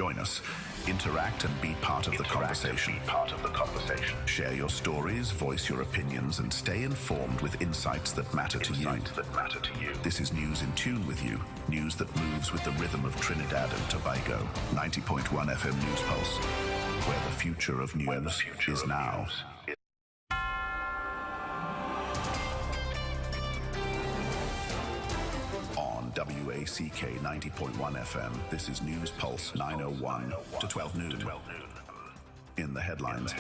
Join us, interact and be part of the conversation. Share your stories, voice your opinions, and stay informed with insights that matter to you. This is News in Tune with you, news that moves with the rhythm of Trinidad and Tobago. 90.1 FM News Pulse, where the future of news is now. WACK 90.1 FM. This is News Pulse 9:01 to 12 noon. In the headlines.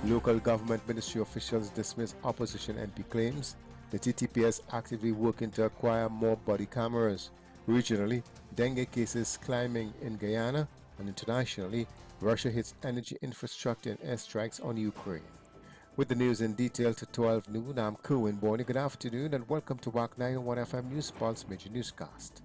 Local government ministry officials dismiss opposition MP claims. The TTPS actively working to acquire more body cameras. Regionally, dengue cases climbing in Guyana, and internationally, Russia hits energy infrastructure and airstrikes on Ukraine. With the news in detail to 12 noon, I'm Kerwin Borney. Good afternoon and welcome to Wack 901 FM News Pulse Major Newscast.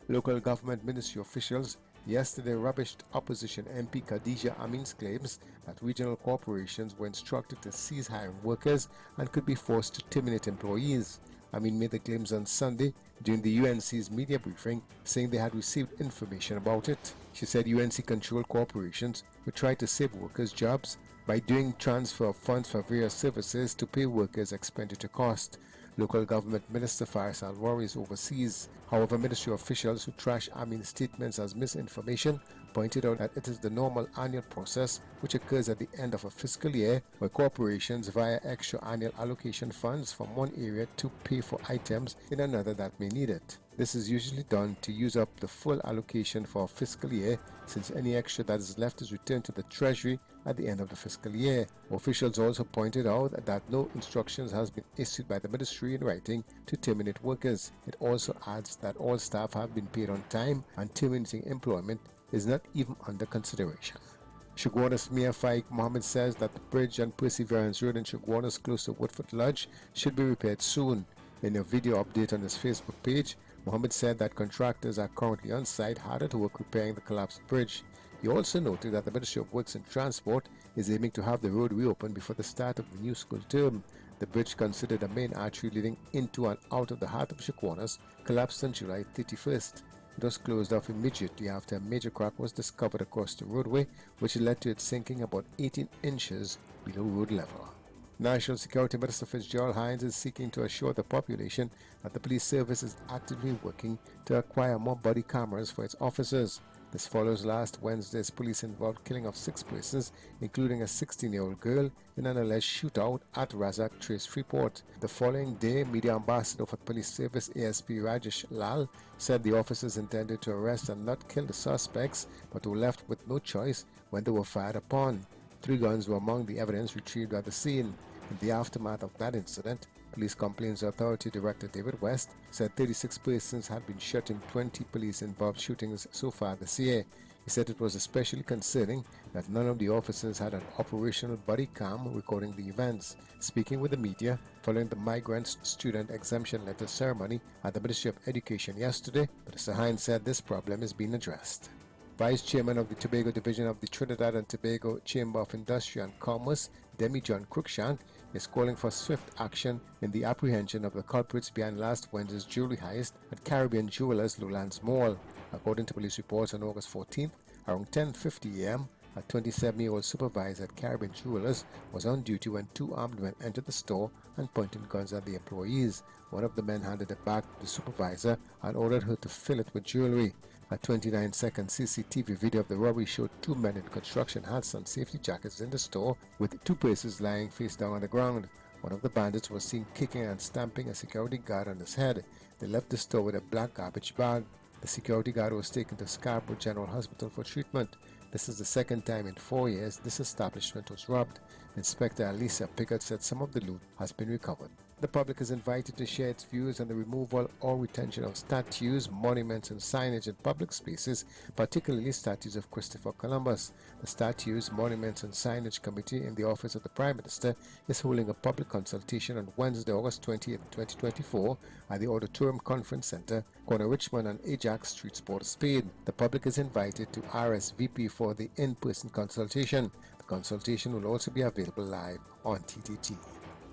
Local government ministry officials yesterday rubbished opposition MP Khadija Amin's claims that regional corporations were instructed to cease hiring workers and could be forced to terminate employees. Amin made the claims on Sunday during the UNC's media briefing, saying they had received information about it. She said UNC-controlled corporations would try to save workers' jobs by doing transfer of funds for various services to pay workers' expenditure cost. Local government minister Faris Alwari is overseas. However, ministry officials who trash Amin's statements as misinformation pointed out that it is the normal annual process which occurs at the end of a fiscal year where corporations via extra annual allocation funds from one area to pay for items in another that may need it. This is usually done to use up the full allocation for a fiscal year, since any extra that is left is returned to the Treasury at the end of the fiscal year. Officials also pointed out that no instructions has been issued by the ministry in writing to terminate workers. It also adds that all staff have been paid on time and terminating employment is not even under consideration. Shugwana's Mayor Faik Mohammed says that the bridge on Perseverance Road in Shugwanas close to Woodford Lodge should be repaired soon. In a video update on his Facebook page, Mohammed said that contractors are currently on site hard at work repairing the collapsed bridge. He also noted that the Ministry of Works and Transport is aiming to have the road reopened before the start of the new school term. The bridge, considered a main artery leading into and out of the heart of Shugwanas, collapsed on July 31st. It was closed off immediately after a major crack was discovered across the roadway, which led to it sinking about 18 inches below road level. National Security Minister Fitzgerald Hines is seeking to assure the population that the police service is actively working to acquire more body cameras for its officers. This follows last Wednesday's police-involved killing of 6 persons, including a 16-year-old girl, in an alleged shootout at Razak Trace Freeport. The following day, Media Ambassador for the Police Service ASP Rajesh Lal said the officers intended to arrest and not kill the suspects, but were left with no choice when they were fired upon. 3 guns were among the evidence retrieved at the scene. In the aftermath of that incident, Police Complaints Authority Director David West said 36 persons had been shot in 20 police-involved shootings so far this year. He said it was especially concerning that none of the officers had an operational body cam recording the events. Speaking with the media following the migrant student exemption letter ceremony at the Ministry of Education yesterday, Mr. Hines said this problem is being addressed. Vice Chairman of the Tobago Division of the Trinidad and Tobago Chamber of Industry and Commerce, Demi John Cruikshank, is calling for swift action in the apprehension of the culprits behind last Wednesday's jewelry heist at Caribbean Jewelers Lowlands Mall. According to police reports on August 14th, around 10:50 a.m., a 27-year-old supervisor at Caribbean Jewelers was on duty when 2 armed men entered the store and pointed guns at the employees. One of the men handed it back to the supervisor and ordered her to fill it with jewelry. A 29-second CCTV video of the robbery showed 2 men in construction hats and safety jackets in the store, with 2 persons lying face down on the ground. One of the bandits was seen kicking and stamping a security guard on his head. They left the store with a black garbage bag. The security guard was taken to Scarborough General Hospital for treatment. This is the second time in 4 years this establishment was robbed. Inspector Alisa Pickett said some of the loot has been recovered. The public is invited to share its views on the removal or retention of statues, monuments, and signage in public spaces, particularly statues of Christopher Columbus. The Statues, Monuments, and Signage Committee in the Office of the Prime Minister is holding a public consultation on Wednesday, August 20th, 2024, at the Auditorium Conference Center, corner Richmond and Ajax Streets, Port of Spain. The public is invited to RSVP for the in-person consultation. The consultation will also be available live on TTT.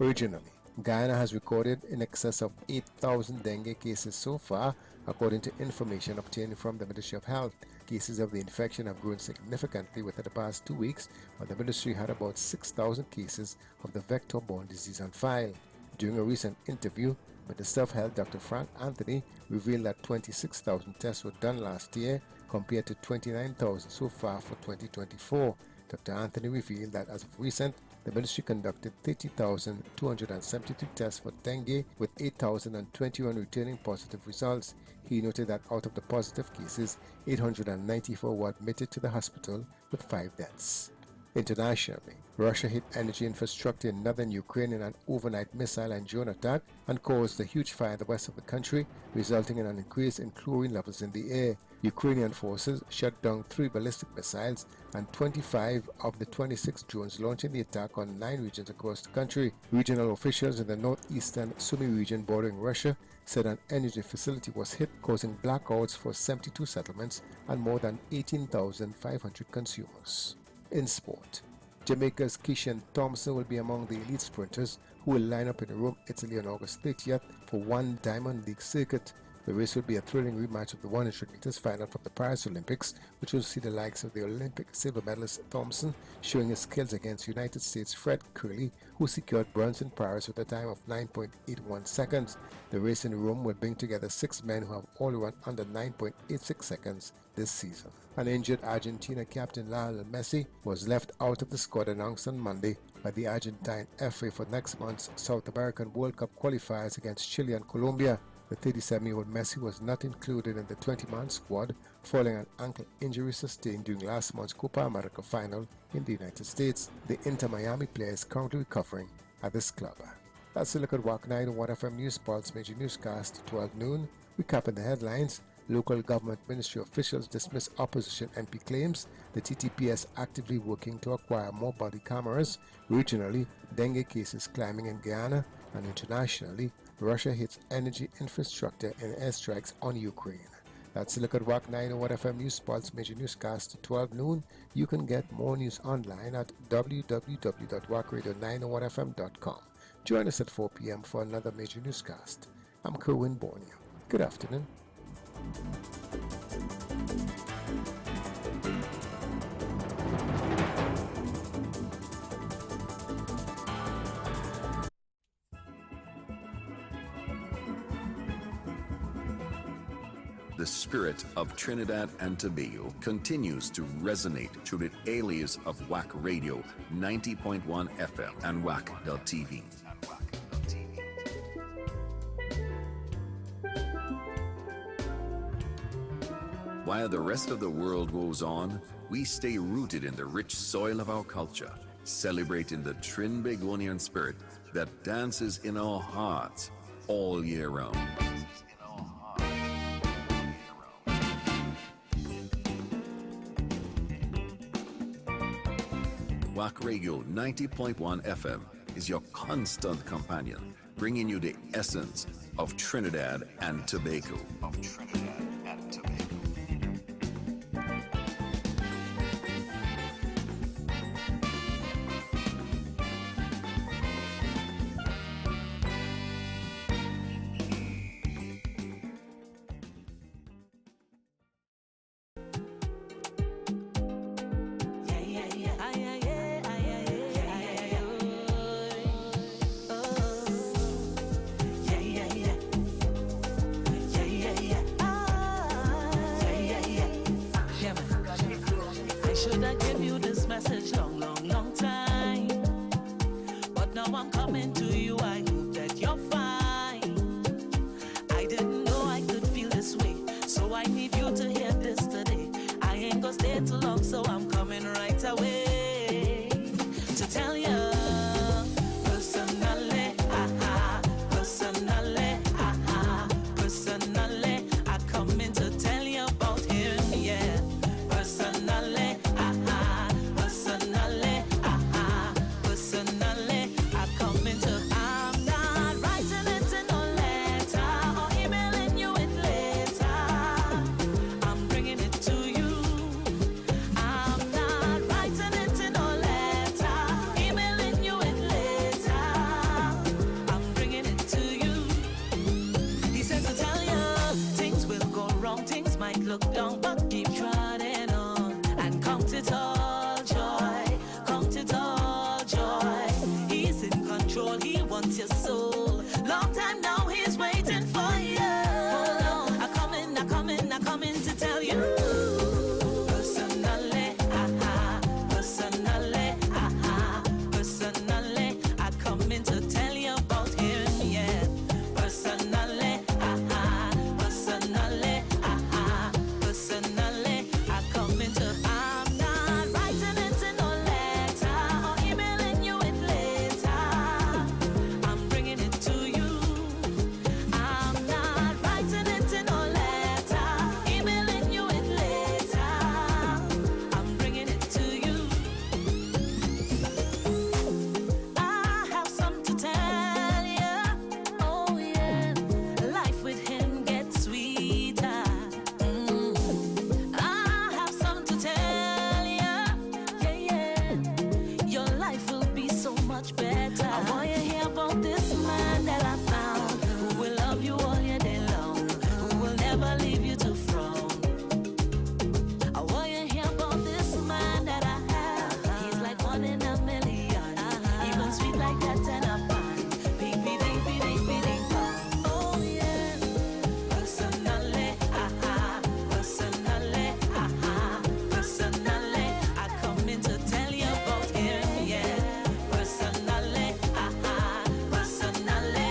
Originally, Guyana has recorded in excess of 8,000 dengue cases so far, according to information obtained from the Ministry of Health. Cases of the infection have grown significantly within the past 2 weeks, while the ministry had about 6,000 cases of the vector-borne disease on file. During a recent interview, Minister of Health Dr. Frank Anthony revealed that 26,000 tests were done last year compared to 29,000 so far for 2024. Dr. Anthony revealed that as of recent, the ministry conducted 30,272 tests for dengue with 8,021 returning positive results. He noted that out of the positive cases, 894 were admitted to the hospital with 5 deaths. Internationally, Russia hit energy infrastructure in northern Ukraine in an overnight missile and drone attack and caused a huge fire in the west of the country, resulting in an increase in chlorine levels in the air. Ukrainian forces shot down 3 ballistic missiles and 25 of the 26 drones launching the attack on 9 regions across the country. Regional officials in the northeastern Sumy region bordering Russia said an energy facility was hit, causing blackouts for 72 settlements and more than 18,500 consumers. In sport, Jamaica's Keishan Thompson will be among the elite sprinters who will line up in Rome, Italy on August 30th for one Diamond League circuit. The race will be a thrilling rematch of the 100 meters final from the Paris Olympics, which will see the likes of the Olympic silver medalist Thompson showing his skills against United States' Fred Curley, who secured bronze in Paris with a time of 9.81 seconds. The race in Rome will bring together 6 men who have all run under 9.86 seconds this season. An injured Argentina captain Lionel Messi was left out of the squad announced on Monday by the Argentine FA for next month's South American World Cup qualifiers against Chile and Colombia. The 37-year-old Messi was not included in the 20-man squad following an ankle injury sustained during last month's Copa America final in the United States. The Inter Miami player is currently recovering at this club. That's a look at Wack 901 FM News Pulse Major Newscast at 12 noon. Recapping the headlines. Local government ministry officials dismiss opposition MP claims. The TTPS actively working to acquire more body cameras. Regionally, dengue cases climbing in Guyana. And internationally, Russia hits energy infrastructure in airstrikes on Ukraine. That's a look at Wack 901 FM News Pulse Major Newscast at 12 noon. You can get more news online at www.wackradio901fm.com. Join us at 4 p.m. for another major newscast. I'm Kerwin Borneo. Good afternoon. The spirit of Trinidad and Tobago continues to resonate through the alias of Wack Radio 90.1 FM and Wack.tv. While the rest of the world goes on, we stay rooted in the rich soil of our culture, celebrating the Trinbagonian spirit that dances in our hearts all year round. Wack Radio 90.1 FM is your constant companion, bringing you the essence of Trinidad and Tobago. I'm bringing it to you. I'm not writing it like that and a pan. Baby, baby, baby, ding dong. Oh yeah. Personally, personally, personally, I come in to tell you about him, yeah. Personally, personally,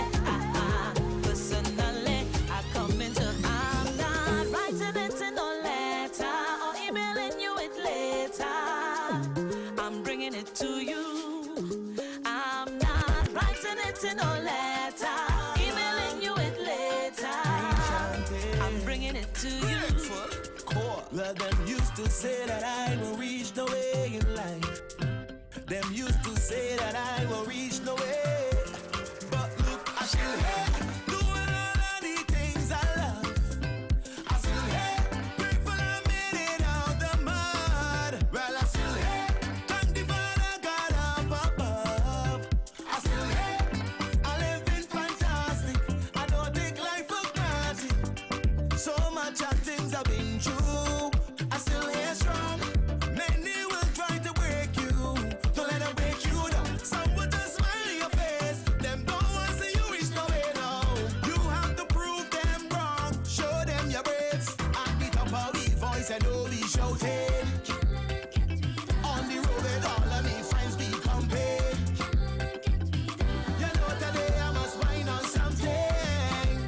personally, I come in to. I'm not writing it in no letter or emailing you it later. I'm bringing it to you. I'm not writing it in no letter, emailing you it later. I'm bringing it to you. Well, them used to say that I will reach no way in life. Them used to say that I will reach no way. But look, I still here, doing all of the things I love. I still here, grateful I made it out the mud. Well, I still here, thank the Father God up above. I still here, I live in fantastic. I don't take life for granted. So much of things I've been through, I still here strong. Many will try to break you, don't let them break you down. Some will just smile in your face, them don't want to see you reach no way now. You have to prove them wrong, show them your brave. At the top of the voice and all be shouting. On the road with all of me friends be compared. You know today I must wine on something.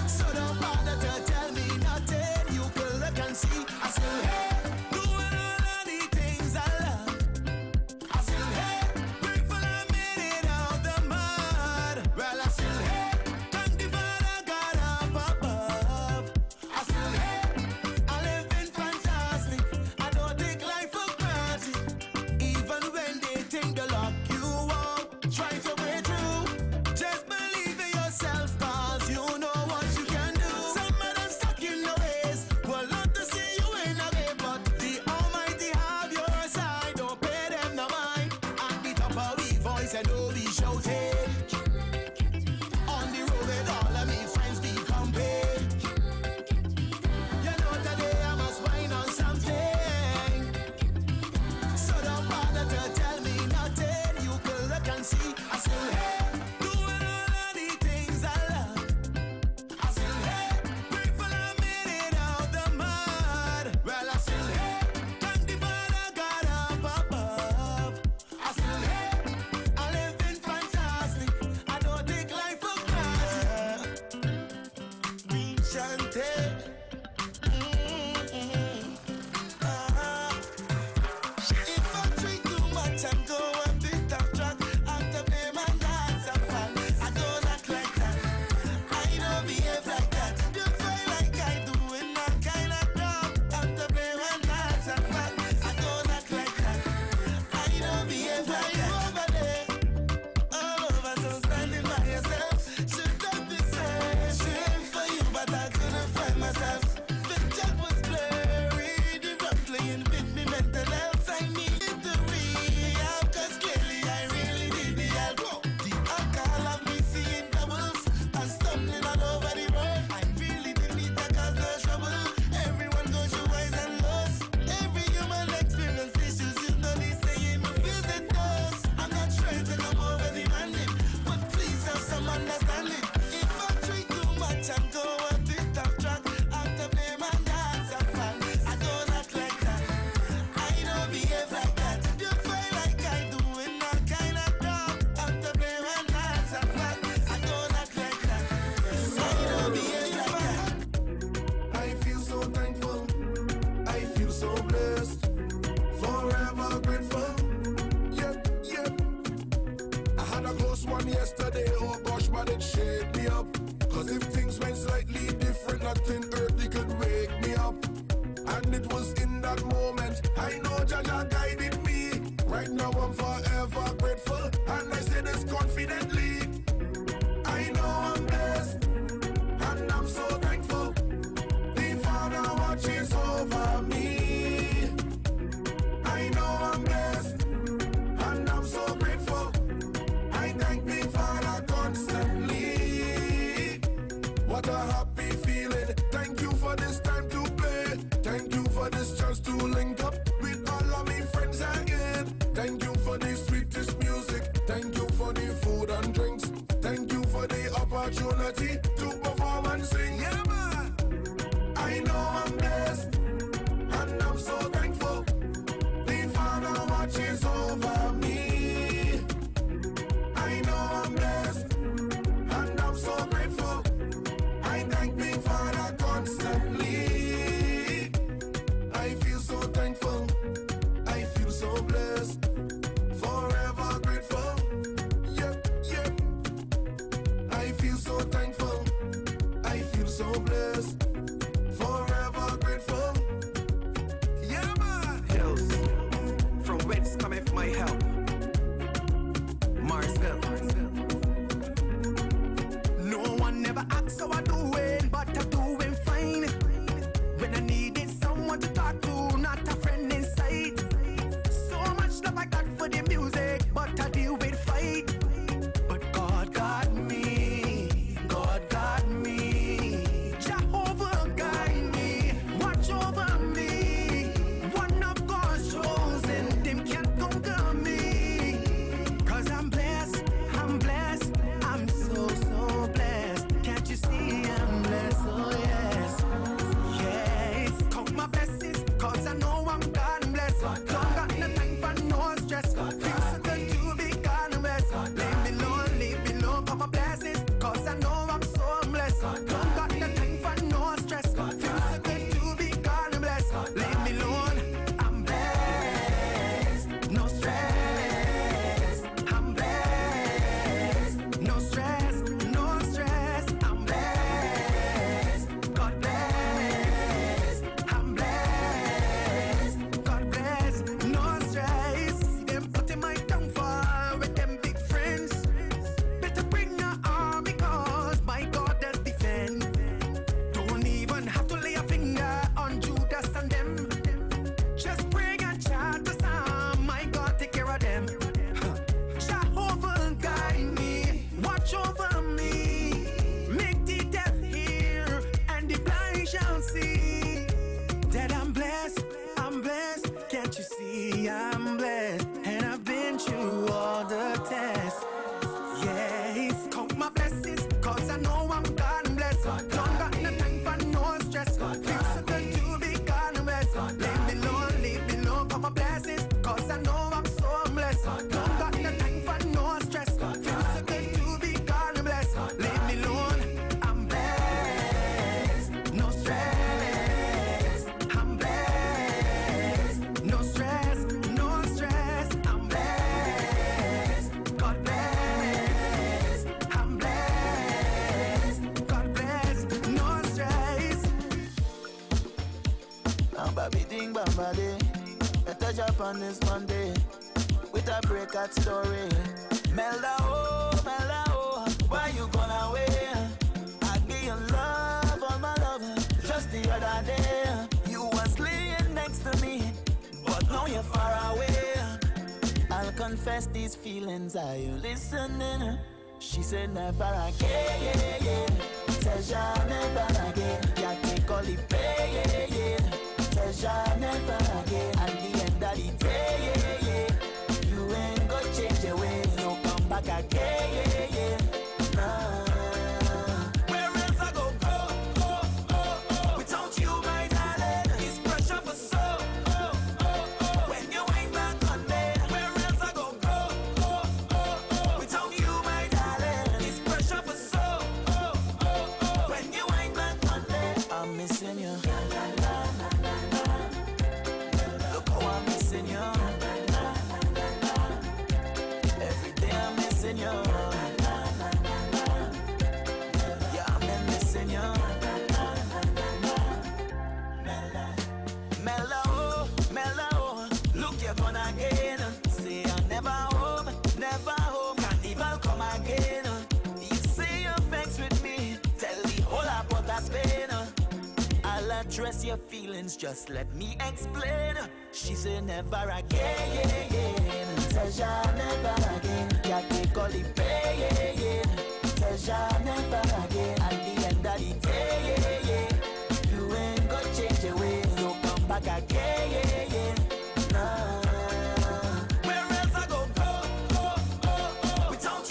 So don't bother to tell me nothing. You can look and see I still here, doing all of the things I love. I still here, grateful I made it out the mud. Well, I still here, thank the Father God up above. I still here, I live in fantastic. I don't take life for granted. Even when they think they lock you out, try to break through. Just believe in yourself, cause you know what you can do. Some of them stuck in the ways, would love to see you in a way, but the Almighty have your side. Don't pay them no mind. At the top of the voice and all be shouting. On the road with all of me friends be compared. You know today I must wine on something. So don't bother to tell me nothing. You can look and see I still here, doing all of the things I love. I still here, grateful I made it out the mud. Well, I still here, thank the Father God up above. I still here, I live in fantastic. I don't take life for granted. Reach and take. If I drink too much and go a bit off track, I have to play my dance and fall. I don't act like that. I don't behave like that. You feel like I do in that kind of crap. I have to play my dance and fall. I don't act like that. I don't behave like that. Over there, all over, so standing by yourself. Should have been searching for you, but I couldn't find myself. The chat was blurry, the rap playing with me mental health. I needed to rehab, cause clearly I really need the help. The alcohol have me seeing doubles and stumbling all over the road. I really didn't need that cause no trouble. Everyone goes through highs and lows. Every human experience issues, you know they saying visit us. I'm not trying to come over the demanding, but please have some understanding. If I drink too much and go a bit off track, I have to play my dance and fall. I don't act like that. I don't behave like that. You feel like I do in that kind of crap. I have to play my dance and fall. I don't act like that. I don't behave like that. I feel so thankful, I feel so blessed, forever grateful. Yep, yep. I had a close one yesterday, oh gosh, but it shake me up. Cause if things went slightly different, nothing earthly could wake me up. And it was in that moment, I know Jaja guided me. Right now I'm forever grateful, and I say this confidently. I know I'm blessed, and I'm so thankful. The Father watches over me. I know I'm blessed, and I'm so grateful. I thank the Father constantly. What a happy feeling. Thank you for this time to play. Thank you for this chance to link up with all of my friends again. Thank you for the sweetest music. Thank you. for the food and drinks. Thank you for the opportunity to perform and sing. Yeah, man. I know I'm blessed, and I'm so thankful. The Father watches over me. I know I'm blessed, and I'm so grateful. I thank the Father constantly. I feel so thankful. I feel so blessed. Forever grateful. Yep, yep. I feel so thankful. I feel so blessed. Forever grateful. Yeah, man. Hills, from whence cometh my help? Marsville. No one never asks how I doing, but I'm doing fine. When I needed someone to talk to, not a friend in sight. So much love I got for the music, but I deal with fight. But God got me, God got me. Jehovah guide me, watch over me. One of God's chosen, them can't conquer me. Cause I'm blessed, I'm blessed, I'm so blessed. Can't you see I'm blessed, oh yes. Yes, count my blessings, cause I know I'm God blessed. Don't got no time for no stress. Feel so good to be God blessed. Leave me alone, count my blessings, cause I know I'm so blessed. Don't got no time for no stress. Feel so good to be God blessed. Leave me alone, I'm blessed. No stress, I'm blessed. No stress, no stress, I'm blessed. God bless, I'm blessed. God bless, no stress. See them putting my downfall with them big friends. Better bring your army, cause my God does defend. Don't even have to lay a finger on Judas and them. Just bring a child to some, my God take care of them. Jehovah guide me, watch over me. Make the deaf hear and the blind shall see. That I'm blessed, can't you see I'm blessed? And I've been through all the tests. Yes, count my blessings, cause I know I'm God blessed. Don't got no time for no stress. Feel so good to be God blessed. Leave me alone, count my blessings, cause I know I'm so blessed. Don't got no time for no stress. Feel so good to be God blessed. Leave me alone, I'm blessed. No stress, I'm blessed. No stress, no stress, I'm blessed. God bless, I'm blessed. God bless, no stress. I'm baby ding bambade. I touch up on this Monday with a breakout story. Melda oh, why you gone away? I'd be in love, oh my love. Just the other day, you was laying next to me, but now you're far away. I'll confess these feelings, are you listening? She said never again, yeah, yeah. Says ya never again. Ya can't call it pay, yeah, yeah. Says ya never again. At the end of the day, yeah, yeah. You ain't gonna change your ways, no come back again, yeah, yeah. Nah. Where else I go, without you, my darling? It's pressure for so, when you ain't back on there. Where else I go, without you, my darling? It's pressure for so, when you ain't back on there. I'm missing you. Look how I'm missing you. Every day I'm missing you. Yeah, I'm missing you. Mellow, look, you're gone again. Say I'm never home, carnival come again. You say you're vexed with me, tell the whole about that Spain. I'll address your feelings, just let me explain. She said never again. Says ya never again. Ya take all the pain. Says ya never again. At the end of the day, you ain't gonna change your ways. So come back again. Nah. Where else I go, without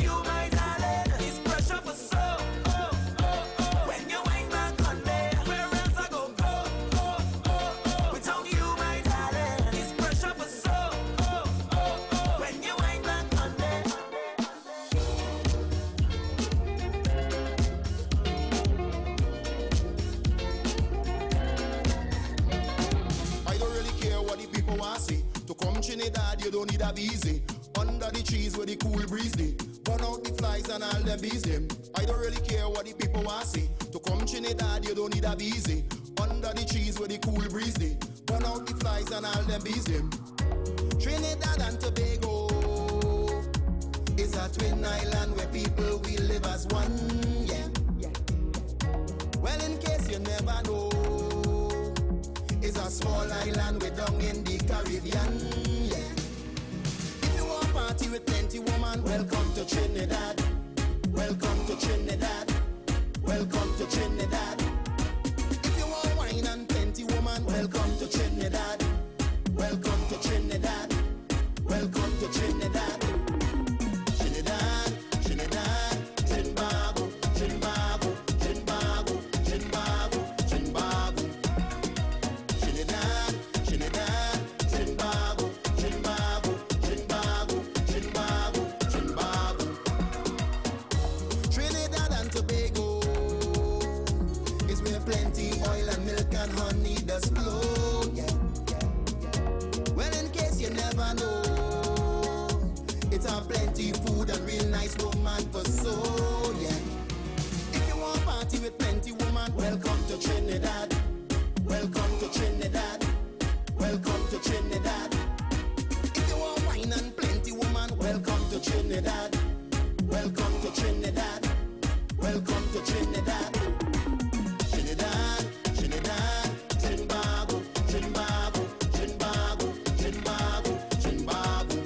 don't need a busy. Under the trees where the cool breeze dey. Burn out the flies and all them bees them. I don't really care what the people want say. To come Trinidad, you don't need a busy. Under the trees where the cool breeze dey. Burn out the flies and all them bees them. Trinidad and Tobago is a twin island where people will live as one, yeah. Well, in case you never know, it's a small island way down in the Caribbean, yeah. If you want party with plenty woman, welcome to Trinidad. Welcome to Trinidad. Welcome to Trinidad. If you want wine and plenty woman, welcome to Trinidad. Welcome to Trinidad. Welcome to Trinidad. Trinidad, Trinidad, Trinbago, Trinbago, Trinbago, Trinbago, Trinbago. Trinidad, Trinidad, Trinbago, Trinbago, Trinbago, Trinbago, Trinbago. Trinidad and Tobago is where plenty oil and milk and honey does flow, yeah. Well, in case you never know, it's a plenty food and real nice woman for so, yeah. If you want party with plenty woman, welcome to Trinidad. Welcome to Trinidad. Welcome to Trinidad. If you want wine and plenty woman, welcome to Trinidad. Welcome to Trinidad. Welcome to Trinidad. Trinidad, Trinidad, Trinbago, Trinbago, Trinbago, Trinbago, Trinbago.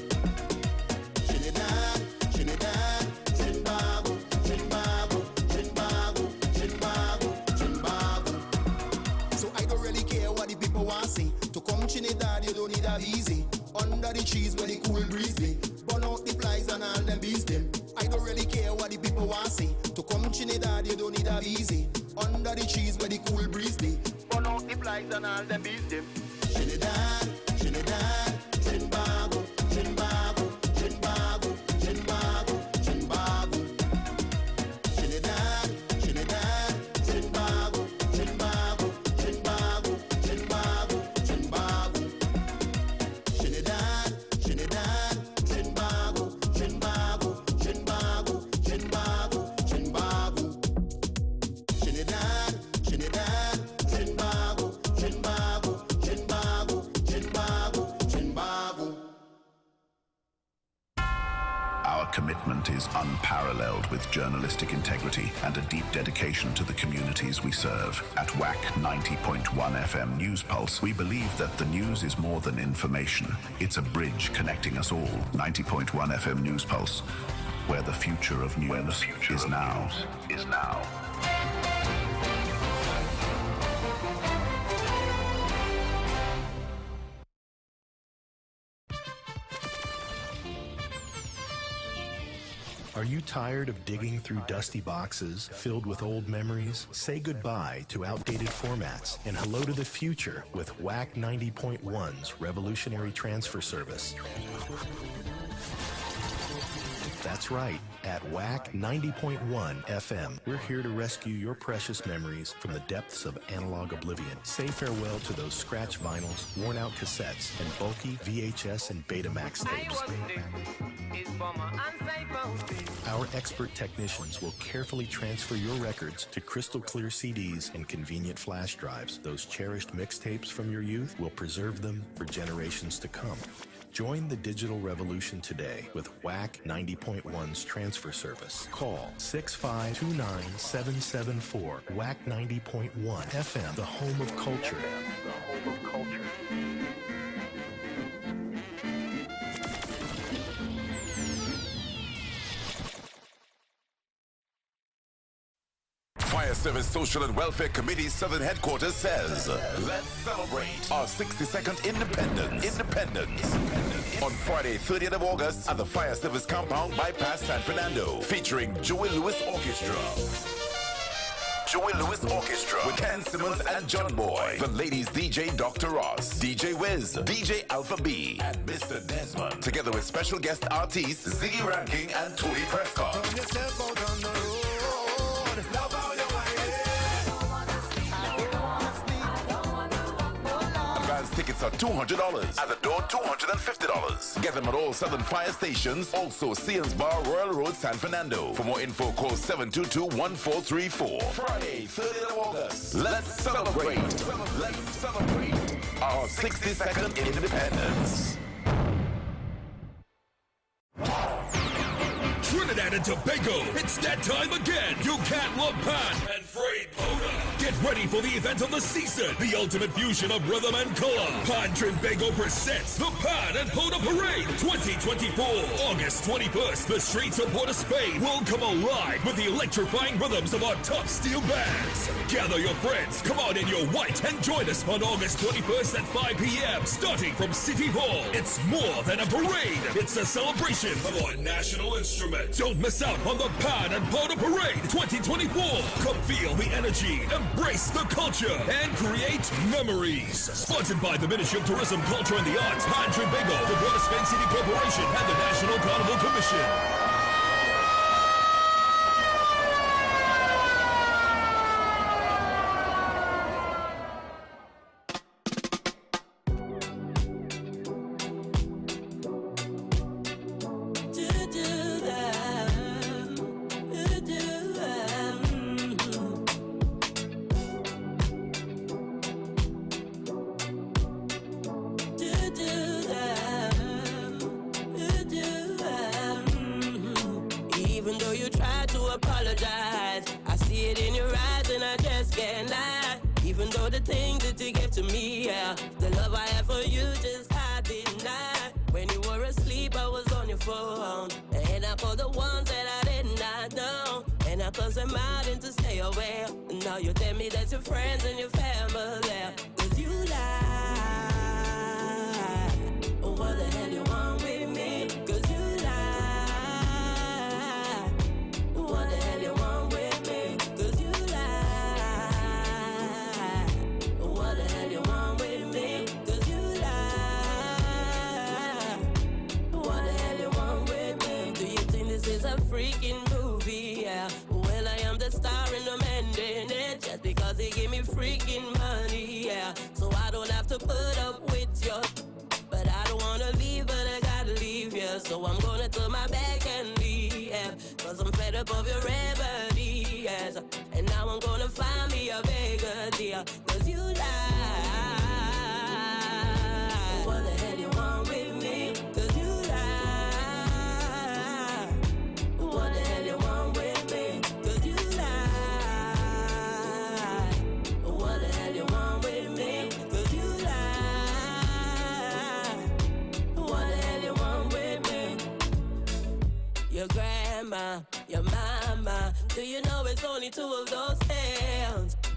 Trinidad, Trinidad, Trinbago, Trinbago, Trinbago, Trinbago, Trinbago. So I don't really care what the people want say. To come Trinidad, you don't need a visa. Under the trees where the cool breeze dey. Burn out the flies and all them bees them. I don't really care what the people want say. To come Trinidad, you don't need a visa. Under the trees where the cool breeze dey. Burn out the flies and all them bees them. Trinidad, Trinidad, Trinbago, Trinbago, Trinbago, Trinbago, Trinbago. Trinidad, Trinidad, Trinbago, Trinbago, Trinbago, Trinbago, Trinbago. Trinidad, Trinidad, Trinbago, Trinbago, Trinbago, Trinbago, Trinbago. Trinidad, Trinidad, Trinbago, Trinbago, Trinbago, Trinbago, Trinbago. Our commitment is unparalleled with journalistic integrity and a deep dedication to the communities we serve. At Wack 90.1 FM News Pulse, we believe that the news is more than information. It's a bridge connecting us all. 90.1 FM News Pulse, where the future of news is now. Are you tired of digging through dusty boxes filled with old memories? Say goodbye to outdated formats and hello to the future with Wack 90.1's revolutionary transfer service. That's right. At Wack 90.1 FM, we're here to rescue your precious memories from the depths of analog oblivion. Say farewell to those scratch vinyls, worn-out cassettes, and bulky VHS and Betamax tapes. Our expert technicians will carefully transfer your records to crystal clear CDs and convenient flash drives. Those cherished mixtapes from your youth will preserve them for generations to come. Join the digital revolution today with Wack 90.1's transfer service. Call 6529774. Wack 90.1 FM, the home of culture. Fire Service Social and Welfare Committee Southern Headquarters says, let's celebrate our 62nd independence. On Friday, 30th of August at the Fire Service Compound Bypass San Fernando, featuring Joey Lewis Orchestra. With Ken Simmons and John Boy. The ladies DJ Dr. Ross, DJ Wiz, DJ Alpha B, and Mr. Desmond. Together with special guest artists Ziggy Ranking and Tony Prescott. tickets are $200. At the door, $250. Get them at all Southern Fire stations. Also, Sears Bar, Royal Road, San Fernando. For more info, call 722-1434. Friday, 30th of August. Let's celebrate. Let's celebrate our 62nd independence. Trinidad and Tobago, it's that time again. You can't love Pan and Frayed Powder. Get ready for the event of the season, the ultimate fusion of rhythm and color. Pan Trinbago presents the Pan and Powder Parade 2024. August 21st, the streets of Port of Spain will come alive with the electrifying rhythms of our top steel bands. Gather your friends, come out in your white, and join us on August 21st at 5 p.m. starting from City Hall. It's more than a parade. It's a celebration of our national instrument. Don't miss out on the Pan and Powder Parade 2024. Come feel the energy, embrace the culture, and create memories. Sponsored by the Ministry of Tourism, Culture and the Arts, Pan Trinbago, the Port of Spain City Corporation, and the National Carnival Commission.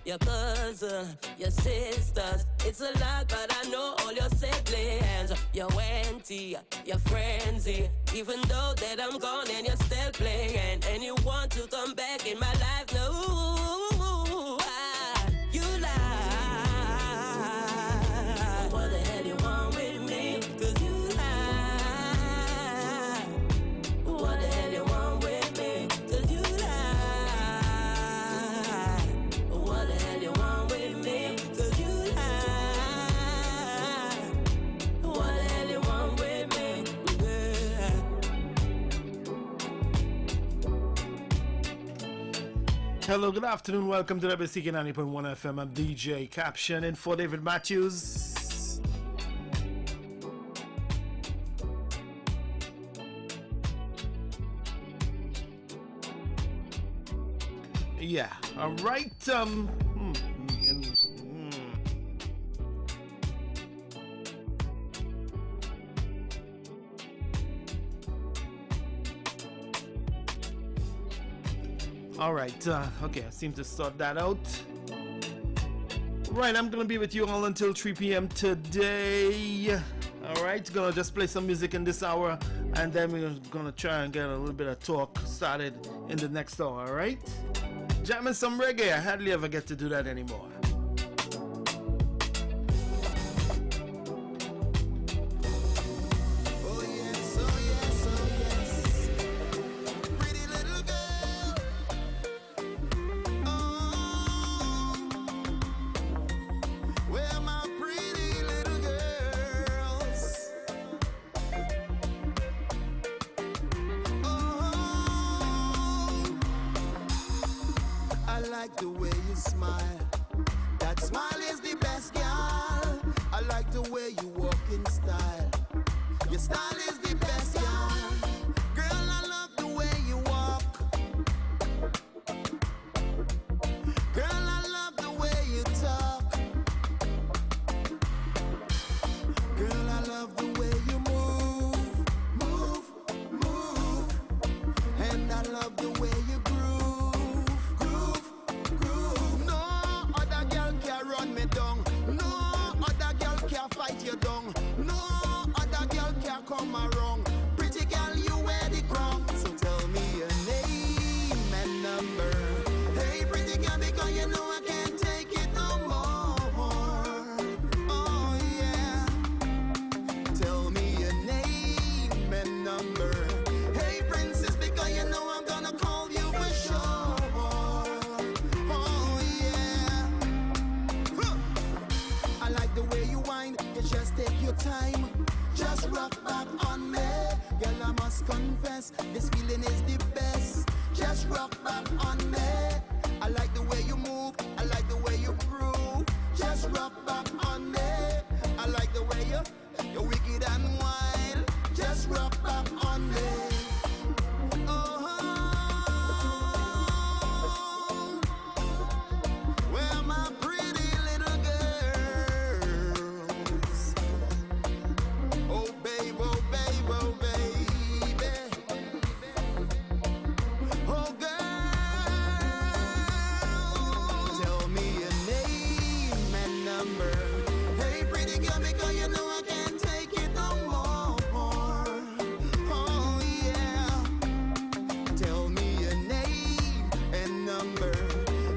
Your cousin, your sisters, it's a lot, but I know all your siblings. Your auntie, your frenzy, even though that I'm gone and you're still playing. And you want to come back in my life, no, you lie. What the hell you want with me? 'Cause you lie. What the hell you want with me? 'Cause you lie. What the hell you want with me? 'Cause you lie. What the hell you want with me? Yeah. Hello, good afternoon. Welcome to WCK 90.1 FM. I'm DJ Caption in for David Matthews. Yeah, all right. All right, okay, I seem to sort that out. Right, I'm gonna be with you all until 3 p.m. today. All right, gonna just play some music in this hour, and then we're gonna try and get a little bit of talk started in the next hour. All right, jamming some reggae. I hardly ever get to do that anymore. Where my pretty little girl? I like the way you smile. That smile is the best, girl. I like the way you walk in style. Your style is the best, girl. Girl, I love the way you walk. Girl, I love the way you talk. Girl, I love the way you move, move, move. And I love the way you groove, groove, groove. No other girl can run me down. No other girl can fight you down. No other girl can come around. Pretty girl, you wear the crown. So tell me your name and number. Hey, pretty girl, because you know I can't take it no more. Oh, yeah. Tell me your name and number. Hey, princess, because you know I'm gonna call you for sure. Oh, yeah. Huh. I like the way you whine. You just take your time. Just rock back on me. Girl, I must confess, this feeling is the best. Just rock back on me. I like the way you move. I like the way you groove. Just rock back on me. I like the way you're wicked and wild. Just rock back on me. Oh, where my pretty little girls? Oh, babe, oh, babe, oh, baby. Oh, girl, tell me your name and number. Hey, pretty girl, because you know I can't take it no more. Oh, yeah. Tell me your name and number.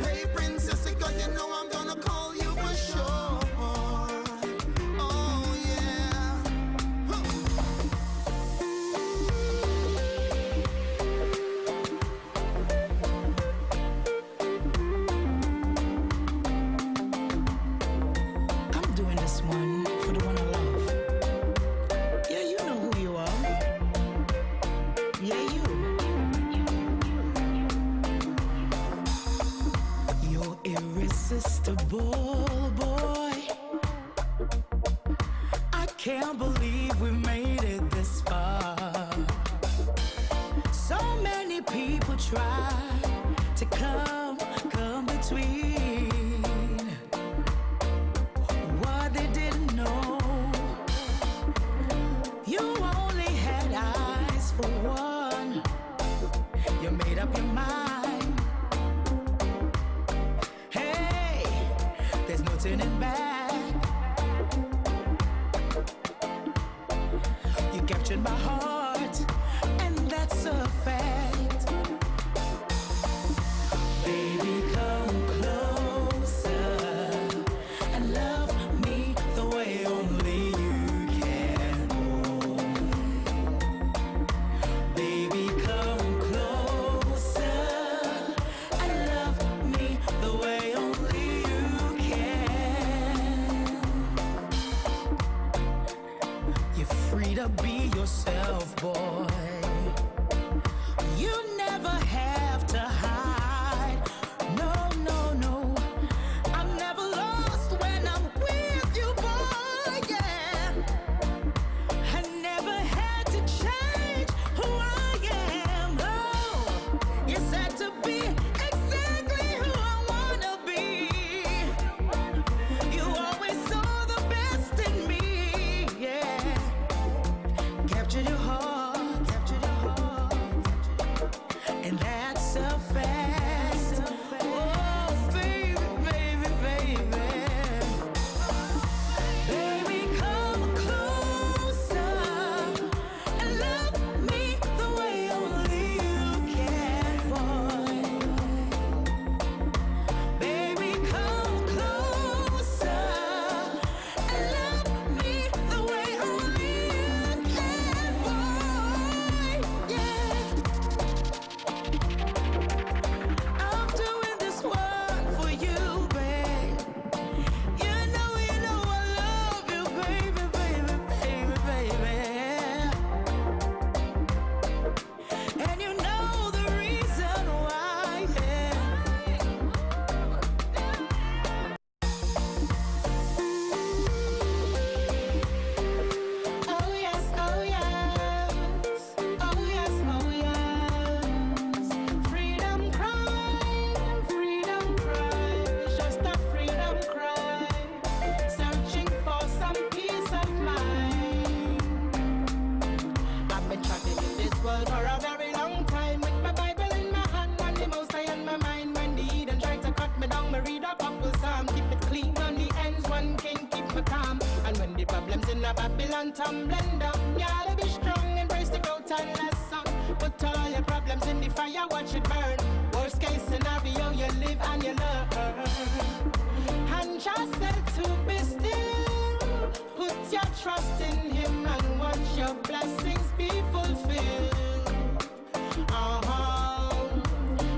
Hey, princess, because you know I'm gonna call you for sure. Oh, yeah. Huh. I'm doing this one for the one I love. Yeah, you know who you are. Yeah, you. You're irresistible, boy. I can't believe we made it this far. So many people try to come between. What they didn't know, you only had eyes for one. You made up your mind. Hey, there's no turning back. You captured my heart, and that's a fact. Baby, come closer and love me the way only you can. Baby, come closer and love me the way only you can. You're free to be yourself, boy. You and blend up. You gotta be strong, embrace the growth and lesson. Put all your problems in the fire, watch it burn. Worst case scenario, you live and you learn. And just said to be still. Put your trust in him and watch your blessings be fulfilled.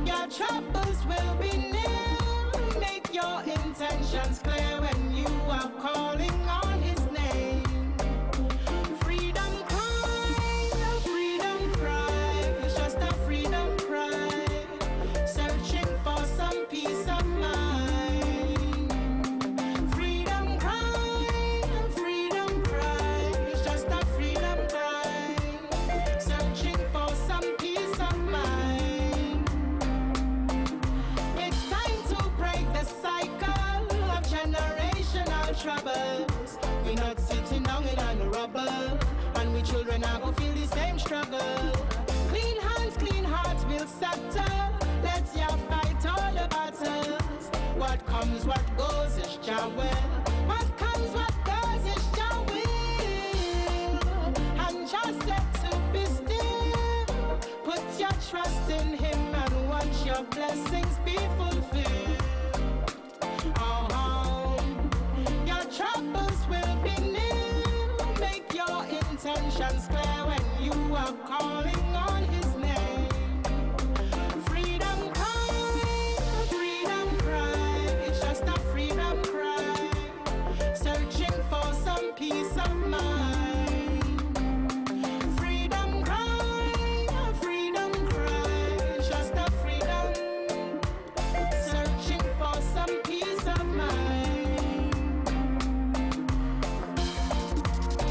Your troubles will be nil. Make your intentions clear when you are calling on his name. Freedom cry, it's just a freedom cry. Searching for some peace of mind. Freedom cry, it's just a freedom cry. Searching for some peace of mind. It's time to break the cycle of generational troubles. We're not sitting down in the rubble, and we children are gonna feel the same struggle. Clean hands, clean hearts will settle. Let's ya fight all the battles. What comes, what goes is Jah will. What comes, what goes is Jah will. And just said to be still. Put your trust in him and watch your blessings be fulfilled. Your troubles will be nil. Make your intentions clear when you are calling on his name. Freedom cry, it's just a freedom cry. Searching for some peace of mind. Freedom cry, it's just a freedom. Searching for some peace of mind.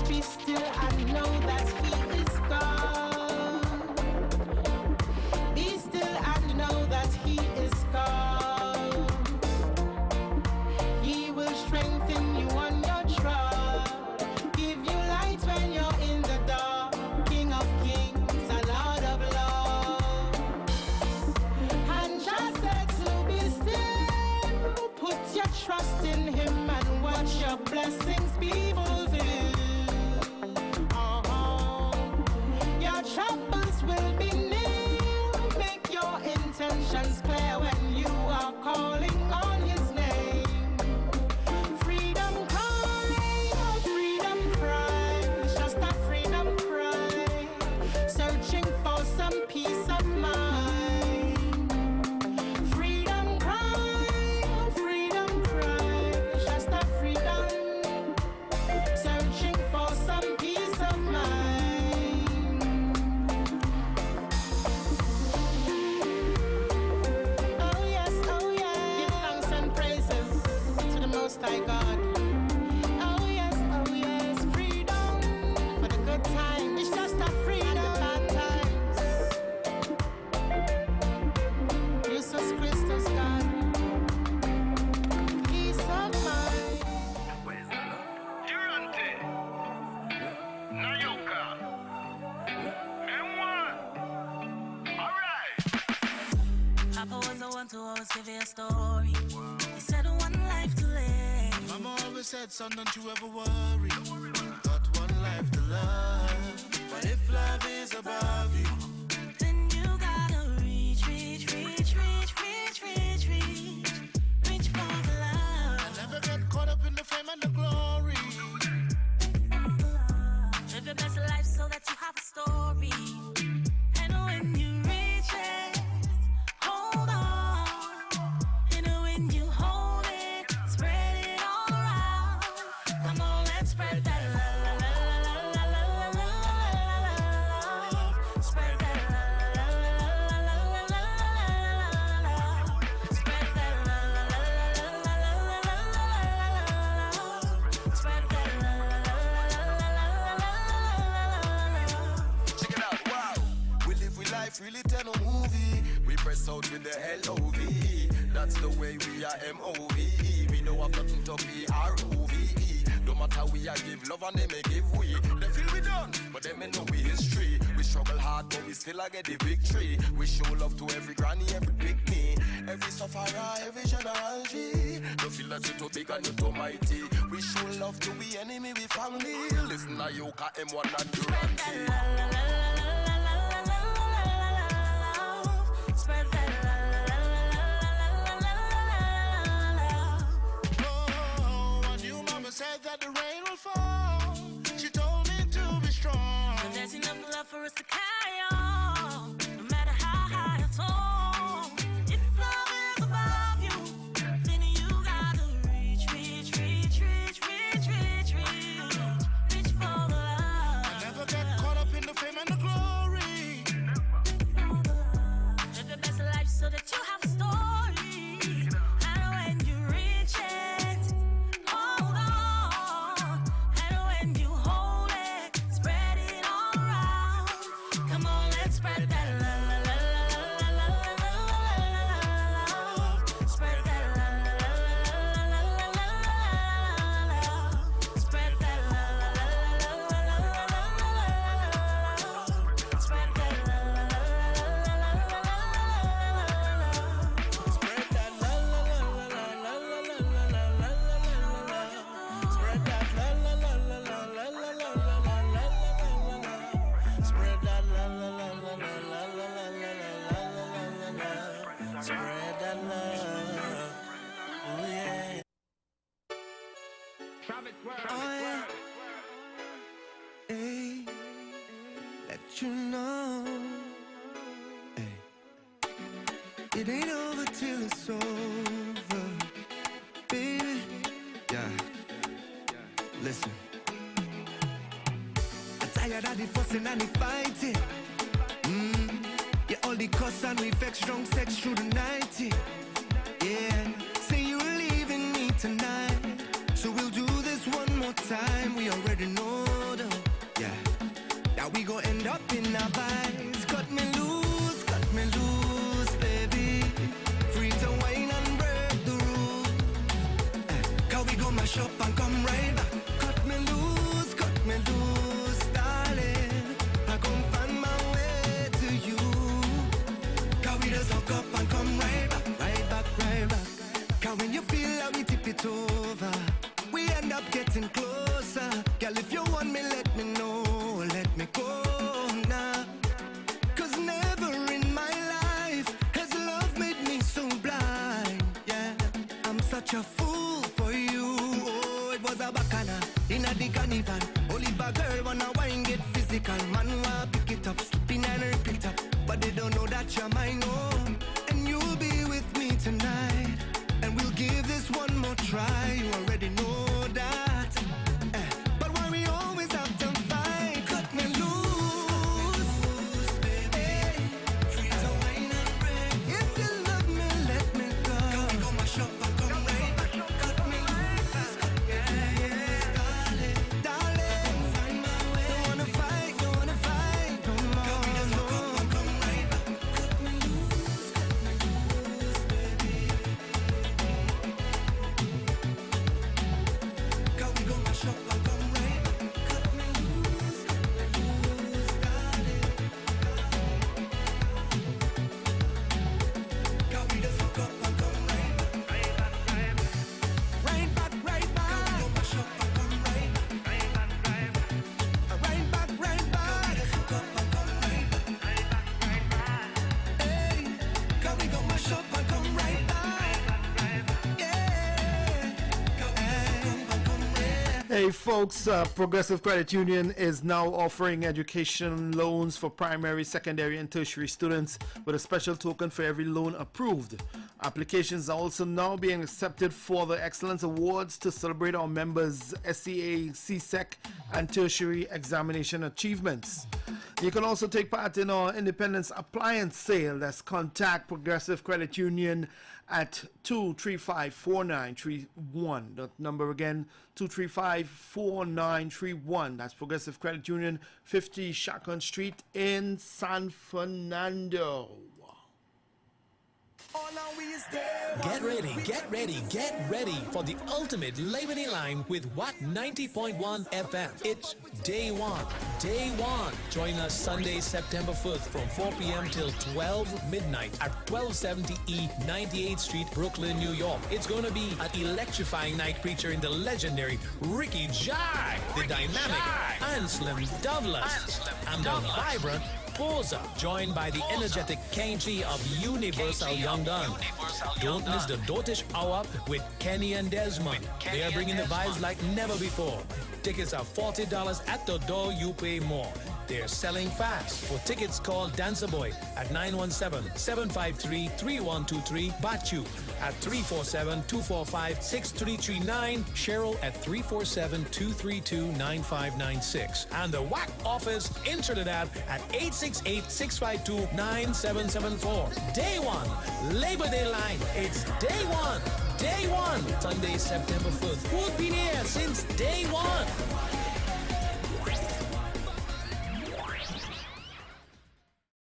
Be still and know that he is God. Be still and know that he is God. He will strengthen you on your trust. Give you light when you're in the dark. King of kings and Lord of lords. And just said to be still. Put your trust in him and watch your blessings be fulfilled. Your troubles will be nil. Make your intentions clear when you are calling on his name. Freedom cry, it's just a freedom cry. Searching for some peace of mind. Freedom cry, it's just a freedom. Searching for some peace of mind. Oh yes, give thanks and praises to the Most High God. Oh yes, freedom for the good times. It's just a freedom and the bad times. Jesus Christus, God, peace of mind. Papa was the one to always give you a story. He said one life to live. Mama always said, son, don't you ever worry. Got one life to love. But if love is above you, Then you gotta reach for the love. never get caught up in the fame and the glory. Live your best life so that you have a story. And when you reach it, hold on. And when you hold it, spread it all around. Come on, let's spread that love. Spread that love. Spread that love. Spread that Check it out, wow. We live with life, really tell a movie. We press out with the L-O-V-E. That's the way we are M-O-V-E. We know have nothing to be R-O-V-E. No matter we are give love and they may give we. They feel we done, but they may know we history. We struggle hard, but we still I get the victory. We show love to every granny, every big knee. Every sufferer, every general G. Don't feel that you're too big and you're too mighty. We show love to we enemy, we family. Listen now, you got M1 and Durante. Spread that And you mama said that the rain will fall. She told me to be strong. But there's enough love for us to carry on, no matter how high or tall. If love is above you, then you gotta reach for the love. I never get caught up in the fame and the glory. Live the best life so that you have a story. And when you reach it, hold on. And when you hold it, spread it all around. Come on, let's spread that love. Spread that love. Spread that love. Spread that Hey, let you know, hey, it ain't over till it's over, baby. Yeah, listen. I'm tired of the fussing and the fighting. Yeah, all the cuss and we vex, strong sex through the night. Yeah, say you're leaving me tonight, so we'll do this one more time. We already know though, yeah, that we gon' end up in our vibes. Cut me loose, baby. Free to wine and break the rules. Cause we gon' mash up and come right back. Cut me loose, darling. I gon' find my way to you. Cause we just hook up and come right back. Cause when you feel like we tip it over, we end up getting closer. Girl, if you want me, let me know. Let me go now. Cause never in my life has love made me so blind. Yeah, I'm such a fool for you. Oh, it was a bacana in a the carnival. Only bad girl wanna wine, get physical. Man wanna pick it up, spin and repeat up. But they don't know that you're mine, oh. And you'll be with me tonight. And we'll give this one more try. You already know that. But why we always have to fight? Cut me loose, baby. Free to wine and break. If you love me, let me go. Can we go mash up and come right back? Cut me loose, darling. Find my way. Don't wanna fight no more. Can we just hook up and come right back? Cut me loose, baby. Can we go mash up and come right back? Cut me loose, darling. Can we just hook up and come right back? Right back. Can we go mash up and come right back? Right back. Can we just hook up and come right back? Hey, can we go mash up and come right back? Hey folks, Progressive Credit Union is now offering education loans for primary, secondary and tertiary students with a special token for every loan approved. Applications are also now being accepted for the Excellence Awards to celebrate our members' SCA, CSEC and tertiary examination achievements. You can also take part in our Independence Appliance Sale. That's contact Progressive Credit Union at 235-4931. That number again, 235-4931. That's Progressive Credit Union, 50 Shotgun Street in San Fernando. Get ready for the ultimate Labor Day line with Wack 90.1 FM. It's Day One. Join us Sunday, September 5th from 4 p.m. till 12 midnight at 1270 E 98th Street, Brooklyn, New York. It's going to be an electrifying night featuring the legendary Ricky Jai, the dynamic Anselm Douglas, and the vibrant Posa, joined by the energetic KG of Universal Young Gun. Don't miss the Dotish Hour with Kenny and Desmond. They are bringing the vibes like never before. Tickets are $40 at the door, you pay more. They're selling fast. For tickets, call Dancer Boy at 917-753-3123, Bachu at 347-245-6339, Cheryl at 347-232-9596, and the Wack office in Trinidad at 868-652-9774. Day One, Labor Day line. It's Day One. Sunday, September 5th. We'll be there since day one.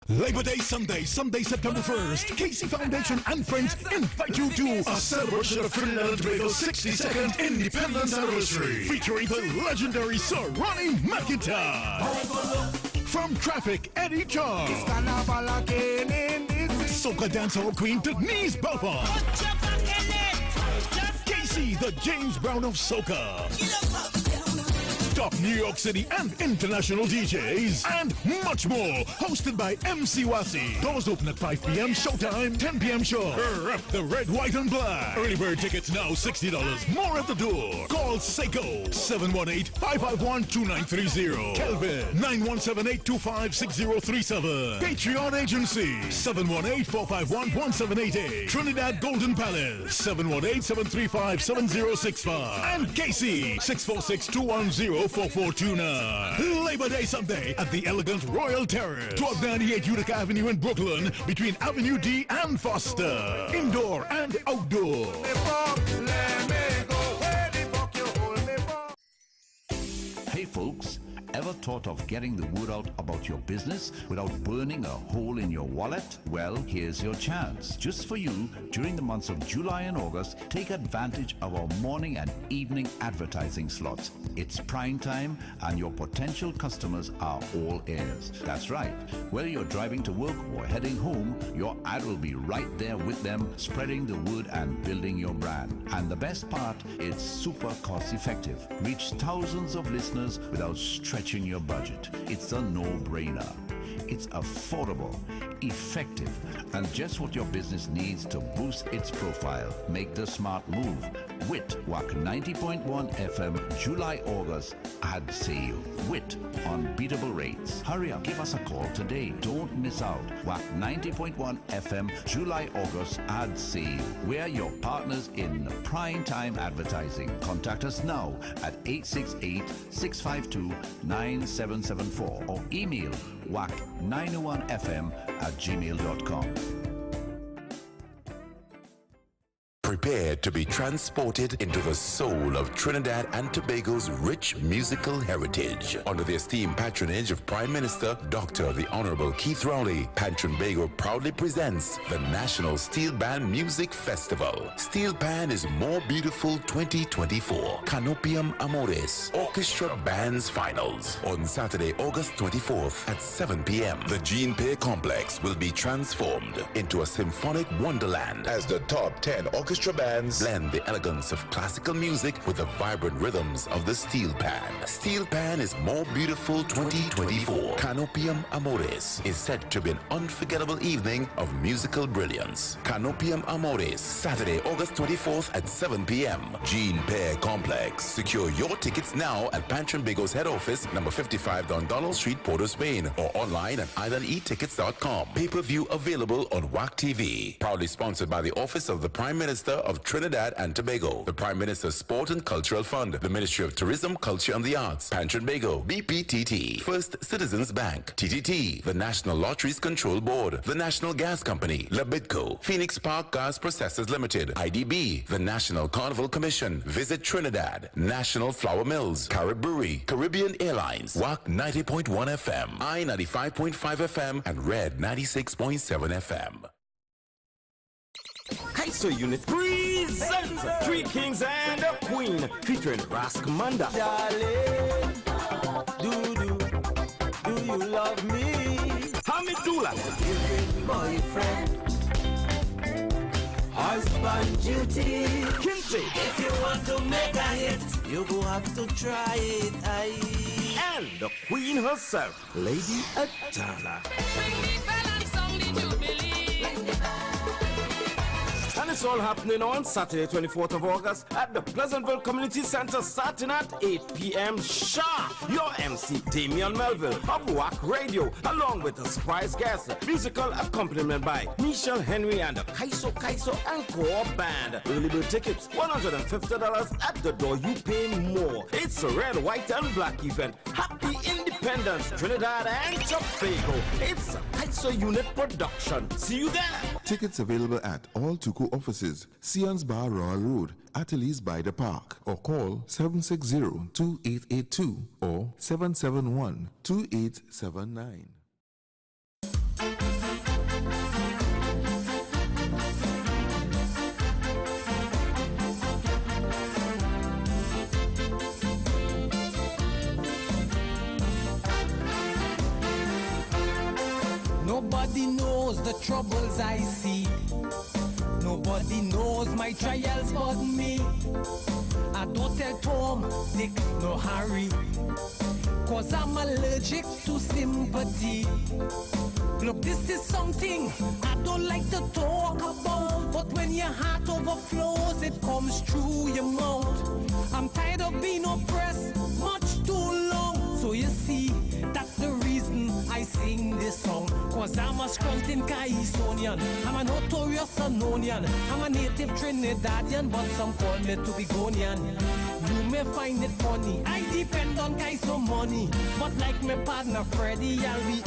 Labor Day Sunday, September 1st. Casey Foundation and friends invite you to a celebration of Trinidad and Tobago's 62nd Independence Anniversary, featuring the legendary Sir Ronnie McIntyre. From Traffic, Eddie Charles, Soca Dancehall Queen Denise Belfort, Casey, the James Brown of Soca, top New York City and international DJs, and much more. Hosted by MC Wasi. Doors open at 5 p.m. Showtime, 10 p.m. show. Rep the red, white, and black. Early bird tickets now $60. More at the door. Call Seiko 718-551-2930. Kelvin 9178-256037. Patreon Agency 718-451-1788. Trinidad Golden Palace 718-735-7065. And Casey 646-210-4429. Labor Day Sunday at the elegant Royal Terrace, 1298 Utica Avenue in Brooklyn, between Avenue D and Foster. Indoor and outdoor. Hey folks, ever thought of getting the word out about your business without burning a hole in your wallet? Well, here's your chance. Just for you, during the months of July and August, take advantage of our morning and evening advertising slots. It's prime time and your potential customers are all ears. That's right. Whether you're driving to work or heading home, your ad will be right there with them, spreading the word and building your brand. And the best part, it's super cost effective. Reach thousands of listeners without stretching your budget. It's a no-brainer. It's affordable, effective, and just what your business needs to boost its profile. Make the smart move with Wack 90.1 FM July-August ad sale with unbeatable rates. Hurry up, give us a call today. Don't miss out. Wack 90.1 FM July-August ad sale. We're your partners in prime time advertising. Contact us now at 868-652-9774 or email wack901fm@gmail.com. Prepare to be transported into the soul of Trinidad and Tobago's rich musical heritage. Under the esteemed patronage of Prime Minister Dr. the Honorable Keith Rowley, Trinbago proudly presents the National Steel Band Music Festival. Steel Band is More Beautiful 2024. Canopium Amores Orchestra Bands Finals on Saturday, August 24th at 7 p.m. The Gene Pay Complex will be transformed into a symphonic wonderland as the top 10 orchestra bands blend the elegance of classical music with the vibrant rhythms of the steel pan. Steel Pan is More Beautiful 2024. Canopium Amores is said to be an unforgettable evening of musical brilliance. Canopium Amores, Saturday, August 24th at 7 p.m. Gene Pay Complex. Secure your tickets now at Trinbago's head office, number 55 Don Donald Street, Port of Spain, or online at islandetickets.com. Pay-per-view available on Wack TV. Proudly sponsored by the Office of the Prime Minister of Trinidad and Tobago, the Prime Minister's Sport and Cultural Fund, the Ministry of Tourism, Culture and the Arts, Trinbago, BPTT, First Citizens Bank, TTT, the National Lotteries Control Board, the National Gas Company, Labitco, Phoenix Park Gas Processors Limited, IDB, the National Carnival Commission, Visit Trinidad, National Flour Mills, Carib Brewery, Caribbean Airlines, Wack 90.1 FM, I 95.5 FM, and Red 96.7 FM. Kaiso unit presents Three Kings and a Queen featuring Raskamanda. Darling, do you love me? Hamidullah, Boyfriend, husband duty. Kinte, If you want to make a hit, you go have to try it. and the Queen herself, Lady Adana. And it's all happening on Saturday, 24th of August at the Pleasantville Community Center, starting at 8 p.m. sharp. Your MC, Damian Melville of Wack Radio, along with a surprise guest, musical accompaniment by Michelle Henry and the Kaiso Encore Band. Early bird tickets, $150 at the door. You pay more. It's a red, white, and black event. Happy Independence, Trinidad and Tobago. It's a Kaiso Unit production. See you there. Tickets available at all Tuku offices, Sion's Bar Royal Road, Ateliers by the Park, or call 760-2882 or 771-2879. Nobody knows the troubles I see. Nobody knows my trials but me. I don't tell Tom, Dick, no Harry, 'cause I'm allergic to sympathy. Look, this is something I don't like to talk about, but when your heart overflows, it comes through your mouth. I'm tired of being oppressed much too long. So you see, that's the reason I sing this song. 'Cause I'm a scrounging Caisonian, I'm a notorious Anonian, I'm a native Trinidadian, but some call me to be Gonian. You may find it funny, I depend on Kaiso money, but like my partner Freddie, I'll be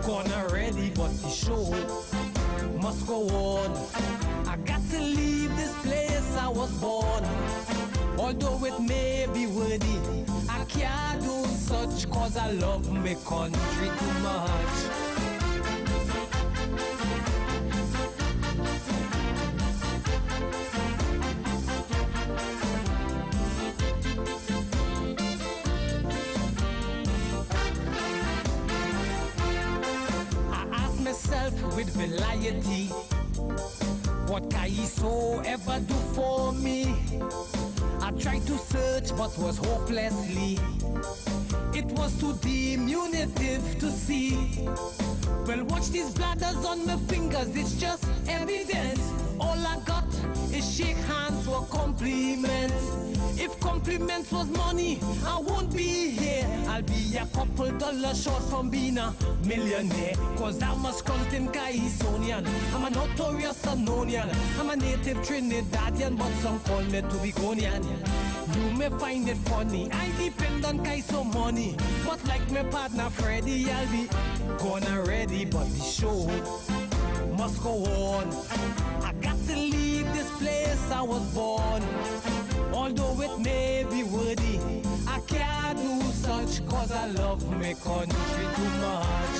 gone already. But the show must go on. I got to leave this place I was born. Although it may be worthy, I can't do such 'cause I love my country too much. I ask myself with variety, what Kaiso ever do for me? I tried to search but was hopelessly. It was too diminutive to see. Well, watch these bladders on my fingers, it's just evidence. All I got is shake hands for compliments. If compliments was money, I won't be here. I'll be a couple dollars short from being a millionaire. 'Cause I'm a scrounging Caisonian, I'm a notorious Anonian, I'm a native Trinidadian, but some call me to be Gonian. You may find it funny, I depend on Kaiso money, but like my partner Freddie, I'll be gone already. But the show must go on. I got to leave this place I was born. Although it may be worthy, I can't do such 'cause I love my country too much.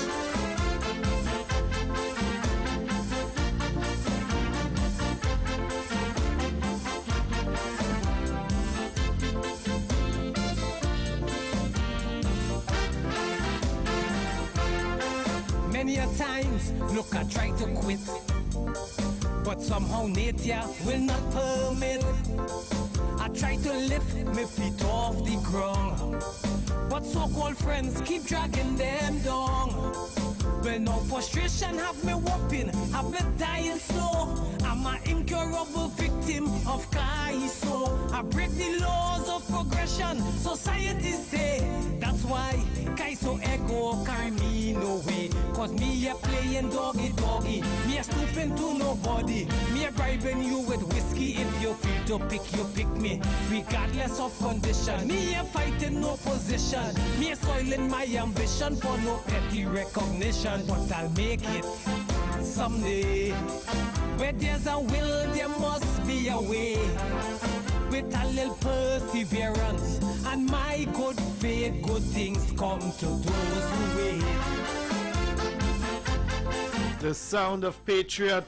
Many a times, look, I try to quit, but somehow nature will not permit. I try to lift my feet off the ground, but so-called friends keep dragging them down. Well, no frustration have me whooping, have me dying slow. I'm an incurable victim of Kaiso. I break the laws of progression, society say. That's why Kaiso ego carry me no way. 'Cause me a playing doggy, me a stooping to nobody. Me a bribing you with whiskey, if you feel to pick, you pick me. Regardless of condition, me a fighting no position. Me a soiling my ambition for no petty recognition. But I'll make it someday. Where there's a will, there must be a way. With a little perseverance and my good faith, good things come to those who wait. The sound of Patriot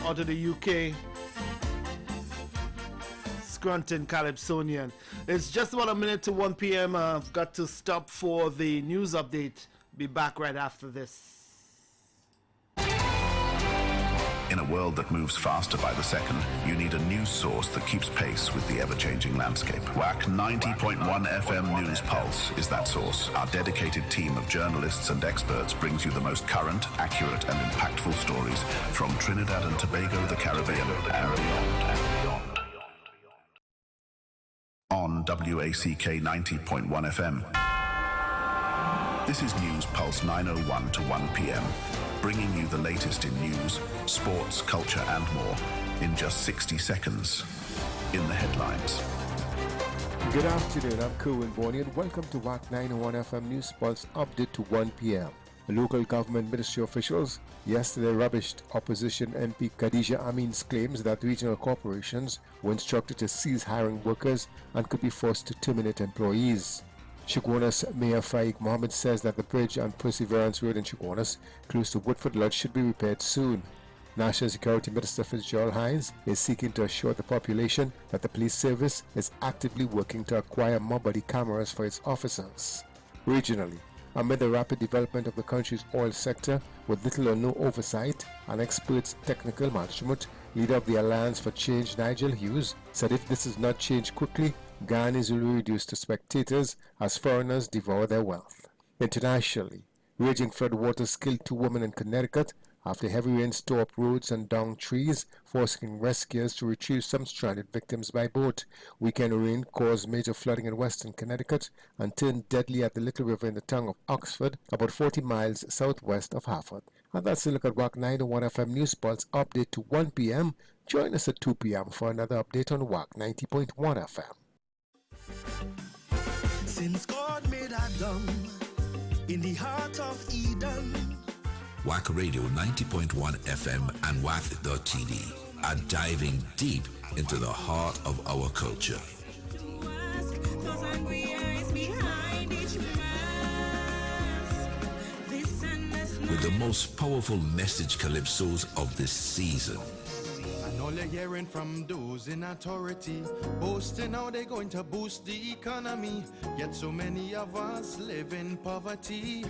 out of the UK. Scranton Calypsonian. It's just about a minute to 1 p.m. I've got to stop for the news update. Be back right after this. In a world that moves faster by the second, you need a news source that keeps pace with the ever-changing landscape. Wack 90.1 FM News Pulse is that source. Our dedicated team of journalists and experts brings you the most current, accurate, and impactful stories from Trinidad and Tobago, the Caribbean, and beyond. On WACK 90.1 FM. This is News Pulse 9:01 to 1 p.m., bringing you the latest in news, sports, culture, and more in just 60 seconds. In the headlines. Good afternoon, I'm Kerwin Boney, and welcome to Wack 901 FM News Pulse update to 1 p.m. Local government ministry officials yesterday rubbished opposition MP Khadija Amin's claims that regional corporations were instructed to cease hiring workers and could be forced to terminate employees. Chaguanas Mayor Faiq Mohammed says that the bridge on Perseverance Road in Chaguanas, close to Woodford Lodge, should be repaired soon. National Security Minister Fitzgerald Hines is seeking to assure the population that the police service is actively working to acquire more body cameras for its officers. Regionally, amid the rapid development of the country's oil sector with little or no oversight and experts' technical management, leader of the Alliance for Change Nigel Hughes said if this is not changed quickly, Guyanese will be reduced to spectators as foreigners devour their wealth. Internationally, raging floodwaters killed 2 women in Connecticut after heavy rains tore up roads and downed trees, forcing rescuers to retrieve some stranded victims by boat. Weekend rain caused major flooding in western Connecticut and turned deadly at the Little River in the town of Oxford, about 40 miles southwest of Hartford. And that's a look at Wack 901 FM News Pulse update to 1 p.m. Join us at 2 p.m. for another update on Wack 90.1 FM. Since God made Adam in the heart of Eden, Wack Radio 90.1 FM and Wack.tv are diving deep into the heart of our culture. With the most powerful message calypsos of this season. and all you're hearing from those in authority, boasting how they're going to boost the economy, yet so many of us live in poverty.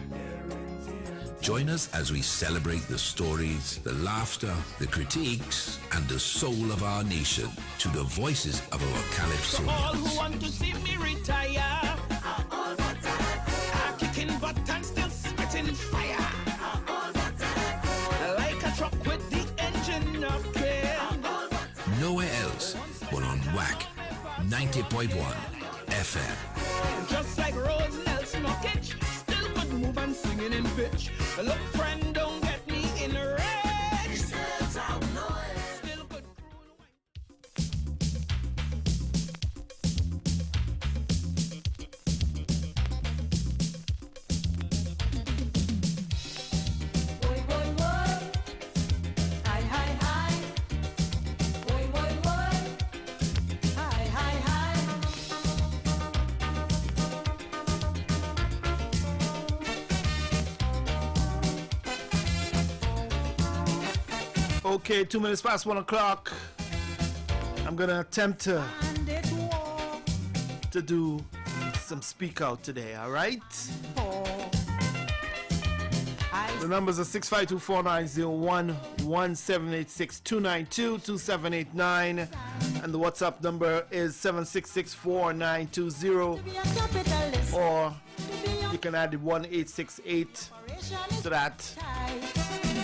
Join us as we celebrate the stories, the laughter, the critiques, and the soul of our nation to the voices of our Calypsonians. All who want to see me retire are all but are kicking butt and still spitting fire. All but like a truck with the engine upgrade. Nowhere else but on Wack 90.1 FM. Just like Rose Nelson Knockage, still could move and singing in pitch. Look, friend, don't get me in a rage. Still could. Boy, boy, boy. Hi, hi, hi. Boy, boy, boy. Hi, hi, hi. Okay, 2 minutes past 1 o'clock. I'm gonna attempt to do some speak out today, alright? The numbers are 652-490-1, 1786-292-2789, and the WhatsApp number is 766-4920, or you can add the 1-868 to that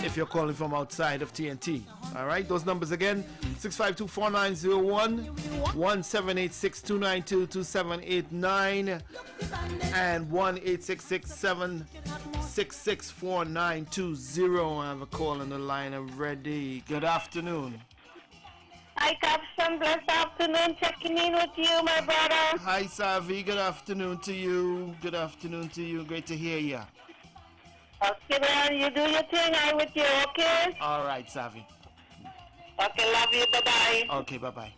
if you're calling from outside of TNT. Alright, those numbers again, 652-4901, 1786-292-2789, and 1-866-766-4920. I have a call on the line already. Good afternoon. Hi, Capson. Blessed afternoon. Checking in with you, my brother. Hi, Savi. Good afternoon to you. Good afternoon to you. Great to hear you. Okay, man. You do your thing. I'm with you, okay? All right, Savi. Okay, love you. Bye-bye. Okay, bye-bye.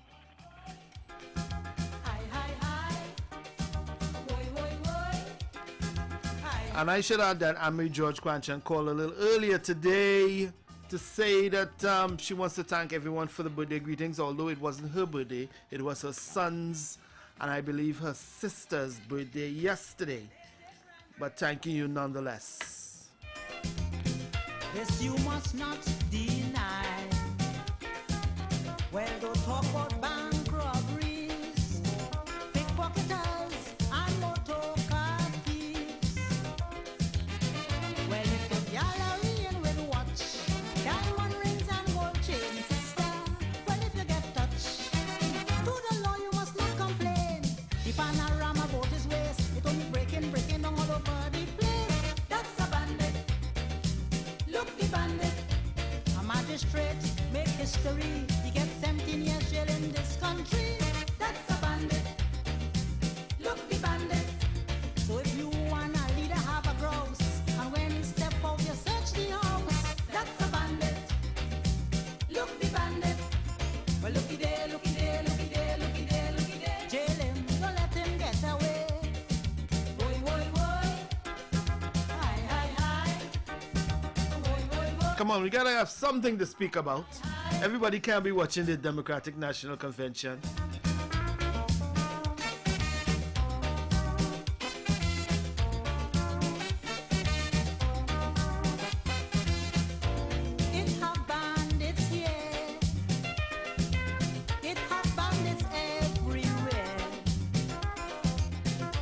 And I should add that Amory George Quanchan called a little earlier today to say that she wants to thank everyone for the birthday greetings, although it wasn't her birthday, it was her son's and I believe her sister's birthday yesterday. But thanking you nonetheless. Yes, you must not deny. Well, don't talk about bank robberies, pickpocketers, and motor car thieves. Well, if the gallery will watch, diamond rings and gold chains, sister. Well, if you get touched, to the law you must not complain. The panorama about his waist, it only breaking down all over the place. That's a bandit. Look the bandit. A magistrate make history. He gets 17 years jail in this country. That's a bandit. Look the bandit. So if you wanna leader have a grouse, and when you step out you search the house. That's a bandit. Look the bandit. Well, looky there, looky there, looky there, looky there, looky there. Jail him, don't let him get away. Boy, boy, boy. Hi, hi, hi. Boy, boy, boy. Come on, we gotta have something to speak about. Everybody can't be watching the Democratic National Convention. It have bandits here. It have bandits everywhere.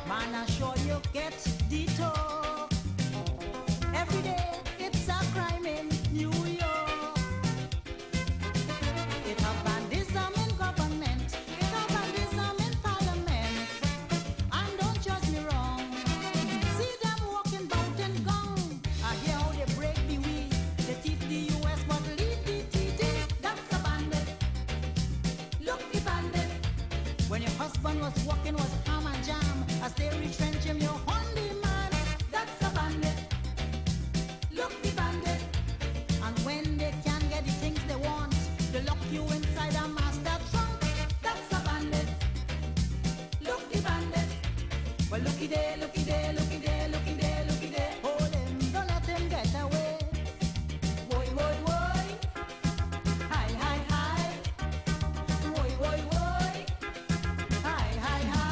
Man, I sure you get the talk. Every day it's a crime in New York. It have bandism in government. It have bandism in parliament. And don't judge me wrong. See them walking bout and gong. I hear how they break the weed. They thief the US but leave the TT. That's a bandit. Look the bandit. When your husband was walking was ham and jam. As they retrench him, you're on the man. That's a bandit. Look the bandit. And when they can't get the things they want, they lock you inside a master trunk. That's a bandit. Look the bandit. Well, looky there, looky there, looky there, looky there, looky there. Hold him, don't let him get away. Boy, boy, boy. Hi, hi, hi. Boy, boy, boy. Hi, hi, hi.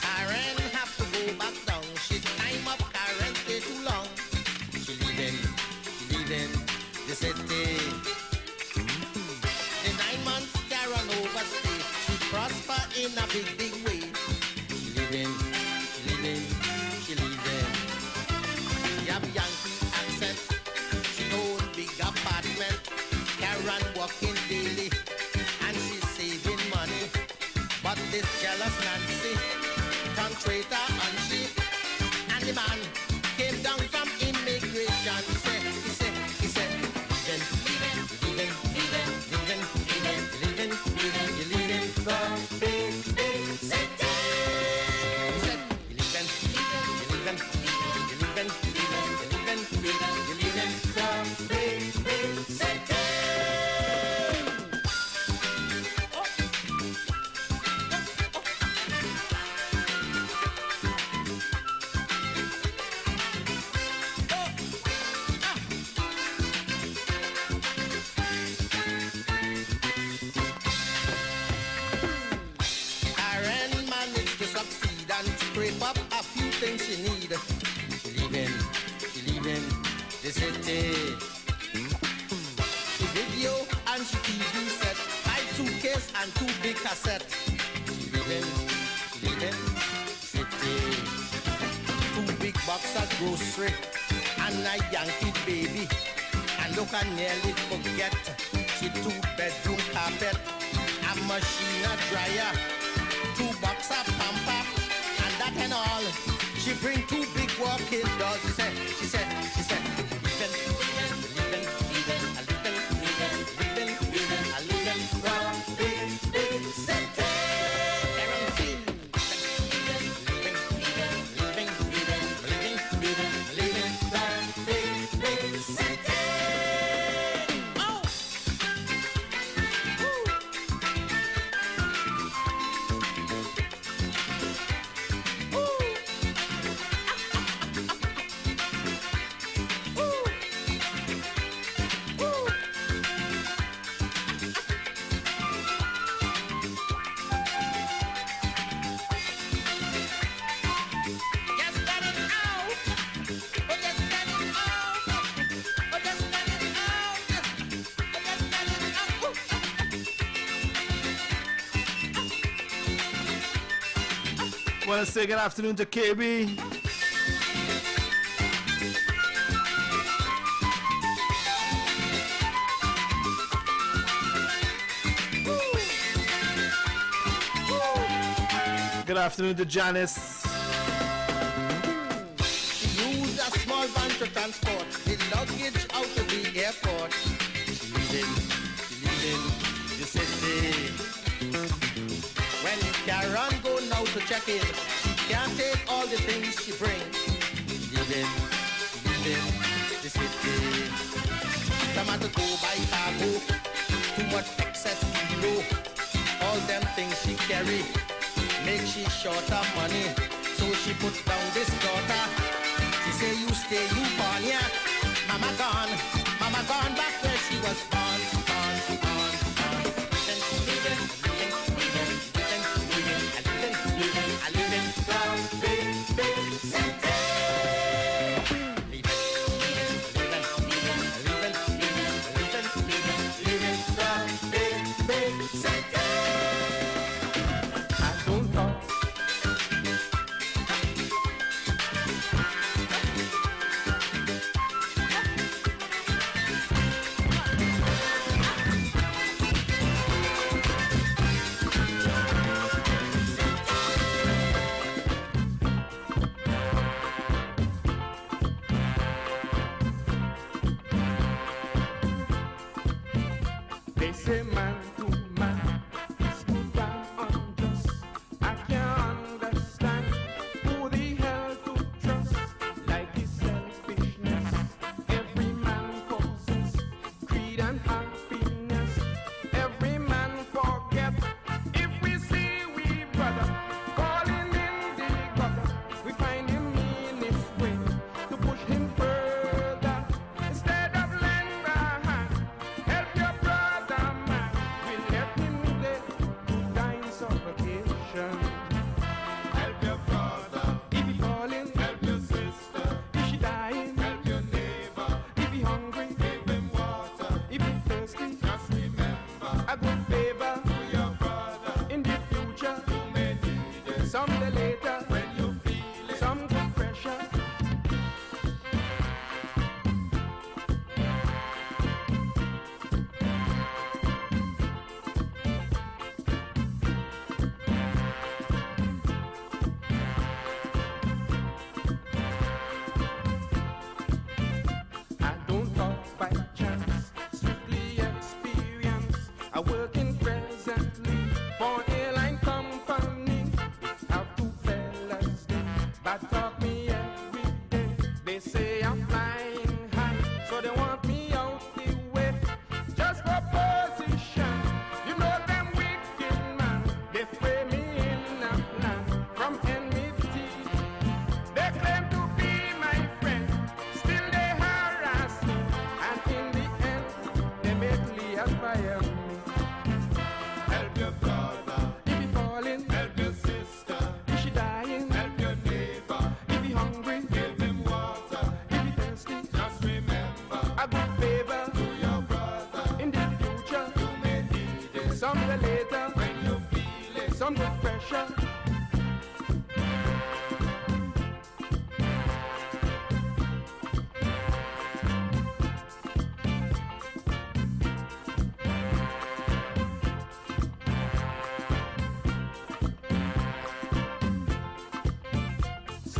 Karen have to go back down. She time up Karen stay too long. She leaving the city. In 9 months Karen overstay. She prosper in a big, big way. She leaving. She have Yankee accent. She own big apartment. Karen working daily and she's saving money. But this jealous Nancy turned traitor and she and the man came down from immigration. He said, leaving the big, big city. He said, you're leaving the big, big city. Karen managed to succeed and scrape up a few things she need. She leaving the city. She video and she TV set, 5 suitcase and 2 big cassettes. She box of grocery and a Yankee baby. And look, I nearly forget, she 2-bedroom carpet, a machine, a dryer, 2 box of pamper, and that and all. She bring 2 big walking dolls. She said, Want to say good afternoon to KB. Good afternoon to Janice. She used a small van to transport the luggage out of the airport. She leaving the city. When Karen go now to check in, she can't take all the things she brings. Leaving the city. Some had to go by cargo, too much excess kilo. All them things she carry make she short of money. So she put down this daughter. She say, you stay, you born, yeah. Mama gone back where she was born. Then she leaving the big city.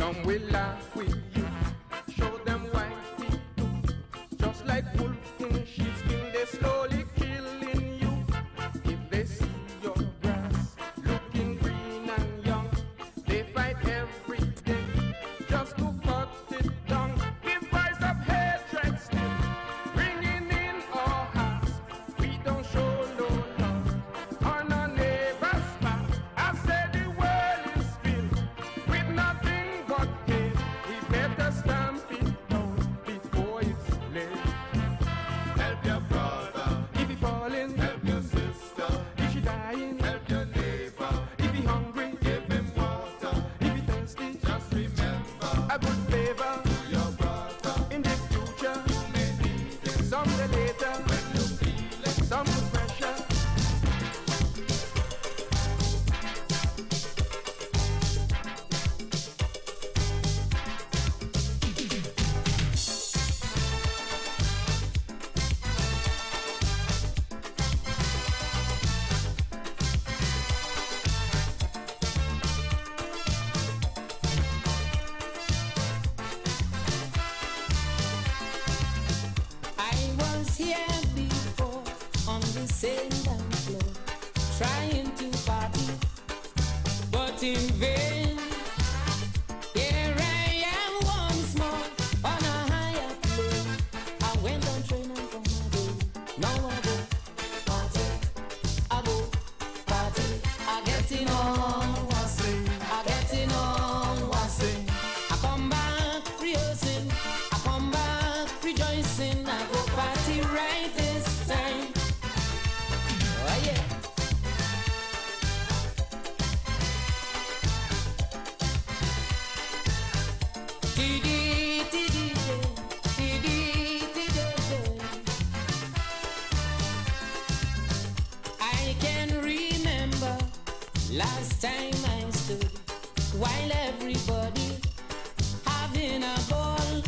Some will laugh with you, show them why we do. Just like wolf in sheepskin, they slowly killing you. If they see your grass looking green and young, they fight every day just to cut it down. Give voice of hatred still, bringing in our hearts. We don't show no love on our neighbor's back. I say the world is filled with nothing but hate. We better stamp it down before it's late. Help your brother if he falling. Help your sister if she dying. Help your neighbor if he hungry. Give him water if he thirsty. Just remember a good favor to your brother in the future. You may need it someday later when you feel it. Some good pressure. I was here before on the same dance floor, trying to party, but in vain. Here I am once more on a higher plane. I went on training for my day. Now I go party, I go party. I getting on, I getting on, I come back rehearsing, I come back rejoicing. I go party right this time. Oh yeah. I can remember last time I stood while everybody having a ball.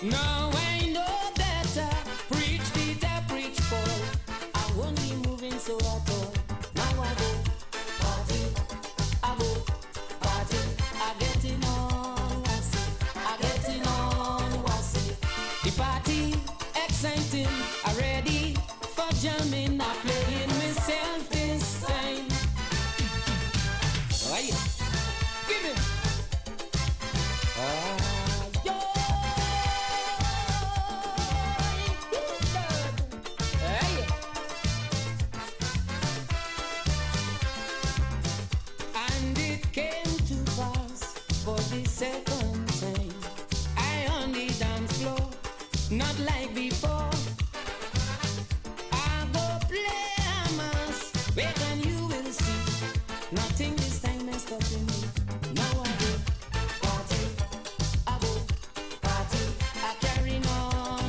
Now I know better. Preach Peter, preach Paul. I won't be moving so at all. Now I go party, I go party. I getting on, I getting on, the party exciting. I ready for jamming. I playing myself this time. Oh yeah, give me. Yo. Hey. And it came to pass for the second time. I on the dance floor, not like before. I go play a mass, wait and you will see. Nothing this time is stopping me. Now I go party, I go party. I carry on,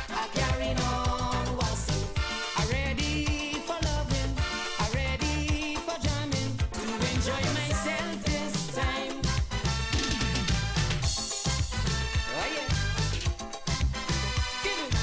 I carry on, I ready for loving, I ready for jamming, to enjoy myself this time. Oh yeah. Give it.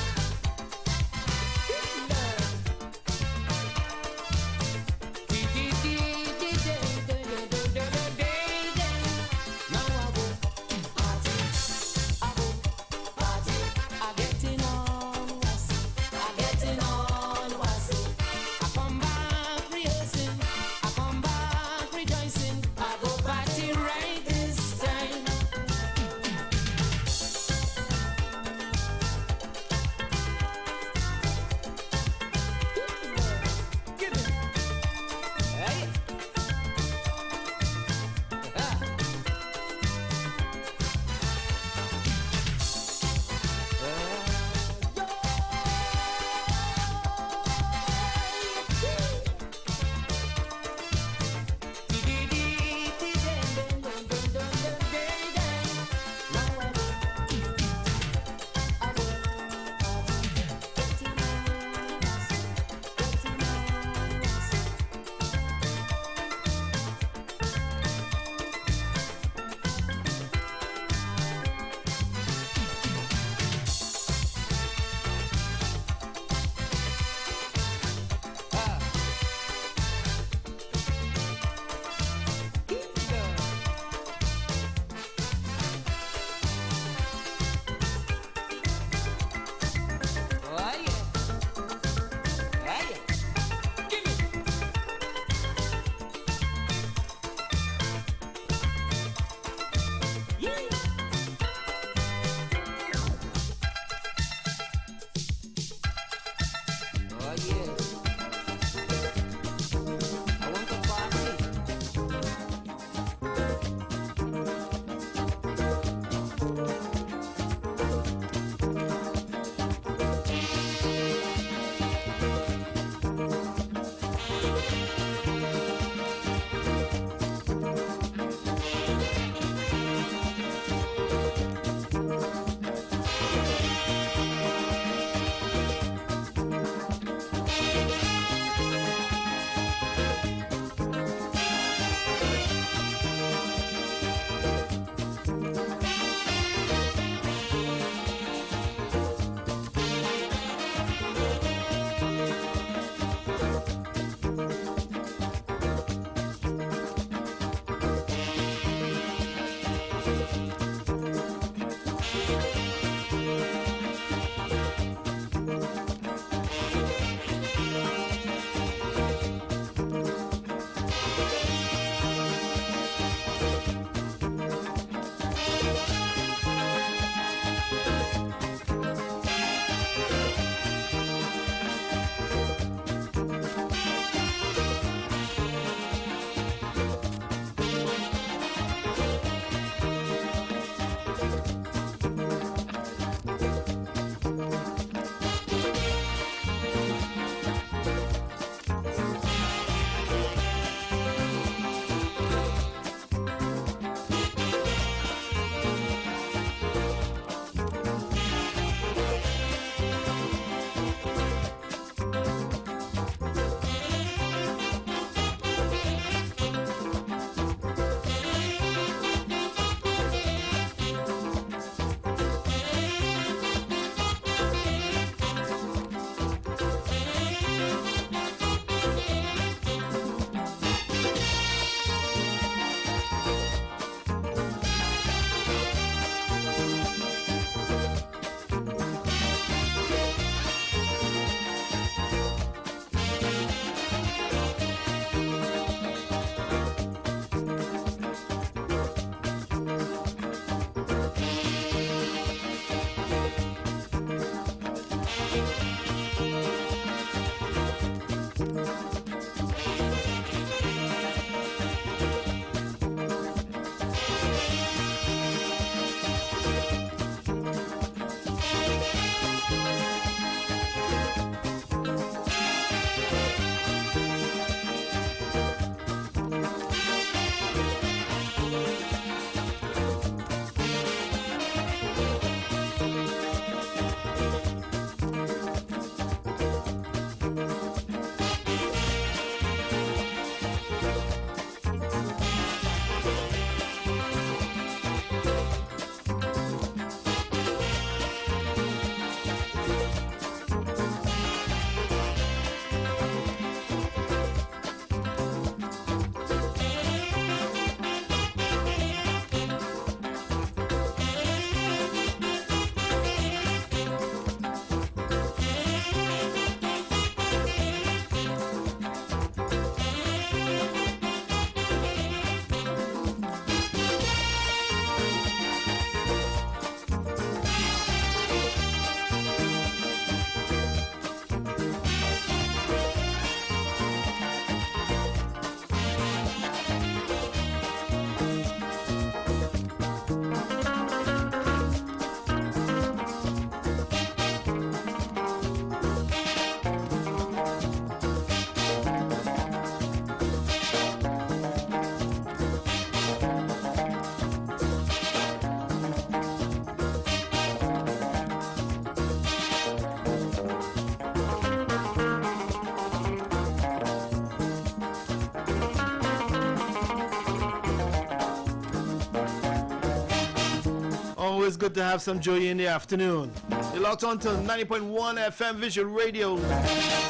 Always good to have some joy in the afternoon. You're locked on to 90.1 FM Visual Radio,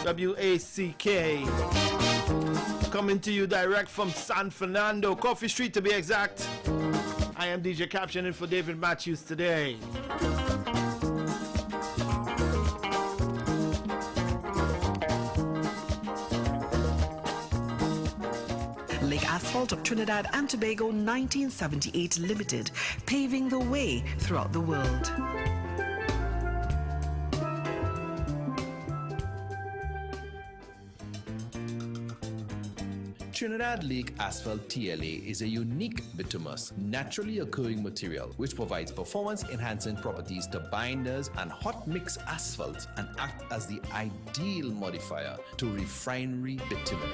WACK. Coming to you direct from San Fernando, Coffee Street to be exact. I am DJ Captioning for David Matthews today. Lake Asphalt of Trinidad and Tobago 1978 Limited, paving the way throughout the world. Trinidad Lake Asphalt TLA is a unique bituminous, naturally occurring material which provides performance-enhancing properties to binders and hot mix asphalt and act as the ideal modifier to refinery bitumen.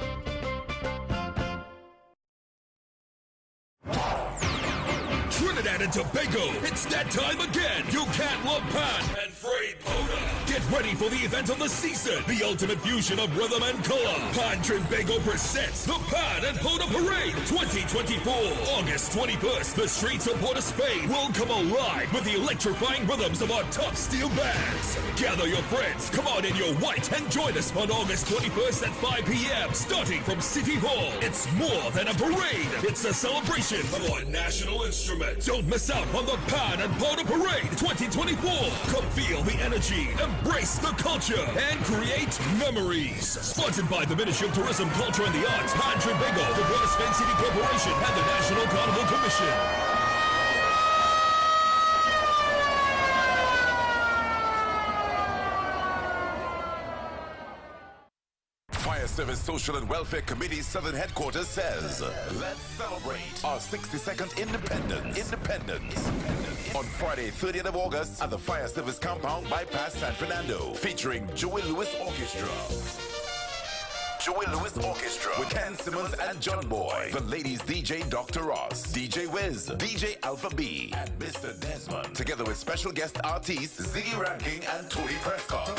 Trinidad and Tobago, it's that time again. You can't look pan and freight powder. Get ready for the event of the season, the ultimate fusion of rhythm and color. Pan Trinbago presents the Pan and Powder Parade 2024. August 21st, the streets of Port of Spain will come alive with the electrifying rhythms of our top steel bands. Gather your friends, come out in your white and join us on August 21st at 5 p.m. starting from City Hall. It's more than a parade. It's a celebration of our national instruments. Don't miss out on the Pan and Powder Parade 2024. Come feel the energy, embrace the culture, and create memories. Sponsored by the Ministry of Tourism, Culture and the Arts, Pan Trinbago, the Port of Spain City Corporation, and the National Carnival Commission. Fire Service Social and Welfare Committee Southern Headquarters says, let's celebrate our 62nd independence. On Friday, 30th of August at the Fire Service Compound Bypass San Fernando, featuring Joey Lewis Orchestra. Joey Lewis Orchestra with Ken Simmons and John Boy. The ladies DJ Dr. Ross, DJ Wiz, DJ Alpha B, and Mr. Desmond. Together with special guest artists Ziggy Ranking and Tony Prescott.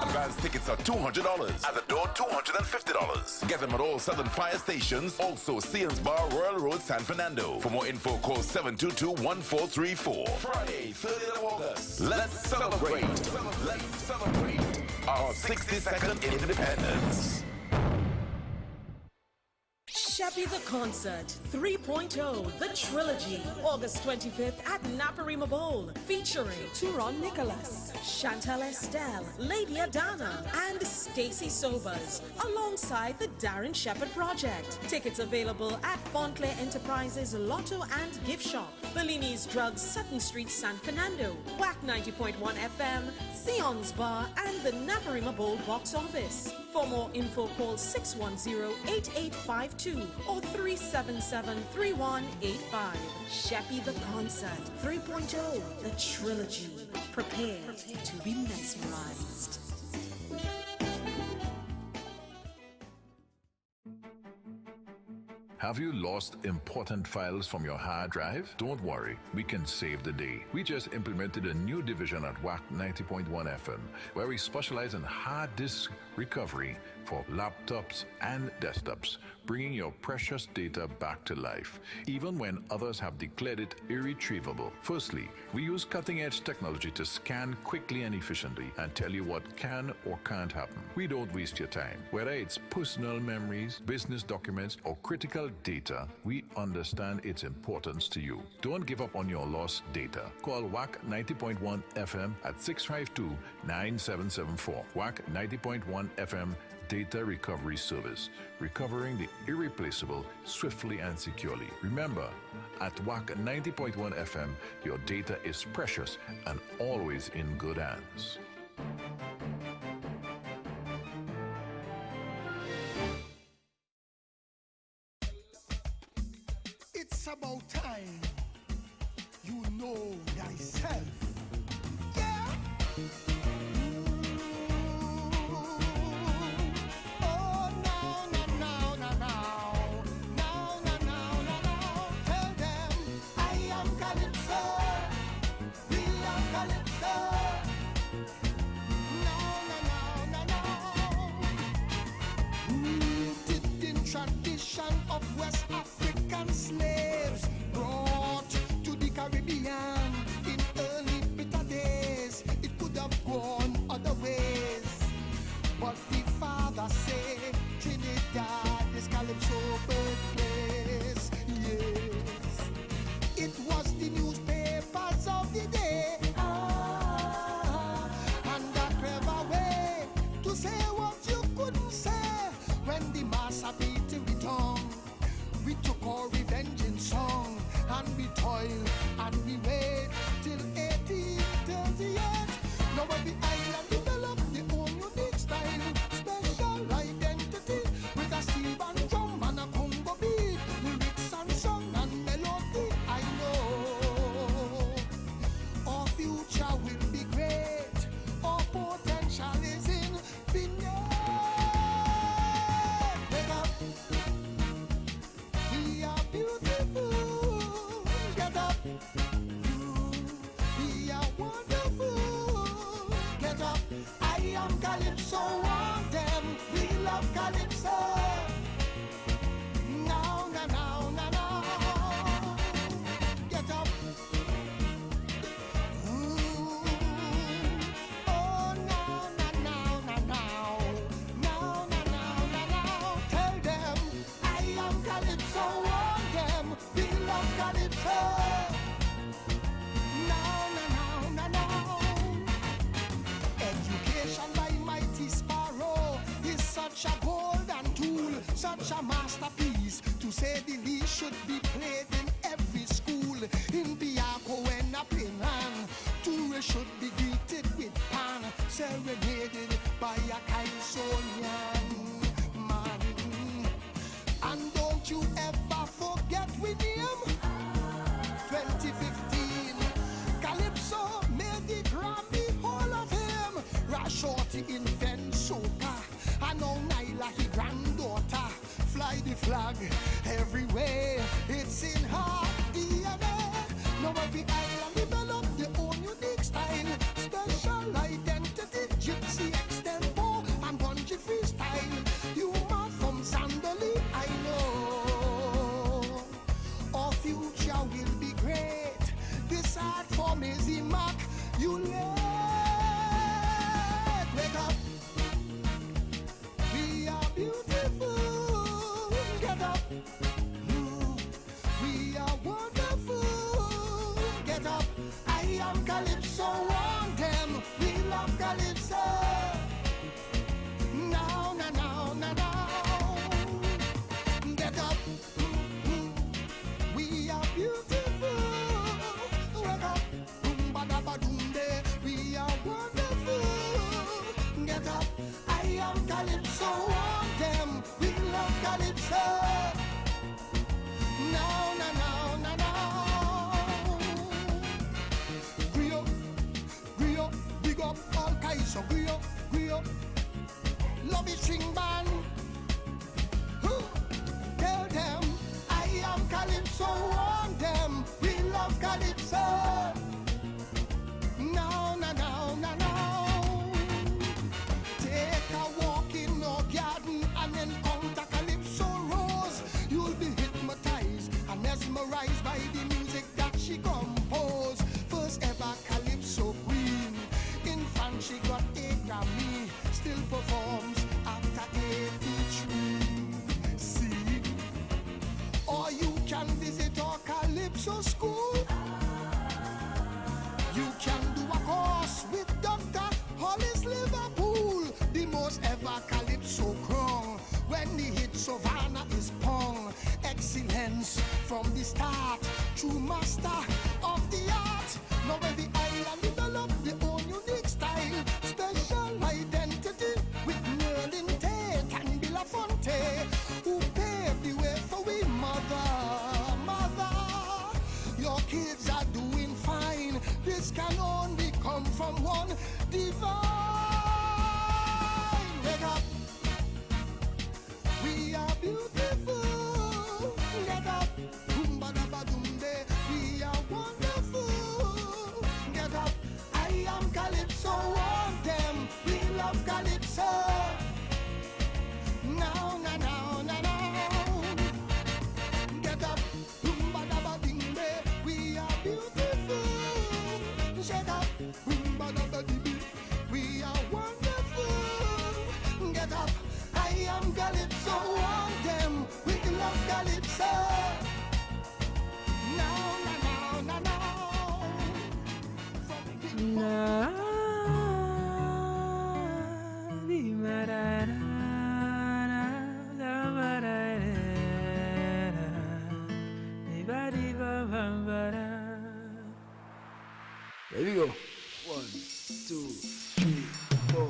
Advance tickets are $200. At the door, $250. Get them at all Southern Fire stations. Also, Seans Bar, Royal Road, San Fernando. For more info, call 722-1434. Friday, 30th of August. Let's celebrate. Let's celebrate our 62nd independence. Sheppy the Concert 3.0, the trilogy, August 25th at Naparima Bowl, featuring Turon Nicholas, Chantal Estelle, Lady Adana, and Stacy Sobers, alongside the Darren Shepherd Project. Tickets available at Fontclair Enterprises, Lotto and Gift Shop, Bellini's Drugs, Sutton Street, San Fernando, Wack 90.1 FM, Sion's Bar, and the Naparima Bowl box office. For more info, call 610-8852 or 377-3185. Sheppy the Concert 3.0, the trilogy. Prepare to be mesmerized. Have you lost important files from your hard drive? Don't worry, we can save the day. We just implemented a new division at Wack 90.1 FM, where we specialize in hard disk recovery for laptops and desktops, bringing your precious data back to life, even when others have declared it irretrievable. Firstly, we use cutting-edge technology to scan quickly and efficiently and tell you what can or can't happen. We don't waste your time. Whether it's personal memories, business documents, or critical data, we understand its importance to you. Don't give up on your lost data. Call Wack 90.1 FM at 652-9774. Wack 90.1 FM Data Recovery Service, recovering the irreplaceable swiftly and securely. Remember, at Wack 90.1 FM, your data is precious and always in good hands. It's about time you know thyself. Yeah. Oh, no, no, no, no, no. No, no, no, no, no. Tell them I am Calypso. We are Calypso. No, no, no, no, no. African slaves brought to the Caribbean in early bitter days. It could have gone other ways, but the father said Trinidad is Calypso birthplace. Yes, it was the newspapers of the day, and a clever way to say what you couldn't say. When the massa beat we tongue, we took our revenge in song, and we toil and we wait till 1838. Now every island developed their own unique style, special identity with a steel band drum and a Congo beat, lyrics and song and melody. I know our future will be great, our potential is infinite. Wake up, we are beautiful. Get up, we are wonderful. Get up, I am Calypso, want them. We love Calypso. Now, now, now, now, now. Get up. Ooh. Oh, now, now, now, now, now. Now, now, now, now, now. Tell them I am Calypso, want them. We love Calypso. Now, now, now, now, now. Education by Mighty Sparrow is such a golden tool, such a masterpiece. To say the least, should be played in every school. In Biako when a plain man, tourists should be greeted with pan, serenaded by a Calypsonian man. And don't you ever forget we name 2015. Calypso made the Grammy Hall of Fame. Rashorty invent soca, and now Nyla, his granddaughter, fly the flag everywhere. It's in her DNA. Now every island develop their own unique style, special identity, gypsy extempo and bungee freestyle. Humor from Sandali, I know our future will be great. This art form is the mark you let. Wake up, we are beautiful. Get up, we are wonderful. Get up, I am Calypso, want them. We love Calypso. Now, now, now, now, now. Get up, we are beautiful. Wake up, badabadumbe, we are wonderful. Get up, I am Calypso, want them. We love Calypso. Now, now, now, now, now. Grio, big up all kinds of Grio. Love it, string band. Tell them I am Calypso, want them. We love Calypso. Now, now, now, now, now. Take a walk in our garden and encounter Calypso Rose. You'll be hypnotized and mesmerized by the music that she composed. First ever Calypso queen. In France she got a Grammy. Still performs after 83. See? Or you can visit our Calypso school. You can do a course with Dr. Hollis Liverpool. The most ever Calypso crown. When the hit Savannah is pong. Excellence from the start. True master of the art. Now every island develop their own unique style. Special identity with Merlin Tate and Belafonte, who paved the way for we mother. Your kids are doing fine. This can only come from one divine. Wake up, we are beautiful. Get up, badabadumbe, we are wonderful. Get up, I am Calypso, want them. We love Calypso. Now, now, now, now, now. Get up. get up. I am Calypso, want them with the love Calypso. There we go. 1, 2, 3, 4.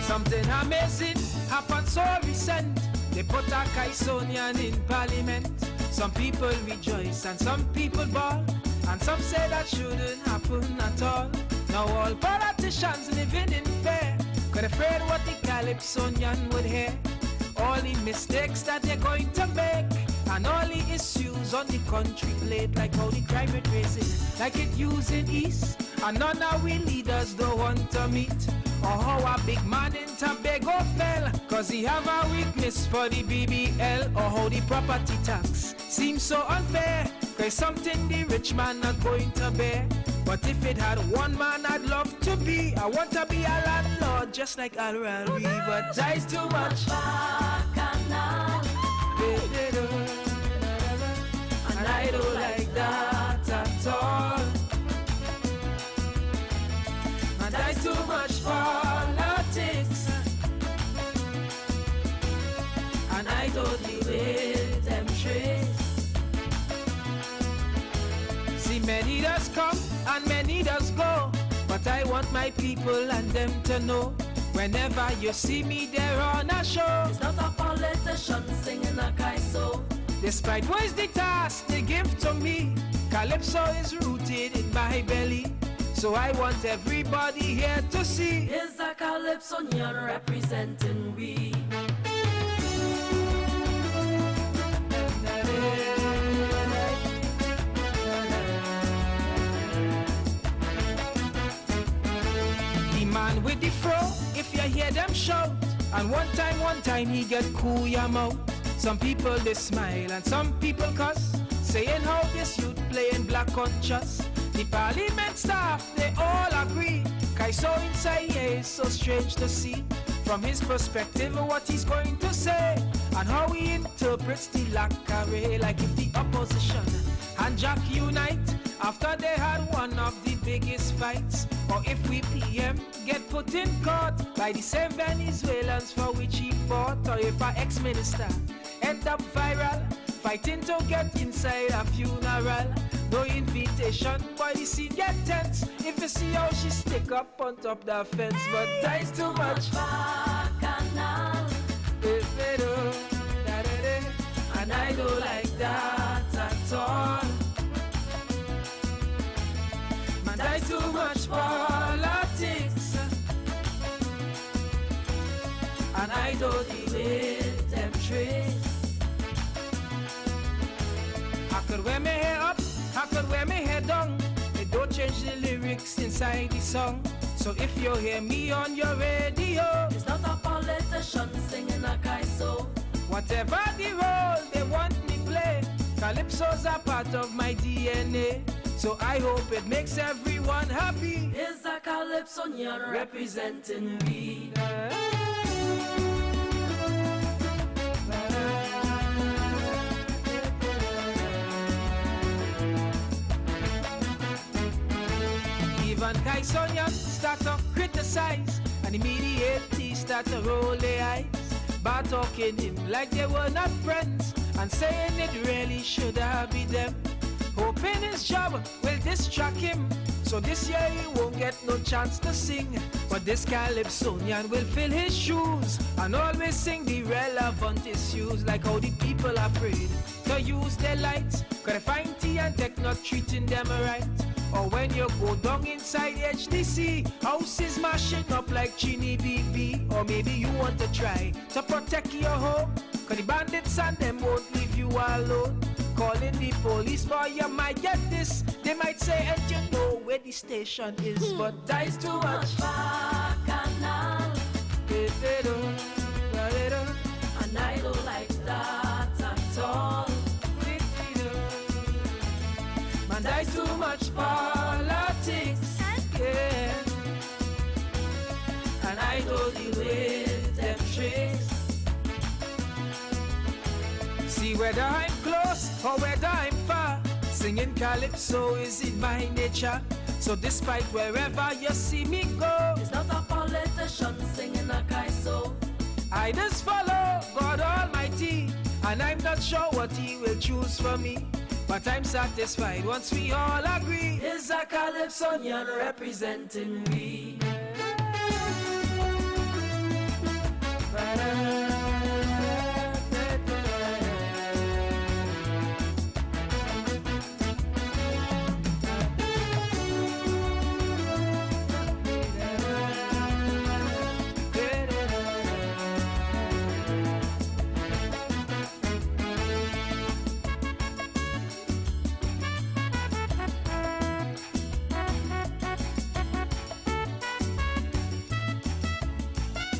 Something amazing happened so recent. They put a Kaisonian in parliament. Some people rejoice and some people bawl, and some say that shouldn't happen at all. Now all politicians living in fear, cause afraid what the Calypsonian would hear. All the mistakes that they're going to make, and all the issues on the country plate, like how the crime rate raising, like it using east, and none of we leaders don't want to meet. Or how a big man in Tobago fell, cause he have a weakness for the BBL. Or how the property tax seems so unfair, cause something the rich man not going to bear. But if it had one man I'd love to be, I want to be a landlord just like Al-Rawi. But there's too much bacchanal, and I don't like that at all. And there's too much politics, and I don't live with them traits. See, many does come and many does go, but I want my people and them to know, whenever you see me there on a show, it's not a politician singing a kaiso. Despite what's the task they give to me, Calypso is rooted in my belly. So I want everybody here to see, here's a Calypsonian representing we. The man with the fro, if you hear them shout, and one time he get cool your mouth. Some people they smile and some people cuss, saying how this youth playing black conscious. The parliament staff, they all agree, Kaiso inside here is so strange to see. From his perspective, what he's going to say, and how he interprets the lacquer, like if the opposition and Jack unite, after they had one of the biggest fights. Or if we PM get put in court by the same Venezuelans for which he fought. Or if our ex-minister end up viral, fighting to get inside a funeral. No invitation, boy, the scene get tense if you see how she stick up on top the fence. But there's too much bacchanal, and I don't like that at all. Man, there's too much politics, and I don't deal with them traits. I could wear my hair up, I could wear my hair down. They don't change the lyrics inside the song. So if you hear me on your radio, it's not a politician singing a kaiso. Whatever the role they want me play, Calypso's a part of my DNA. So I hope it makes everyone happy. Here's a Calypsonian representing me. Even Kaisonians start to criticize, and immediately start to roll their eyes, bad talking him like they were not friends, and saying it really should have been them. Hoping his job will distract him, so this year he won't get no chance to sing. But this Calypsonian will fill his shoes and always sing the relevant issues, like how the people are afraid to use their lights, cause they find tea and tech not treating them right. Or when you go down inside HDC, houses mashing up like Chini BB. Or maybe you want to try to protect your home, cause the bandits and them won't leave you alone. Calling the police, boy, you might get this. They might say, and you know where the station is, but that's too much. Bacchanal, and I don't like that at all. Man, that's too much politics, yeah. And I don't deal with them tricks. See, whether I'm close or whether I'm far, singing calypso is in my nature. So despite wherever you see me go, it's not a politician singing a kaiso. I just follow God Almighty, and I'm not sure what He will choose for me, but I'm satisfied once we all agree. It's a calypsonian representing me.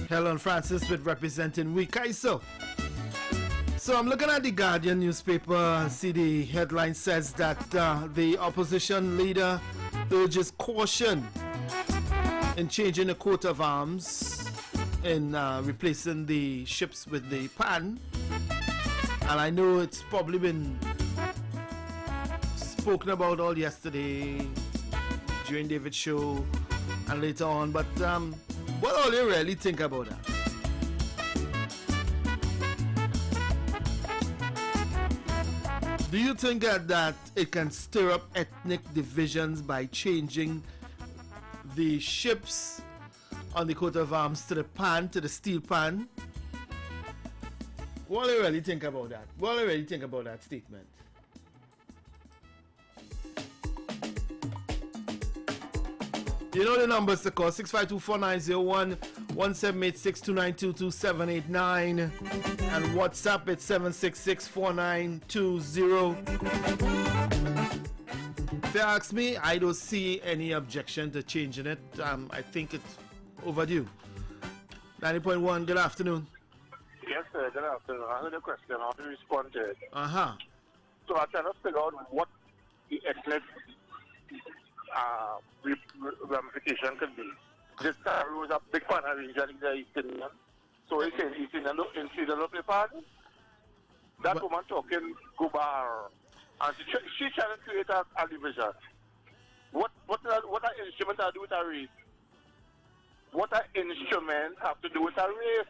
Helen Francis with representing we Kaiso. So I'm looking at the Guardian newspaper and see the headline says that the opposition leader urges caution in changing the coat of arms in replacing the ships with the pan. And I know it's probably been spoken about all yesterday during David's show and later on, but what all you really think about that? Do you think that it can stir up ethnic divisions by changing the ships on the coat of arms to the pan, to the steel pan? What do you really think about that? What do you really think about that statement? You know the numbers to call 652-4901, 1786-292-2789, and WhatsApp at 766-4920. If you ask me, I don't see any objection to changing it. I think it's overdue. 90.1, good afternoon. Yes, sir, good afternoon. I heard a question. How to respond to it? Uh-huh. So I'm trying to figure out what the ethnic ramification could be. This time was a big fan of region in the East Indian. So he said East Indian don't play part. That woman talking Gubar. And she trying to create a division. What an instrument have to do with a race? What an instrument have to do with a race?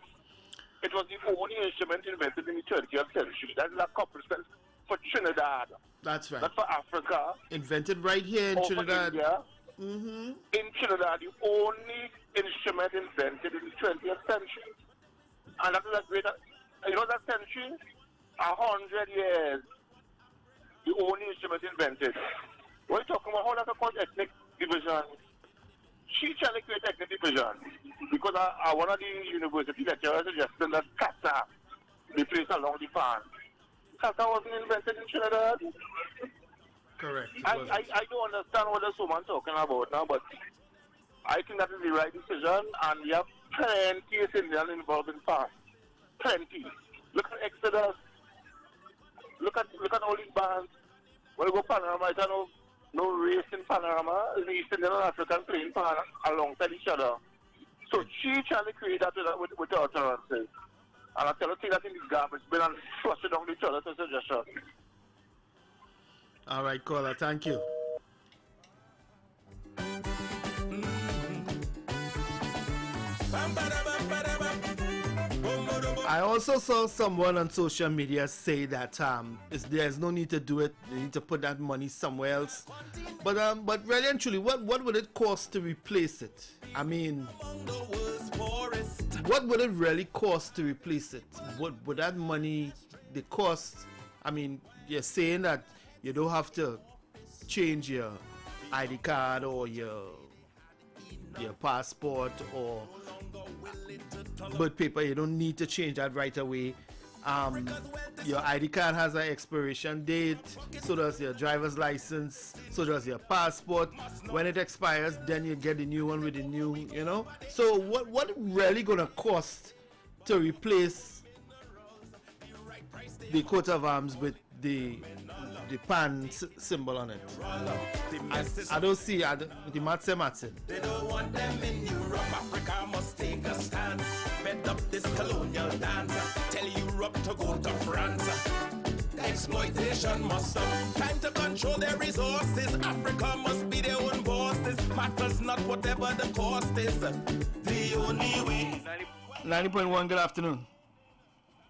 It was the only instrument invented in the 20th century. That is a accomplishment for Trinidad. That's right. Not for Africa. Invented right here in Trinidad. India. In Trinidad, the only instrument invented in the 20th century. And that is a great, you know that century? 100 years. The only instrument invented. When you talking about how that's called ethnic division, she trying to create ethnic division. Because one of the university lecturers suggested that kata be placed along the pan. Kata wasn't invented in Trinidad. Correct. I don't understand what this woman talking about now, but I think that is the right decision, and we have plenty of Indians involved in past. Plenty. Look at Exodus. Look at all these bands. When you go Panorama, I don't know no race in Panorama. The East Indian and African playing pan alongside each other. So she trying to create that with the utterances. And I tell her, take that in the garbage bin and flush it down the toilet as a suggestion. All right, caller, thank you. I also saw someone on social media say that there's no need to do it. They need to put that money somewhere else. But really and truly, what would it cost to replace it? I mean, what would it really cost to replace it? Would that money, the cost? I mean, you're saying that you don't have to change your ID card or your passport or birth paper, you don't need to change that right away. Your ID card has an expiration date, so does your driver's license, so does your passport. When it expires, then you get the new one with the new, you know. So what really gonna cost to replace the coat of arms with the pan symbol on it? I don't see the Matse. They don't want them in Europe. Africa must take a stance. Bend up this colonial dance. Tell Europe to go to France. The exploitation must stop. Time to control their resources. Africa must be their own bosses. Matters not whatever the cost is. The only way. 90.1, good afternoon.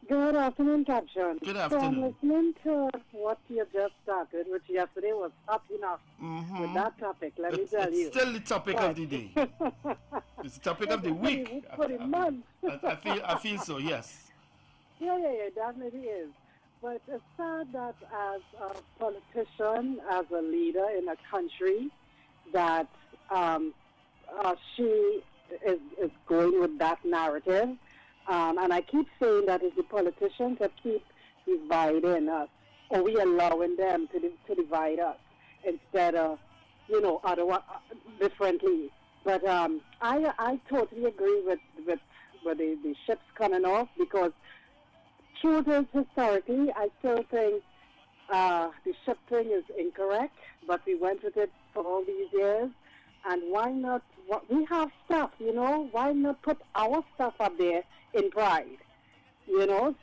Good afternoon, Caption. Good So afternoon. I'm listening to what you just started, which yesterday was hot enough with that topic, let me tell you. It's still the topic of the day. It's the topic of the week. For the month. I feel so, yes. Yeah, definitely is. But it's sad that as a politician, as a leader in a country, that she is going with that narrative. And I keep saying that it's the politicians that keep dividing us, or we allowing them to divide us instead of, differently. But I totally agree with the ships coming off, because truth is, historically, I still think the ship thing is incorrect, but we went with it for all these years. And why not? We have stuff, why not put our stuff up there in pride?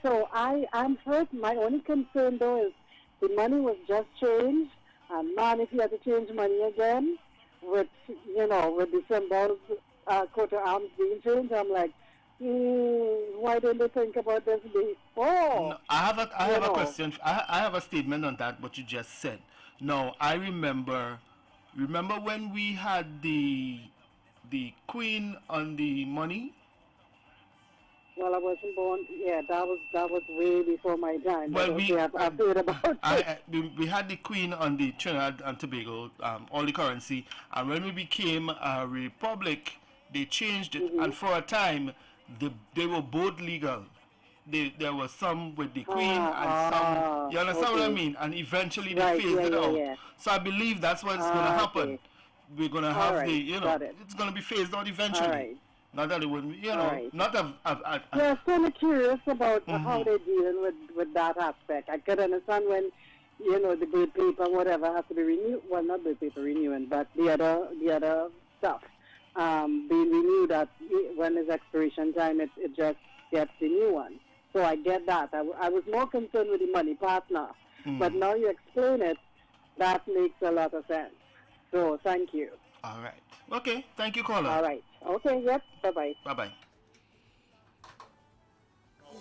So I'm first. My only concern, though, is the money was just changed. And man, if you had to change money again with the symbols, coat of arms being changed, I'm like, why didn't they think about this before? No, I have a question. I have a statement on that, what you just said. No, I remember when we had the Queen on the money? Well, I wasn't born. Yeah, that was way before my time. Well, I've heard about it. We had the Queen on the Trinidad and Tobago, all the currency, and when we became a republic, they changed it, and for a time, they were both legal. There was some with the Queen and some. You understand what I mean? And eventually they phased it out. Yeah. So I believe that's what's going to happen. Okay. We're going to have it's going to be phased out eventually. Right. Not that it wouldn't, not yeah, I'm kind of curious about how they're dealing with that aspect. I could understand when, the birth paper, whatever, has to be renewed. Well, not birth paper renewing, but the other stuff being renewed. That when it's expiration time, it just gets the new one. So I get that. I was more concerned with the money partner, but now you explain it, that makes a lot of sense. So thank you. All right. Okay. Thank you, caller. All right. Okay. Yep. Bye-bye. Bye-bye.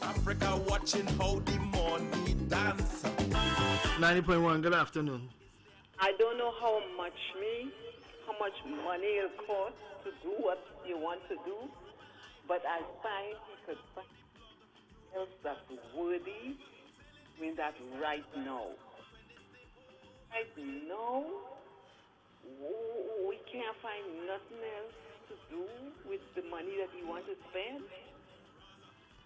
Africa watching how the money dance. 90.1, good afternoon. I don't know how much money it costs to do what you want to do, but I find he could find else that's worthy doing that right now. Right now, we can't find nothing else to do with the money that we want to spend.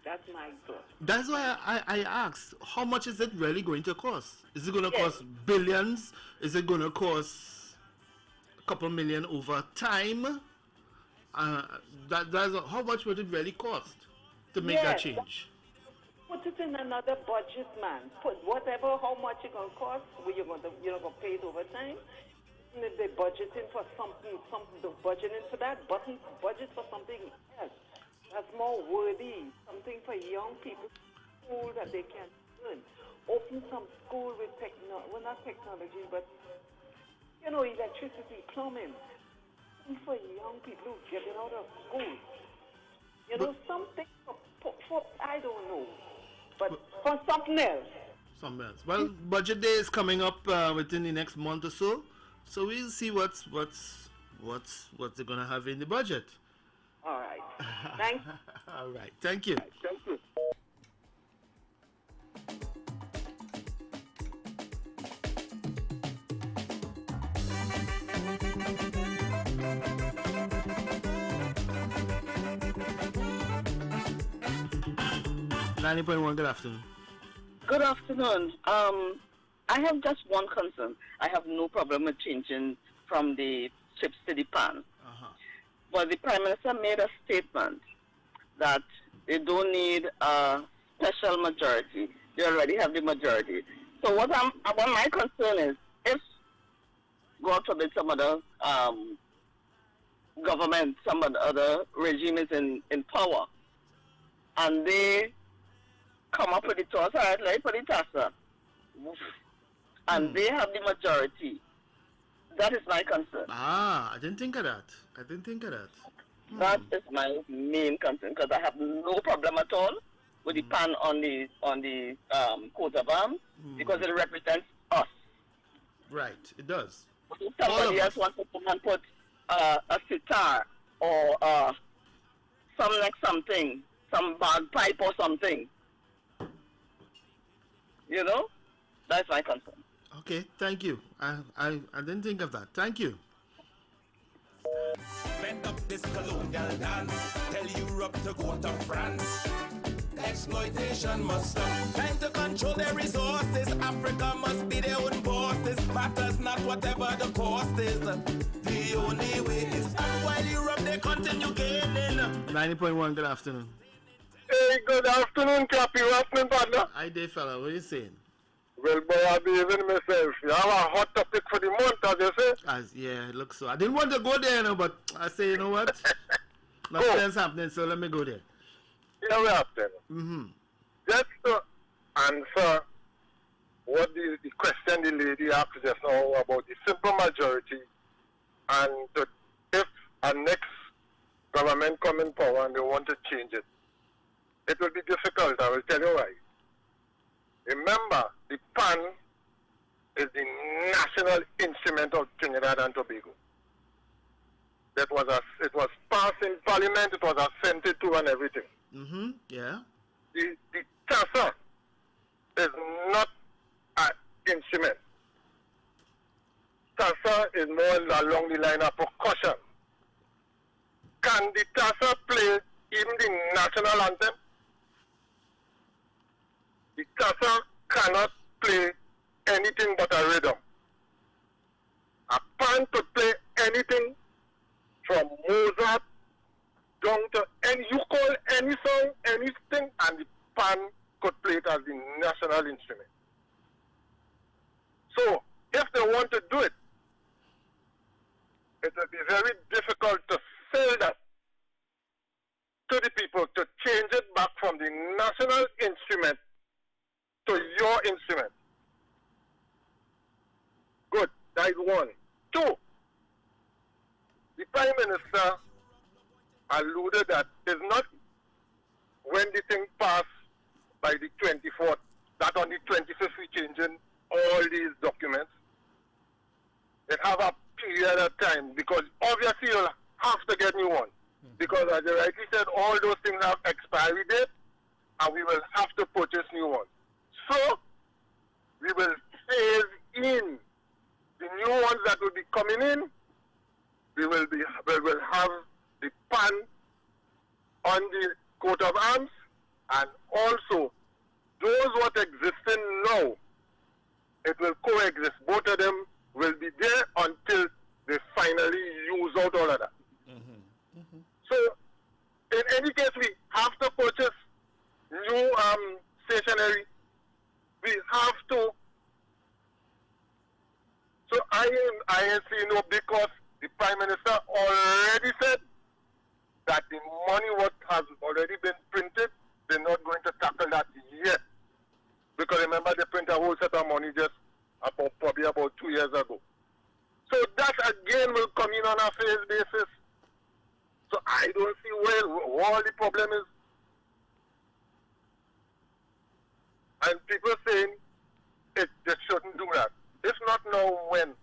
That's my thought. That's why I asked, how much is it really going to cost? Is it going to cost billions? Is it going to cost a couple million over time? That's how much would it really cost to make that change? Put it in another budget, man. Put whatever, how much it's going to cost, you're going to pay it over time. And if they're budgeting for something, they're budgeting for that, budget for something else. That's more worthy. Something for young people, school that they can learn. Open some school with not technology, but, electricity, plumbing. Something for young people who are getting out of school. Something for, I don't know, but for something else. Something else. Well, budget day is coming up within the next month or so. So we'll see what's they're gonna have in the budget. All right. Thanks. All right. Thank you. Thank you. 90.1, good afternoon. Good afternoon. I have just one concern. I have no problem with changing from the chips to the pan. But the Prime Minister made a statement that they don't need a special majority. They already have the majority. So what my concern is, if God forbid some other government, some other regime is in power, and they come up with the toss, all right, like for the TASA, and they have the majority. That is my concern. I didn't think of that. That is my main concern, because I have no problem at all with the pan on the coat of arms, because it represents us. Right, it does. If somebody else wants to come and put a sitar or some bagpipe or something, you know, that's my concern. Okay, thank you. I didn't think of that. Thank you. Bend up this colonial dance. Tell Europe to go to France. Exploitation must stop. Time to control their resources. Africa must be their own bosses. Matters not whatever the cost is. The only way is up while Europe they continue gaining. 90.1, good afternoon. Hey, good afternoon, Cappy. What's my partner? Hi there, fella. What are you saying? Well, boy, I'll be even myself. You have a hot topic for the month, as you say? Yeah, it looks so. I didn't want to go there, but I say, you know what? Nothing's happening, so let me go there. Here we are, then. Just to answer what the question the lady asked just now about the simple majority, and if our next government come in power and they want to change it, it will be difficult. I will tell you why. Remember, the PAN is the national instrument of Trinidad and Tobago. It was passed in Parliament, it was assented to and everything. Yeah. The TASA is not an instrument. TASA is more along the line of percussion. Can the TASA play even the national anthem? The TASA cannot play anything but a rhythm. A pan to play anything from Mozart down to any, you call any song, anything, and the pan could play it as the national instrument. So, if they want to do it, it will be very difficult to sell that to the people, to change it back from the national instrument to your instrument. Good, that is one. Two, the Prime Minister alluded that it's not when the thing passed by the 24th, that on the 25th we changing all these documents. It have a period of time, because obviously you'll have to get new ones. Because as you rightly said, all those things have expiry date, and we will have to purchase new ones. So, we will phase in the new ones that will be coming in. We will have the PAN on the coat of arms, and also those what existing now, it will coexist. Both of them will be there until they finally use out all of that. So, in any case, we have to purchase new stationery. We have to. So I see no, because the Prime Minister already said that the money what has already been printed, they're not going to tackle that yet. Because remember, they print a whole set of money just probably about 2 years ago. So that again will come in on a phase basis. So I don't see where all the problem is. And people saying they shouldn't do that. If not now, when?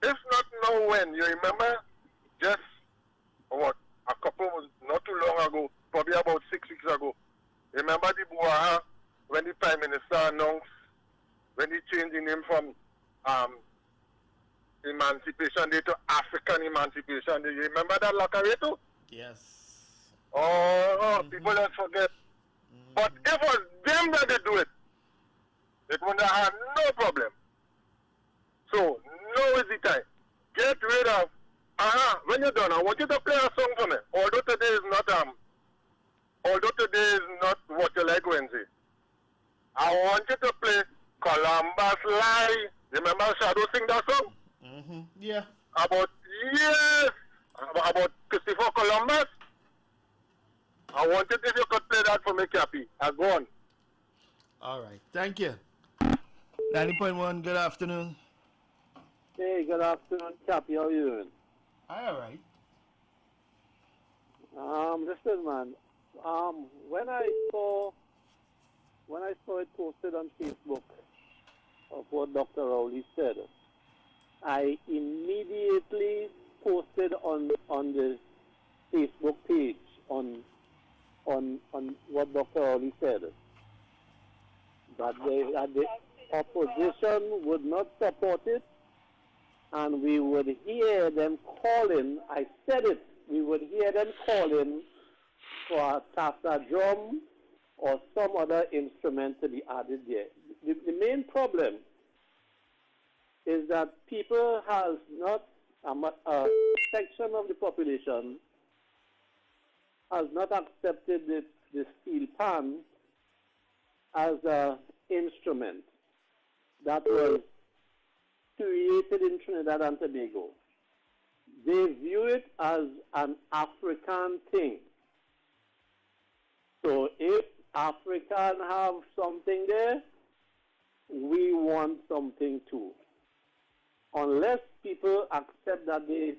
If not now, when? You remember just, a couple, not too long ago, probably about 6 weeks ago. Remember the Buaha, when the Prime Minister announced, when he changed the name from Emancipation Day to African Emancipation Day. You remember that Lakareto? Yes. People just forget. But if it was them that they do it, it would not have no problem. So, now is the time. Get rid of, when you're done, I want you to play a song for me. Although today is not what you like Wednesday. I want you to play Columbus Lie. Remember Shadow sing that song? Mm-hmm. Yeah. About Christopher Columbus. I wanted if you could play that for me, Cappy. Go on. All right. Thank you. 90.1, good afternoon. Hey, good afternoon, Cappy. How are you doing? All right. Listen, man. When I saw it posted on Facebook of what Dr. Rowley said, I immediately posted on the Facebook page on what Dr. Rowley said. That the opposition would not support it, and we would hear them calling. I said it. We would hear them calling for a tassa drum or some other instrument to be added there. The main problem is that people has not, a section of the population has not accepted the steel pan as an instrument that was created in Trinidad and Tobago. They view it as an African thing. So if African have something there, we want something too. Unless people accept that this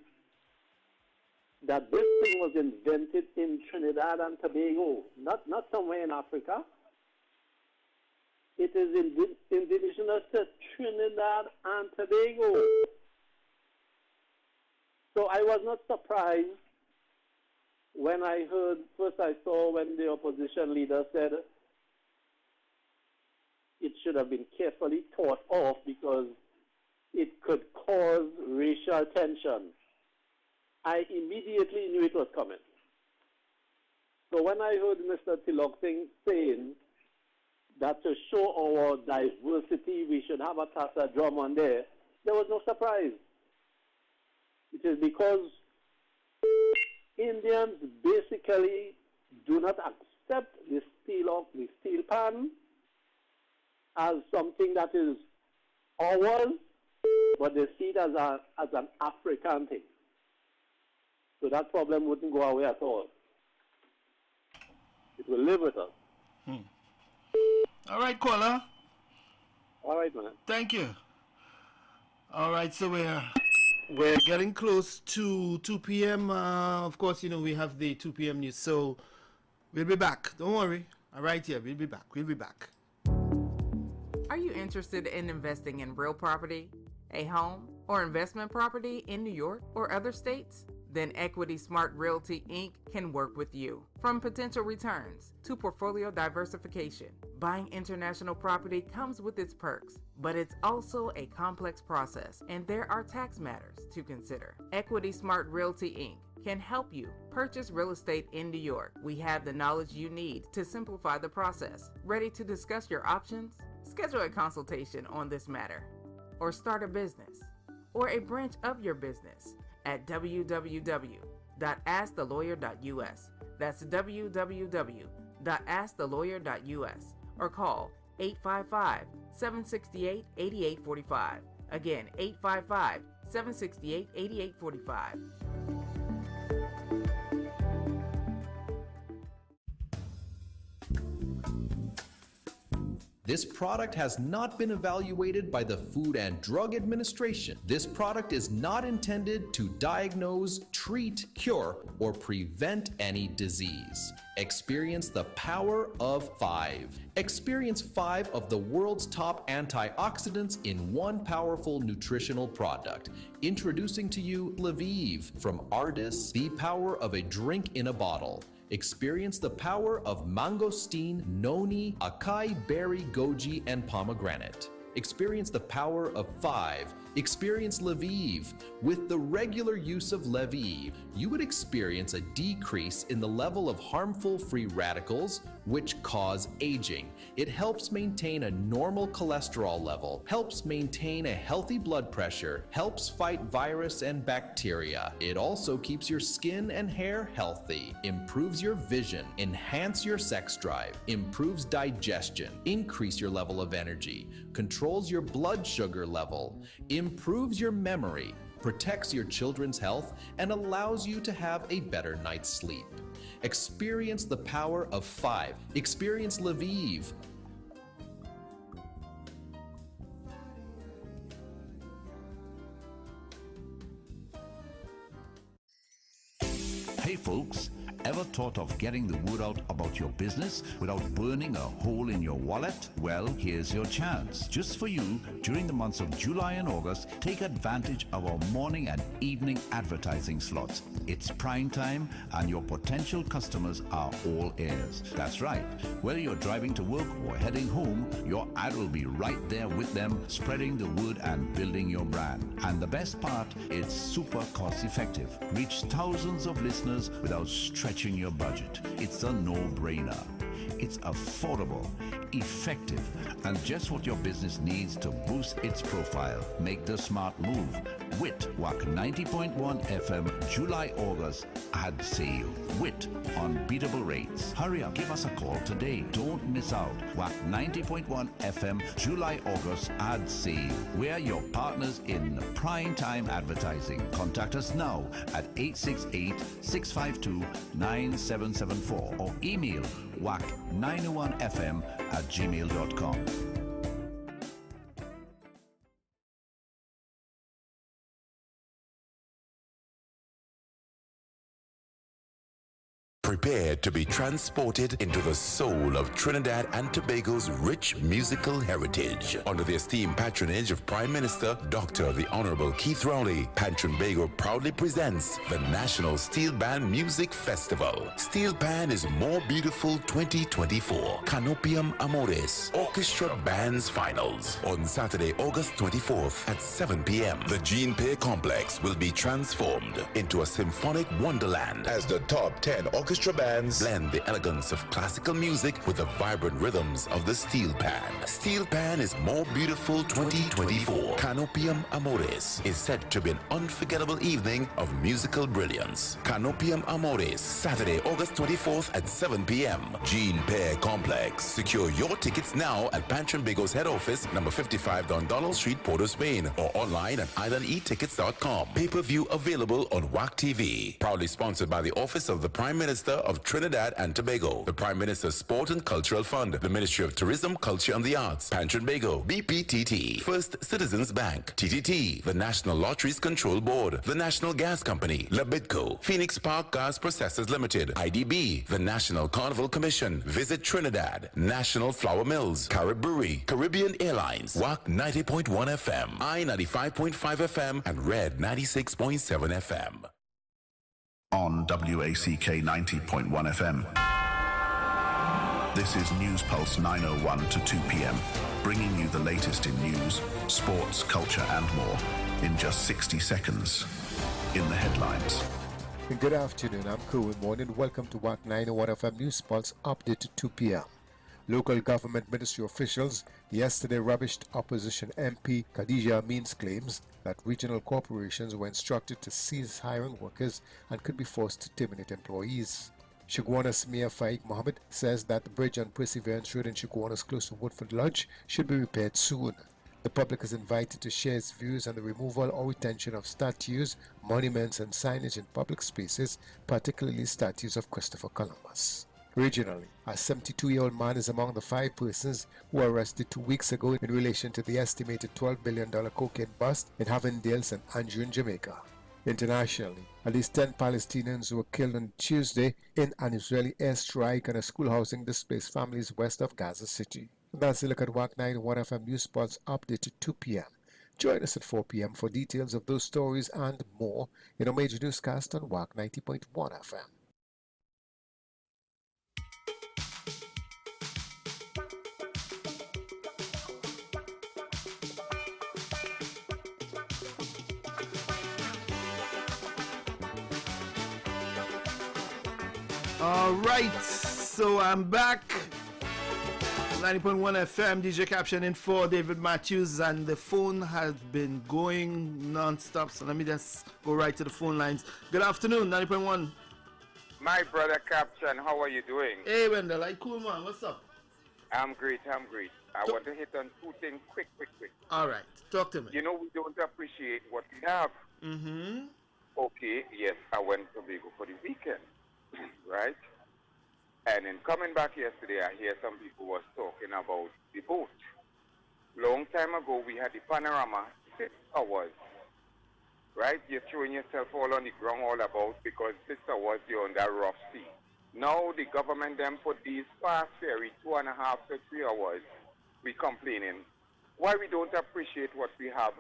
thing was invented in Trinidad and Tobago, not somewhere in Africa. It is indigenous to Trinidad and Tobago. So I was not surprised when I saw when the opposition leader said it should have been carefully thought of because it could cause racial tension. I immediately knew it was coming. So when I heard Mr. Tilok saying that to show our diversity, we should have a tassa drum on there was no surprise. It is because Indians basically do not accept the steel pan as something that is ours, but they see it as an African thing. So that problem wouldn't go away at all. It will live with us. All right, caller. All right, man. Thank you. All right, so we're getting close to 2 p.m. Of course, we have the 2 p.m. news, so we'll be back. Don't worry. All right, yeah, we'll be back. We'll be back. Are you interested in investing in real property, a home, or investment property in New York or other states? Then Equity Smart Realty Inc. can work with you. From potential returns to portfolio diversification, buying international property comes with its perks, but it's also a complex process, and there are tax matters to consider. Equity Smart Realty Inc. can help you purchase real estate in New York. We have the knowledge you need to simplify the process. Ready to discuss your options? Schedule a consultation on this matter, or start a business, or a branch of your business at www.askthelawyer.us. That's www.askthelawyer.us, or call 855-768-8845. Again, 855-768-8845. This product has not been evaluated by the Food and Drug Administration. This product is not intended to diagnose, treat, cure, or prevent any disease. Experience the power of 5. Experience 5 of the world's top antioxidants in one powerful nutritional product. Introducing to you Lviv from Ardis, the power of a drink in a bottle. Experience the power of mangosteen, noni, acai berry, goji, and pomegranate. Experience the power of 5. Experience Lviv. With the regular use of Lviv, you would experience a decrease in the level of harmful free radicals, which cause aging. It helps maintain a normal cholesterol level, helps maintain a healthy blood pressure, helps fight virus and bacteria. It also keeps your skin and hair healthy, improves your vision, enhance your sex drive, improves digestion, increase your level of energy, controls your blood sugar level, improves your memory, protects your children's health, and allows you to have a better night's sleep. Experience the power of 5. Experience Lviv. Hey folks, ever thought of getting the word out about your business without burning a hole in your wallet? Well, here's your chance. Just for you, during the months of July and August, take advantage of our morning and evening advertising slots. It's prime time and your potential customers are all ears. That's right. Whether you're driving to work or heading home, your ad will be right there with them, spreading the word and building your brand. And the best part, it's super cost effective. Reach thousands of listeners without stretching your budget. It's a no-brainer. It's affordable, effective, and just what your business needs to boost its profile. Make the smart move with Wack 90.1 FM July-August ad sale with unbeatable rates. Hurry up, give us a call today. Don't miss out. Wack 90.1 FM July-August ad sale. We're your partners in prime time advertising. Contact us now at 868-652-9774 or email wack901fm@gmail.com. Prepare to be transported into the soul of Trinidad and Tobago's rich musical heritage. Under the esteemed patronage of Prime Minister Dr. the Honorable Keith Rowley, Trinbago proudly presents the National Steel Band Music Festival. Steel Band is More Beautiful 2024. Canopium Amoris Orchestra Bands Finals on Saturday, August 24th at 7 p.m. The Gene Pay Complex will be transformed into a symphonic wonderland as the top 10 orchestra bands blend the elegance of classical music with the vibrant rhythms of the steel pan. Steel Pan is More Beautiful 2024. Canopium Amoris is said to be an unforgettable evening of musical brilliance. Canopium Amoris, Saturday, August 24th at 7 p.m. Gene Pay Complex. Secure your tickets now at Trinbago's head office, number 55 Don Donald Street, Port of Spain, or online at islandetickets.com. Pay-per-view available on Wack TV. Proudly sponsored by the Office of the Prime Minister of Trinidad and Tobago, the Prime Minister's Sport and Cultural Fund, the Ministry of Tourism, Culture and the Arts, Trinbago, BPTT, First Citizens Bank, TTT, the National Lotteries Control Board, the National Gas Company, Labidco, Phoenix Park Gas Processors Limited, IDB, the National Carnival Commission, Visit Trinidad, National Flour Mills, Carib Brewery, Caribbean Airlines, Wack 90.1 FM, I-95.5 FM, and Red 96.7 FM. On WACK 90.1 FM. This is News Pulse 9:01 to 2 p.m., bringing you the latest in news, sports, culture, and more in just 60 seconds. In the headlines. Good afternoon, I'm Kerwin Morning. Welcome to Wack 901 FM News Pulse update to 2 p.m. Local government ministry officials yesterday rubbished opposition MP Khadija Amin's claims that regional corporations were instructed to cease hiring workers and could be forced to terminate employees. Shigwana's Mayor Faik Mohammed says that the bridge on Perseverance Road in Shigwanas close to Woodford Lodge should be repaired soon. The public is invited to share its views on the removal or retention of statues, monuments and signage in public spaces, particularly statues of Christopher Columbus. Regionally, a 72-year-old man is among the 5 persons who were arrested 2 weeks ago in relation to the estimated $12 billion cocaine bust in Havendale, St. Andrew in Jamaica. Internationally, at least 10 Palestinians were killed on Tuesday in an Israeli airstrike on a school housing displaced families west of Gaza City. That's a look at Wack 91 FM News Pulse update at 2 p.m. Join us at 4 p.m. for details of those stories and more in a major newscast on Wack 90.1 FM. All right, so I'm back. 90.1 FM, DJ Caption in for David Matthews, and the phone has been going non-stop, so let me just go right to the phone lines. Good afternoon, 90.1. My brother Captain, how are you doing? Hey Wendell, I cool man, what's up? I'm great. I want to hit on two things quick. All right, talk to me. You know, we don't appreciate what we have. Mm-hmm. Okay, yes, I went to Tobago for the weekend, right? And in coming back yesterday, I hear some people was talking about the boat. Long time ago, we had the panorama, 6 hours, right? You're throwing yourself all on the ground all about because 6 hours you're on that rough sea. Now the government then put these fast ferry 2.5 to 3 hours. We complaining. Why we don't appreciate what we have?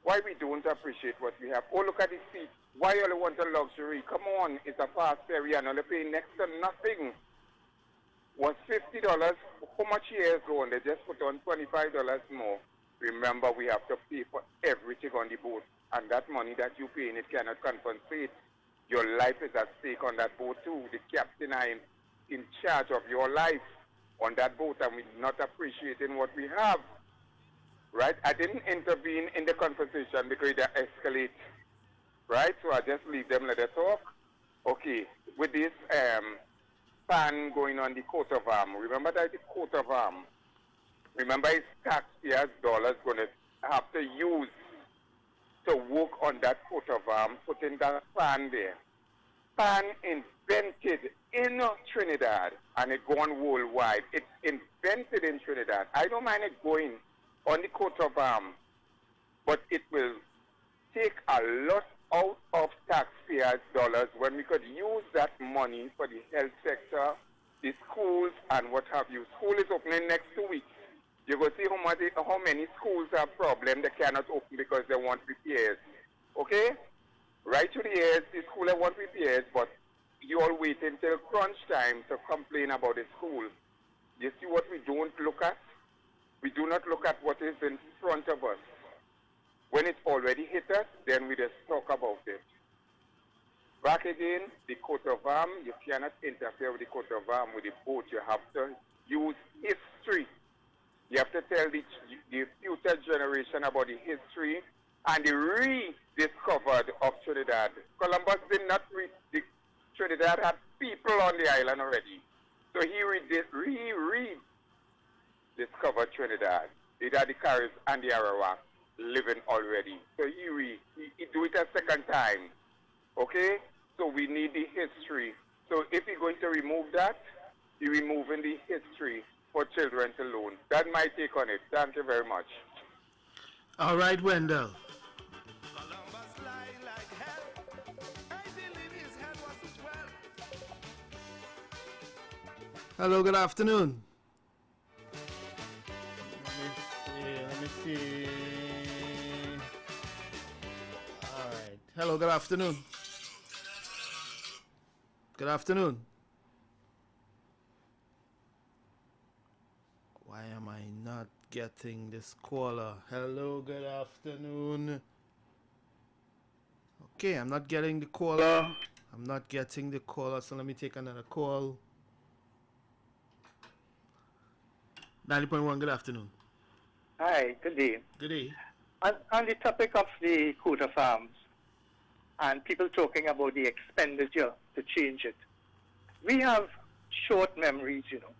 Why we don't appreciate what we have? Oh, look at the seat. Why you only want a luxury? Come on, it's a fast ferry and only paying next to nothing. Was $50. How much years ago? And they just put on $25 more. Remember, we have to pay for everything on the boat. And that money that you pay in it cannot compensate. Your life is at stake on that boat too. The captain are in charge of your life on that boat, and we're not appreciating what we have. Right? I didn't intervene in the conversation because they escalate. Right? So I just leave them, let them talk. Okay, with this ban going on the coat of arm, remember that the coat of arm, remember it's taxpayers' dollars going to have to use to work on that coat of arm, putting that pan there. Pan invented in Trinidad and it gone worldwide. It's invented in Trinidad. I don't mind it going on the coat of arm, but it will take a lot out of taxpayers' dollars when we could use that money for the health sector, the schools, and what have you. School is opening next 2 weeks. You go see how many schools have problem they cannot open because they want repairs. Okay? Right to the ears, the school want repairs, but you all wait until crunch time to complain about the school. You see what we don't look at? We do not look at what is in front of us. When it's already hit us, then we just talk about it. Back again, the coat of arm, you cannot interfere with the coat of arm with the boat. You have to use history. You have to tell the future generation about the history and the rediscovered of Trinidad. Columbus did not Trinidad had people on the island already. So he rediscovered Trinidad. It had the Caribs and the Arawak living already. So he do it a second time. Okay? So we need the history. So if you're going to remove that, you're removing the history for children to learn. That's my take on it. Thank you very much. All right, Wendell. Hello, good afternoon. Let me see. All right. Hello, good afternoon. Good afternoon. Why am I not getting this caller? Hello, good afternoon. Okay, I'm not getting the caller. I'm not getting the caller, so let me take another call. 90.1, good afternoon. Hi, good day. Good day. On the topic of the coat of arms and people talking about the expenditure to change it, we have short memories, you know.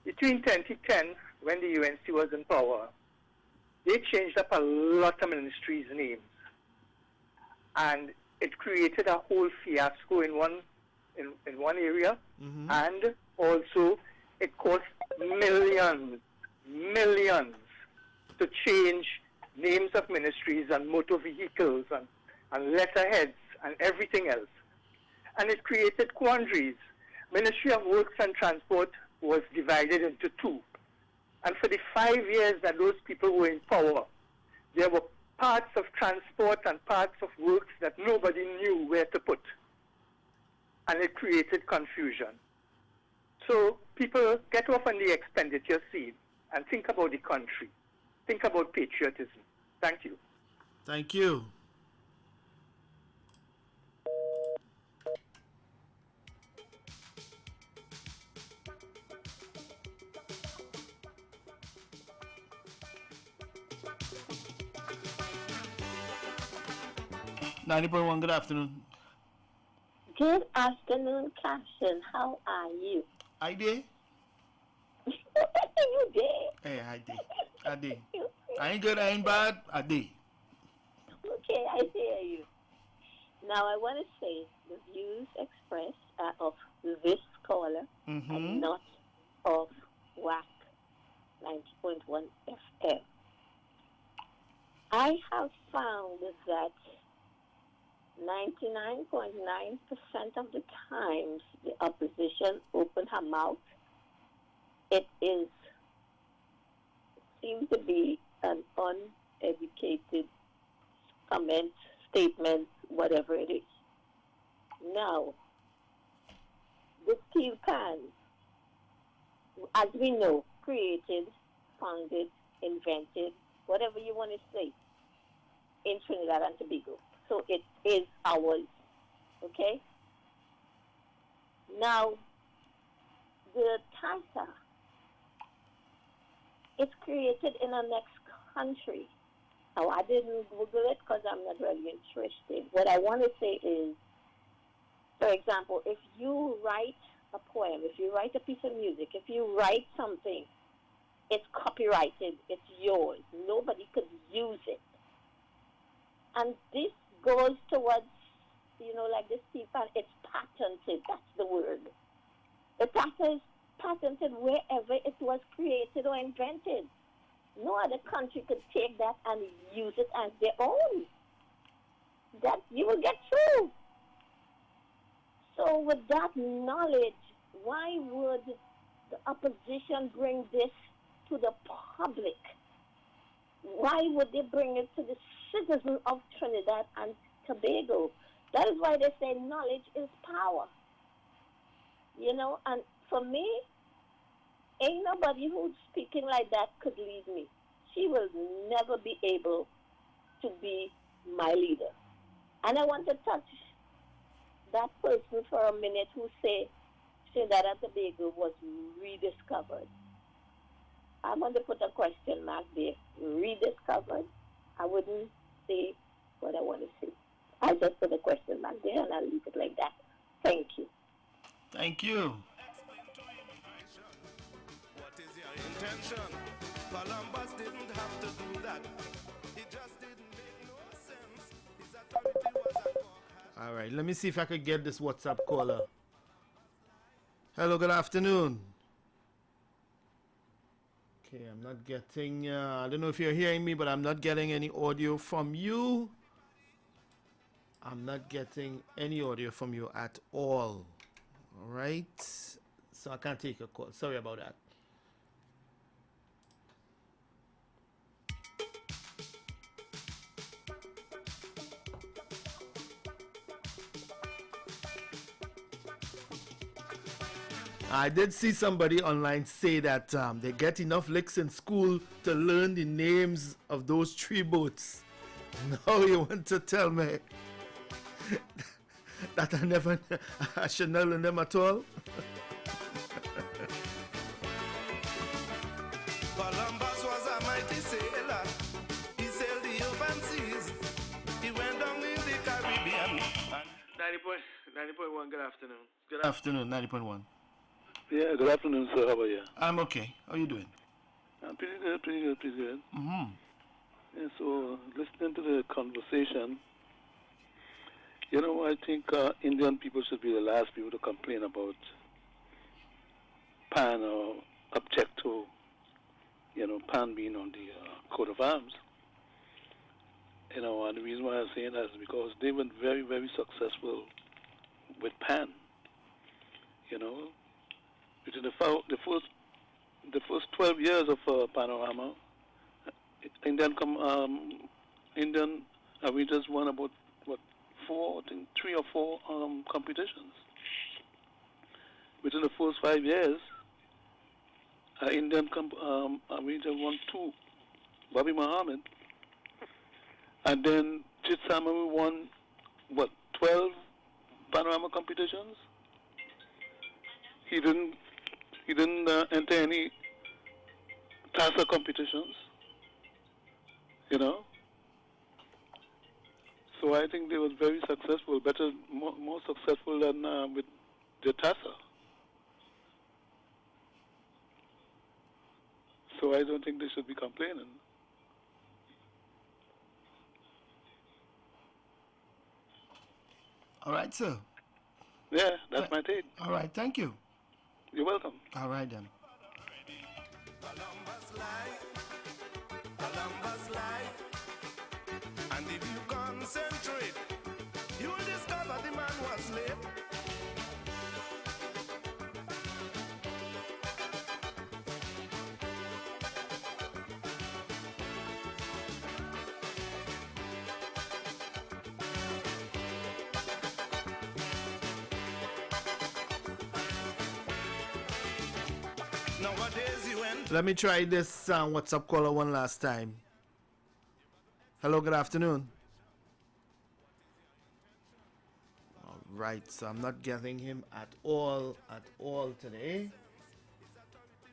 Between 2010, when the UNC was in power, they changed up a lot of ministries' names. And it created a whole fiasco in one area. Mm-hmm. And also, it cost millions to change names of ministries and motor vehicles and letterheads and everything else. And it created quandaries. Ministry of Works and Transport was divided into two. And for the 5 years that those people were in power, there were parts of transport and parts of works that nobody knew where to put. And it created confusion. So people get off on the expenditure scene and think about the country. Think about patriotism. Thank you. Thank you. 90.1, good afternoon. Good afternoon, Captain. How are you? I did. You did. Hey, I did. I ain't good, I ain't bad, I did. Okay, I hear you. Now, I want to say the views expressed are of this caller and not of Wack 90.1 FM. I have found that 99.9% of the times the opposition open her mouth, it seems to be an uneducated comment, statement, whatever it is. Now, the steel pan, as we know, created, founded, invented, whatever you want to say, in Trinidad and Tobago. So it is ours, okay? Now, the Tata, it's created in the next country. Now, I didn't Google it because I'm not really interested. What I want to say is, for example, if you write a poem, if you write a piece of music, if you write something, it's copyrighted, it's yours. Nobody could use it. And this goes towards, like the steel pan, it's patented, that's the word. The Tata is patented wherever it was created or invented. No other country could take that and use it as their own. That you will get through. So with that knowledge, why would the opposition bring this to the public? Why would they bring it to the citizens of Trinidad and Tobago? That is why they say knowledge is power. And for me, ain't nobody who's speaking like that could lead me. She will never be able to be my leader. And I want to touch that person for a minute who say Trinidad and Tobago was rediscovered. I want to put a question mark there. Rediscovered? I wouldn't say what I want to say. I just put a question mark there and I'll leave it like that. Thank you. Thank you. What is your intention? Columbus didn't have to do that. It just didn't make no sense. His authority was a All right, let me see if I could get this WhatsApp caller. Hello, good afternoon. Okay, I'm not getting, I don't know if you're hearing me, but I'm not getting any audio from you. I'm not getting any audio from you at all. All right, so I can't take a call. Sorry about that. I did see somebody online say that they get enough licks in school to learn the names of those 3 boats. Now you want to tell me that I should not learn them at all? Columbus was a mighty sailor. He sailed the open seas. He went down in the Caribbean. 90.1, good afternoon. Good afternoon, 90.1. Yeah, good afternoon, sir. How are you? I'm okay. How are you doing? I'm pretty good. Mm-hmm. Yeah, so listening to the conversation, I think Indian people should be the last people to complain about PAN or object to, PAN being on the coat of arms. And the reason why I'm saying that is because they were very, very successful with PAN. Within the first 12 years of Panorama, Indian we just won about 3 or 4 competitions. Within the first 5 years, Indian we just won 2. Bobby Muhammad, and then Chit Sama we won 12 Panorama competitions. He didn't enter any TASA competitions, So So I think they was very successful, better, more successful than with the TASA. So I don't think they should be complaining. All right, sir. Yeah, that's my take. All right, thank you. You're welcome. All right, then. Columbus life. And if you concentrate, you will discover the man was late. Nowadays you end. Let me try this WhatsApp caller one last time. Hello, good afternoon. All right, so I'm not getting him at all today.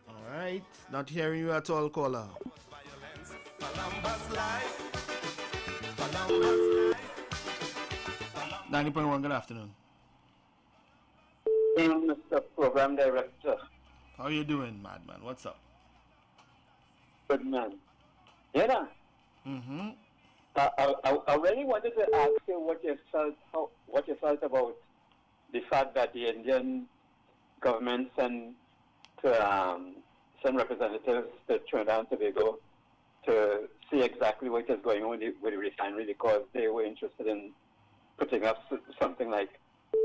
All right, not hearing you at all, caller. Columbus life. 90.1, good afternoon. Hey, Mr. Program Director. How you doing, madman? What's up? Good man. Yeah. Mm-hmm. I really wanted to ask you what you felt about the fact that the Indian government sent representatives to Trinidad and Tobago to see exactly what is going on with the refinery, because they were interested in putting up something like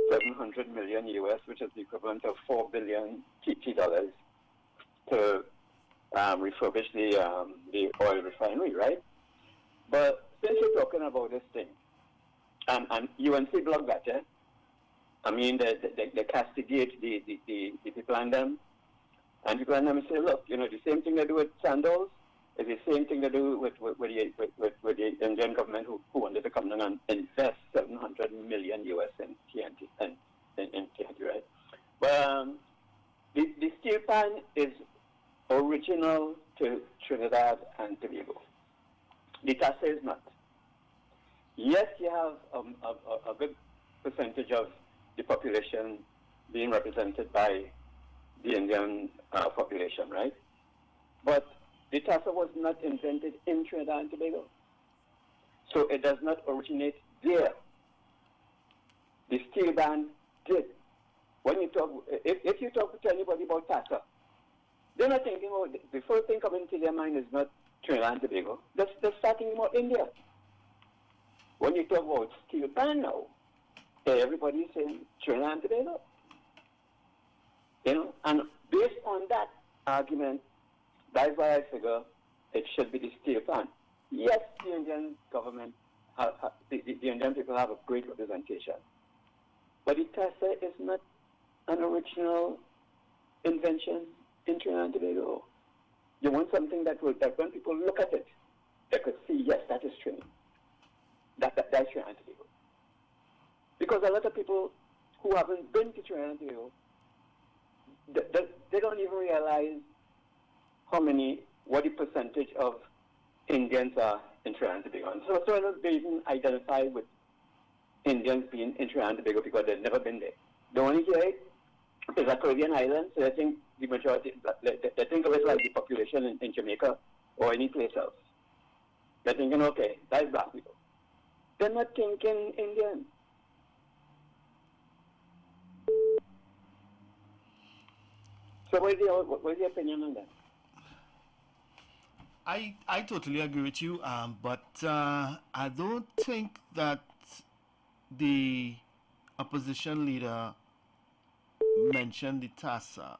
$700 million US, which is the equivalent of $4 billion TT dollars, to refurbish the oil refinery, right? But since you're talking about this thing, and UNC blocked that, yeah? I mean, they castigate the people on them, and people on them say, look, you know, the same thing they do with Sandoz is the same thing they do with the Indian government who wanted to come down and invest $700 million US in TNT, in TNT, right? But the steel pan is original to Trinidad and Tobago. The TASA is not. Yes, you have a good percentage of the population being represented by the Indian population, right? But the TASA was not invented in Trinidad and Tobago. So it does not originate there. The steel band did. When you talk, if you talk to anybody about TASA, they're not thinking about, the first thing coming to their mind is not Trinidad and Tobago. They're starting about India. When you talk about steel band now, everybody's saying Trinidad and Tobago. You know, and based on that argument, that's why I figure it should be the steel pan. Yes, the Indian government, the Indian people have a great representation. But the TASA is not an original invention in Trinidad and Tobago. You want something that when people look at it, they could see, yes, that is Trinidad. That's Trinidad and Tobago. Because a lot of people who haven't been to Trinidad and Tobago, they don't even realize what the percentage of Indians are in Trinidad and Tobago. And so they even identify with Indians being in Trinidad and Tobago because they've never been there. They only hear it is a Caribbean island, so they think the majority, they think of it like the population in Jamaica or any place else. They're thinking, okay, that's black people. They're not thinking Indian. So what is your opinion on that? I totally agree with you, but I don't think that the opposition leader mentioned the TASA.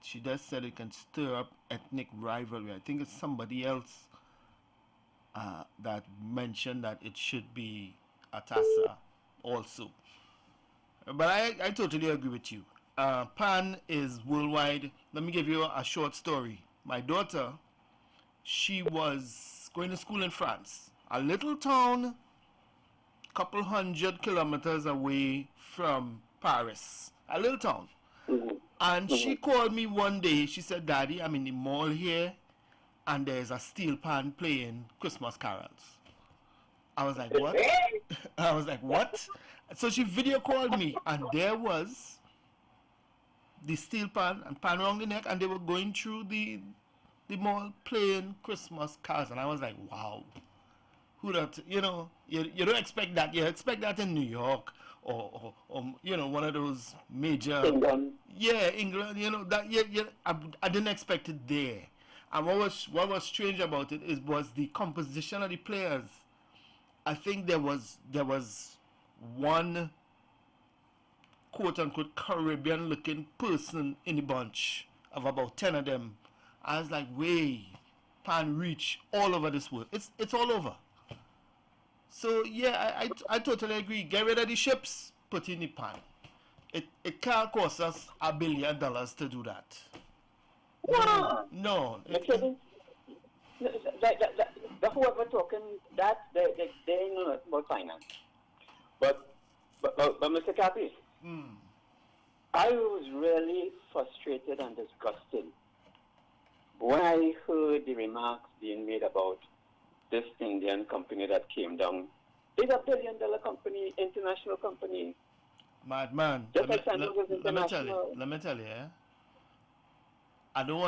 She just said it can stir up ethnic rivalry. I think it's somebody else that mentioned that it should be a TASA also. But I totally agree with you. PAN is worldwide. Let me give you a short story. My daughter, she was going to school in France, a little town, couple 100 kilometers away from Paris, a little town. And she called me one day. She said, Daddy, I'm in the mall here, and there's a steel pan playing Christmas carols. I was like, what? I was like, what? So she video called me, and there was the steel pan and pan around the neck, and they were going through the mall playing Christmas cards, and I was like, wow. Who that, you don't expect that. You expect that in New York or one of those major England. Yeah, England, that I didn't expect it there. And what was strange about it was the composition of the players. I think there was one quote unquote Caribbean looking person in the bunch of about 10 of them. I was like, way, pan reach all over this world. It's all over. So yeah, I totally agree. Get rid of the ships, put in the pan. It can't cost us $1 billion to do that. No. The whoever talking that they know nothing about finance. But Mr. Cappy, I was really frustrated and disgusted when I heard the remarks being made about this Indian company that came down. It's $1 billion company, international company. Madman. Just Let me tell you, yeah? I don't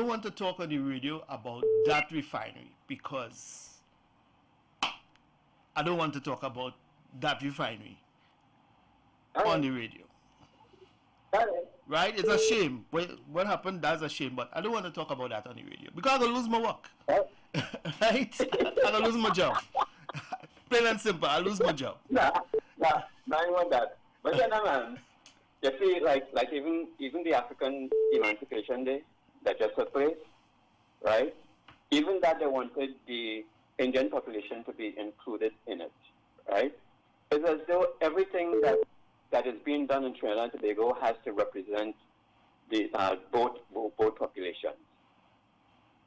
want to talk on the radio about that refinery because I don't want to talk about that refinery on the radio. Right? It's a shame. What happened, that's a shame, but I don't want to talk about that on the radio because I'm going to lose my work. Right? I'm going to lose my job. Plain and simple, I lose my job. Nah, I want that. But then, man, you see, like even the African Emancipation Day that just took place, right? Even that they wanted the Indian population to be included in it, right? It's as though everything that is being done in Trinidad and Tobago has to represent the both populations.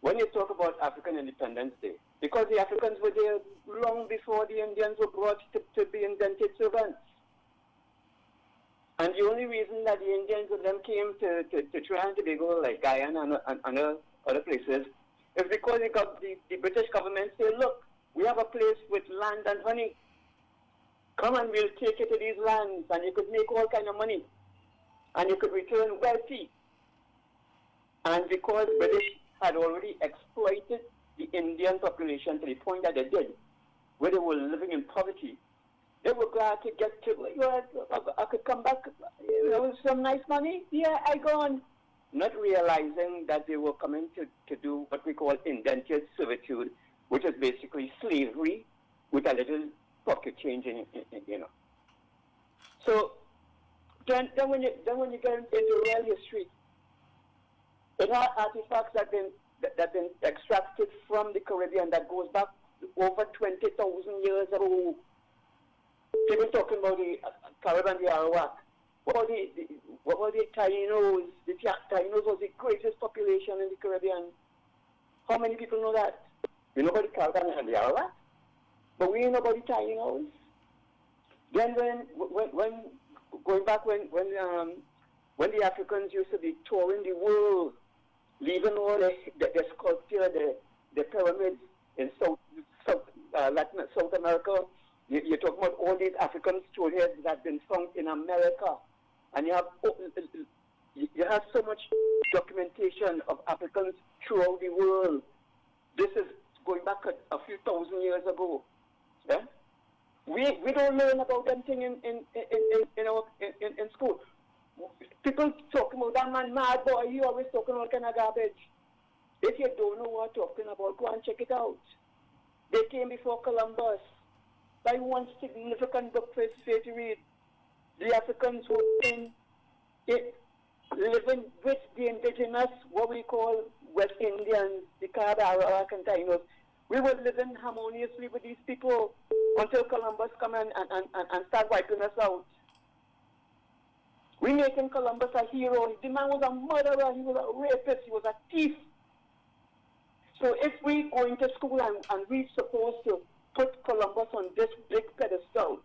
When you talk about African Independence Day, because the Africans were there long before the Indians were brought to be indented servants. And the only reason that the Indians of them came to Trinidad and Tobago, like Guyana and other places, is because the British government said, look, we have a place with land and honey. Come and we'll take you to these lands, and you could make all kind of money. And you could return wealthy. And because British had already exploited the Indian population to the point that they did, where they were living in poverty, they were glad to get to, I could come back, with some nice money. Yeah, I go on. Not realizing that they were coming to do what we call indentured servitude, which is basically slavery with a little pocket change in. So then when you get into real history, it had artifacts that been extracted from the Caribbean that goes back over 20,000 years ago. People talking about the Caribbean, the Arawak. What were the Taínos? The Taínos was the greatest population in the Caribbean. How many people know that? We know about the Caribbean and the Arawak, but we know about the Taínos. Then when going back when the Africans used to be touring the world, leaving all the sculpture, the pyramids in South America. You're talking about all these African stories that have been found in America, and you have so much documentation of Africans throughout the world. This is going back a few thousand years ago. Yeah? We don't learn about them thing in school. People talking about that man mad boy. You always talking all kind of garbage. If you don't know what I'm talking about, go and check it out. They came before Columbus. By one significant book for to read. The Africans were living with the indigenous, what we call West Indians, the Arawak and Taínos. We were living harmoniously with these people until Columbus come and start wiping us out. We making Columbus a hero. The man was a murderer, he was a rapist, he was a thief. So if we go into school and we're supposed to put Columbus on this big pedestal,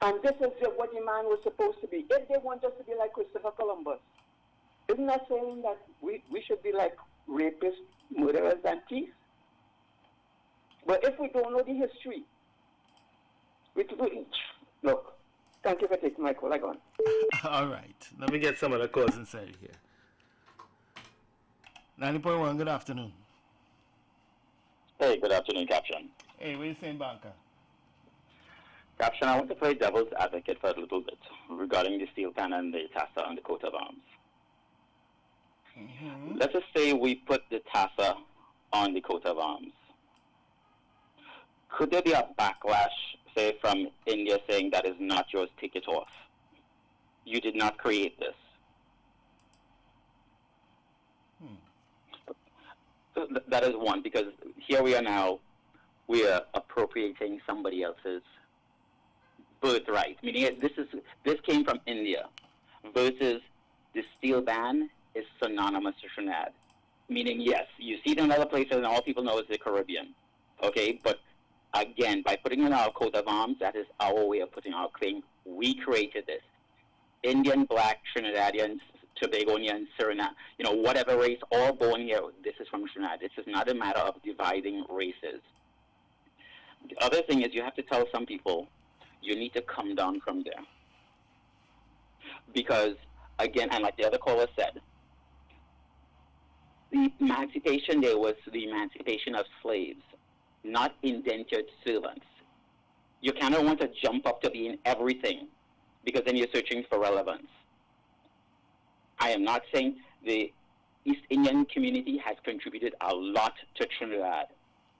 and this is what the man was supposed to be, if they want us to be like Christopher Columbus, isn't that saying that we should be like rapists, murderers, and thieves? But if we don't know the history, Look, thank you for taking my call. I gone. All right. Let me get some of the calls inside here. 90.1, good afternoon. Hey, good afternoon, Captain. Hey, what are you saying, Banker? Captain, I want to play devil's advocate for a little bit regarding the steel pan and the TASA and the coat of arms. Let's just say we put the TASA on the coat of arms. Could there be a backlash, say, from India saying that is not yours, take it off? You did not create this. So that is one, because here we are now, we are appropriating somebody else's birthright. Meaning this came from India, versus the steel ban is synonymous to Trinidad. Meaning, yes, you see it in other places and all people know it's the Caribbean. Okay, but again, by putting in our coat of arms, that is our way of putting our claim. We created this. Indian, Black, Trinidadians, Tobagonians, Suriname, whatever race, all born here, this is from Trinidad. This is not a matter of dividing races. The other thing is you have to tell some people, you need to come down from there. Because, again, and like the other caller said, the emancipation there was the emancipation of slaves, not indentured servants. You cannot want to jump up to being everything, because then you're searching for relevance. I am not saying the East Indian community has contributed a lot to Trinidad,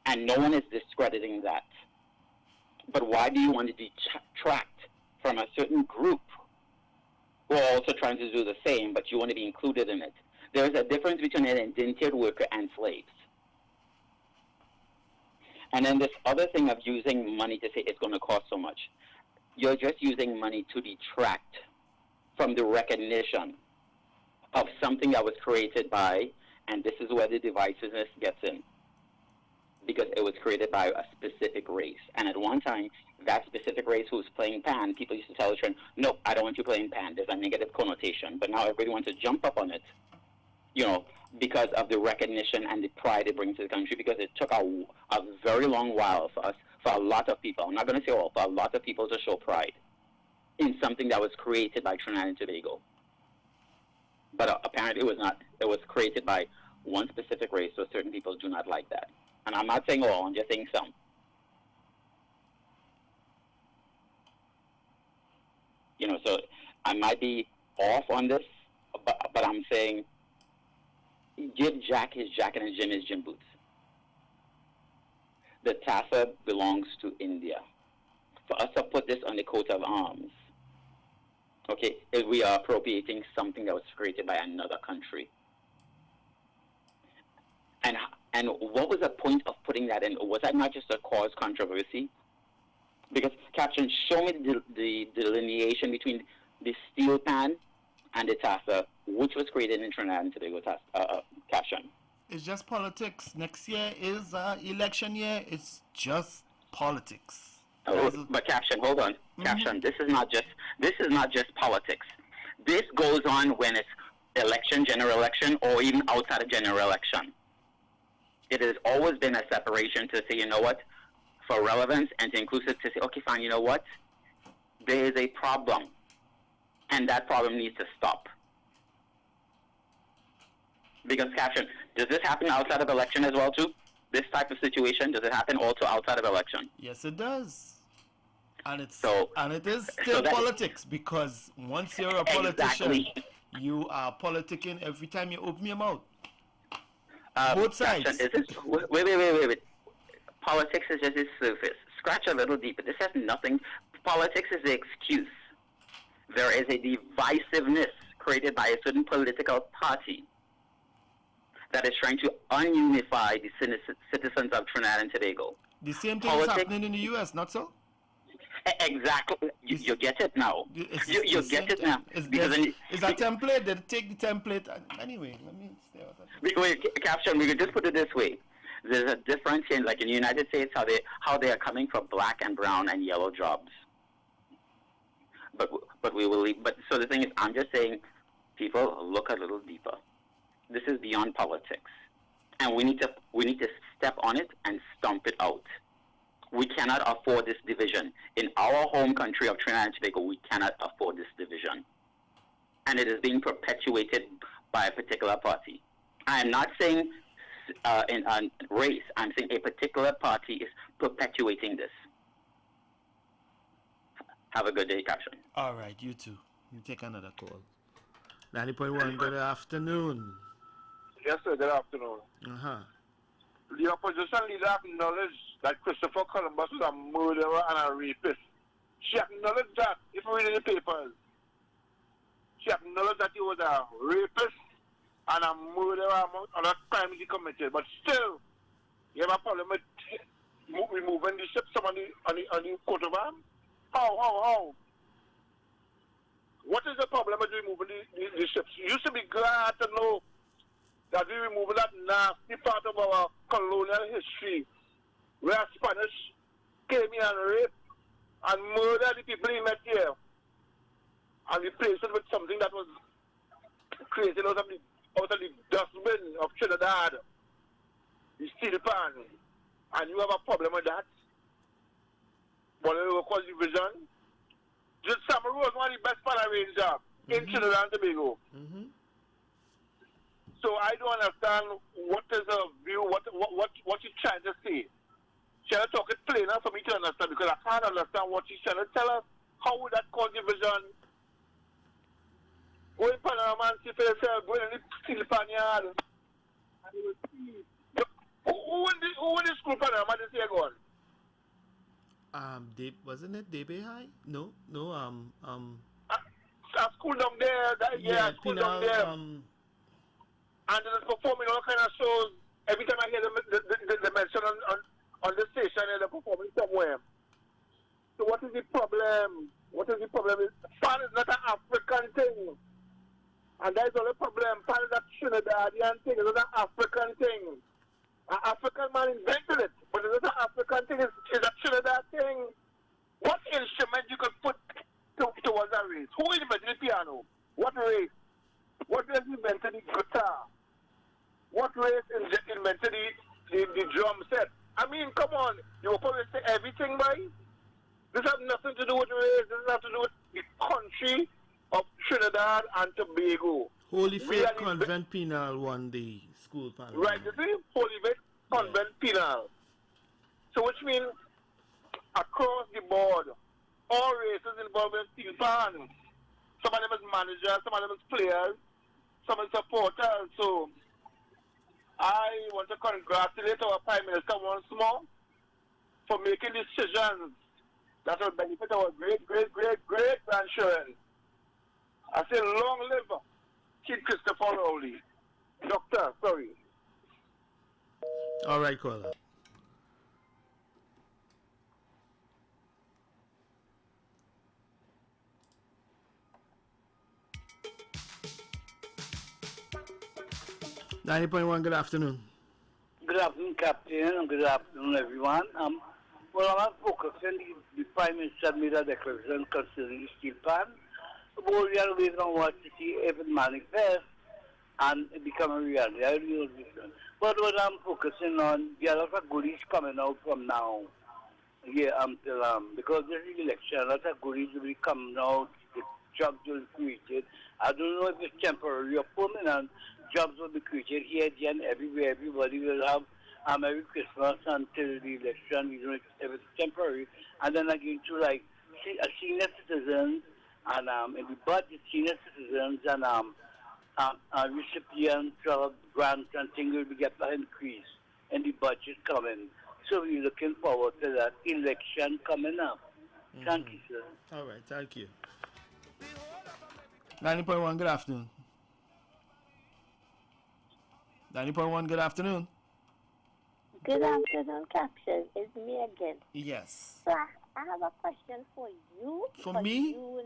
and no one is discrediting that. But why do you want to detract from a certain group who are also trying to do the same, but you want to be included in it? There is a difference between an indentured worker and slaves. And then this other thing of using money to say it's going to cost so much. You're just using money to detract from the recognition of something that was created by, and this is where the divisiveness gets in, because it was created by a specific race. And at one time, that specific race who was playing pan, people used to tell the children, no, I don't want you playing pan. There's a negative connotation. But now everybody wants to jump up on it, because of the recognition and the pride it brings to the country, because it took a very long while for us, for a lot of people, I'm not going to say all, for a lot of people to show pride in something that was created by Trinidad and Tobago. But apparently it was not. It was created by one specific race, so certain people do not like that. And I'm not saying all, I'm just saying some. So I might be off on this, but I'm saying give Jack his jacket and Jim his gym boots. The TASA belongs to India. For us to put this on the coat of arms, okay, if we are appropriating something that was created by another country. And what was the point of putting that in? Was that not just to cause controversy? Because, Captain, show me the delineation between the steel pan and the TASA, which was created in Trinidad and Tobago, Captain. It's just politics. Next year is election year. It's just politics. Oh, but Captain, hold on. Captain, this is not just politics. This goes on when it's election, general election, or even outside of general election. It has always been a separation to say, you know what, for relevance and to inclusive, to say, okay, fine, you know what, there is a problem, and that problem needs to stop. Because, Captain, does this happen outside of election as well, too? This type of situation, does it happen also outside of election? Yes, it does. And it is still politics, because once you're a politician, you are politicking every time you open your mouth. Both sides. Captain, wait. Politics is just its surface. Scratch a little deeper. This has nothing. Politics is the excuse. There is a divisiveness created by a certain political party that is trying to unify the citizens of Trinidad and Tobago. The same thing is happening in the U.S., not so? Exactly. You get it now. You get it now. It's a template. They take the template. Anyway, let me stay out of that. Captain, we could just put it this way. There's a difference in, like in the United States, how they are coming for black and brown and yellow jobs. But we will leave. But so the thing is, I'm just saying, people, look a little deeper. This is beyond politics, and we need to step on it and stomp it out. We cannot afford this division. In our home country of Trinidad and Tobago, we cannot afford this division. And it is being perpetuated by a particular party. I am not saying in race. I'm saying a particular party is perpetuating this. Have a good day, Captain. All right, you too. You take another call. 90.1, good afternoon. Yes, sir, good afternoon. Uh-huh. The opposition leader acknowledged that Christopher Columbus was a murderer and a rapist. She acknowledged that, if you read in the papers. She acknowledged that he was a rapist and a murderer among other crimes he committed. But still, you have a problem with removing the ships on the coat of arms? How? What is the problem with removing the ships? You should be glad to know that we remove that nasty part of our colonial history where Spanish came here and raped and murdered the people he met here and replaced it with something that was created out of the dustbin of Trinidad, the steel pan, and you have a problem with that? What do you call division? Just Samaru was one of the best pan ranger in Trinidad and Tobago. So I don't understand what is the view, what she's trying to say. She's trying to talk it plainer for me to understand, because I can't understand what she's trying to tell us. How would that cause division? Go in Panama and see for yourself, go in the steel pan yard. Who in the school Panama this year gone? Wasn't it Dengue High? No. A school down there, school down there. And they're performing all kind of shows. Every time I hear the mention on the station, they're performing somewhere. So what is the problem? Pan is not an African thing. And that is the only problem. Pan is a Trinidadian thing. It's not an African thing. An African man invented it, but it's not an African thing. It's a Trinidad thing. What instrument you could put towards a race? Who invented the piano? What race? What race invented the guitar? What race invented the drum set? I mean, come on. You will probably say everything, boy. This has nothing to do with race. This has to do with the country of Trinidad and Tobago. Holy Faith Convent Penal won the school panel. Right, you see? Holy Faith Convent Penal. So which means across the board, all races involved in steel pan. Some of them is managers, some of them is players, some is supporters. So I want to congratulate our Prime Minister once more for making decisions that will benefit our great grandchildren. I say long live Kid Christopher Rowley. Doctor, sorry. All right, caller. .1, good afternoon. Good afternoon, Captain, and good afternoon, everyone. Well, I'm focusing. The Prime Minister made a declaration concerning the steel pan. Well, we are waiting on what to see if it manifests and it become a reality. I really understand. But what I'm focusing on, there are a lot of goodies coming out from now. Yeah, until because there's the election, a lot of goodies will be coming out. The jobs will be created. I don't know if it's temporary or permanent. Jobs will be created here, there, and everywhere. Everybody will have Merry Christmas until the election. You know, if it's temporary, and then again to like senior citizens and in the budget, senior citizens and recipients of grants and things will get an increase in the budget coming. So we're looking forward to that election coming up. Thank you, sir. All right, thank you. 90.1, good afternoon. 90.1, good afternoon. Good afternoon, Captain. It's me again. Yes. So I have a question for you. For me? You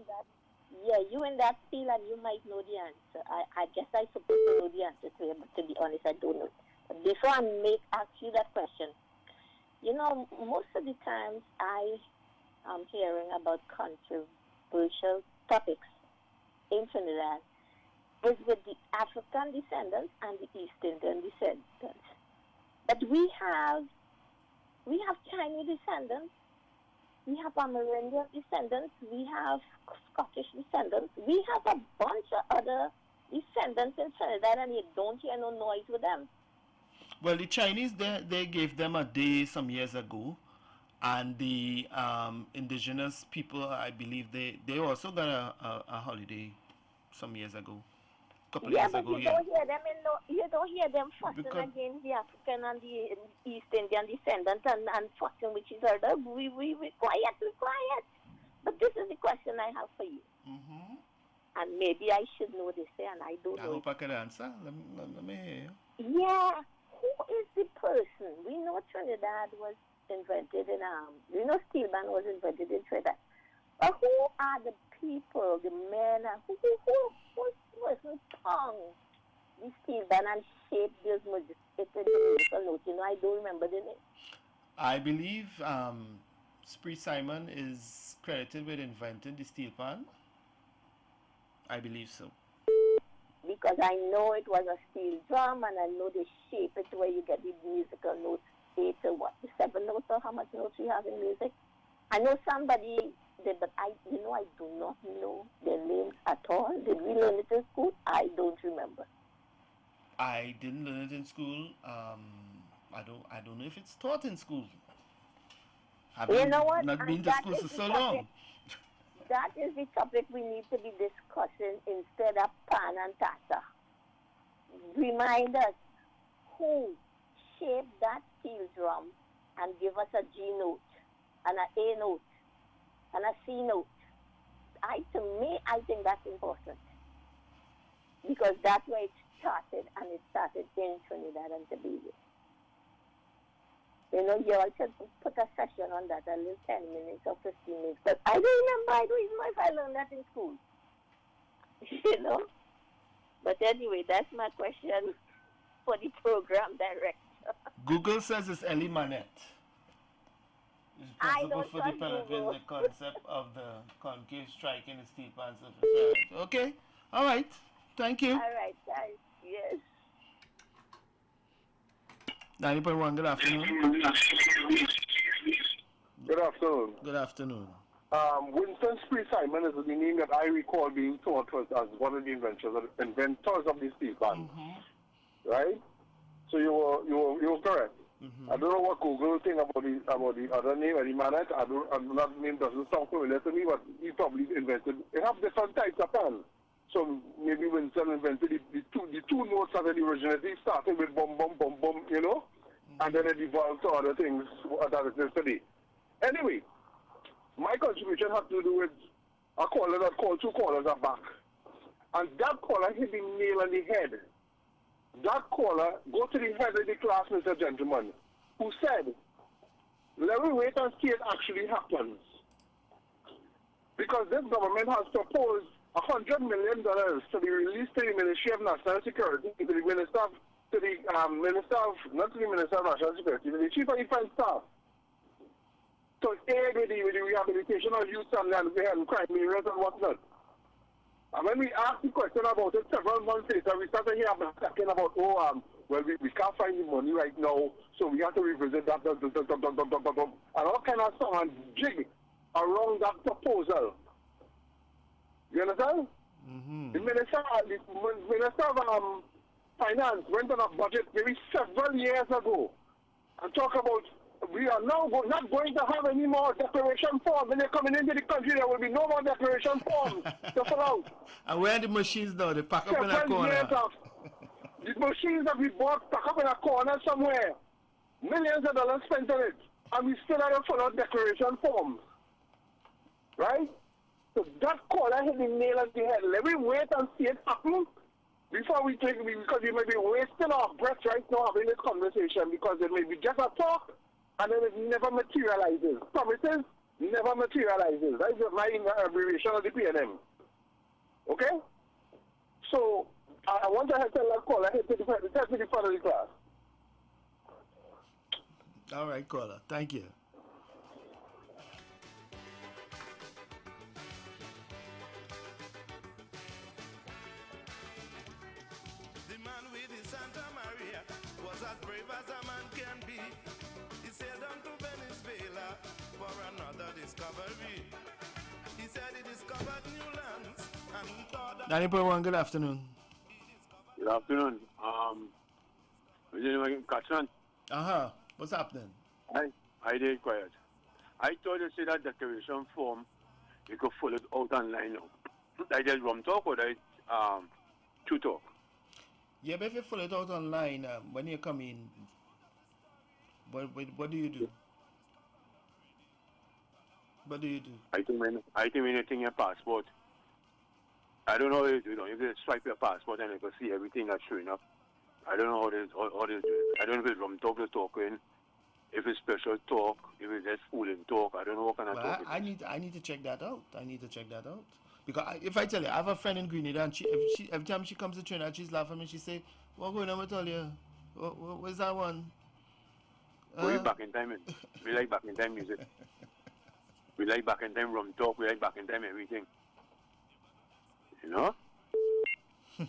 in that field, and you might know the answer. I guess I'm supposed to know the answer to it, but to be honest, I don't know. But before I ask you that question, you know, most of the times I am hearing about controversial topics in Trinidad is with the African descendants and the East Indian descendants. But we have We have Chinese descendants. We have Amerindian descendants. We have Scottish descendants. We have a bunch of other descendants in Trinidad, and you don't hear no noise with them. Well, the Chinese, they gave them a day some years ago, and the indigenous people, I believe, they also got a holiday some years ago. Couple years ago, you don't hear them you don't hear them fussing against the African and the East Indian descendants and fussing with each other. We quiet. But this is the question I have for you. Mm-hmm. And maybe I should know this, and I don't know. I hope I can answer. Let me hear you. Yeah, who is the person? We know Trinidad was invented in we know steel band was invented in Trinidad. But who are the people, the men, who person tongue the steel band and shaped those musical notes? You know, I don't remember the name. I believe Spree Simon is credited with inventing the steel pan. I believe so. Because I know it was a steel drum, and I know they shape it where you get the musical notes, 8 or what, the 7 notes, or how much notes you have in music. I know somebody did, but I do not know their names at all. Did we learn it in school? I don't remember. I didn't learn it in school. I don't know if it's taught in school. You know what? Not been to school for so long. That is the topic we need to be discussing instead of pan and tata. Remind us who shaped that steel drum and give us a G note and an A note and a C note. I think that's important. Because that's where it started, and it started in Trinidad and Tobago. You know, you all should put a session on that, a little 10 minutes or 15 minutes. But I don't remember. I don't even know if I learned that in school. You know? But anyway, that's my question for the program director. Google says it's Ellie Manette. It's responsible for developing the concept of the concave strike in the steel pan surface. Okay. All right. Thank you. All right, guys. Yes. 90.1, good afternoon. Good afternoon. Good afternoon. Winston Spree Simon is the name that I recall being taught was as one of the inventors of the steel pan. Mm-hmm. Right? So you were correct. Mm-hmm. I don't know what Google think about the other name, Eddie Manette. That name doesn't sound familiar to me, but he probably invented. They have different types of pan. So maybe Winston invented the two notes that originally started with bum bum bum bum, you know, and then it evolved to other things that it is today. Anyway, my contribution had to do with a caller that called 2 callers are back, and that caller hit the nail on the head. That caller go to the head of the class, Mr. Gentleman, who said, "Let me wait and see it actually happens, because this government has proposed $100 million to be released to the Ministry of National Security, to the Minister of, not to the Minister of National Security, to the Chief of Defense Staff, to aid with the rehabilitation of youth and crime areas and whatnot." And when we asked the question about it several months later, we started here talking about, well, we can't find the money right now, so we have to revisit that, and all kind of stuff and jig around that proposal. You understand? Mm-hmm. The Minister of Finance went on a budget maybe several years ago and talk about we are now not going to have any more declaration forms. When they're coming into the country, there will be no more declaration forms to fill out. And where are the machines now? They pack up in a corner. The machines that we bought pack up in a corner somewhere. Millions of dollars spent on it. And we still have to fill out declaration forms. Right? So that caller hit the nail on the head. Let me wait and see it happen before we take, because we may be wasting our breath right now having this conversation, because it may be just a talk and then it never materializes. Promises never materializes. That's my abbreviation of the PNM. Okay? So I want to tell that caller, head to the front of the class. All right, caller. Thank you. Santa Maria was as brave as a man can be. He sailed down to Venezuela for another discovery. He said he discovered new lands and he thought that 90.1, good afternoon. Good afternoon. Katran. What's happening? I did quiet. I thought you said that declaration form, you could follow it out online now. Like there's rum talk or there's true talk? Yeah, but if you follow it out online, when you come in, what do you do? What do you do? I think when you take your passport, I don't know how you do it. You can swipe your passport and you can see everything that's showing up. I don't know how they do it. I don't know if it's rum talk they're talking, if it's special talk, if it's just fooling talk. I don't know what kind of talk it is. I need to check that out. Because if I tell you, I have a friend in Grenada, and every time she comes to Trinidad, she's laughing at me. She say, "What going on with all you? What's that one?" We back in time. We like back in time music. We like back in time rum talk. We like back in time everything. You know?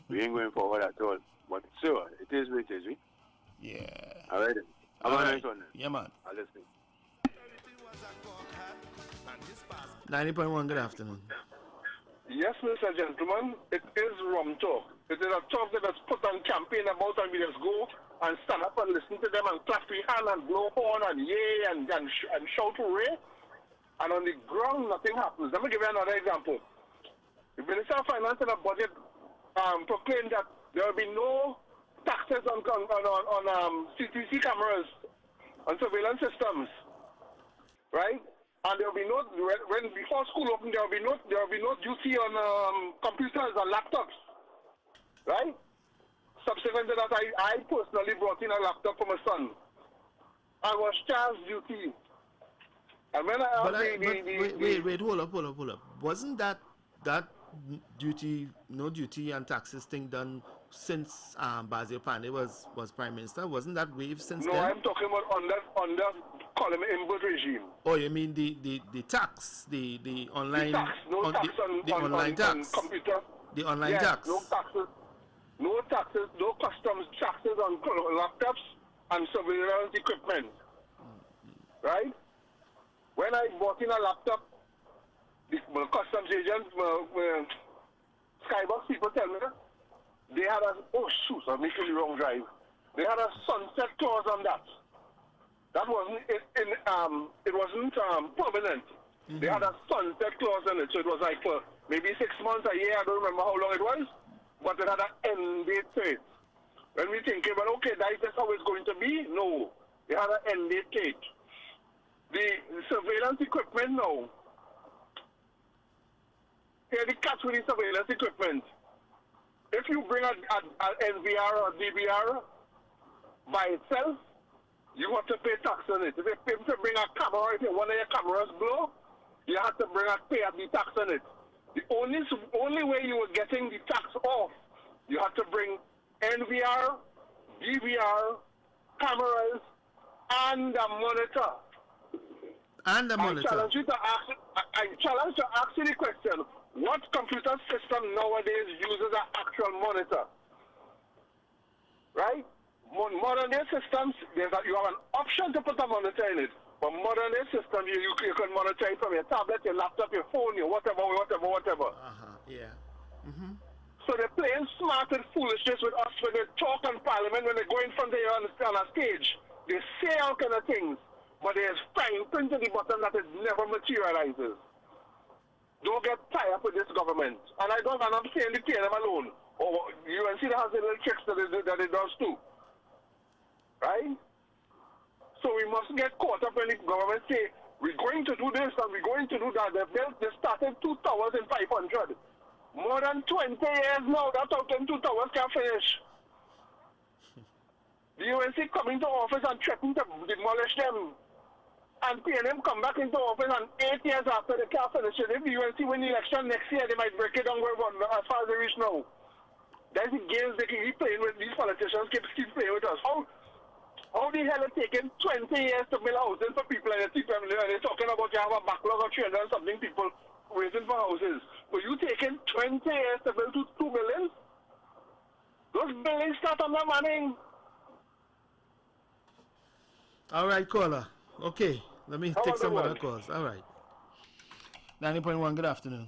We ain't going forward at all. But sure, it is what it is. Yeah. All right then. Have a nice one then. Yeah, man. I'll listen. 90.1, good afternoon. Yes, Mr. Gentleman, it is rum talk. It is a talk that is put on campaign about, and we just go and stand up and listen to them and clap your hand and blow horn and yay and shout hooray. And on the ground, nothing happens. Let me give you another example. The Minister of Finance in a budget proclaimed that there will be no taxes on CCTV cameras, on surveillance systems, right? And there will be no, when before school open, there will be no duty on computers and laptops, right? Subsequent to that, I personally brought in a laptop for my son. I was charged duty. And when wait, hold up. Wasn't that duty, no duty and taxes thing done since Basil Pandey was Prime Minister? Wasn't that waived since then? No, I'm talking about under Colin Imbert regime. Oh, you mean the tax, the online tax, the online tax, computer. The online yes, tax. No taxes, no customs taxes on laptops and surveillance equipment. Right? When I bought in a laptop, the customs agents, Skybox people tell me they had I'm making the wrong drive. They had a sunset clause on that. That wasn't it wasn't permanent. Mm-hmm. They had a sunset clause on it, so it was like for maybe 6 months, a year. I don't remember how long it was, but it had an end date to it. When we think about okay, that's how it's going to be. No, they had an end date to it. The surveillance equipment now. Here the catch with the surveillance equipment. If you bring a NVR or DVR by itself, you have to pay tax on it. If you bring a camera, if one of your cameras blow, you have to pay the tax on it. The only way you were getting the tax off, you have to bring NVR, DVR, cameras, and a monitor. And a monitor. I challenge to ask you the question: what computer system nowadays uses an actual monitor? Right? Modern day systems, you have an option to put a monitor in it. But modern day systems, you can monitor it from your tablet, your laptop, your phone, your whatever. Yeah. Mm-hmm. So they're playing smart and foolishness with us when they talk in Parliament, when they go in front of you on a stage. They say all kind of things, but there's fine print at the bottom that it never materializes. Don't get tied up with this government. And I'm saying the them alone. Or UNC that has a little tricks that it does too. Right? So we mustn't get caught up when the government say, we're going to do this and we're going to do that. They started 2 towers in 500. More than 20 years now, that out them 2 towers can't finish. The UNC coming to office and threatening to demolish them. And PNM come back into office and 8 years after they can't finish it. If the UNC win the election next year, they might break it down as far as they reach now. That's the games they keep playing with. These politicians keep playing with us. How the hell are taking 20 years to build houses for people and they're talking about you have a backlog of 300-something people waiting for houses. But you taking 20 years to build 2 buildings? Those buildings start on the morning. All right, caller. Okay. Let me How take are some the other ones? calls. All right. 90.1, good afternoon.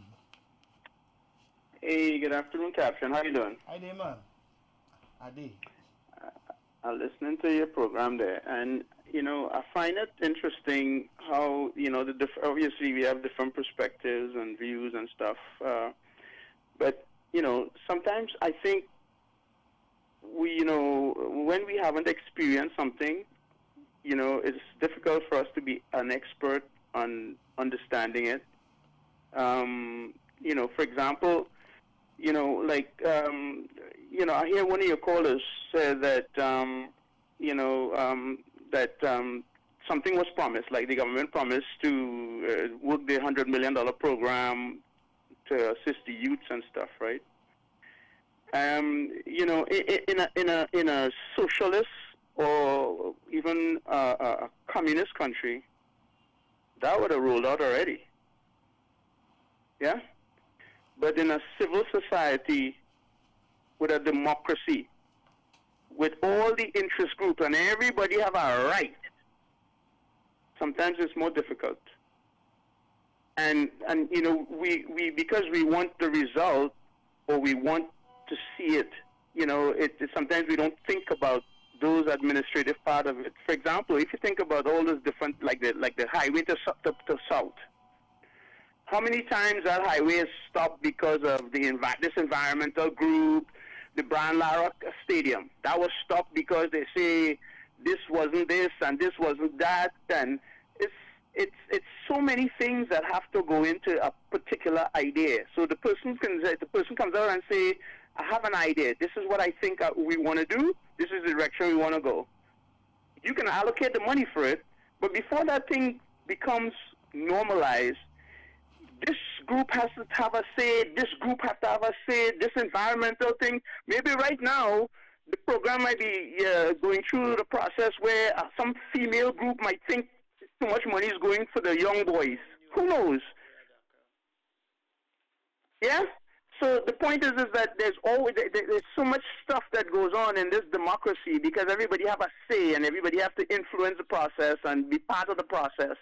Hey, good afternoon, Captain. How you doing? Hi there, man. Adi. I'm listening to your program there, and I find it interesting how obviously we have different perspectives and views and stuff, but sometimes I think when we haven't experienced something, it's difficult for us to be an expert on understanding it. For example, I hear one of your callers say that, something was promised, like the government promised to work the $100 million program to assist the youths and stuff, right? In a socialist or even a communist country, that would have rolled out already. Yeah? But in a civil society with a democracy, with all the interest groups and everybody have a right, sometimes it's more difficult. And we because we want the result or we want to see it, sometimes we don't think about those administrative part of it. For example, if you think about all those different, like the highway to south, how many times that highway is stopped because of this environmental group, the Brian Lara Stadium? That was stopped because they say this wasn't this and this wasn't that, and it's so many things that have to go into a particular idea. So the person comes out and say, I have an idea. This is what I think we want to do. This is the direction we want to go. You can allocate the money for it, but before that thing becomes normalized, this group has to have a say, this group has to have a say, this environmental thing. Maybe right now, the program might be going through the process where some female group might think too much money is going for the young boys. Who knows? Yeah? So the point is that there's so much stuff that goes on in this democracy because everybody have a say and everybody have to influence the process and be part of the process.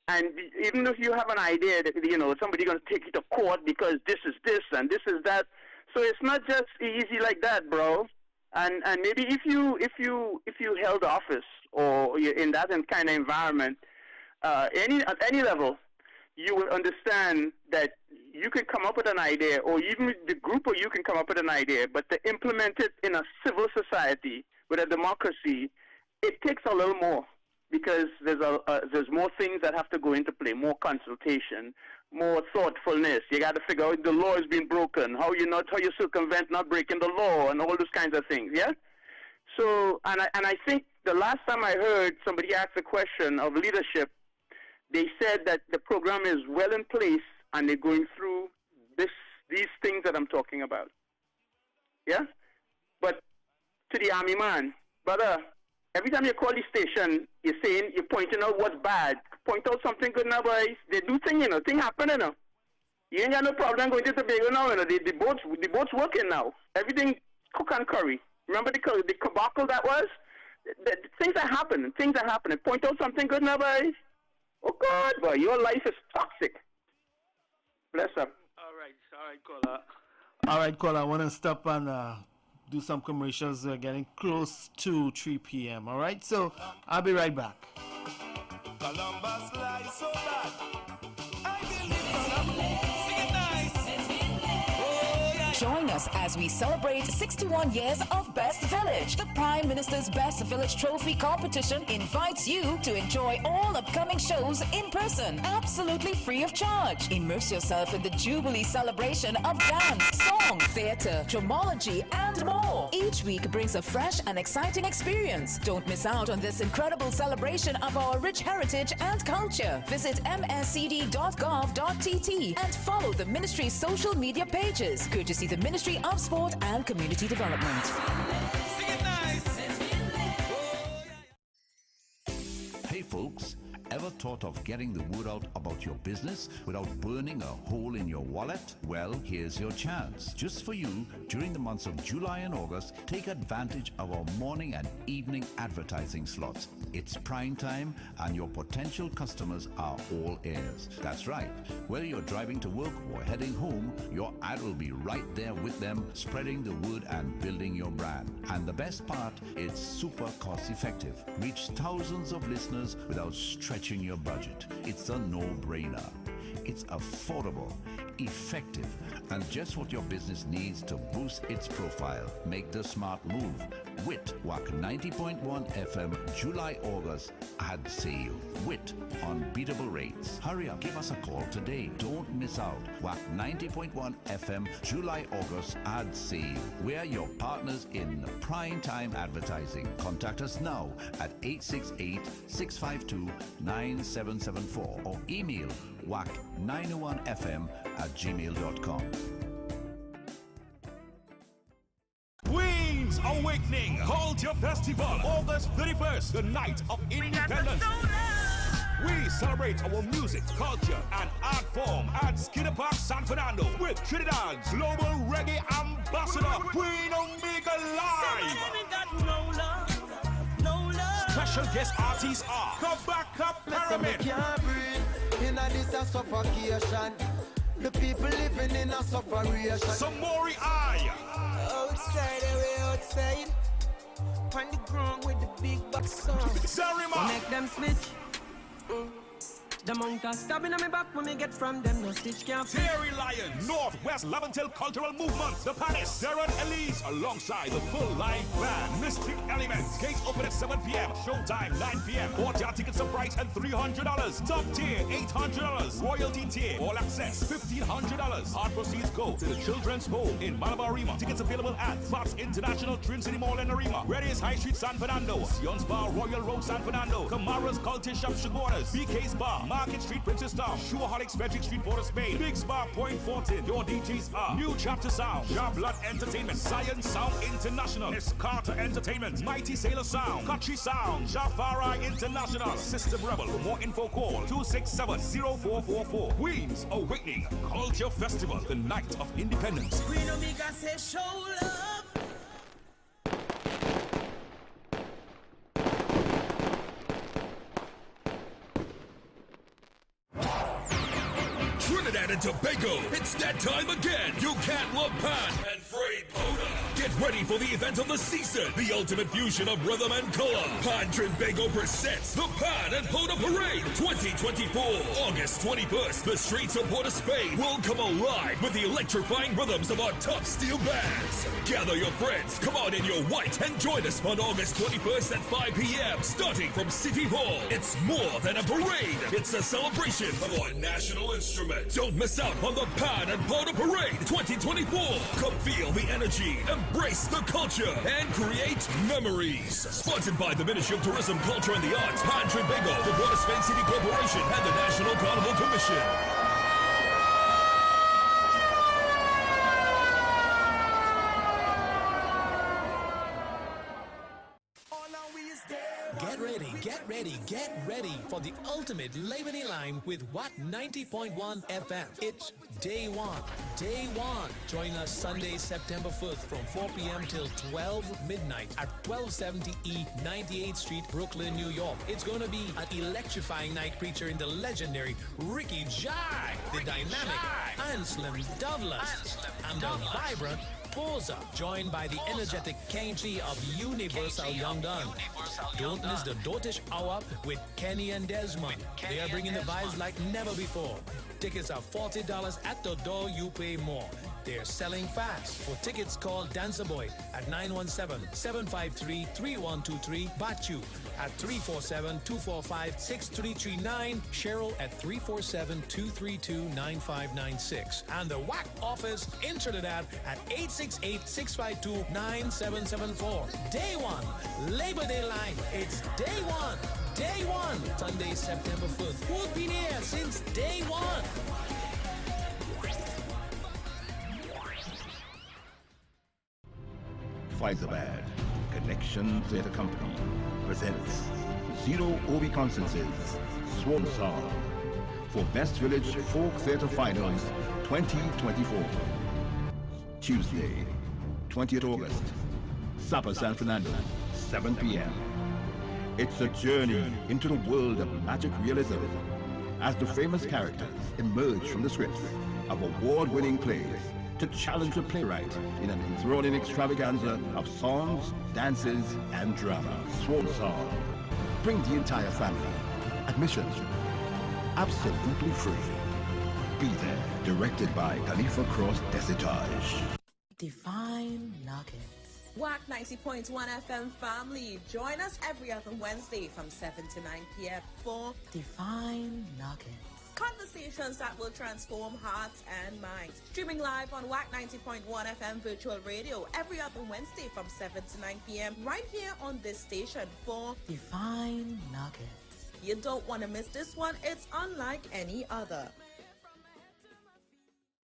And even if you have an idea that somebody's going to take you to court because this is this and this is that, so it's not just easy like that, bro. And maybe if you held office or you're in that kind of environment, at any level, you will understand that you can come up with an idea, or even the group or you can come up with an idea, but to implement it in a civil society with a democracy, it takes a little more. Because there's more things that have to go into play, more consultation, more thoughtfulness. You got to figure out the law has been broken, how you circumvent not breaking the law, and all those kinds of things. Yeah. So, and I think the last time I heard somebody ask a question of leadership, they said that the program is well in place and they're going through these things that I'm talking about. Yeah. But to the army man, brother. Every time you call the station, you're pointing out what's bad. Point out something good now, boys. They do things, thing happen, You ain't got no problem going to Tobago now, The boat's working now. Everything cook and curry. Remember the debacle that was? Things are happening. Point out something good now, boys. Oh, God, boy, your life is toxic. Bless up. All right, caller. All right, caller, I want to stop and do some commercials. We're getting close to 3 p.m. All right, so I'll be right back. Columbus lies so bad. I believe sing it nice. Oh, yeah. Join us as we celebrate 61 years of Best Village. The Prime Minister's Best Village Trophy competition invites you to enjoy all upcoming shows in person, absolutely free of charge. Immerse yourself in the Jubilee celebration of dance, song, theater, dramology, and more. Each week brings a fresh and exciting experience. Don't miss out on this incredible celebration of our rich heritage and culture. Visit mscd.gov.tt and follow the ministry's social media pages, courtesy the Ministry of Sport and Community Development. Hey folks, Ever thought of getting the word out about your business without burning a hole in your wallet? Well, here's your chance. Just for you, during the months of July and August, take advantage of our morning and evening advertising slots. It's prime time and your potential customers are all ears. That's right. Whether you're driving to work or heading home, your ad will be right there with them, spreading the word and building your brand. And the best part, it's super cost effective. Reach thousands of listeners without stretching your budget. It's a no-brainer. It's affordable, effective, and just what your business needs to boost its profile. Make the smart move with Wack 90.1 FM July August ad sale with unbeatable rates. Hurry up, give us a call today. Don't miss out. Wack 90.1 FM July August ad sale. We're your partners in prime time advertising. Contact us now at 868-652-9774 or email wack901fm@gmail.com. Queen's Awakening Culture Festival, August 31st, the night of independence. We celebrate our music, culture, and art form at Skinner Park, San Fernando with Trinidad's global reggae ambassador, Queen Omega Live. Special guest artists are Kabaka Pyramid. In a this a suffocation, the people living in a suffocation. Samori Eye. Outside, away outside, on the ground with the big box song. Sarima. Make them switch. The monk are stabbing on me back when me get from them, no stitch can't fit. Terry Lion, Northwest Laventil Cultural Movement, The Palace, Darren Elise, alongside the full live band, Mystic Elements. Gates open at 7 p.m., showtime 9 p.m. Four-tier tickets are priced at $300. Top tier, $800. Royalty tier, all access, $1,500. Art proceeds go to the Children's Home in Malabar Arima. Tickets available at Fox International Twin City Mall and Arima. Reddy's High Street, San Fernando. Sion's Bar, Royal Road, San Fernando. Kamara's Cultish Shop, Chaguanas. BK's Bar, Market Street, Princess Town. Shoeholics, Frederick Street, Port of Spain. Big Spa, Point Fortin. Your DJs are New Chapter Sound, Jar Blood Entertainment, Science Sound International, Escarta Entertainment, Mighty Sailor Sound, Kachi Sound, Jafari International, System Rebel. For more info, call 267-0444. Queen's Awakening Culture Festival, the night of independence. Queen Omega say show love. Trinidad and Tobago, it's that time again. You can't love pan and frayed powder. Get ready for the event of the season, the ultimate fusion of rhythm and color. Pan Trinbago presents the Pan and Powder Parade 2024. August 21st, the streets of Port of Spain will come alive with the electrifying rhythms of our top steel bands. Gather your friends, come out in your white and join us on August 21st at 5 p.m. starting from City Hall. It's more than a parade. It's a celebration of our national instrument. Don't miss out on the Pan and Powder Parade 2024. Come feel the energy, embrace the culture, and create memories. Sponsored by the Ministry of Tourism, Culture, and the Arts, Pan Trinbago, the Port of Spain City Corporation, and the National Carnival Commission. Get ready for the ultimate Labor Day line with Watt 90.1 FM. It's Day One. Join us Sunday, September 5th from 4 p.m. till 12 midnight at 1270 E 98th Street, Brooklyn, New York. It's going to be an electrifying night featuring the legendary Ricky Jai, the dynamic Anselm Douglas, and the vibrant Posa, joined by the energetic Kenchi of Universal Young Gun. Don't miss the Dotish Hour with Kenny and Desmond. They are bringing the vibes like never before. Tickets are $40 at the door, you pay more. They're selling fast. For tickets, call Dancer Boy at 917-753-3123, Bachu at 347-245-6339, Cheryl at 347-232-9596, and the Wack office in Trinidad at 868-652-9774. Day One, Labor Day line. It's Day One. Day One, Sunday, September 5th. Who's been here since Day One? Pfizer Bad Connection Theatre Company presents Zero Obi Constances, Swansea. For Best Village Folk Theatre Finals 2024. Tuesday, 20th August, Sapa San Fernando, 7 p.m. It's a journey into the world of magic realism as the famous characters emerge from the scripts of award-winning plays to challenge the playwright in an enthralling extravaganza of songs, dances, and drama. Swansea. Bring the entire family. Admissions absolutely free. Be there. Directed by Khalifa Cross Desitage. Divine Nuggets. Wack 90.1 FM family. Join us every other Wednesday from 7 to 9 p.m. for Divine Nuggets. Conversations that will transform hearts and minds. Streaming live on Wack 90.1 FM virtual radio every other Wednesday from 7 to 9 p.m. right here on this station for Divine Nuggets. You don't want to miss this one. It's unlike any other.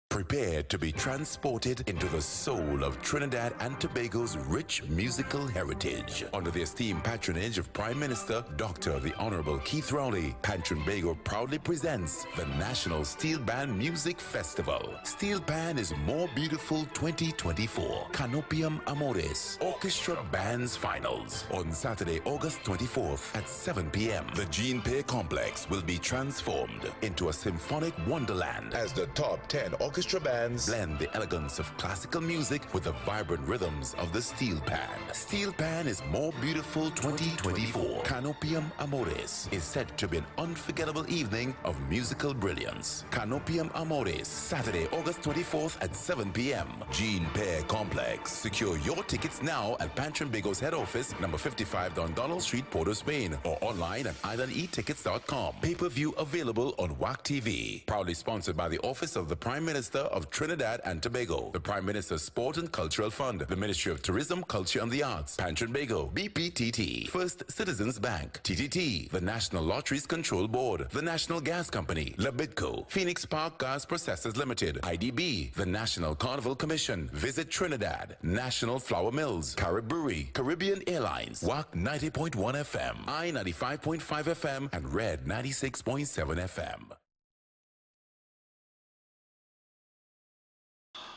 Prepare to be transported into the soul of Trinidad and Tobago's rich musical heritage. Under the esteemed patronage of Prime Minister Dr. the Honorable Keith Rowley, Trinbago proudly presents the National Steel Band Music Festival. Steel Band is More Beautiful 2024. Canopium Amores Orchestra Bands Finals on Saturday, August 24th at 7 p.m. The Gene Pay Complex will be transformed into a symphonic wonderland as the top 10 orchestra bands blend the elegance of classical music with the vibrant rhythms of the steel pan. Steel Pan is More Beautiful 2024. Canopium Amores is said to be an unforgettable evening of musical brilliance. Canopium Amores, Saturday, August 24th at 7 p.m. Gene Pay Complex. Secure your tickets now at Trinbago's head office, number 55 Donald Street, Port of Spain, or online at islandetickets.com. Pay-per-view available on Wack TV. Proudly sponsored by the Office of the Prime Minister of Trinidad and Tobago, the Prime Minister's Sport and Cultural Fund, the Ministry of Tourism, Culture and the Arts, Trinbago, BPTT, First Citizens Bank, TTT, the National Lotteries Control Board, the National Gas Company, Labitco, Phoenix Park Gas Processors Limited, IDB, the National Carnival Commission, Visit Trinidad, National Flour Mills, Carib Brewery, Caribbean Airlines, Wack 90.1 FM, I 95.5 FM, and Red 96.7 FM.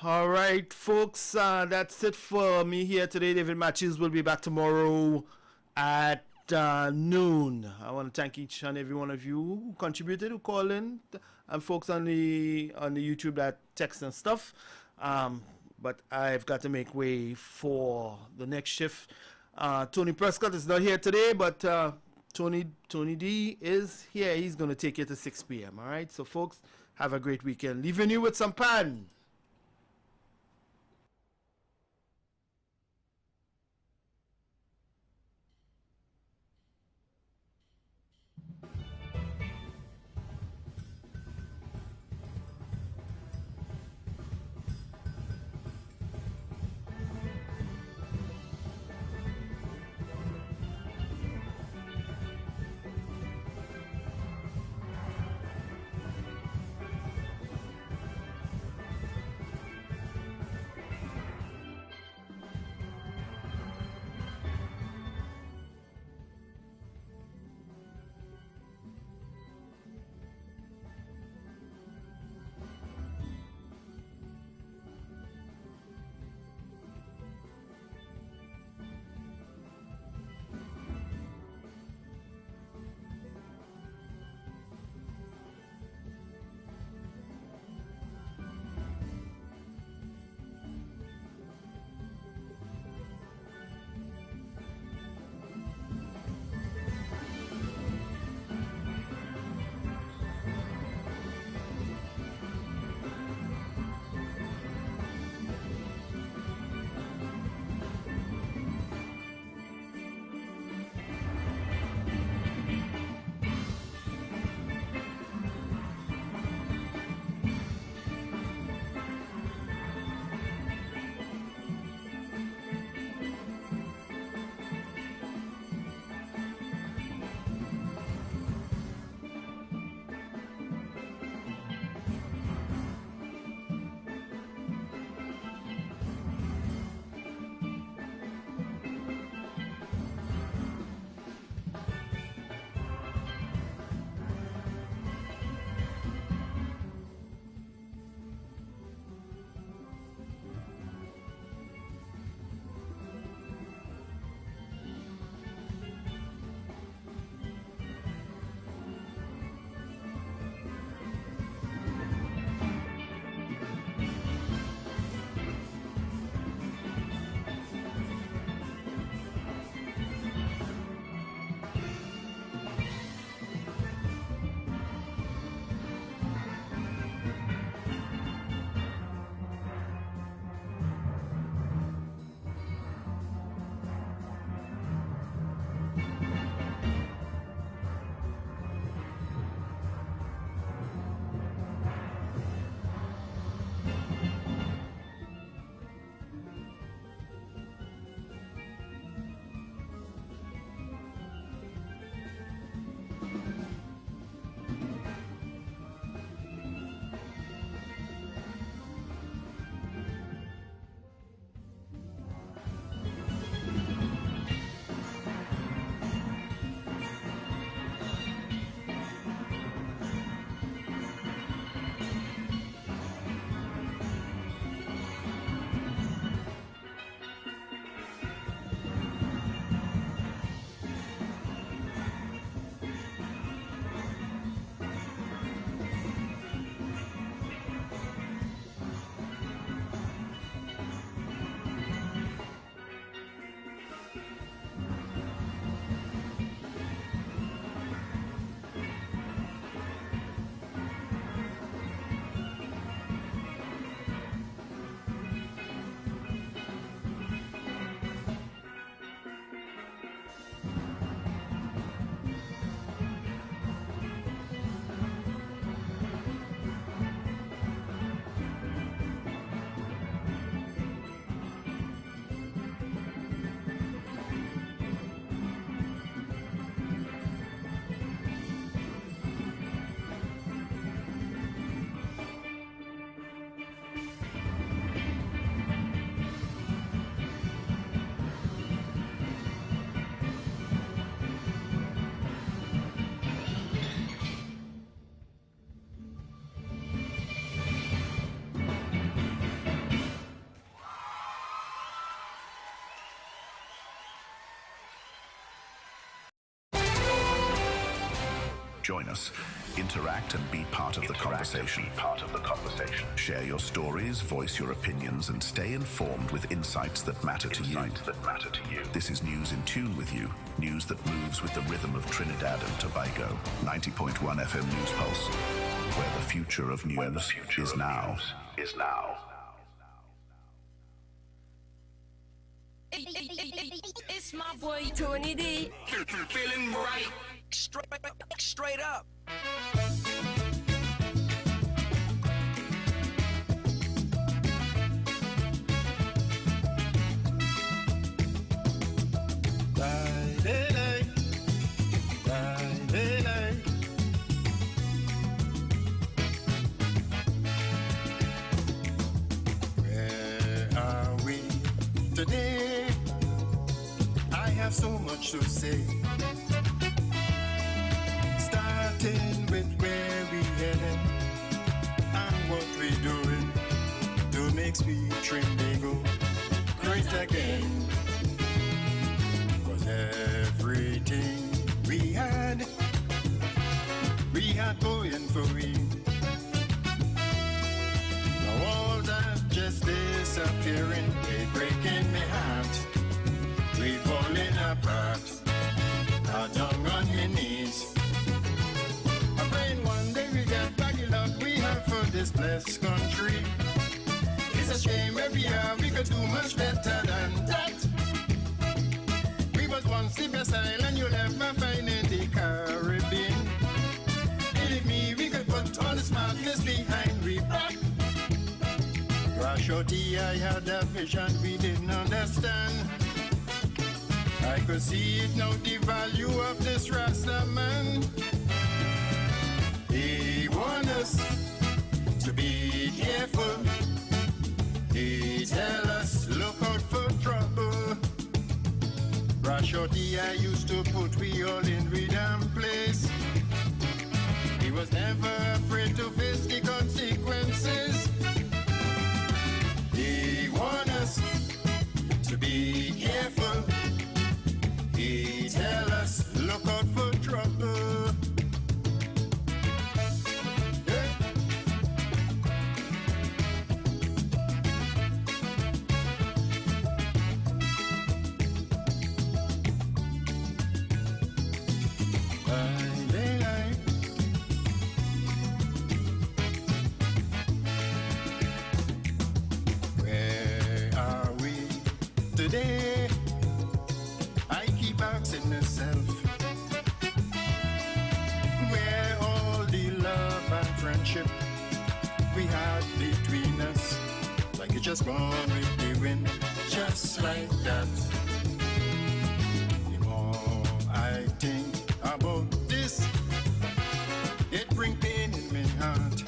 All right, folks, that's it for me here today. David Matthews will be back tomorrow at noon. I want to thank each and every one of you who contributed, who called in, and folks on the YouTube that text and stuff. But I've got to make way for the next shift. Tony Prescott is not here today, but Tony D is here. He's going to take you to 6 p.m. All right, so folks, have a great weekend. Leaving you with some pan. Join us, interact and be part of the conversation. Share your stories, voice your opinions, and stay informed with insights that matter to you. This is News in Tune with you, news that moves with the rhythm of Trinidad and Tobago. 90.1 FM News Pulse, where the future of news is now. It's my boy Tony D. Feeling right, straight up. Where are we today? I have so much to say. Starting with where we headed and what we doing to make sweet Trinidad great again. 'Cause everything we had going for we. Now all that just disappearing, it breaking my heart. We falling apart, now down on your knees. I'm praying one day we get back the luck we have for this blessed country. It's a shame where we are, we could do much better than that. We was once the best island you'll ever find in the Caribbean. Believe me, we could put all the smartness behind we back. Rashoti, I had a vision we didn't understand. I could see it now, the value of this Rasta man. He warned us to be careful. He tell us look out for trouble. Rashoti, I used to put we all in rhythm place. He was never afraid to face the consequences. He warned us to be careful. He tell us look out for trouble. Where are we today? I keep asking myself, where all the love and friendship we had between us, like it just gone with the wind, just like that. The more I think about this, it brings pain in my heart.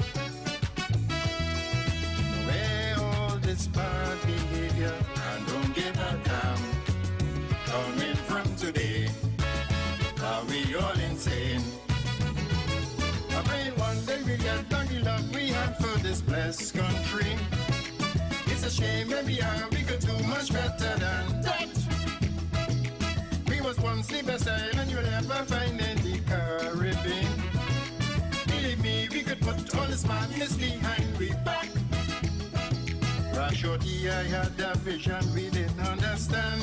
Where all this bad behavior, and don't give a damn. Coming from today, are we all insane? I pray one day we get back the love we had for this blessed country. It's a shame where we are, we could do much better than that. We was once the best island you'll ever find in the Caribbean. Believe me, we could put all the smartness behind we back. Rashoti, I had a vision we didn't understand.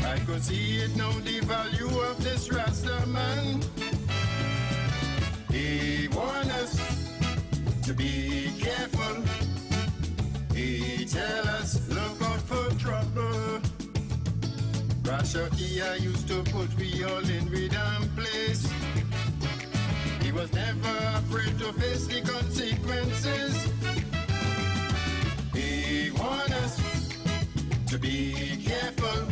I could see it now, the value of this Rasta man. He warned us to be careful. He tell us look out for trouble. Rashoti, I used to put we all in rhythm place. He was never afraid to face the consequences. He warned us to be careful.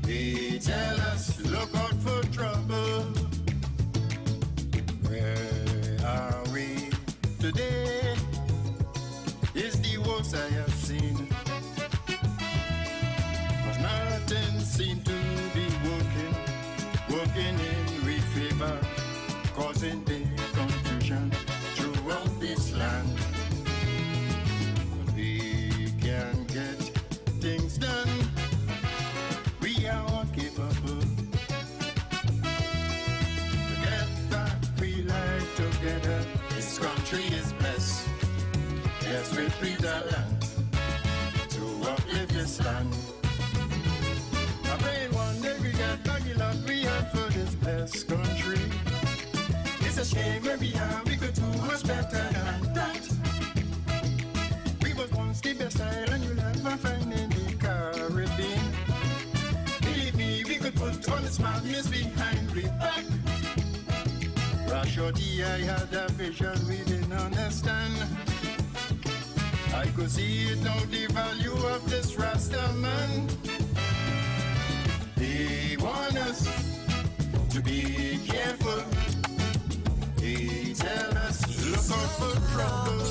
He tell us look out for trouble. Where are we today? Is the worst I have seen. But nothing seemed to be working in we favor, causing big confusion throughout this land. But we can get things done. We are all capable. can find in the Caribbean. Believe me, we could put all the smartness behind we back. Rashodi, I had a vision we didn't understand. I could see it now, the value of this Rasta man. They want us to be careful. They tell us, look out for trouble.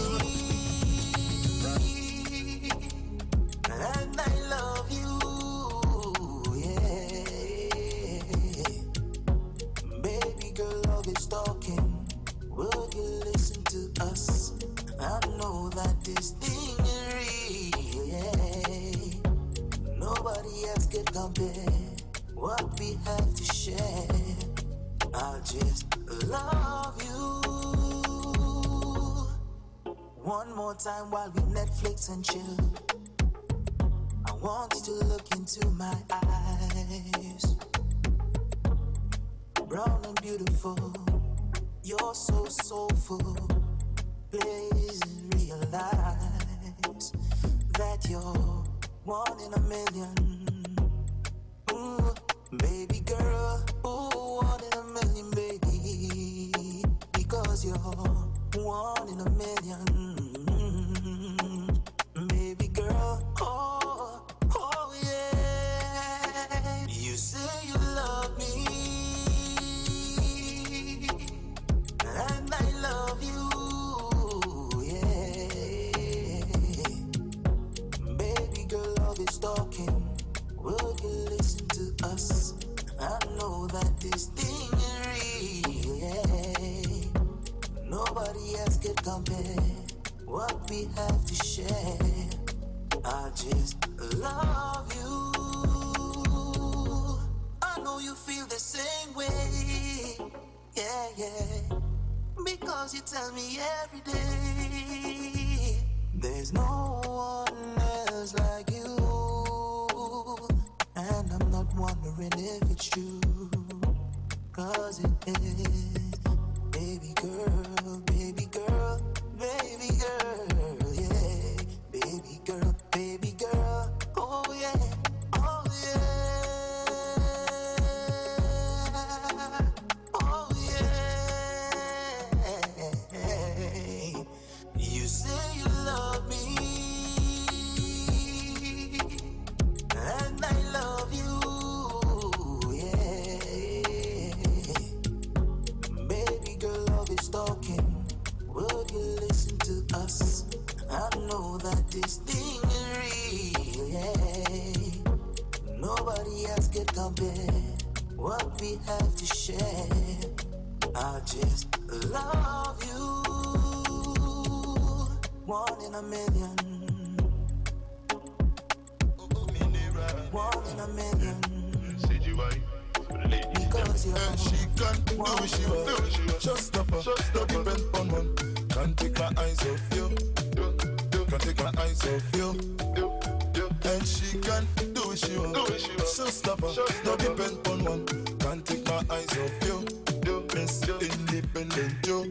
And I love you, yeah. Baby girl, love is talking. Would you listen to us? I know that this thing is real, yeah. Nobody else can compare what we have to share. I just love you. One more time while we Netflix and chill. I want you to look into my eyes. Brown and beautiful, you're so soulful. Please realize that you're one in a million. Ooh, baby girl, ooh, 1 in a million, baby. Because you're 1 in a million. Baby girl, oh, oh yeah. You say you love me, and I love you, yeah. Baby girl, love is talking. Will you listen to us? I know that this thing is real, yeah. Nobody else can compare what we have to share. I just love you. I know you feel the same way, yeah, yeah. Because you tell me every day. There's no one else like you. And I'm not wondering if it's true. 'Cause it is. Baby girl, baby girl, baby girl, yeah. Baby girl, oh yeah, oh yeah, oh yeah. You say you love me, and I love you, yeah. Baby girl, love is talking. Would you listen to us? I know that this thing is real, yeah. Nobody else can compare what we have to share. I just love you. 1 in a million. 1 in a million. Because you're and she can't do what she want. Just stop her, don't depend on one. Can't take my eyes off you. Can't take my eyes off you. And she can't do what she want. Just stop her, don't depend on one. Can't take my eyes off you. Miss Independent Joe.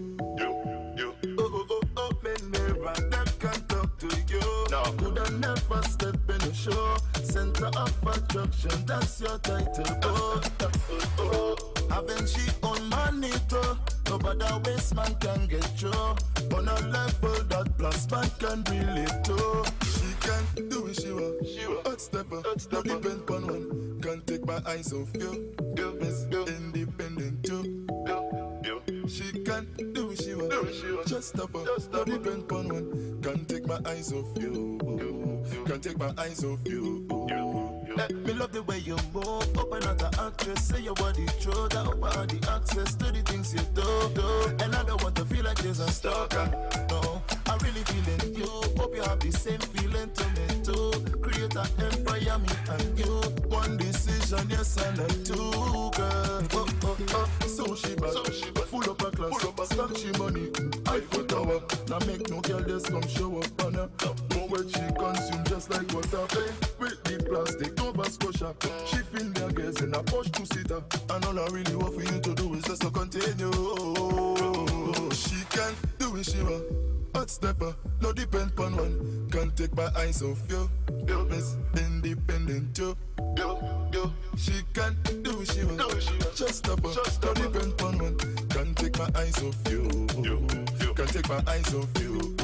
Oh, men never that can talk to you. No. Coulda never step in the show. Center of attraction, that's your title. Haven't she on money too? Nobody waste man can get through. On a level that plus man can relate to. She can do what she want. Hot stepper, no depend on one. Can't take my eyes off you. Miss Independent too. She can do what she want. Just stop her, no depend on one. Can't take my eyes off you. Can't take my eyes off you. Me love the way you move. Open up the actress, say your body true. That open the access to the things you do. And I don't want to feel like there's a stalker. No, I really feeling you. Hope you have the same feeling to me too. Create an empire, me and you. One decision, yes and a two, girl. So she bad, full up a class, stack she money, Eiffel Tower. Now make no girl just come show up on her. More what she consume just like water. With the plastic over Scotia. She feel their girls in a push to sit her. And all I really want for you to do is just to continue. She can do it, she want. hot stepper, no depend on one. Can't take my eyes off you. Yo, Miss Independent, yo. She can do she want. Just stop her, no depend on one. Can't take my eyes off you. Can't take my eyes off you.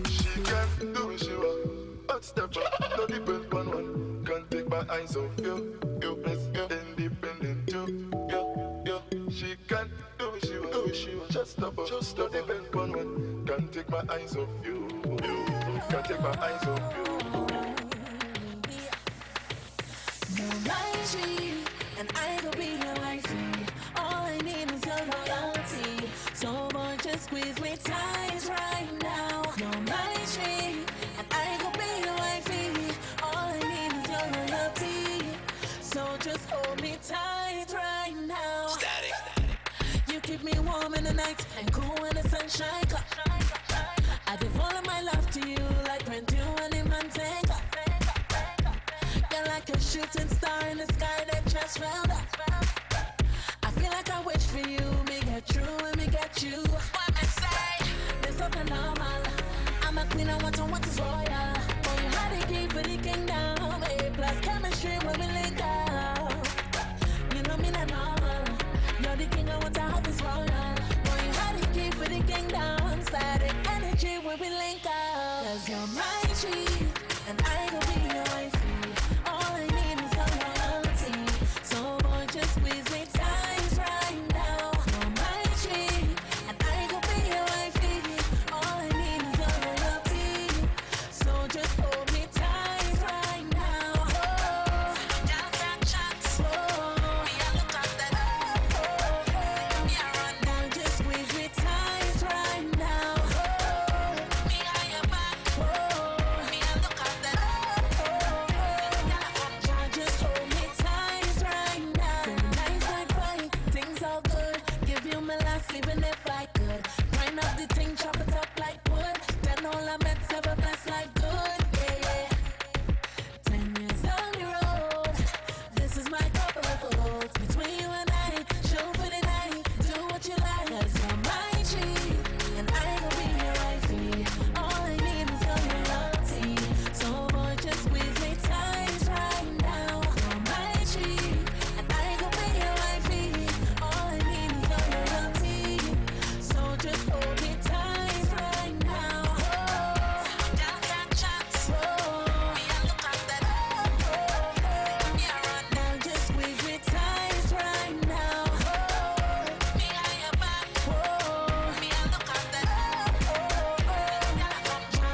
She can do she want. Hot stepper, no depend on one. Can't take my eyes off you. Yo, Miss Independent, yo. She can do she want. Just stop her, no depend on one. Can't take my eyes off you. Can't take my eyes off you. You're my tree, and I will be your wifey. All I need is your loyalty. So boy, just squeeze me tight right now. You're my tree, and I will be your wifey. All I need is your loyalty. So just hold me tight right now. Static. You keep me warm in the night and cool when the sunshine comes. I give all of my love to you like when you and him and take up. You're like a shooting star in the sky that just fell down. I feel like I wish for you, me get true and me get you. What I say? There's something normal. I'm a queen, I want is royal. Oh, you had the key for the kingdom. A+ chemistry when we link up. You know me not normal. You're the king, I want is royal. Oh, you had the key for the kingdom. Static energy when we link up. 'Cause you're my tree, and I will be your wifey. All I need is your loyalty. So boy, just squeeze me tight right now. You're my tree, and I will be your wifey. All I need is your loyalty. So just hold me tight right now. Oh, down that chat. Oh, me I look at that. Oh, me I run down. Just squeeze me tight right now. Oh, me I am back. Oh, me I look at that. Just hold me tight right now. Feel nice like pie, things all good. Give you my last even if I could. Grind up the thing, chop it up like wood. Then all I met have a best life good. Yeah. 10 years down the road, this is my couple of goals. Between you and I, show for the night, do what you like. 'Cause you're my tree, and I will be your wifey. All I need is your loyalty. So boy, just squeeze me tight right now. You're my tree, and I will be your wifey. All I need is your loyalty. So just hold me tight right now. Oh, down that chat. Oh, me I look at that. Oh, me I run down. Just squeeze me tight right now. Oh, me I am back. Oh, me I look at that.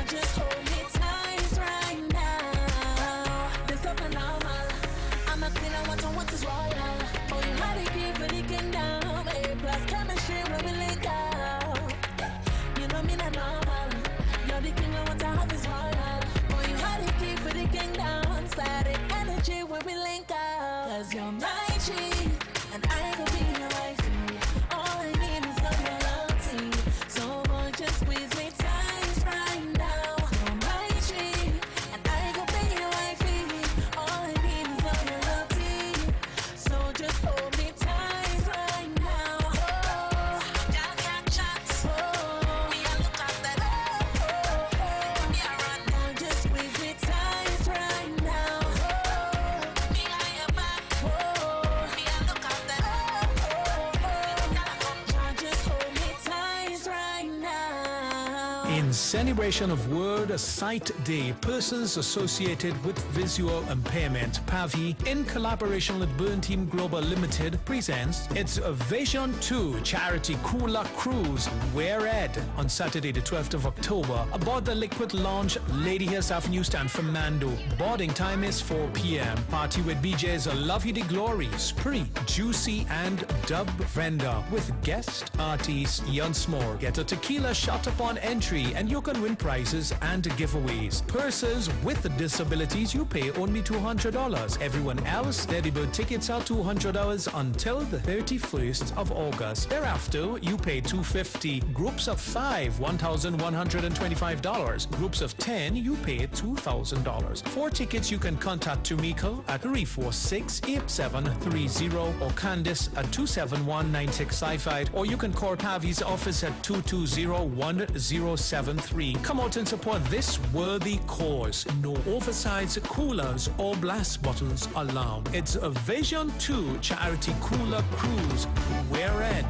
Just hold me tight right now. There's something normal. I'm a queen, I want is royal. Oh, you had to keep for the kingdom. A+ chemistry when we link up. You know me not normal. You're the king, I want is royal. Oh, you had to keep for the kingdom. Static energy when we link up. 'Cause you're my tree, and I will be your wifey. All I need is your loyalty. So boy, just squeeze me tight right now. You're my tree, and I will be your wifey. All I need is your loyalty. So just hold me tight right now. Oh, down that chat. Oh, me I look at that. Oh, me I run down. Just squeeze me tight right now. Oh, me I am back. Oh, me I look at that. Just hold me tight right now. In celebration of World Sight Day, persons associated with visual impairment, PAVI, in collaboration with Burn Team Global Limited, presents its Vision 2 charity Cooler Cruise, Wear Ed, on Saturday the 12th of October, aboard the Liquid Lounge, Lady Hills Avenue, Stanford Mando. Boarding time is 4 p.m. Party with BJ's Lovey the Glory, Spree, Juicy, and Dub Vendor, with guest artist Ian Small. Get a tequila shot upon entry free and you can win prizes and giveaways. Persons with disabilities, you pay only $200. Everyone else, early bird tickets are $200 until the 31st of August. Thereafter, you pay $250. Groups of 5, $1,125. Groups of 10, you pay $2,000. For tickets, you can contact Tumiko at 346-8730 or Candice at 271-9655, or you can call Pavi's office at 220-1073. Come out and support this worthy cause. No oversized coolers or blast bottles allowed. It's a Vision 2 charity cooler cruise. We're in.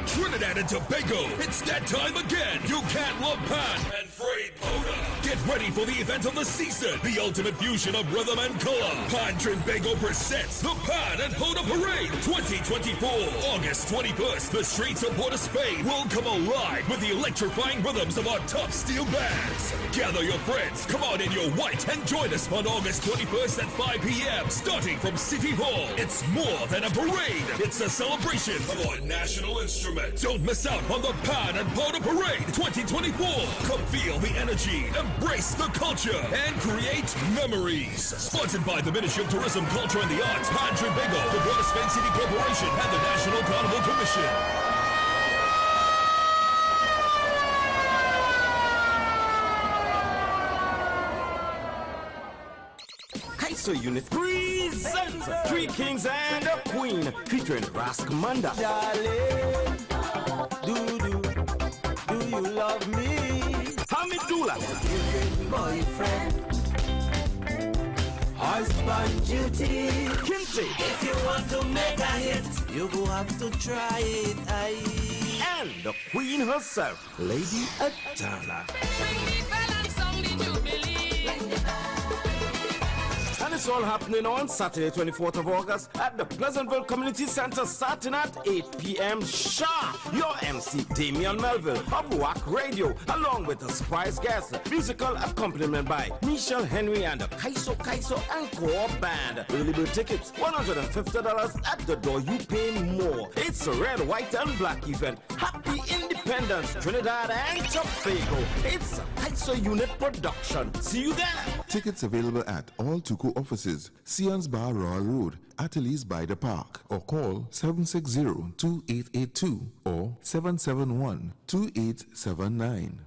Trinidad and Tobago, it's that time again. You can't love pan and frayed powder. Get ready for the event of the season, the ultimate fusion of rhythm and color. Pan Trinbago presents the Pan and Powder Parade 2024. August 21st, the streets of Port of Spain will come alive with the electrifying rhythms of our top steel bands. Gather your friends, come out in your white and join us on August 21st at 5 p.m. starting from City Hall. It's more than a parade. It's a celebration of our national instrument. Don't miss out on the Pan and Powder Parade 2024. Come feel the energy, embrace the culture, and create memories. Sponsored by the Ministry of Tourism, Culture and the Arts, Pan Trinbago, the Port of Spain City Corporation, and the National Carnival Commission. Kaiso Unit presents Three Kings and a Queen featuring Raskamanda. Darling, do you love me? Hamidullah, boyfriend, husband duty. Kinte, if you want to make a hit, you go have to try it. And the Queen herself, Lady Adana. And it's all happening on Saturday, 24th of August at the Pleasantville Community Center starting at 8 p.m. sharp. Your MC, Damian Melville of Wack Radio, along with a surprise guest, musical accompaniment by Michelle Henry and the Kaiso and Co-op Band. Early bird tickets, $150 at the door. You pay more. It's a red, white, and black event. Happy Independence, Trinidad and Tobago. It's a Kaiso Unit production. See you there. Tickets available at all Tuku offices, Sians Bar Royal Road, Ateliers by the Park, or call 760-2882 or 771-2879.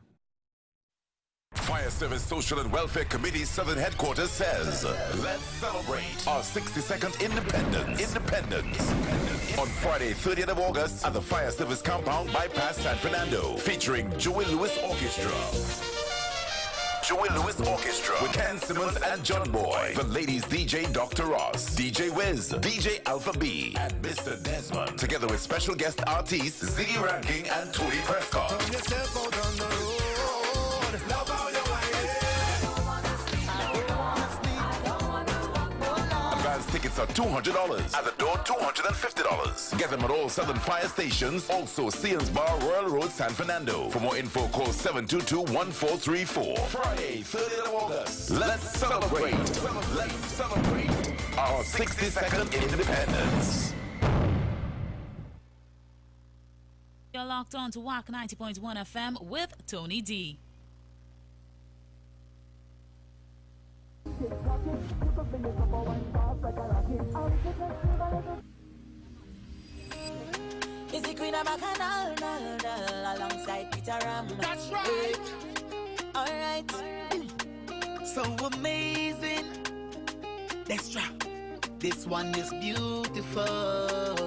Fire Service Social and Welfare Committee Southern Headquarters says, let's celebrate our 62nd independence. On Friday, 30th of August at the Fire Service Compound bypass San Fernando, featuring Joey Lewis Orchestra. With Ken Simmons and John Boy. The ladies DJ Dr. Ross, DJ Wiz, DJ Alpha B, and Mr. Desmond. Together with special guest artists Ziggy Ranking and Tony Prescott. Advance tickets are $200. At the door, $250. Get them at all Southern Fire stations. Also, Seals Bar, Royal Road, San Fernando. For more info, call 722-1434. Friday, 30th of August. Let's celebrate. Our 62nd independence. You're locked on to Wack 90.1 FM with Tony D. Is the queen of Bacchanal alongside Peter Ram? That's right. All right. So amazing. Let's try. This one is beautiful.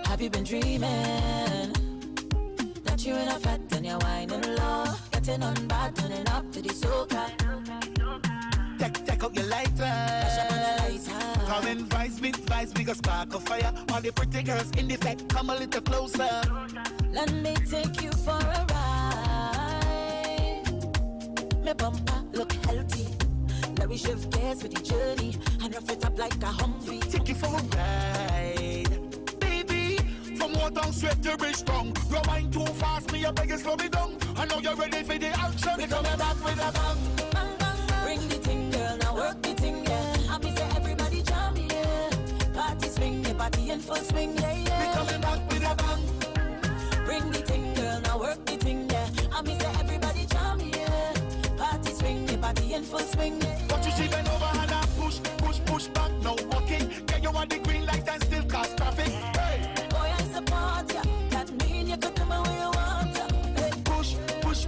Have you been dreaming that you're in a fat and you're whining low, getting on bad, turning up to the soca? Take out your lighter. Come and vice me, go spark a fire. All the pretty girls in the back, come a little closer. Let me take you for a ride. My bumper look healthy. Larry Chef cares for the journey, and rough it up like a Humvee. Take you for a ride, baby. From Watertown straight to Bridgetown. You wind too fast, me I beg you slow me down. I know you're ready for the action. We coming back with a bang. Bang, bang, bang. Bring the thing, girl, now work the thing, girl. I be say in full swing, yeah, yeah. We coming back with a bang. Bring the thing, girl, now work the thing, yeah. I miss say everybody jam, yeah. Party swing, the party in full swing, yeah. But you see bend over and I push back, no walking. Get you on the green light and still cause traffic. Hey, boy, I support ya. That mean you could do me where you want ya. Hey.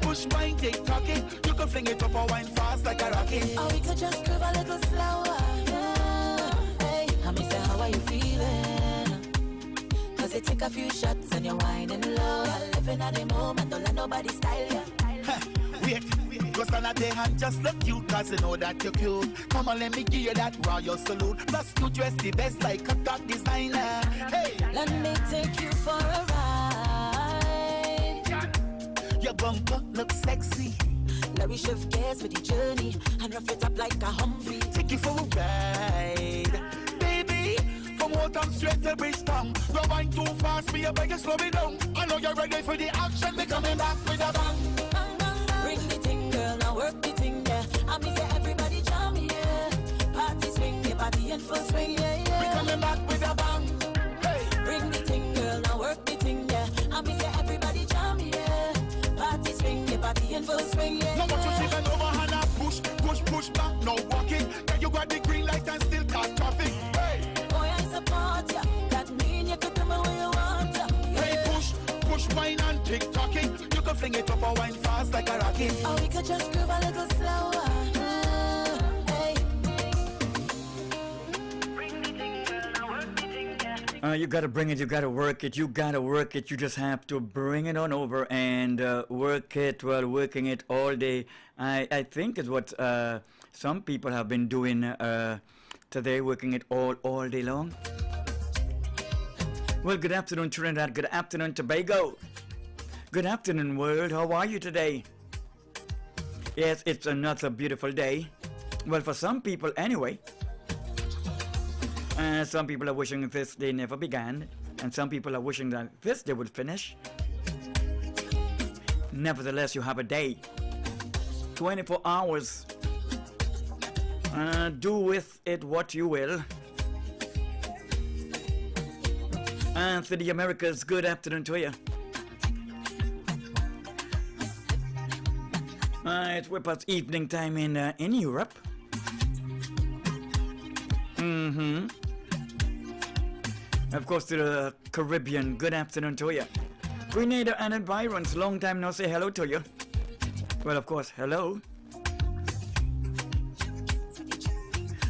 Push, wine, take talking. You can fling it up or wine fast like a rocket. Or we could just groove a little slower, yeah. Hey, I miss say how are you feeling? Cause you take a few shots and you're whining low. You're living at the moment, don't let nobody style ya. Wait, go stand at the hand, just look cute, cause you know that you're cute. Come on, let me give you that royal salute. Plus you dress the best like a top designer. Hey, let me take you for a ride. Your bumper looks sexy. Let me shift gears with the journey and rough it up like a Humvee. Take you for a ride, baby. From Oldtown straight to Bridgetown. You're going too fast, me I beg you slow me down. I know you're ready for the action, me coming back with a bang. Bring the thing, girl, now work the thing, yeah. I miss say everybody jam, yeah. Party swing, yeah, party in full swing, yeah, yeah. We coming back with a bang. Hey. Bring the thing, girl, now work the thing, yeah. I miss say everybody jam, yeah. Party swing, yeah, party in full swing, yeah, no, yeah. No, but you see bend over and I push back, no walking. Get you got the green light and still cause traffic. Hey, boy, I support ya. That mean you could do me where you want ya. Yeah. Hey, push, wine and tick tocking. You can fling it up or wine fast like a rocket. Or we could just groove a little slower. Hey. Bring the thing, girl, now work the thing, yeah. You gotta bring it, you gotta work it, you gotta work it. You just have to bring it on over and work it while working it all day. I think is what some people have been doing today, working it all day long. Well, good afternoon, Trinidad. Good afternoon, Tobago. Good afternoon, world. How are you today? Yes, it's another beautiful day. Well, for some people anyway. Some people are wishing this day never began, and some people are wishing that this day would finish. Nevertheless, you have a day. 24 hours. Do with it what you will. And to the Americas, good afternoon to you. It's past evening time in Europe. Of course, to the Caribbean, good afternoon to you. Grenada and environs, long time no say hello to you. Well, of course, hello.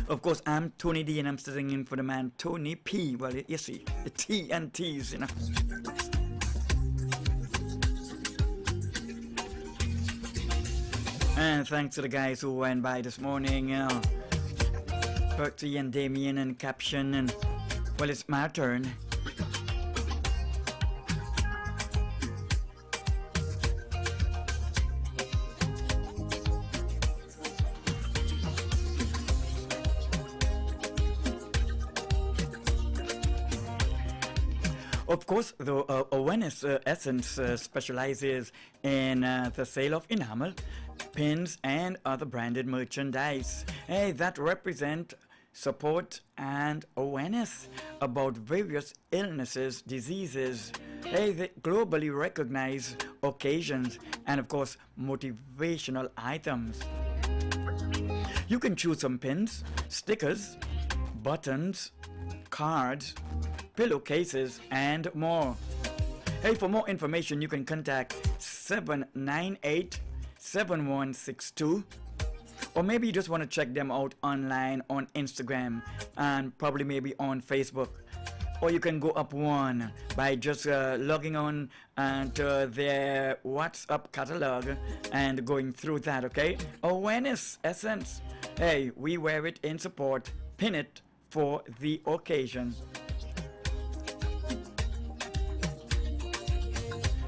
Of course, I'm Tony D and I'm sitting in for the man Tony P. Well, you see, the T and T's, you know. And thanks to the guys who went by this morning, Bertie and Damien and Caption, and well, it's my turn. Of course, the Awareness Essence specializes in the sale of enamel, pins, and other branded merchandise that represent support and awareness about various illnesses, diseases, they globally recognize occasions, and of course, motivational items. You can choose some pins, stickers, buttons, cards, pillowcases, and more. Hey, for more information, you can contact 798-7162, or maybe you just want to check them out online on Instagram and probably maybe on Facebook. Or you can go up one by just logging on to their WhatsApp catalog and going through that, okay? Awareness Essence. Hey, we wear it in support, pin it for the occasion.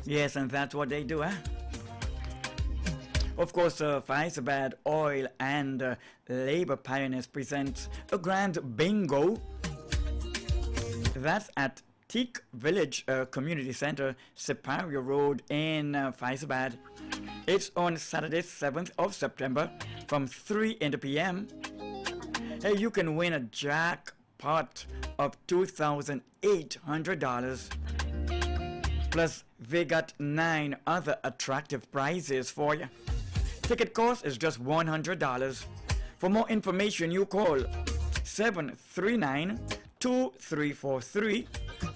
Yes, and that's what they do, huh? Of course, Faisabad Oil and Labor Pioneers presents a grand bingo. That's at Teak Village Community Center, Siparia Road in Faisabad. It's on Saturday, 7th of September from 3 in the p.m. Hey, you can win a pot of $2,800. Plus, they got 9 other attractive prizes for you. Ticket cost is just $100. For more information, you call 739-2343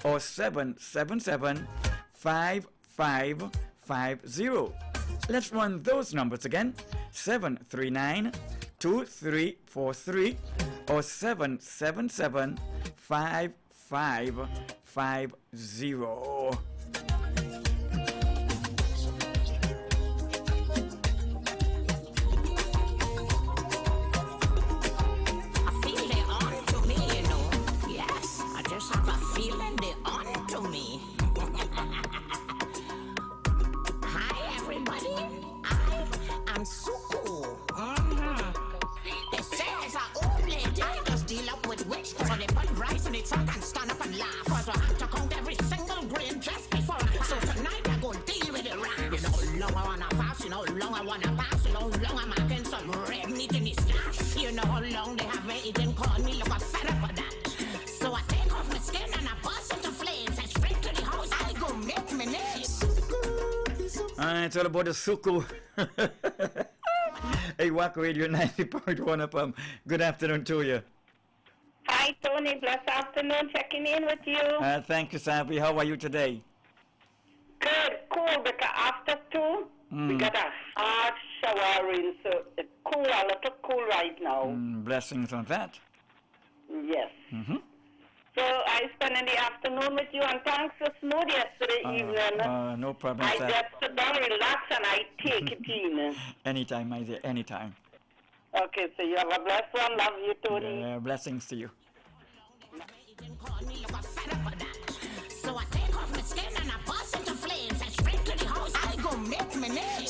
or 777-5550. Let's run those numbers again. 739-2343 or 777-5550. And stand up and laugh, cause I have to count every single grain just before I pass. So tonight I go deal with the rap. You know how long I wanna fast, you know how long I wanna pass, you know how long I'm making some red meat in the stash. You know how long they have me eating corn meal, look, I'm fed up with that. So I take off my skin and I burst into flames and straight to the house I go make me name. It's all about the suku. Hey, Wack Radio 90.1 FM. Good afternoon to you. Hi, Tony. Blessed afternoon. Checking in with you. Thank you, Sabi. How are you today? Good. Cool. Because after 2, we got a hard shower in, so it's cool. A little cool right now. Blessings on that. Yes. So I spent the afternoon with you, and thanks for smooth yesterday evening. No problem, I sir. just sit down, relax, and I take it in. Anytime, my dear. Anytime. Okay, so you have a blessed one. Love you, Tony. Yeah, blessings to you. So I take off my skin and I burst into flames and straight to the house I go make me name.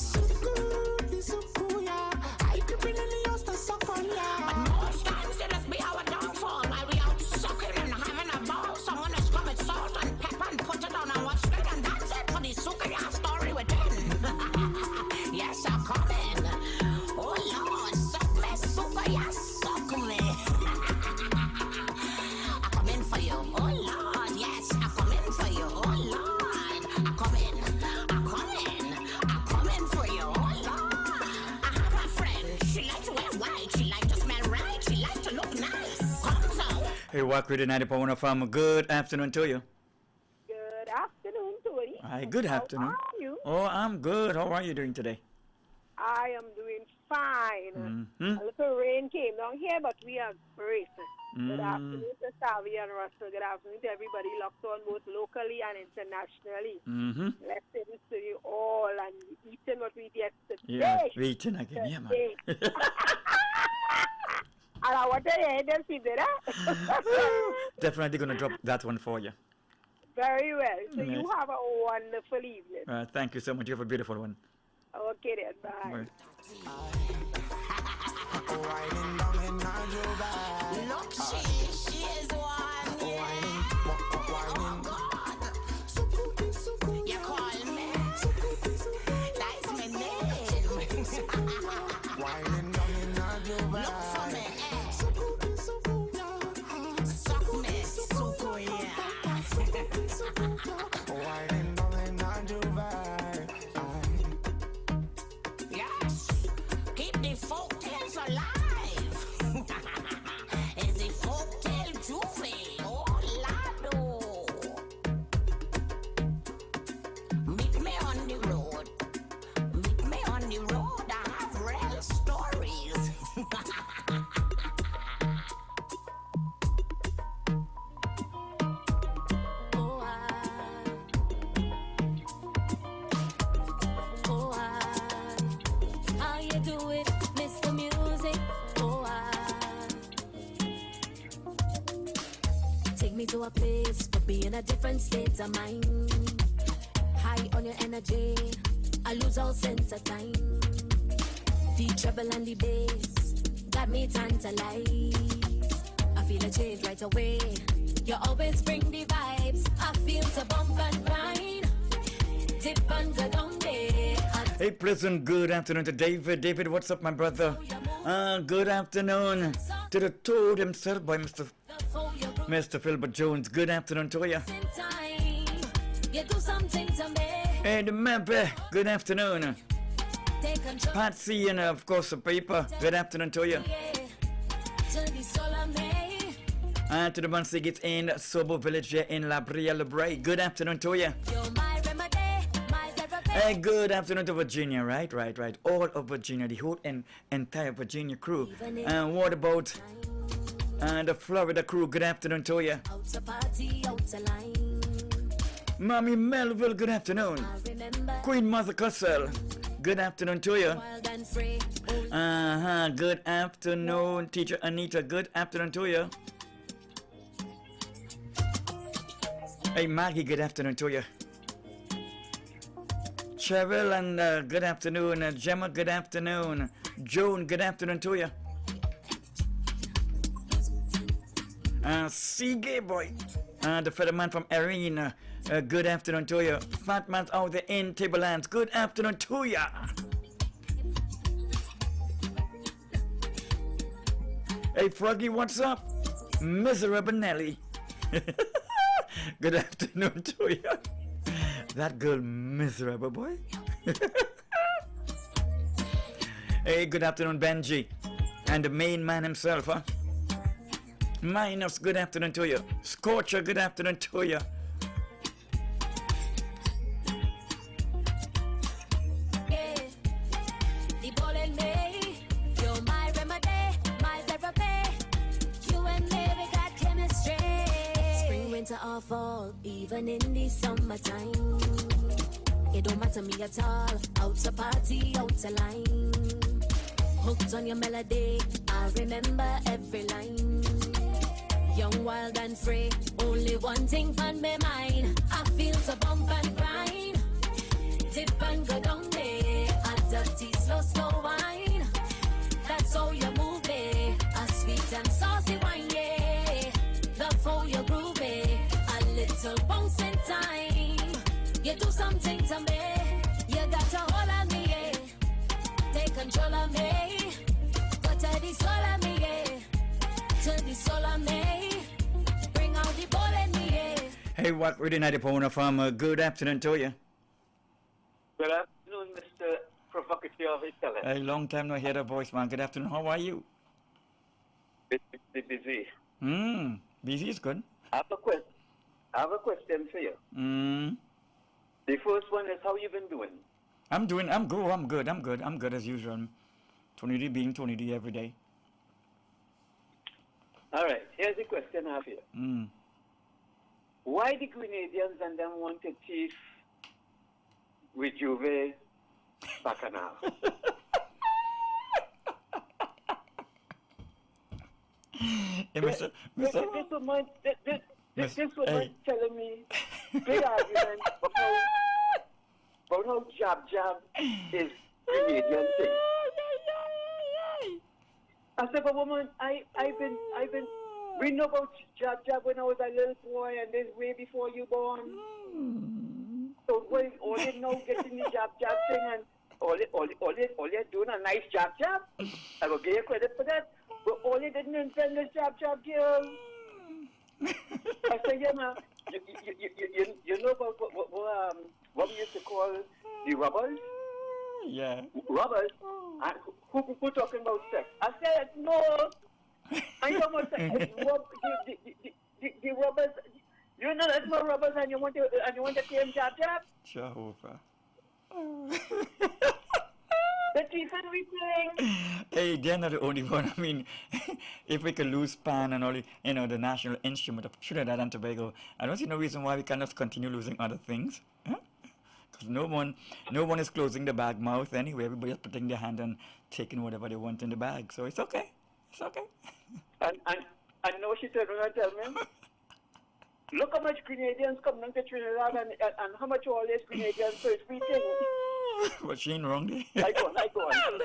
But most times it must be our downfall while we out sucking and having a ball. Someone has come with salt and pepper and put it on and what's good, and that's it for the Sukaya story within. Yes, I'm coming. Oh Lord, suck me, Sukaya, suck me. I come in for you. Oh Lord, yes, I come in for you. Oh Lord, I come in. I come in. I come in for you. Oh Lord, I have a friend. She likes to wear white. She likes to smell right. She likes to look nice. Comes out. Hey, Wack Radio 90.1 FM. Good afternoon to you. Good afternoon, Tony. Hi, good afternoon. How are you? Oh, I'm good. How are you doing today? I am doing fine. Mm-hmm. A little rain came down here, but we are great. Good Mm. afternoon to Savi and Russell. Good afternoon to everybody locked on both locally and internationally. Mm-hmm. Blessings to you all and eating what we get today. Yeah, waiting again. Yeah, man. And I want to hear them see that. Definitely going to drop that one for you. Very well. So Yes. you have a wonderful evening. Thank you so much. You have a beautiful one. Okay then, bye. Look, she is one. Oh God. You call me. That's my name. Look for me. Suck me, suko, yeah. Yes. Keep the folk tales alive. Is it folk tale juve? Oh, lado. Meet me on the road. Meet me on the road. I have real stories. How you do it, Mr. Music? Oh, take me to a place for being a different state of mind. High on your energy, I lose all sense of time. The treble and the bass got me tantalized. I feel a change right away. You always bring the vibes. I feel to bump and grind. Dip and go down there. Hey, pleasant good afternoon to David. David, what's up, my brother? Good afternoon to the toad himself by Mr. Mr. Philbert Jones, good afternoon to you. You do something to me. Hey, the Mepe, good afternoon. Take control. Patsy and of course the paper, good afternoon to you. To the soul of me. And to the ones that get in Sobo Village here in La Brea, La Brea, good afternoon to you. You're my remedy, my therapy. Hey, good afternoon to Virginia, right. All of Virginia, the whole entire Virginia crew. And what about the Florida crew, good afternoon to you. Out to party, out to line. Mommy Melville, good afternoon. Queen Mother Cussell, good afternoon to you. Wild and free. Good afternoon, Teacher Anita, good afternoon to you. Hey, Maggie, good afternoon to you. Cheryl, and good afternoon. Gemma, good afternoon. Joan, good afternoon to you. C-Gay Boy, the feather man from Erin, good afternoon to you. Fat man out there in Tablelands, good afternoon to ya. Hey, Froggy, what's up? Miserable Nelly. Good afternoon to you. That girl, miserable boy. Hey, good afternoon, Benji. And the main man himself, huh? Minus, good afternoon to you. Scorcher, good afternoon to you. Yeah, the ball in me. You're my remedy, my therapy. You and me, we got chemistry. Spring, winter, or fall, even in the summertime. It don't matter me at all. Out to party, out to line. Hooked on your melody, I remember every line. Young, wild and free, only one thing on my mind. I feel to bump and grind, dip and go down there. A dirty, slow wine, that's how you move me. A sweet and saucy wine, yeah. Love how you groove me. A little bounce in time, you do something to me. You got a hold on me, yeah. Take control of me. Go to the soul of me, yeah. To the soul of me. Hey, Wack, really nice opponent from good afternoon to you. Good afternoon, Mr. Provocateur of Italy. A long time no hear the voice, man. Good afternoon. How are you? Bit busy. Busy is good. I have a question for you. The first one is how you been doing? I'm good as usual. Tony D being Tony D every day. All right, here's the question I have here. Why the Grenadians and them want to chief with Juve Bacchanal? Hey, This woman telling me big argument about how jab is Grenadian thing. I said, but woman, I've been we know about jab when I was a little boy, and this way before you born. So when all you know getting the jab thing, and all you doing a nice jab. I will give you credit for that. But all you didn't intend this jab, girl. I said, yeah, man, you know about what we used to call the robbers? Yeah. Robbers? And who talking about sex? I said, no. I know what the robbers. You know that's more robbers, and you want to claim jab. Jehovah. The thief and everything. Hey, they're not the only one. I mean, if we could lose Pan and all, the national instrument of Trinidad and Tobago, I don't see no reason why we cannot continue losing other things. Because no one is closing the bag mouth anyway. Everybody's putting their hand and taking whatever they want in the bag. So it's okay. It's okay. And now she turned around and tell me, look how much Grenadians come down to Trinidad and how much all these Grenadians first meeting. But she ain't wrong there. I go on.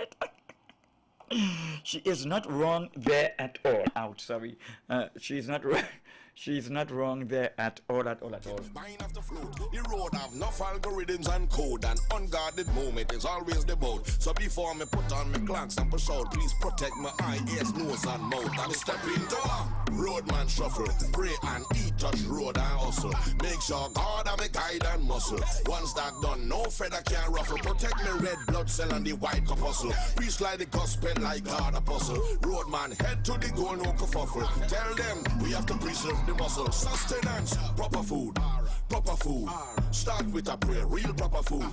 She is not wrong there at all. She's not She's not wrong there at all, at all, at all. Mine have to float. The road have enough algorithms and code. And unguarded moment is always the boat. So before me put on my clocks and push out, please protect my eye, ears, nose and mouth. And step into roadman shuffle. Pray and eat, touch road and hustle. Make sure God have a guide and muscle. Once that done, no feather can ruffle. Protect me red blood cell and the white corpuscle. Preach like the gospel like God apostle. Roadman head to the goal, no kerfuffle. Tell them we have to preserve the muscle. Sustenance, proper food. Proper food. Start with a prayer, real proper food.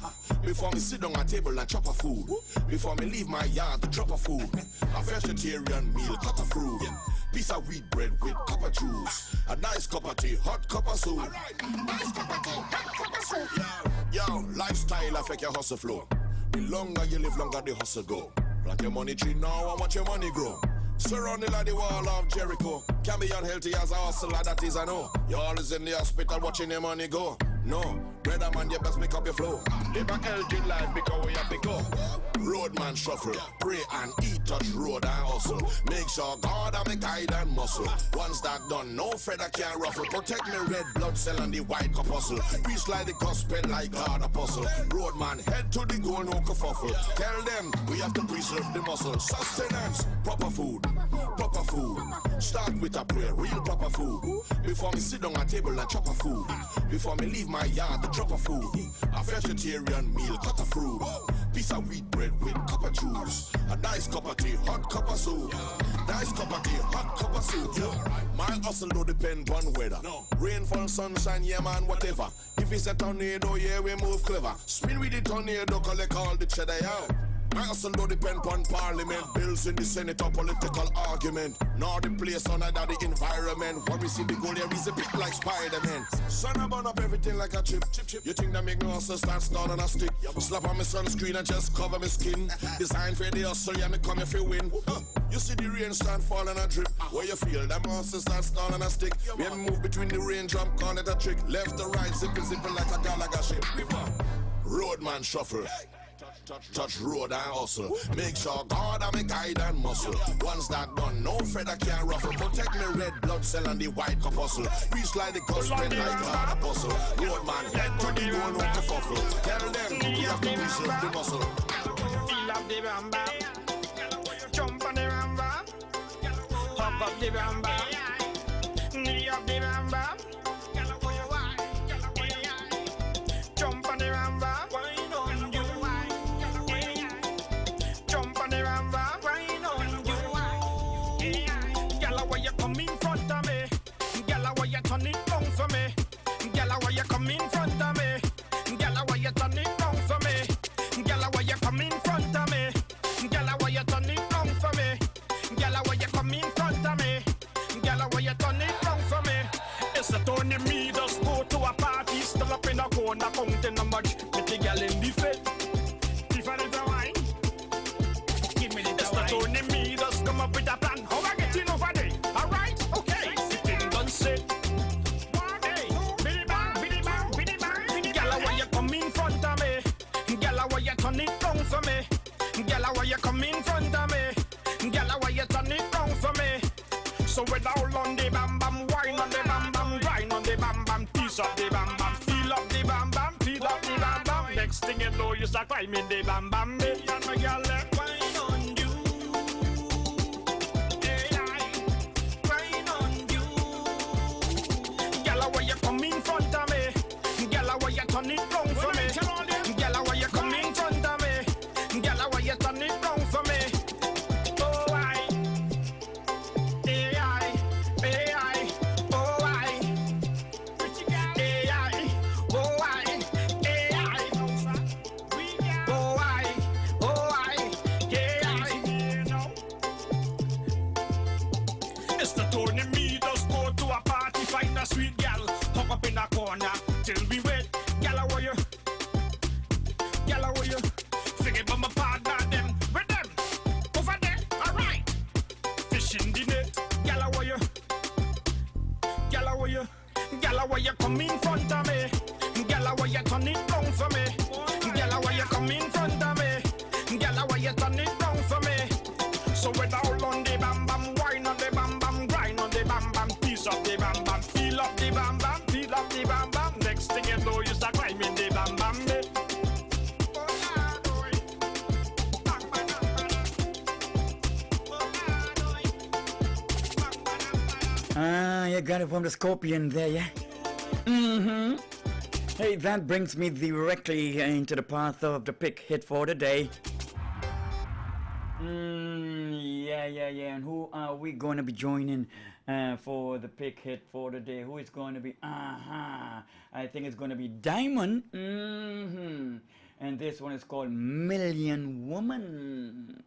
Before me sit down at table and chop a food. Before me leave my yard to drop a food. A vegetarian meal, cut a fruit. Piece of wheat bread with copper juice. A nice cup of tea, hot cup of soup. Nice cup of tea, hot cup of soup. Yo, lifestyle affect your hustle flow. The longer you live, longer the hustle go. Plant your money tree now and watch your money grow. Surrounded like the wall of Jericho. Can be unhealthy as a hustler, that is I know. You're always in the hospital watching your money go. No, brother man, you best make up your flow. Live a healthy life because we have to go. Roadman shuffle, pray and eat, touch road and hustle. Make sure God have a guide and muscle. Once that done, no feather can ruffle. Protect me red blood cell and the white corpuscle. Preach like the gospel like God apostle. Roadman head to the goal, no kerfuffle. Tell them we have to preserve the muscle. Sustenance, proper food. Proper food. Start with a prayer, real proper food. Before me sit down at table and chop a food. Before me leave my yard to drop a food. A vegetarian meal, cut a fruit. Piece of wheat bread with copper juice. A nice cup of tea, hot cup of soup. Nice cup of tea, hot cup of soup. My hustle don't depend on weather. Rainfall, sunshine, yeah man, whatever. If it's a tornado, yeah we move clever. Spin with the tornado, collect all the cheddar, yeah. My hustle don't depend on parliament, bills in the senate or political argument. Nor the place or neither the environment. When we see the goal, there is a bit like Spider-Man. Son, I burn up everything like a chip. You think that make no hustle stand start on a stick? Slap on my sunscreen and just cover my skin. Design for the hustle, yeah, me come if you win. You see the rain stand fall and a drip. Where you feel that hustle stand start on a stick. We move between the raindrop, call it a trick. Left to right, zipping like a Gallagher ship. Roadman shuffle. Touch road and hustle. Make sure God have a guide and muscle. Once that done, no feather can ruffle. Protect me red blood cell and the white corpuscle. Preach like the gospel like God apostle. Roadman head to the goal, no kerfuffle. Tell them we have to preserve the muscle. Feel up the bam bam. Jump on the bam bam. Hop up the bam bam. Knee up the bam bam. Jump on the bam bam. Turn it round for me, gyal. Why you come in front of me? Gyal, why you turn it round for me? Gyal, why you come in front of me? Gyal, why you turn it round for me? Gyal, why you come in front of me? Gyal, why you turn it round for me? It's the Tony me just go to a party, still up in a corner, counting a much with the gyal in the fit. Different wine, give me the wine. It's the Tony me just come up with a plan. How I get in over there? All right, okay. The thing done said. Turn it round for me, gyal. Why you come in front of me? Gyal, why you turn it round for me? So with all on the bam bam, wine on the bam bam, grind on the bam bam, piece up the bam bam, feel up the bam bam, feel up the bam bam. Next thing you know, you start climbing the bam bam. Me and my gyal left wine on you. Hey, wine on you. Gyal, why you come in front of me? Gyal, why you turn it round for me? Gyal, why you come in front of me? Gyal, why you turn it round for me? Oh, I, AI, AI, oh, I, AI, oh, I, AI, oh, I, oh, I, AI. It's the Tony me just go to a party, find a sweet gal, hop up in a corner till we wet. Gyal, why you? Gyal, why you? Forget about my partner, them with them over there. All right, fish in the net. Gyal, why you? Gyal, why you? Gyal, why you come in front of me? Gyal, why you turn it round for me? Gyal, why you come in front of me? Gyal, why you turn it round for me? So with all on the bam bam, wine on the bam bam, grind on the bam bam, piece of the bam bam. boy used to climb in the bam bam me. You got it from the Scorpion there, yeah? Mm-hmm. Hey, that brings me directly into the path of the pick hit for the day. Yeah. And who are we going to be joining for the pick hit for the day? Who is going to be? I think it's going to be Diamond. Mm-hmm. And this one is called Million Woman.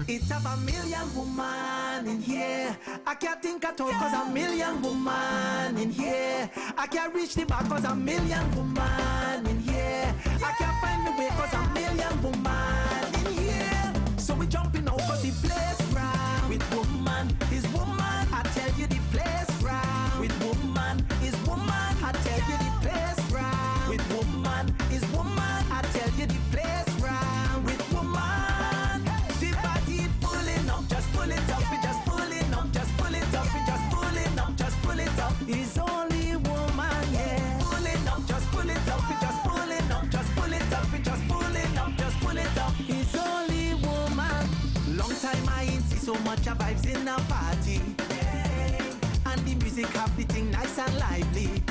It's a million woman in here. I can't think at all cause a million woman in here. I can't reach the bar cause a million woman in here. I can't find the way cause a million woman in here. So we jumping over the place round. With woman is woman. I tell you the place round. With woman is woman. I tell you the place round. With woman is woman. I tell you the place round. With woman. It's only woman, yeah. Pull it up, just pull it up, we just pull it up, just pull it up, we just pull it up, just pull it up. It's only woman. Long time I ain't see so much of vibes in a party, yeah. And the music have the thing nice and lively.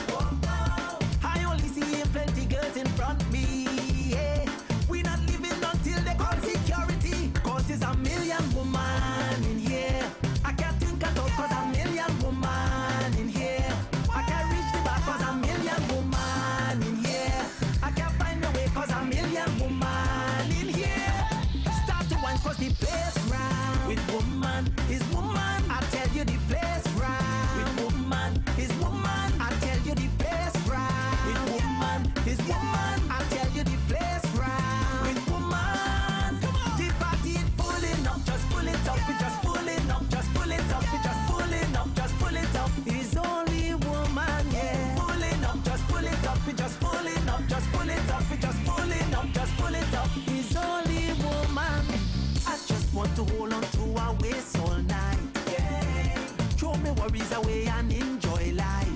I only see plenty girls in front of me, yeah. We not living until they call security, cause there's a million woman in here. I can't think at all cause a million woman in here. I can't reach the back cause a million woman in here. I can't find a way cause a million woman in here. Start to one cause the place round. With woman is woman. I tell you the place round. With woman is woman. I tell you the place round. With woman is woman. I tell you the place round. With woman, the party is pulling up. Just pull it up. We just pulling up. Just pull it up. We just pulling up. Just pull it up. It's only woman, yeah. Pulling up. Just pull it up. We just pulling up. Just pull it up. We just pulling up. Just pull it up. It's only woman. I just want to hold on to our waist all night, yeah. Throw me worries away and enjoy life.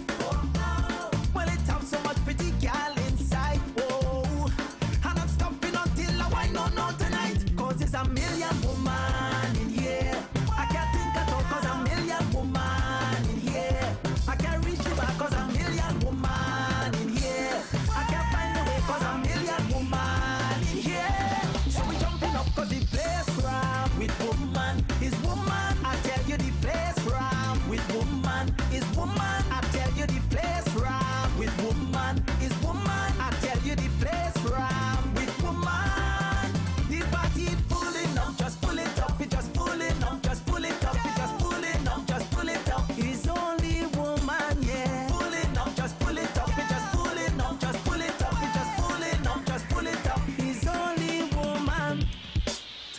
Well, it have so much pretty gal inside, whoa. And I'm stopping until I wind on out tonight. Cause there's a million woman in here. I can't think at all cause a million woman in here. I can't reach the back cause a million woman in here. I can't find the way cause a million woman in here. So we jumping up cause the place round. With woman is woman. I tell you the place round. With woman is woman. I tell you the place round. With woman is woman. I tell you the place round. With woman, the party is pulling up. Just pull it up. We just pulling up. Just pull it up. We just pulling up. Just pull it up. It's only woman, yeah. Pulling up. Just pull it up. We just pulling up. Just pull it up. We just pulling up. Just pull it up. It's only woman.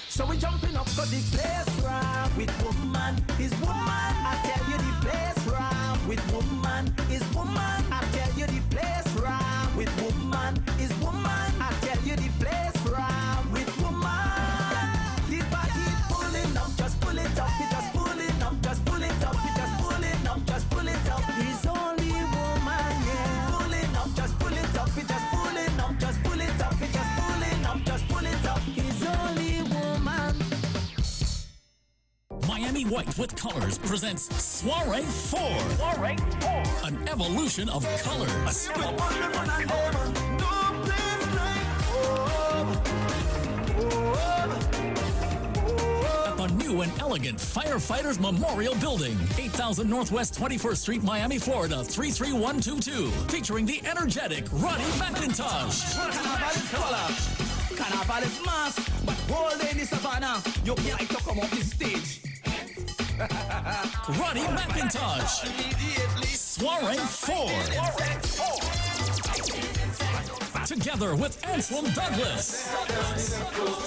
So we jumping up cause the place round. With woman is woman. I tell you the place round. With woman is woman. I tell you the place round. With woman is woman. I tell you the place round. With woman, the party is pulling up. Just pull it up. We just pulling up. Just pull it up. We just pulling up. Just pull it up. It's only woman, yeah. Pulling up. Just pull it up. We just pulling up. Just pull it up. We just pulling up. Just pull it up. It's only woman. Miami White with Colors presents Soiree 4. Soiree 4. An evolution of colors. At the new and elegant Firefighters Memorial Building, 8000 Northwest 21st Street, Miami, Florida, 33122. Featuring the energetic Ronnie McIntosh. Carnival is mass, but all day in the savannah, you like to come off the stage. Ronnie McIntosh. Soiree 4. Together with Anselm Douglas.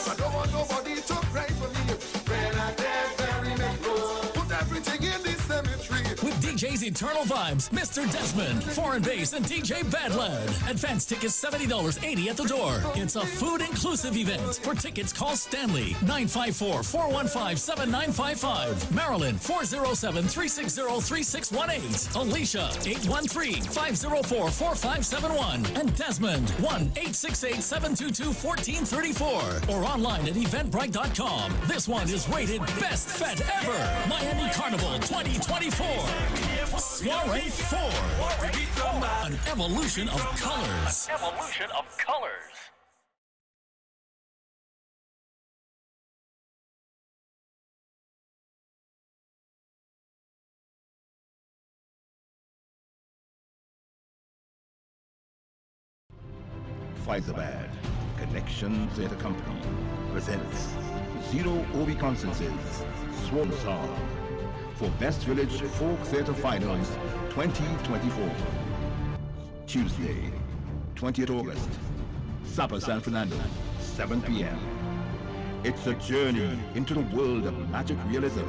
I don't want nobody to cry for me when I get very close. Put everything in the cemetery. With DJ DJ's Eternal Vibes, Mr. Desmond, Foreign Bass, and DJ Badlad. Advance tickets $70.80 at the door. It's a food-inclusive event. For tickets, call Stanley, 954-415-7955. Marilyn, 407-360-3618. Alicia, 813-504-4571. And Desmond, 1-868-722-1434. Or online at eventbrite.com. This one is rated Best Fete Ever. Miami Carnival 2024. Soiree 4. An evolution of colors. Evolution of colors. Pfizerbad, Connection Theatre Company, presents Zero Obi Constances, Swan Song, for Best Village Folk Theatre Finals 2024. Tuesday, 20th August, Sapa San Fernando, 7 p.m. It's a journey into the world of magic realism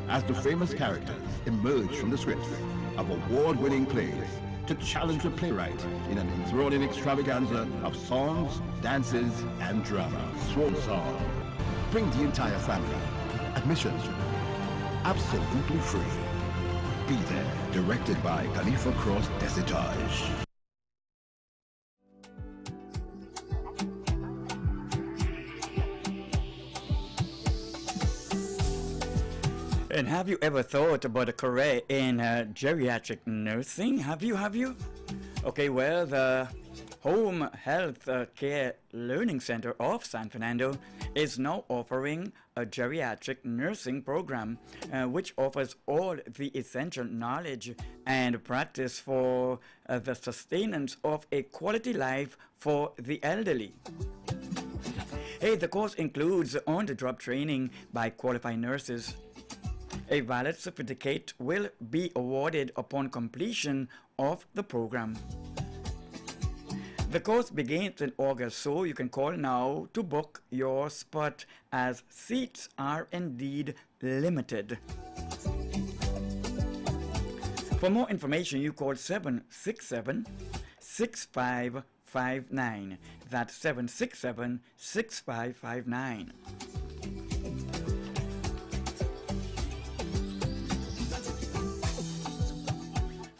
as the famous characters emerge from the scripts of award-winning plays to challenge the playwright in an enthralling extravaganza of songs, dances, and drama. Swan Song. Bring the entire family. Admissions absolutely free. Be there. Directed by Khalifa Cross Desitage. And have you ever thought about a career in geriatric nursing? Have you? Okay, well, the Home Health Care Learning Center of San Fernando is now offering a geriatric nursing program which offers all the essential knowledge and practice for the sustenance of a quality life for the elderly. Hey, the course includes on-the-job training by qualified nurses. A valid certificate will be awarded upon completion of the program. The course begins in August, so you can call now to book your spot as seats are indeed limited. For more information, you call 767-6559. That's 767-6559.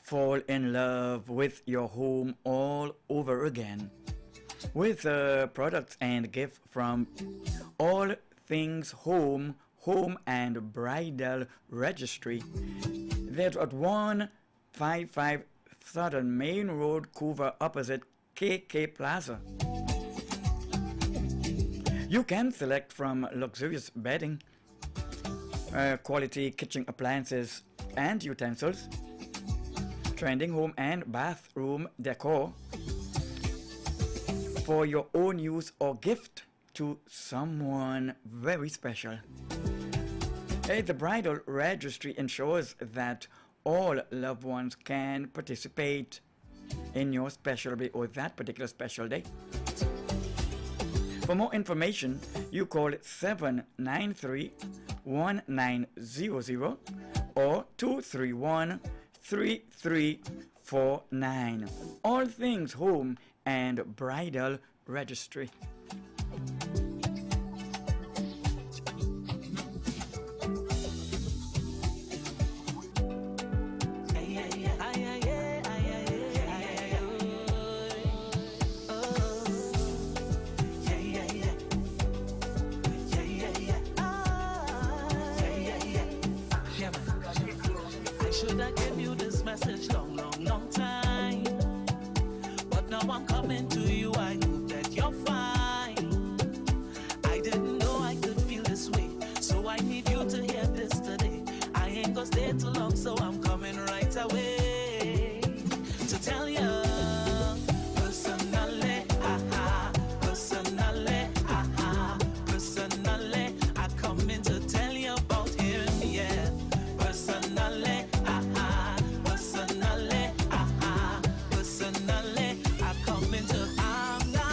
Fall in love with your home all over again with products and gifts from All Things Home and Bridal Registry. They're at 155 Southern Main Road, Couva, opposite KK Plaza. You can select from luxurious bedding, quality kitchen appliances and utensils, trending home and bathroom decor for your own use or gift to someone very special. Hey, the Bridal Registry ensures that all loved ones can participate in your special day or that particular special day. For more information, you call 793-1900 or 231-3349. All Things Home and Bridal Registry. I'm not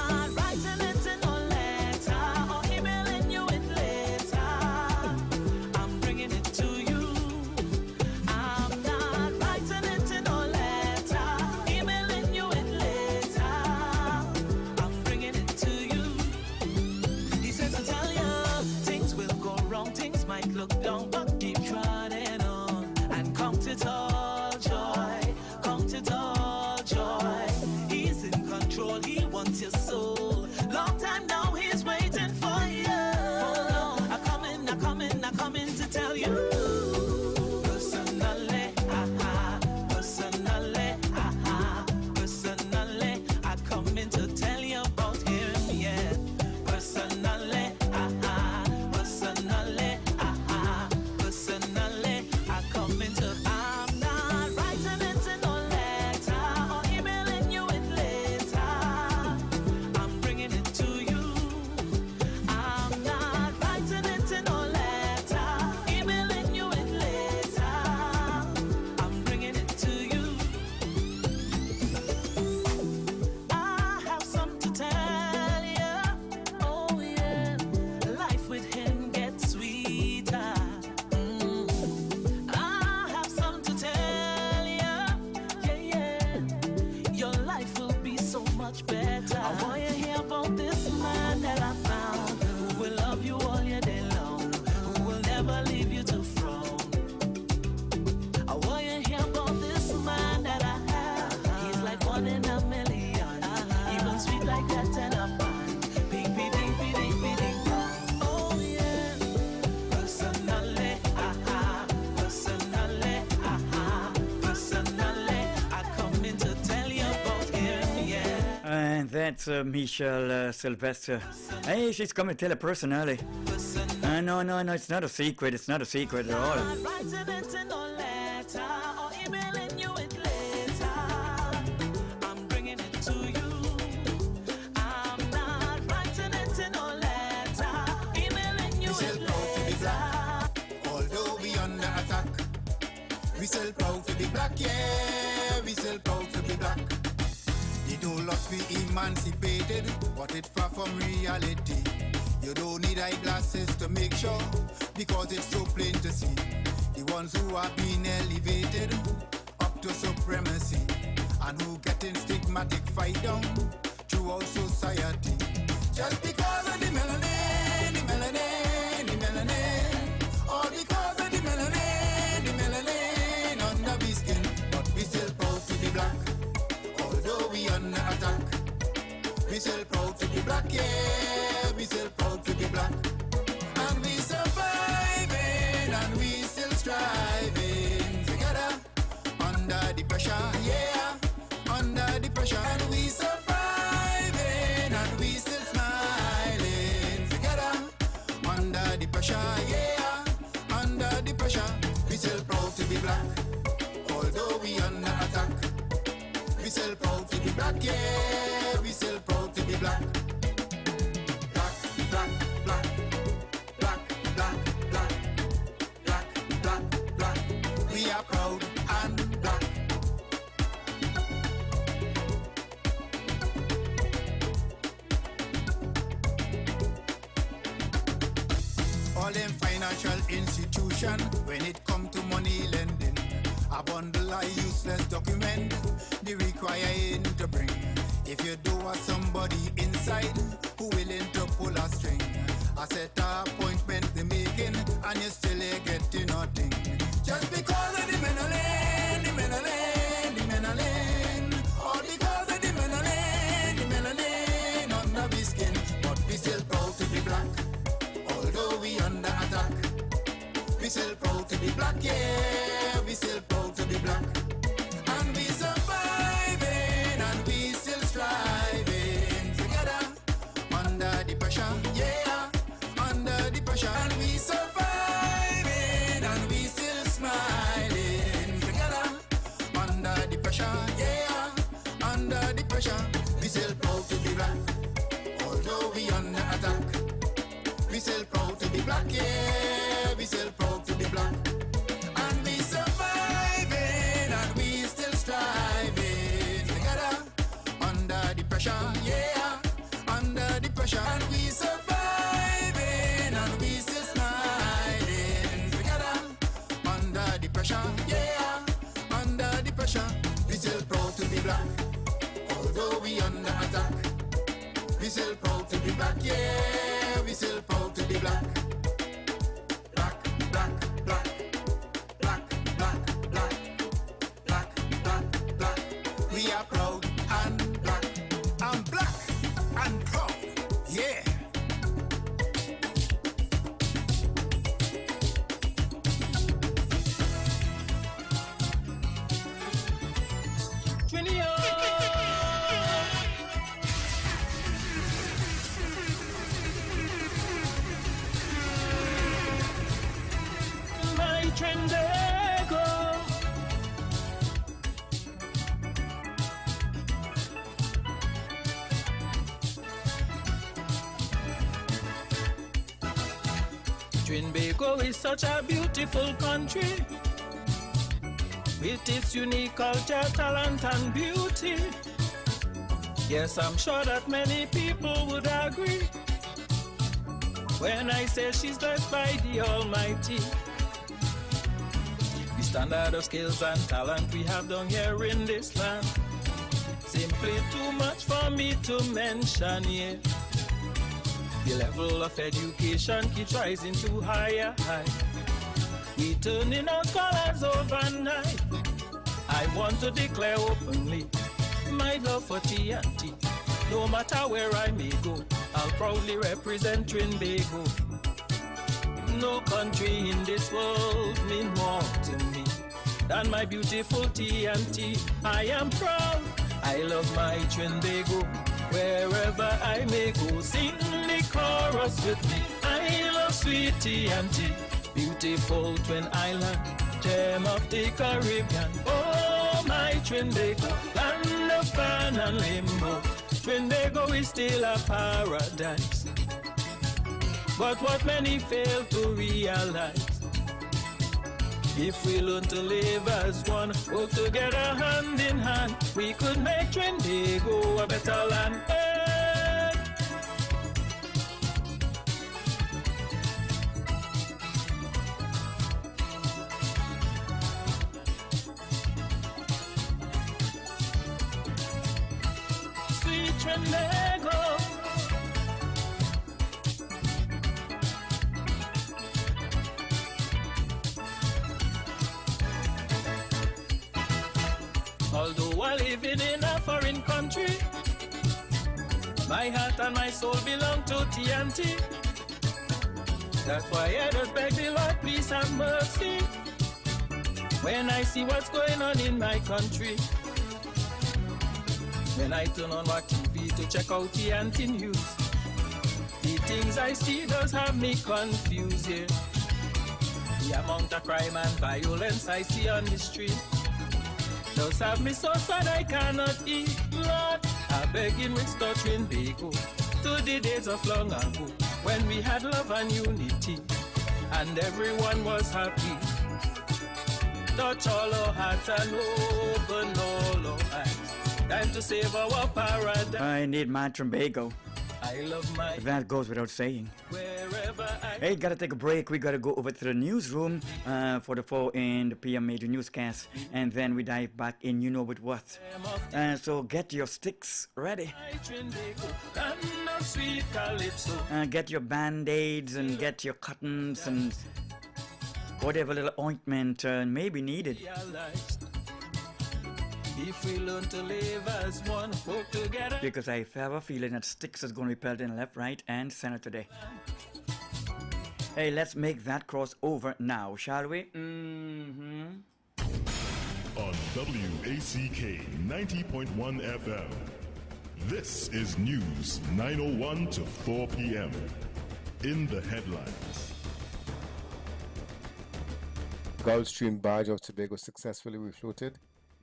And that's Michelle Sylvester. Hey, she's coming to tell a person early. No, it's not a secret. It's not a secret at all. We still proud to be black, yeah, we still proud to be black. They told us we emancipated, but it's far from reality. You don't need eyeglasses to make sure, because it's so plain to see. The ones who have been elevated up to supremacy, and who getting stigmatic fight down throughout society. Just because of the melanin, the melanin, the melanin, all because of the melanin. We still proud to be black, although we under attack. We still proud to be black, yeah, we still proud to be black. And we surviving, and we still striving together under the pressure, yeah, under the pressure. And we surviving, and we still smiling together under the pressure, yeah, under the pressure. We still proud to be black, although we under attack. We still proud to be black, yeah, we still proud to be black. Black, black, black, black, black, black, black, black, black. We are proud and black. All them financial institution, when it come to money lending, a bundle of useless document they require to bring. If you do have somebody inside who willing to pull a string, a set of appointment they making, and you still ain't getting nothing. Just because of the melanin, the melanin, the melanin, all because of the melanin under we skin. But we still proud to be black, although we under attack. We still proud to be black, yeah, we still proud to be black. And we surviving, and we still striving together under the pressure, yeah, under the pressure. And we surviving, and we still smiling together under the pressure, yeah, under the pressure. We still proud to be black, although we under attack. We still proud to be black, yeah, we still proud to be black. And we surviving, and we still striving together under the pressure, yeah, under the pressure. And we surviving, and we still smiling together under the pressure, yeah, under the pressure. We still proud to be black, although we under attack. We still proud to be black, yeah, we still proud to be black. Black, black, black, black, black, black, black, black, black. We are proud and black. I'm black and proud, yeah. Dengue is such a beautiful country with its unique culture, talent and beauty. Yes, I'm sure that many people would agree when I say she's blessed by the Almighty. The standard of skills and talent we have down here in this land, simply too much for me to mention here. The level of education keeps rising to higher height. We turning out scholars overnight. I want to declare openly my love for TNT. No matter where I may go, I'll proudly represent Trinbago. No country in this world means more to me than my beautiful TNT. I am proud, I love my Trinbago. Wherever I may go, sing the chorus with me. I love sweetie auntie, beautiful twin island, gem of the Caribbean. Oh, my Trinbago, land of pan and limbo. Trinbago is still a paradise. But what many fail to realize, if we learn to live as one, work together hand in hand, we could make Trinbago a better land. Sweet Trinbago. Although while living in a foreign country, my heart and my soul belong to TNT. That's why I just beg the Lord, please have mercy when I see what's going on in my country. When I turn on Wack TV to check out TNT news, the things I see does have me confused, yeah. The amount of crime and violence I see on the street does have me so sad I cannot eat. Lord, I beg him restore Trinbago to the days of long ago, when we had love and unity and everyone was happy. Touch all our hearts and open all our eyes. Time to save our paradise. I need my Trinbago. I love my... That goes without saying. Wherever I... Hey, gotta take a break. We gotta go over to the newsroom for the 4 in the PM major newscast. And then we dive back in you know with what. So get your sticks ready. Get your band-aids and get your cottons and whatever little ointment may be needed. If we learn to live as one, work together. Because I have a feeling that sticks is going to be pelted in left, right, and center today. Hey, let's make that crossover now, shall we? On WACK 90.1 FM, this is News 9:01 to 4 p.m. In the headlines. Gulfstream barge of Tobago successfully refloated.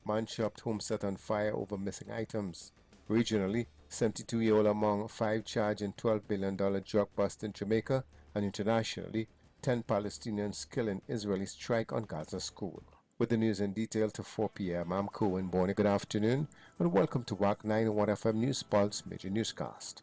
Man shop home set on fire over missing items. Regionally, 72-year-old among 5 charged in $12 billion drug bust in Jamaica, and internationally, 10 Palestinians killed in Israeli strike on Gaza school. With the news in detail to 4 p.m., I'm Cohen Bonnie. Good afternoon, and welcome to Wack 91 FM News Pulse Major Newscast.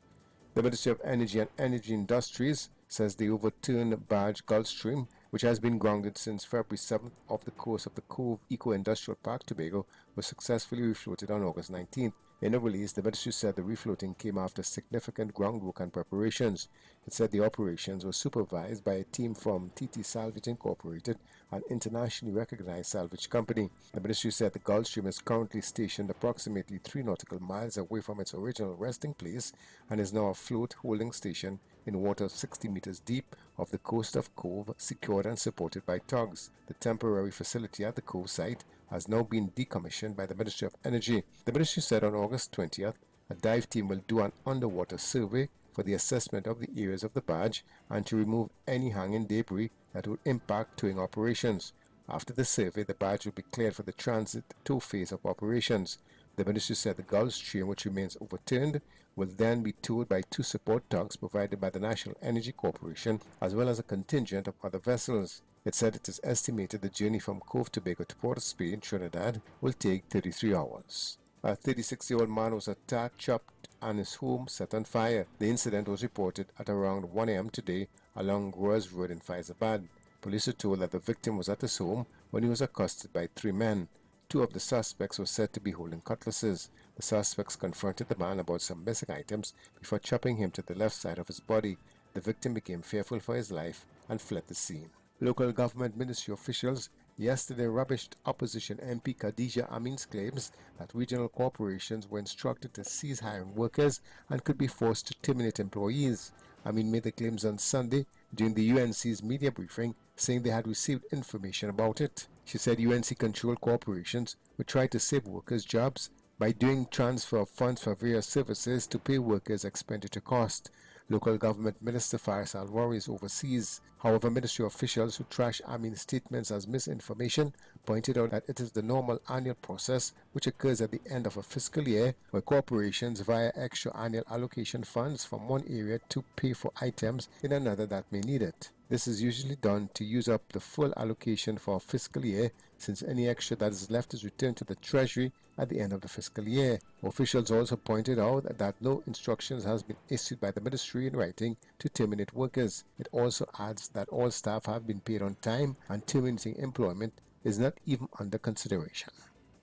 The Ministry of Energy and Energy Industries says the overturned barge Gulfstream, which has been grounded since February 7th off the coast of the Cove Eco-Industrial Park, Tobago, was successfully refloated on August 19th. In a release, the ministry said the refloating came after significant groundwork and preparations. It said the operations were supervised by a team from TT Salvage Incorporated, an internationally recognized salvage company. The ministry said the Gulfstream is currently stationed approximately 3 nautical miles away from its original resting place and is now a float holding station in water 60 meters deep off the coast of Cove, secured and supported by tugs. The temporary facility at the Cove site has now been decommissioned by the Ministry of Energy. The ministry said on August 20th, a dive team will do an underwater survey for the assessment of the areas of the barge and to remove any hanging debris that would impact towing operations. After the survey, the barge will be cleared for the transit tow phase of operations. The ministry said the Gulfstream, which remains overturned, will then be towed by 2 support tugs provided by the National Energy Corporation, as well as a contingent of other vessels. It said it is estimated the journey from Cove Tobago to Port of Spain, Trinidad, will take 33 hours. A 36-year-old man was attacked, chopped, and his home set on fire. The incident was reported at around 1 a.m. today along Growers Road in Faizabad. Police were told that the victim was at his home when he was accosted by 3 men. 2 of the suspects were said to be holding cutlasses. The suspects confronted the man about some missing items before chopping him to the left side of his body. The victim became fearful for his life and fled the scene. Local government ministry officials yesterday rubbished opposition MP Khadija Amin's claims that regional corporations were instructed to cease hiring workers and could be forced to terminate employees. Amin made the claims on Sunday during the UNC's media briefing, saying they had received information about it. She said UNC-controlled corporations would try to save workers' jobs by doing transfer of funds for various services to pay workers' expenditure cost. Local government minister Faisal worries overseas. However, ministry officials who trash Amin's statements as misinformation pointed out that it is the normal annual process which occurs at the end of a fiscal year where corporations via extra annual allocation funds from one area to pay for items in another that may need it. This is usually done to use up the full allocation for a fiscal year, since any extra that is left is returned to the Treasury at the end of the fiscal year. Officials also pointed out that no instructions has been issued by the ministry in writing to terminate workers. It also adds that all staff have been paid on time and terminating employment is not even under consideration.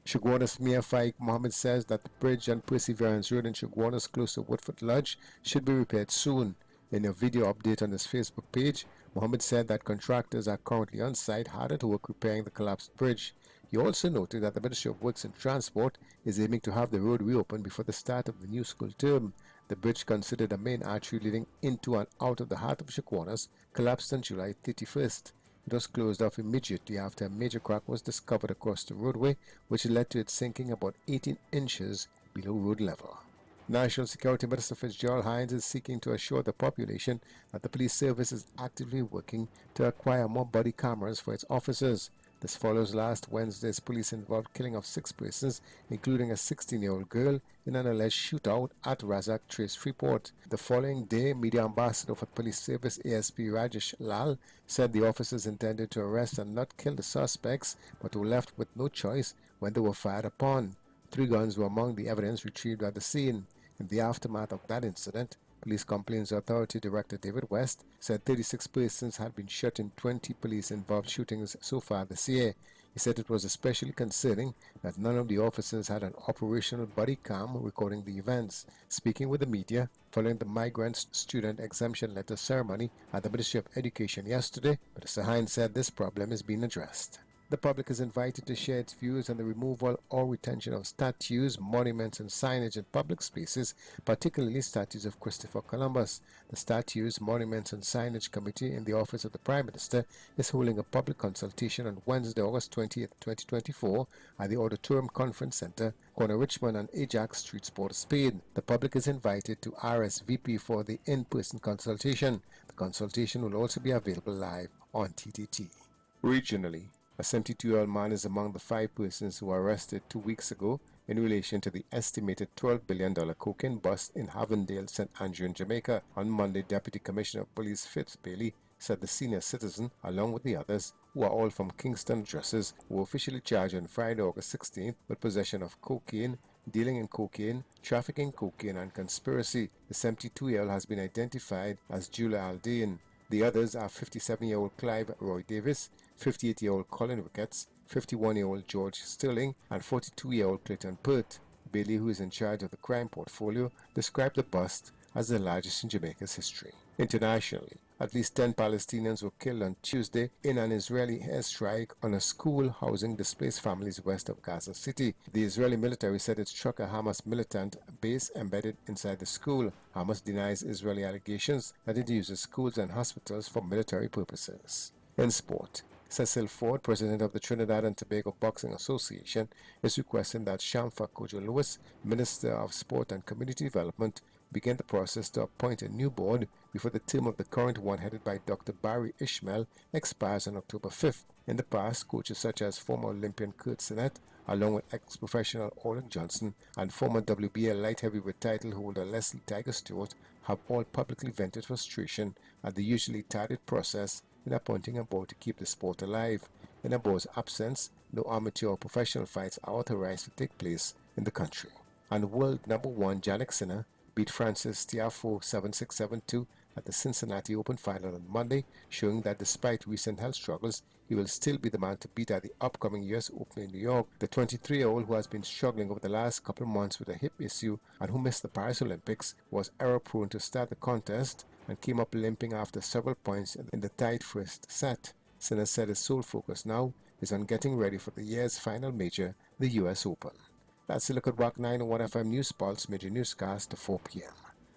Shugwana's Mayor Faik Mohammed says that the bridge on Perseverance Road in Shugwana's close to Woodford Lodge should be repaired soon. In a video update on his Facebook page, Mohammed said that contractors are currently on site hard at work repairing the collapsed bridge. He also noted that the Ministry of Works and Transport is aiming to have the road reopened before the start of the new school term. The bridge, considered a main artery leading into and out of the heart of Shugwanas, collapsed on July 31st. It was closed off immediately after a major crack was discovered across the roadway, which led to it sinking about 18 inches below road level. National Security Minister Fitzgerald Hines is seeking to assure the population that the police service is actively working to acquire more body cameras for its officers. This follows last Wednesday's police-involved killing of 6 persons, including a 16-year-old girl, in an alleged shootout at Razak Trace Freeport. The following day, Media Ambassador for Police Service ASP Rajesh Lal said the officers intended to arrest and not kill the suspects, but were left with no choice when they were fired upon. 3 guns were among the evidence retrieved at the scene. In the aftermath of that incident, Police Complaints Authority Director David West said 36 persons had been shot in 20 police-involved shootings so far this year. He said it was especially concerning that none of the officers had an operational body cam recording the events. Speaking with the media following the migrant student exemption letter ceremony at the Ministry of Education yesterday, Mr. Hines said this problem is being addressed. The public is invited to share its views on the removal or retention of statues, monuments, and signage in public spaces, particularly statues of Christopher Columbus. The Statues, Monuments, and Signage Committee in the Office of the Prime Minister is holding a public consultation on Wednesday, August 20th, 2024, at the Auditorium Conference Center, corner Richmond and Ajax Streets, Port of Spain. The public is invited to RSVP for the in-person consultation. The consultation will also be available live on TTT. Regionally, a 72-year-old man is among the 5 persons who were arrested 2 weeks ago in relation to the estimated $12 billion cocaine bust in Havendale, St. Andrew in Jamaica. On Monday, Deputy Commissioner of Police Fitz Bailey said the senior citizen, along with the others, who are all from Kingston addresses, were officially charged on Friday, August 16th with possession of cocaine, dealing in cocaine, trafficking cocaine, and conspiracy. The 72-year-old has been identified as Julia Aldane. The others are 57-year-old Clive Roy Davis, 58-year-old Colin Ricketts, 51-year-old George Sterling, and 42-year-old Clayton Pert. Bailey, who is in charge of the crime portfolio, described the bust as the largest in Jamaica's history. Internationally, at least 10 Palestinians were killed on Tuesday in an Israeli airstrike on a school housing displaced families west of Gaza City. The Israeli military said it struck a Hamas militant base embedded inside the school. Hamas denies Israeli allegations that it uses schools and hospitals for military purposes. In sport, Cecil Ford, president of the Trinidad and Tobago Boxing Association, is requesting that Shamfa Kojo Lewis, Minister of Sport and Community Development, begin the process to appoint a new board before the term of the current one headed by Dr. Barry Ishmael expires on October 5th. In the past, coaches such as former Olympian Kurt Sinnott, along with ex-professional Olin Johnson and former WBL light heavyweight title holder Leslie Tiger Stewart, have all publicly vented frustration at the usually tarded process in appointing a board to keep the sport alive. In a board's absence, no amateur or professional fights are authorized to take place in the country. And world number 1 Jannik Sinner beat Francis Tiafoe 7-6, 7-2 at the Cincinnati Open final on Monday, showing that despite recent health struggles, he will still be the man to beat at the upcoming US Open in New York. The 23-year-old, who has been struggling over the last couple of months with a hip issue and who missed the Paris Olympics, was error-prone to start the contest and came up limping after several points in the tight first set. Sinner said his sole focus now is on getting ready for the year's final major, the US Open. That's a look at Wack 901 FM News Pulse Major Newscast to 4 p.m.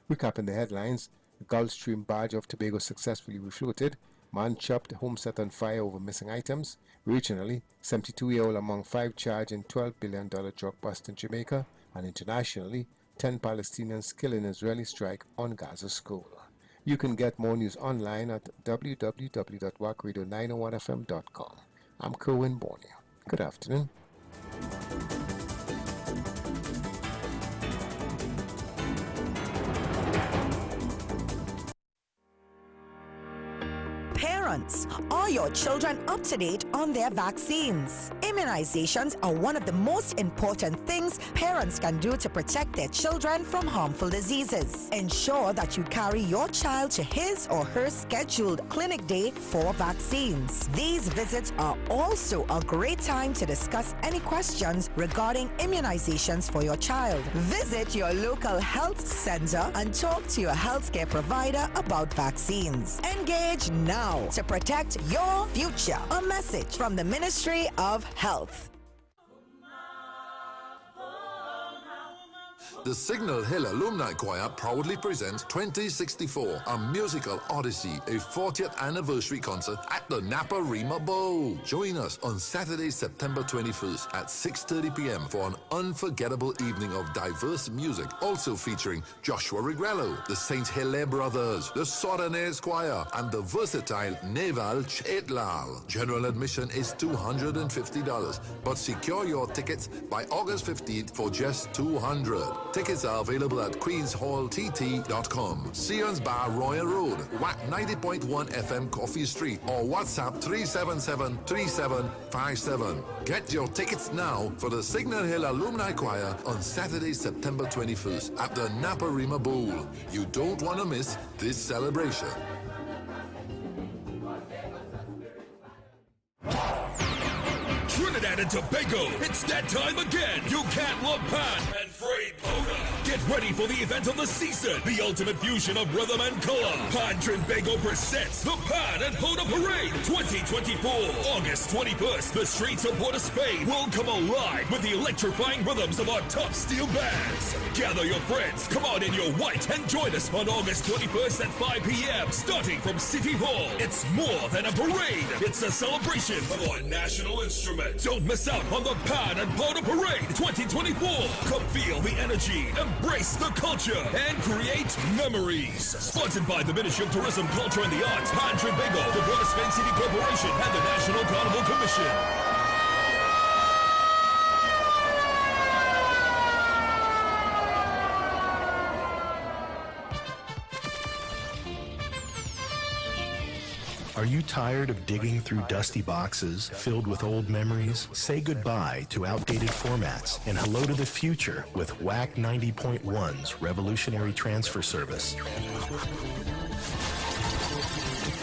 Recapping the headlines, the Gulfstream barge of Tobago successfully refloated. Man chopped, home set on fire over missing items. Regionally, 72-year-old among 5 charged in $12 billion drug bust in Jamaica. And internationally, 10 Palestinians killed in Israeli strike on Gaza school. You can get more news online at www.wackradio901fm.com. I'm Kerwin Borneo. Good afternoon. Parents, are your children up to date on their vaccines? Immunizations are one of the most important things parents can do to protect their children from harmful diseases. Ensure that you carry your child to his or her scheduled clinic day for vaccines. These visits are also a great time to discuss any questions regarding immunizations for your child. Visit your local health center and talk to your healthcare provider about vaccines. Engage now to protect your future. A message from the Ministry of Health. The Signal Hill Alumni Choir proudly presents 2064, a musical odyssey, a 40th anniversary concert at the Napa Rima Bowl. Join us on Saturday, September 21st at 6:30 p.m. for an unforgettable evening of diverse music, also featuring Joshua Regrello, the St. Hilaire Brothers, the Sodanese Choir, and the versatile Neval Chetlal. General admission is $250, but secure your tickets by August 15th for just $200. Tickets are available at queenshalltt.com, Sion's Bar Royal Road, Wack 90.1 FM Coffee Street, or WhatsApp 377-3757. Get your tickets now for the Signal Hill Alumni Choir on Saturday, September 21st at the Napa Rima Bowl. You don't want to miss this celebration. Trinidad and Tobago, it's that time again. You can't look pan and freight Boda. Get ready for the event of the season, the ultimate fusion of rhythm and color. Pan Trinbago presents the Pan and Boda Parade 2024. August 21st, the streets of Port of Spain will come alive with the electrifying rhythms of our top steel bands. Gather your friends, come out in your white and join us on August 21st at 5 p.m. starting from City Hall. It's more than a parade. It's a celebration of our national instrument. Don't miss out on the Pan and Powder Parade 2024. Come feel the energy, embrace the culture, and create memories. Sponsored by the Ministry of Tourism, Culture and the Arts, Pan Trinbago, the Port of Spain City Corporation, and the National Carnival Commission. Are you tired of digging through dusty boxes filled with old memories? Say goodbye to outdated formats and hello to the future with Wack 90.1's revolutionary transfer service.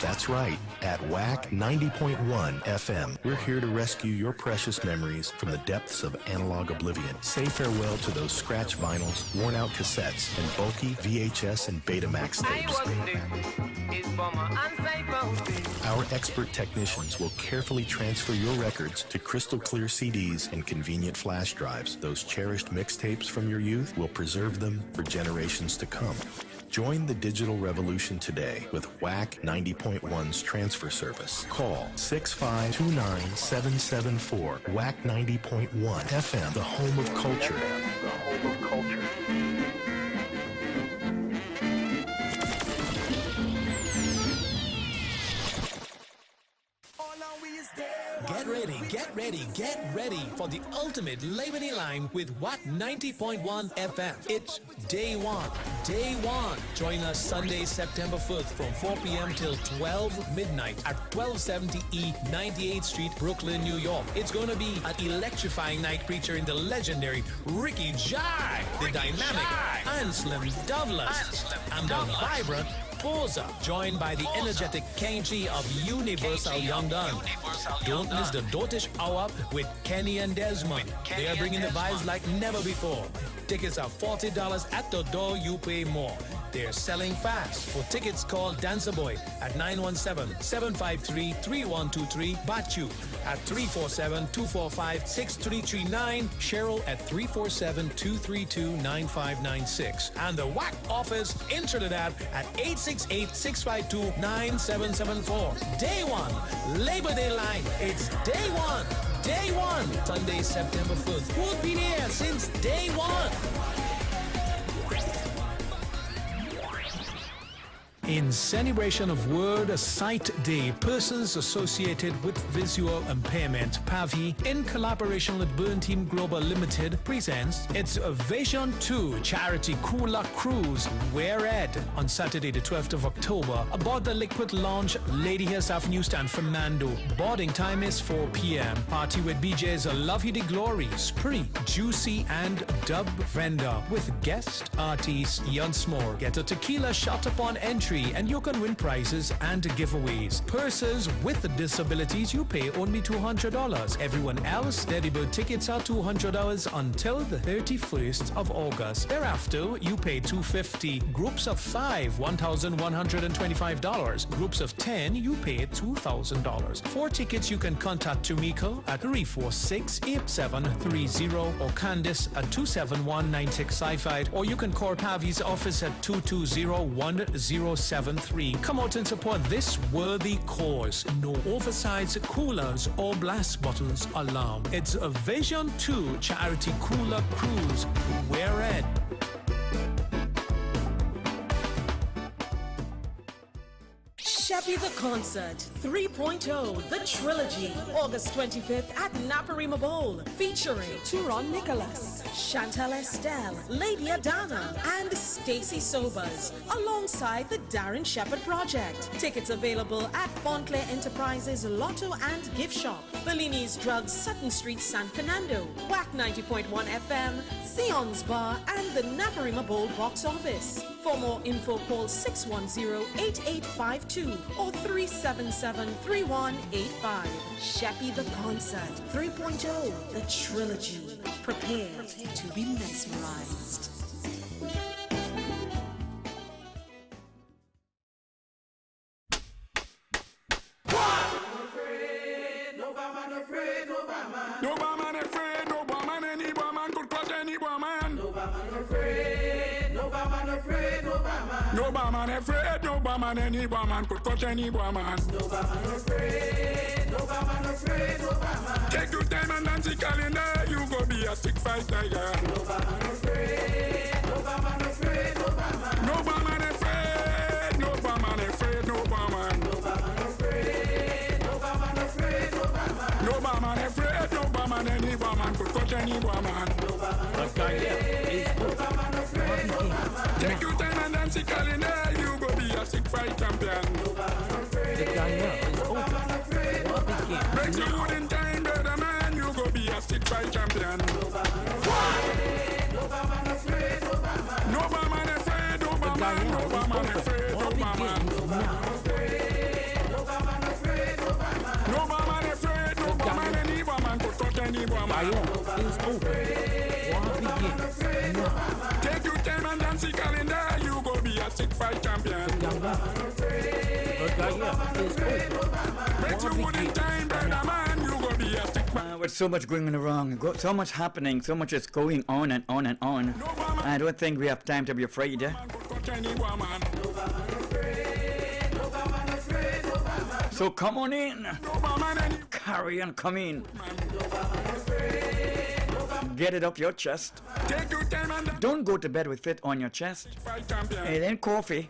That's right. At Wack 90.1 FM, we're here to rescue your precious memories from the depths of analog oblivion. Say farewell to those scratch vinyls, worn-out cassettes, and bulky VHS and Betamax tapes. Our expert technicians will carefully transfer your records to crystal clear CDs and convenient flash drives. Those cherished mixtapes from your youth will preserve them for generations to come. Join the digital revolution today with Wack 90.1's transfer service. Call 6529774. Wack 90.1 FM, the home of culture. Get ready for the ultimate Labor Day line with Wack 90.1 FM. It's Day One. Join us Sunday, September 5th from 4 p.m. till 12 midnight at 1270 E 98th Street, Brooklyn, New York. It's going to be an electrifying night featuring the legendary Ricky Jai, the dynamic Anselm Douglas, and the vibrant Posa, joined by the energetic Kenji of Universal Young Gun. Don't miss the Dotish Hour with Kenny and Desmond. They are bringing the vibes like never before. Tickets are $40 at the door, you pay more. They're selling fast. For tickets, call Dancer Boy at 917-753-3123, Bachu at 347-245-6339, Cheryl at 347-232-9596, and the Wack office in Trinidad at 868-652-9774. Day One, Labor Day line. It's Day One. Day One, Sunday, September 5th. Who'll be there since day one? In celebration of World Sight Day, persons associated with visual impairment, PAVI, in collaboration with Burn Team Global Limited, presents its Vision 2 charity Cooler Cruise, Where Ed, on Saturday the 12th of October, aboard the Liquid Lounge, Lady Hills Avenue, San Fernando. Boarding time is 4 p.m. Party with BJ's Lovey the Glory, Spree, Juicy, and Dub Vendor, with guest artist Yunsmore. Get a tequila shot upon entry, and you can win prizes and giveaways. Persons with disabilities, you pay only $200. Everyone else, Steady Bird tickets are $200 until the 31st of August. Thereafter, you pay $250. Groups of 5, $1,125. Groups of 10, you pay $2,000. For tickets, you can contact Tumiko at 346-8730 or Candice at 271-9655, or you can call Pavi's office at 220-1073. Come out and support this worthy cause. No oversized coolers or blast bottles allowed. It's a Vision 2 charity cooler cruise. We're Ed. Sheppy the Concert 3.0, The Trilogy, August 25th at Naparima Bowl, featuring Turon Nicholas, Chantal Estelle, Lady Adana, and Stacy Sobers, alongside the Darren Shepherd Project. Tickets available at Fontclair Enterprises, Lotto and Gift Shop, Bellini's Drugs, Sutton Street, San Fernando, Wack 90.1 FM, Sion's Bar, and the Naparima Bowl box office. For more info, call 610-8852 or 377-3185. Sheppy the Concert 3.0, The Trilogy. Prepare to be mesmerized. No man afraid, no man any woman could cause any woman. No man afraid, no man afraid, no man. No man afraid, no man any woman could cause any woman. No man afraid, no man afraid, no man. Take your time and dance the calendar, you go be a sick fight tiger. No man afraid, no man afraid, no man. No man afraid, no man afraid, no man. No man afraid, no man afraid, no man. No man afraid, no man any woman could touch any woman. Take your time and dance the calendar, you go be a sick fight champion. The Guyana is open. Break the wood in time, brother man, you go be a sick fight champion. No man afraid, no man afraid, no man. No man afraid, no man afraid, no man. No man afraid, no man afraid, no man. No man afraid, no man any woman could touch any woman. Is open. Take your time and dance the calendar, you go be a sick fight champion. Break your wood in time, brother man, you go be a sick fight. With so much going wrong, so much happening, so much is going on and on and on. I don't think we have time to be afraid. So come on in. Carry on, come in. Get it up your chest. Don't go to bed with it on your chest. It ain't coffee.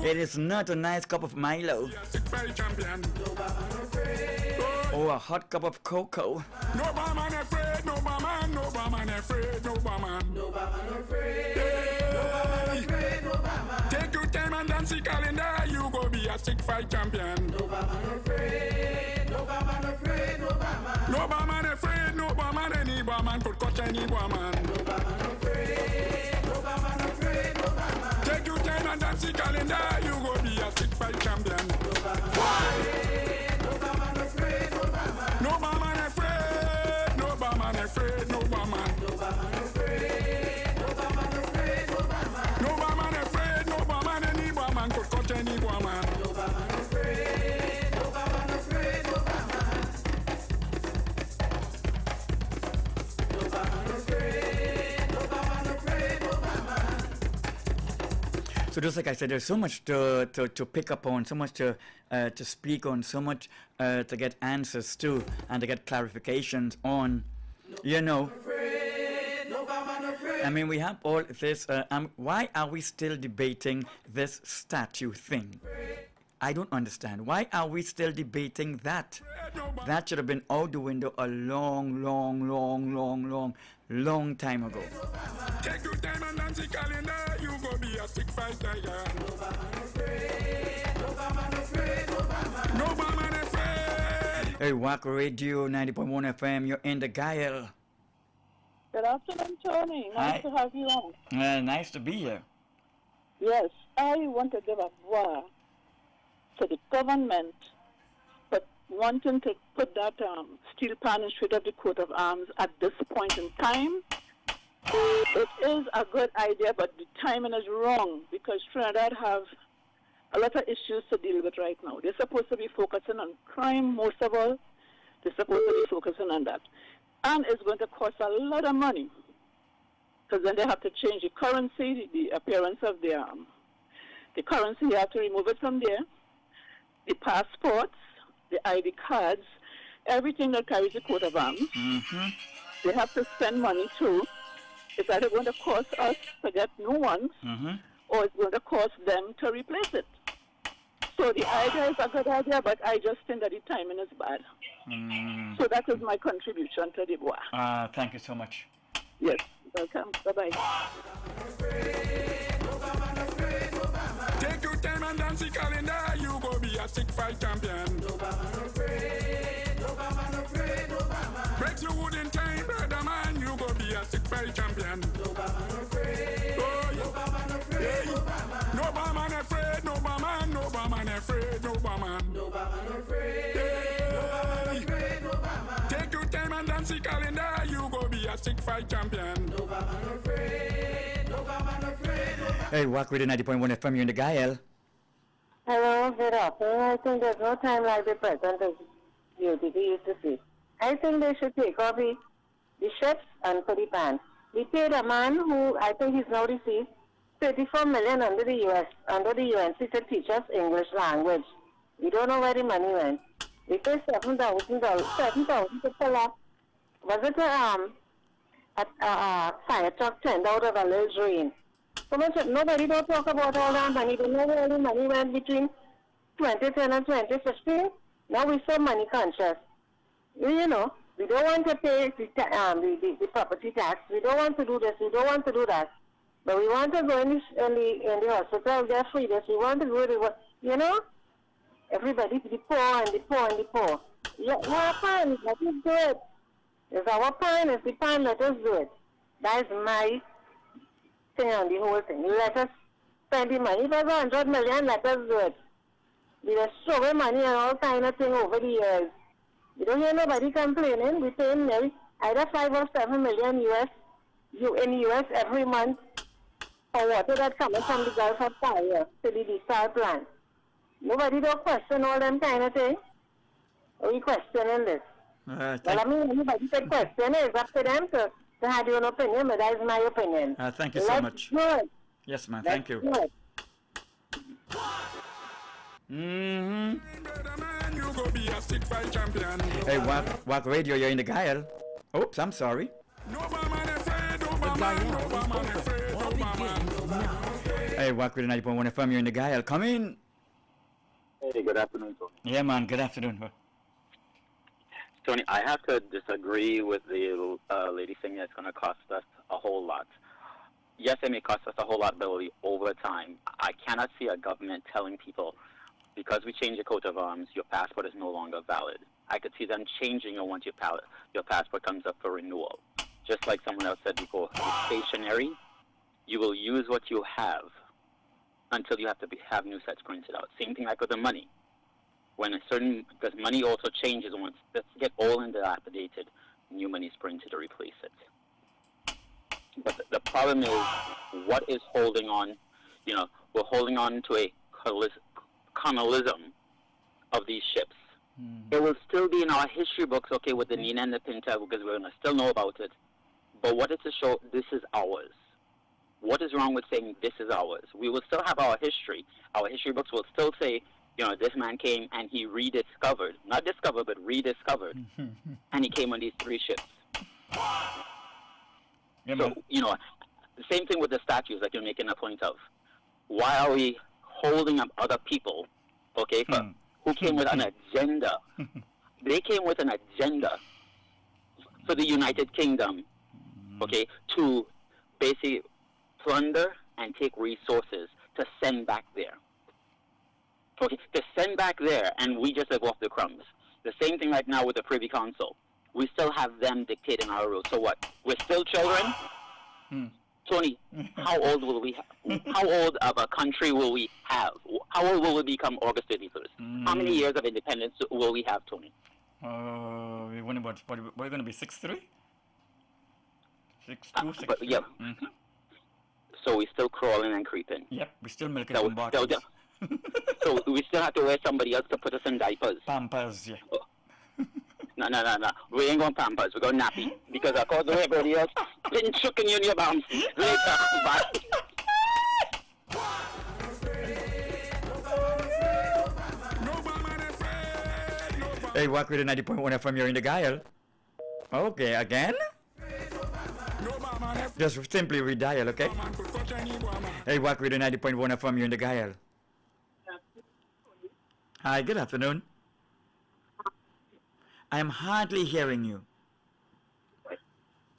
It is not a nice cup of Milo. Or a hot cup of cocoa. No man afraid, no man, no man afraid, no man. No man afraid, no man afraid, no man. Take your time and dance the calendar, you go be a sick fight champion. No man afraid, no man afraid, no man. No man afraid, no man any woman could touch any woman. No man afraid, no man afraid, no man. Take your time and dance the calendar, you go be a sick fight champion. No man afraid, no man afraid, no man. No man afraid, no man afraid, no woman. No man afraid, no man afraid, no man. No man afraid, no woman any woman could touch any woman. No man afraid, no man afraid, no man. No man afraid, no man afraid, no man. So just like I said, there's so much to pick up on, so much to speak on, so much to get answers to, and to get clarifications on. You know, I mean, we have all this. Why are we still debating this statue thing? I don't understand. Why are we still debating that? That should have been out the window a long time ago. Take your time and Nancy calendar, you go be a sick fighter, yeah. No man afraid. Hey, Wack Radio 90.1 FM, you're in the Guyana. Good afternoon, Tony. Nice to have you on. Nice to be here. Yes, I want to give a voix to the government, but wanting to put that steel pan in straight of the coat of arms at this point in time. It is a good idea, but the timing is wrong because Trinidad have a lot of issues to deal with right now. They're supposed to be focusing on crime most of all. They're supposed to be focusing on that. And it's going to cost a lot of money because then they have to change the currency, the appearance of the currency. They have to remove it from there. The passports, the ID cards, everything that carries the coat of arms. Mm-hmm. They have to spend money too. It's either going to cost us to get new ones, or it's going to cost them to replace it. So the idea is a good idea, but I just think that the timing is bad. So that is my contribution to the bois. Thank you so much. Yes, welcome. Bye-bye. Take your time and dance the calendar, you go be a sick fight champion. Break your wood in time, brother man, you go be a sick fight champion. Oh, yeah. No man afraid, no man afraid, no man. Take your time and dance the calendar, you go be a sick fight champion. Hey, Wack Radio 90.1 FM, you're in the Guyana. Hello, good afternoon. I think there's no time like the present, as UTP used to say. I think they should take off the ships and put the pan. We paid a man who, I think he's now deceased, $34 million under the UNC to teach us English language. We don't know where the money went. We paid $7,000 to pull up. Was it a fire truck turned out of a little drain? So much, nobody don't talk about all that money. They know where the money went between 2010 and 2015. Now we're so money conscious. You know, we don't want to pay the property tax. We don't want to do this. We don't want to do that. But we want to go in the hospital, get free this. We want to go to, you know, everybody, the poor and the poor and the poor. Yeah, our pan, let us do it. It's our pan, it's the pan, let us do it. That is my thing on the whole thing. Let us spend the money. If it's $100 million, let us do it. We just throw away money and all kind of thing over the years. You don't hear nobody complaining. We pay either 5 or 7 million in US every month for water that's coming from the Gulf of Fire to the desal plant. Nobody don't question all them kind of things. Are we questioning this? Well, I mean, anybody can question it. It's up to them to have your own opinion, but that is my opinion. Thank you so much. Good. Yes, ma'am. Thank you. Good. Hey, Wack Radio, you're in the Guyana. Oops, I'm sorry. Hey, Wack Radio 90.1 FM, you're in the Guyana. Come in. Hey, good afternoon, Tony. Yeah, man, good afternoon. Tony, I have to disagree with the lady saying that it's going to cost us a whole lot. Yes, it may cost us a whole lot, Billy, over time. I cannot see a government telling people, because we change your coat of arms, your passport is no longer valid. I could see them changing it once your passport comes up for renewal. Just like someone else said before, it's stationary. You will use what you have until you have to have new sets printed out. Same thing like with the money. Because money also changes once let's get old and dilapidated, new money is printed to replace it. But the problem is, what is holding on? You know, we're holding on to a colonialism of these ships. It will still be in our history books, okay, with the Nina and the Pinta, because we're going to still know about it. But what is to show, this is ours. what is wrong with saying this is ours? We will still have our history. Our history books will still say, this man came and he rediscovered, not discovered, but rediscovered, and he came on these 3 ships. Yeah, so, the same thing with the statues that you're making a point of. Why are we holding up other people, okay, who came with an agenda? They came with an agenda for the United Kingdom, okay, to basically plunder and take resources to send back there. Okay, to send back there, and we just live off the crumbs. The same thing right now with the Privy Council. We still have them dictating our rules. So what? We're still children? Tony, how old will we how old of a country will we have? How old will we become August 31st? How many years of independence will we have, Tony? We're going to be 6'3"? 6'2", 6'3"? Yeah. So we're still crawling and creeping. Yep, we're still milking some bottles. So we still have to wear somebody else to put us in diapers. Pampers, yeah. No. We ain't going Pampers. We're going nappy. Because according to everybody else, been chucking you in your bums. Later. Bye. Hey, Wack with the 90.1 FM, you're in the Guyana. Okay, again? Just simply redial, okay? Hey, Wack with the 90.1 FM, you're in the Guyana. Hi, good afternoon. I am hardly hearing you.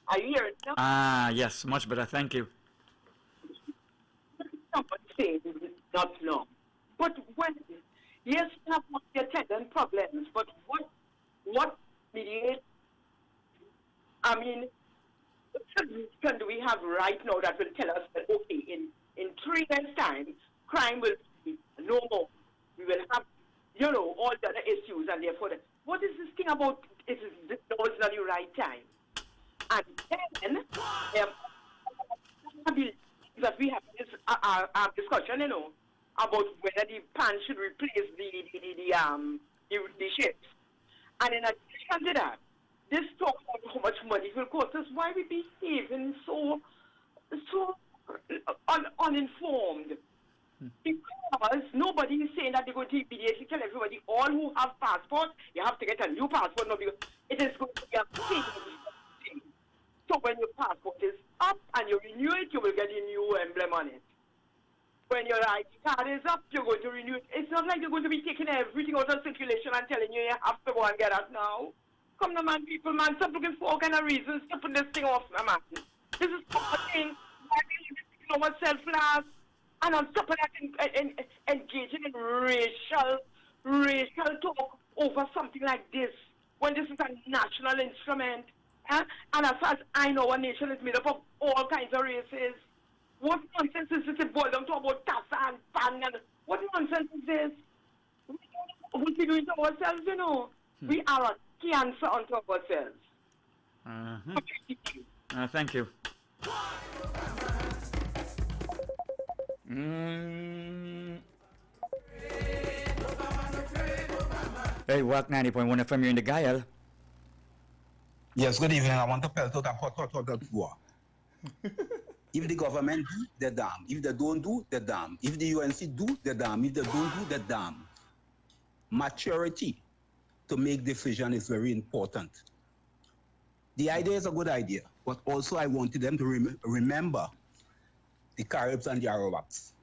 Are you hearing now? Ah, yes, much better, thank you. Somebody says it's not long. But when, yes, we have attendant problems, but what mediate, I mean, what solution do we have right now that will tell us that, okay, in 3 years' time, crime will be no more. We will have, all the other issues, and therefore, what is this thing about it is not the right time? And then, I believe that we have this discussion, about whether the pan should replace the ships. And in addition to that, this talk about how much money it will cost us, why we behaving so uninformed. Because nobody is saying that they're going to immediately tell everybody, all who have passports, you have to get a new passport now because it is going to be a thing. So when your passport is up and you renew it, you will get a new emblem on it. When your ID card is up, you're going to renew it. It's not like you're going to be taking everything out of circulation and telling you have to go and get it now. Come on, man, people, man, stop looking for all kind of reasons to put this thing off, man. This is a thing. Why do you taking over self-last? And on top of that, engaging in racial talk over something like this, when this is a national instrument. And as far as I know, our nation is made up of all kinds of races. What nonsense is this? It boils down to about Tassa and Pan and what nonsense is this? What we doing to ourselves, We are a cancer unto ourselves. Thank you. Hey, Wack 90.1 FM, you're in the Guyana. Yes, good evening. I want to pelt out a hot war. If the government do, they're damn. If they don't do, they're damn. If the UNC do, they're damn. If they don't do, they're damn. Maturity to make decision is very important. The idea is a good idea, but also I wanted them to remember the Caribs and the Arawaks.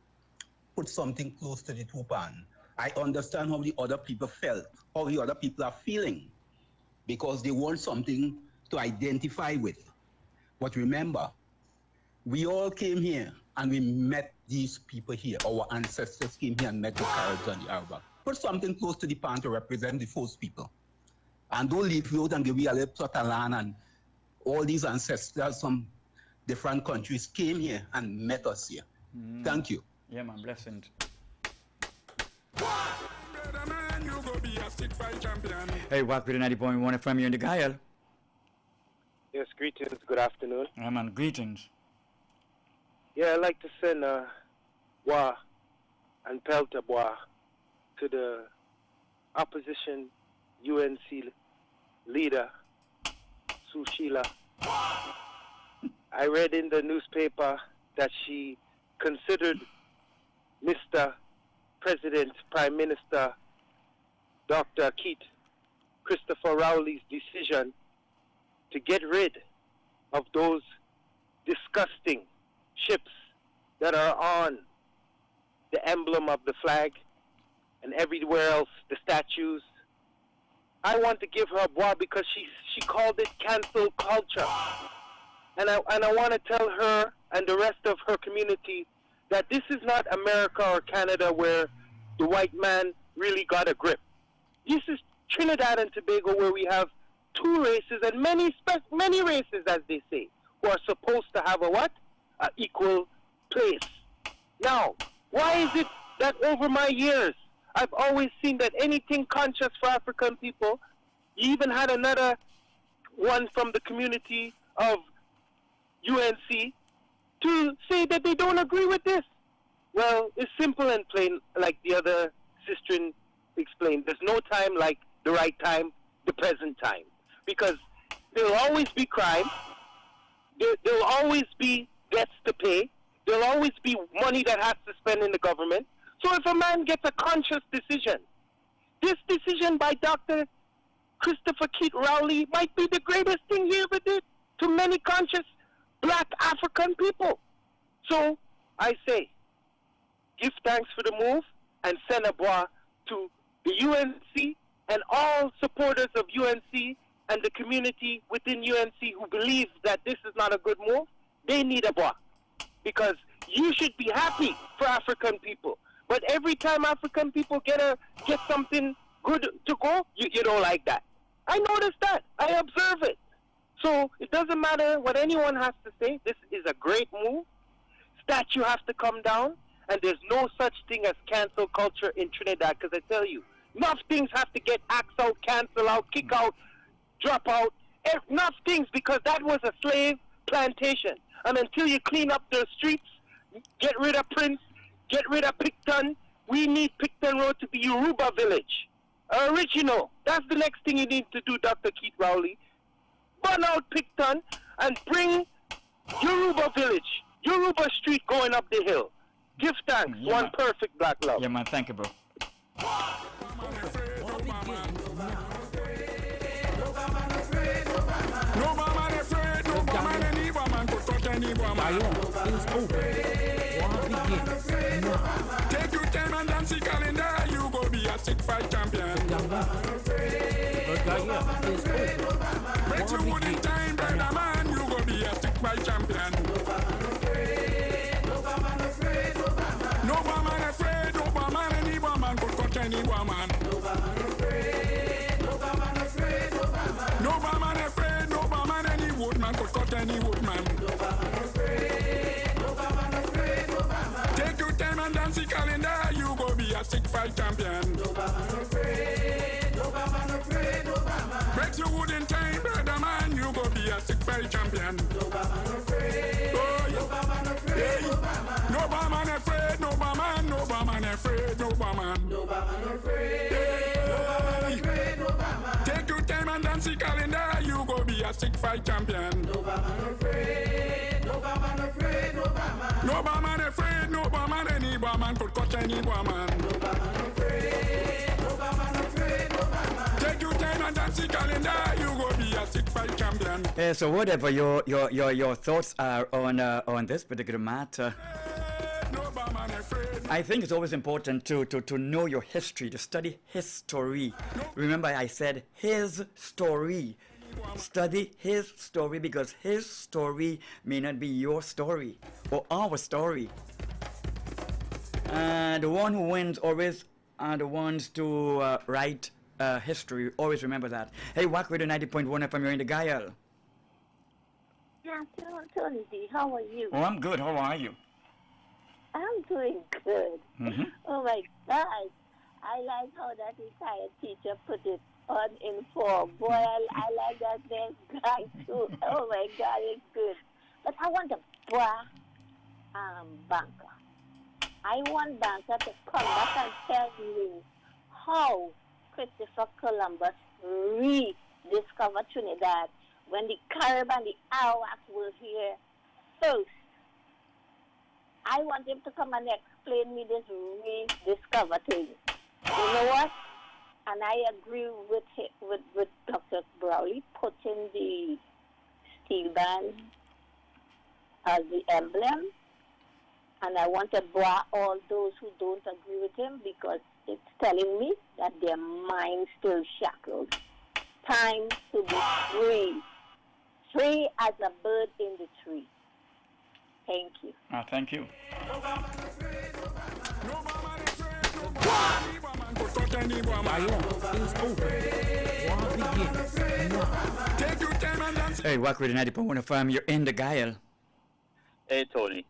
Put something close to the two-pan. I understand how the other people felt, how the other people are feeling, because they want something to identify with. But remember, we all came here and we met these people here. Our ancestors came here and met the Caribs and the Arawaks. Put something close to the pan to represent the first people. And don't leave you out and give me a little plot of land, and all these ancestors from different countries came here and met us here. Thank you. Yeah, man, blessings. Hey, Wack with the 90.1 FM, you're in the Guyana. Yes, greetings, good afternoon. Yeah, man, greetings. Yeah, I'd like to send Wa and Pelta Wa to the opposition UNC leader, Sushila. I read in the newspaper that she considered Mr. President, Prime Minister, Dr. Keith Christopher Rowley's decision to get rid of those disgusting ships that are on the emblem of the flag and everywhere else, the statues. I want to give her a bois because she called it cancel culture. And I want to tell her and the rest of her community that this is not America or Canada where the white man really got a grip. This is Trinidad and Tobago where we have two races and many races, as they say, who are supposed to have a what? A equal place. Now, why is it that over my years, I've always seen that anything conscious for African people, you even had another one from the community of UNC to say that they don't agree with this. Well, it's simple and plain, like the other sister explained. There's no time like the right time, the present time. Because there'll always be crime. There'll always be debts to pay. There'll always be money that has to spend in the government. So if a man gets a conscious decision, this decision by Dr. Christopher Keith Rowley might be the greatest thing he ever did to many conscious black African people. So I say, give thanks for the move and send a bois to the UNC and all supporters of UNC and the community within UNC who believe that this is not a good move. They need a bois because you should be happy for African people. But every time African people get something good to go, you don't like that. I noticed that. I observe it. So it doesn't matter what anyone has to say. This is a great move. Statue has to come down. And there's no such thing as cancel culture in Trinidad. Because I tell you, enough things have to get axed out, cancel out, kick out, drop out. Enough things because that was a slave plantation. And until you clean up the streets, get rid of Prince, get rid of Picton, we need Picton Road to be Yoruba Village. Original. That's the next thing you need to do, Dr. Keith Rowley. Burn out Picton and bring Yoruba Village, Yoruba Street going up the hill. Give thanks. Yeah, one man. perfect black love. Yeah, man. Thank you, bro. Take your time and dance the calendar, you go be a stick fight champion. Break your wood in time, brother man, you go be a stick fight champion. No woman afraid, no woman, any woman could touch any woman. No woman afraid, no woman afraid, no woman. No woman afraid, no woman, any woodman could cut any woodman. No woman afraid, no woman afraid, no woman. Take your time and dance the calendar, you go be a stick fight champion. No woman afraid, no woman afraid, no woman. Break your wood in time, brother man, you go be a stick fight champion. No woman afraid, oh, yeah. No woman afraid, no woman. No woman afraid, no woman, no woman afraid, no woman. No woman afraid, no woman afraid, no woman. Take your time and dance the calendar, you go be a stick fight champion. No woman afraid, no woman afraid, no woman. No woman afraid, no woman, any woman could touch any woman. No woman afraid, no woman afraid, no woman. Take your time and dance the calendar, you go be a stick fight champion. So whatever your thoughts are on this particular matter, I think it's always important to know your history, to study history. Remember I said his story. Study his story because his story may not be your story or our story. The one who wins always are the ones to write history. Always remember that. Hey, Wack Radio 90.1 FM, you're in the Guyana. Yeah, Tony D, how are you? Oh, I'm good. How are you? I'm doing good. Mm-hmm. Oh my God. I like how that retired teacher put it uninformed. Boy, I like that next guy too. Oh my God, it's good. But I want a banker. I want banker to come back and tell me how Christopher Columbus rediscovered Trinidad when the Carib and the Arawaks were here first. I want him to come and explain me this rediscover thing. You know what? And I agree with Dr. Browley putting the steel band as the emblem. And I want to bar all those who don't agree with him because it's telling me that their mind still shackled. Time to be free. Free as a bird in the tree. Thank you. Thank you. Hey, Wack with the 90.1 FM, you're in the Guyana. Hey Tony,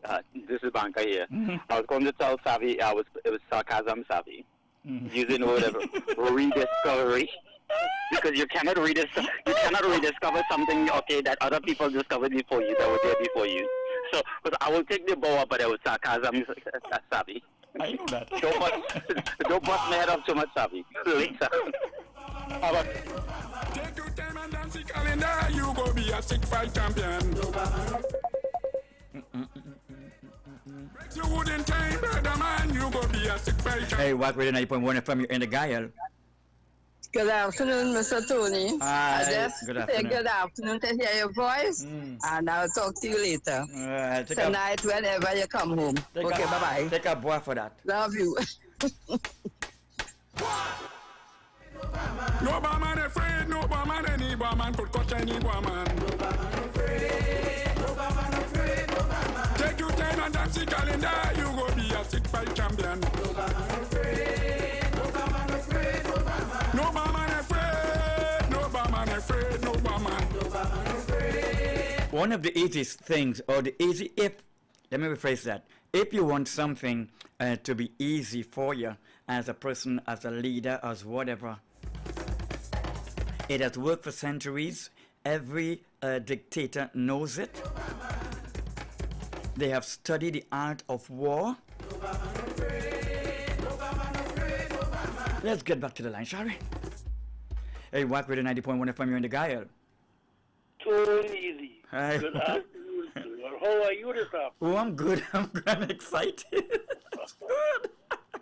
this is Banka here. I was going to tell Savvy it was sarcasm, Savvy. Using the word rediscovery. Because you cannot rediscover something that other people discovered before you, that was there before you. So, but I will take the bow up, but it was sarcasm, Savvy. I know that. Don't bust my head up too much, Savvy. Later. Take your time and dance the calendar, you go be a sick fight champion. You wouldn't time, brother man, you go be a sick fight champion. Hey, Wack with the 90.1 FM, you're in the Guyana. Good afternoon, Mr. Tony. Hi, I just good say afternoon. good afternoon to hear your voice, and I'll talk to you later. Tonight, whenever you come home. Okay, bye-bye. Take a boy for that. Love you. No man afraid, no man any man could touch any woman. Take your time and dance the calendar, you go be a sick fight champion. No man afraid, no man afraid, no man. One of the easiest things, or the easy, let me rephrase that. If you want something to be easy for you as a person, as a leader, as whatever, it has worked for centuries. Every dictator knows it. They have studied the art of war. Let's get back to the line, shall we? Hey, Wack with the 90.1 FM, you're in the Guyana. Too easy. Hi. Good afternoon, sir. How are you this afternoon? Oh, I'm good. I'm excited.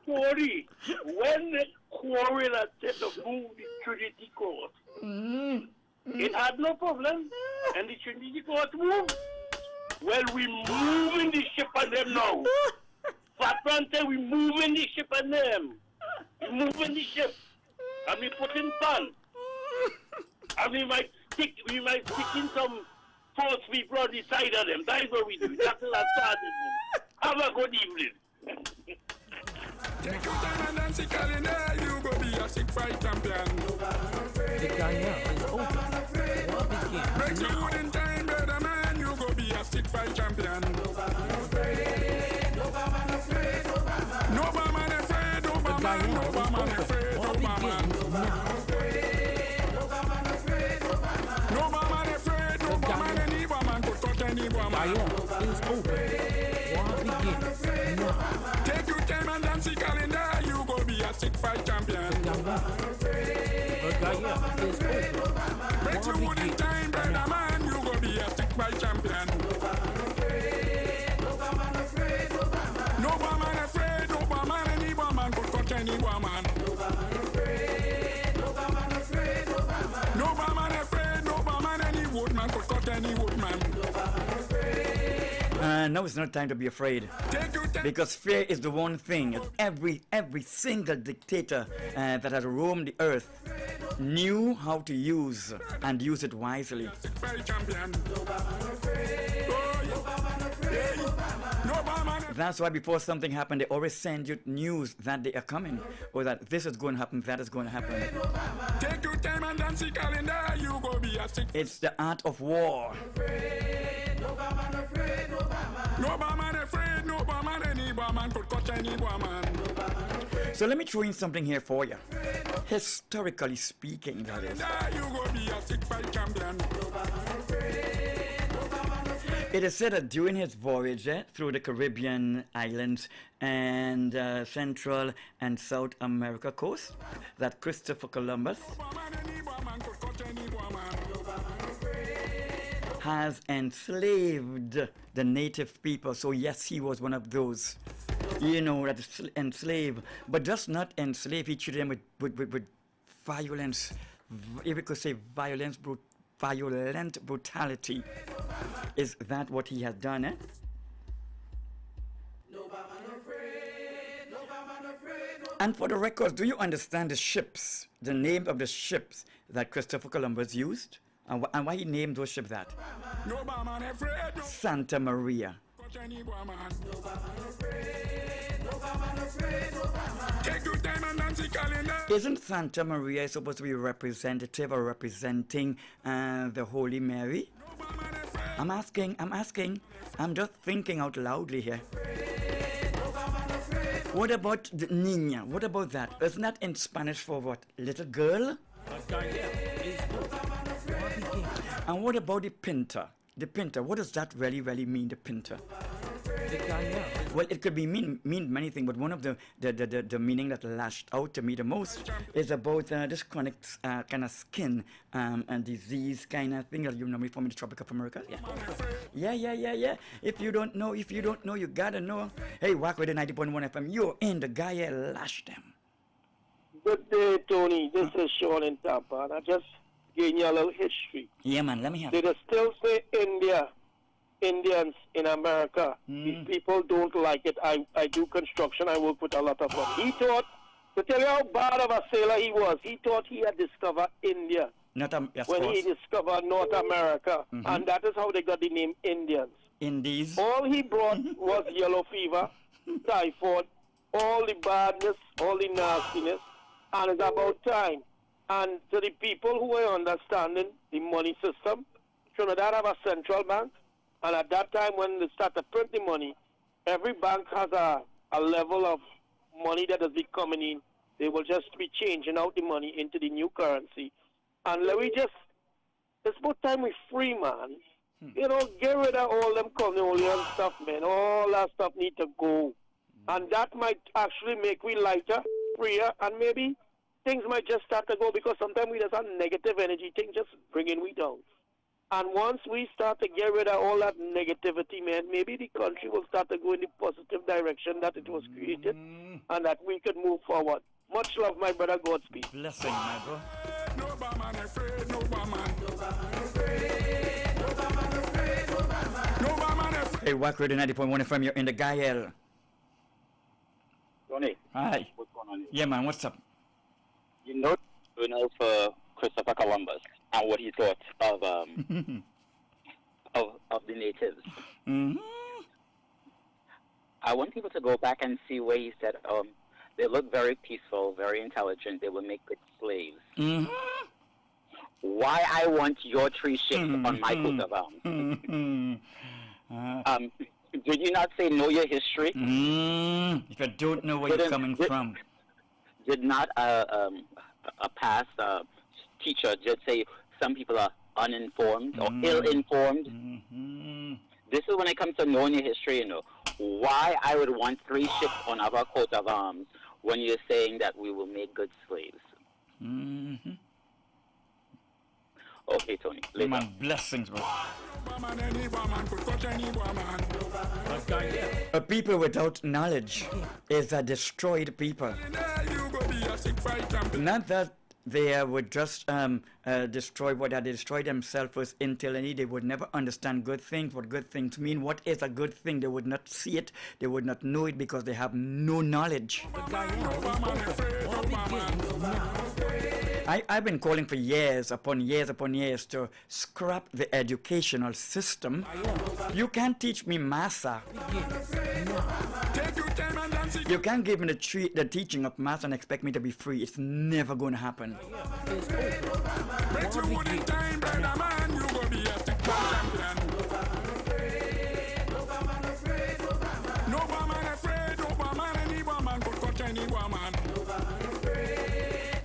Tony, when the quarrel had said to move the Trinity Court, it had no problem, and the Trinity Court moved. Well, we moving the ship on them now. Fatrante, we moving the ship on them. We moving the ship. And we put in pan. And we might stick in some false people on the side of them. That is what we do. That's what I started. Have a good evening. Take your time and dance the calendar, you go be a sick fight champion. The Guyana is open. War begins. Break your wood in time, brother man, you go be a sick fight champion. No man afraid, no man afraid, no man afraid, no man afraid, no man afraid, no man afraid, no man afraid, no man any woman could touch any woman. Guyana is open. War begins now. Take your time and dance the calendar, you go be a sick fight champion. The Guyana is open. Break your wood in time, brother man, you go be a sick fight champion. No woman afraid, no woman any woman could touch any woman. No woman afraid, no woman any woodman could touch any woodman. No, it's not time to be afraid. Because fear is the one thing that every single dictator that has roamed the earth knew how to use and use it wisely. That's why before something happened, they always send you news that they are coming, or that this is going to happen, that is going to happen. Take your time and dance the calendar, you go be a sick. It's the art of war. No man afraid, no man any woman could touch any woman. So let me throw in something here for you. Historically speaking, that is. You go be a sick fight champion. It is said that during his voyage through the Caribbean islands and Central and South America coast, that Christopher Columbus has enslaved the native people. So yes, he was one of those, that enslave, but just not enslave. He treated them with violence, if we could say violent brutality. Is that what he has done, eh? And for the records, do you understand the name of the ships that Christopher Columbus used? And why he named those ships that? Santa Maria. Isn't Santa Maria supposed to be representative or representing the Holy Mary? I'm asking. I'm just thinking out loudly here. What about the niña? What about that? Isn't that in Spanish for what? Little girl? And what about the pinta? The pinta, what does that really mean, the pinta? Well, it could mean many things, but one of the meaning that lashed out to me the most is about this chronic kind of skin and disease kind of thing that you know me from in the Tropic of America. Yeah. If you don't know, you gotta know. Hey, Wack with the 90.1 FM, you're in the Guyana, lash them. Good day, Tony. This is Sean in Tampa, and I just gave you a little history. Yeah, man, let me have it. They still say Indians in America. These people don't like it. I do construction. I work with a lot of them. He thought, to tell you how bad of a sailor he was, he thought he had discovered India when he discovered North America. And that is how they got the name Indians. Indies. All he brought was yellow fever, typhoid, all the badness, all the nastiness, and it's about time. And to the people who are understanding the money system, Trinidad have a central bank. And at that time, when they start to print the money, every bank has a level of money that is coming in. They will just be changing out the money into the new currency. And it's about time we free, man. Get rid of all them colonial stuff, man. All that stuff need to go. And that might actually make we lighter, freer, and maybe things might just start to go, because sometimes we just have negative energy. Things just bringing we down. And once we start to get rid of all that negativity, man, maybe the country will start to go in the positive direction that it was created, and that we could move forward. Much love, my brother. Godspeed. Blessing, my bro. Hey, Wack Radio 90.1 FM, you're in the Guyana. Tony. Hi. What's going on here? Yeah, man, what's up? You know for Christopher Columbus and what he thought of the natives. I want people to go back and see where he said they look very peaceful, very intelligent, they will make good slaves. Why I want your 3 ships on my coat of arms? Did you not say know your history? If you don't know where you're coming from. Did not a past teacher just say some people are uninformed or ill-informed? This is when it comes to knowing your history, why I would want 3 ships on our coat of arms when you're saying that we will make good slaves. Okay, Tony. Later. Man, blessings, bro. A people without knowledge is a destroyed people. Not that they would just destroy what they destroy themselves with intelligently. They would never understand good things, what good things mean. What is a good thing? They would not see it. They would not know it because they have no knowledge. I've been calling for years upon years to scrap the educational system. You can't teach me massa. You can't give me the teaching of massa and expect me to be free. It's never going to happen.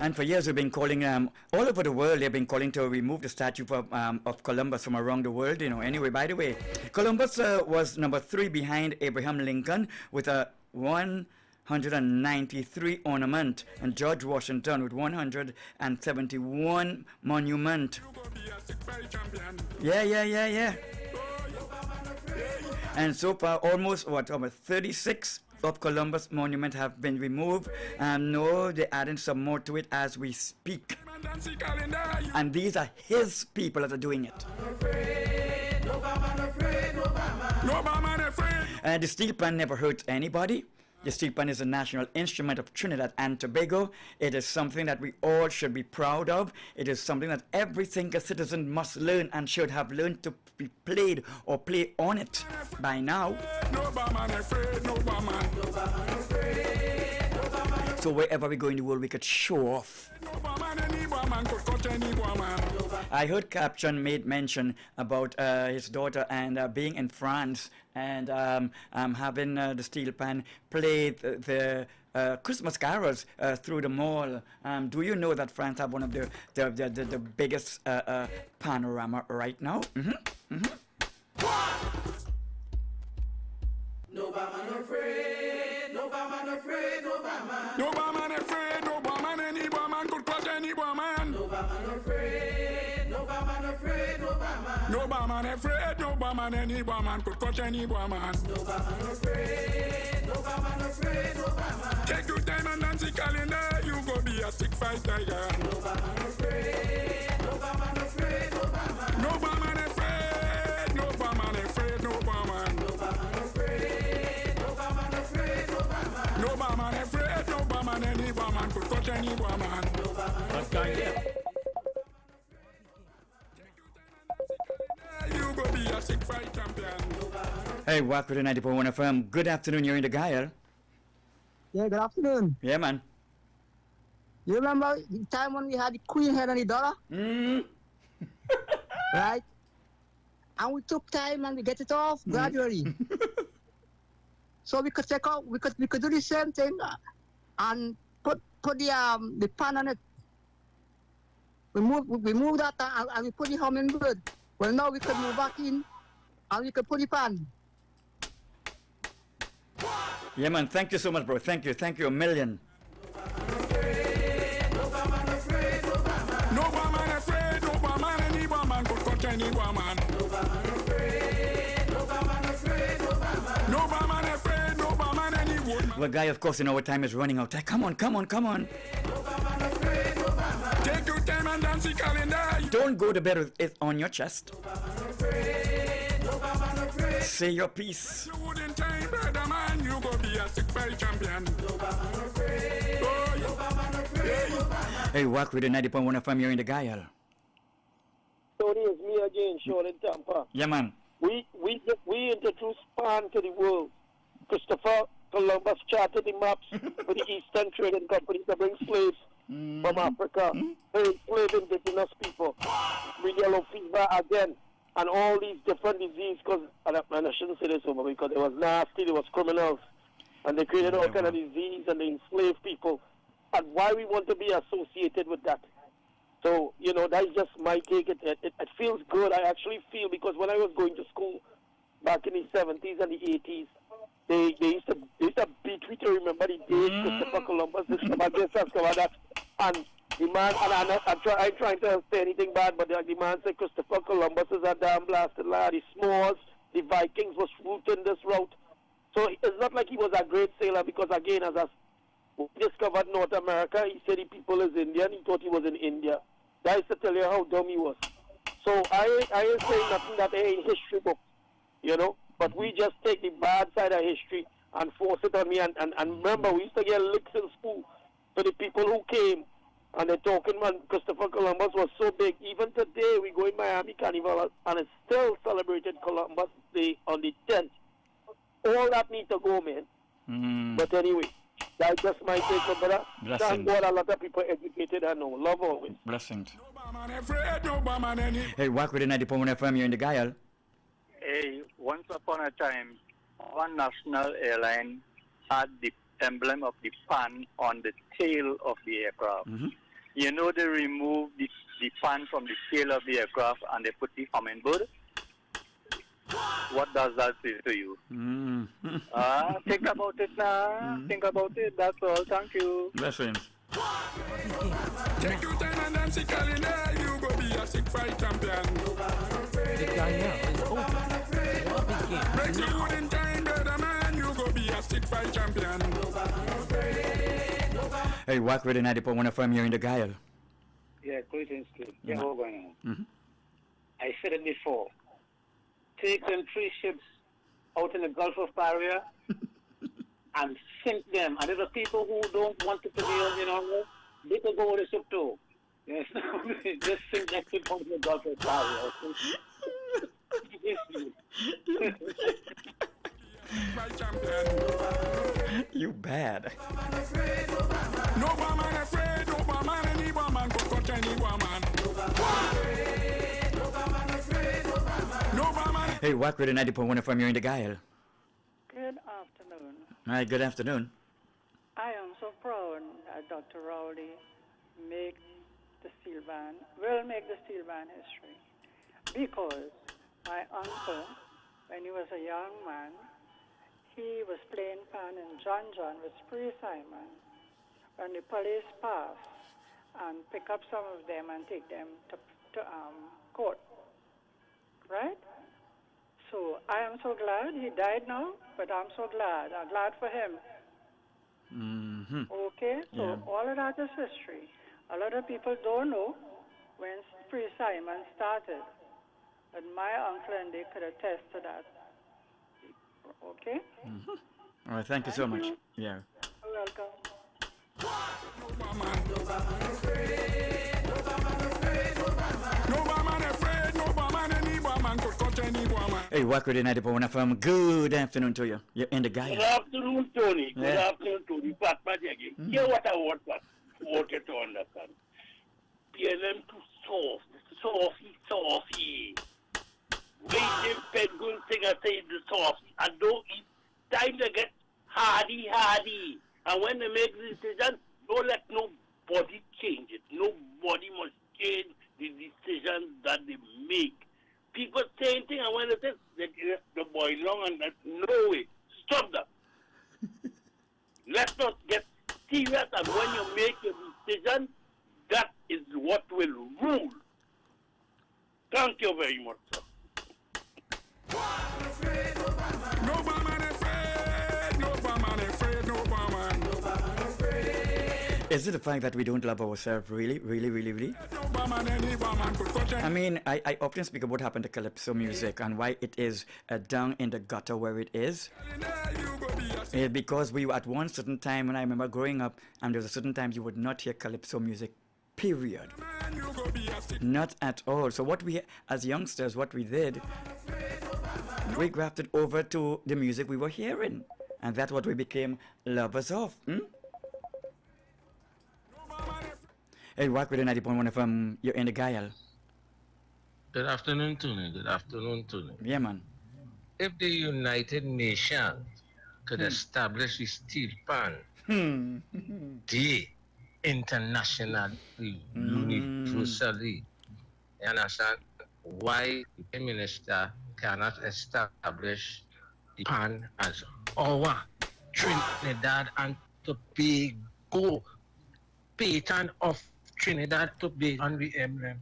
And for years we've been calling, all over the world, they've been calling to remove the statue of Columbus from around the world, Anyway, by the way, Columbus was number 3 behind Abraham Lincoln with a 193 ornament, and George Washington with 171 monument. Yeah. And so far, almost over 36 of Columbus monument have been removed. No, they're adding some more to it as we speak. And these are his people that are doing it. The steel pan never hurts anybody. The steel pan is a national instrument of Trinidad and Tobago. It is something that we all should be proud of. It is something that every single citizen must learn and should have learned to be played or play on it by now. So wherever we go in the world, we could show off. I heard Caption made mention about his daughter and being in France and having the steel pan play the Christmas carols through the mall. Do you know that France have one of the biggest panorama right now? No man afraid, no man afraid, no man. No man afraid, no man any woman could cut any woman. No man afraid, no man afraid, no man. No man afraid, no man any woman could cut any woman. No man afraid, no man afraid, no man. Take your time and Nancy calendar, you go be a sick fight tiger. No man afraid, no man afraid, no man. No man afraid, no man afraid, no man. No man afraid, no man afraid, no man. No man afraid, no man any woman could touch any woman. No man afraid. You go be a sick fight champion. Hey, Wack with the 90.1 FM. Good afternoon, you're in the Guyana. Yeah, good afternoon. Yeah, man. You remember the time when we had the queen head on the dollar? Right? And we took time and we get it off gradually. So we could take out, we could do the same thing and put the pan on it. We move that and we put the hummingbird. Well, now we could move back in and we could put the pan. Yeah, man. Thank you so much, bro. Thank you a million. No woman afraid, no woman, any woman could cut any woman. No woman afraid, no woman afraid, no woman. No woman afraid, no woman, any woman. Well, Guy, of course, our time is running out. Hey, come on. No woman afraid, no woman. Take your time and dance the calendar. Don't go to bed with it on your chest. No woman afraid, no woman afraid. Say your piece. You wouldn't time, brother man, you go be a sick fight champion. No woman afraid, no woman afraid, no woman. Hey, Wack with the 90.1 FM, you're in the Guyana. Tony, it's me again, Sean in Tampa. Yeah, man. We introduced pan to the world. Christopher Columbus charted the maps for the Eastern Trading Company to bring slaves from Africa. They enslaved indigenous people. With yellow fever again. And all these different diseases, and I shouldn't say this over because it was nasty, it was criminals. And they created all kind of disease and they enslaved people. And why we want to be associated with that. So, that's just my take. It feels good. I actually feel, because when I was going to school back in the 70s and the 80s, they used to beat me to remember the day Christopher Columbus discovered this, discovered that. And the man, and I'm trying to say anything bad, but the man said Christopher Columbus is a damn blasted lad. The Smalls, the Vikings was routing this route. So it's not like he was a great sailor, because again, as he discovered North America, he said the people is Indian. He thought he was in India. That is to tell you how dumb he was. So I ain't saying nothing that ain't history book, But we just take the bad side of history and force it on me. And remember, we used to get licks in school for the people who came. And they're talking, man, Christopher Columbus was so big. Even today, we go in Miami Carnival, and it's still celebrated Columbus Day on the 10th. All that need to go, man. But anyway, that's just my take, brother. Thank God a lot of people educated and know. Love always. Blessings. Hey, Wack with the 90.1 FM, you're in the Guyana. Hey, once upon a time, one national airline had the emblem of the pan on the tail of the aircraft. They removed the pan from the tail of the aircraft and they put the hummingbird. What does that say to you? Think about it now. Think about it. That's all. Thank you. Blessings. Take your time and dance it, calendar. You go be a sick fight champion. The Guyana is open. War begins. Break your wooden time, brother man. You go be a sick fight champion. Hey, Wack with the 90.1 FM here in the Guyana. Yeah, greetings to you. Yeah. What's going on? Mm-hmm. I said it before. Take them 3 ships out in the Gulf of Paria and sink them. And there's people who don't want to be on, they could go with the ship too. Yes, just sink that ship out in the Gulf of Paria. You bad. No woman afraid, no woman, any woman could touch any woman. No woman. Hey, Wack with the 90.1 FM here in the Guyana. Good afternoon. Hi, good afternoon. I am so proud that Dr. Rowley make the steel band, will make the steel band history. Because my uncle, when he was a young man, he was playing pan in John with Spree Simon. When the police pass and pick up some of them and take them to court. Right? So I am so glad he died now, but I'm so glad. I'm glad for him. Mm-hmm. Okay? So all of that is history. A lot of people don't know when Spree Simon started. But my uncle and they could attest to that. Okay? Mm-hmm. All right, thank you so much. Yeah. You're welcome. No woman afraid, no woman, any woman could touch any woman. Hey, Wack with the 90.1 FM. Good afternoon to you. You're in the Guyana. Good afternoon, Tony. Good Yeah. afternoon, Tony. Pat again. Hear what I want you to understand. PLM too saucy. Waiting penguin thing I say the saucy. And don't eat time to get hardy. And when they make the decision, don't let nobody change it. Nobody must change the decision that they make. People say anything, and when they say the boy long and that, no way. Stop that. Let's not get serious, and when you make a decision, that is what will rule. Thank you very much, sir. No woman afraid, no woman afraid, no woman. Is it the fact that we don't love ourselves really? No woman, any woman could touch I mean, I often speak about what happened to calypso music and why it is down in the gutter where it is. Because we were at one certain time, when I remember growing up, and there was a certain time you would not hear calypso music, period. Not at all. So what we, as youngsters, what we did, we grafted over to the music we were hearing. And that's what we became lovers of. Hey, Wack with the 90.1 FM, you're in the Guyana. Good afternoon, Tony. Good afternoon, Tony. Yeah, man. If the United Nations could establish the steel pan, the internationally, universally, you understand why the Prime Minister cannot establish the pan as our Trinidad and Tobago pattern of Trinidad Tobago on the emblem.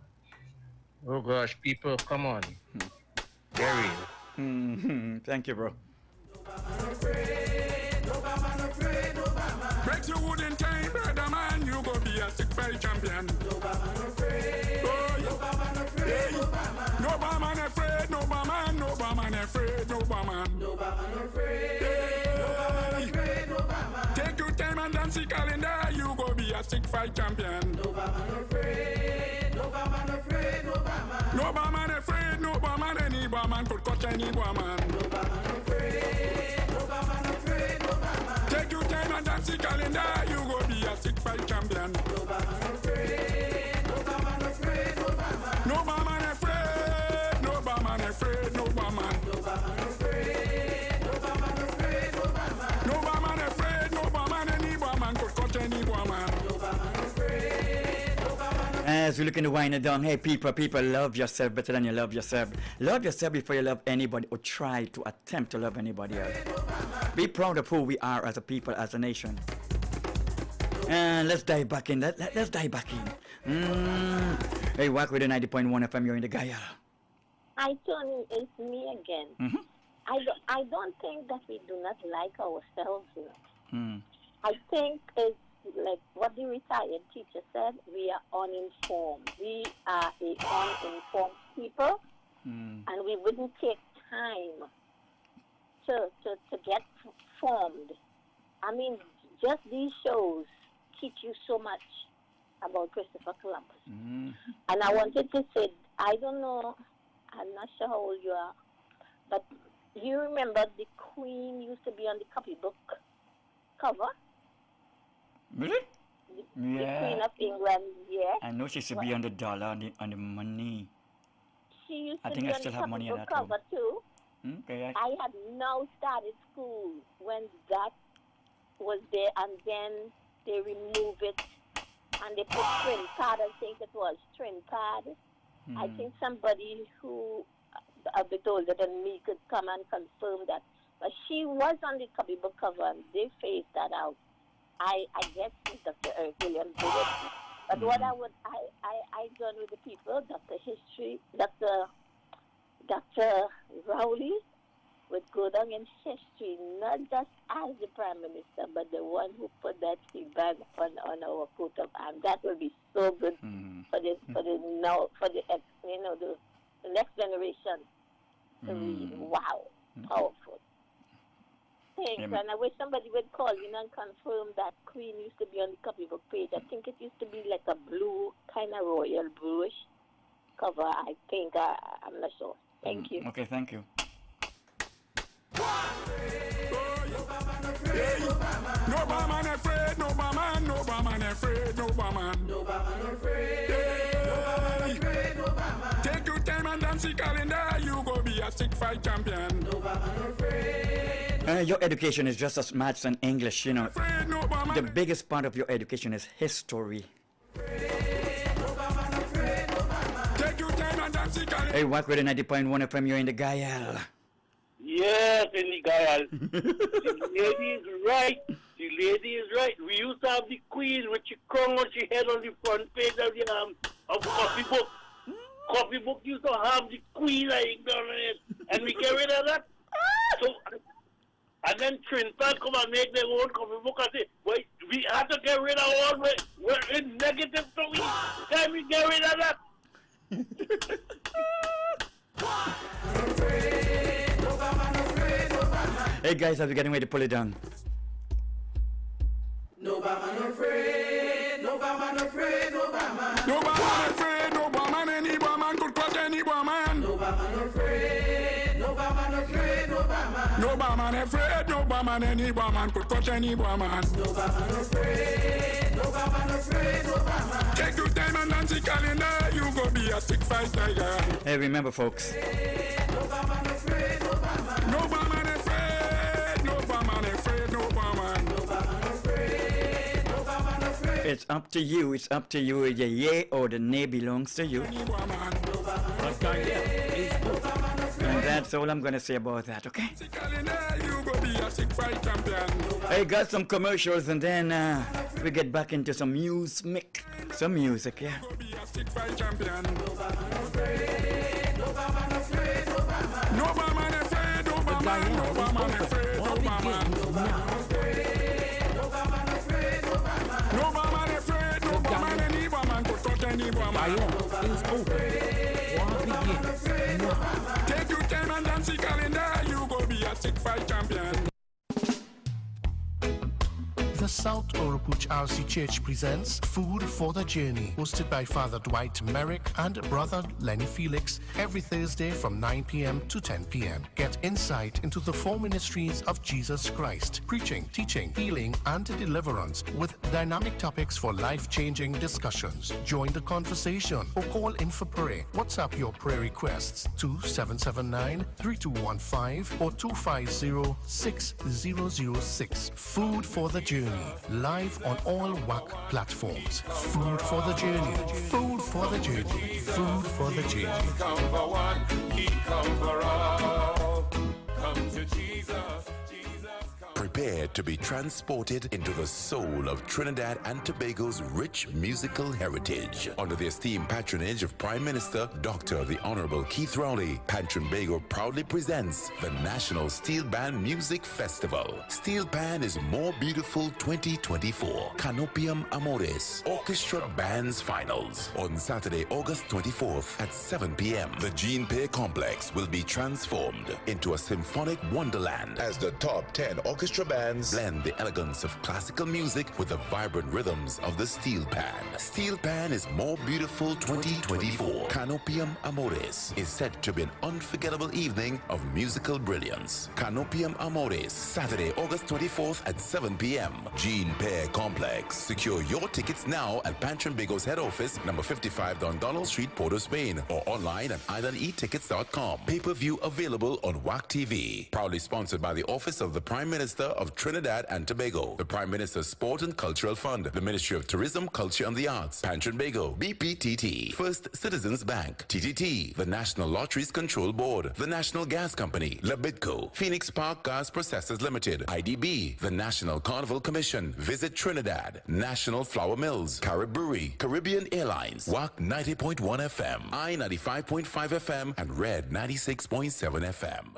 Oh gosh, people, come on. Very. Thank you, bro. Break your wooden time, brother man, you go be a sick fight champion. No woman afraid, no woman afraid. Take your time and dance the calendar, you go be a sick fight champion. No woman afraid, no woman, any woman could touch any woman. Take your time and dance the calendar, you go be a sick fight champion. No woman afraid, no woman, no woman, any woman could touch any woman. guys, we're looking to wind it down. Hey, people, love yourself better than you love yourself. Love yourself before you love anybody or try to attempt to love anybody else. Be proud of who we are as a people, as a nation. And let's dive back in. Let's dive back in. Hey, Wack with the 90.1 FM, you're in the Guyana. Hi, Tony, it's me again. I don't think that we do not like ourselves. You know. I think it's like what the retired teacher said, we are uninformed. We are a uninformed people, and we wouldn't take time to get formed. I mean, just these shows teach you so much about Christopher Columbus. And I wanted to say, I don't know, I'm not sure how old you are, but you remember the Queen used to be on the copybook cover? Really? The Queen of England, yes. I know she should be on the dollar, on the money. She used to I think be I on still the have money in copybook that cover too. Okay. I had now started school when that was there, and then they removed it and they put Trinidad, I think it was Trinidad. I think somebody who a bit older than me could come and confirm that. But she was on the copybook cover and they phased that out. I guess Dr. Eric Williams did it. But what I joined with the people, Dr. Rowley would go down in history, not just as the Prime Minister, but the one who put that bag on our coat of arms. That will be so good for the next generation to read. Wow, powerful. Thanks, and I wish somebody would call in and confirm that Queen used to be on the copybook page. I think it used to be like a blue, kind of royal bluish cover. I think, I'm not sure. Thank you. Okay, thank you. No man afraid, no man, no man afraid, no man. No man afraid, no man. Take your time and dance the calendar, you go be a stick fight champion. No man afraid. Your education is just as maths and English, you know. The biggest part of your education is history. Hey, Wack with the 90.1 FM, you're in the Guyana. Yes, in the Guyana. The lady is right. The lady is right. We used to have the Queen with she crown on she head on the front page of the of copybook. Copybook used to have the Queen lying down on it, and we get rid of that. So, and then Trinidad come and make their own copybook and say, wait, we have to get rid of all. We're in negative, so can we get rid of that? Hey guys, are we getting ready to pull it down? No man afraid, no man afraid, no man. No man afraid, no man, any woman could crush any woman. No man afraid, no man afraid, no man. No man afraid, no man, any woman could crush any woman. No man afraid, no man afraid, no man. Take your time and dance the calendar, you go be a stick fight tiger. Hey, remember folks. No man afraid, no man. No man afraid, no man afraid, no man. No man afraid, no man afraid. It's up to you. It's up to you. The yay or the nay belongs to you. And that's all I'm gonna say about that, okay? I got some commercials and then we get back into some music. Some music, yeah. Take your time and dance the calendar, you go be a stick fight champion. The South Oropuch RC Church presents Food for the Journey, hosted by Father Dwight Merrick and Brother Lenny Felix, every Thursday from 9 p.m. to 10 p.m. Get insight into the four ministries of Jesus Christ, preaching, teaching, healing, and deliverance, with dynamic topics for life-changing discussions. Join the conversation or call in for prayer. WhatsApp your prayer requests to 779-3215 or 250-6006. Food for the Journey. Journey, live on all Wack platforms. Food for the journey, food for the journey, food for the journey. Come for one, he come for all. Come to Jesus. Prepare to be transported into the soul of Trinidad and Tobago's rich musical heritage. Under the esteemed patronage of Prime Minister Dr. the Honorable Keith Rowley, Trinbago proudly presents the National Steel Band Music Festival. Steel Band is More Beautiful 2024. Canopium Amores Orchestra Bands Finals on Saturday, August 24th at 7 p.m. The Gene Pay Complex will be transformed into a symphonic wonderland as the top 10 orchestra bands blend the elegance of classical music with the vibrant rhythms of the steel pan. Steel Pan is More Beautiful 2024. Canopium Amores is said to be an unforgettable evening of musical brilliance. Canopium Amores, Saturday, August 24th at 7 p.m. Gene Pear Complex. Secure your tickets now at Trinbago's head office, number 55 Don Donald Street, Port of Spain, or online at islandetickets.com. Pay-per-view available on Wack TV. Proudly sponsored by the Office of the Prime Minister of Trinidad and Tobago, the Prime Minister's Sport and Cultural Fund, the Ministry of Tourism, Culture and the Arts, Trinbago, BPTT, First Citizens Bank, TTT, the National Lotteries Control Board, the National Gas Company, Labidco, Phoenix Park Gas Processors Limited, IDB, the National Carnival Commission, Visit Trinidad, National Flour Mills, Caribbery, Caribbean Airlines, Wack 90.1 FM, I-95.5 FM, and Red 96.7 FM.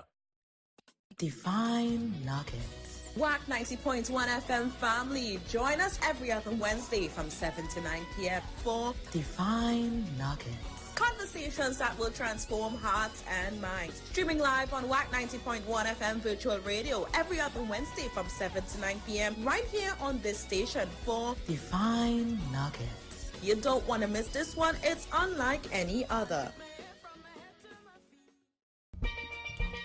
Divine Nuggets. Wack 90.1 FM family. Join us every other Wednesday from 7 to 9 p.m. for Divine Nuggets. Conversations that will transform hearts and minds. Streaming live on Wack 90.1 FM virtual radio every other Wednesday from 7 to 9 p.m. right here on this station for Divine Nuggets. You don't want to miss this one. It's unlike any other.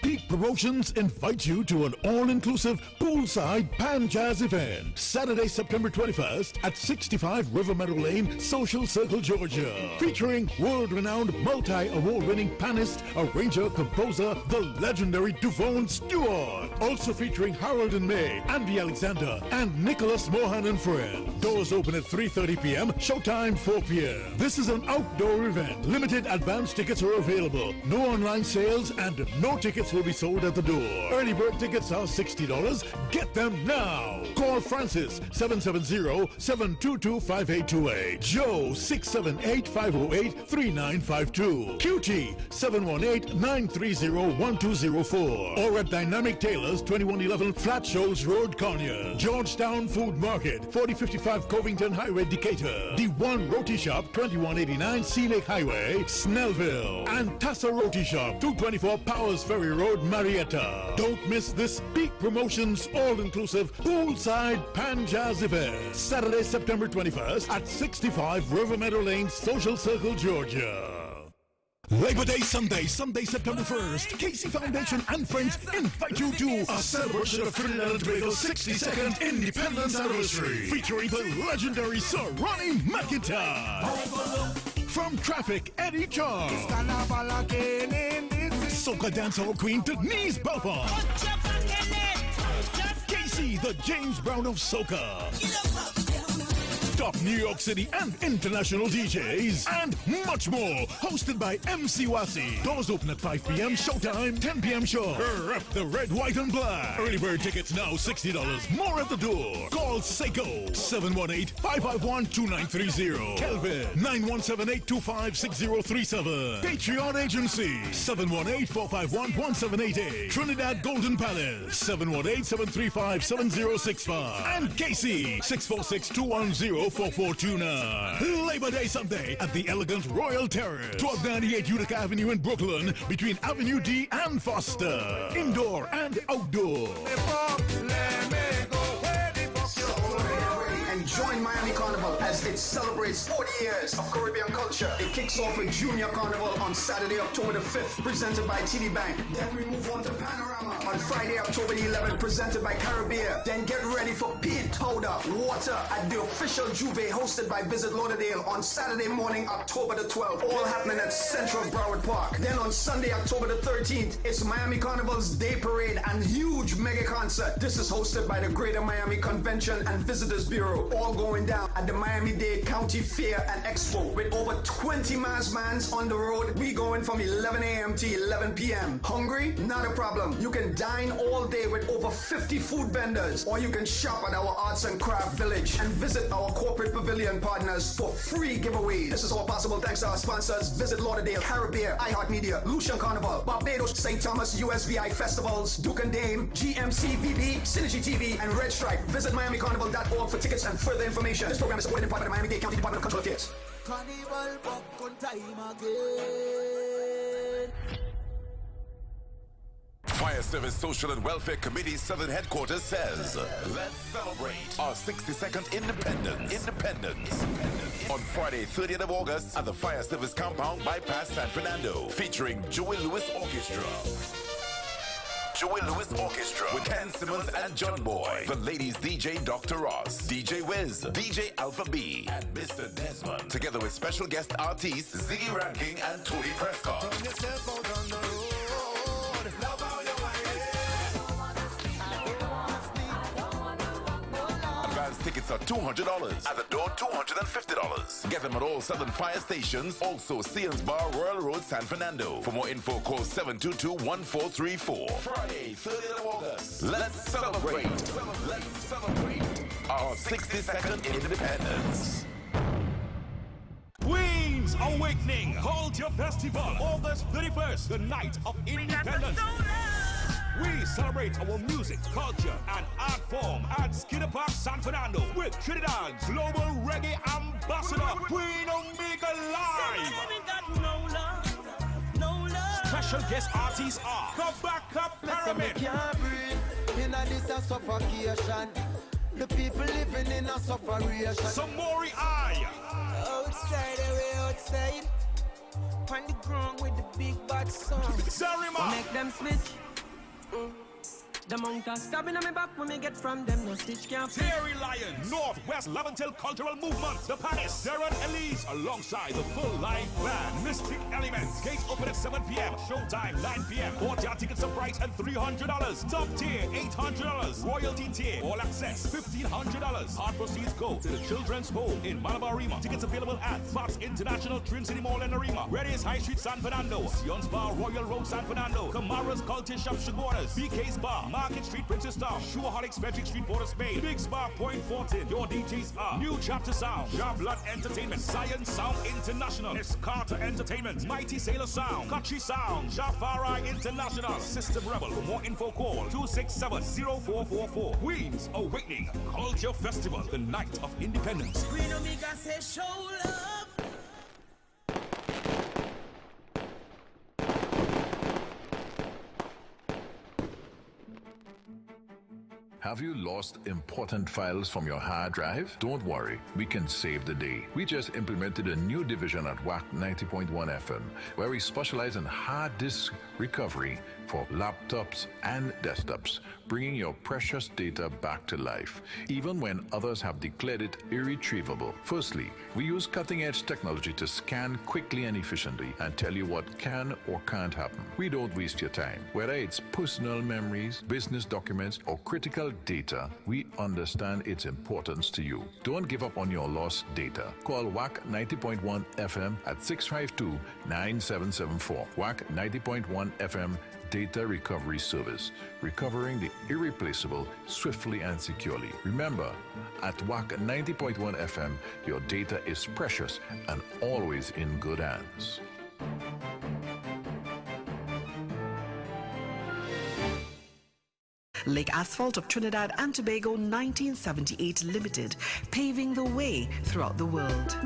Peak Promotions invite you to an all-inclusive poolside pan jazz event Saturday, September 21st at 65 River Meadow Lane, Social Circle, Georgia. Featuring world-renowned multi-award-winning pianist, arranger, composer, the legendary Duvone Stewart. Also featuring Harold and May, Andy Alexander, and Nicholas Mohan and Friends. Doors open at 3:30 p.m., showtime 4 p.m. This is an outdoor event. Limited advance tickets are available. No online sales and no tickets will be sold at the door. Early bird tickets are $60. Get them now. Call Francis 770-722-5828. Joe 678-508-3952. QT 718-930-1204. Or at Dynamic Tailors 2111 Flat Shoals Road, Conyer. Georgetown Food Market 4055 Covington Highway, Decatur. The One Roti Shop 2189 Sea Lake Highway, Snellville. And Tassa Roti Shop 224 Powers Ferry Road, Marietta. Don't miss this Peak Promotions all-inclusive poolside pan jazz event Saturday, September 21st at 65 River Meadow Lane, Social Circle, Georgia. Labor Day Sunday, September 1st. Casey Foundation and friends invite you to a celebration of Trinidad and Tobago's 62nd Independence Anniversary, featuring the legendary Sir Ronnie McIntyre. From Traffic, Eddie Charles. Soca dancehall queen Denise Belfont. Casey, the James Brown of Soca. Top New York City and international DJs, and much more. Hosted by MC Wasi. Doors open at 5 p.m. Showtime, 10 p.m. show. Rep the red, white, and black. Early bird tickets now $60. More at the door. Call Seiko 718-551-2930. Kelvin 9178-256037. Patreon Agency 718-451-1788. Trinidad Golden Palace 718-735-7065. And Casey 646-210-4429. Labor Day Sunday at the elegant Royal Terrace, 1298 Utica Avenue in Brooklyn, between Avenue D and Foster. Indoor and outdoor. And join Miami Carnival as it celebrates 40 years of Caribbean culture. It kicks off with Junior Carnival on Saturday, October the 5th, presented by TD Bank. Then we move on to Panorama on Friday, October the 11th, presented by Caribbean. Then get ready for Pete Towder Water at the official Juve hosted by Visit Lauderdale on Saturday morning, October the 12th. All happening at Central Broward Park. Then on Sunday, October the 13th, it's Miami Carnival's Day Parade and huge mega concert. This is hosted by the Greater Miami Convention and Visitors Bureau. All going down at the Miami-Dade County Fair and Expo with over 20 mass bands on the road. We going from 11 a.m. to 11 p.m. Hungry? Not a problem. You can dine all day with over 50 food vendors, or you can shop at our Arts and Craft Village and visit our corporate pavilion partners for free giveaways. This is all possible thanks to our sponsors: Visit Lauderdale, Caribbean, iHeartMedia, Lucian Carnival, Barbados, St. Thomas, USVI Festivals, Duke and Dame, GMC VB, Synergy TV, and Red Stripe. Visit MiamiCarnival.org for tickets and further information. This program is supported in part by the Miami-Dade County Department of Cultural Affairs. Carnival back on time again. Fire Service Social and Welfare Committee Southern Headquarters says, let's celebrate our 62nd independence. On Friday, 30th of August at the Fire Service Compound Bypass San Fernando, featuring Joey Lewis Orchestra. Joey Lewis Orchestra with Ken Simmons and John Boy. The ladies DJ Dr. Ross, DJ Wiz, DJ Alpha B, and Mr. Desmond. Together with special guest artists Ziggy Ranking and Tony Prescott. Advance tickets are $200. At the door, $250. Get them at all Southern Fire stations. Also, Seans Bar, Royal Road, San Fernando. For more info, call 722-1434. Friday, 30th of August. Let's celebrate. Let's celebrate our 62nd independence. Queen's Awakening Culture Festival, August 31st, the night of independence. We celebrate our music, culture, and art form at Skinner Park, San Fernando with Trinidad's global reggae ambassador, Queen Omega Live. Special guest artists are Kabaka Pyramid. In this suffocation, the people living in a sufferation. Samori Eye. Outside. On the ground with the big bad song. Zarima. Make them switch. The monk are stabbing on me back when me get from them, no stitch can't fit. Terry Lion, Northwest Leventil Cultural Movement, The Palace, Darren Elise, alongside the full live band, Mystic Elements. Gates open at 7 p.m., showtime 9 p.m. Courtyard tickets are priced at $300. Top tier, $800. Royalty tier, all access, $1,500. Hard proceeds go to the Children's Home in Malabar Arima. Tickets available at Fox International, Twin City Mall and Arima. Reddy's High Street, San Fernando. Sion's Bar, Royal Road, San Fernando. Kamara's Culture Shop, Chagoras. BK's Bar, Market Street, Princess Town, Shoeholics, Frederick Street, Port of Spain, Big Spa, Point Fortin. Your DJs are New Chapter Sound, Blood Entertainment, Zion Sound International, Escarta Entertainment, Mighty Sailor Sound, Kachi Sound, Jafari International, System Rebel. For more info, call 267-0444. Queen's Awakening Culture Festival, the night of independence. Queen Omega says show love. Have you lost important files from your hard drive? Don't worry, we can save the day. We just implemented a new division at Wack 90.1 FM, where we specialize in hard disk recovery for laptops and desktops, bringing your precious data back to life, even when others have declared it irretrievable. Firstly, we use cutting-edge technology to scan quickly and efficiently and tell you what can or can't happen. We don't waste your time. Whether it's personal memories, business documents, or critical data, we understand its importance to you. Don't give up on your lost data. Call Wack 90.1 FM at 652-9774. Wack 90.1 FM Data Recovery Service, recovering the irreplaceable swiftly and securely. Remember, at Wack 90.1 FM, your data is precious and always in good hands. Lake Asphalt of Trinidad and Tobago 1978 Limited, paving the way throughout the world.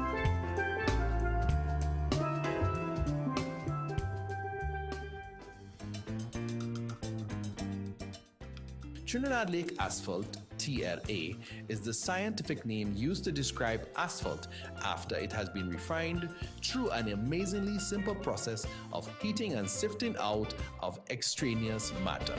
Trinidad Lake Asphalt, TLA, is the scientific name used to describe asphalt after it has been refined through an amazingly simple process of heating and sifting out of extraneous matter.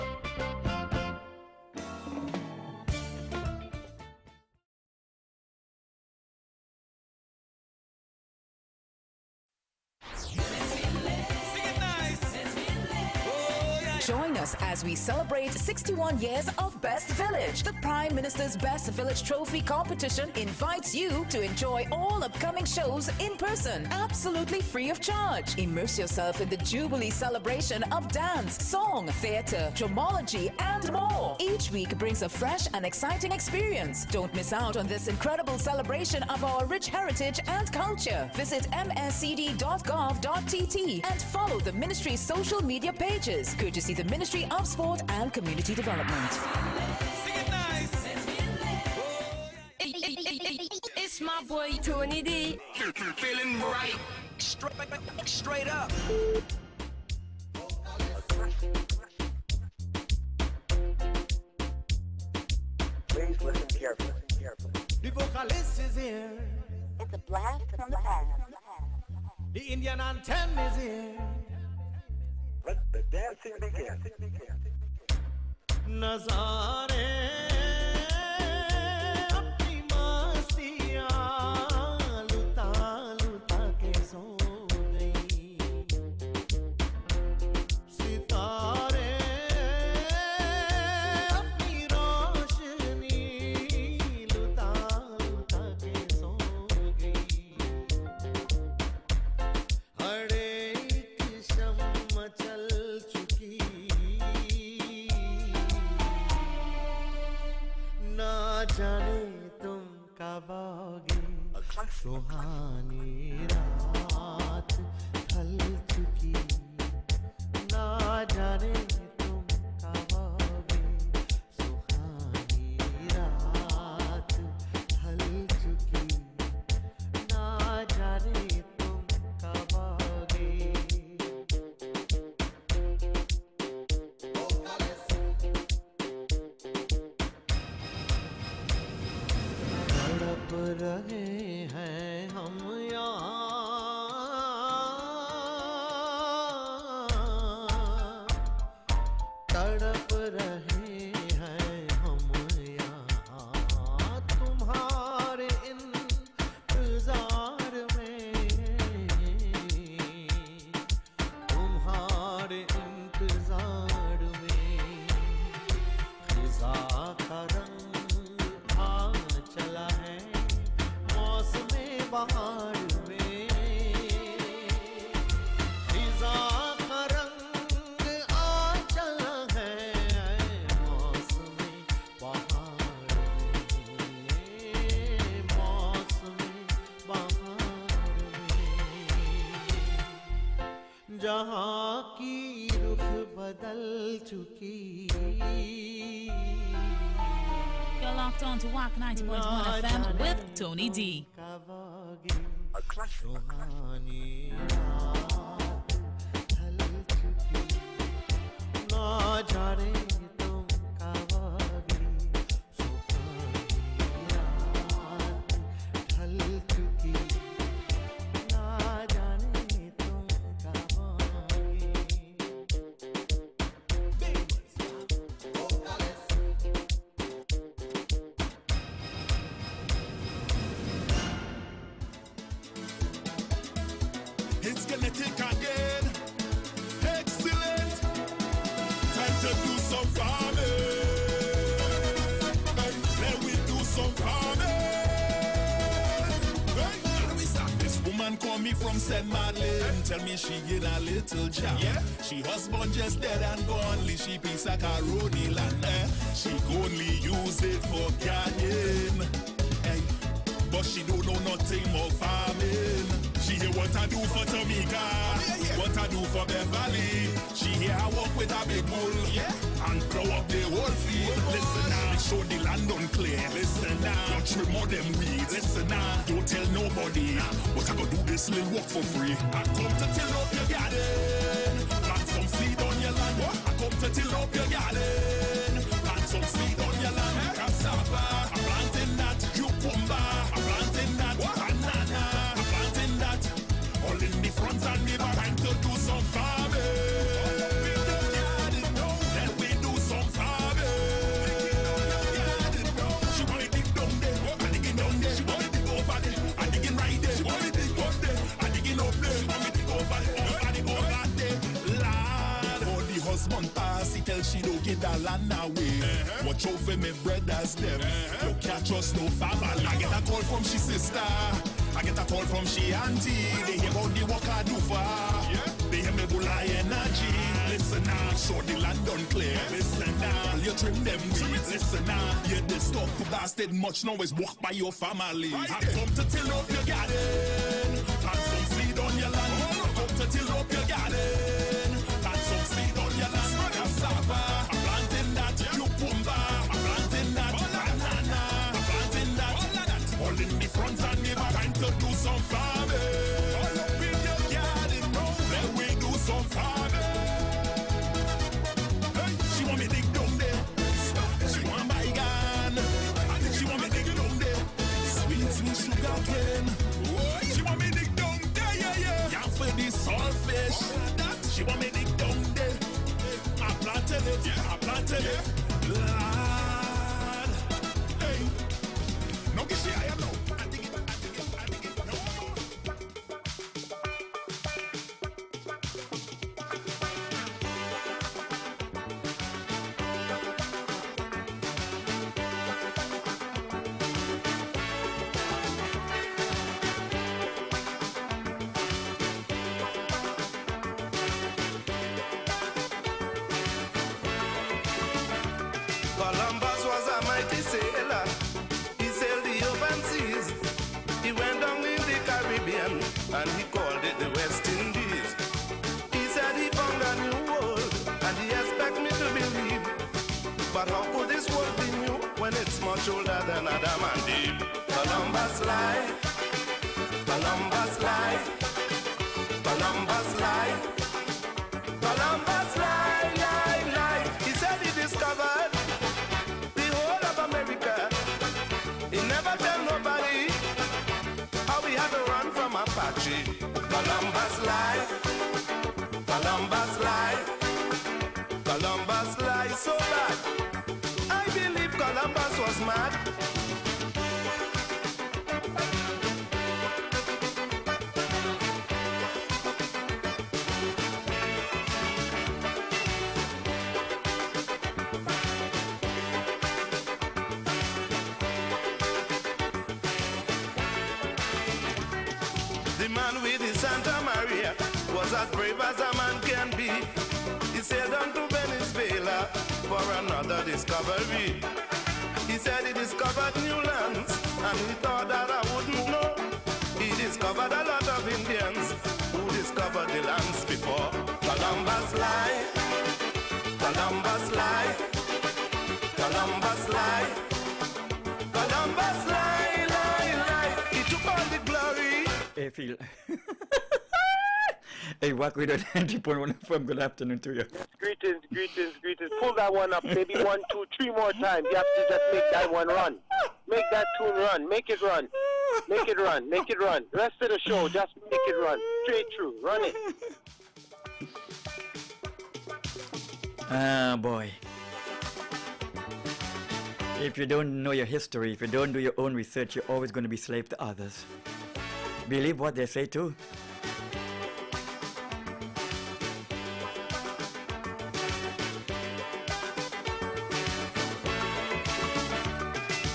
Join us as we celebrate 61 years of Best Village. The Prime Minister's Best Village Trophy competition invites you to enjoy all upcoming shows in person, absolutely free of charge. Immerse yourself in the Jubilee celebration of dance, song, theatre, dramology, and more. Each week brings a fresh and exciting experience. Don't miss out on this incredible celebration of our rich heritage and culture. Visit mscd.gov.tt and follow the ministry's social media pages, courtesy the Ministry of Sport and Community Development. It's my boy Tony D. Feeling right, straight up. Please listen carefully. The vocalist is here. It's a blast from the past. The Indian anthem is here. Let the dancing begin. Nazare apni mastiyan luta luta ke so gayi. Sitare apni roshni luta luta ke so gayi. Har ek sham chal chuki. ना जाने तुम कब आओगे सुहानी रात ढल चुकी ना जाने तुम कब आओगे सुहानी रात ढल चुकी ना जाने तुम कब आओगे तड़प रहे हैं हम यहाँ तड़प रहे हैं हम यहाँ तुम्हारे इंतजार में तुम्हारे इंतजार में खिजा का रंग चला है मौसमे बहार में खिजा का रंग आ चला है मौसमे बहार में मौसमे बहार में जहाँ की रुख बदल चुकी. You're locked on to Wack 90.1 FM with Tony D. A classic. ना जाने तुम कब आओगे सुहानी रात ढल चुकी ना जाने तुम कब आओगे. It's kinetic again. Excellent. Time to do some farming. Then we do some farming. Hey, this woman call me from St. Madeleine. Tell me she get a little job. Yeah. She husband just dead and gone. She piece of caroni land. She only use it for gardening. Hey, but she don't know nothing more farming. She hear what I do for Jamaica, what I do for Beverly. She hear I work with a big bull, and grow up the whole field. Listen now, show the land unclear. Listen now, don't trim all them weeds. Listen now, don't tell nobody, but I go do this little work for free. I come to till up your garden, plant some seed on your land. I come to till up your garden, plant some seed on your land. Cassava, I'm planting that. Cucumber, I'm planting that. Banana, I'm planting that. All in the front and the back. Time to do some farming. Then we do some farming. She want me dig down there, I'm digging down there. She want me dig over there, I'm digging right there. She want me dig up there, I'm digging up there. She want me dig over there, over there. Lad, for the husband part. land away. Watch out for me brothers them. You can't trust no family. I get a call from she sister. I get a call from she auntie. They hear about the work I do for her. They hear me bull high energy. Listen now, show the land done clear. Listen now, you trim them weeds. Listen now, you this talk to bastard much now is walk by your family. I come to till up your garden. Plant some seed on your land. I come to till up your garden. Plant some seed on your land. Cassava, I'm planting that. Cucumber, I'm planting that. Banana, I'm planting that. All in the front and the back. Time to do some farming. All up in your garden, no. Then we do some farming. Hey, she want me dig down there. She want my gun. She want me dig down there. Sweet sugar cane. She want me dig down there, yeah. Yeah, for the saltfish. She want me dig down there. I planted it, I planted it. Lord. Hey. No, get I am no. I dig it. Columbus was a mighty sailor. He sailed the open seas. He went down in the Caribbean and he called it the West Indies. He said he found a new world and he expect me to believe. But how could this world be new when it's much older than Adam and Eve? Columbus lied. Columbus lied. Columbus lied. Columbus lied, lied, lied. He said he discovered the whole of America. He never tell nobody how we had to run from Apache. Columbus lied. Columbus lied. Columbus lied so bad. I believe Columbus was mad. The man with the Santa Maria was as brave as a man can be. He sailed on to Venezuela for another discovery. He said he discovered new lands and he thought that I wouldn't know. He discovered a lot of Indians who discovered the lands before. Columbus lied. Columbus lied. Columbus lied. Columbus lied, lied, lied. He took all the glory. Hey, Phil. Hey, Wack, we don't anti-point one from good afternoon to you. Greetings, greetings, greetings. Pull that one up maybe 1, 2, 3 more times. You have to just make that one run. Make that tune run. Make it run. Make it run. Make it run. Rest of the show, just make it run. Straight through. Run it. Ah, boy. If you don't know your history, if you don't do your own research, you're always going to be slave to others. Believe what they say too.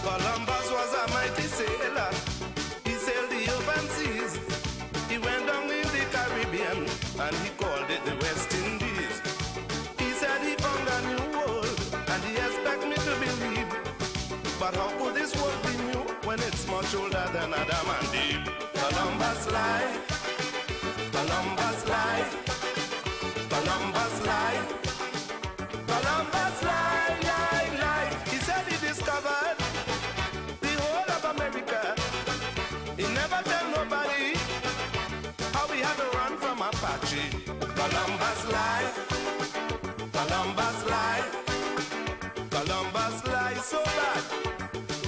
Columbus was a mighty sailor. He sailed the open seas. He went down in the Caribbean and he called it the West Indies. He said he found a new world and he expect me to believe. But how could this world be new when it's much older than Adam and Eve? Columbus lied. Columbus lied. Columbus lied. Columbus lied, lied, lied. He said he discovered the whole of America. He never tell nobody how we had to run from Apache. Columbus lied. Columbus lied. Columbus lied so bad.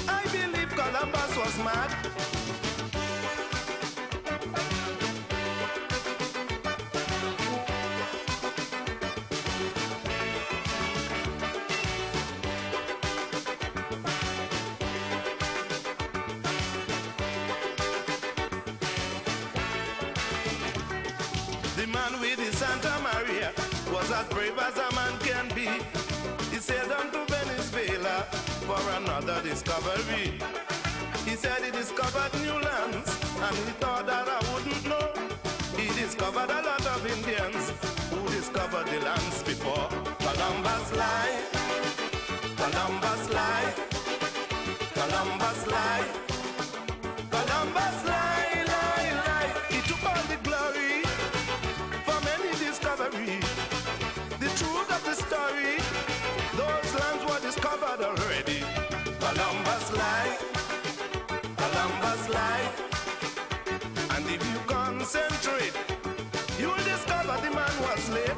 I believe Columbus was mad. The man with the Santa Maria was as brave as a man can be. He sailed discovery. He said he discovered new lands, and he thought that I wouldn't know. He discovered a lot of Indians who discovered the lands before. Columbus lied, Columbus lied, Columbus lied, Columbus lied, lied, lied. He took all the glory from any discovery. The truth of the story, those lands were discovered already. Columbus lied, Columbus lied. And if you concentrate, you'll discover the man was late.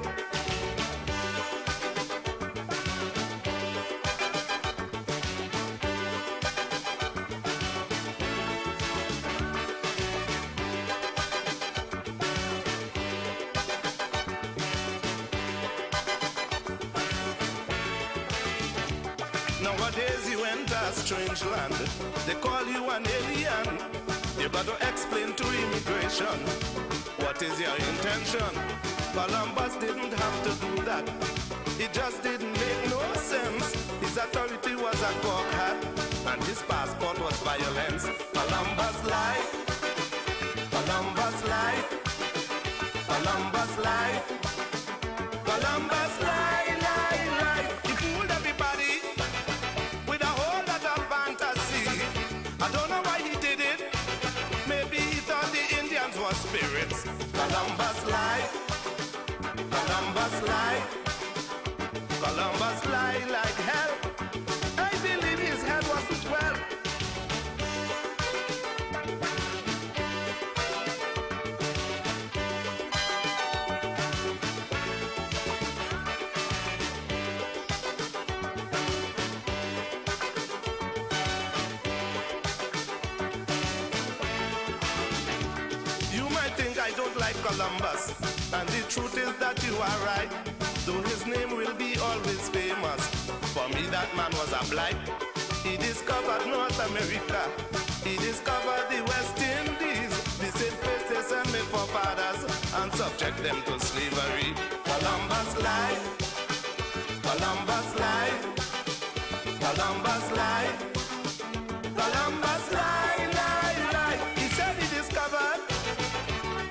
Nowadays you enter a strange land, they call you an alien. You got to explain to immigration, what is your intention? Columbus didn't have to do that. It just didn't make no sense. His authority was a cock hat, and his passport was violence. Columbus lied, Columbus lied, Columbus lied, Columbus lied, lied, lied. He fooled everybody with a whole lot of fantasy. I don't know why he did it. Maybe he thought the Indians were spirits. Columbus lied, Columbus lied, Columbus lied like hell. I believe his head wasn't well. You might think I don't like Columbus, and the truth is that you are right. Though his name will be always famous, for me that man was a blight. He discovered North America, he discovered the West Indies, the same place they sent me for fathers and subject them to slavery. Columbus lied, Columbus lied, Columbus lied, Columbus lied, lied, lied. He said he discovered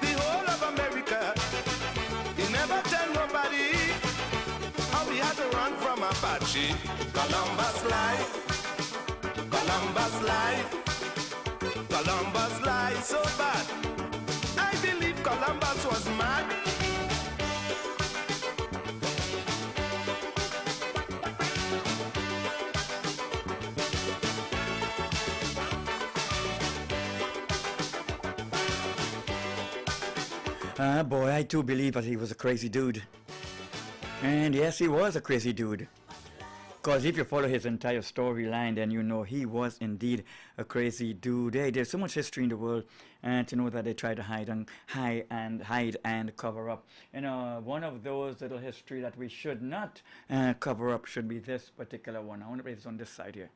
the whole of America. He never tell nobody how he had to run from Apache. Columbus lied, Columbus lied, Columbus lied so bad. I believe Columbus was mad. Boy, I too believe that he was a crazy dude. And yes, he was a crazy dude. Because if you follow his entire storyline, then you know he was indeed a crazy dude. Hey, there's so much history in the world, and to know that they try to hide and cover up. You know, one of those little history that we should not cover up should be this particular one. I want to play this on this side here.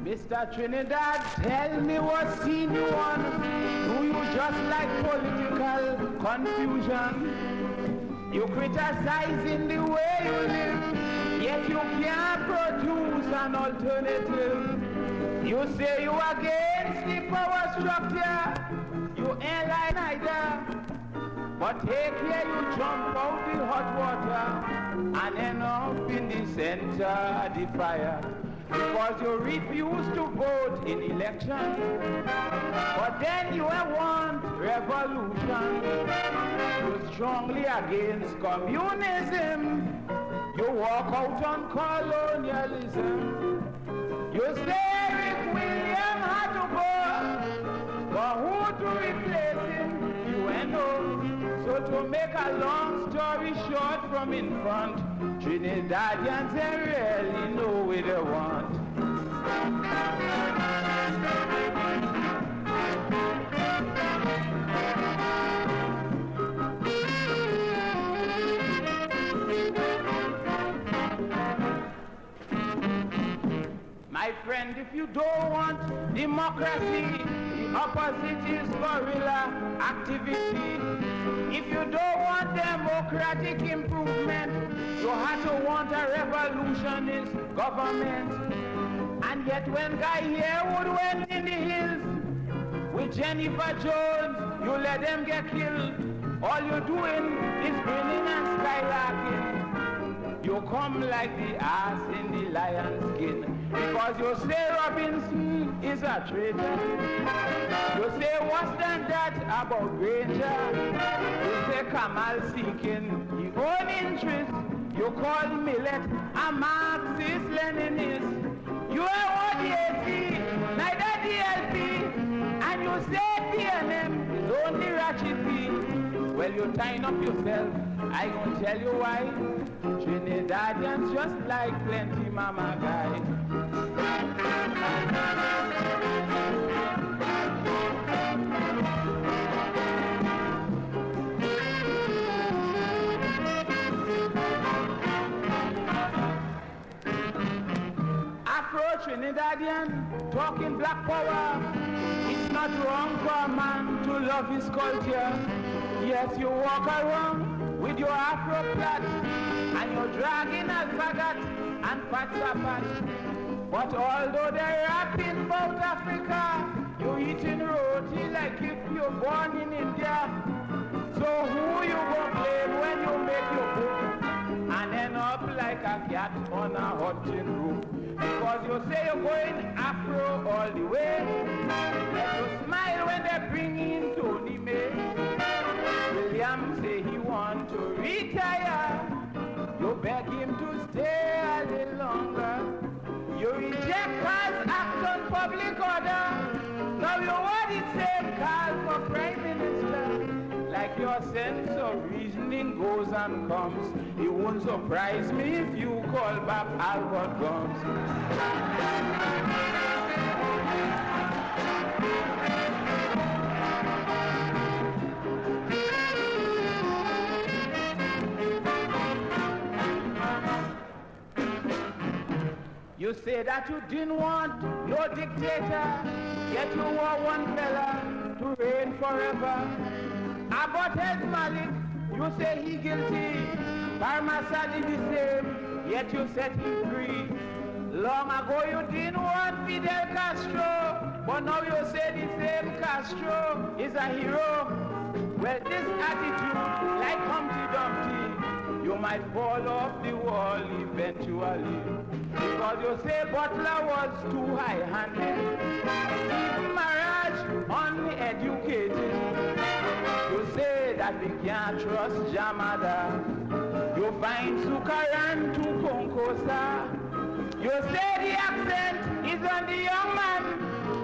Mr. Trinidad, tell me what scene you on. Do you just like political confusion? You criticizing the way you live, yet you can't produce an alternative. You say you against the power structure, you ain't like neither. But take care, you jump out the hot water and end up in the center of the fire. Because you refuse to vote in election, but then you want revolution. You're strongly against communism. You walk out on colonialism. You say Eric William had to go, but who to replace him? You ain't know. So to make a long story short from in front, Trinidadians they really know what they want. My friend, if you don't want democracy, the opposite is guerrilla activity. If you don't want democratic improvement, you have to want a revolutionist government. And yet when Guy Harewood went in the hills with Jennifer Jones, you let them get killed. All you're doing is grinning and skylarking. You come like the ass in the lion's skin, because you say Robinson is a traitor. You say what's than that about Granger. You say Kamal seeking his own interest. You call Millet a Marxist-Leninist. You are what DAC, neither DLP, and you say PNM is only ratchetty. Well, you tying up yourself. I gonna tell you why. Trinidadians just like plenty mama guy. Afro-Trinidadian talking black power. It's not wrong for a man to love his culture. Yes, you walk around with your Afro plait and you're dragging a zagat and patsapat. But although they're rapping about Africa, you're eating roti like if you're born in India. So who you gonna blame when you make your book and end up like a cat on a hunting roof? Because you say you're going Afro all the way. Let you smile when they bring in Tony May. William say he want to retire. You beg him to stay a little longer. You reject Carl's act on public order. Now you want it same Carl for Prime Minister. Like your sense of reasoning goes and comes. It won't surprise me if you call back Albert Guns. You say that you didn't want no dictator, yet you want one fella to reign forever. Abbott Malik, you say he guilty. Parmasadi the same, yet you set him free. Long ago you didn't want Fidel Castro, but now you say the same Castro is a hero. Well, this attitude, like Humpty Dumpty, you might fall off the wall eventually. Because you say Butler was too high-handed, even Maraj uneducated. You say that we can't trust Jamada. You find Sukaran to Konkosa. You say the accent is on the young man,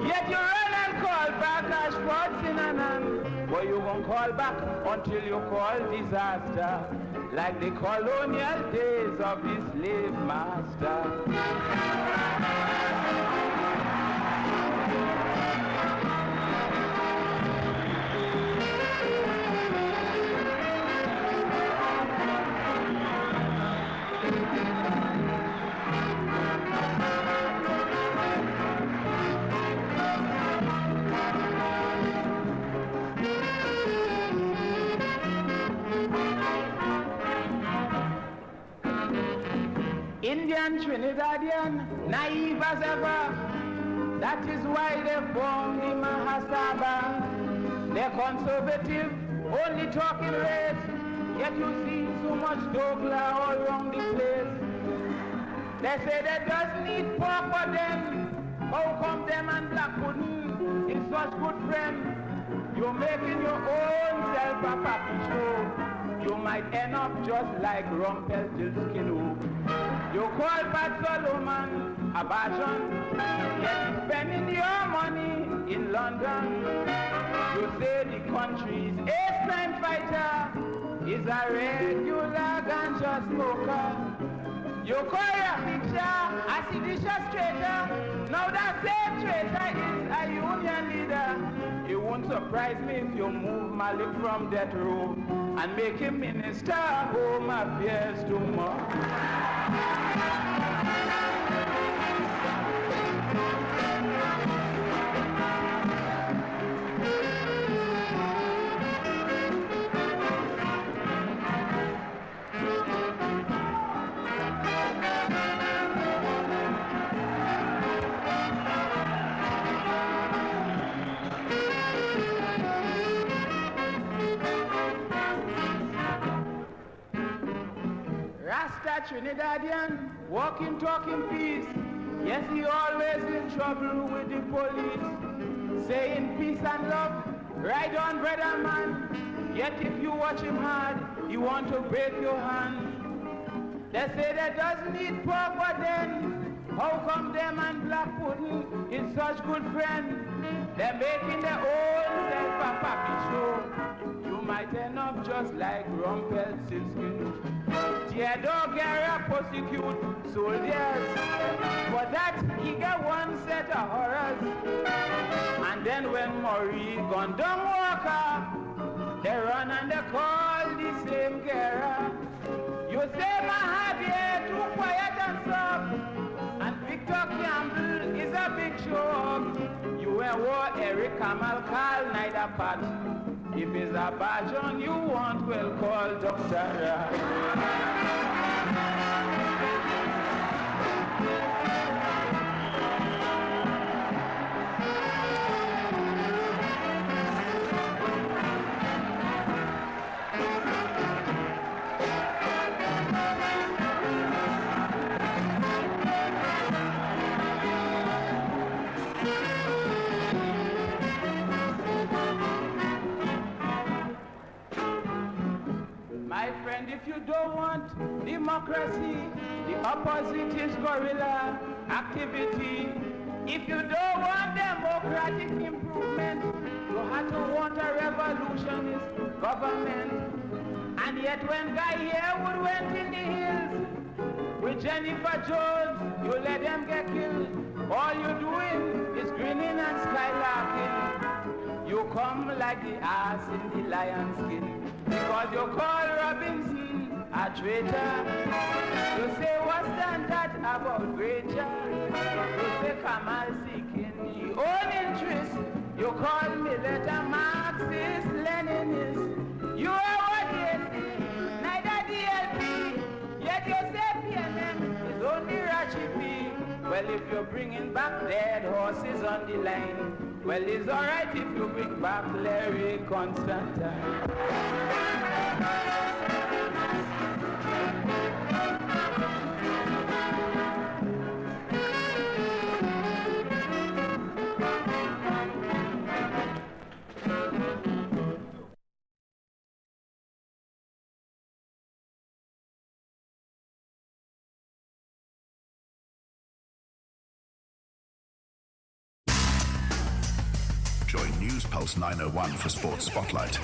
yet you run and call back Ashford Sinanan. But you won't call back until you call disaster, like the colonial days of the slave master. Indian, Trinidadian, naive as ever. That is why they formed the Mahasabha. They're conservative, only talking race. Yet you see so much Dogla all around the place. They say they just need pork for them. How come them and black pudding is such good friends? You're making your own self a package show. You might end up just like Rumpelstiltskin. You call Pat Solomon a bashon, yet he's spending your money in London. You say the country's ace-time fighter is a regular ganja smoker. You call your picture a seditious traitor. Now that same traitor is a union leader. It won't surprise me if you move Malik from death row and make him minister home affairs tomorrow. Trinidadian, walking, talking peace. Yes, he always in trouble with the police. Saying peace and love, right on, brother man. Yet if you watch him hard, he want to break your hand. They say they doesn't eat pork, but then how come them and black pudding is such good friends? They're making their own self a puppet show. You might end up just like Rumpelstiltskin. Theodore Guerra prosecute soldiers. For that, he get one set of horrors. And then when Maurice gone down Walker, they run and they call the same Guerra. You say Mahathir too quiet and soft, and Victor Campbell is a big show. You ain't war Eric Kamal call neither part. If it's a badge on you want, well call Dr. My friend, if you don't want democracy, the opposite is guerrilla activity. If you don't want democratic improvement, you have to want a revolutionist government. And yet when Guy Harewood went in the hills with Jennifer Jones, you let them get killed. All you're doing is grinning and skylarking. You come like the ass in the lion's skin. Because you call Robinson a traitor. You say, what's that about Granger? You say, Kamal seeking your own interest. You call Millet a Marxist, Leninist. You are what DSP, neither DLP. Yet you say PNM is only Rachipi. Well, if you're bringing back dead horses on the line, well, it's all right if you bring back Larry Constantine. Join News Pulse 901 for Sports Spotlight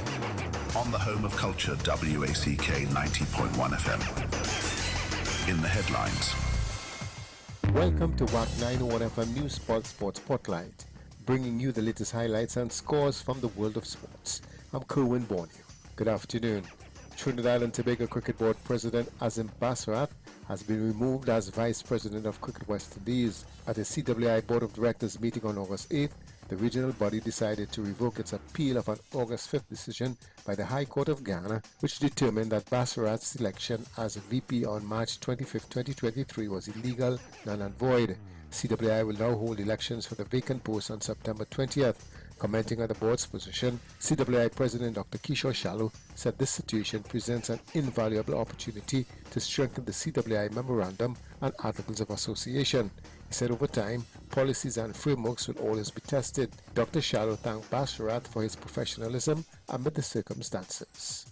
on the home of culture, WACK 90.1 FM. In the headlines. Welcome to Wack 901 FM News Pulse Sports Spotlight, bringing you the latest highlights and scores from the world of sports. I'm Kerwin Borneo. Good afternoon. Trinidad and Tobago Cricket Board President Azim Basrat has been removed as Vice President of Cricket West Indies. At a CWI Board of Directors meeting on August 8th, the regional body decided to revoke its appeal of an August 5th decision by the High Court of Guyana, which determined that Basrat's selection as VP on March 25, 2023 was illegal, null and void. CWI will now hold elections for the vacant post on September 20th. Commenting on the board's position, CWI President Dr. Kishore Shallow said this situation presents an invaluable opportunity to strengthen the CWI Memorandum and Articles of Association. He said over time, policies and frameworks will always be tested. Dr. Shallow thanked Basrat for his professionalism amid the circumstances.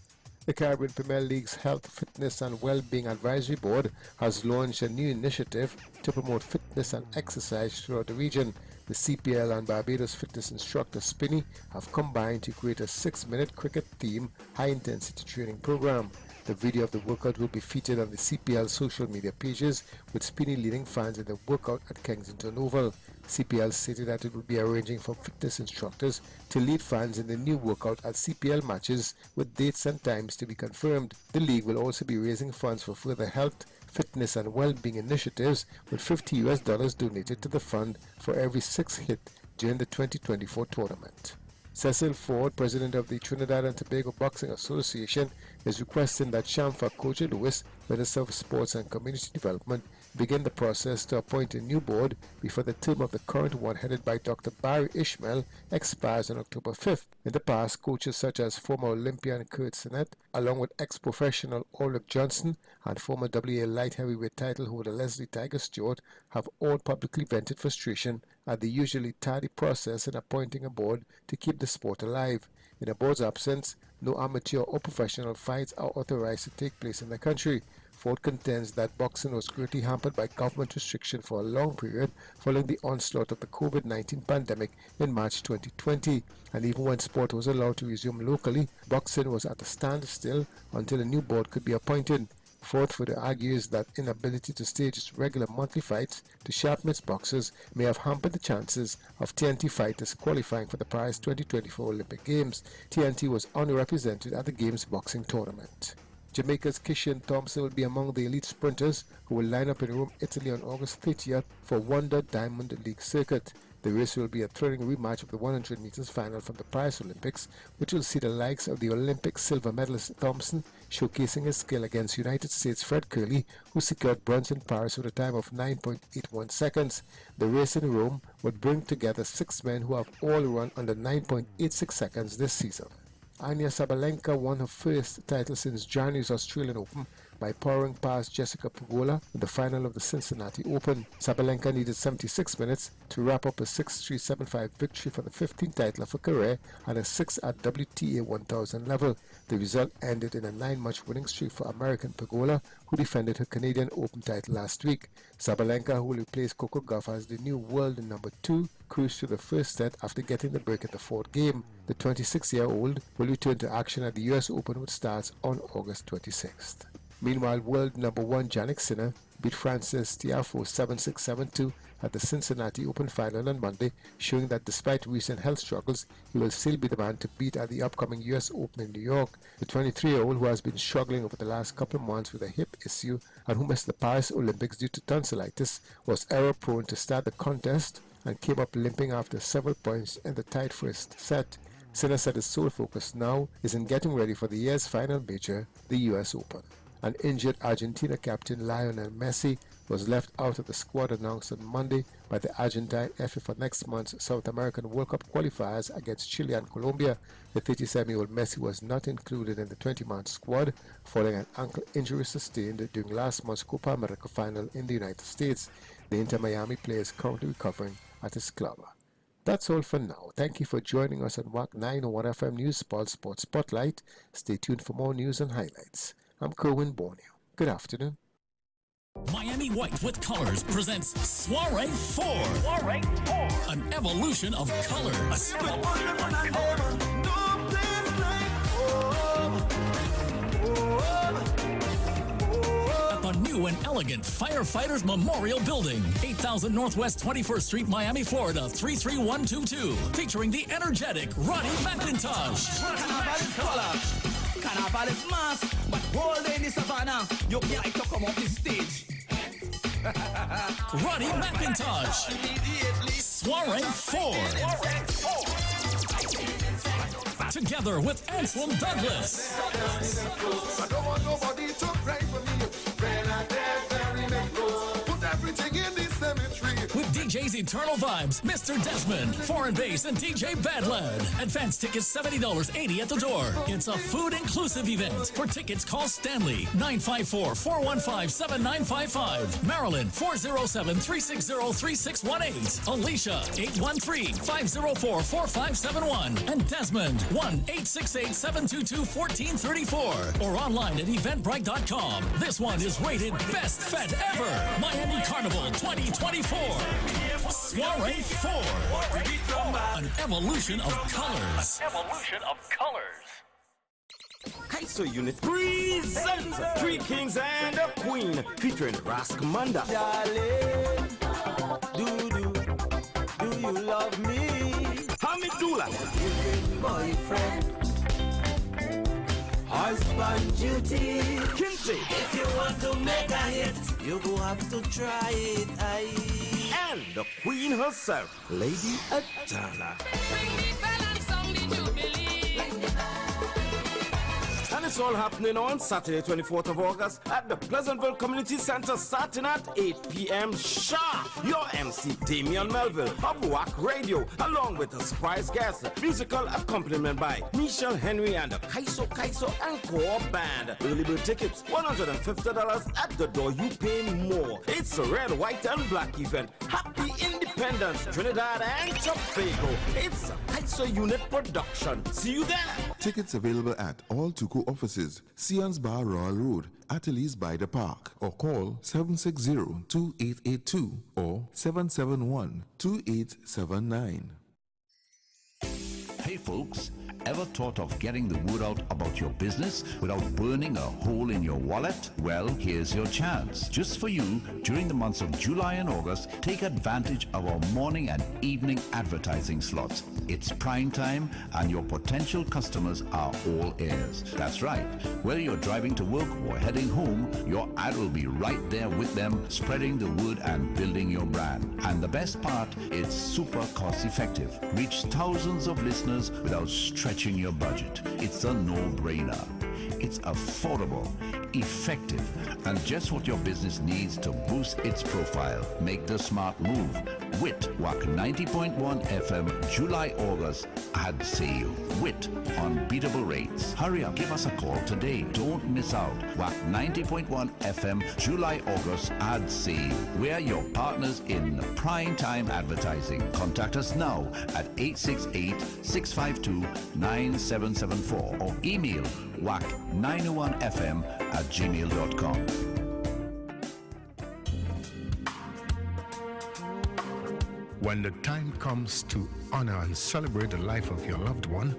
The Caribbean Premier League's Health, Fitness and Wellbeing Advisory Board has launched a new initiative to promote fitness and exercise throughout the region. The CPL and Barbados fitness instructor Spinney have combined to create a 6-minute cricket-themed high-intensity training program. The video of the workout will be featured on the CPL social media pages, with Spinney leading fans in the workout at Kensington Oval. CPL stated that it will be arranging for fitness instructors to lead fans in the new workout at CPL matches, with dates and times to be confirmed. The league will also be raising funds for further health, fitness and well-being initiatives, with $50 donated to the fund for every 6 hit during the 2024 tournament. Cecil Ford, president of the Trinidad and Tobago Boxing Association, is requesting that Shamfa Coach Lewis, Minister of Sports and Community Development, begin the process to appoint a new board before the term of the current one headed by Dr. Barry Ishmael expires on October 5th. In the past, coaches such as former Olympian Kurt Sinnett, along with ex-professional Ulrich Johnson and former WA light heavyweight title holder Leslie Tiger Stewart have all publicly vented frustration at the usually tardy process in appointing a board to keep the sport alive. In a board's absence, no amateur or professional fights are authorized to take place in the country. Ford contends that boxing was greatly hampered by government restriction for a long period following the onslaught of the COVID-19 pandemic in March 2020. And even when sport was allowed to resume locally, boxing was at a standstill until a new board could be appointed. Ford further argues that inability to stage its regular monthly fights to sharpen its boxers may have hampered the chances of TNT fighters qualifying for the Paris 2024 Olympic Games. TNT was underrepresented at the Games boxing tournament. Jamaica's Kishan Thompson will be among the elite sprinters who will line up in Rome, Italy on August 30th for Wonder Diamond League circuit. The race will be a thrilling rematch of the 100 meters final from the Paris Olympics, which will see the likes of the Olympic silver medalist Thompson showcasing his skill against United States' Fred Curley, who secured bronze in Paris with a time of 9.81 seconds. The race in Rome would bring together 6 men who have all run under 9.86 seconds this season. Anya Sabalenka won her first title since January's Australian Open by powering past Jessica Pegula in the final of the Cincinnati Open. Sabalenka needed 76 minutes to wrap up a 6-3, 7-5 victory for the 15th title of her career and a 6th at WTA 1000 level. The result ended in a 9-match winning streak for American Pegula, who defended her Canadian Open title last week. Sabalenka, who will replace Coco Gauff as the new world number 2, cruised to the first set after getting the break at the 4th game. The 26-year-old will return to action at the US Open, which starts on August 26th. Meanwhile, world number 1 Jannik Sinner beat Francis Tiafoe 7-6, 7-2 at the Cincinnati Open final on Monday, showing that despite recent health struggles, he will still be the man to beat at the upcoming US Open in New York. The 23-year-old, who has been struggling over the last couple of months with a hip issue and who missed the Paris Olympics due to tonsillitis, was error-prone to start the contest and came up limping after several points in the tight first set. Sinner said his sole focus now is in getting ready for the year's final major, the US Open. An injured Argentina captain Lionel Messi was left out of the squad announced on Monday by the Argentine FA for next month's South American World Cup qualifiers against Chile and Colombia. The 37-year-old Messi was not included in the 20-man squad following an ankle injury sustained during last month's Copa America final in the United States. The Inter Miami player is currently recovering at his club. That's all for now. Thank you for joining us on Wack 901 FM News Sports Spotlight. Stay tuned for more news and highlights. I'm Kerwin Borneo. Good afternoon. Miami White with Colors presents Soiree 4. Soiree 4. An evolution of colors. At the new and elegant Firefighters Memorial Building, 8000 Northwest 21st Street, Miami, Florida, 33122. Featuring the energetic Ronnie McIntosh. Carnival is mass, but all day in the savannah, you can't come off the stage. Ronnie McIntosh. Soiree 4. Together with Anselm Douglas. I don't want nobody to pray for me. When I dare bury me close. Put everything in the cemetery. With DJ's Eternal Vibes, Mr. Desmond, Foreign Bass, and DJ Badlad. Advance tickets $70.80 at the door. It's a food-inclusive event. For tickets, call Stanley, 954-415-7955. Marilyn, 407-360-3618. Alicia, 813-504-4571. And Desmond, 1-868-722-1434. Or online at eventbrite.com. This one is rated Best Fete Ever. Miami Carnival 2024. Soiree 4. An evolution of colors. An evolution of colors. Kaiser Unit presents Three Kings and a Queen featuring Rascomanda. Darling, do you love me? Hamidullah. Boyfriend, husband duty. Kinsey. If you want to make a hit, you go have to try it. And the Queen herself, Lady Atala. And This all happening on Saturday, 24th of August at the Pleasantville Community Center, starting at 8 p.m. sharp. Your MC, Damian Melville of Wack Radio, along with a surprise guest, musical accompaniment by Michelle Henry and the Kaiso Encore Band. Early bird tickets, $150 at the door. You pay more. It's a red, white, and black event. Happy Independence, Trinidad and Tobago. It's a Kaiso Unit production. See you there. Tickets available at all Tuku offices, Sion's Bar Royal Road, Ateliers by the Park, or call 760-2882 or 771-2879. Hey folks, ever thought of getting the word out about your business without burning a hole in your wallet? Well, here's your chance. Just for you, during the months of July and August, take advantage of our morning and evening advertising slots. It's prime time and your potential customers are all ears. That's right. Whether you're driving to work or heading home, your ad will be right there with them, spreading the word and building your brand. And the best part, it's super cost effective. Reach thousands of listeners without stretching your budget. It's a no-brainer. It's affordable, effective, and just what your business needs to boost its profile. Make the smart move with Wack 90.1 FM July-August ad sale with unbeatable rates. Hurry up, give us a call today. Don't miss out. Wack 90.1 FM July-August ad sale. We're your partners in prime time advertising. Contact us now at 868-652-9774 or email wack901fm@gmail.com. When the time comes to honor and celebrate the life of your loved one,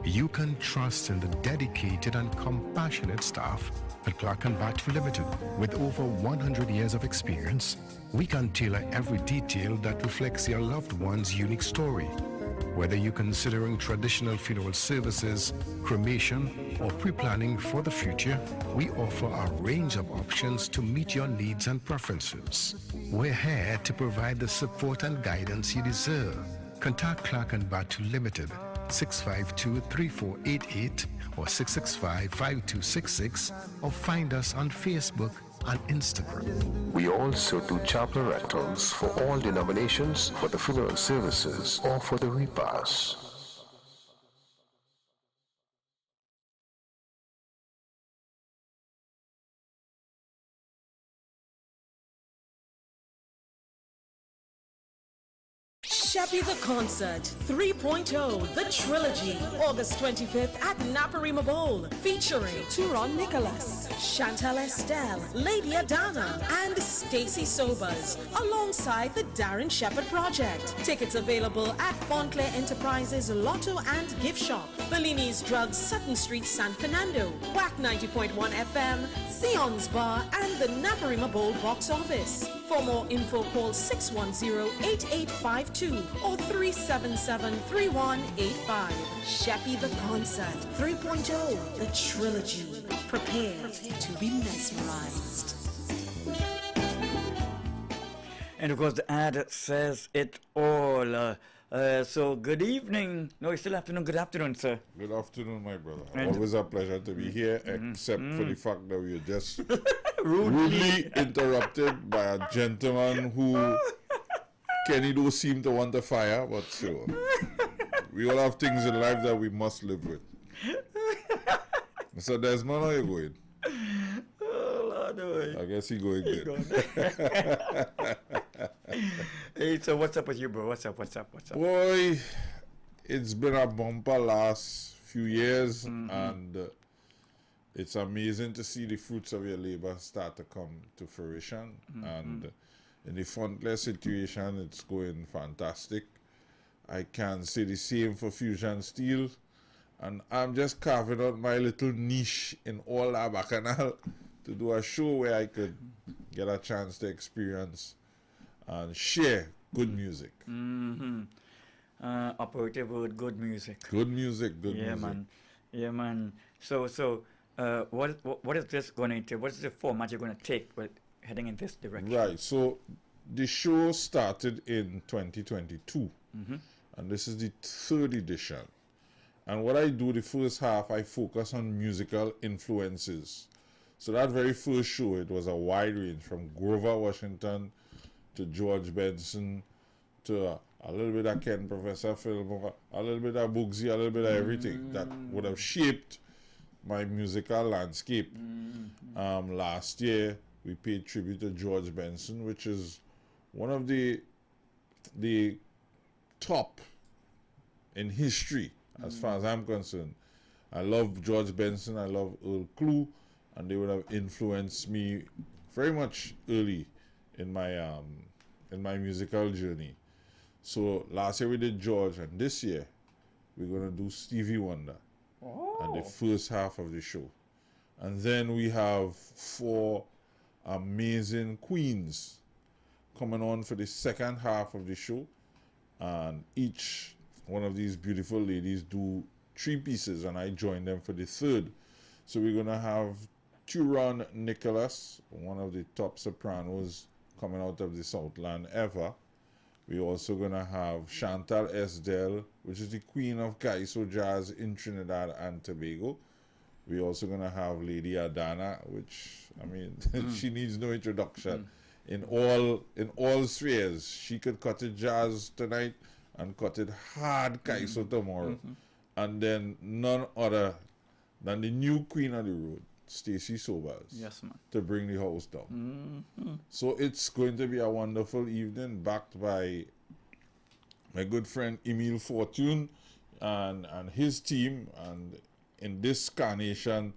you can trust in the dedicated and compassionate staff at Clark & Batch Limited. With over 100 years of experience, we can tailor every detail that reflects your loved one's unique story. Whether you're considering traditional funeral services, cremation, or pre-planning for the future, we offer a range of options to meet your needs and preferences. We're here to provide the support and guidance you deserve. Contact Clark & Batu Limited, 652-3488 or 665-5266, or find us on Facebook and Instagram. We also do chapel rentals for all denominations, for the funeral services, or for the repast. Sheppy the Concert 3.0, the trilogy, August 25th at Naparima Bowl, featuring Turon Nicholas, Chantal Estelle, Lady Adana, and Stacy Sobers, alongside the Darren Shepherd Project. Tickets available at Fontclair Enterprises, Lotto and Gift Shop, Bellini's Drugs, Sutton Street, San Fernando, Wack 90.1 FM, Sion's Bar, and the Naparima Bowl box office. For more info, call 610-8852 or 377-3185. Sheppy the Concert 3.0, the trilogy. Prepare to be mesmerized. And of course, the ad says it all. So, good evening. No, it's still afternoon. Good afternoon, sir. Good afternoon, my brother. And always a pleasure to be here, except for the fact that we were just rudely interrupted by a gentleman who Kenny don't seem to want to fire, but so we all have things in life that we must live with. So there's no you going. Oh, Lord, I guess he going good. Hey, so what's up with you, bro? What's up? Boy, it's been a bumper last few years, and it's amazing to see the fruits of your labor start to come to fruition. And in the Fontclair situation, it's going fantastic. I can say the same for Fusion Steel. And I'm just carving out my little niche in all that bacchanal to do a show where I could get a chance to experience and share good music. Operative word, good music. Good music, good music. Man. Yeah, man. So, what is this going to entail? What is the format you're going to take with heading in this direction? Right. So, the show started in 2022, and this is the third edition. And what I do the first half, I focus on musical influences. So that very first show, it was a wide range from Grover Washington to George Benson to a little bit of Ken Professor Phil, a little bit of Bugsy, a little bit of everything that would have shaped my musical landscape. Last year, we paid tribute to George Benson, which is one of the top in history, as far as I'm concerned. I love George Benson, I love Earl Clue, and they would have influenced me very much early in my musical journey. So last year we did George, and this year we're gonna do Stevie Wonder at the first half of the show. And then we have 4 amazing queens coming on for the second half of the show, and each one of these beautiful ladies do 3 pieces, and I join them for the third. So we're gonna have Turon Nicholas, one of the top sopranos coming out of the Southland ever. We're also gonna have Chantal Esdell, which is the queen of Calypso jazz in Trinidad and Tobago. We're also gonna have Lady Adana, which I mean she needs no introduction. In all spheres, she could cut it jazz tonight and cut it hard Calypso tomorrow. And then none other than the new queen of the road, Stacey Sobers, yes, man, to bring the house down. So it's going to be a wonderful evening, backed by my good friend Emile Fortune and his team. And in this carnation,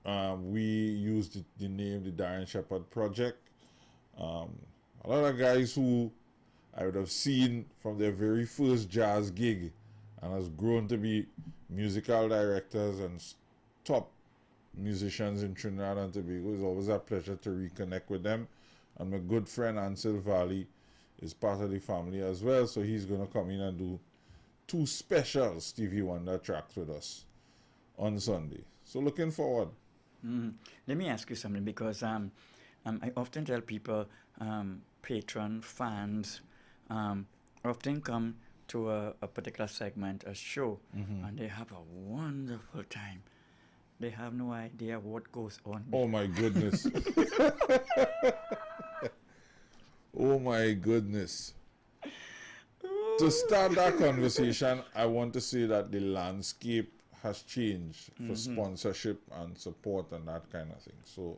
we used the name the Darren Shepherd Project. A lot of guys who I would have seen from their very first jazz gig and has grown to be musical directors and top musicians in Trinidad and Tobago. It's always a pleasure to reconnect with them. And my good friend Ansel Valley is part of the family as well, so he's going to come in and do 2 special Stevie Wonder tracks with us on Sunday. So looking forward. Let me ask you something, because I often tell people, patron fans often come to a particular segment, a show, and they have a wonderful time. They have no idea what goes on. Oh my goodness. Oh my goodness. To start that conversation, I want to say that the landscape has changed for sponsorship and support and that kind of thing. So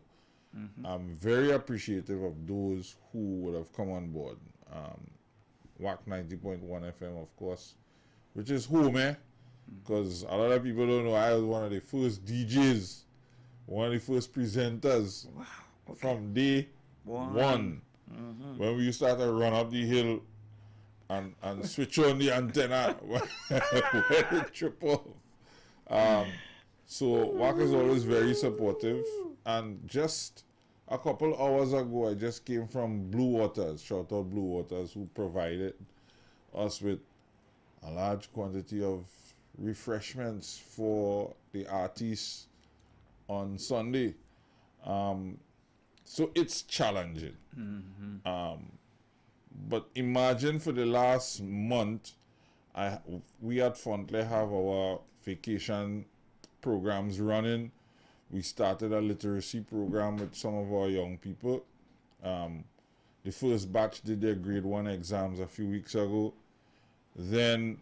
I'm very appreciative of those who would have come on board. Wack 90.1 FM, of course, which is home, because a lot of people don't know I was one of the first DJs, one of the first presenters from day one. When we used to run up the hill and switch on the antenna when it trip off. So Wack is always very supportive, and just a couple hours ago I just came from Blue Waters, shout out Blue Waters, who provided us with a large quantity of refreshments for the artists on Sunday. So it's challenging. But imagine for the last month, we at Fontley have our vacation programs running. We started a literacy program with some of our young people. The first batch did their grade 1 exams a few weeks ago. Then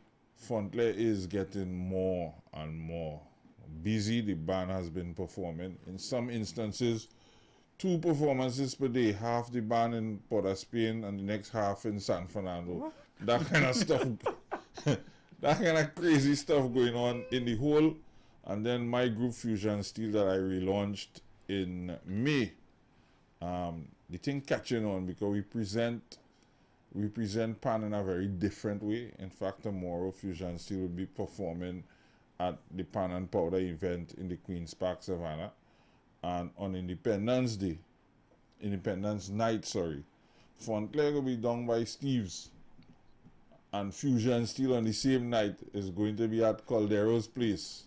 Fontley is getting more and more busy. The band has been performing. In some instances, 2 performances per day, half the band in Port of Spain and the next half in San Fernando. That kind of stuff, that kind of crazy stuff going on in the whole. And then my group Fusion Steel that I relaunched in May, the thing catching on because we present Pan in a very different way. In fact, tomorrow Fusion Steel will be performing at the Pan and Powder event in the Queen's Park, Savannah. And on Independence Night, Fontley will be done by Steve's. And Fusion Steel on the same night is going to be at Caldero's place.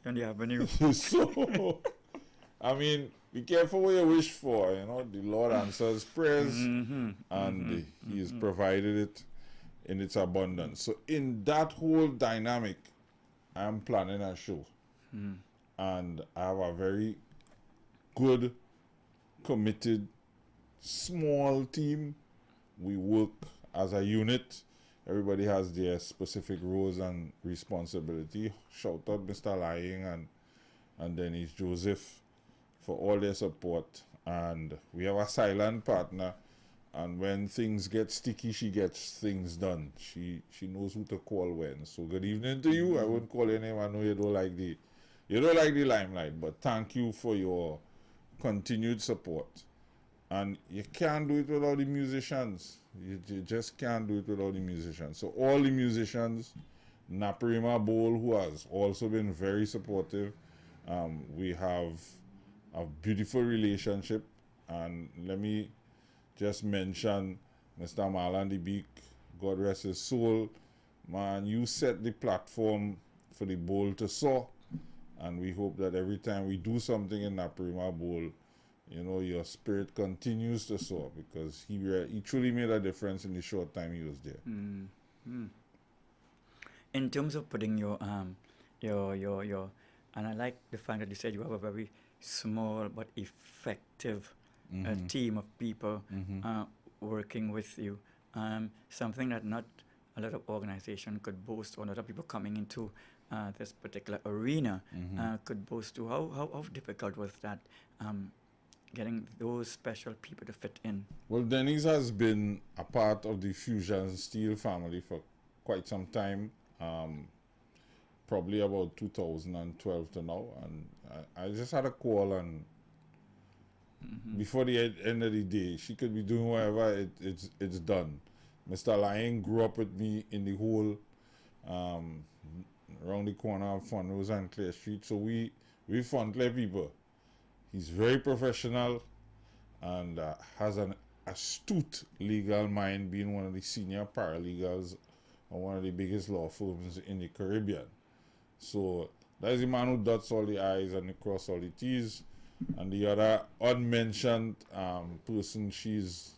On the avenue. So, I mean, be careful what you wish for. You know, the Lord answers prayers, and He has provided it in its abundance. So, in that whole dynamic, I'm planning a show. And I have a very good, committed, small team. We work as a unit. Everybody has their specific roles and responsibility. Shout out Mr. Lying and Dennis Joseph for all their support. And we have a silent partner. And when things get sticky, she gets things done. She knows who to call when. So good evening to you. I won't call your name. I know you don't like the limelight, but thank you for your continued support. And you can't do it without the musicians. You just can't do it without the musicians. So all the musicians, Naparima Bowl, who has also been very supportive. We have a beautiful relationship. And let me just mention Mr. Marlon the Beak, God rest his soul. Man, you set the platform for the bowl to soar. And we hope that every time we do something in Naparima Bowl, you know, your spirit continues to soar, because he truly made a difference in the short time he was there. In terms of putting your and I like the fact that you said you have a very small but effective team of people working with you. Something that not a lot of organization could boast, or a lot of people coming into this particular arena could boast to. How difficult was that, getting those special people to fit in? Well, Denny's has been a part of the Fusion Steel family for quite some time, probably about 2012 to now. And I just had a call, and before the end of the day, she could be doing whatever, it's done. Mr. Lying grew up with me in the whole around the corner of Fun Rose and Clear Street. So we Fontclair people. He's very professional and has an astute legal mind, being one of the senior paralegals of one of the biggest law firms in the Caribbean. So that is the man who dots all the I's and cross all the T's. And the other unmentioned person, she's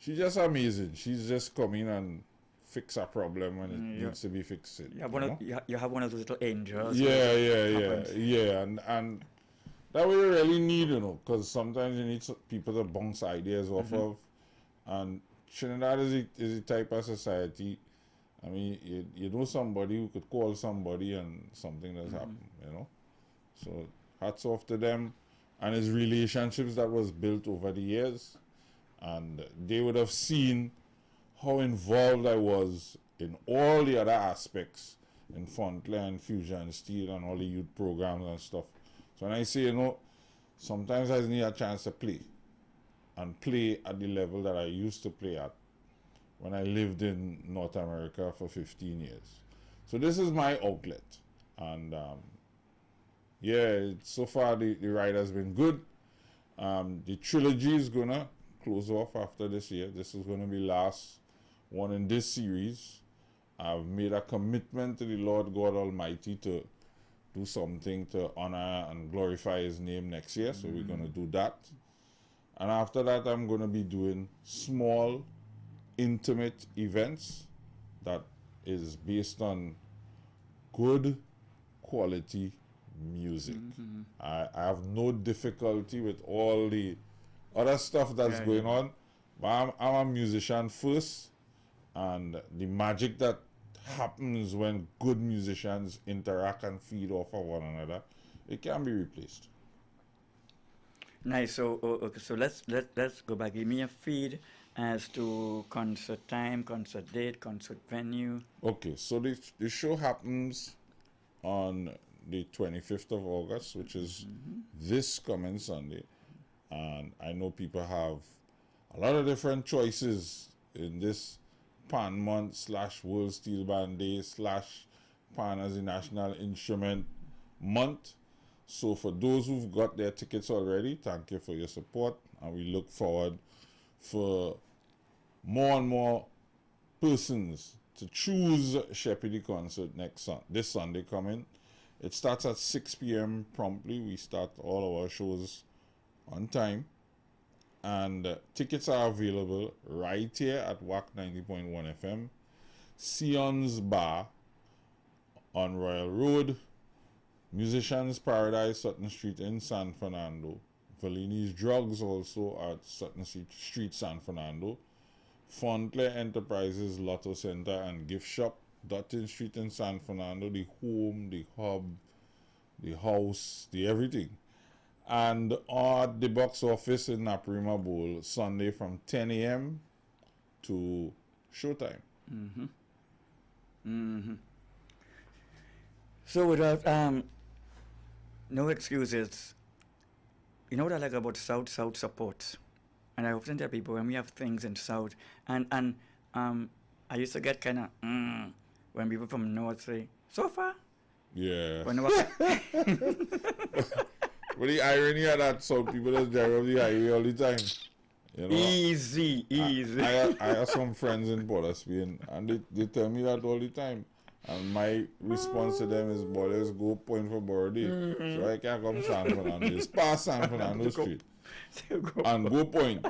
just amazing. She's just come in and fix a problem when it needs to be fixed. You have one of those little angels. Yeah. And that way you really need, because sometimes you need people to bounce ideas off of. And Trinidad is the type of society. I mean, you know somebody who could call somebody and something does happen, So hats off to them and his relationships that was built over the years. And they would have seen how involved I was in all the other aspects in Fontclair and Fusion Steel and all the youth programs and stuff. So when I say, sometimes I need a chance to play, and play at the level that I used to play at when I lived in North America for 15 years. So this is my outlet. And so far the ride has been good. The trilogy is going to close off after this year. This is going to be last one in this series. I've made a commitment to the Lord God Almighty to do something to honor and glorify his name next year. So we're going to do that. And after that, I'm going to be doing small, intimate events that is based on good quality music. I have no difficulty with all the other stuff that's going on, but I'm a musician first, and the magic that happens when good musicians interact and feed off of one another, it can be replaced. Nice. So okay, so let's go back. Give me a feed as to concert time, concert date, concert venue. Okay, so the show happens on the 25th of August, which is this coming Sunday. And I know people have a lot of different choices in this Pan Month / World Steel Band Day / Pan as a National Instrument Month. So for those who've got their tickets already, thank you for your support. And we look forward for more and more persons to choose Sheppy concert this Sunday coming. It starts at 6 p.m. promptly. We start all our shows on time. And tickets are available right here at Wack 90.1 FM, Sion's Bar on Royal Road, Musicians Paradise, Sutton Street in San Fernando, Fellini's Drugs also at Sutton Street, San Fernando, Fontclair Enterprises, Lotto Center and Gift Shop, Dutton Street in San Fernando, the home, the hub, the house, the everything. And at the box office in Naparima Bowl, Sunday from 10 a.m. to showtime. So without no excuses, you know what I like about South supports, and I often tell people when we have things in South, and I used to get kind of when people from North say so far. Yeah. When but the irony of that, some people just drive up the highway all the time. You know? Easy. I have some friends in Port of Spain, and they tell me that all the time. And my response to them is, boy, let's go point for Borody. So I can come San Fernando. Just pass San Fernando Street. And go point.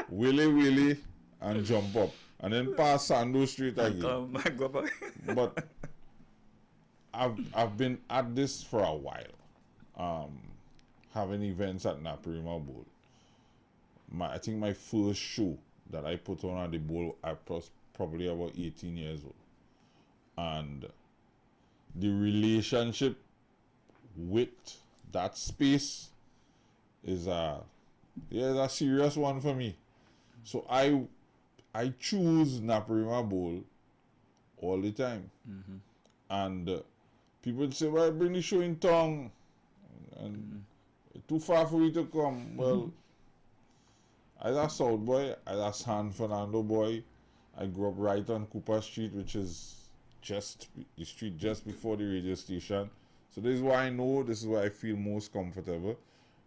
Willy, and jump up. And then pass Sando Street again. But I've been at this for a while. Having events at Naparima Bowl. I think my first show that I put on at the bowl, I was probably about 18 years old. And the relationship with that space is a serious one for me. So I choose Naparima Bowl all the time. And people say, well, bring the show in town. And too far for you to come. Well, as a South boy, as a San Fernando boy, I grew up right on Cooper Street, which is the street just before the radio station. So this is why I know, this is where I feel most comfortable.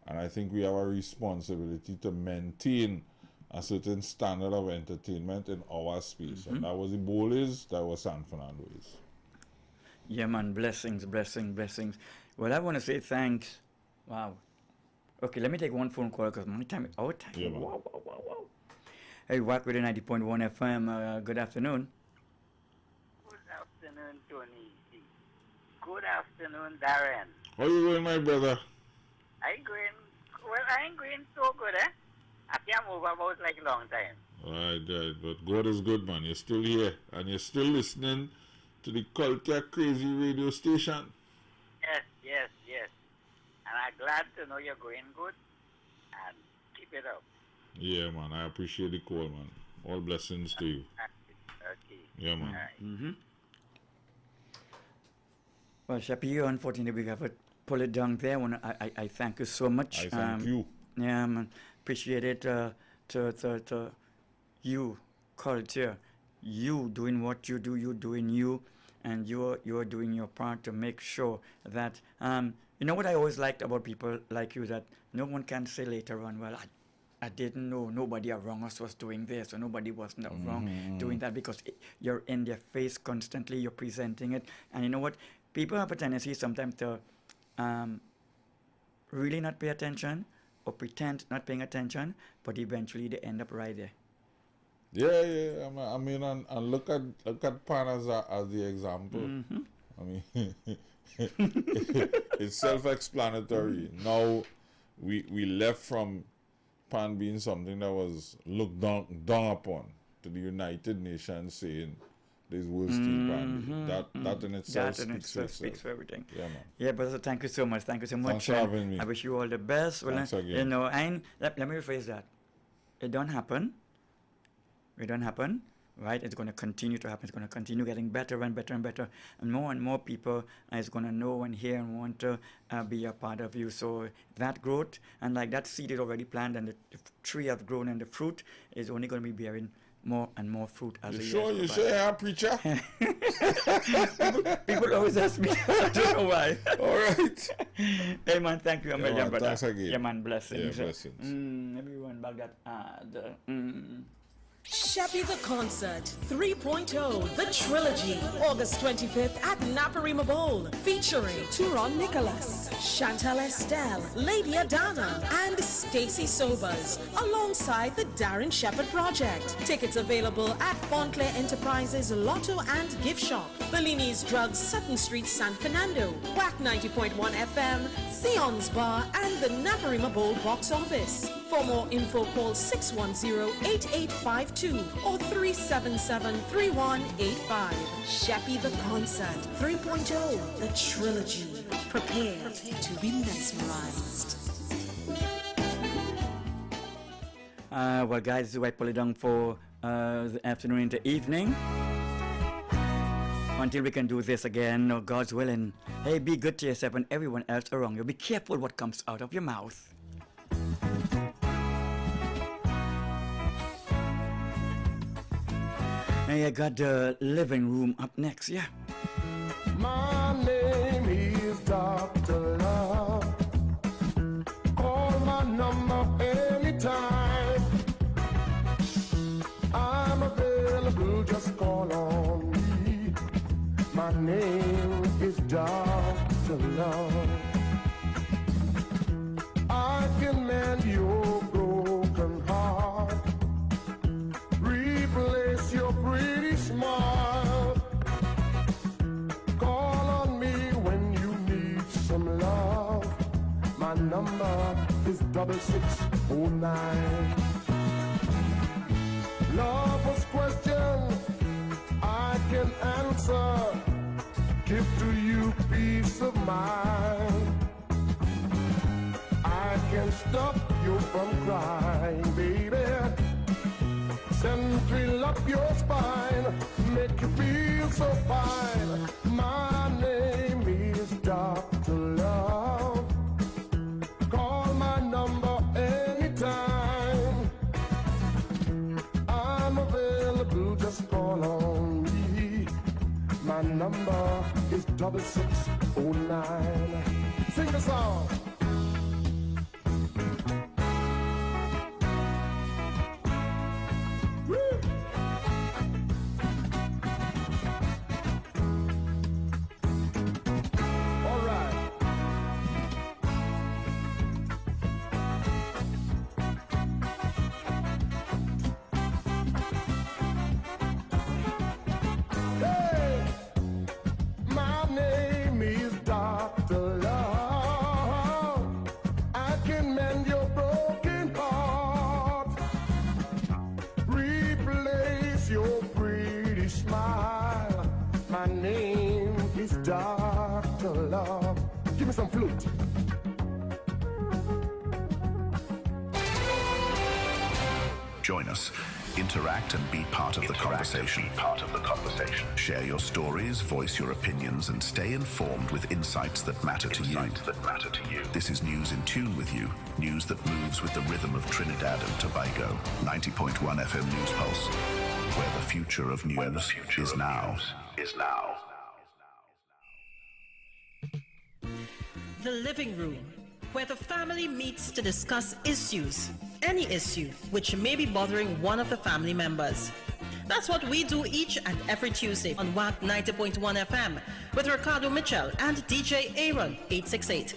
And I think we have a responsibility to maintain a certain standard of entertainment in our space. And that was the bowl is, that was San Fernando is. Yeah, man, blessings. Well, I want to say thanks. Wow. Okay, let me take one phone call because my time is our time. Yeah, wow. Hey, Wack with the 90.1 FM. Good afternoon. Good afternoon, Tony. Good afternoon, Darren. How you going, my brother? I ain't going so good, eh? I can't move about like a long time. Right. But God is good, man. You're still here. And you're still listening to the Culture Crazy radio station. Yes. And I'm glad to know you're going good. And keep it up. Yeah, man. I appreciate the call, man. All blessings to you. Okay. Yeah, man. Right. Well, Shapi, unfortunately, we have to pull it down there. I thank you so much. I thank you. Yeah, man. Appreciate it. To you, culture, you doing what you do, you doing you, and you're doing your part to make sure that you know what I always liked about people like you, that no one can say later on, well, I didn't know nobody around us was doing this, or nobody was not wrong doing that, because you're in their face constantly, you're presenting it. And you know what? People have a tendency sometimes to really not pay attention or pretend not paying attention, but eventually they end up right there. Yeah. I mean, and look at Pan as the example. I mean, it's self-explanatory. Now, we left from Pan being something that was looked down upon to the United Nations saying there's worse thing Pan. That in itself speaks for everything. Yeah, man. Yeah, brother, thank you so much. Thanks for having me. I wish you all the best. Well, Thanks again. You know, let me rephrase that. It don't happen, right? It's going to continue to happen. It's going to continue getting better and better. And more people is going to know and hear and want to be a part of you. So that growth, and like that seed is already planted, and the tree has grown, and the fruit is only going to be bearing more and more fruit as the years go by. You sure, yeah, preacher? people always ask me. I don't know why. All right. Hey, man, thank you a million, brother. Thanks again. Yeah, man, blessings. Yeah, blessings. Everyone back that Sheppy the Concert 3.0, the trilogy, August 25th at Naparima Bowl, featuring Turon Nicholas, Chantal Estelle, Lady Adana, and Stacy Sobers, alongside the Darren Shepherd Project. Tickets available at Fontclair Enterprises, Lotto and Gift Shop, Bellini's Drugs, Sutton Street, San Fernando, Wack 90.1 FM, Sion's Bar, and the Naparima Bowl box office. For more info, call 610-8852 or 377-3185. Sheppy the Concert 3.0, the trilogy. Prepare to be mesmerized. Well, guys, I pull it down for the afternoon into evening. Until we can do this again, or God's willing. Hey, be good to yourself and everyone else around you. Be careful what comes out of your mouth. Hey, I got the living room up next, yeah. My name is Dr. Love. Call my number anytime. I'm available, just call on me. My name is Dr. Love. I can mend your broken heart, replace your pretty smile. Call on me when you need some love. My number is 6609. Love was question I can answer. Give to you peace of mind. I can stop you from crying, baby. Thrill up your spine, make you feel so fine. My name is Dr. Love. Call my number anytime. I'm available, just call on me. My number is 6609. Sing the song. Some flute. Join us. Interact and be part of the conversation. Share your stories, voice your opinions, and stay informed with insights that matter to you. This is News in Tune with you. News that moves with the rhythm of Trinidad and Tobago. 90.1 FM News Pulse, where the future of news is now. The living room, where the family meets to discuss issues, any issue which may be bothering one of the family members. That's what we do each and every Tuesday on Wack 90.1 FM with Ricardo Mitchell and DJ Aaron 868.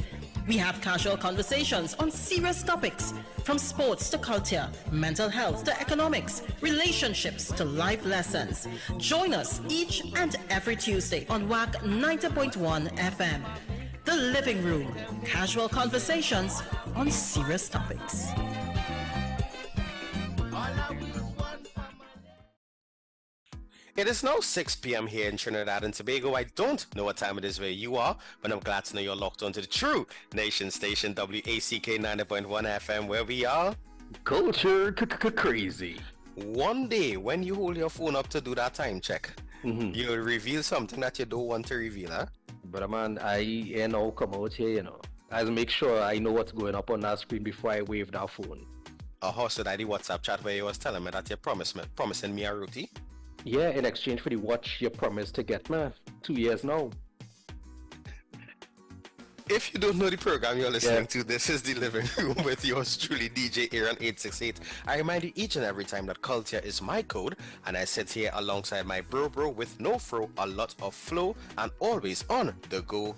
We have casual conversations on serious topics, from sports to culture, mental health to economics, relationships to life lessons. Join us each and every Tuesday on Wack 90.1 FM. The Living Room, casual conversations on serious topics. It is now 6 p.m. here in Trinidad and Tobago. I don't know what time it is where you are, but I'm glad to know you're locked onto the true nation station, WACK 90.1 FM, where we are culture crazy. One day, when you hold your phone up to do that time check, you'll reveal something that you don't want to reveal, huh? But man, I come out here, I make sure I know what's going up on that screen before I wave that phone. So that the WhatsApp chat where you was telling me that you're promising me a rootie? Yeah, in exchange for the watch you promised to get me 2 years now. If you don't know the program you're listening to, this is the living room with yours truly, DJ Aaron 868. I remind you each and every time that culture is my code, and I sit here alongside my bro with no fro, a lot of flow, and always on the go.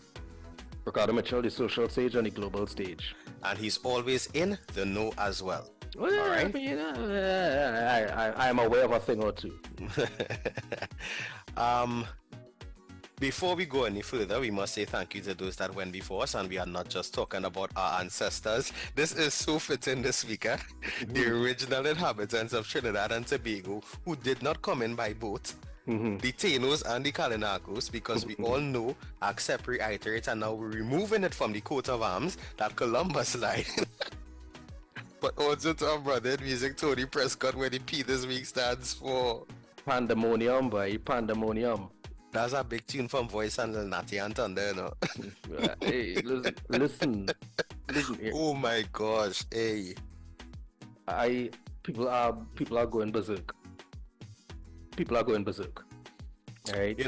Ricardo Mitchell, the social stage on the global stage. And he's always in the know as well. Well, all right? I mean, I'm aware of a thing or two. Before we go any further, we must say thank you to those that went before us, and we are not just talking about our ancestors. This is so fitting this week, the original inhabitants of Trinidad and Tobago who did not come in by boat, the Taínos and the Kalinacos, because we all know, accept, reiterate, and now we're removing it from the coat of arms that Columbus lied. But also to our brother in music, Tony Prescott, where the P this week stands for Pandemonium, boy, Pandemonium. That's a big tune from Voice and Lil Natty and Thunder, you know. Hey, listen. Oh my gosh, hey. People are going berserk. People are going berserk. Right?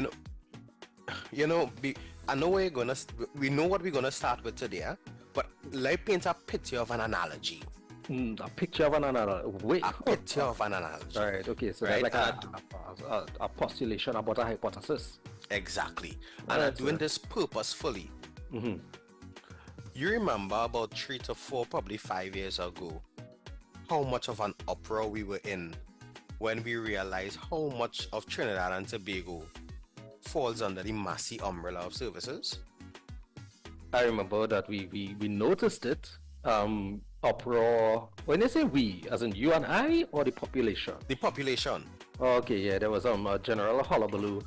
I know we know what we're gonna start with today, but let me paint a picture of an analogy. A picture of an analogy. Wait. A picture of an analogy. All right. Okay. So right? that's like a postulation about a hypothesis. Exactly. And I'm doing this purposefully. You remember about 3 to 4, probably 5 years ago, how much of an uproar we were in when we realized how much of Trinidad and Tobago falls under the Messi umbrella of services? I remember that we noticed it. Uproar. When they say we, as in you and I, or the population? The population. Okay, yeah, there was a general hullabaloo.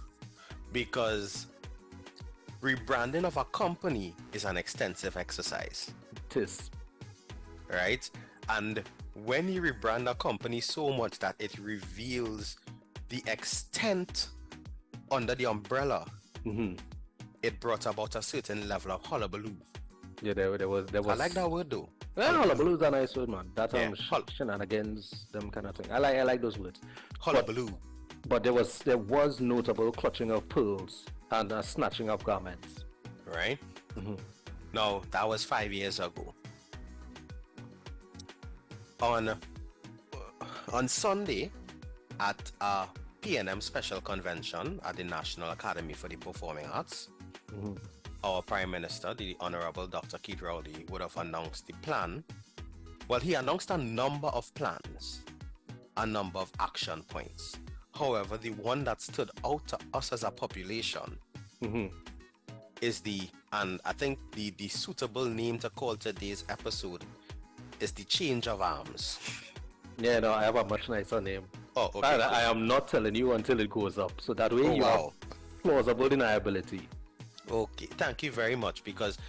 Because rebranding of a company is an extensive exercise. It is. Right? And when you rebrand a company so much that it reveals the extent under the umbrella, it brought about a certain level of hullabaloo. Yeah, there was. I like that word though. Well, hullabaloo is a nice word, man. That's shenanigans, them kind of thing. I like those words. Hullabaloo. But there was notable clutching of pearls and snatching of garments. Right? Now, that was 5 years ago. On Sunday, at a PNM special convention at the National Academy for the Performing Arts, our Prime Minister, the Honorable Dr. Keith Rowley, would have announced the plan. Well, he announced a number of plans, a number of action points. However, the one that stood out to us as a population is and I think the suitable name to call today's episode is the change of arms. Yeah, no, I have a much nicer name. Oh, okay. I am not telling you until it goes up, so that way you have plausible deniability. Okay, thank you very much, because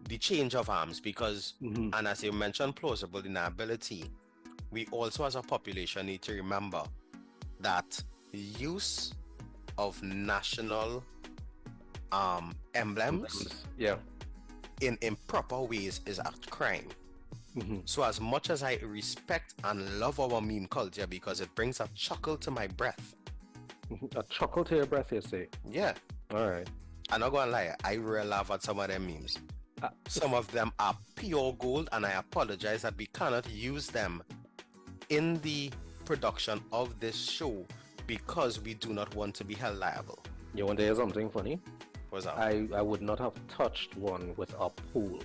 the change of arms, and as you mentioned, plausible deniability, we also as a population need to remember that use of national emblems in improper ways is a crime. So as much as I respect and love our meme culture because it brings a chuckle to my breath. A chuckle to your breath, you say? Yeah. Alright. I'm not gonna lie, I really laugh at some of them memes. Some of them are pure gold, and I apologize that we cannot use them in the production of this show because we do not want to be held liable. You want to hear something funny? What's that? I would not have touched one with a pole.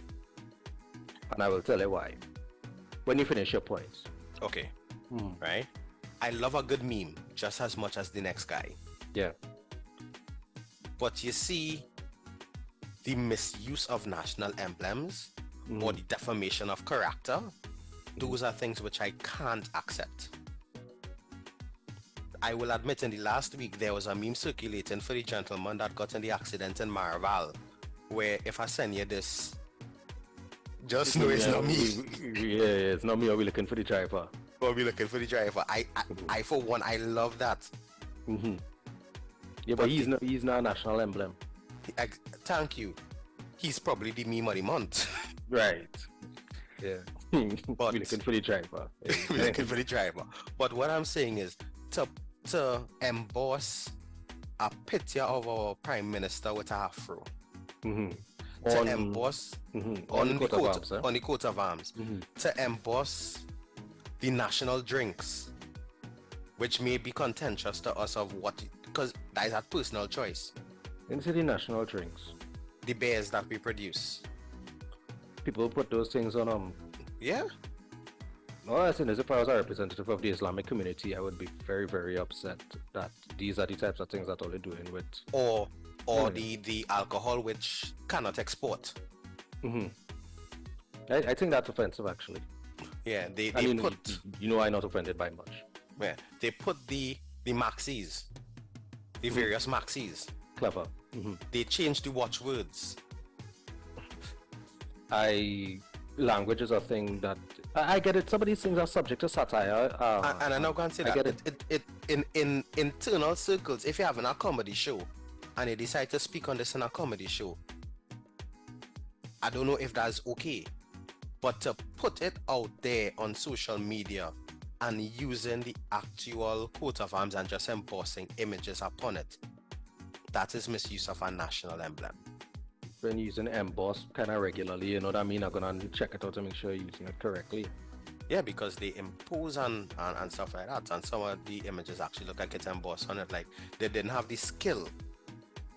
And I will tell you why. When you finish your points. Okay. Right? I love a good meme just as much as the next guy. Yeah. But you see, the misuse of national emblems or the defamation of character, those are things which I can't accept. I will admit, in the last week, there was a meme circulating for the gentleman that got in the accident in Maraval, where if I send you this, just know it's not me. It's not me. Are we looking for the driver? Are we looking for the driver? I for one, I love that. Yeah, but he's not a national emblem. Thank you. He's probably the meme of the month. Right. Yeah. But we're looking for the driver. We're looking for the driver. But what I'm saying is, to emboss a picture of our Prime Minister with a afro, to emboss on the coat of arms, Mm-hmm. to emboss the national drinks, which may be contentious to us of what, because that is a personal choice. Into the national drinks. The beers that we produce. People put those things on Yeah. All I think is, if I was a representative of the Islamic community, I would be very, very upset that these are the types of things that all they're doing with. Or the alcohol which cannot export. Mm-hmm. I think that's offensive, actually. Yeah, they mean, put. You know, I'm not offended by much. Yeah, they put the maxis, the various maxis. Clever. Mm-hmm. They changed the watchwords. Language is a thing that I get it. Some of these things are subject to satire. And I'm not going to say that. It in internal circles, if you're having a comedy show and you decide to speak on this in a comedy show, I don't know if that's okay. But to put it out there on social media and using the actual coat of arms and just embossing images upon it, that is misuse of a national emblem. Been using emboss kind of regularly, you know what I mean? I'm gonna check it out to make sure you're using it correctly. Yeah, because they impose and stuff like that, and some of the images actually look like it's embossed on it. Like they didn't have the skill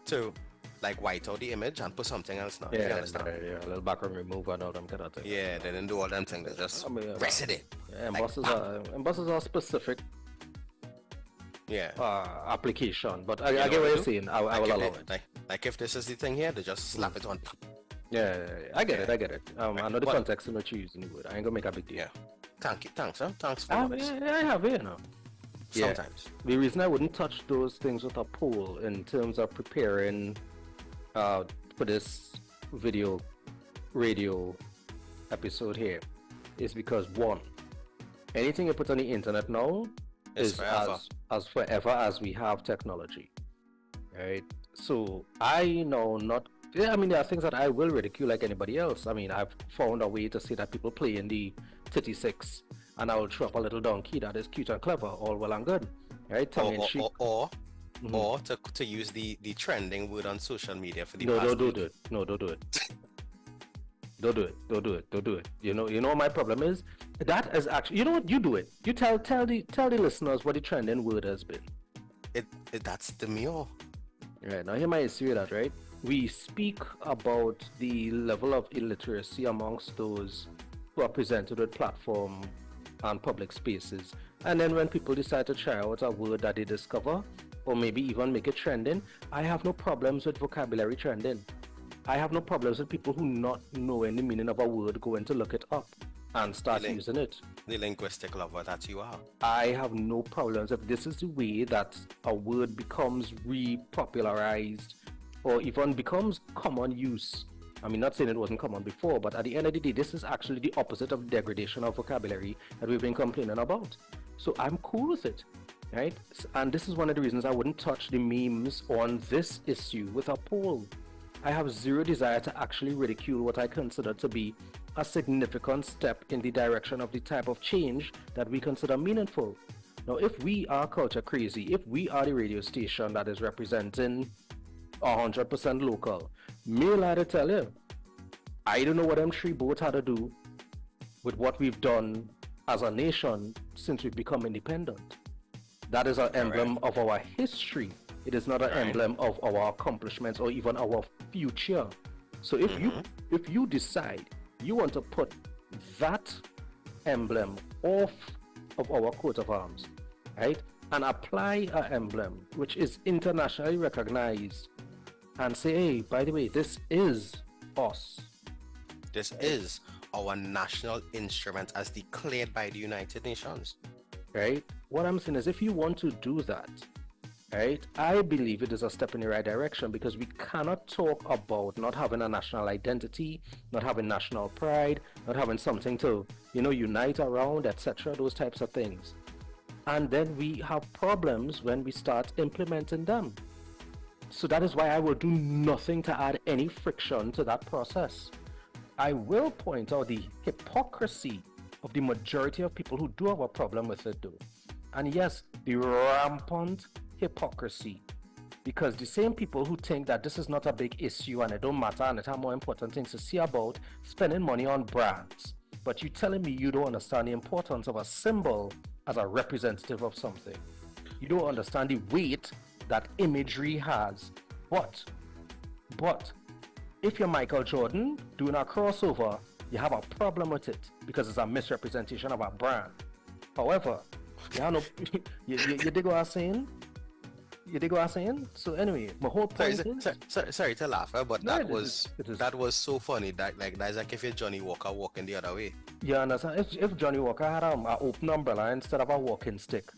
to like white out the image and put something else now. Yeah, you understand? yeah, a little background remove and all them kind of things. Yeah, they didn't do all them things. They just rested it. Yeah, embosses are specific. Yeah. Application, but I get what you're saying. I will allow it. Like if this is the thing here, they just slap it on. Yeah, I get it. I know the context in which you're using the word. I ain't gonna make a big deal. Yeah. Thanks, huh? Thanks for this. I have it, you know. Sometimes. The reason I wouldn't touch those things with a poll in terms of preparing for this radio episode here is because, one, anything you put on the internet now is as forever as we have technology, right? So I know there are things that I will ridicule like anybody else. I mean, I've found a way to say that people play in the 36 and I will throw up a little donkey that is cute and clever, all well and good, right? Or to use the trending word on social media for the don't do it. No, don't do it. Don't do it. You know what my problem is? That is actually, you know what, you do it. You tell the listeners what the trending word has been. That's demure. Right, now here my issue with that, right? We speak about the level of illiteracy amongst those who are presented with platform and public spaces. And then when people decide to try out a word that they discover, or maybe even make it trending, I have no problems with vocabulary trending. I have no problems with people who not knowing the meaning of a word going to look it up and start using it. The linguistic lover that you are. I have no problems if this is the way that a word becomes repopularized or even becomes common use. I mean, not saying it wasn't common before, but at the end of the day, this is actually the opposite of degradation of vocabulary that we've been complaining about. So I'm cool with it, right? And this is one of the reasons I wouldn't touch the memes on this issue with a poll. I have zero desire to actually ridicule what I consider to be a significant step in the direction of the type of change that we consider meaningful. Now, if we are culture crazy, if we are the radio station that is representing 100% local, me lie to tell you, I don't know what them three both had to do with what we've done as a nation since we've become independent. That is an emblem of our history. It is not an emblem of our accomplishments or even our future. So if you decide you want to put that emblem off of our coat of arms, right, and apply an emblem which is internationally recognized and say, hey, by the way, this is us. This is our national instrument as declared by the United Nations. Right? What I'm saying is, if you want to do that, right, I believe it is a step in the right direction, because we cannot talk about not having a national identity, not having national pride, not having something to, unite around, etc., those types of things. And then we have problems when we start implementing them. So that is why I will do nothing to add any friction to that process. I will point out the hypocrisy of the majority of people who do have a problem with it though. And yes, the rampant hypocrisy Because the same people who think that this is not a big issue and it don't matter and it have more important things to see about spending money on brands. But you telling me you don't understand the importance of a symbol as a representative of something. You don't understand the weight that imagery has. But if you're Michael Jordan doing a crossover, you have a problem with it because it's a misrepresentation of a brand. However, you dig what I'm saying? You dig what I'm saying? So anyway, my whole point sorry to laugh, but no, that was so funny. That's like if you're Johnny Walker walking the other way. You understand? If Johnny Walker had an open umbrella instead of a walking stick.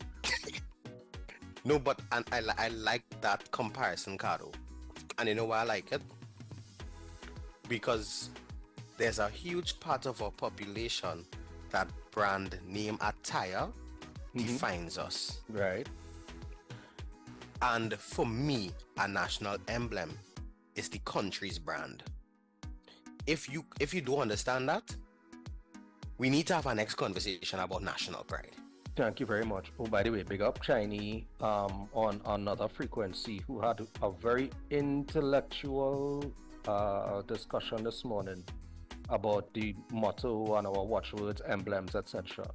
No, but I like that comparison, Cardo. And you know why I like it? Because there's a huge part of our population that brand name attire defines us. Right. And for me, a national emblem is the country's brand. If you don't understand that, we need to have our next conversation about national pride. Thank you very much. Oh, by the way, big up Chinese on another frequency who had a very intellectual discussion this morning about the motto and our watchwords, emblems, etc.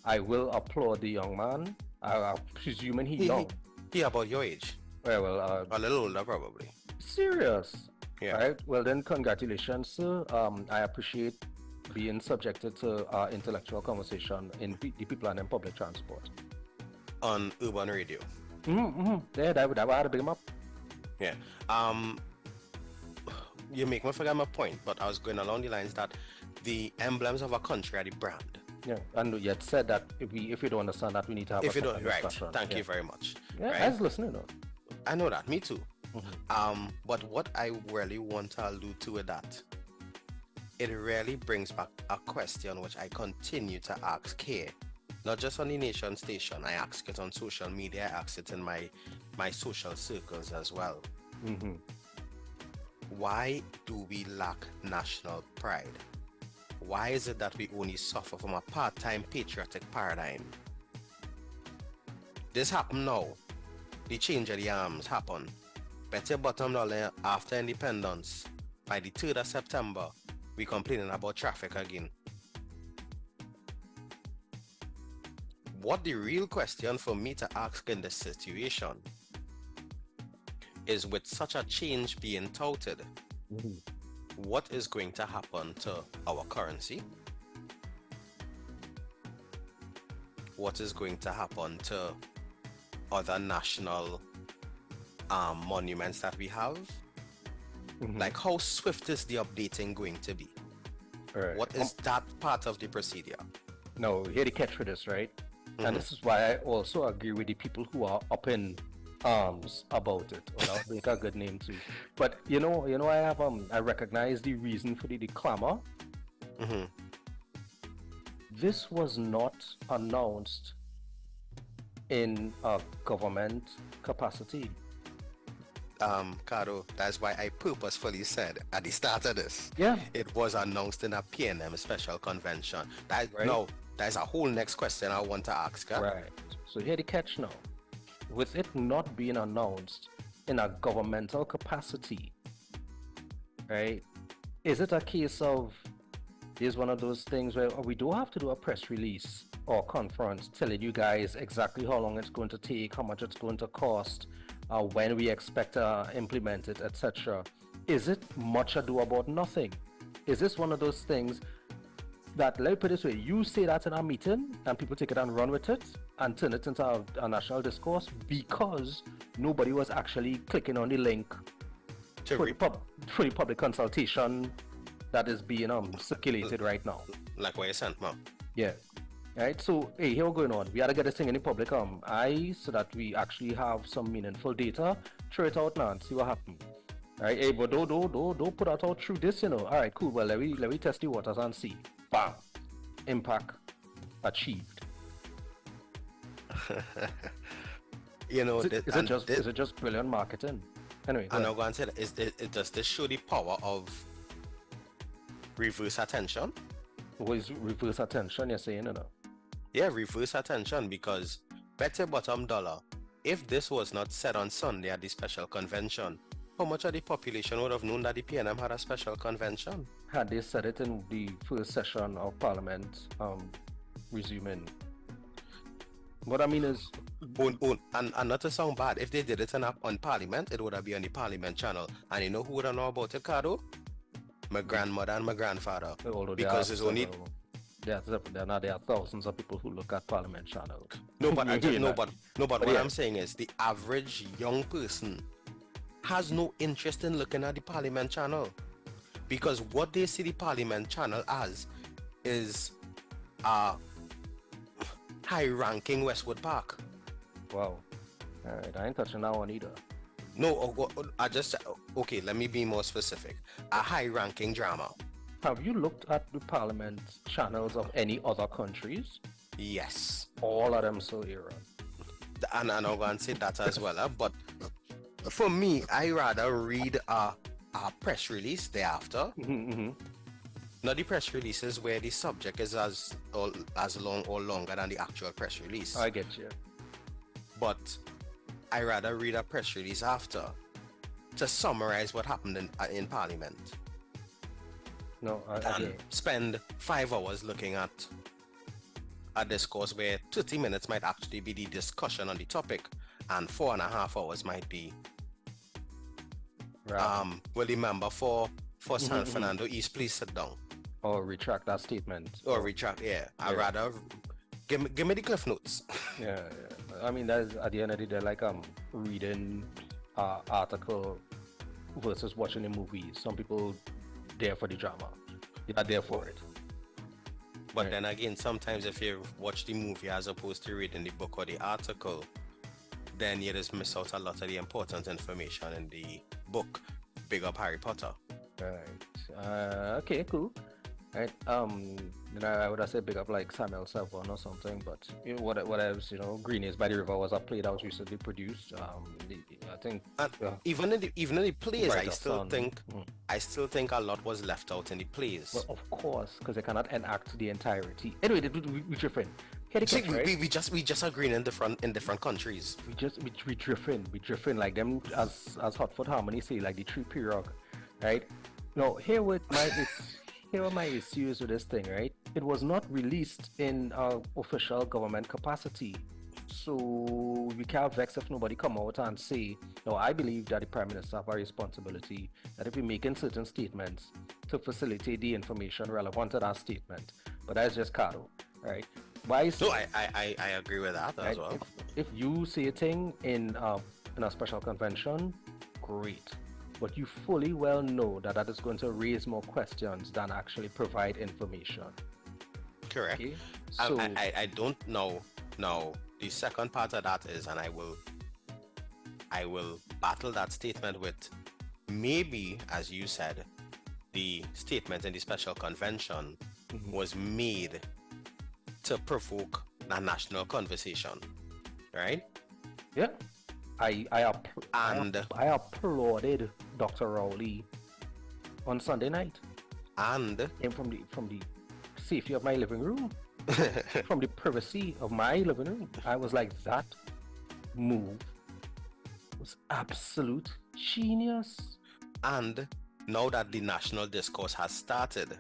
I will applaud the young man. I'm presuming he's young. He about your age. Well, a little older probably. Serious? Yeah. Right. Well then, congratulations, sir. I appreciate being subjected to intellectual conversation in the people and in public transport. On urban radio. Yeah, that would have to big him up. Yeah. You make me forget my point, but I was going along the lines that the emblems of a country are the brand. Yeah, and you had said that if you don't understand that, we need to have a discussion. Right. Thank you very much. Yeah, right? I was listening though. I know that, me too. But what I really want to allude to with that, it really brings back a question which I continue to ask here. Not just on the nation station, I ask it on social media, I ask it in my social circles as well. Why do we lack national pride? Why is it that we only suffer from a part-time patriotic paradigm? This happened now. The change of the arms happened. Better bottom dollar after independence. By the 3rd of September, we complaining about traffic again. What the real question for me to ask in this situation is, with such a change being touted, what is going to happen to our currency? What is going to happen to other national monuments that we have? Like, how swift is the updating going to be? Right. What is that part of the procedure? No, here the catch for this, right? And this is why I also agree with the people who are up in arms about it. Well, I'll make a good name too. But you know, I recognize the reason for the clamor. This was not announced in a government capacity. Caro, that's why I purposefully said at the start of this, it was announced in a PNM special convention. No, that's a whole next question I want to ask. Right. So here the catch now. With it not being announced in a governmental capacity, right? Is it a case of, here's one of those things where we do have to do a press release or conference telling you guys exactly how long it's going to take, how much it's going to cost, when we expect to implement it, etc. Is it much ado about nothing? Is this one of those things that, let me put it this way, you say that in a meeting and people take it and run with it and turn it into a national discourse because nobody was actually clicking on the link for the public consultation that is being circulated right now. Like what you sent, ma'am. Yeah. Right, so hey, here we're going on. We gotta get this thing in the public eye so that we actually have some meaningful data. Throw it out now and see what happens. Right, hey, but don't put that out through this, you know. All right, cool. Well, let me test the waters and see. Bam, impact achieved. You know, is it just brilliant marketing? Anyway, I'm not going to say that. Does this show the power of reverse attention? What is reverse attention? You're saying, you know? Yeah, reverse attention, because better bottom dollar if this was not said on Sunday at the special convention, how much of the population would have known that the PNM had a special convention? Had they said it in the first session of Parliament resuming. What I mean is... and not to sound bad, if they did it on Parliament, it would have been on the Parliament channel. And you know who would have known about it, Cardo? My grandmother and my grandfather. Because it's only... There are thousands of people who look at Parliament channel. No, but what I'm saying is the average young person has no interest in looking at the Parliament channel, because what they see the Parliament channel as is high-ranking Westwood Park. Wow. Alright, I ain't touching that one either. No, okay, let me be more specific. A high-ranking drama. Have you looked at the Parliament channels of any other countries? Yes. All of them so Iran. And I'm going to say that as well, but for me, I rather read a press release thereafter. Not the press releases where the subject is as long or longer than the actual press release. I get you. But I rather read a press release after to summarize what happened in Parliament. No, and spend 5 hours looking at a discourse where 30 minutes might actually be the discussion on the topic, and 4.5 hours might be well, the member for San Fernando East, please sit down. Or retract that statement. Or retract, I rather give me the cliff notes. yeah. I mean, that's at the end of the day, like reading article versus watching a movie. Some people there for the drama. They are there for it. But then again, sometimes if you watch the movie as opposed to reading the book or the article, then you just miss out a lot of the important information in the book. Big up Harry Potter. Right. Okay, cool. Right. I would have said big up like Samuel Savon or something, but what else? Green by the River was a play that was recently produced. I think even in the plays, I still think a lot was left out in the plays. Well, of course, because they cannot enact the entirety. Anyway, we different. We just agreeing in different countries. We different like them as Hotfoot Harmony say, like the tree period, right? Now here are my issues with this thing, right? It was not released in official government capacity. So we can't vex if nobody come out and say, no, I believe that the Prime Minister have a responsibility that if we're making certain statements to facilitate the information relevant to that statement. But that's just Cardo, right? I agree with that as well. If you say a thing in a special convention, great. But you fully well know that is going to raise more questions than actually provide information. Correct. Okay? So I don't know. Now the second part of that is, and I will battle that statement with maybe, as you said, the statement in the special convention was made to provoke a national conversation, right? Yeah. I applauded Dr. Rowley on Sunday night, and from the safety of my living room, from the privacy of my living room, I was like, that move was absolute genius. And now that the national discourse has started,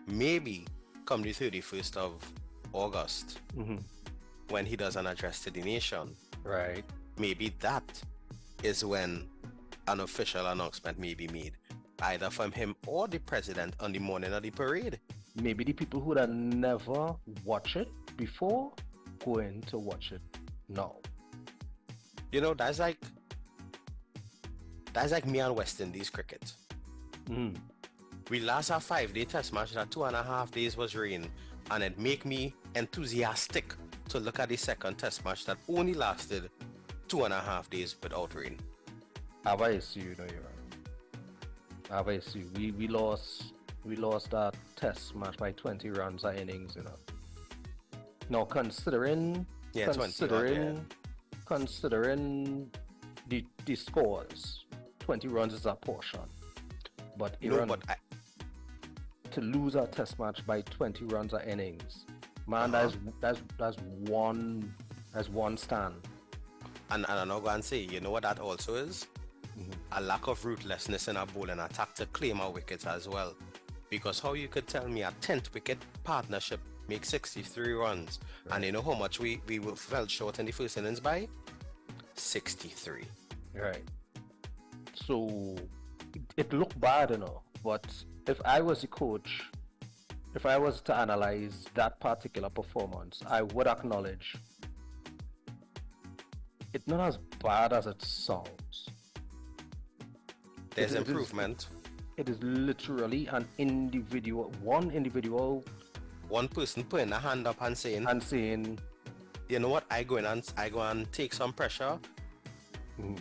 maybe come the 31st of August, when he does an address to the nation, right? Maybe that is when an official announcement may be made, either from him or the president on the morning of the parade. Maybe the people who had never watched it before going to watch it now. That's like me and West Indies cricket. We last our 5-day test match that 2.5 days was rain, and it make me enthusiastic to look at the second test match that only lasted 2.5 days without rain. Have I see you know Have I see we lost that test match by 20 runs at innings, Now considering the scores, 20 runs is a portion. But to lose a test match by 20 runs at innings, man, that's one stand. And I'm not going to say, you know what that also is? A lack of ruthlessness in a bowling attack to claim our wickets as well. Because how you could tell me a 10th wicket partnership make 63 runs, and you know how much we fell short in the first innings by? 63. Right. So it looked bad, you know, but if I was a coach, if I was to analyze that particular performance, I would acknowledge it's not as bad as it sounds. There's improvement. It is literally one person putting a hand up and saying, you know what, I go and take some pressure,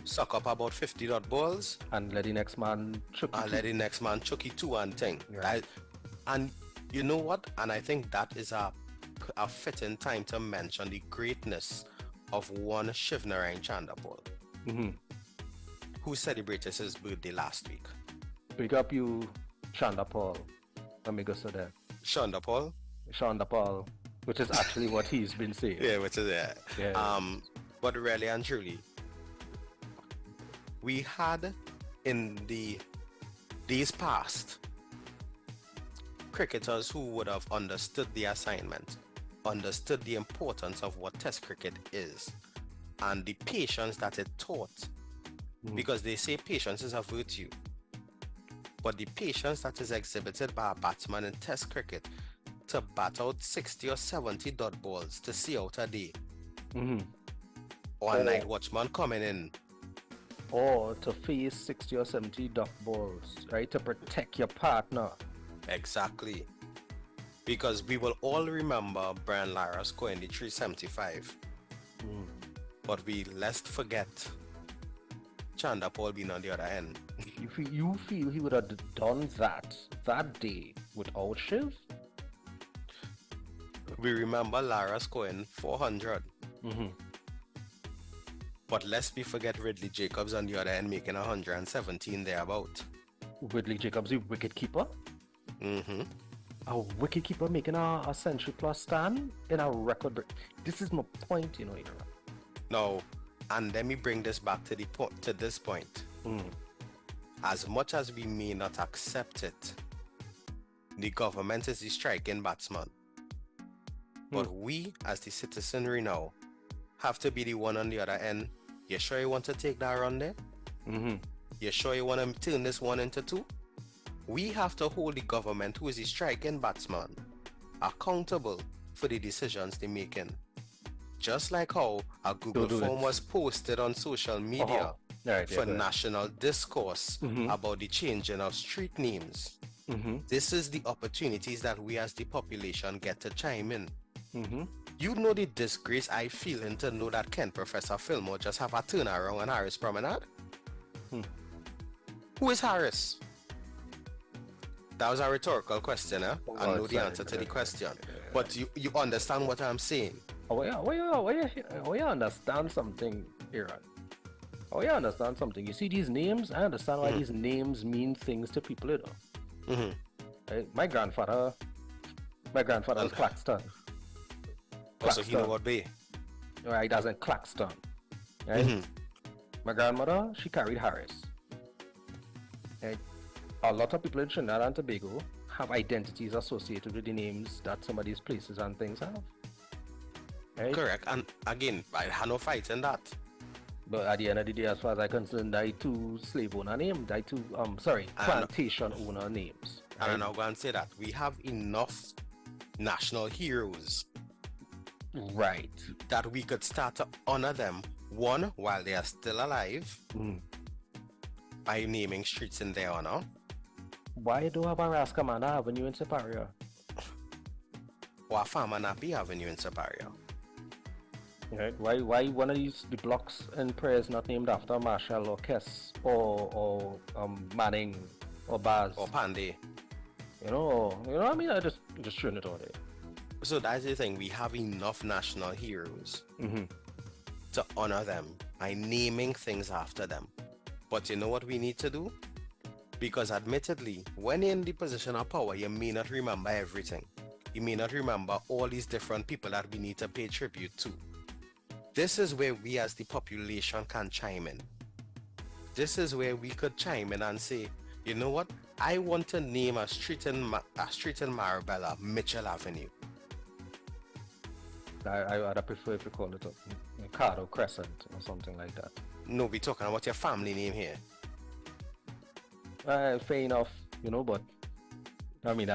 suck up about 50 dot balls, and let the next man chuck it two and thing. Right. And you know what? And I think that is a fitting time to mention the greatness of one Shivnarine Chandapal, who celebrated his birthday last week. Big up you, Chandapal. Let me go so there. Chandapal, which is actually what he's been saying. Yeah, which is but really and truly, we had in the days past cricketers who would have understood the assignment, understood the importance of what Test cricket is, and the patience that it taught. Because they say patience is a virtue, but the patience that is exhibited by a batsman in Test cricket to bat out 60 or 70 dot balls to see out a day, or a night watchman coming in, or to face 60 or 70 dot balls, right, to protect your partner. Exactly. Because we will all remember Brian Lara scoring the 375, but let's forget Chandapal being on the other end. You feel he would have done that day without Shiv? We remember Lara scoring 400. But lest we forget Ridley Jacobs on the other end making 117 thereabout. Ridley Jacobs, the wicket keeper? A wicket keeper making a century plus stand in a record break. This is my point, you know. No, and let me bring this back to this point. As much as we may not accept it, the government is the striking batsman. But we, as the citizenry now, have to be the one on the other end. You sure you want to take that run there? You sure you want to turn this one into two? We have to hold the government, who is the striking batsman, accountable for the decisions they're making. Just like how a Google form was posted on social media for national discourse about the changing of street names. This is the opportunities that we as the population get to chime in. You know the disgrace I feel in to know that Ken Professor Fillmore just have a turnaround on Harris Promenade? Who is Harris? That was a rhetorical question, I know the answer to the question. But you understand what I'm saying? Oh, you understand something, Aaron. Oh, you understand something. You see these names? I understand why these names mean things to people, you know. My grandfather's Claxton. So he know what be? Right, that's in Claxton. Right? My grandmother, she carried Harris. Right? A lot of people in Trinidad and Tobago have identities associated with the names that some of these places and things have. Right? Correct. And again, I have no fight in that. But at the end of the day, as far as I'm concerned, I two slave owner names, plantation owner names. Right? And I'm not going to say that. We have enough national heroes. Right. That we could start to honor them, one, while they are still alive, by naming streets in their honor. Why do you have a Rascamana Avenue in Superior? Or a Famanapi Avenue in Superior? Right. Why one of the blocks in Prayer is not named after Marshall or Kess or Manning or Baz or Pandey? You know what I mean? I just throwing it out there. So that's the thing. We have enough national heroes to honor them by naming things after them. But you know what we need to do? Because admittedly, when you're in the position of power, you may not remember everything. You may not remember all these different people that we need to pay tribute to. This is where we as the population can chime in. This is where we could chime in and say, you know what? I want to name a street in Marabella, Mitchell Avenue. I would prefer if you call it a Cardo Crescent or something like that. No, we're talking about your family name here. Fair enough, but I mean,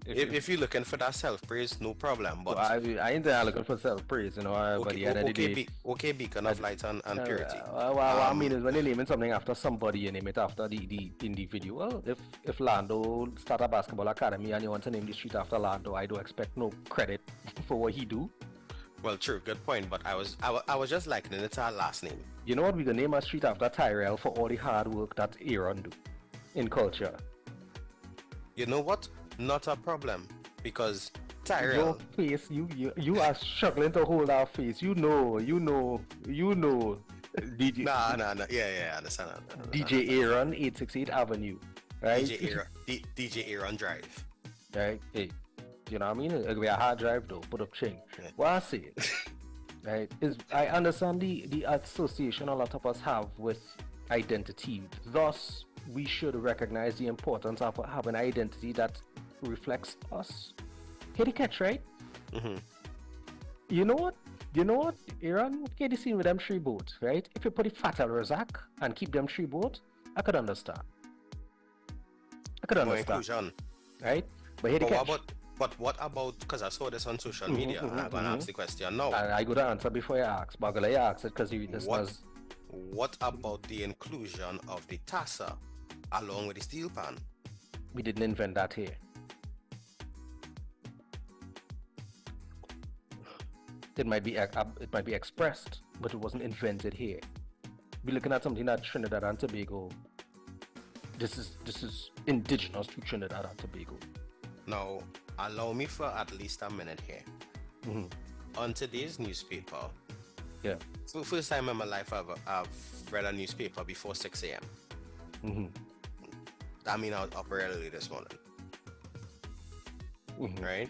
if you're looking for that self-praise, no problem. But I ain't there looking for self-praise, but at the end of the day, beacon of light and purity. What I mean is when you're naming something after somebody, you name it after the individual. If Lando start a basketball academy and you want to name the street after Lando, I don't expect no credit for what he do. Well, true, good point. But I was just likening it to our last name. You know what? We can name a street after Tyrell for all the hard work that Aaron do in culture. You know what? Not a problem, because Tyrell. Your face, you are struggling to hold our face. You know. DJ. Nah. Yeah, I understand. DJ Aaron, 868 Avenue, right? DJ Aaron Drive. Right. Hey, you know what I mean? It'll be a hard drive though. Put up chain. Yeah. What I say, right? Is I understand the association a lot of us have with identity. Thus, we should recognize the importance of having an identity that reflects us. Hit the catch, right? Mm-hmm. You know what? Aaron, get the scene with them three boats, right? If you put it Fatal Razak and keep them three boats, I could understand. More inclusion. Right? But hit the catch. But what about, because I saw this on social media, and I'm going to ask the question now. And I got to answer before you ask, but I'm going to ask it because this was... What about the inclusion of the tassa along with the steel pan? We didn't invent that here. It might be expressed, but it wasn't invented here. We're looking at something that Trinidad and Tobago. This is indigenous to Trinidad and Tobago. Now, allow me for at least a minute here. Mm-hmm. On today's newspaper. Yeah. For the first time in my life, I've read a newspaper before 6 a.m. Mm-hmm. I mean, I was up early this morning. Mm-hmm. Right?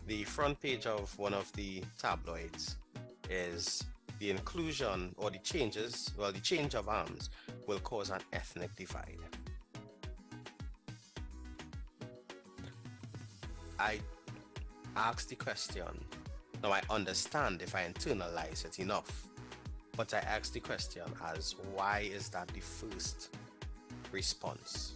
The front page of one of the tabloids is the inclusion or the change of arms will cause an ethnic divide. I asked the question. Now I understand if I internalize it enough, but I asked the question as why is that the first response?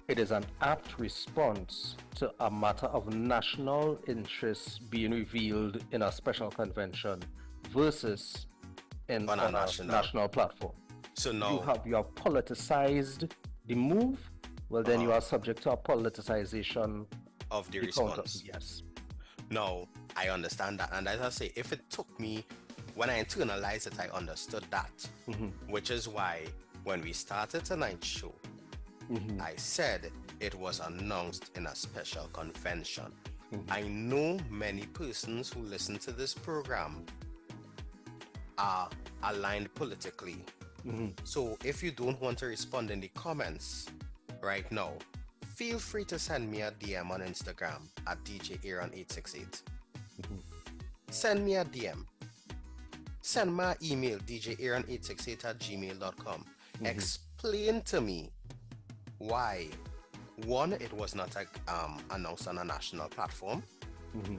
It is an apt response to a matter of national interest being revealed in a special convention versus in a national platform. So now you have politicized the move. Well, then you are subject to a politicization of the response. Yes. No, I understand that, and as I say, if it took me, when I internalized it, I understood that, which is why when we started tonight's show, I said it was announced in a special convention. I know many persons who listen to this program are aligned politically. So if you don't want to respond in the comments right now, feel free to send me a DM on Instagram at DJ Aaron868. Send me a DM. Send my email, djaaron868@gmail.com. Explain to me why, one, it was not announced on a national platform.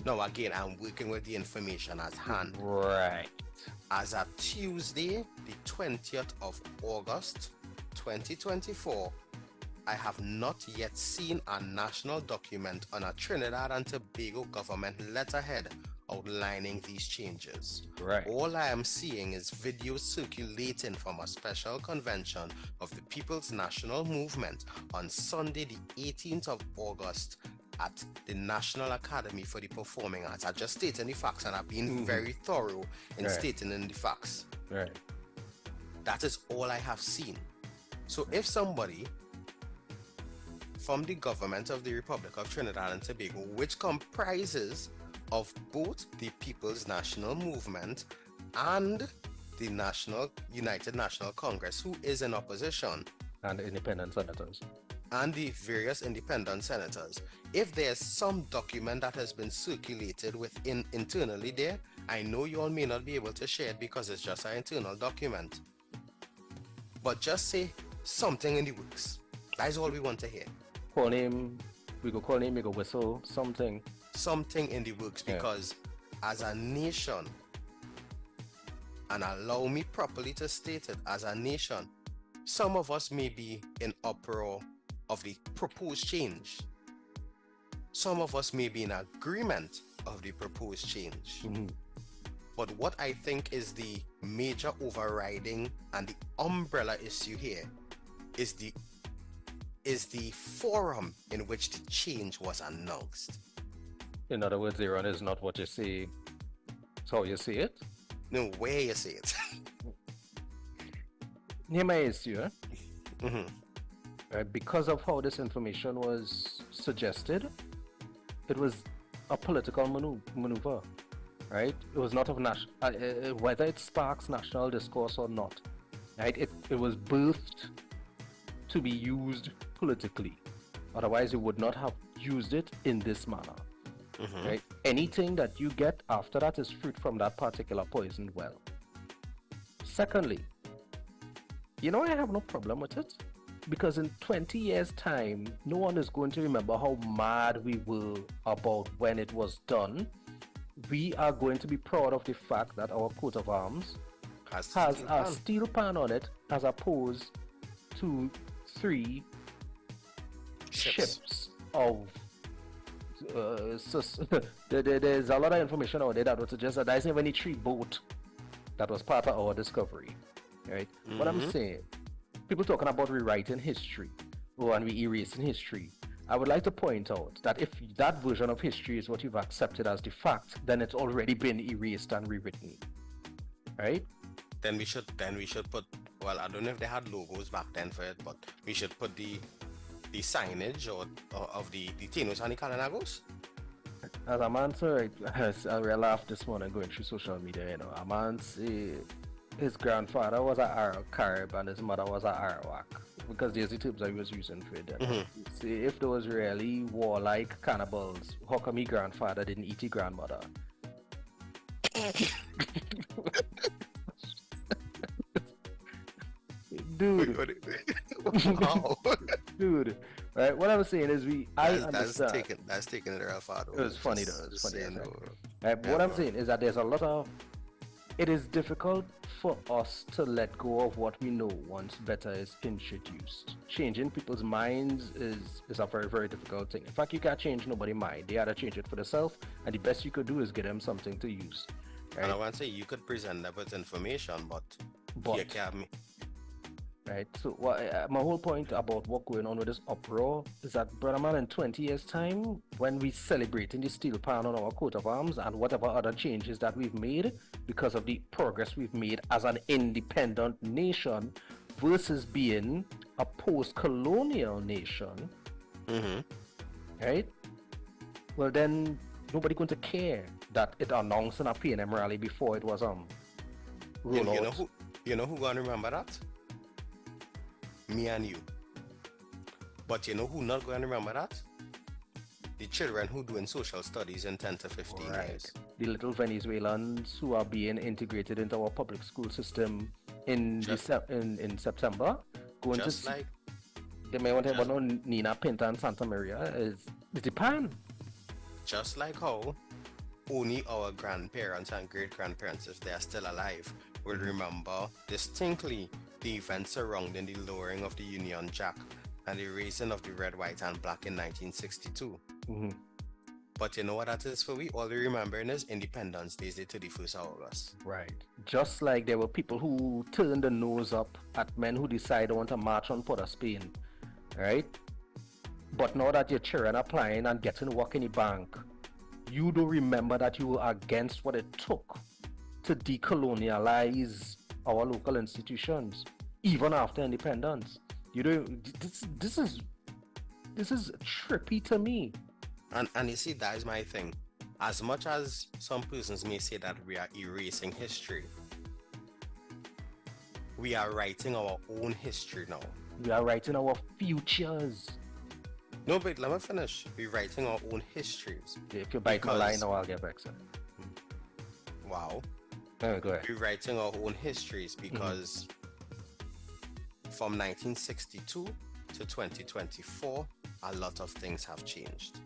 Now again, I'm working with the information at hand. Right. As of Tuesday, the 20th of August, 2024, I have not yet seen a national document on a Trinidad and Tobago government letterhead outlining these changes. Right. All I am seeing is videos circulating from a special convention of the People's National Movement on Sunday, the 18th of August at the National Academy for the Performing Arts. I just stated the facts, and I've been very thorough in stating in the facts. Right. That is all I have seen. So if somebody from the government of the Republic of Trinidad and Tobago, which comprises of both the People's National Movement and the United National Congress, who is in opposition, and independent senators, and the various independent senators, if there's some document that has been circulated within internally there, I know you all may not be able to share it because it's just an internal document. But just say something in the works. That's all we want to hear. Call him, we go call him, we go whistle, something. Something in the works, because as a nation, and allow me properly to state it, as a nation, some of us may be in uproar of the proposed change. Some of us may be in agreement of the proposed change. But what I think is the major overriding and the umbrella issue here is the forum in which the change was announced. In other words, Aaron, is not what you see, it's how you see it? No, where you see it. Here my issue, because of how this information was suggested, it was a political maneuver, right? It was not of whether it sparks national discourse or not, right? It was birthed to be used politically. Otherwise, you would not have used it in this manner, right? Anything that you get after that is fruit from that particular poisoned well. Secondly, you know, I have no problem with it, because in 20 years' time, no one is going to remember how mad we were about when it was done. We are going to be proud of the fact that our coat of arms has a steel pan on it, as opposed to 3 ships of there's a lot of information out there that would suggest that there isn't even any 3 boat that was part of our discovery, right? What I'm saying, people talking about rewriting history and we erasing history. I would like to point out that if that version of history is what you've accepted as the fact, then it's already been erased and rewritten, right? Then we should put, well, I don't know if they had logos back then for it, but we should put the signage or of the Tinos and the Kalanagos. As a man, sir, I laughed this morning going through social media, you know. A man say his grandfather was a Carib and his mother was a Arawak, because there's the terms I was using for them. See, if those really warlike cannibals, how come his grandfather didn't eat his grandmother? Dude. Wow. Dude. Right, what I'm saying is that's taking it real far though. It was funny though. It was funny. Right, what I'm saying is that there's a lot of, it is difficult for us to let go of what we know once better is introduced. Changing people's minds is a very, very difficult thing. In fact, you can't change nobody's mind. They either change it for themselves, and the best you could do is get them something to use. Right? And I want to say, you could present them with information, but you can't. Right, so my whole point about what's going on with this uproar is that, brother man, in 20 years' time, when we celebrating the steel pan on our coat of arms and whatever other changes that we've made because of the progress we've made as an independent nation versus being a post-colonial nation, right? Well, then nobody going to care that it announced in a P&M rally before it was rolled out. You know who gonna remember that? Me and you. But you know who not going to remember that? The children who doing social studies in 10 to 15 years. The little Venezuelans who are being integrated into our public school system in September. They may want to have Nina Pinta and Santa Maria is the pan. Just like how only our grandparents and great-grandparents, if they are still alive, will remember distinctly the events surrounding the lowering of the Union Jack and the raising of the red, white, and black in 1962. But you know what that is for we? All we remember is Independence Day to the 1st of August. Right. Just like there were people who turned the nose up at men who decided to want to march on Port of Spain. Right? But now that your children are applying and getting work in the bank, you don't remember that you were against what it took to decolonialize our local institutions, even after independence. You know, this is trippy to me. And you see, that is my thing. As much as some persons may say that we are erasing history, we are writing our own history now. We are writing our futures. No, but let me finish. We're writing our own histories. If you bite my line, now I'll get vexed. Wow. Go ahead. We're writing our own histories because from 1962 to 2024, a lot of things have changed.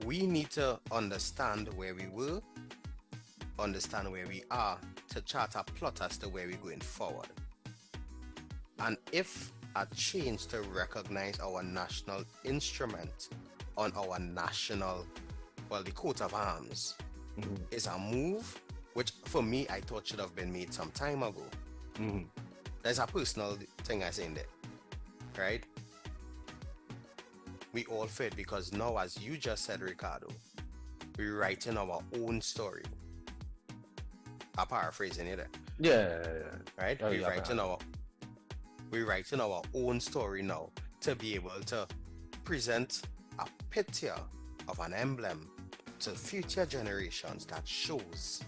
We need to understand where we were, understand where we are, to chart a plot as to where we're going forward. And if a change to recognize our national instrument on our national, well, the coat of arms, is a move, which for me, I thought should have been made some time ago. There's a personal thing I say in there, right? We all fit because now, as you just said, Ricardo, we're writing our own story. I'm paraphrasing it there. Yeah. Right? We're writing our own story now to be able to present a picture of an emblem to future generations that shows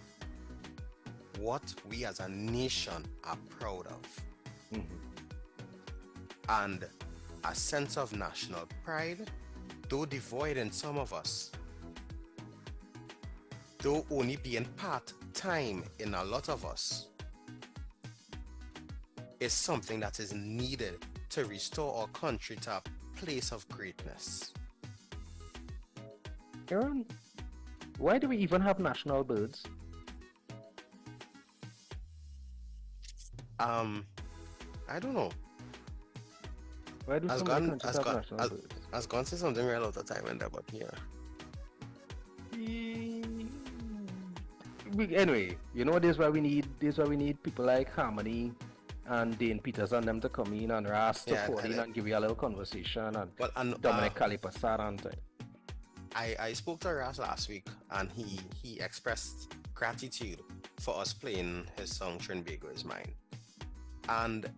what we as a nation are proud of. And a sense of national pride, though devoid in some of us, though only being part-time in a lot of us, is something that is needed to restore our country to a place of greatness. Aaron, why do we even have national birds? I don't know. Why do some countries have national birds? I was going to say something real out of time in there, but yeah. Anyway, you know, this is why we need people like Harmony and Dane Peters and them to come in and Ras to call in and give you a little conversation, and Dominic Calipasar and I spoke to Ras last week, and he expressed gratitude for us playing his song Trinbago Is Mine. And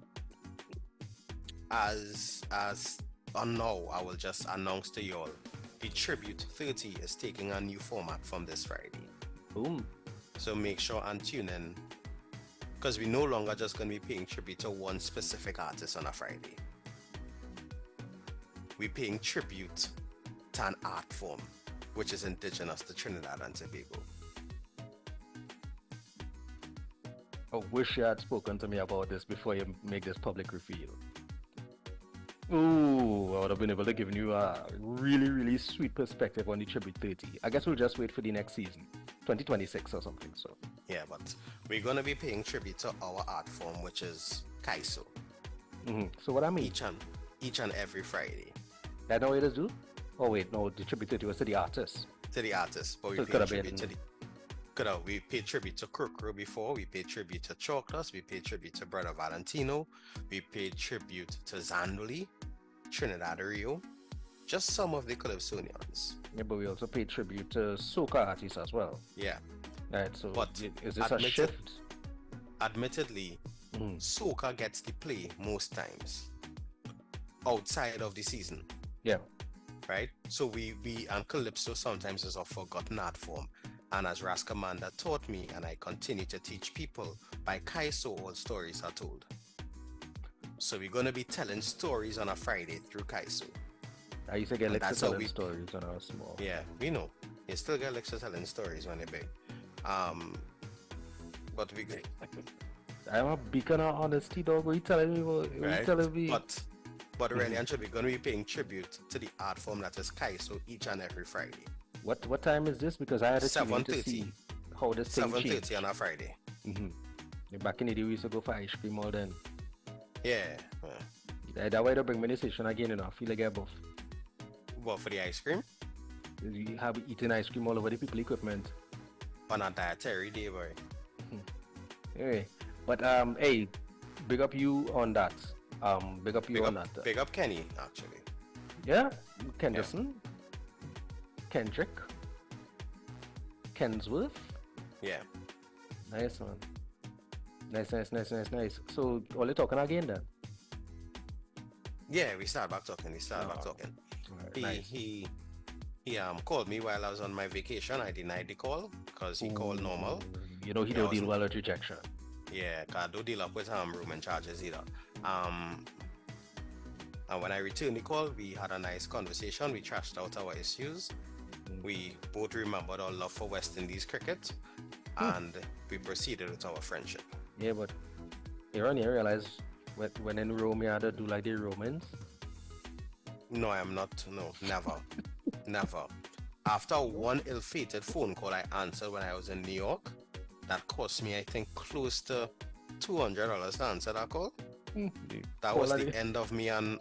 as now, I will just announce to you all, the Tribute 30 is taking a new format from this Friday. Boom. So make sure and tune in, because we're no longer just going to be paying tribute to one specific artist on a Friday. We're paying tribute to an art form which is indigenous to Trinidad and Tobago. I wish you had spoken to me about this before you make this public reveal. Ooh, I would have been able to give you a really, really sweet perspective on the Tribute 30. I guess we'll just wait for the next season, 2026 or something. So yeah, but we're going to be paying tribute to our art form, which is Kaiso. So what I mean? Each and every Friday. That know what it is do? Oh wait, no, the Tribute 30 was to the artist. To the artist, but we so paid tribute to the... We paid tribute to Krukru before, we paid tribute to Choclas, we paid tribute to Brother Valentino, we paid tribute to Zandoli, Trinidad Rio, just some of the Calypsonians. Yeah, but we also paid tribute to soca artists as well. Yeah. Right, so but is this a shift? Admittedly, soca gets the play most times outside of the season. Yeah. Right? So we and Calypso sometimes is a forgotten art form. And as Ras Commander taught me, and I continue to teach people, by Kaiso all stories are told. So we're going to be telling stories on a Friday through Kaiso. I used to get lectures telling stories when I was small. Yeah, we know. You still get lectures telling stories when you're big. But we... I'm a beacon of honesty, dog. What are you telling me? What are you telling me? But really, and we're going to be paying tribute to the art form that is Kaiso each and every Friday. What time is this? Because I had a chance to see how this thing changed. 7:30 on a Friday. Back in the day, we used to go for ice cream all then. Yeah. That way to bring me the station again, you know. I feel like I buff. What, for the ice cream? You have eating ice cream all over the people equipment. On a dietary day, boy. Anyway, but hey, big up you on that. Big up you on that. Big up Kenny, actually. Yeah, Kenderson. Yeah. Kendrick, Kensworth. Yeah. Nice, man. Nice. So, all you talking again then? Yeah, we start back talking. Right, he called me while I was on my vacation. I denied the call because he called normal. You know he don't deal well with rejection. Yeah, cause I don't deal up with room and charges either. And when I returned the call, we had a nice conversation. We trashed out our issues. We both remembered our love for West Indies cricket, and we proceeded with our friendship. Yeah, but you realize when in Rome you had to do like the Romans? No, I am not. No, never. Never. After one ill-fated phone call I answered when I was in New York, that cost me, I think, close to $200 to answer that call. That was the end of me and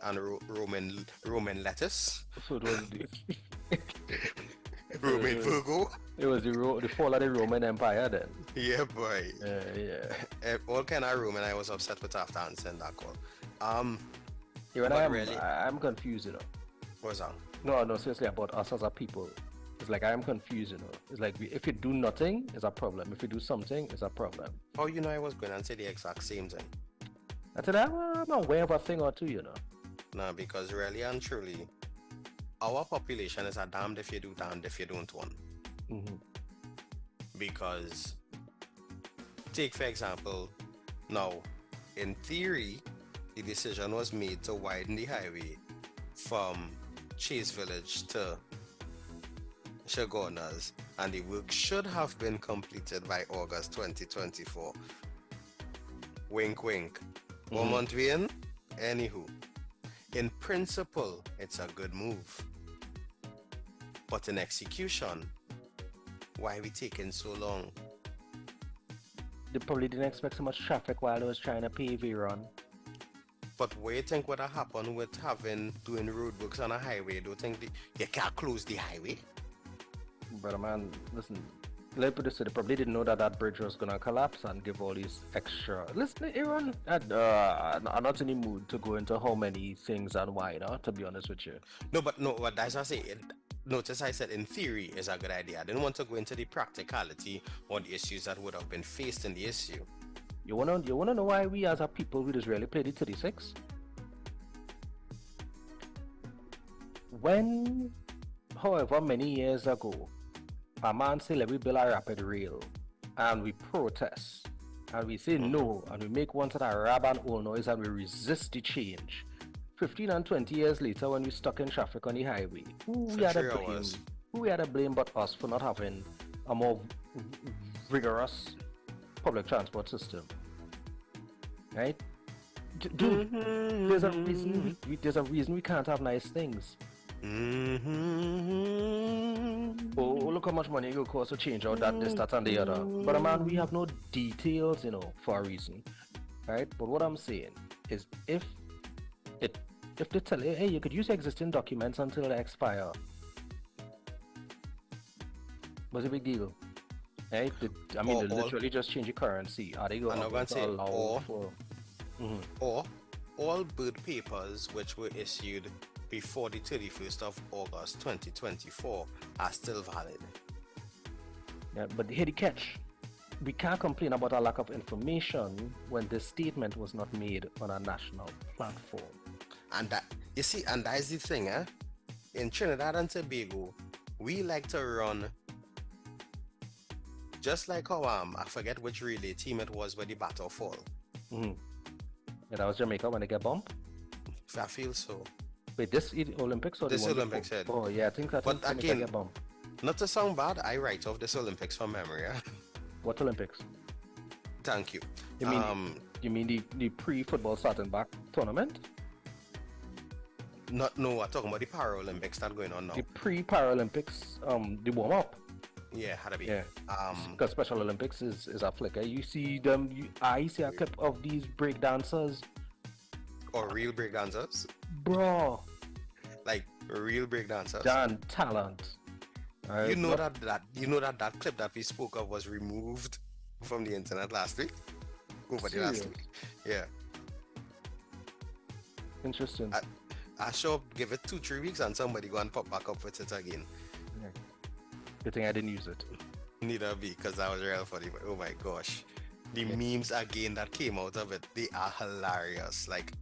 Roman lettuce. So it was Roman Virgo. It was the fall of the Roman Empire then. Yeah, boy. Yeah. All kind of Roman I was upset with after answering that call. I'm confused, you know. What's that? No, seriously, about us as a people. It's like I am confused, you know. It's like if you do nothing, it's a problem. If you do something, it's a problem. Oh, you know, I was going to say the exact same thing. I said, I'm aware of a thing or two, you know. No, because really and truly, our population is a damned if you do, damned if you don't want. Because, take for example, now, in theory, the decision was made to widen the highway from Chase Village to Chaguanas, and the work should have been completed by August 2024. Wink, wink. 1 month in? Anywho, in principle, it's a good move. But in execution, why are we taking so long? They probably didn't expect so much traffic while they was trying to pave a run. But what do you think would have happened with doing roadworks on a highway? Do you think you can't close the highway? Brother man, listen, let me put this way, they probably didn't know that bridge was gonna collapse and give all these extra. Listen, Aaron, I'm not in the mood to go into how many things and why, no, to be honest with you. No, but that's what I say. Notice I said in theory is a good idea. I didn't want to go into the practicality or the issues that would have been faced in the issue. You wanna know why we as a people we just really played the 36? When, however many years ago, a man say let we build a rapid rail and we protest and we say no and we make one sort of rab and old noise and we resist the change. 15 and 20 years later when we stuck in traffic on the highway, who we had to blame but us for not having a more rigorous public transport system, right? Dude, there's a reason we can't have nice things. Oh, look how much money it will cost to change out that, this, that, and the other. But man, we have no details, you know, for a reason, right? But what I'm saying is, if they tell you, hey, you could use existing documents until they expire, what's the big deal? Right? They literally just change the currency. Are they going to allow for? Or all bird papers which were issued before the 31st of August 2024 are still valid. Yeah, but here the catch. We can't complain about a lack of information when this statement was not made on a national platform. And that, you see, and that is the thing, eh? In Trinidad and Tobago, we like to run just like how I forget which relay team it was where the battle fall. Yeah, that was Jamaica when they get bumped? I feel so. Wait, this Olympics or this Olympics? Oh yeah, I think but again, get bumped. Not to sound bad, I write off this Olympics from memory. Eh? What Olympics? Thank you. You mean the pre-football starting back tournament? No, I'm talking about the Paralympics that going on now. The pre-Paralympics, the warm-up. Yeah, had to be. Yeah. Because Special Olympics is a flicker. You see them. I see a clip of these break dancers. Or real break dancers, bro. Like real break dancers. Dan talent. You know that clip that we spoke of was removed from the internet last week. Last week. Yeah. Interesting. I sure give it 2-3 weeks and somebody go and pop back up with it again. Yeah. Good thing I didn't use it. Neither me, because that was real funny. But oh my gosh. The memes again that came out of it, they are hilarious. Like,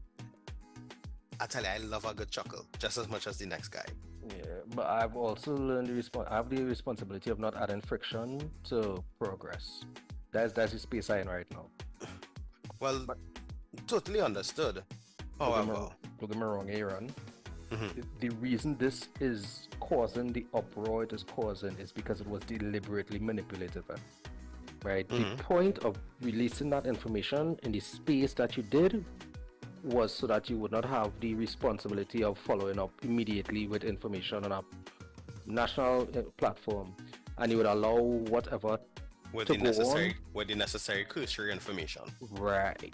I tell you, I love a good chuckle just as much as the next guy. Yeah, but I've also learned I have the responsibility of not adding friction to progress. That's the space I'm in right now. Well, totally understood. However, don't get me wrong, Aaron. Mm-hmm. The reason this is causing the uproar it is causing is because it was deliberately manipulative. Right? Mm-hmm. The point of releasing that information in the space that you did was so that you would not have the responsibility of following up immediately with information on a national platform, and you would allow whatever with to the go necessary on. with the necessary cursory information. Right.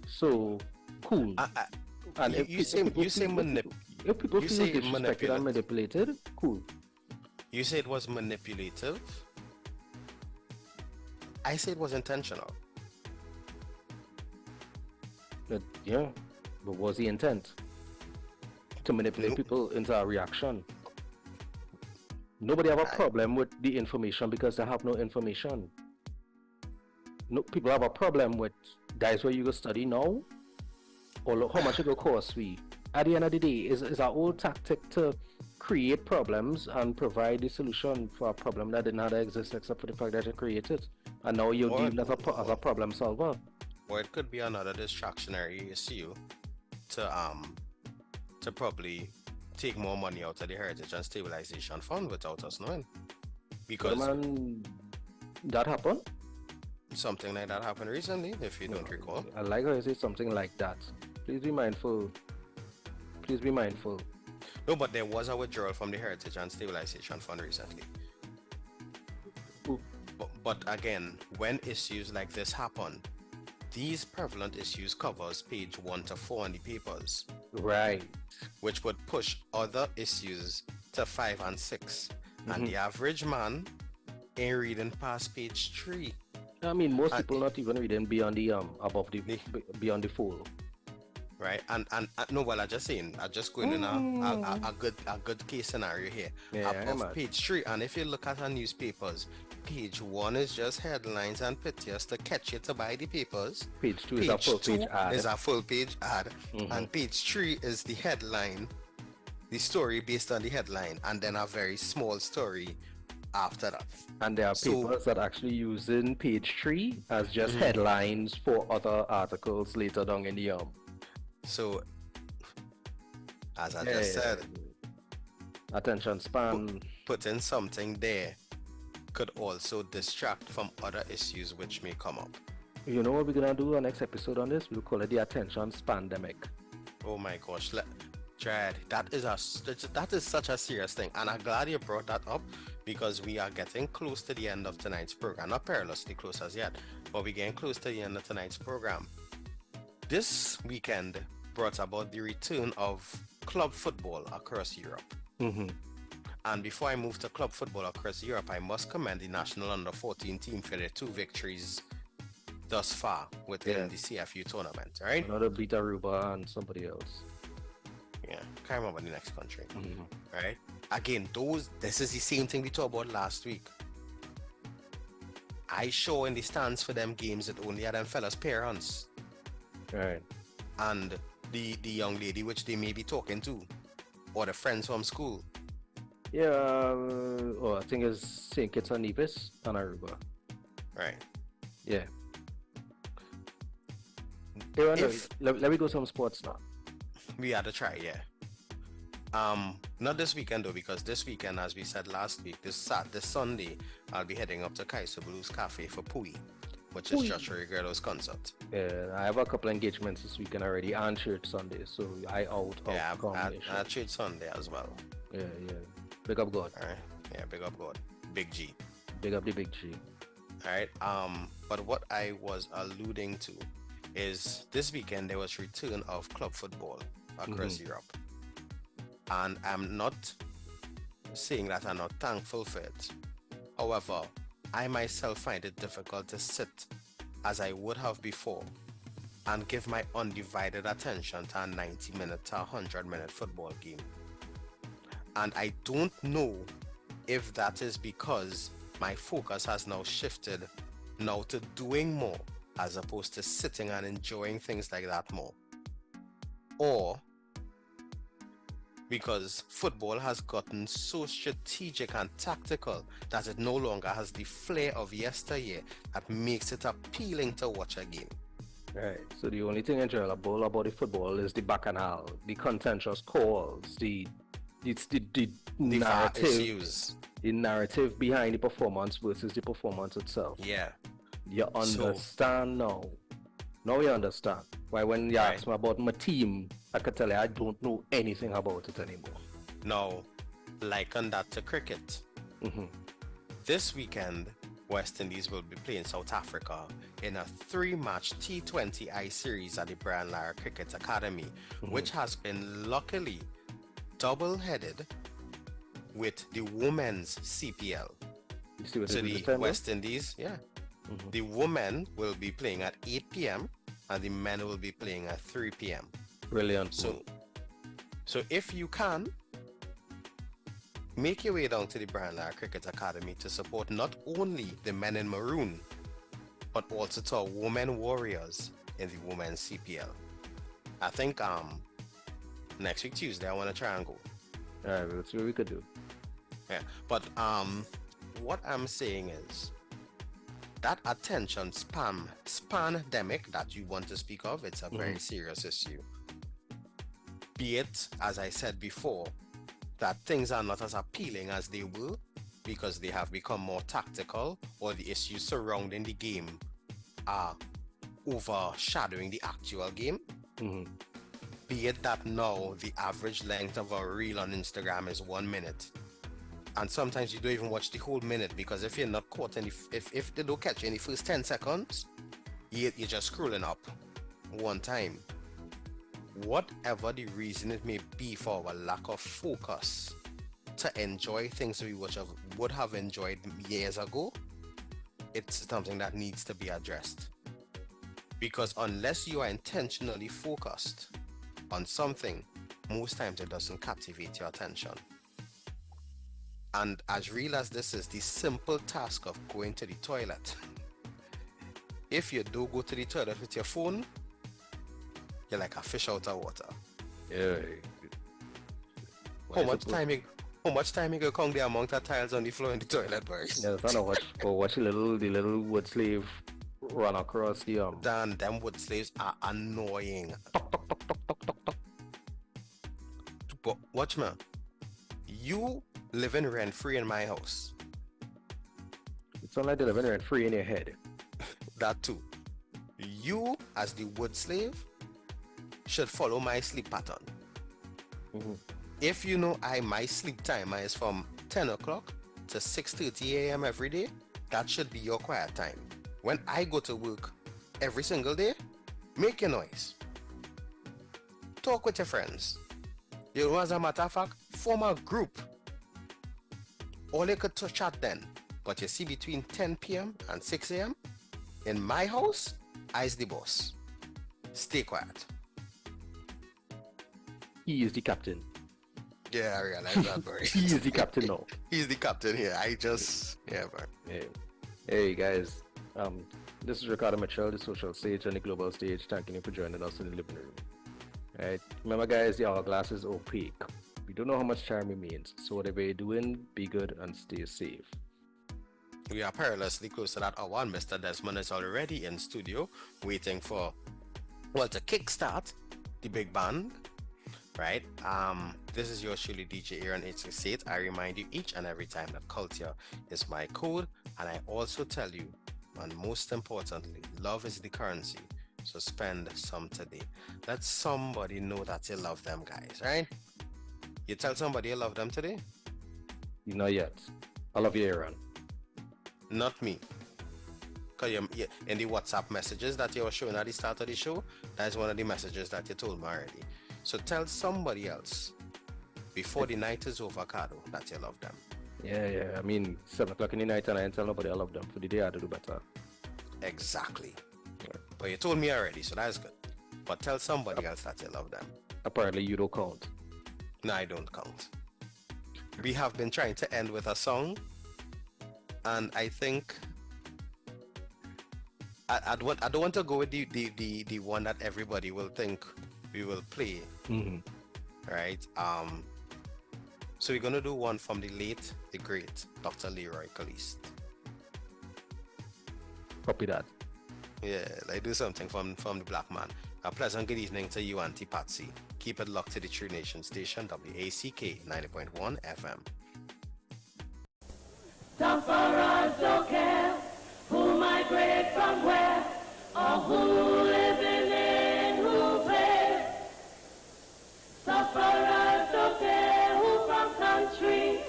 So cool. And if you say if people feel disrespected and manipulated, cool. You say it was manipulative. I say it was intentional. But was the intent to manipulate people into a reaction? Nobody have a problem with the information because they have no information. No, people have a problem with that's where you go study now, or look how much it will cost we. At the end of the day, is our old tactic to create problems and provide the solution for a problem that did not exist except for the fact that you created, and now you're deemed as a problem solver. Or it could be another distractionary issue to probably take more money out of the Heritage and Stabilization Fund without us knowing. Because that happened? Something like that happened recently, if you don't recall. I like how you say something like that. Please be mindful. Please be mindful. No, but there was a withdrawal from the Heritage and Stabilization Fund recently. But again, when issues like this happen, these prevalent issues covers page 1 to 4 in the papers. Right. Which would push other issues to 5 and 6. And the average man ain't reading past page 3. I mean, most people not even reading beyond the beyond the 4. Right, and no, well, I just going in a good case scenario here. Above page 3, and if you look at our newspapers, page 1 is just headlines and pictures to catch you to buy the papers. Page 2 is a full page ad. Is a full page ad, and page 3 is the headline, the story based on the headline, and then a very small story after that. And there are papers that actually using page 3 as just headlines for other articles later down in the So, as I just said, attention span. Putting something there could also distract from other issues which may come up. You know what we're gonna do our next episode on this? We'll call it the attention spandemic. Oh my gosh, Chad, that is such a serious thing, and I'm glad you brought that up because we are getting close to the end of tonight's program. Not perilously close as yet, but we're getting close to the end of tonight's program. This weekend brought about the return of club football across Europe. And before I move to club football across Europe, I must commend the national under-14 team for their 2 victories thus far within the CFU tournament, right? Another beat Aruba and somebody else. Yeah, can't remember the next country. Right? Again, this is the same thing we talked about last week. I show in the stands for them games that only had them fellas parents. Right. And the young lady which they may be talking to, or the friends from school. Yeah, I think it's St. Kitts and Nevis and Aruba. Right. Yeah. Let me go some sports now. We had to try, yeah. Not this weekend though, because this weekend, as we said last week, this Sunday, I'll be heading up to Kaiser Blues Cafe for Pui, which is Josh Riggerlo's concert. Yeah, I have a couple engagements this weekend already and church Sunday, so I out of combination. Yeah, church Sunday as well. Yeah. Big up God. Alright. Yeah, big up God. Big G. Big up the big G. Alright. But what I was alluding to is this weekend there was return of club football across Europe. And I'm not saying that I'm not thankful for it. However, I myself find it difficult to sit as I would have before and give my undivided attention to a 90-minute to 100-minute football game. And I don't know if that is because my focus has now shifted now to doing more as opposed to sitting and enjoying things like that more. Or because football has gotten so strategic and tactical that it no longer has the flair of yesteryear that makes it appealing to watch a game. Right. So the only thing enjoyable about the football is the bacchanal, the contentious calls, the narrative, issues. the narrative behind the performance versus the performance itself. Yeah. You understand now. Now you understand why when you ask me about my team, I could tell you I don't know anything about it anymore. Now, liken that to cricket. This weekend, West Indies will be playing South Africa in a 3-match T20I series at the Brian Lara Cricket Academy, which has been luckily double-headed with the women's CPL. So the West Indies, the women will be playing at 8 p.m. and the men will be playing at 3 p.m. Brilliant. So if you can, make your way down to the Brian Lara Cricket Academy to support not only the men in maroon, but also to our women warriors in the women's CPL. I think next week Tuesday I want to try and go. Alright, let's see what we could do. Yeah, but what I'm saying is that attention pandemic that you want to speak of, it's a very serious issue. Be it, as I said before, that things are not as appealing as they were because they have become more tactical, or the issues surrounding the game are overshadowing the actual game. Be it that now the average length of a reel on Instagram is 1 minute, and sometimes you don't even watch the whole minute because if you're not caught in if they don't catch you in the first 10 seconds, you're just scrolling up one time. Whatever the reason it may be for our lack of focus to enjoy things we would have enjoyed years ago, it's something that needs to be addressed. Because unless you are intentionally focused on something, most times it doesn't captivate your attention. And as real as this is, the simple task of going to the toilet, if you do go to the toilet with your phone, you're like a fish out of water. Yeah. How much time you go count the amount of tiles on the floor in the toilet, boys? Yeah, I know watch the little wood slave run across the Dan, them wood slaves are annoying. But watch me. You living rent free in my house. It's not like they're living rent free in your head. That too. You as the wood slave should follow my sleep pattern. If you know my sleep time is from 10 o'clock to 6:30 a.m. every day, that should be your quiet time. When I go to work every single day, make your noise. Talk with your friends. You know, as a matter of fact, form a group. Or they could chat then. But you see, between 10 p.m. and 6 a.m., in my house, I's the boss. Stay quiet. He is the captain. Yeah, I realize that, bro. He is the captain now. He's the captain here. Bro. Hey guys, this is Ricardo Mitchell, the social stage and the global stage. Thanking you for joining us in the living room. Right, remember guys, the hourglass is opaque. We don't know how much time remains, so whatever you're doing, be good and stay safe. We are perilously close to that hour, and Mr. Desmond is already in studio, waiting for, to kickstart the big band. Right, this is your truly DJ Aaron 868. I remind you each and every time that culture is my code, and I also tell you, and most importantly, love is the currency, so spend some today. Let somebody know that you love them, guys, right? You tell somebody you love them today? Not yet. I love you, Aaron. Not me. Because in the WhatsApp messages that you were showing at the start of the show, that is one of the messages that you told me already. So tell somebody else before the night is over, Cardo, that you love them. Yeah. I mean, 7 o'clock in the night and I ain't tell nobody I love them. For the day I have to do better. Exactly. Yeah. But you told me already, so that's good. But tell somebody else that you love them. Apparently you don't count. No, I don't count. We have been trying to end with a song, and I think I don't want to go with the one that everybody will think we will play. Right? So we're gonna do one from the late, the great Dr. Leroy Caliste. Copy that. Yeah, like do something from the black man. A pleasant good evening to you, Auntie Patsy. Keep it locked to the True Nation station, WACK 90.1 FM. Sufferers don't care who migrate from where or who living in who pay. Sufferers don't care who from country.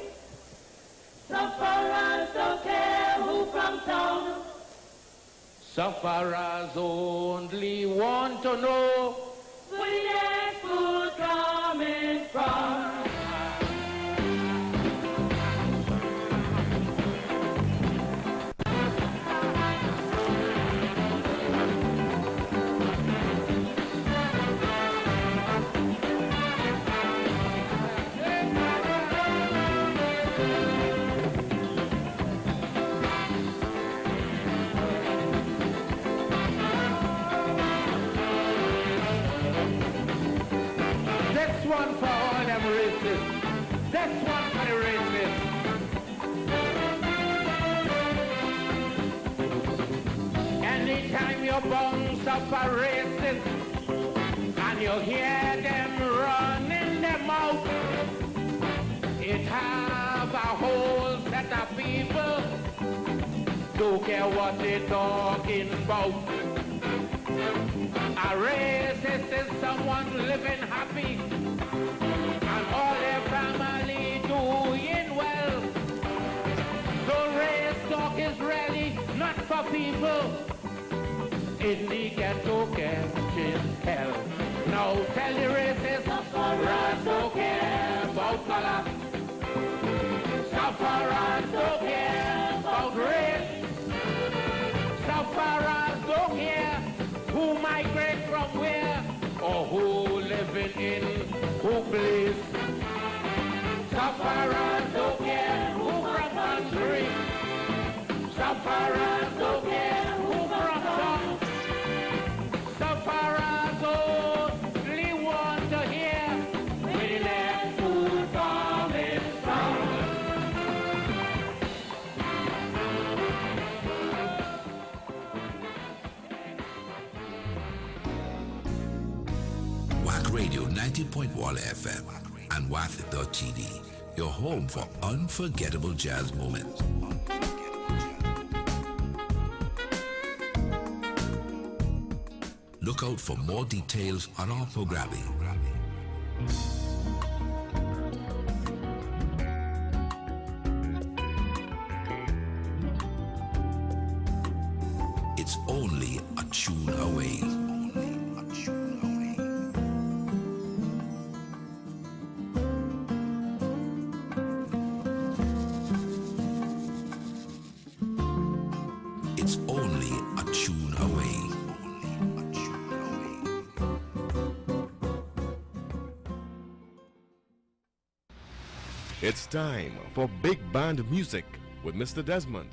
Sufferers don't care who from town. Sufferers only want to know where their food coming from. This one for all them racists. This one for the racists. Anytime you bounce up a racist and you hear them running them out, it have a whole set of people don't care what they talking about. A racist is someone living happy and all their family doing well. So race talk is really not for people in the ghetto catching hell. Now tell the racists, sufferers don't care about color. Sufferers don't care about race. Sufferers don't care who migrate from where or who living in who place. Sufferers don't care who from country. Sufferers don't care who from town. Sufferers only want to hear where their food coming from. Wack Radio 90.1 FM and Wack.tv, your home for unforgettable jazz moments. Look out for more details on our programming. It's only a tune away. It's only a tune away. It's time for Big Band Music with Mr. Desmond.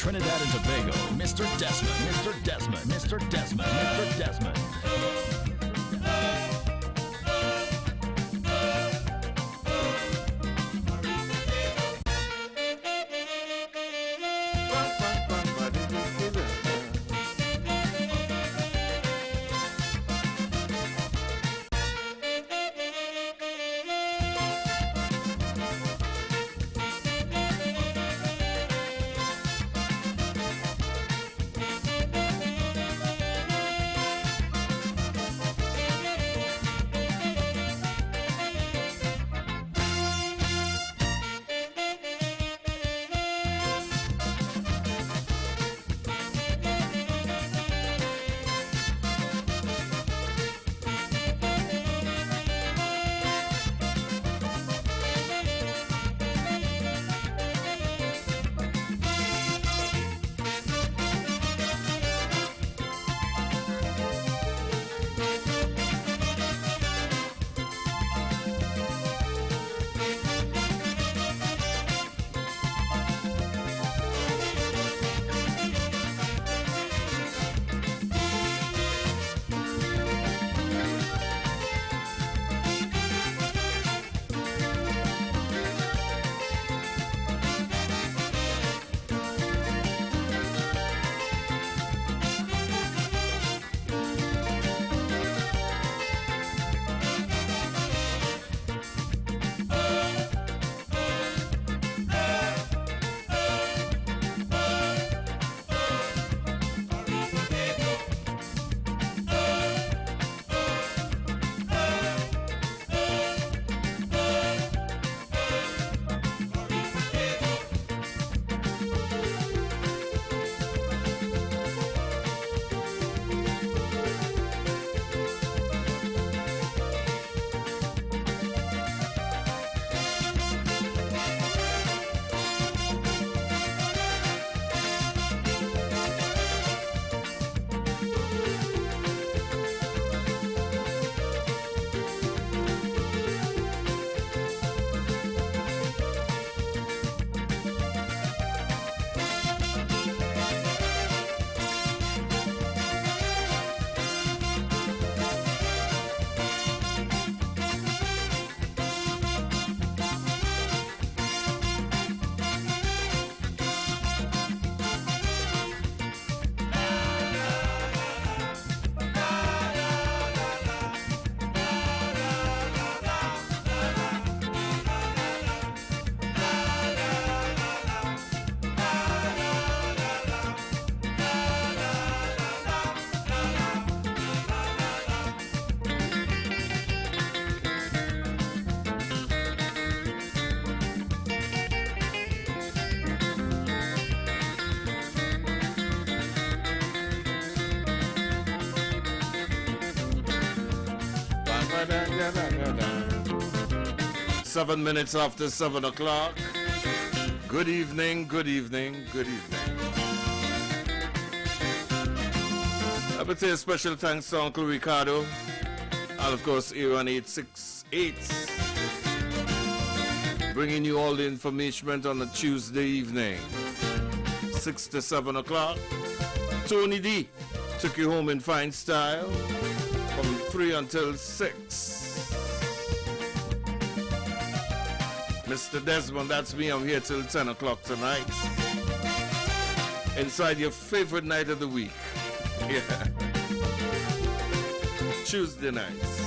Trinidad and Tobago, Mr. Desmond, Mr. Desmond, Mr. Desmond, Mr. Desmond. Seven minutes after 7 o'clock. Good evening, good evening, good evening. I would say a special thanks to Uncle Ricardo and of course Aaron 868, bringing you all the information on a Tuesday evening, 6 to 7 o'clock. Tony D took you home in fine style from 3 until 6. Mr. Desmond, that's me. I'm here till 10 o'clock tonight. Inside your favorite night of the week. Yeah. Tuesday nights.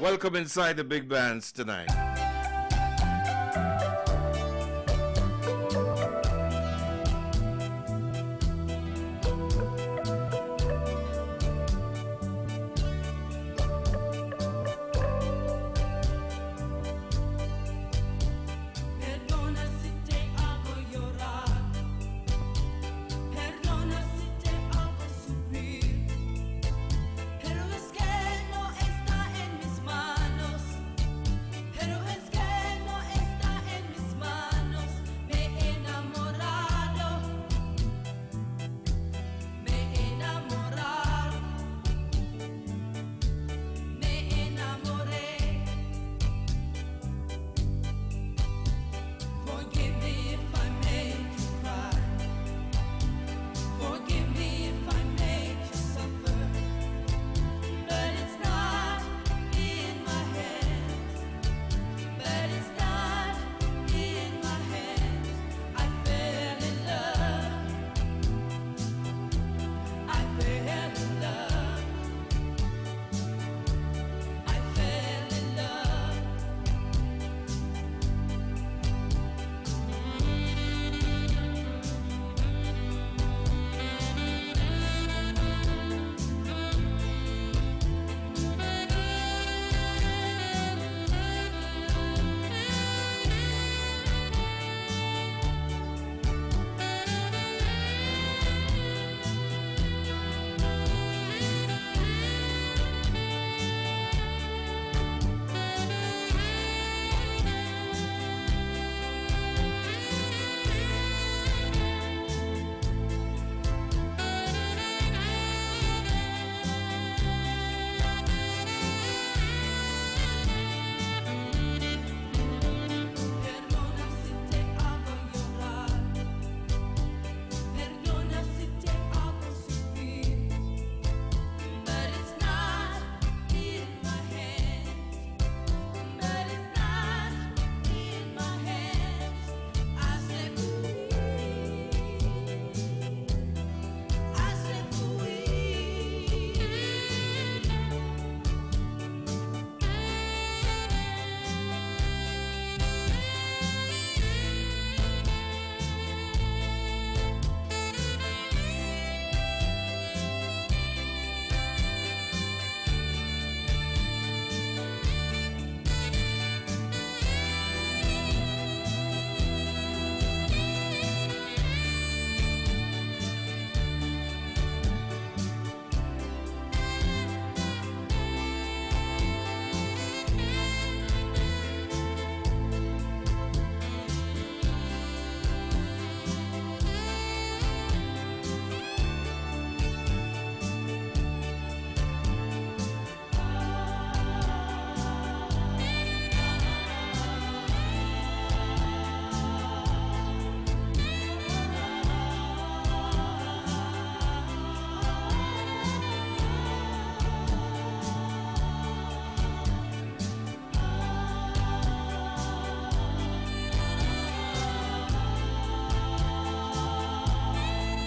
Welcome inside the big bands tonight.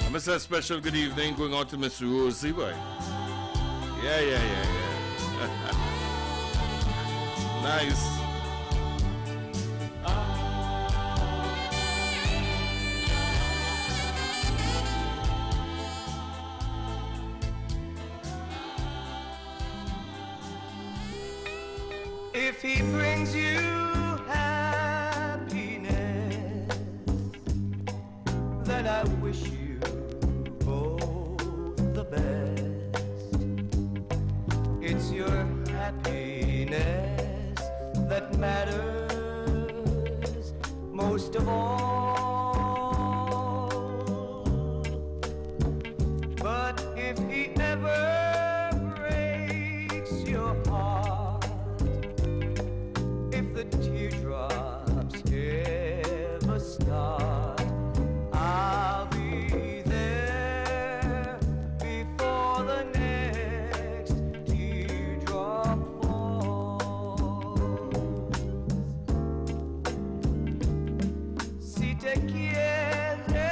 Mr. Special good evening going out to Miss Rosie, boy. Yeah. Nice. If he brings you happiness, then I wish you the best. It's your happiness that matters most of all. But if he ever breaks your heart, if the teardrops ever start, I'll be there before the next teardrop falls. Si te quiere de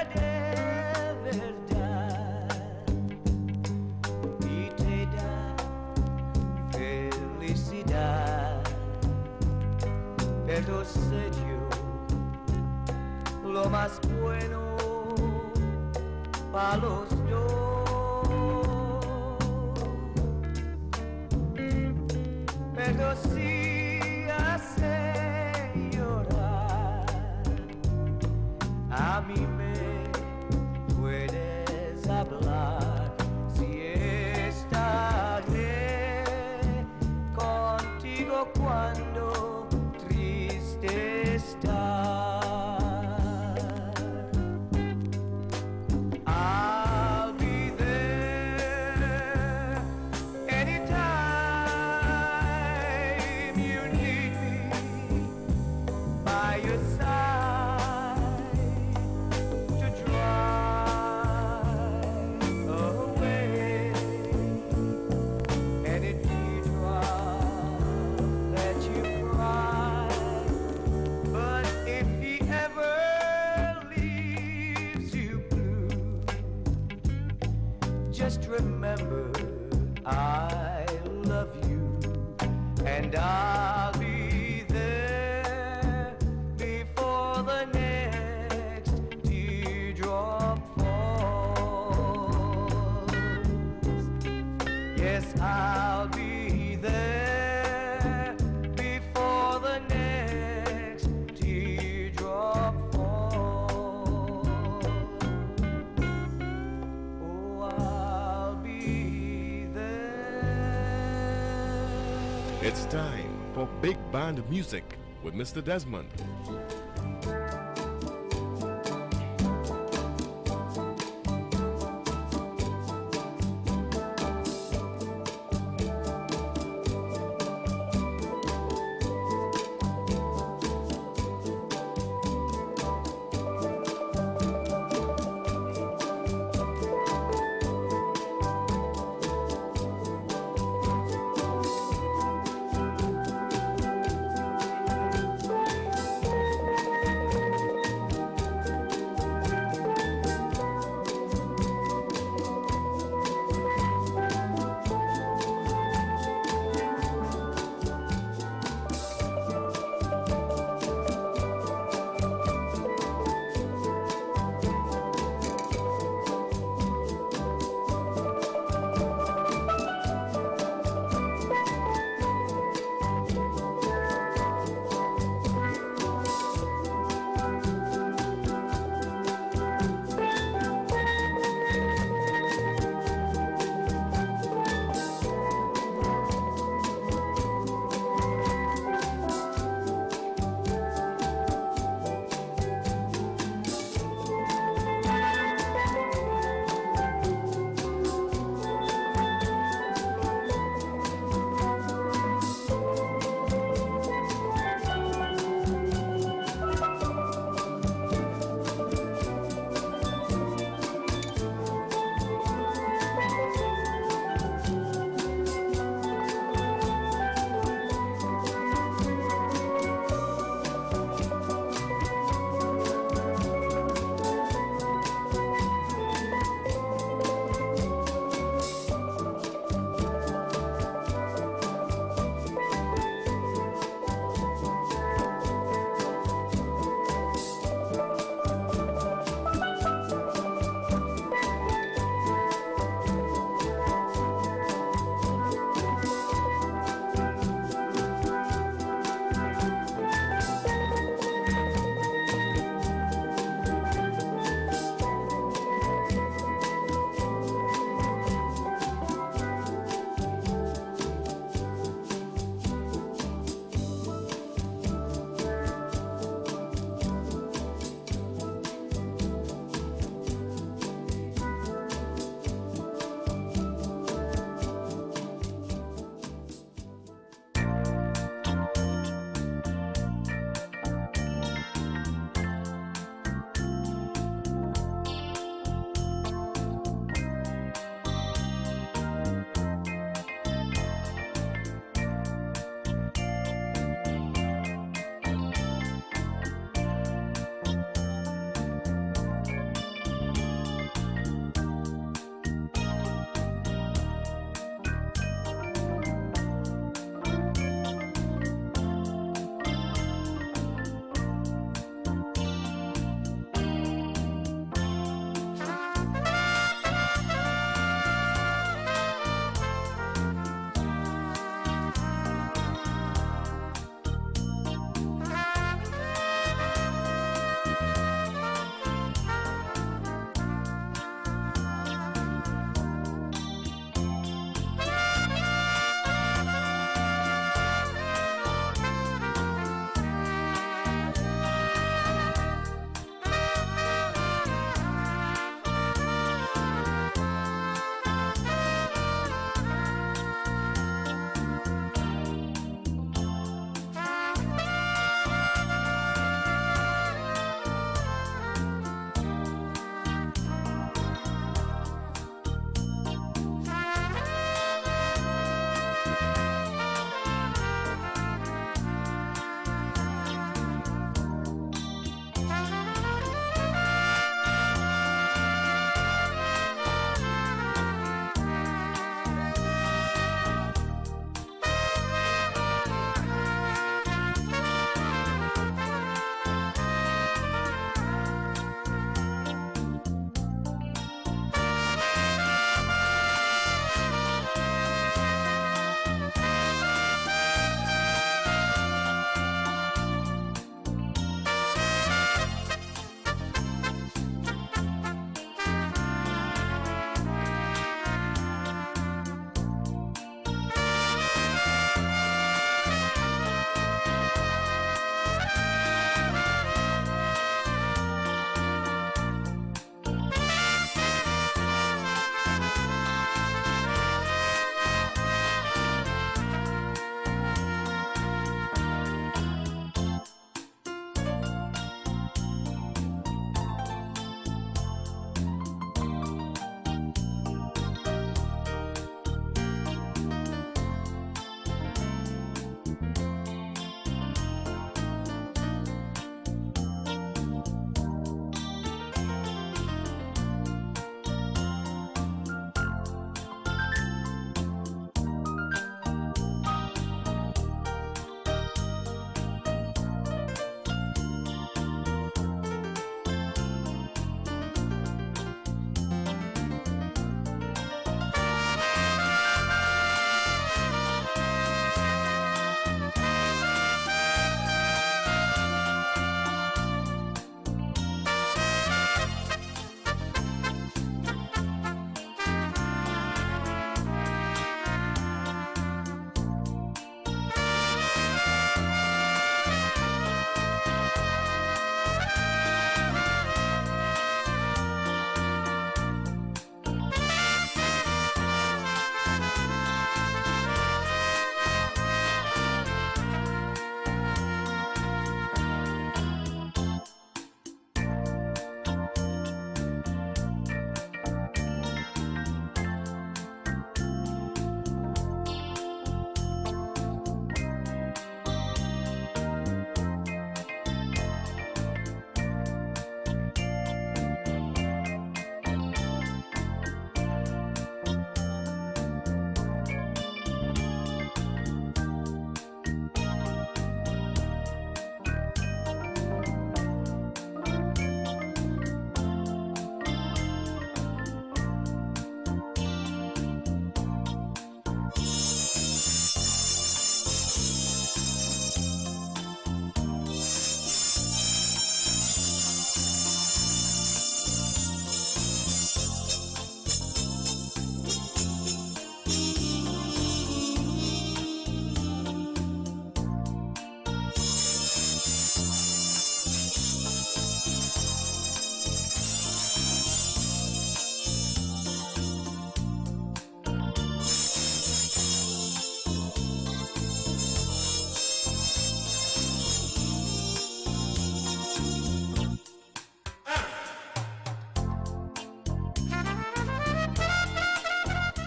verdad, más bueno para los dos. Pero si hace llorar, a mí me puedes hablar. Si estaré contigo cuando triste estás. I'll be there anytime you need me, by your side to drive away any teardrop that you cry. But if he ever leaves you blue, just remember I love you, and I'll be there before the next teardrop falls. Yes, I'll be there before the next teardrop falls. Oh, I'll be there. It's time for Big Band Music with Mr. Desmond.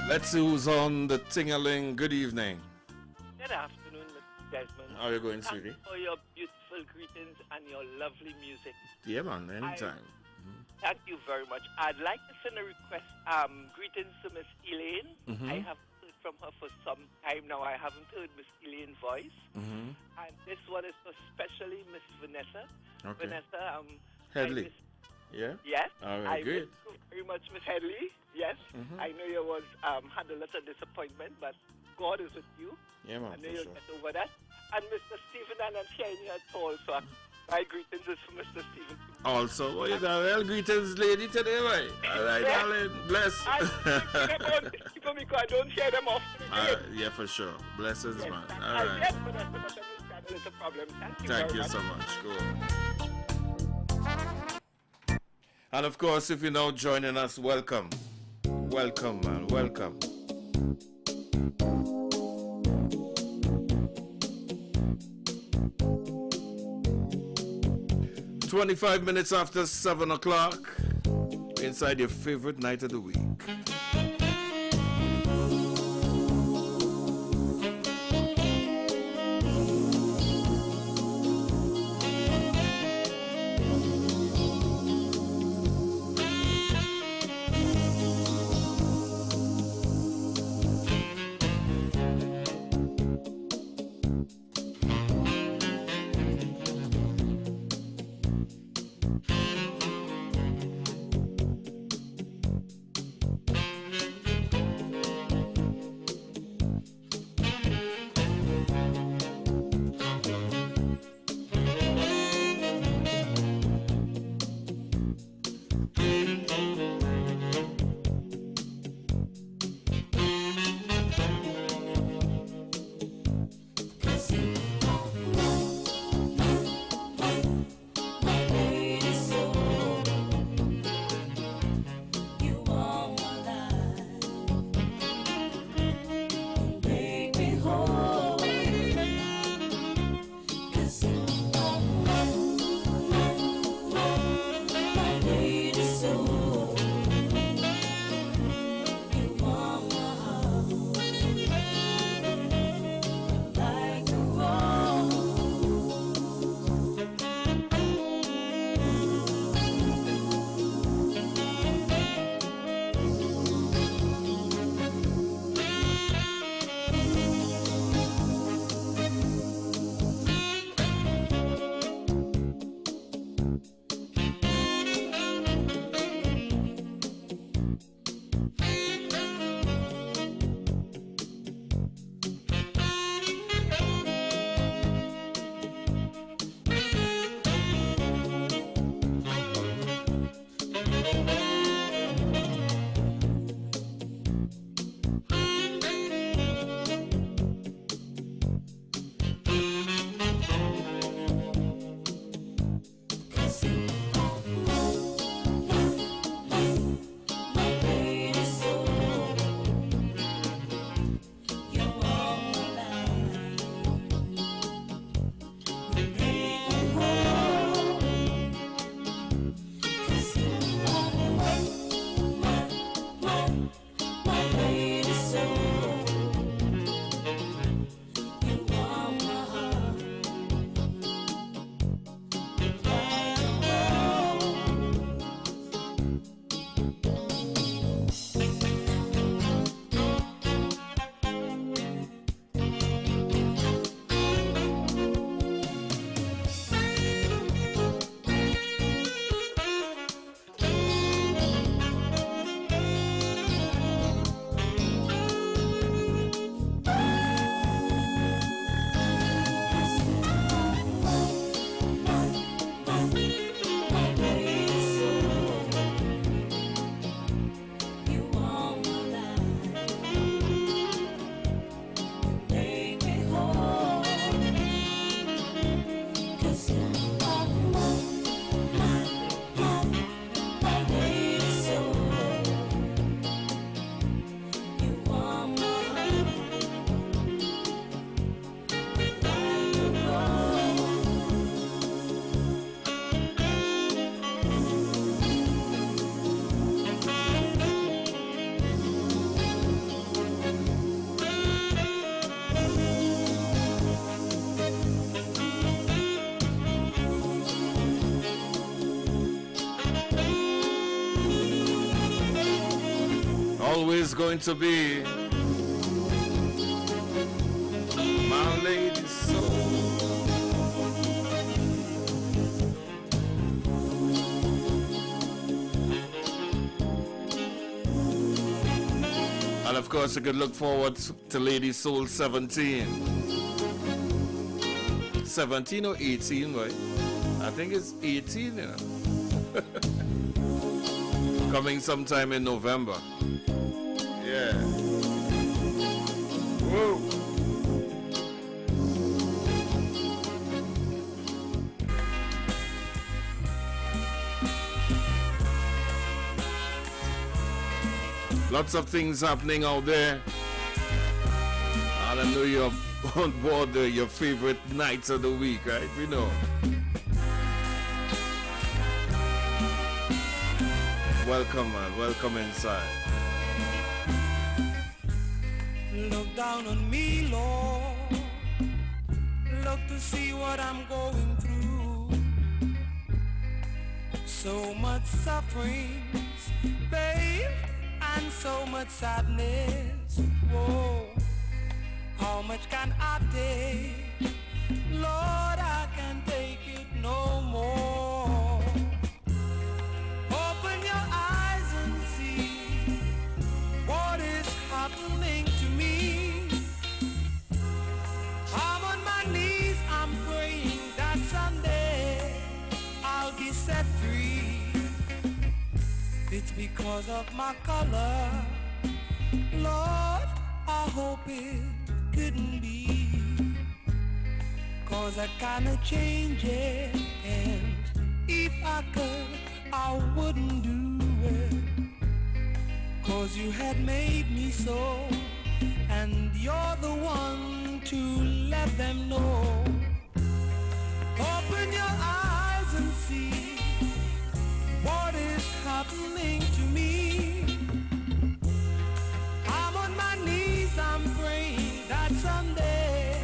Let's see who's on the ting-a-ling. Good evening. Good afternoon, Mr. Desmond. How are you going, Thanks sweetie? for your beautiful greetings and your lovely music. Yeah, man, anytime. Thank you very much. I'd like to send a request. Greetings to Miss Elaine. Mhm. I haven't heard from her for some time now. I haven't heard Miss Elaine's voice. Mm-hmm. And this one is for especially Miss Vanessa. Okay. Vanessa, Headley. Yeah? Yes. All right, I good. miss you very much, Miss Headley. Yes. Mhm. I know you was had a lot of disappointment, but God is with you. Yeah, man, I know for you'll sure. get over that. And Mr. Stephen, I'm not hearing you at all, so my greetings is for Mr. Stephen. Also, what you got? Well, greetings, lady, today, right? All right, darling. Bless. People because I don't hear them often. Yeah, for sure. Blessings, man. All I right. yes, but I understand a little problem. Thank you Thank very you much. so much. Cool. And of course, if you're now joining us, welcome. Welcome, man. Welcome. "25 minutes after 7 o'clock, inside your favorite night of the week. always going to be my lady's soul. And of course, you could look forward to Lady Soul 17. 17 or 18, right? I think it's 18, you know. Coming sometime in November. Yeah. Whoa. Lots of things happening out there. And I know you're on board your favorite nights of the week, right? We know. Welcome, man. Welcome inside. Look down on me, Lord. Look to see what I'm going through. So much suffering, babe, and so much sadness. Whoa, how much can I take? Lord, I can't take it no more. Open your eyes and see what is happening to me. I'm on my knees, I'm praying that someday I'll be set free. It's because of my color, Lord, I hope it couldn't be. 'Cause I kinda change it, and if I could, I wouldn't do it. 'Cause you had made me so, and you're the one to let them know. Open your eyes and see what is happening to me. I'm on my knees, I'm praying that someday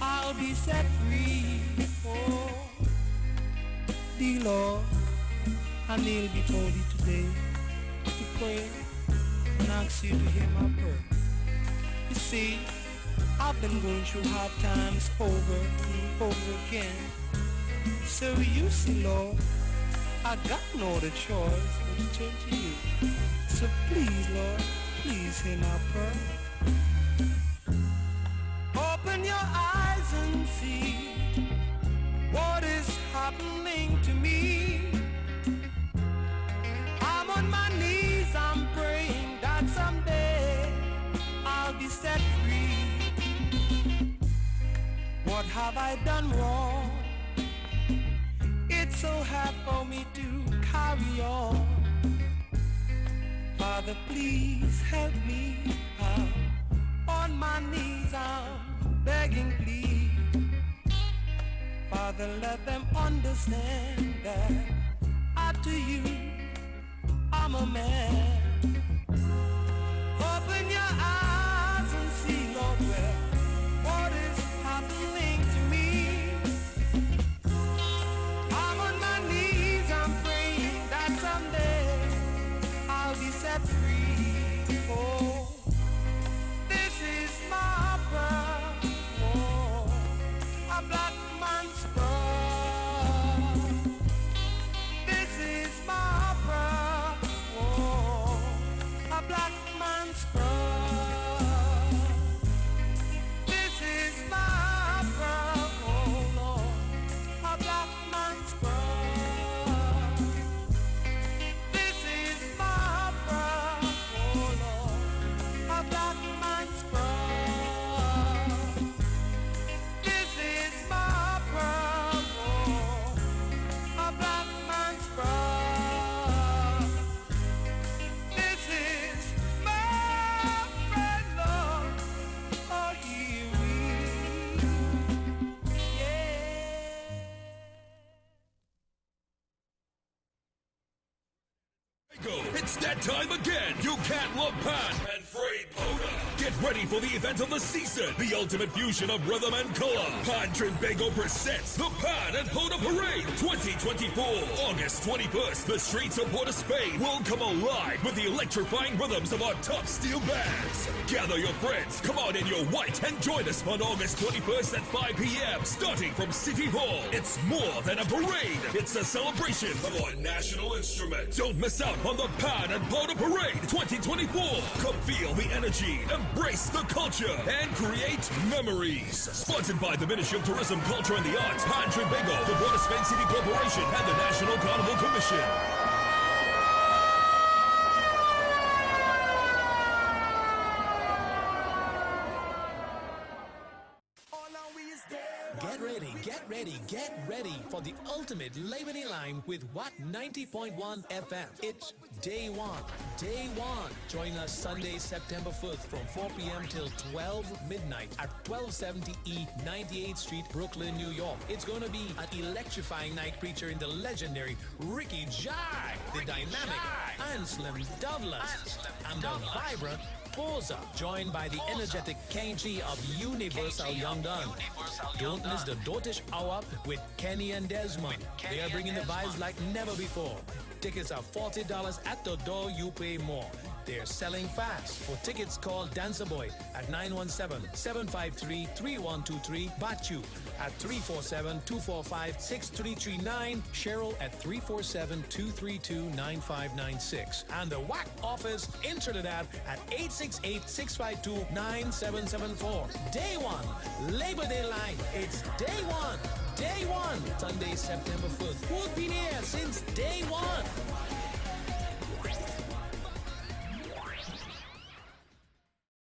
I'll be set free. Oh, dear Lord, I kneel before thee today to pray and ask you to hear my prayer. You see, I've been going through hard times over and over again. So you see, Lord, I got no other choice but to turn to you. So please, Lord, please hear my prayer. Open your eyes and see what is happening to me. I'm on my knees, I'm praying that someday I'll be set free. What have I done wrong? It's so hard for me to carry on. Father, please help me. On my knees, I'm begging, please. Father, let them understand that after you, I'm a man. Open your eyes and see, Lord, what is happening to me. I'm on my knees, I'm praying that someday I'll be set free. Oh, this is my prayer. Oh, a black man's prayer. This is my prayer. Oh, a black man's prayer. This is my prayer. Oh Lord, a black man's prayer. This is my prayer. Oh Lord, a black man's prayer. This is my prayer. Oh, a black man's prayer. This is my prayer, Lord. Oh, hear me. It's that time again. You can't look past and free Poda. Get ready for the event of the season, the ultimate fusion of rhythm and color. Pan Trinbago presents the Pan and Powder Parade 2024. August 21st, the streets of Port of Spain will come alive with the electrifying rhythms of our top steel bands. Gather your friends, come out in your white, and join us on August 21st at 5 p.m. starting from City Hall. It's more than a parade. It's a celebration of our national instrument. Don't miss out on the Pan and Powder Parade 2024. Come feel the energy, embrace the culture, and create memories. Sponsored by the Ministry of Tourism, Culture and the Arts, Pan Trinbago, the Port of Spain City Corporation, and the National Carnival Commission. Get ready for the ultimate Labor Day line with Wack 90.1 FM. It's Day One. Day One. Join us Sunday, September 1st from 4 p.m. till 12 midnight at 1270 E 98th Street, Brooklyn, New York. It's going to be an electrifying night featuring the legendary Ricky Jai, the dynamic Anselm Douglas, and the vibrant Posa, joined by the energetic KG of Universal Young Gun. Don't miss the Dotish Hour with Kenny and Desmond. They are bringing the vibes like never before. Tickets are $40 at the door, you pay more. They're selling fast. For tickets, call Dancer Boy at 917-753-3123, Bachu at 347-245-6339, Cheryl at 347-232-9596, and the Wack office in Trinidad at 868-652-9774. Day One, Labor Day line. It's Day One. Day One, Sunday, September 1st. Who's been here since Day One?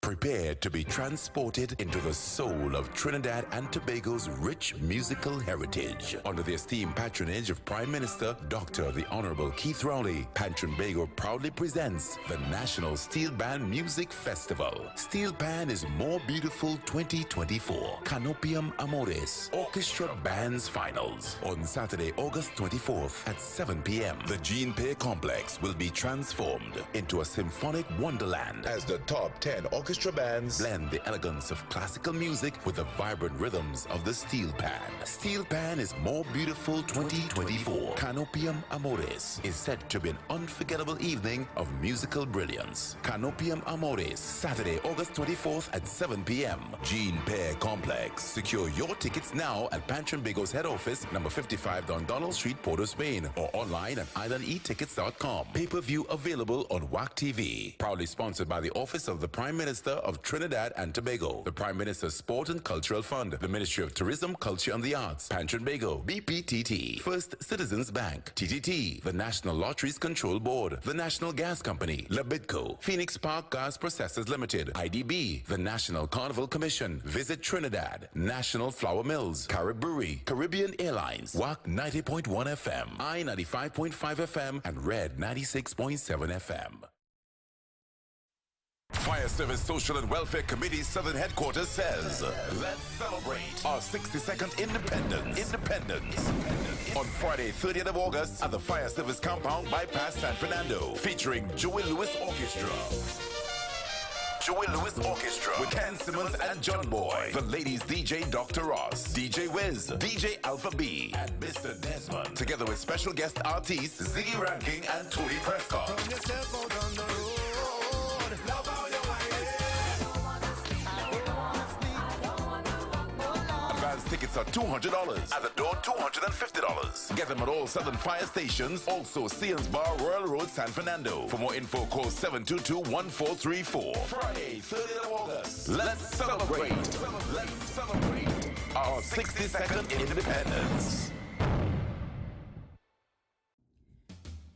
Prepare to be transported into the soul of Trinidad and Tobago's rich musical heritage. Under the esteemed patronage of Prime Minister Dr. the Honorable Keith Rowley, Pan Trinbago proudly presents the National Steel Band Music Festival. Steel Pan is More Beautiful 2024. Canopium Amores Orchestra Bands Finals on Saturday, August 24th at 7 p.m. The Gene Pay Complex will be transformed into a symphonic wonderland as the top 10 orchestra bands blend the elegance of classical music with the vibrant rhythms of the Steel Pan. Steel Pan is More Beautiful 2024. Canopium Amores is set to be an unforgettable evening of musical brilliance. Canopium Amores, Saturday, August 24th at 7 p.m. Gene Pay Complex. Secure your tickets now at Pan Trinbago's head office, number 55 Don Donald Street, Port of Spain, or online at islandetickets.com. Pay-per-view available on Wack TV. Proudly sponsored by the Office of the Prime Minister of Trinidad and Tobago, the Prime Minister's Sport and Cultural Fund, the Ministry of Tourism, Culture and the Arts, Pan Trinbago, BPTT, First Citizens Bank, TTT, the National Lotteries Control Board, the National Gas Company, Labidco, Phoenix Park Gas Processors Limited, IDB, the National Carnival Commission, Visit Trinidad, National Flour Mills, Carib Brewery, Caribbean Airlines, Wack 90.1 FM, I-95.5 FM, and Red 96.7 FM. Fire Service Social and Welfare Committee's Southern Headquarters says, let's celebrate our 62nd independence. On Friday, 30th of August at the Fire Service Compound bypass San Fernando, featuring Joey Lewis Orchestra. Joey Lewis Orchestra with Ken Simmons and John Boy. The ladies DJ Dr. Ross, DJ Wiz, DJ Alpha B, and Mr. Desmond. Together with special guest artists Ziggy Ranking and Tony Prescott. Advance tickets are $200. At the door, $250. Get them at all Southern Fire stations. Also, Seans Bar, Royal Road, San Fernando. For more info, call 722-1434. Friday, 30th of August. Let's celebrate. Let's celebrate our 62nd independence.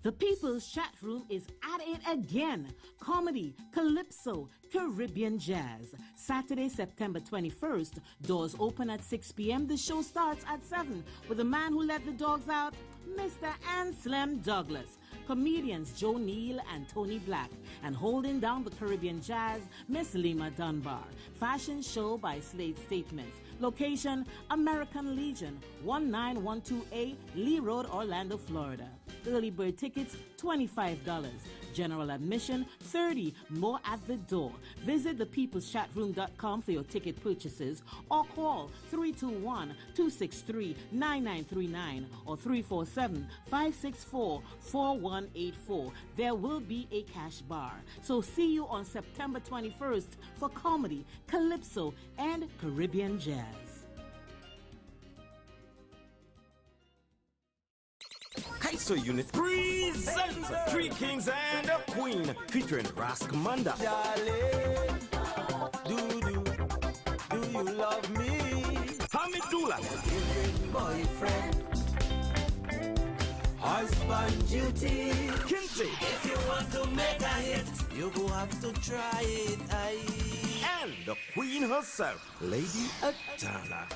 The People's Chat Room is at it again. Comedy, calypso, Caribbean jazz. Saturday, September 21st. Doors open at 6 p.m. The show starts at 7 with the man who let the dogs out, Mr. Anselm Douglas. Comedians Joe Neal and Tony Black. And holding down the Caribbean jazz, Miss Lima Dunbar. Fashion show by Slade Statements. Location, American Legion, 1912A, Lee Road, Orlando, Florida. Early bird tickets, $25. General admission, $30. More at the door. Visit thepeopleschatroom.com for your ticket purchases or call 321-263-9939 or 347-564-4184. There will be a cash bar. So see you on September 21st for comedy, calypso, and Caribbean jazz. Kaiso Unit presents Three Kings and a Queen featuring Ras Commander. Darling, do you love me? Hamidullah, boyfriend, husband duty. Kinte, if you want to make a hit, you go have to try it. And the Queen herself, Lady Adana.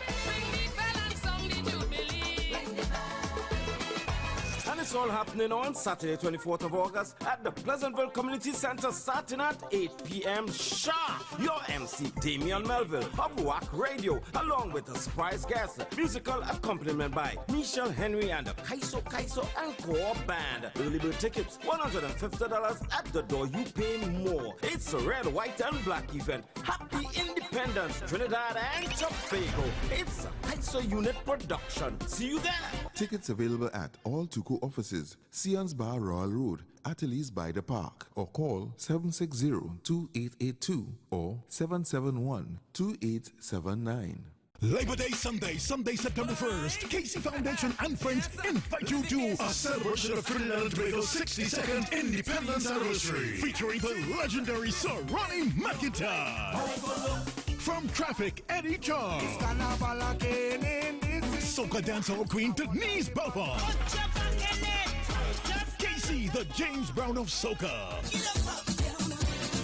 And it's all happening on Saturday, 24th of August at the Pleasantville Community Center starting at 8 p.m. sharp. Your MC, Damian Melville of Wack Radio, along with a surprise guest, musical accompaniment by Michelle Henry and the Kaiso and Core Band. Early bird tickets, $150 at the door. You pay more. It's a red, white, and black event. Happy Independence, Trinidad and Tobago. It's a Kaiso Unit production. See you there. Tickets available at all Tuku offices, Sion's Bar Royal Road, Ateliers by the Park, or call 760-2882 or 771-2879. Labor Day Sunday, September 1st, Casey Foundation and Friends invite you to a celebration of Trinidad and Tobago's 62nd Independence Anniversary, featuring the legendary Sir Ronnie McIntyre. From Traffic, Eddie Charles, Soca Dancehall Queen Denise Belfort, Casey, the James Brown of Soca,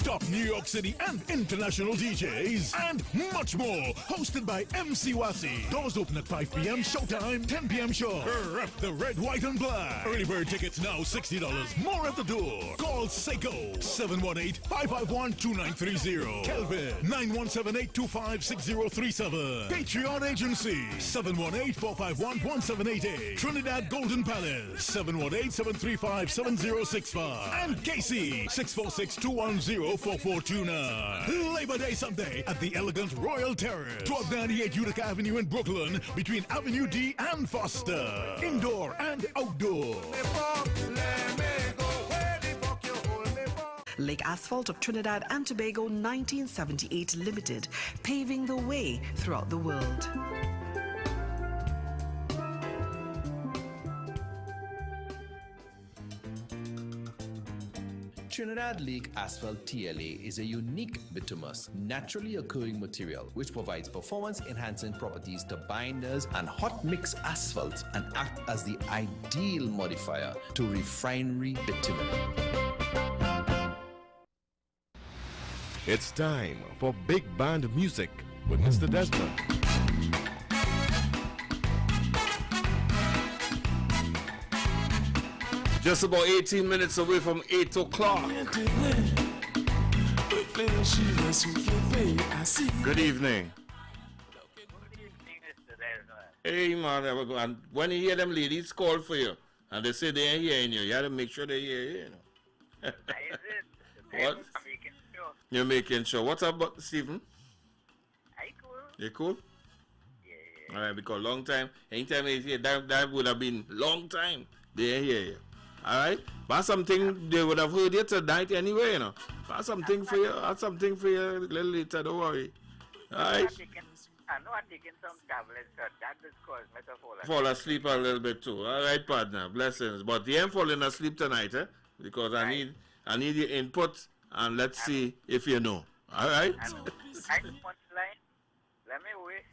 top New York City and international DJs, and much more. Hosted by MC Wasi. Doors open at 5 p.m. Showtime, 10 p.m. show. Rep the red, white, and black. Early bird tickets now $60. More at the door. Call Seiko 718-551-2930. Kelvin 9178-256037. Patreon Agency 718-451-1788. Trinidad Golden Palace 718-735-7065. And Casey 646-210-4429. Labor Day Sunday at the elegant Royal Terrace, 1298 Utica Avenue in Brooklyn, between Avenue D and Foster. Indoor and outdoor. Lake Asphalt of Trinidad and Tobago 1978 Limited, paving the way throughout the world. Trinidad Lake Asphalt TLA is a unique bituminous, naturally occurring material which provides performance-enhancing properties to binders and hot mix asphalt and act as the ideal modifier to refinery bitumen. It's time for Big Band Music with Mr. Desmond. Just about 18 minutes away from 8 o'clock. Good evening. Hey, man. And when you hear them ladies call for you, and they say they ain't hearing you, you have to make sure they hear you, you know. What? You're making sure. What's up, Stephen? You cool? Yeah. All right, because long time, anytime they hear that would have been long time, they hear you. All right, but something they would have heard you tonight anyway, you know. But something for you, a little later. Don't worry. All right. I know I'm taking some tablets, so that just caused me to fall asleep a little bit too. All right, partner. Blessings. But you ain't falling asleep tonight, eh? Because I need your input, and let's see if you know. All right. I want line. Let me wish.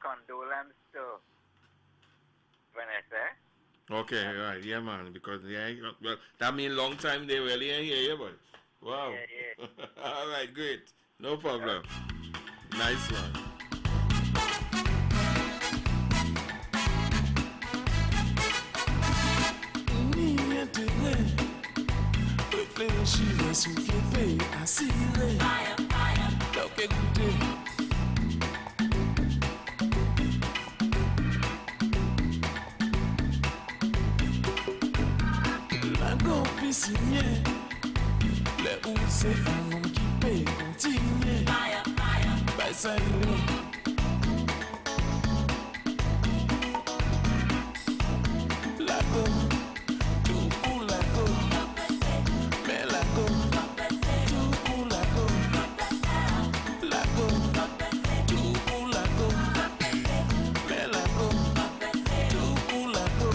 Condolence to Vanessa. Okay, right, yeah, man, because well, that means long time they really ain't hear you, but wow. Yeah. All right, great, no problem. Nice one. où c'est un homme qui peut continuer. Ben ça y est. La go, tout pour la go. Mais la go, tout pour la go. La go, tout pour la go. Mais la go, tout pour la go.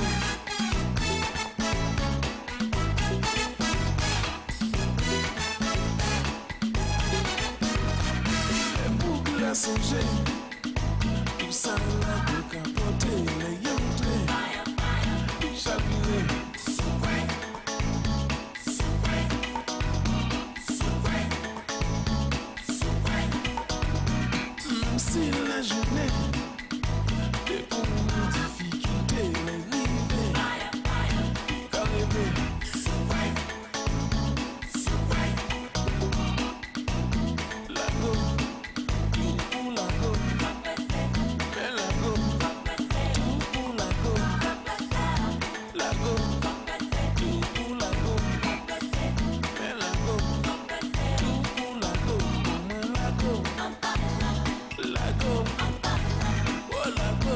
Les boucles à songer, tout ça la go capoter, les yontrés. Chaviré. Même si la journée dépend de difficultés, les rivets, qu'arriver. La go, tout pour la go. Mais la go, tout pour la go. La go, tout pour la go. Mais la go, tout pour la go. Comment la go? La go, oh la go.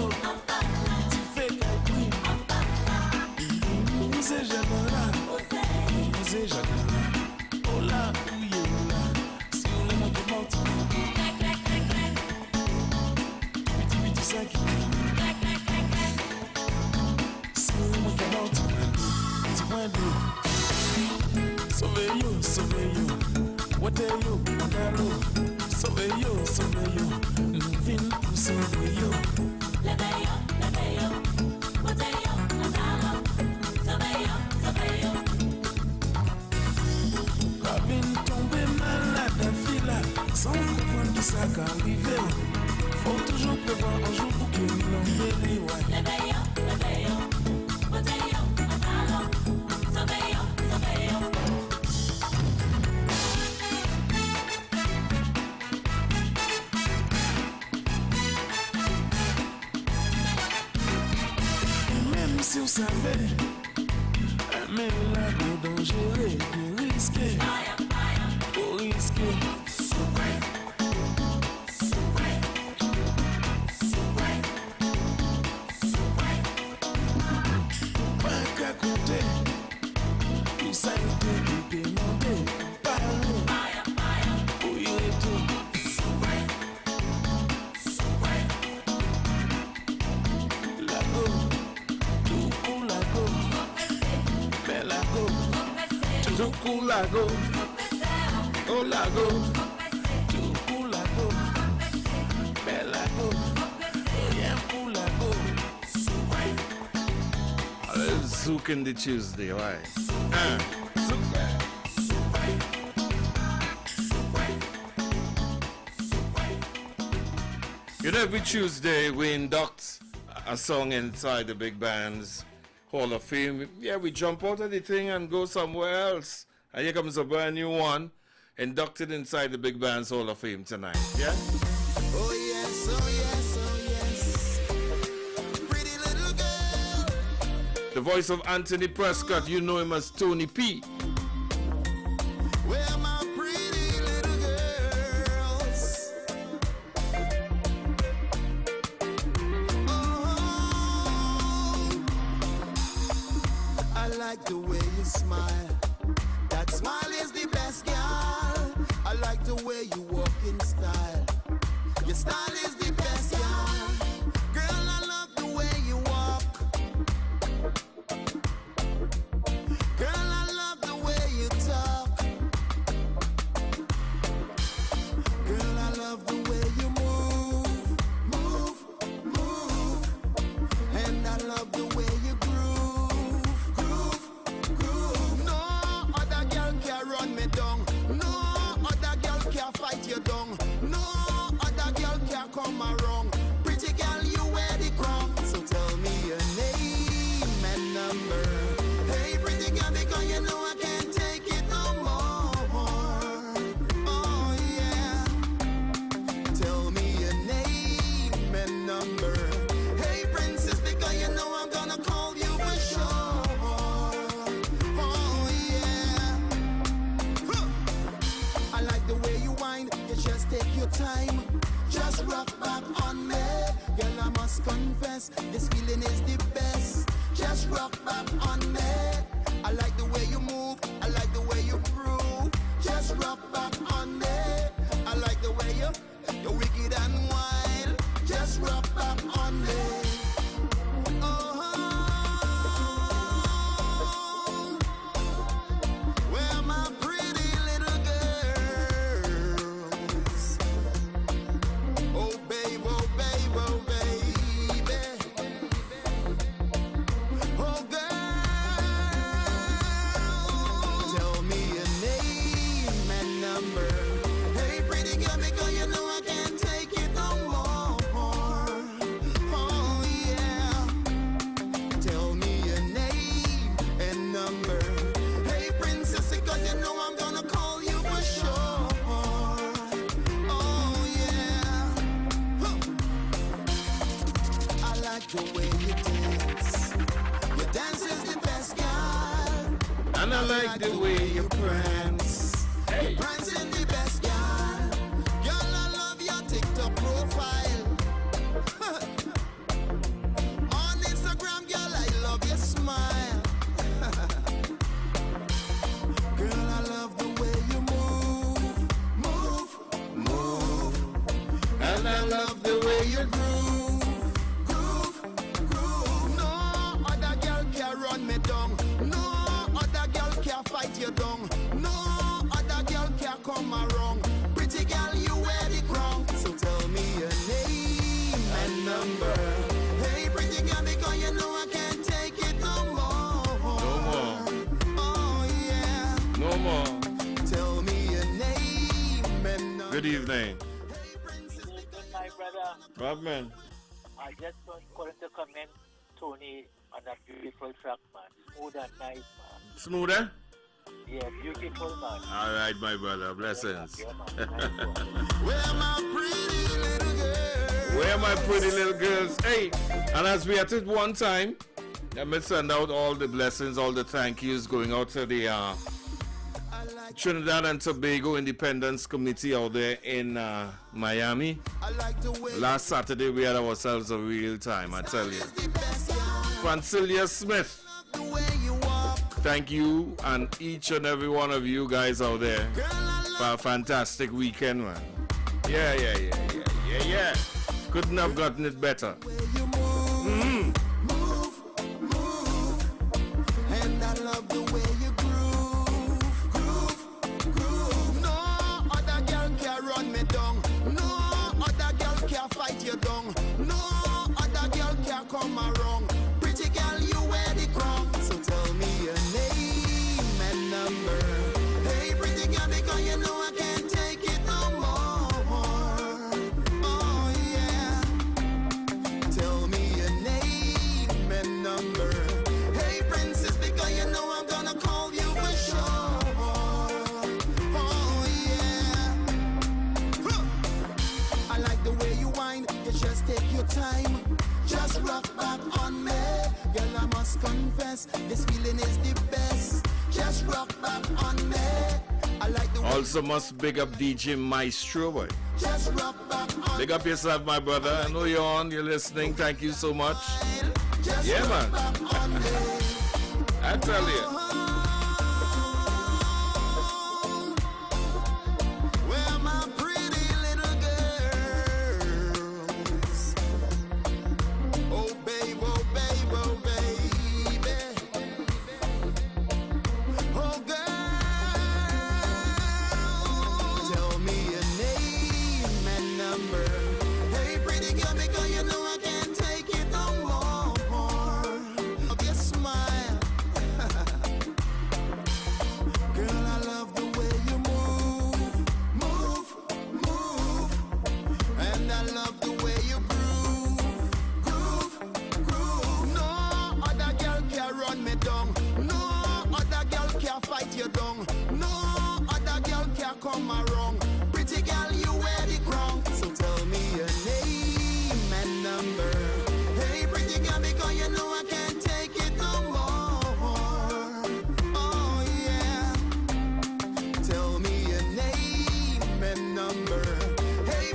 Tu fais ta prime. Vous êtes jamais là. Vous êtes jamais là. Oh là, oui, oh là. Si on les manque de mentir. Vite, ça qui Sauveyo, sauveyo, wateyo, magalo. Sauveyo, sauveyo, vin pour sauveyo. Leveyo, leveyo, wateyo, magalo. Sauveyo, sauveyo. Cabine tombé malade à fila, sans comprendre de ça qu'arriver. Faut toujours prévoir un jour pour que l'on bénisse, ouais. Leveyo, leveyo, wateyo, magalo. Sauveyo, sauveyo. Même si vous savez, mais la go dangereux, risqué, faut risquer. Pas qu'à compter, tout ça est demandé, par où il est tout. La go, tout pour la go. Mais la go, tout pour la go. Oh la go, tout pour la go. Mais la go, rien pour la go. Zouk in the Tuesday, why? You know, every Tuesday we induct a song inside the big band's Hall of Fame. Yeah, we jump out of the thing and go somewhere else. And here comes a brand new one inducted inside the big band's Hall of Fame tonight. Yeah? Oh yes, oh yes, oh yes. Pretty little girl. The voice of Anthony Prescott, you know him as Tony P. Where my pretty little girls. Oh, I like the way you smile. That smile is the best, girl. I like the way you walk in style. Your style is the best, girl. Girl, I love the way you walk. Girl, I love the way you talk. Girl, I love the way you move. And I love the way you groove. No other girl can run me down. No other girl can fight you down. No other girl can come your time. Just rock back on me. Girl, I must confess, this feeling is the best. Just rock back on me. I like the way you move, I like the way you groove. Just rock back on me. I like the way you're wicked and wild. Just rock back on me. Where my pretty little girls? Oh babe, oh babe, oh baby. Oh girl, tell me your name and number. Hey pretty girl, because you know I can't take it no more. Oh yeah, tell me your name and number. Hey princess, because you know I'm gonna call you for sure. Oh yeah, huh. I like the way you dance. Your dance is the best, girl. And I like the way you prance. Hey. You're prancing the best, girl. Girl, I love your TikTok profile. On Instagram, girl, I love your smile. Girl, I love the way you move, move, move. And I love the way you groove, groove, groove. No other girl can run me down. No other girl can fight you down. No other girl can come around. Pretty girl, you wear the crown. So tell me your name and number. Hey, pretty girl, because you know I can't take it no more. No more. Oh yeah. No more. Tell me your name and number. Good evening. My brother, Robman. I just wanted to comment Tony on that beautiful track, man. Smooth and nice, man. Smoother? Yeah, beautiful, man. All right, my brother. Blessings. Where my pretty little girl? Where my pretty little girls? Hey, and as we at it one time, let me send out all the blessings, all the thank yous going out to the Trinidad and Tobago Independence Committee out there in Miami. Last Saturday we had ourselves a real time, I tell you. Francilia Smith, thank you and each and every one of you guys out there for a fantastic weekend, man. Yeah. Couldn't have gotten it better. And I love the way you groove, groove, groove. No other girl can run me down. No other girl can fight you down. No other girl can come around. Pretty girl, you wear the crown. So tell me your name and number. Hey, pretty girl, because you know I can't take it no more. Oh yeah. Tell me your name and number. Hey princess, because you know I'm gonna call you for sure. Oh yeah. Huh. I like the way you whine. You just take your time. Just rock back on me. Girl, I must confess, this feeling is the best. Just rock back on me. I like the way Also must big up DJ Maestro, boy. just rock back on Big up yourself, my brother. I know you're on, you're listening. Thank you so much. Just Yeah, rock man. back on me. I tell you. Where my pretty little girls? Oh babe, oh babe, oh baby. Oh girl, tell me your name and number. Hey pretty girl, because you know I can't take it no more. Of your smile. Girl, I love the way you move, move, move. And I love the way you groove, groove, groove. No other girl can run me down. No other girl can fight you down. No other girl can come around. Pretty girl, you wear the crown. So tell me your name and number. Hey, pretty girl, because you know I can't take it no more. Oh yeah. Tell me your name and number. Hey,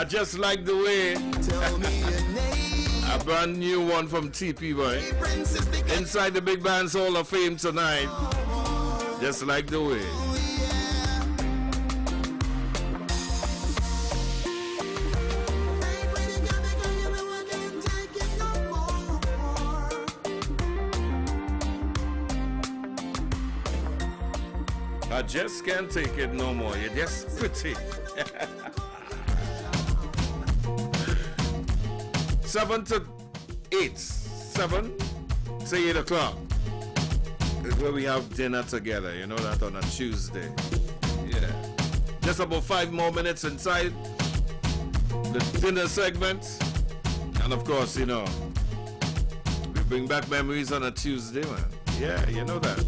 I just like the way. Tell me your name. A brand new one from TP Boy. Inside the Big Band's Hall of Fame tonight. Just like the way. I just can't take it no more. You're just pretty. 7 to 8. 7 to 8 o'clock is where we have dinner together. You know that on a Tuesday. Yeah. Just about 5 more minutes inside the dinner segment. And of course, you know, we bring back memories on a Tuesday, man. Yeah, you know that.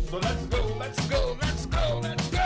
So let's go, let's go, let's go, let's go!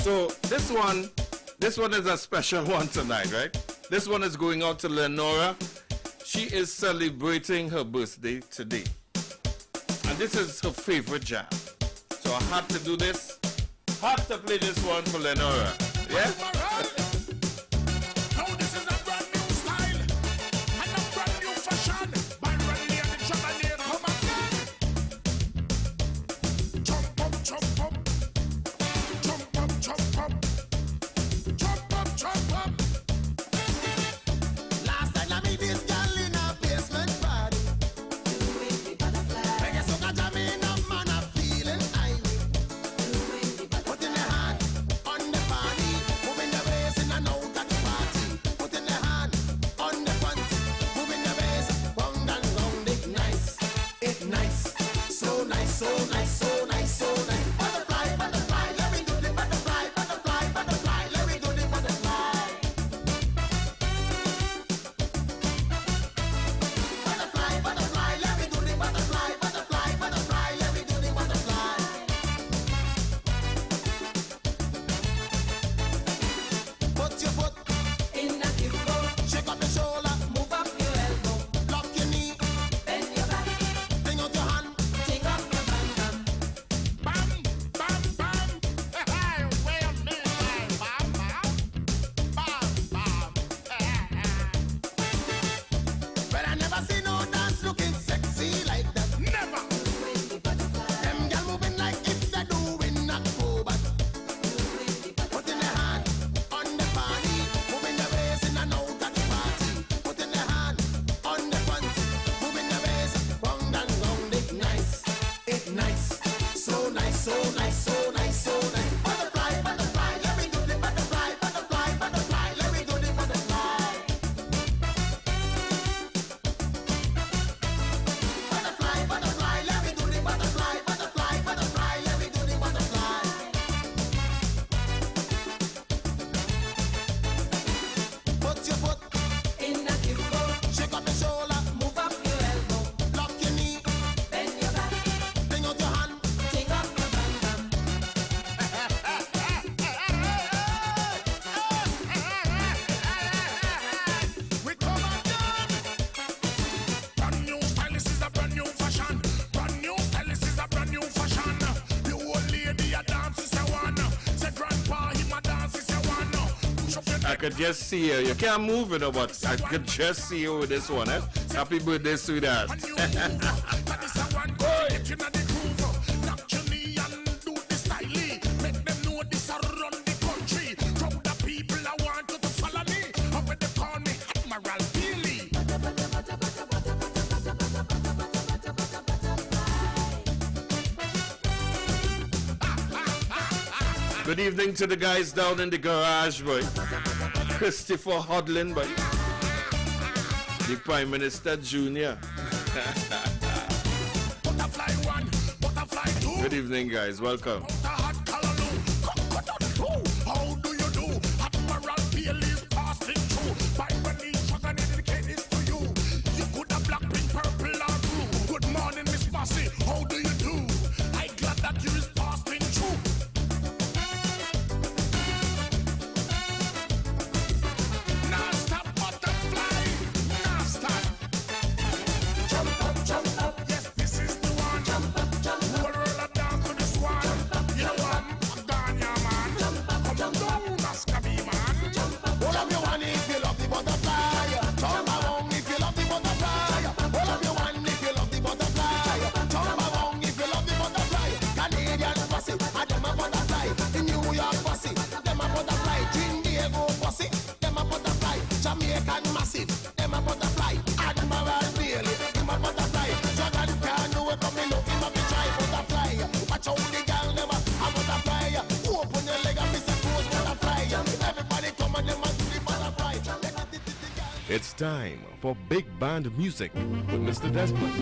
So this one is a special one tonight, right? This one is going out to Lenora. She is celebrating her birthday today. And this is her favorite jam. So I had to do this. Had to play this one for Lenora. Yeah? Now this is a brand new style and a brand new fashion. By Randy and the Chevalier, come again. Jump up, jump up. Jump up, jump up. Jump up, jump up. Last time I meet this girl in a basement party. When you suck a jam in a man, I'm feeling highly. Putting the hand on the body, moving the waist in and out of the party. Putting the hand on the front, moving the waist round and round. It nice, so nice, so nice, so nice, so nice. Butterfly, butterfly, let me do the butterfly, butterfly, butterfly, let me do the butterfly. Butterfly, butterfly, let me do the butterfly, butterfly, butterfly, let me do the butterfly. Put your foot in the kimbo, shake up your shoulder, move up your elbow, lock your knee, bend your back, bring out your hand, take up your bam bam. Bam, bam, bam. Hey, wait a minute. Bam, bam. Bam, bam. But I never see no dance looking sexy like that. Never. Them gyal moving like if they're doing acrobat. Putting their hand on the body, moving the waist in and out of the party. Putting their hand on the front, moving the waist round and round. It nice, so nice, so nice, so nice, so nice. Butterfly, butterfly, let me do the butterfly, butterfly, butterfly, let me do the butterfly. Butterfly, butterfly, let me do the butterfly, butterfly, butterfly, let me do the butterfly. Put your foot in the kimbo, shake up your shoulder, move up your elbow, lock your knee, bend your back, bring out your hand, take up your bam bam. We come again. Brand new style, this is a brand new fashion. Brand new style, this is a brand new fashion. The old lady a dance is a one. Say grandpa him a dance is a one. Push up your I could just see you. You can't move it, but I could just see you with this one, eh? Happy birthday, sweetheart. that is a one. Get you in the groove. Knock your knee and do the style. Make them know this a run the country. Crowd of people I want you to follow me. Up when they call me Admiral Billy. Good evening to the guys down in the garage, boy. Christopher Hodlin, boy. The Prime Minister Junior. Butterfly one, butterfly two. Good evening, guys. Welcome. How do you do? Admiral Billy is passing through. By when he's gonna dedicate this to you. You could have black, pink, purple, or blue. Good morning, Miss Bossy. How do you do? I'm glad that you is passing through. Now stop, butterfly. Now stop. Jump up. Yes, this is the one. Jump up. Roll her down to this one. You know what? Guyana, man. Come down, Mascabi, man. Hold up your one if you love the butterfly. Jump around if you love the butterfly. Hold up your one if you love the butterfly. Jump around if you love the butterfly. Canadian pussy, and them a butterfly. The New York pussy, them a butterfly. Diego pussy, them a butterfly. Jamaican massive, them a butterfly. Admiral Bailey, him a butterfly. Dragon can't do it, but me look him up to try butterfly. Watch out the girl, them a butterfly. Open your leg and miss a close butterfly. Everybody come and them a do the butterfly. It's time for Big Band Music with Mr. Desmond.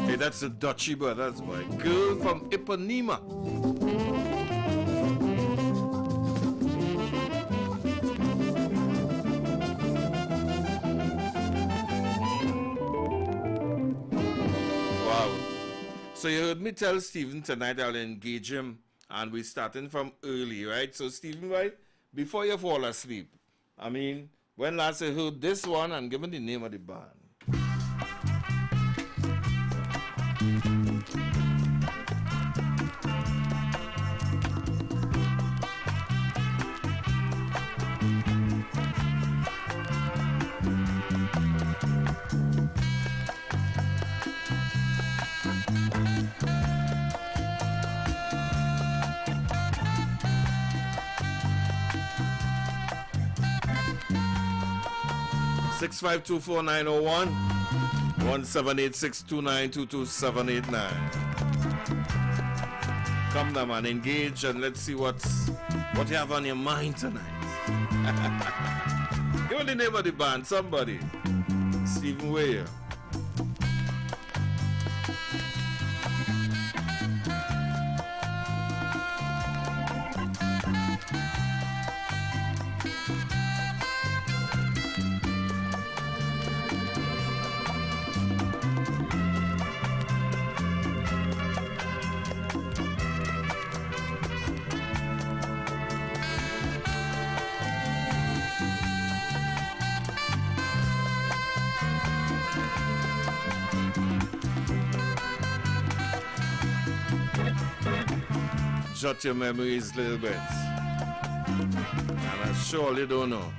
Hey, that's the Dutchy Brothers, boy. Girl from Ipanema. Wow. So you heard me tell Stephen tonight I'll engage him, and we're starting from early, right? So Stephen, right, before you fall asleep, I mean, when last you heard this one, and give me the name of the band. 6524901 17862922789. Come now, man, engage and let's see what you have on your mind tonight. Give me the name of the band, somebody. Stephen Weir. Jot your memories a little bit. And I surely don't know.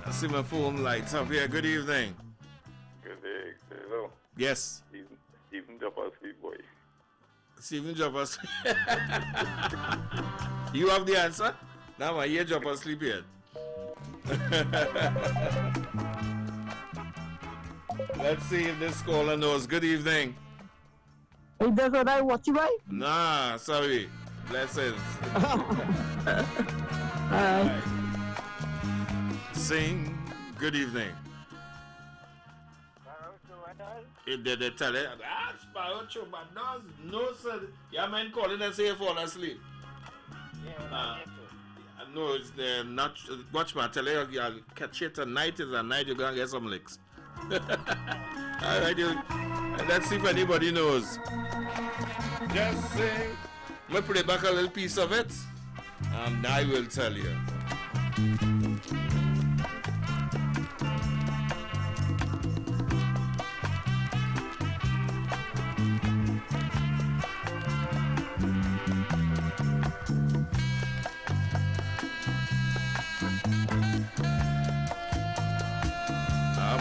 I see my phone lights up here. Good evening. Good day. Hello. Yes. Stephen drop asleep, boy. Stephen drop asleep. You have the answer? Now my ear drop asleep yet. Let's see if this caller knows. Good evening. Hey, that's what I watch you, right? Nah, sorry. Blessings. Alright. Sing. Good evening. They tell it. Sparrow but no, sir. Your man calling and say you fall asleep. No, it's not. Watch me, I tell you, I'll catch you tonight. Is a night you're going to get some licks. All right, let's see if anybody knows. Just sing. I'm going to play back a little piece of it, and I will tell you.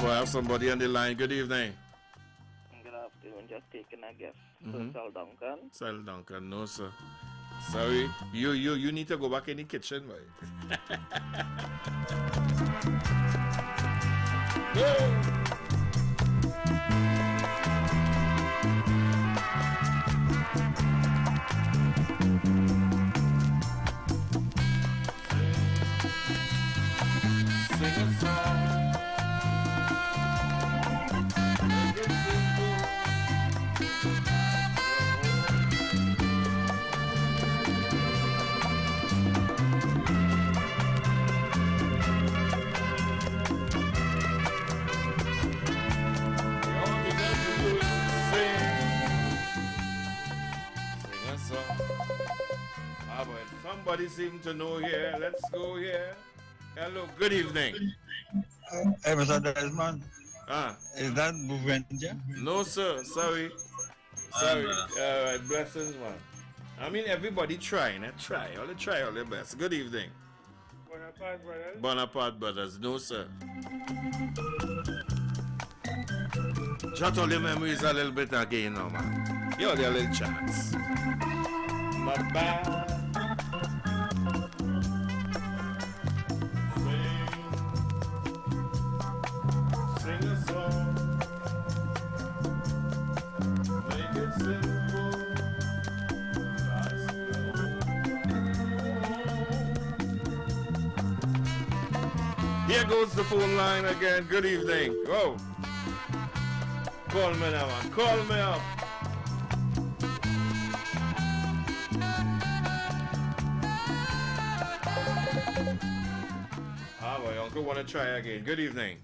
I have somebody on the line. Good evening. Good afternoon. Just taking a guess. Sal Duncan. Sal Duncan, no sir. Sorry. You need to go back in the kitchen, boy. Sing a song. Nobody seems to know here. Let's go here. Hello, good evening. Hey, Mr. Desmond. Is that Buvenja? No, sir. Sorry. All right, blessings, man. I mean, everybody trying. Try all their best. Good evening. Bonaparte Brothers. Bonaparte Brothers. No, sir. Jot all your memories a little bit again now, man. You all your little chance. Bye-bye. Sing a song. Make it simple. Here goes the phone line again. Good evening. Whoa. Call me now, man. Call me up. My uncle want to try again. Good evening.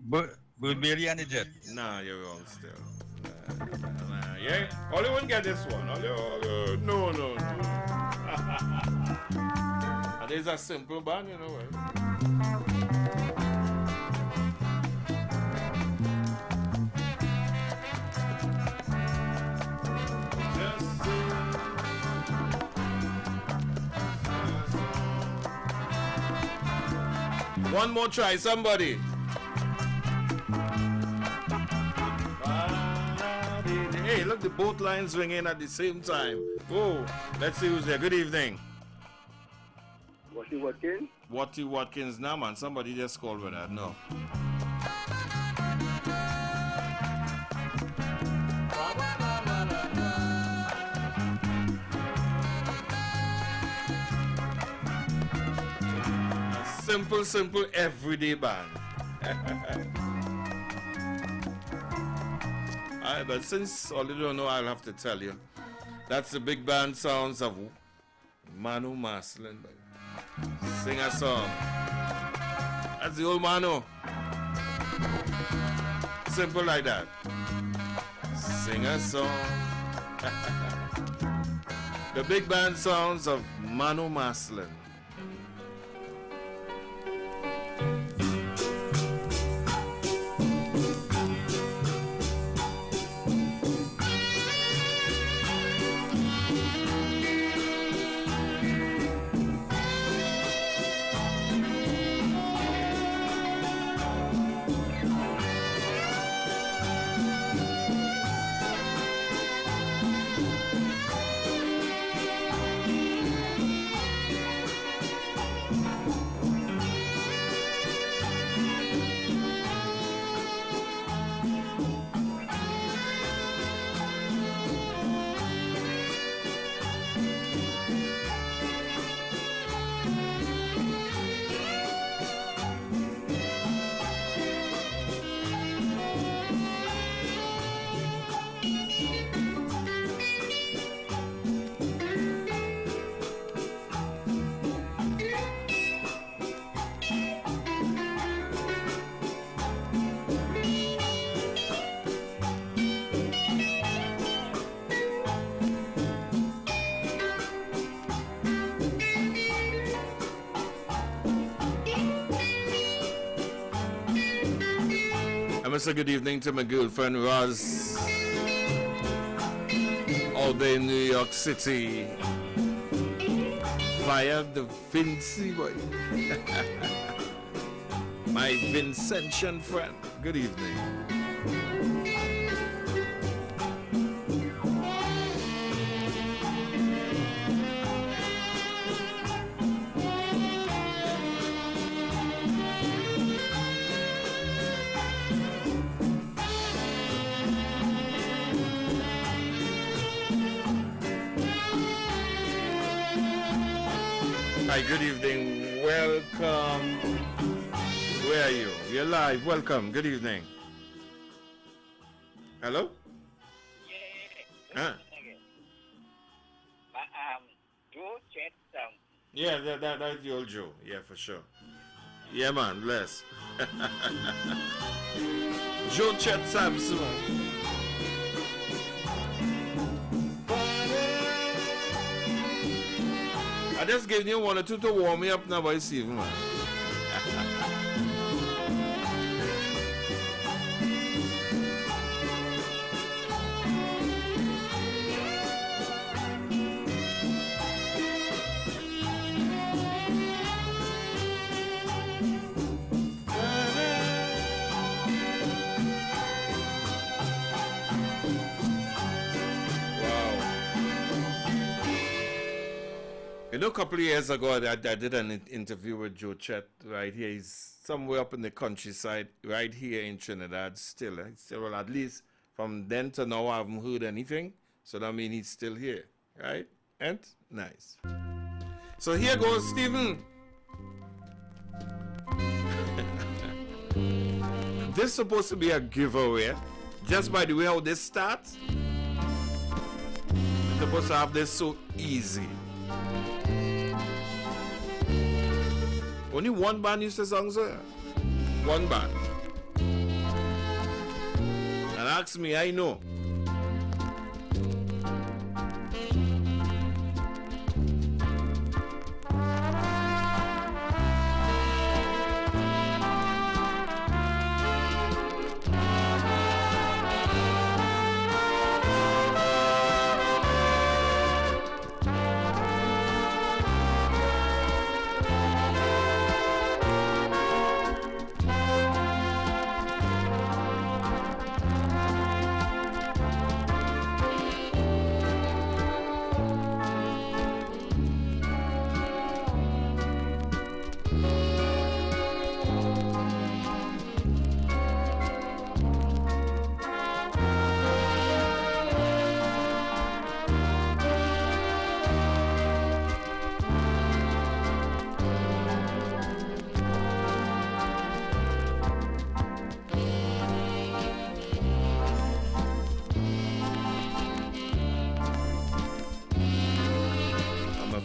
But Billy and the Jet. Nah, you're wrong still. Nah. Yeah? All you won't get this one. No. And it's a simple band, you know, right? One more try, somebody. Hey, look, the both lines ringing at the same time. Whoa, let's see who's there. Good evening. Watty Watkins? Watty Watkins. Nah, man, somebody just called with that. No. Simple, everyday band. Alright, but since all you don't know, I'll have to tell you. That's the big band sounds of Manu Maslin. Sing a song. That's the old Manu. Simple like that. Sing a song. The big band sounds of Manu Maslin. Say good evening to my girlfriend Roz all day in New York City via the Vinci boy. My Vincentian friend. Good evening. Hi, good evening. Welcome. Where are you? You're live. Welcome. Good evening. Hello? Yeah. Joe Chet Sam. Yeah, that's the old Joe. Yeah, for sure. Yeah, man. Bless. Joe Chet Samson. I just gave you one or two to warm me up now, boy, Stephen, man. You know, a couple of years ago, I did an interview with Joe Chet right here. He's somewhere up in the countryside, right here in Trinidad still. Well, at least from then to now, I haven't heard anything. So that means he's still here, right? And nice. So here goes Stephen. This is supposed to be a giveaway. Just by the way how this starts, you're supposed to have this so easy. Only one band used to sing, sir. One band. And ask me, I know.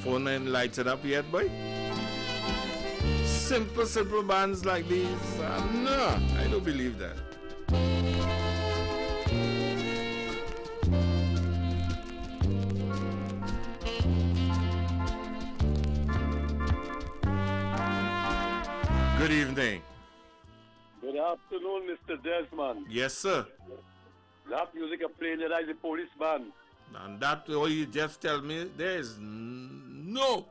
Phone ain't lighted up yet, boy. Simple bands like these. No, I don't believe that. Good evening. Good afternoon, Mr. Desmond. Yes, sir. That music are playing there is a police band. And that all you just tell me, there is no.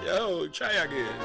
Yo, try again.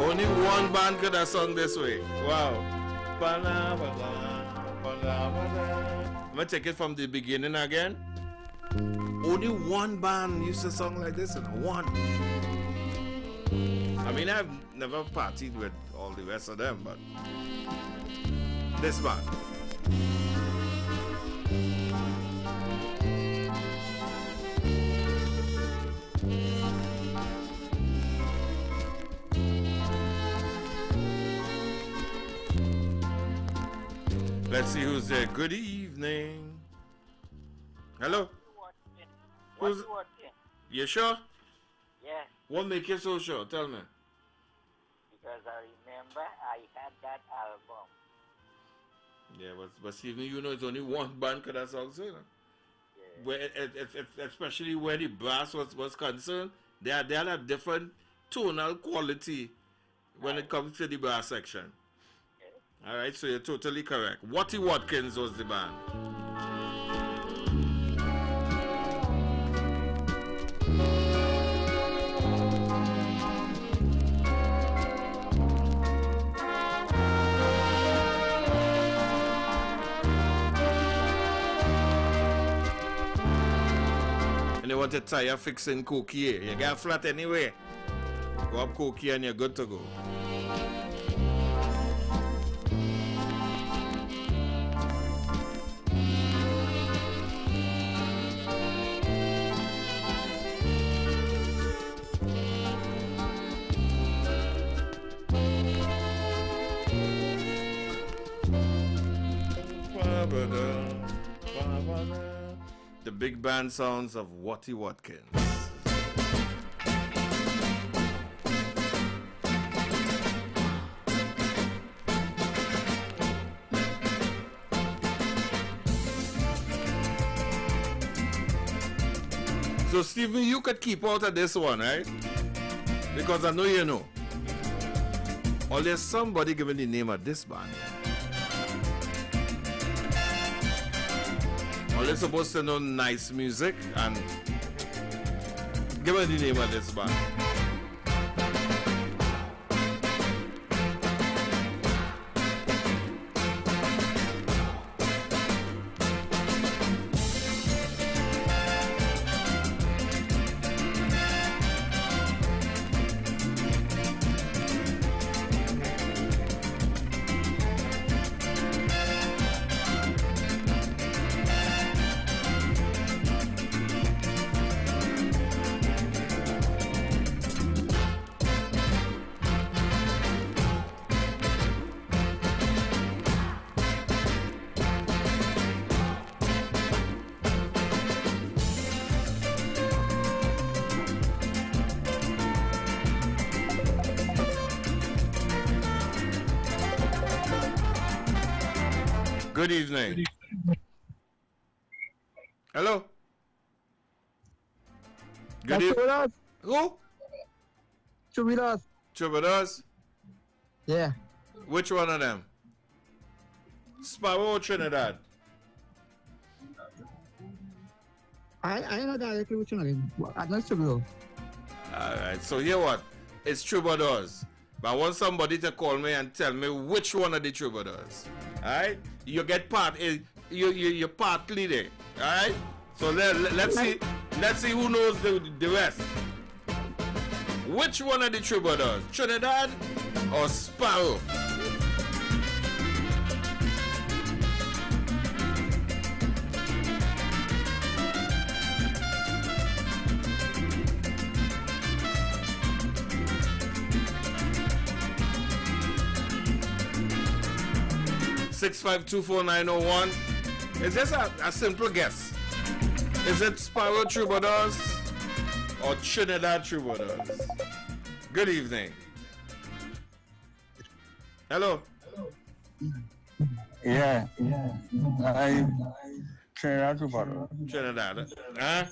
Only one band could have sung this way. Wow. I'm going to take it from the beginning again. Only one band used to sing like this, and one. I mean, I've never partied with all the rest of them, but this band. Let's see who's there. Good evening. Hello? Who's you sure? Yes. What make you so sure? Tell me. Because I remember I had that album. Yeah, but Stephen, you know it's only one band could have sung, so, you know? Yeah. especially where the brass was concerned, they had a different tonal quality when it comes to the brass section. All right, so you're totally correct. Watty Watkins was the band. And they want a tire fixing cookie. You got flat anyway. Go up cookie and you're good to go. The big band sounds of Watty Watkins. So Stephen, you could keep out of this one, right? Because I know you know. Or there's somebody giving the name of this band. Or they're supposed to know nice music and give me the name of this band. Good evening. Hello. Good evening. Who? Troubadours. Troubadours? Yeah. Which one of them? Sparrow or Trinidad? I know directly which one of them. I know it's Troubadours. Alright, so here what? It's Troubadours. But I want somebody to call me and tell me which one of the Troubadours. Alright? You get part, you're partly there. Alright? So let's see who knows the rest. Which one of the Troubadours? Trinidad or Sparrow? (6524901). Is this a simple guess? Is it Sparrow Troubadours or Trinidad Troubadours? Good evening. Hello. Yeah. I Trinidad Troubadours. Trinidad. Huh?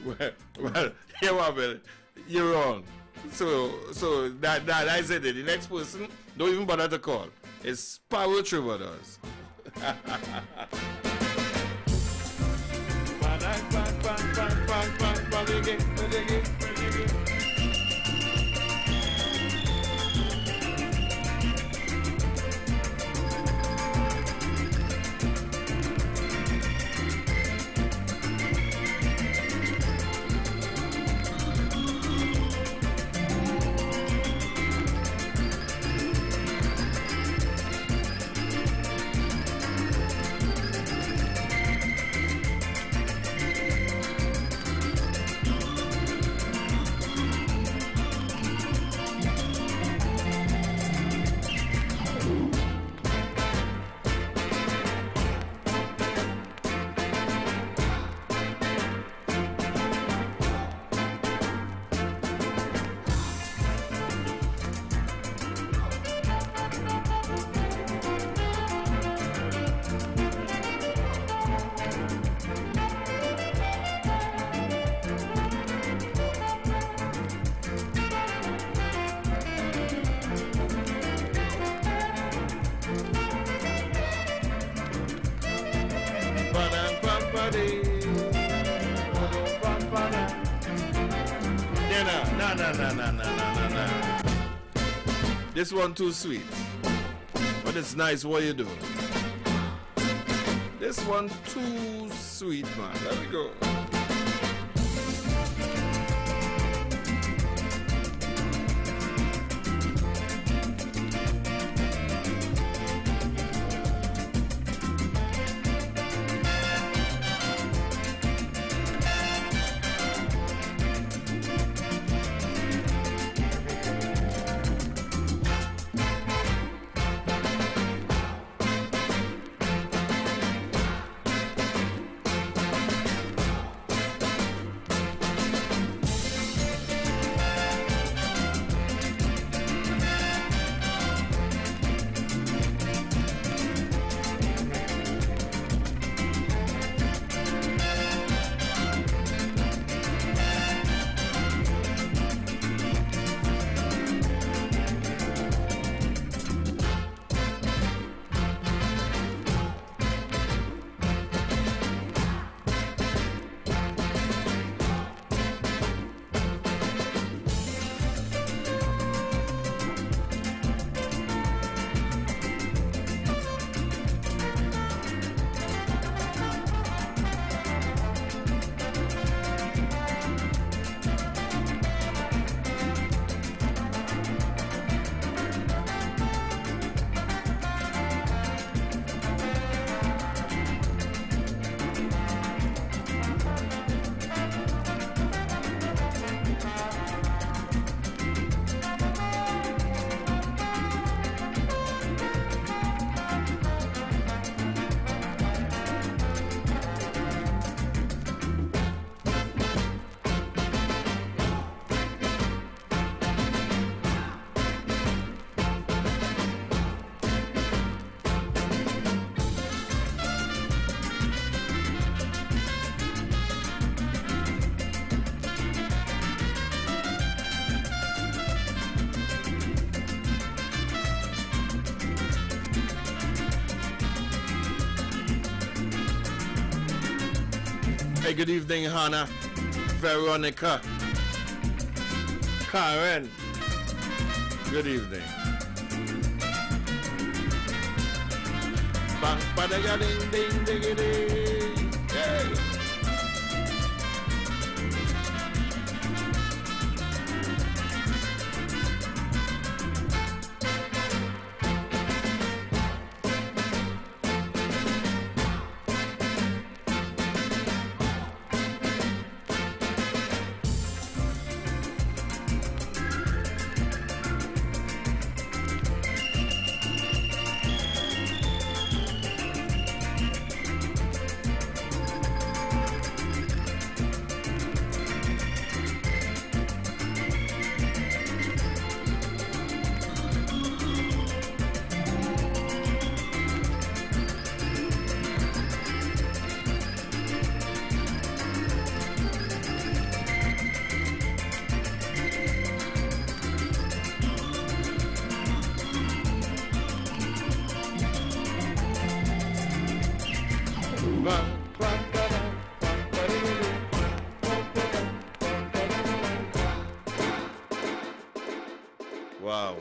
well, here one minute. You're wrong. So that is it. The next person, don't even bother to call. It's Sparrow Troubadours. Nah. This one too sweet. But it's nice what you do. This one too sweet, man. Let me go. Hey, good evening, Hannah, Veronica, Karen. Good evening. Bang, bada, ding, ding, ding, ding. Hey. Wow.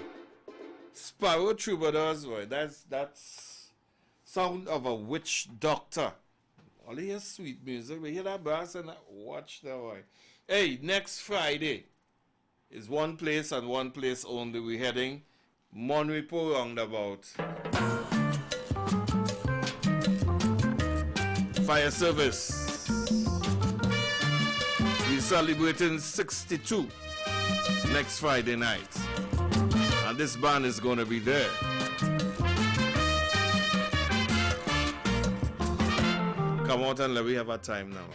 Sparrow Troubadours, boy. That's sound of a witch doctor. All you hear sweet music, we hear that brass and that. Watch that, boy. Hey, next Friday is one place and one place only. We're heading Monrepo roundabout. Fire service. We're celebrating 62 next Friday night. And this band is going to be there. Come out and let me have a time now.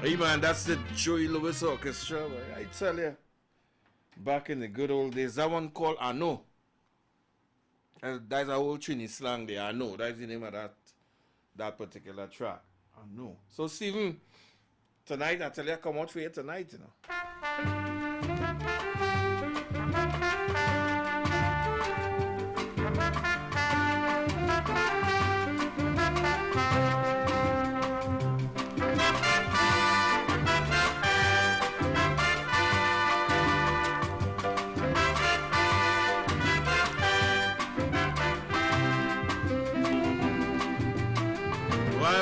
Hey man, that's the Joey Lewis Orchestra. Man. I tell you, back in the good old days, that one called I Know. That's a whole Trini slang there. I Know. That's the name of that particular track. I Know. So Stephen, tonight I tell you, I come out for you tonight, you know.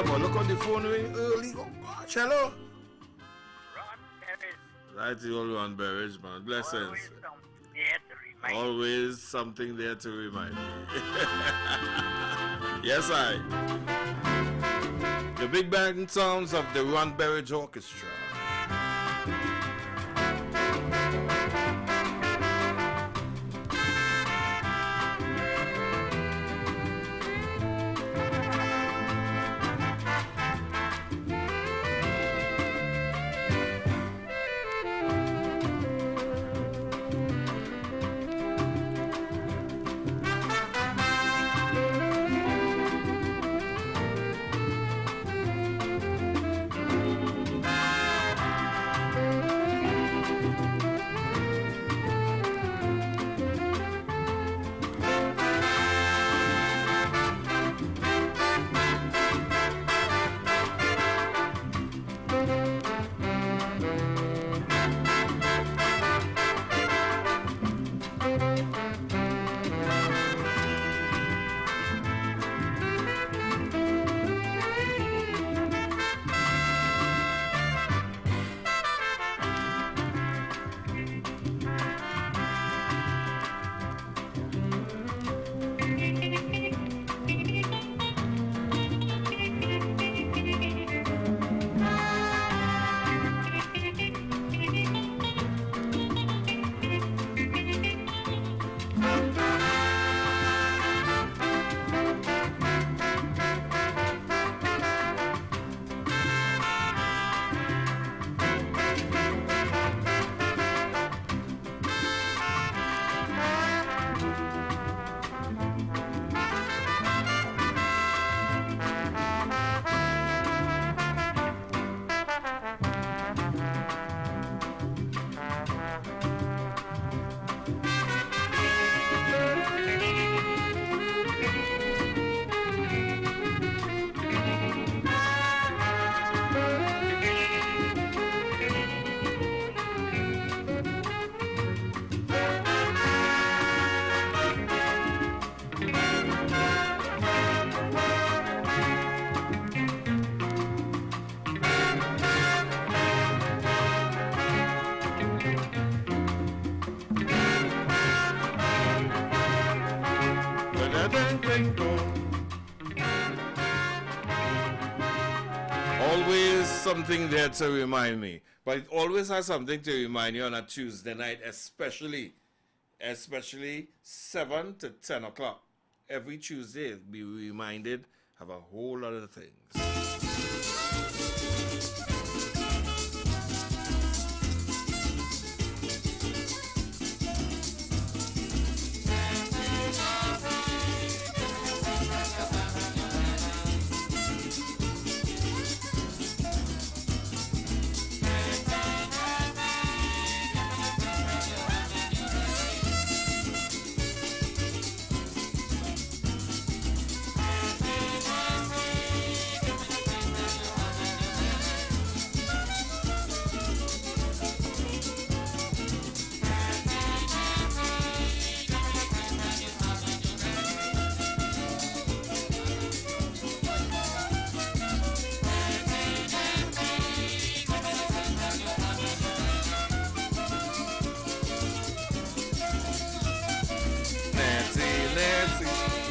But look on the phone ring early. Oh gosh, hello. That's the old Ron Berries, man. Blessings. Always something there to remind me. Yes, I. The big band sounds of the Ron Berries Orchestra. Always something there to remind me. But it always has something to remind you on a Tuesday night, especially 7 to 10 o'clock. Every Tuesday, be reminded of a whole lot of things.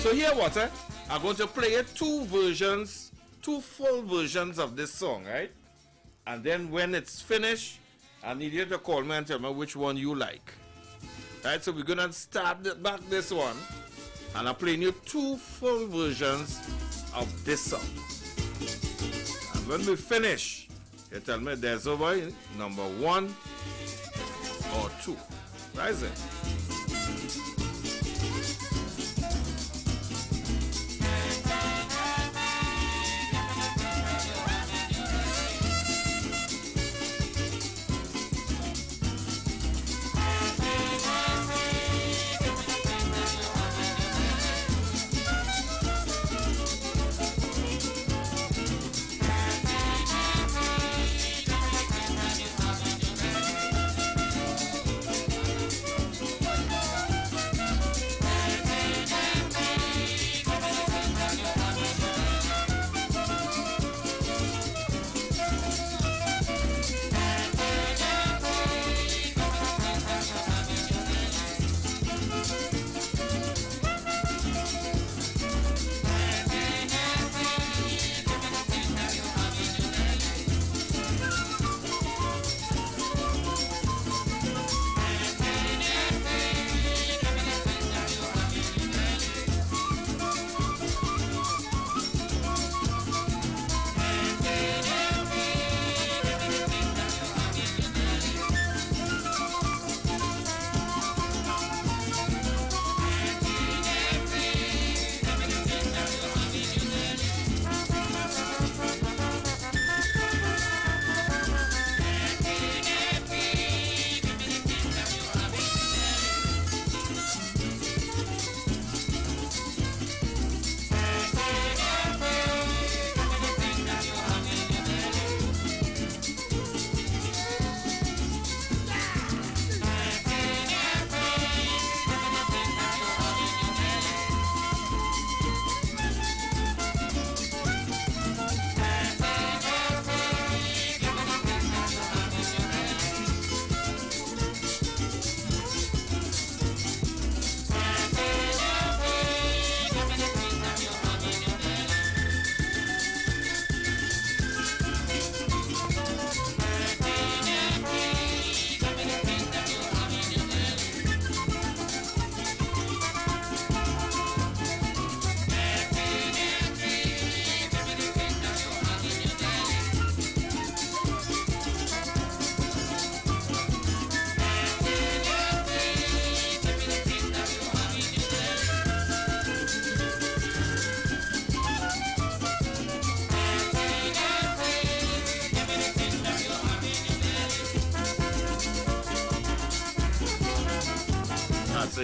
So here what, I'm going to play you two full versions of this song, right? And then when it's finished, I need you to call me and tell me which one you like. Right, so we're going to start back this one. And I'm playing you two full versions of this song. And when we finish, You tell me there's over number 1 or 2. Rise it.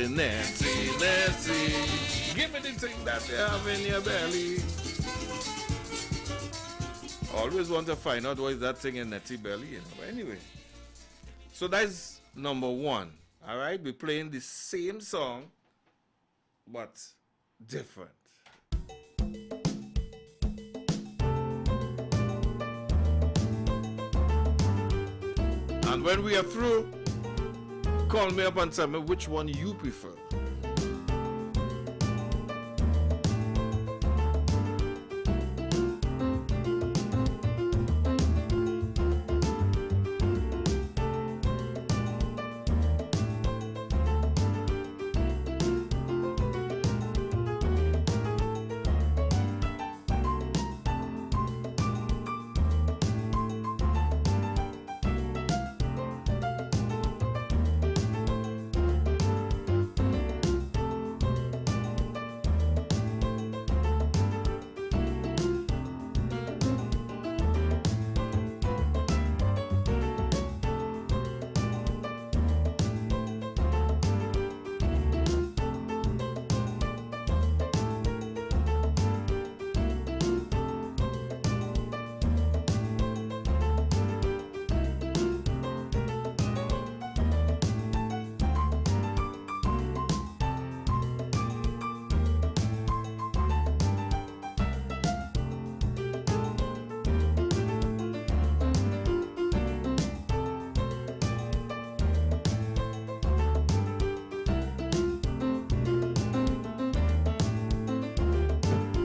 Nancy, Nancy, give me the thing that you have in your belly. Always want to find out what is that thing in Nettie belly, you know. But anyway, so that's number 1. All right, we're playing the same song, but different. And when we are through, call me up and tell me which one you prefer.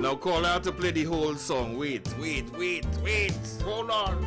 Now call out to play the whole song. Wait. Hold on.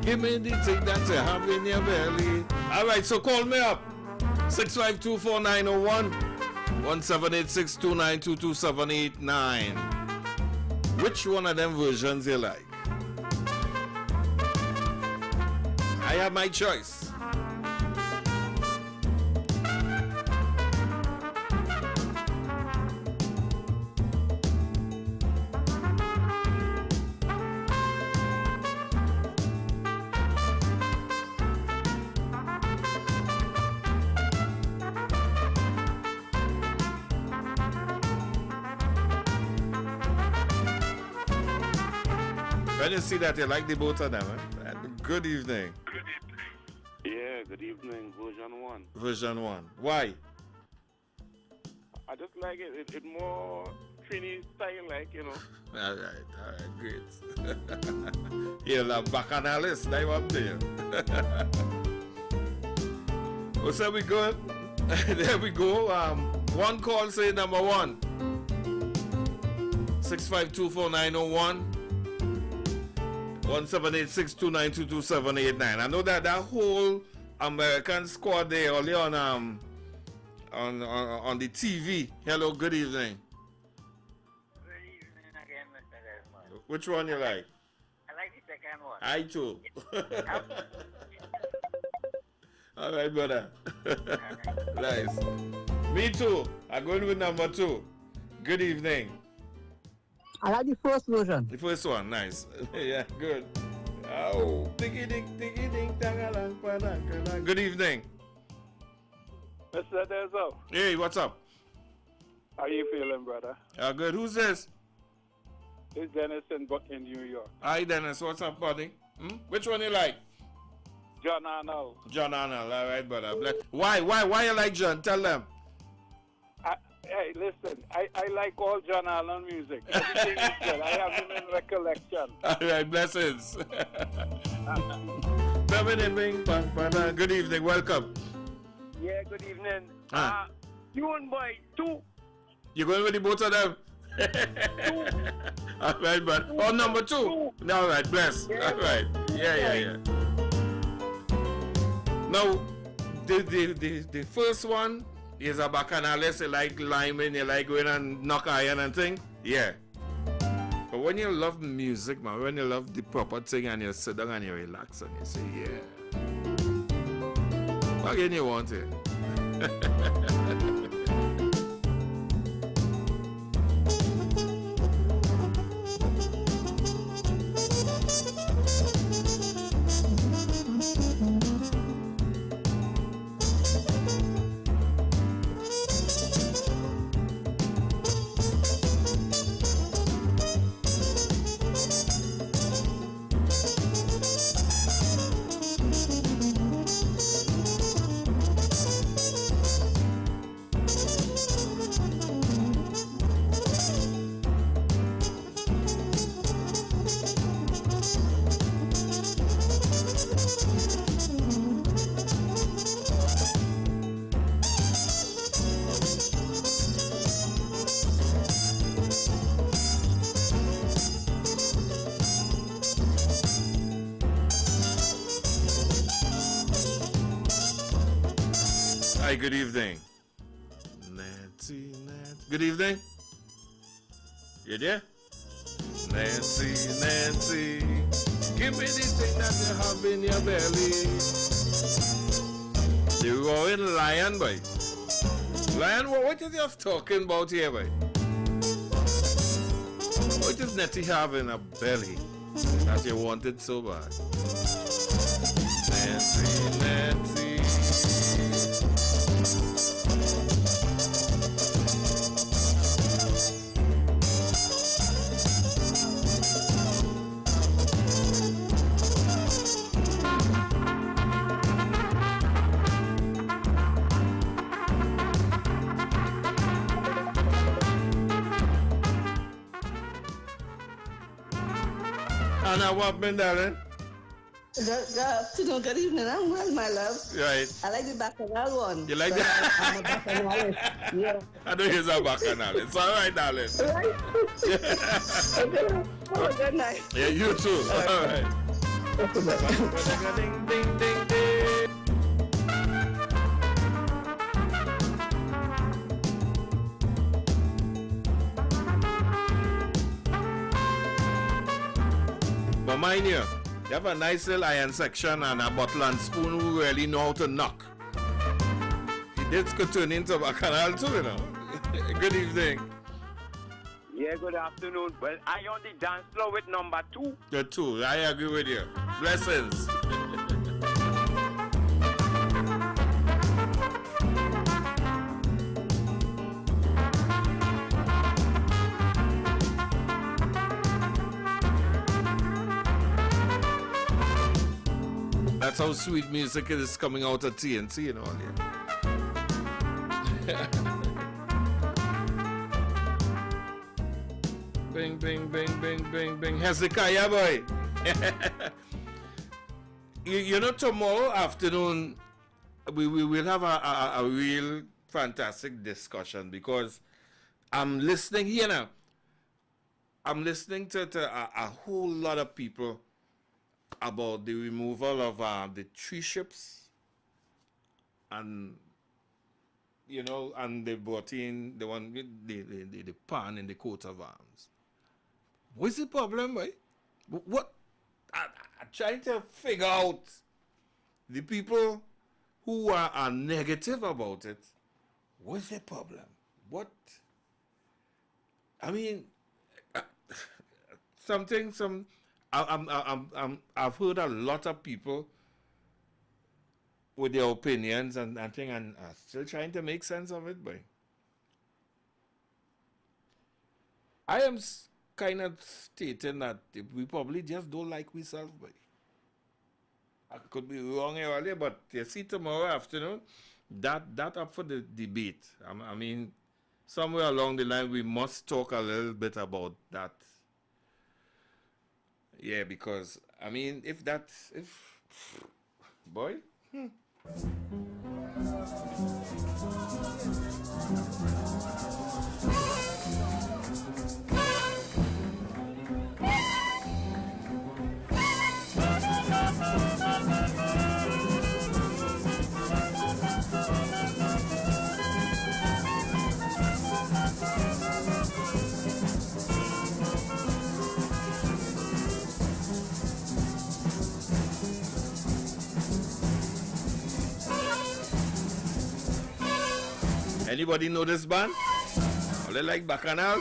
Give me the thing that you have in your belly. All right, so call me up. 6524901 1786292279. Which one of them versions you like? I have my choice. When you see that, you like the both of them, eh? Good evening. Yeah, good evening, version 1. Version 1. Why? I just like it. It's more Trini style, like, you know. All right, great. You'll have Bacchanalist, now up there. What's that we good? There we go. One call, say number 1. 6524901 1786292279. I know that whole American squad there only on the TV. Hello, good evening. Good evening again, Mr. Desmond. Which one you like? I like the second one. I too. All right, brother. Nice. Me too. I'm going with number 2. Good evening. I like the first version. The first one, nice. Yeah, good. Oh, diggy ding, tangalang, panang. Good evening. Mr. Dezo. Hey, what's up? How you feeling, brother? Good. Who's this? It's Dennis in New York. Hi, Dennis. What's up, buddy? Which one you like? John Arnold. John Arnold. All right, brother. Why you like John? Tell them. Hey, listen, I like all John Allen music. Everything is good. I have him in recollection. All right, blessings. Good evening, welcome. Yeah, good evening. Tune Boy 2. You going with the both of them? 2. All right, but number 2. All right, bless. Yeah. All right. Yeah. Now, the first one is a bacchanalist. You like liming, you like going and knock iron and thing. Yeah. But when you love music, man, when you love the proper thing and you sit down and you relax and you say, yeah. What again you want it? Hi, good evening. Nancy. Good evening. You there? Nancy. Give me the thing that you have in your belly. You going lion, boy. Lion, what is you talking about here, boy? What is Nettie having a belly that you wanted so bad? Nancy. Anna, what been, darling? Good afternoon, good evening. I'm well, my love. Right. I like the bacchanal one. You like that? I'm a bacchanalist. Yeah. I know he's a bacchanalist. It's all right, darling. Right? Okay. Oh, good night. Yeah, you too. All right. Ding, ding, ding, ding. But mind you have a nice little iron section and a bottle and spoon who really know how to knock. This could turn into a canal too, you know. Good evening. Yeah, good afternoon. Well, I on the dance floor with number 2. The 2, I agree with you. Blessings. That's how sweet music is coming out of TNT, you know. Bing, bing, bing, bing, bing, bing. Hezekiah, boy. you know, tomorrow afternoon, we will have a real fantastic discussion because I'm listening here now. I'm listening to a whole lot of people about the removal of the 3 ships and you know, and they brought in the one with the pan in the coat of arms. What's the problem, boy? What? I'm trying to figure out the people who are negative about it. What's the problem? What? I mean, I've heard a lot of people with their opinions and thing, and I'm still trying to make sense of it, boy. I am kind of stating that we probably just don't like ourselves, boy. I could be wrong earlier, but you see tomorrow afternoon, that up for the debate. I mean, somewhere along the line, we must talk a little bit about that. Yeah, because, I mean, boy. Anybody know this band? Are they like Bacchanal?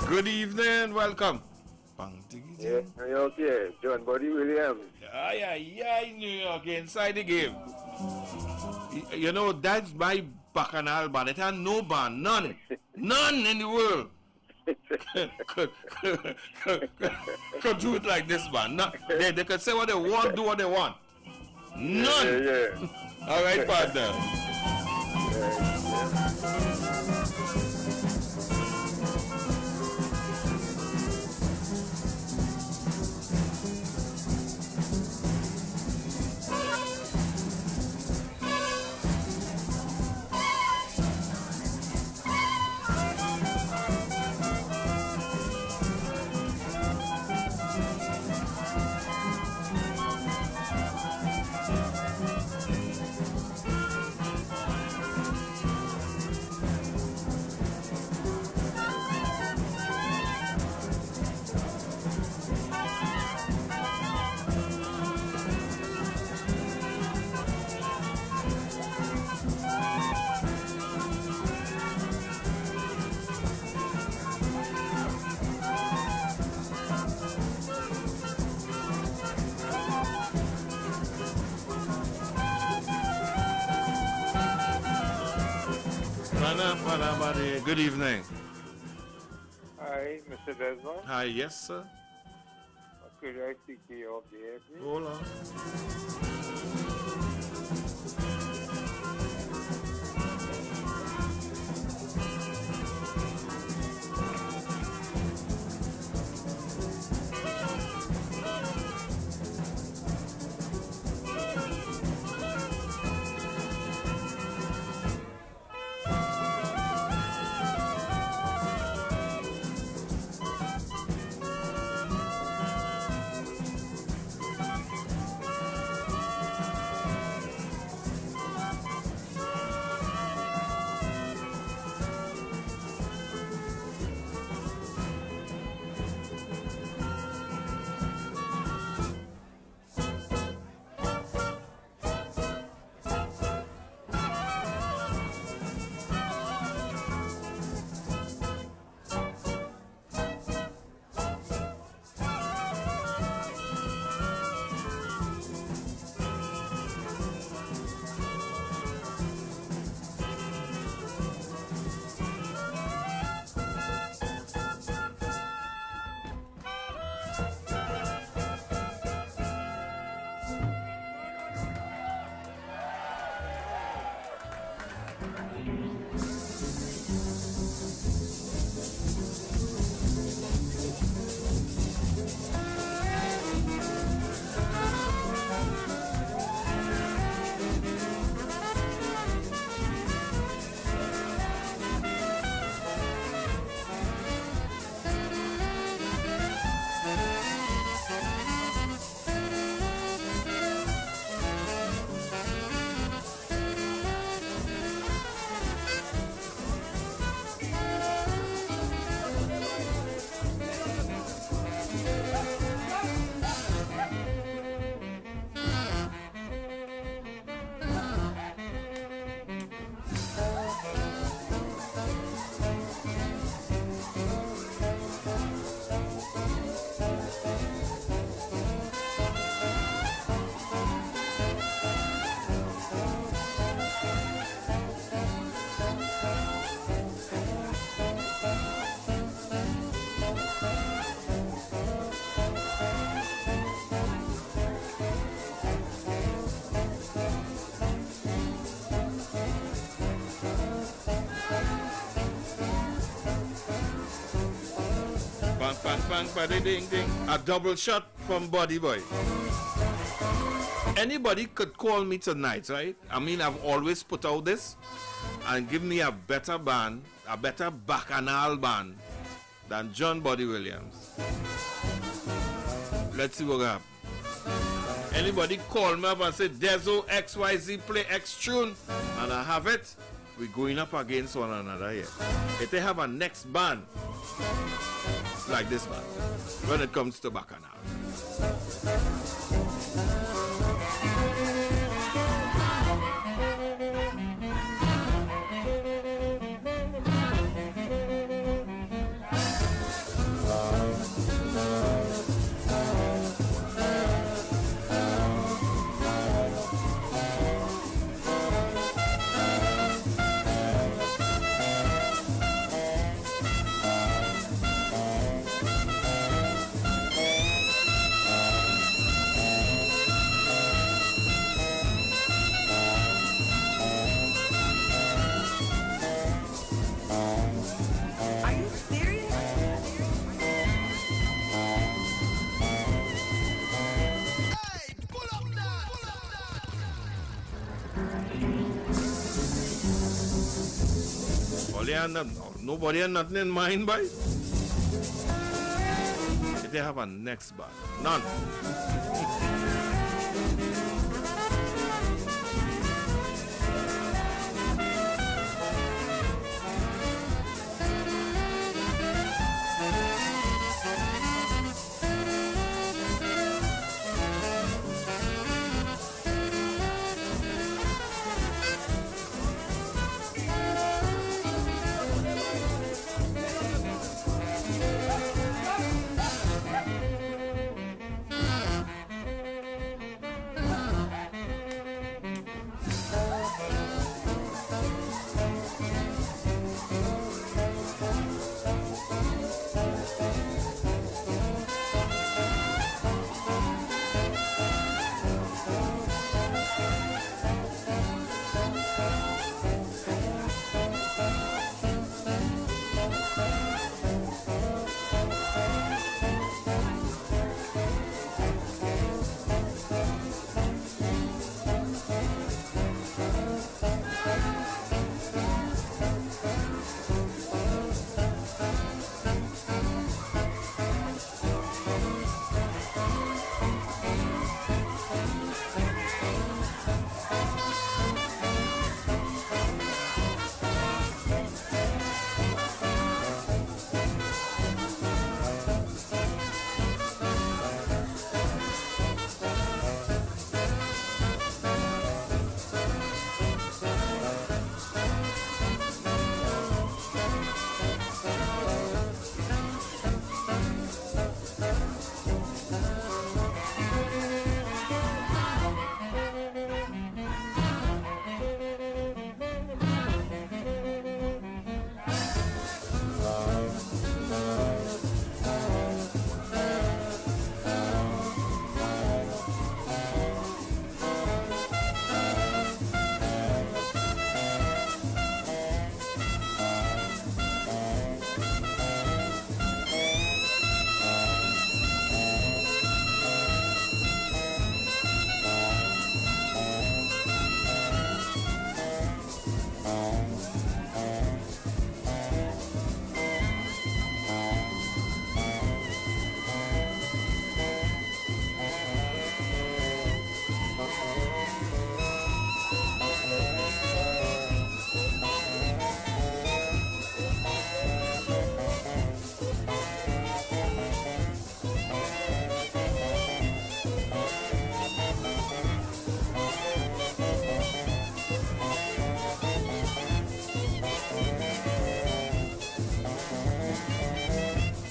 Good evening, welcome. Yeah, New York, yeah. John Buddy Williams. Yeah, New York, inside the game. You know, that's my Bacchanal band. It has no band, none in the world could do it like this band. No, they can say what they want, do what they want. None. Yeah. All right, partner. Good evening. Hi, Mr. Desmond. Hi, yes, sir. Could I speak to you off the air, please? Hold on. Bang, bang, ding, ding. A double shot from Body Boy. Anybody could call me tonight, right? I mean, I've always put out this and give me a better band, a better bacchanal band than John Body Williams. Let's see what happens. Anybody call me up and say, Dezo XYZ play X tune, and I have it, we're going up against one another here. If they have a next band like this band, when it comes to bacchanal. Nobody had nothing in mind, boy. If they have a next band, none.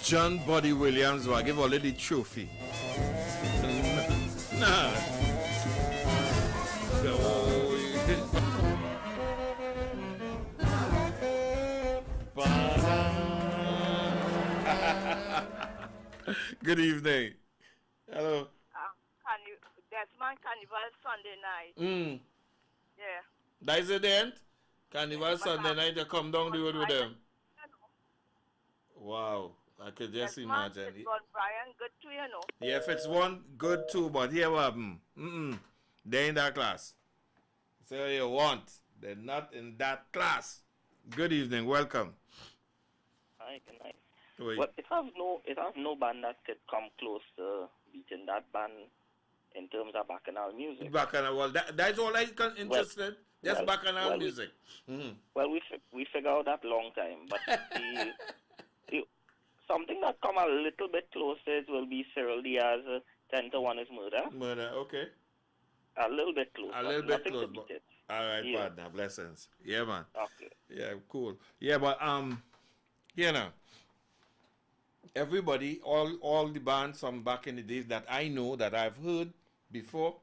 John Buddy Williams will give already trophy. Nah. Good evening. Hello. That's my carnival Sunday night. Yeah. That is it then? Carnival Sunday night, you come down the road with them. Wow. I could just imagine. Brian, good too, you know. Yeah, if it's one, good too, but here what happened? They're in that class. So you want. They're not in that class. Good evening, welcome. Hi, good night. Wait. Well, it has no band that could come close to beating that band in terms of bacchanal music. Bacchanal, well, that's all I'm interested. Just bacchanal music. Well, we figured out that long time, but something that come a little bit closer will be Cyril Diaz, 10 to 1 is Murder. Murder, okay. A little bit close. A little bit close. All right, partner, blessings. Yeah, man. Okay. Yeah, cool. Yeah, but, you know, everybody, all the bands from back in the days that I know, that I've heard before,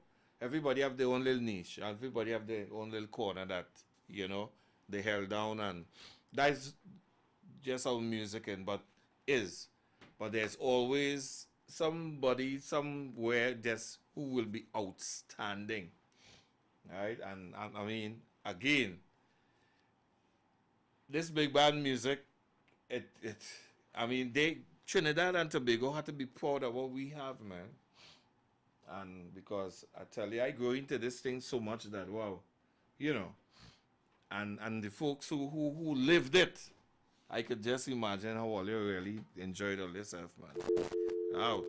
everybody have their own little niche. Everybody have their own little corner that, you know, they held down, and that's just how music is. But there's always somebody somewhere just who will be outstanding. Right? And I mean, again, this big band music, I mean, Trinidad and Tobago had to be proud of what we have, man. And because I tell you, I go into this thing so much that, wow, you know, and the folks who lived it, I could just imagine how all you really enjoyed all this stuff, man. Wow.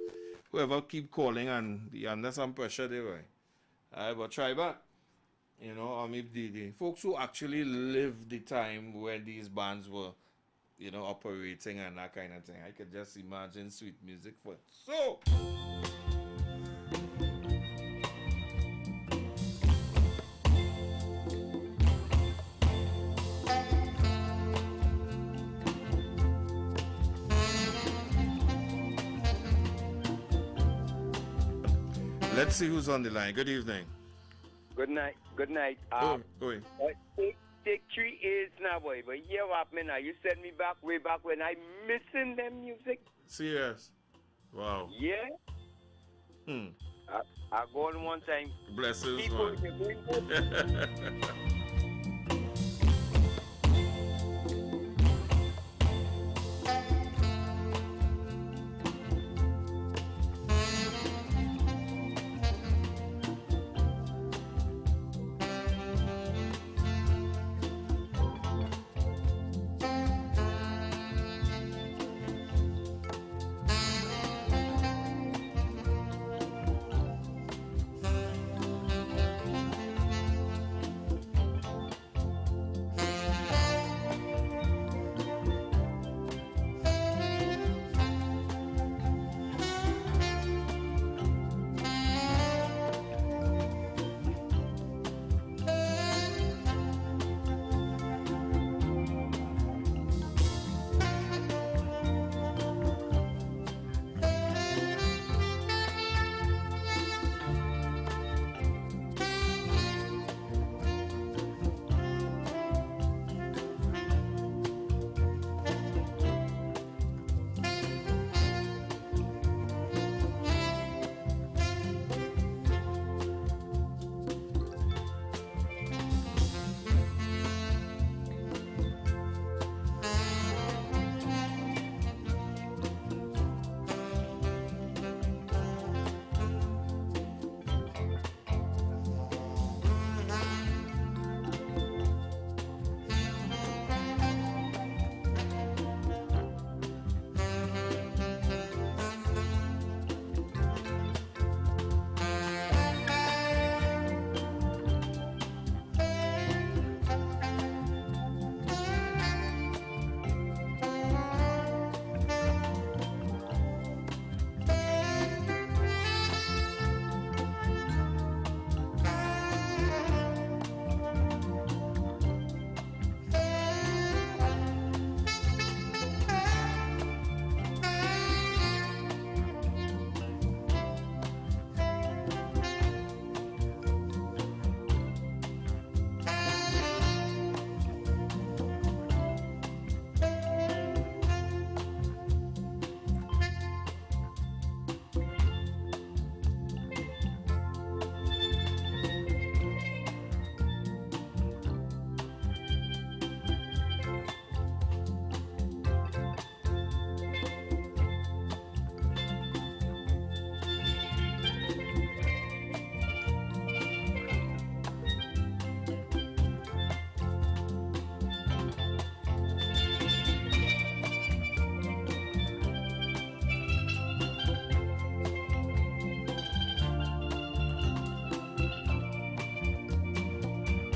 Whoever keep calling and you're under some pressure there, right? All right, but try back. You know, I mean, the folks who actually lived the time when these bands were, you know, operating and that kind of thing. I could just imagine sweet music for so. Let's see who's on the line. Good evening. Good night. Good night. Going. Take 3 years now, boy. But yeah, what me now? You send me back way back when I missing them music. Serious? Wow. Yeah. I go on one time. Blessings, Keep man. going.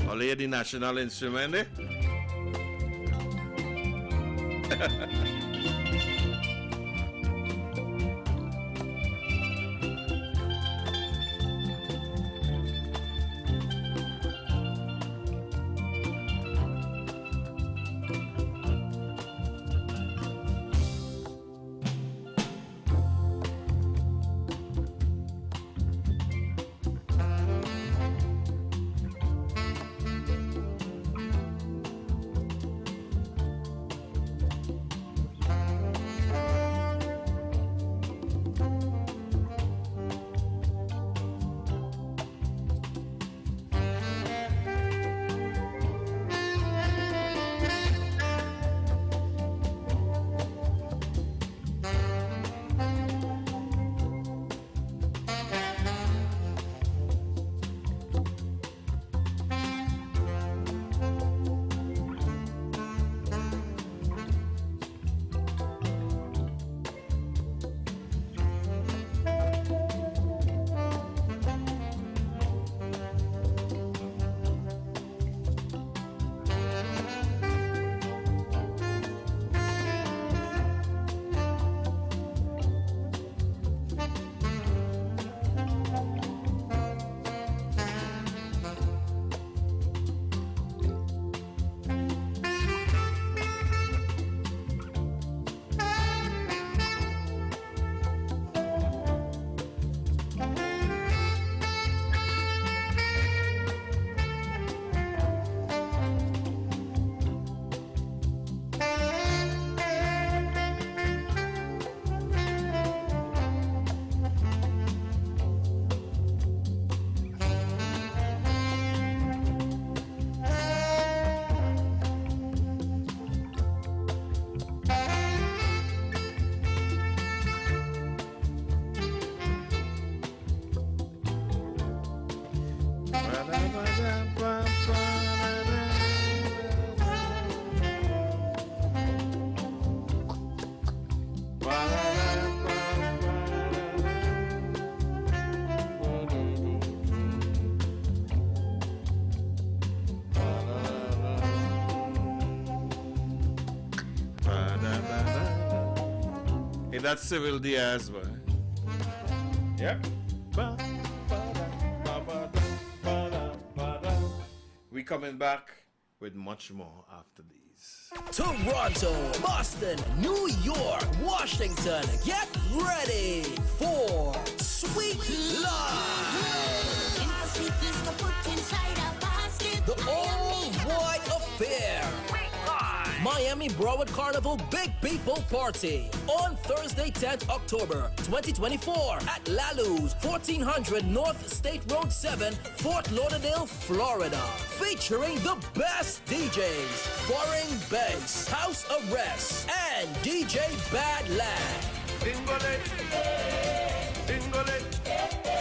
Only the national instrument, eh? Hey, that's Civil Diaz, boy. Yep. We coming back with much more after these. Toronto, Boston, New York, Washington, get ready for Sweet Life. The all-white affair. Miami Broward Carnival Big People Party on Thursday, 10th October 2024 at Lalou's, 1400 North State Road 7, Fort Lauderdale, Florida. Featuring the best DJs, Foreign Bass, House Arrest, and DJ Badland.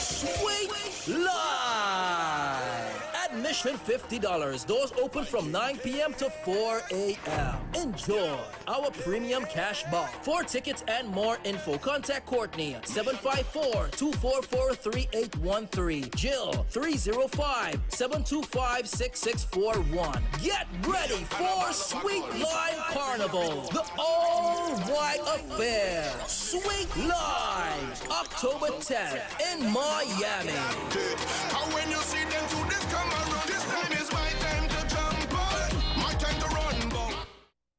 Sweet Life. Admission $50. Doors open from 9 p.m. to 4 a.m. Enjoy our premium cash bar. For tickets and more info, contact Courtney 754-244-3813. Jill 305-725-6641. Get ready for Sweet Life Carnival, the all-white affair. Sweet Life, October 10th in Miami. And when you see them do this, come around. This time is my time to jump on, my time to run, boy.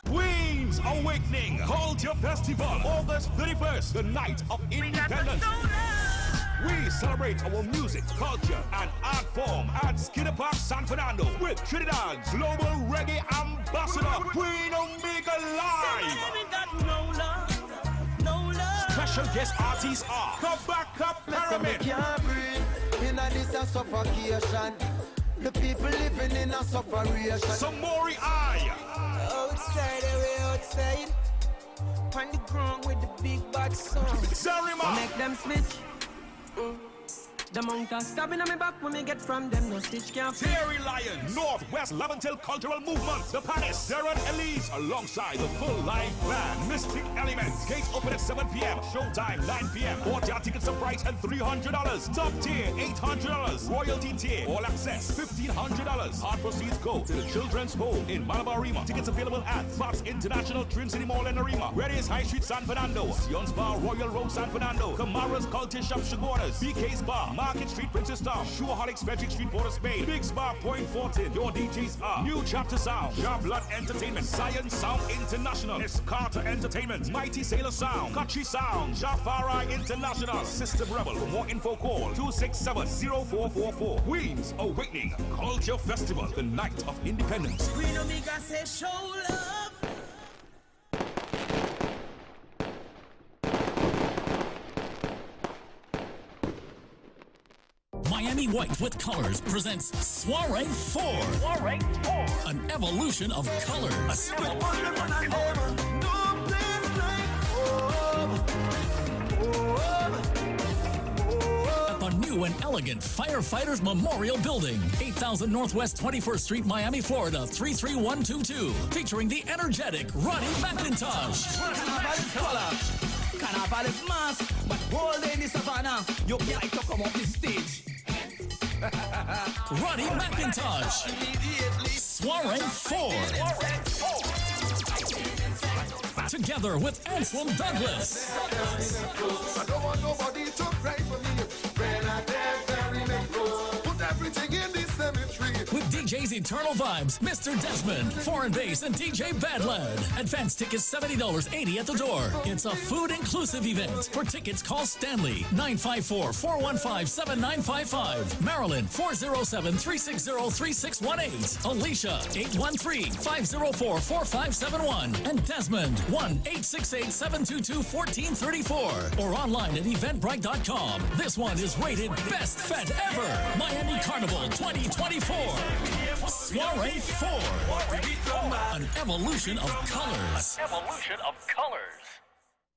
Queen's Awakening Culture Festival, August 31st, the night of independence. We celebrate our music, culture, and art form at Skinner Park, San Fernando with Trinidad's global reggae ambassador, Queen Omega Live. Special guest artists are Kabaka Pyramid. In a this a suffocation, the people living in a sufferation. Samori Eye. Outside, away outside, on the ground with the big bad song. Zarima. Make them switch. The amount of stabbing on me back when me get from them, no stitch can't fit. Terry Lion, Northwest Leventil Cultural Movement, The Palace, Darren Elise, alongside the full live band, Mystic Elements. Gates open at 7 p.m., showtime 9 p.m. Four-tier tickets are priced at $300. Top tier, $800. Royalty tier, all access, $1,500. Hard proceeds go to the Children's Home in Malabar Arima. Tickets available at Fox International Twin City Mall in Arima, Reddy's High Street San Fernando, Sion's Bar Royal Road San Fernando, Kamara's Cultish Shop Shagoras, BK's Bar, Market Street Princess Town, Shoeholics Frederick Street Port of Spain, Big's Bar Point Fortin. Your DJs are New Chapter Sound, Sharp Blood Entertainment, Science Sound International, Escarta Entertainment, Mighty Sailor Sound, Kachi Sound, Jafari International, System Rebel. For more info call 267-0444. Queens Awakening Culture Festival, the night of independence. Queen Omega say show love. Miami White with Colors presents Soiree 4. Soiree 4. An evolution of colors. At the new and elegant Firefighters Memorial Building, 8000 Northwest 21st Street, Miami, Florida, 33122. Featuring the energetic Ronnie McIntosh. Carnival is mass, but all day in the savannah, you like to come off the stage. Ronnie McIntosh. Soiree 4. Together with Anselm Douglas. I don't want nobody to cry for me when I bury me clothes. Put everything in the cemetery. With DJ's Eternal Vibes, Mr. Desmond, Foreign Bass, and DJ Badlad. Advance tickets $70.80 at the door. It's a food-inclusive event. For tickets, call Stanley, 954-415-7955. Maryland, 407-360-3618. Alicia, 813-504-4571. And Desmond, 1-868-722-1434. Or online at eventbrite.com. This one is rated Best Fete Ever. Miami Carnival 2024. Soiree 4. An evolution of colors. An evolution of colors.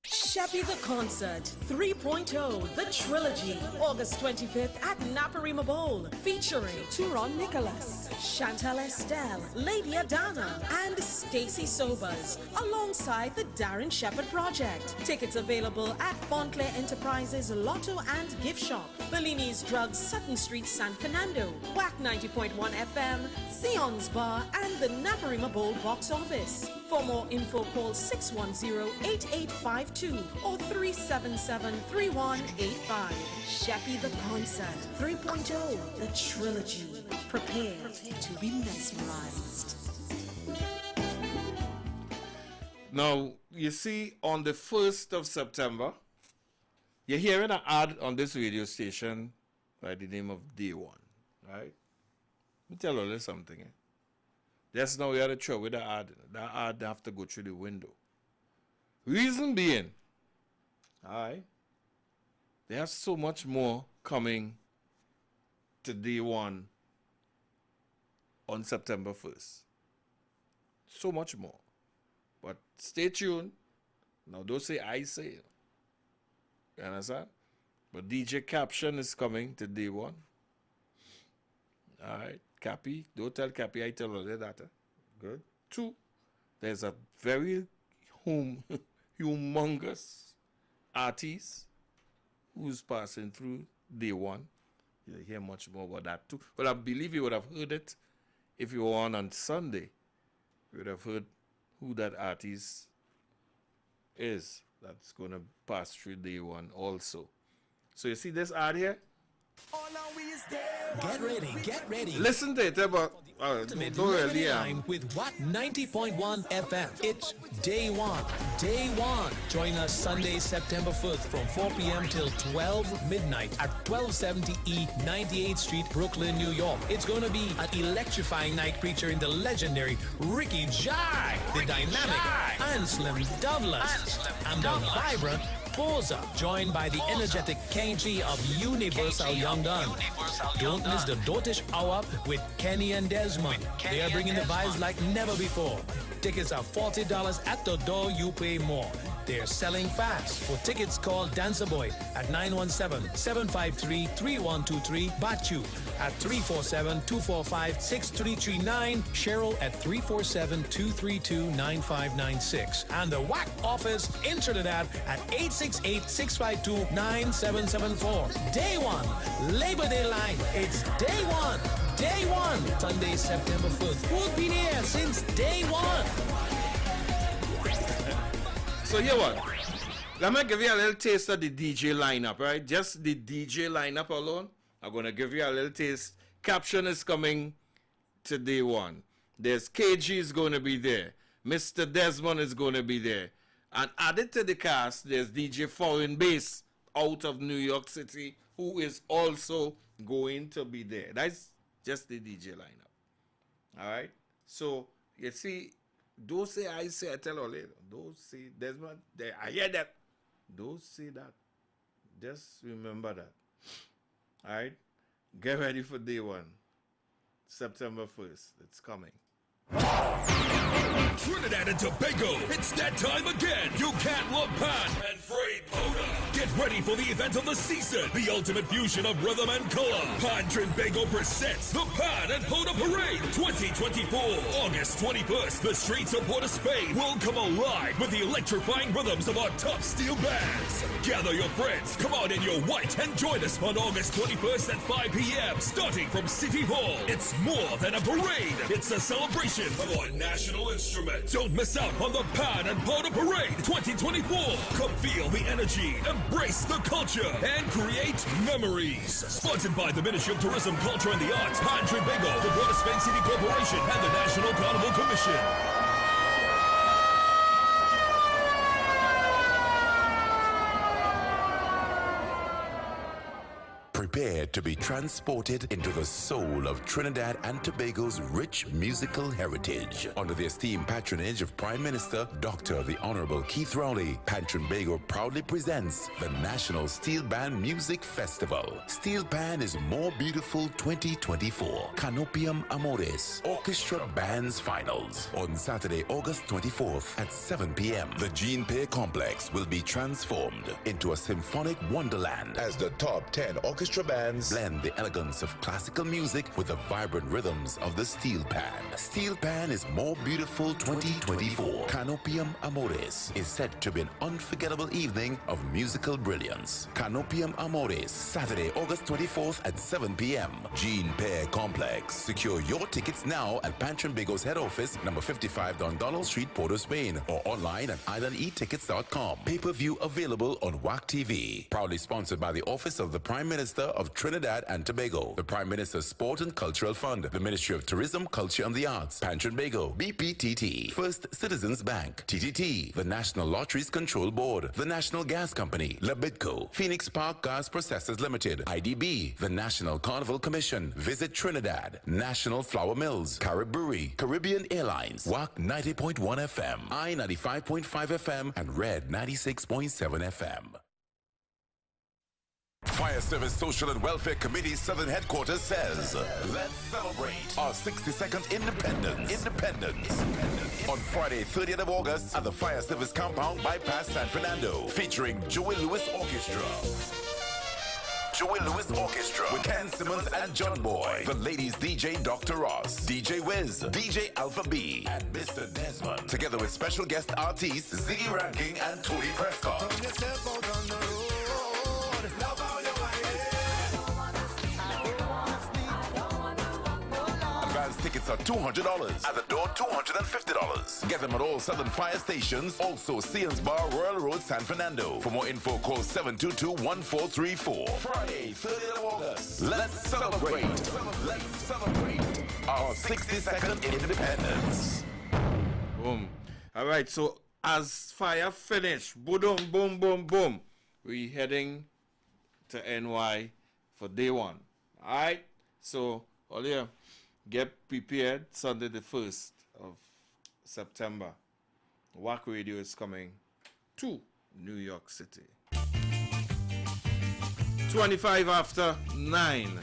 Sheppy the Concert 3.0, the trilogy, August 25th at Naparima Bowl, featuring Turon Nicholas, Chantal Estelle, Lady Adana, and Stacy Sobers, alongside the Darren Shepherd Project. Tickets available at Fontclair Enterprises, Lotto and Gift Shop, Bellini's Drugs, Sutton Street, San Fernando, Wack 90.1 FM, Sion's Bar, and the Naparima Bowl box office. For more info, call 610-8852 or 377-3185. Sheppy the Concert 3.0, the trilogy. Prepare to be mesmerized. Now, you see, on the 1st of September, you're hearing an ad on this radio station by the name of Day One, right? Let me tell you a little something. Just now we had a trouble with the ad. That ad have to go through the window. Reason being, alright, they have so much more coming to Day One on September 1st. So much more. But stay tuned. Now don't say I say. You understand? But DJ Caption is coming to Day One. Alright. Cappy, don't tell Cappy I tell her that. Good. 2, there's a very humongous artist who's passing through Day One. You'll hear much more about that too. But I believe you would have heard it if you were on Sunday. You would have heard who that artist is that's going to pass through Day One also. So you see this ad here? Get ready. Listen to it, but don't really. With Wack 90.1 FM. It's Day One. Join us Sunday, September 1st from 4 p.m. till 12 midnight at 1270 E 98th Street, Brooklyn, New York. It's going to be an electrifying night featuring the legendary Ricky Jai, the dynamic Anselm Douglas, and the vibrant Posa, joined by the energetic KG of Universal Young Gun. Don't miss the Dotish Hour with Kenny and Desmond. They are bringing the vibes like never before. Tickets are $40 at the door, you pay more. They're selling fast. For tickets, call Dancer Boy at 917-753-3123, Bachu at 347-245-6339, Cheryl at 347-232-9596, and the Wack office in Trinidad at 868-652-9774. Day one, Labor Day line. It's day one. Day one, Sunday, September 1st. We'll be there since day one. So here what? Let me give you a little taste of the DJ lineup, right? Just the DJ lineup alone. I'm going to give you a little taste. Caption is coming to day one. There's KG is going to be there. Mr. Desmond is going to be there. And added to the cast, there's DJ Foreign Bass out of New York City, who is also going to be there. That's just the DJ lineup. All right? So, you see, don't say I say I tell all later. Don't say Desmond. I hear that. Don't say that. Just remember that. All right? Get ready for day one. September 1st. It's coming. Trinidad and Tobago, it's that time again. You can't love Pan and Free Poda. Get ready for the event of the season, the ultimate fusion of rhythm and color. Pan Trinbago presents the Pan and Poda Parade 2024. August 21st, the streets of Port of Spain will come alive with the electrifying rhythms of our top steel bands. Gather your friends, come out in your white, and join us on August 21st at 5 p.m. starting from City Hall. It's more than a parade. It's a celebration of our national instrument. Don't miss out on the Pan and Powder Parade 2024. Come feel the energy, embrace the culture, and create memories. Sponsored by the Ministry of Tourism, Culture and the Arts, Pan Trinbago, the Port of Spain City Corporation, and the National Carnival Commission. Prepare to be transported into the soul of Trinidad and Tobago's rich musical heritage. Under the esteemed patronage of Prime Minister Dr. the Honorable Keith Rowley, Pan Trinbago proudly presents the National Steel Band Music Festival. Steel Pan is More Beautiful 2024. Canopium Amores Orchestra Bands Finals on Saturday, August 24th at 7 p.m. The Gene Pay Complex will be transformed into a symphonic wonderland as the top 10 orchestra bands blend the elegance of classical music with the vibrant rhythms of the steel pan. Steel Pan is More Beautiful 2024. Canopium Amores is set to be an unforgettable evening of musical brilliance. Canopium Amores, Saturday, August 24th at 7 p.m. Gene Pay Complex. Secure your tickets now at Pan Trinbago's head office, number 55 Don Donald Street, Port of Spain, or online at islandetickets.com. Pay-per-view available on Wack TV. Proudly sponsored by the Office of the Prime Minister of Trinidad and Tobago, the Prime Minister's Sport and Cultural Fund, the Ministry of Tourism, Culture and the Arts, Pan Trinbago, BPTT, First Citizens Bank, TTT, the National Lotteries Control Board, the National Gas Company, Labitco, Phoenix Park Gas Processors Limited, IDB, the National Carnival Commission, Visit Trinidad, National Flour Mills, Carib Brewery, Caribbean Airlines, Wack 90.1 FM, I 95.5 FM, and Red 96.7 FM. Fire Service Social and Welfare Committee Southern Headquarters says, let's celebrate our 62nd independence. On Friday, 30th of August at the Fire Service Compound Bypass San Fernando, featuring Joey Lewis Orchestra. Joey Lewis Orchestra with Ken Simmons and John Boy. The ladies DJ Dr. Ross, DJ Wiz, DJ Alpha B, and Mr. Desmond. Together with special guest artists Ziggy Ranking and Tony Prescott. Advance tickets are $200. At the door, $250. Get them at all Southern Fire stations. Also, Seans Bar, Royal Road, San Fernando. For more info, call 722-1434. Friday, 30th of August. Let's celebrate. Let's celebrate our 62nd independence. Boom. All right, so as fire finish, boom, boom, boom, boom, we heading to NY for day one. All right, so all you get prepared. Sunday the 1st of September, Wack Radio is coming to New York City. 25 after 9.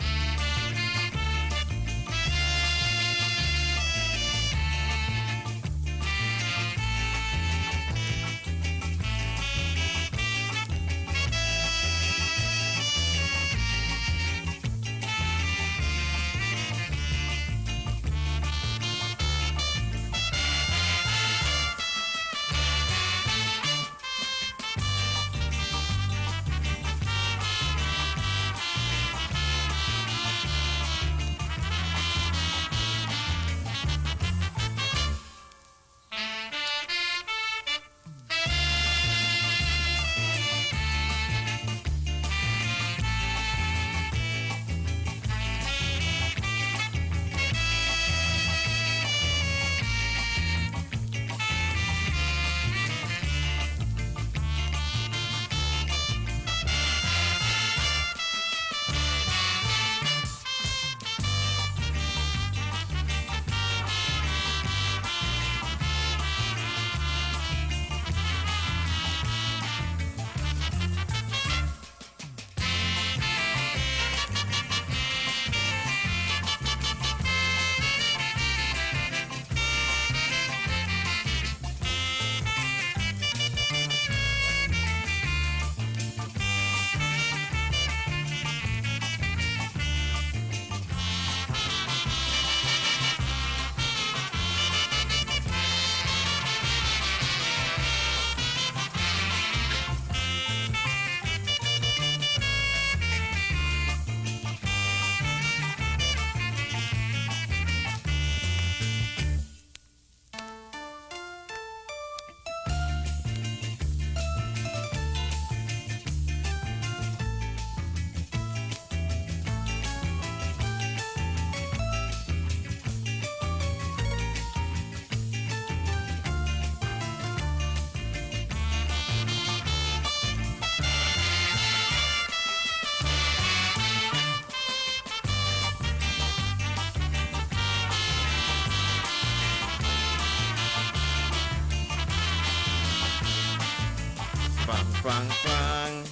Bang, bang,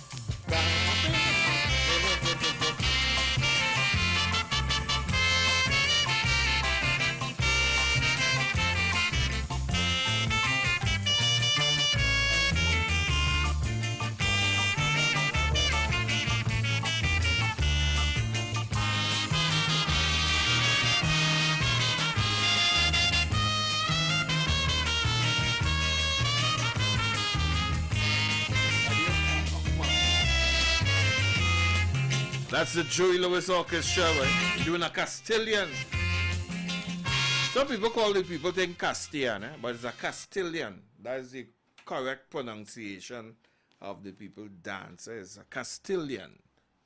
bang. That's the Joey Lewis Orchestra, right? Doing a Castilian. Some people call the people think Castilian, but it's a Castilian. That is the correct pronunciation of the people dance. It's a Castilian.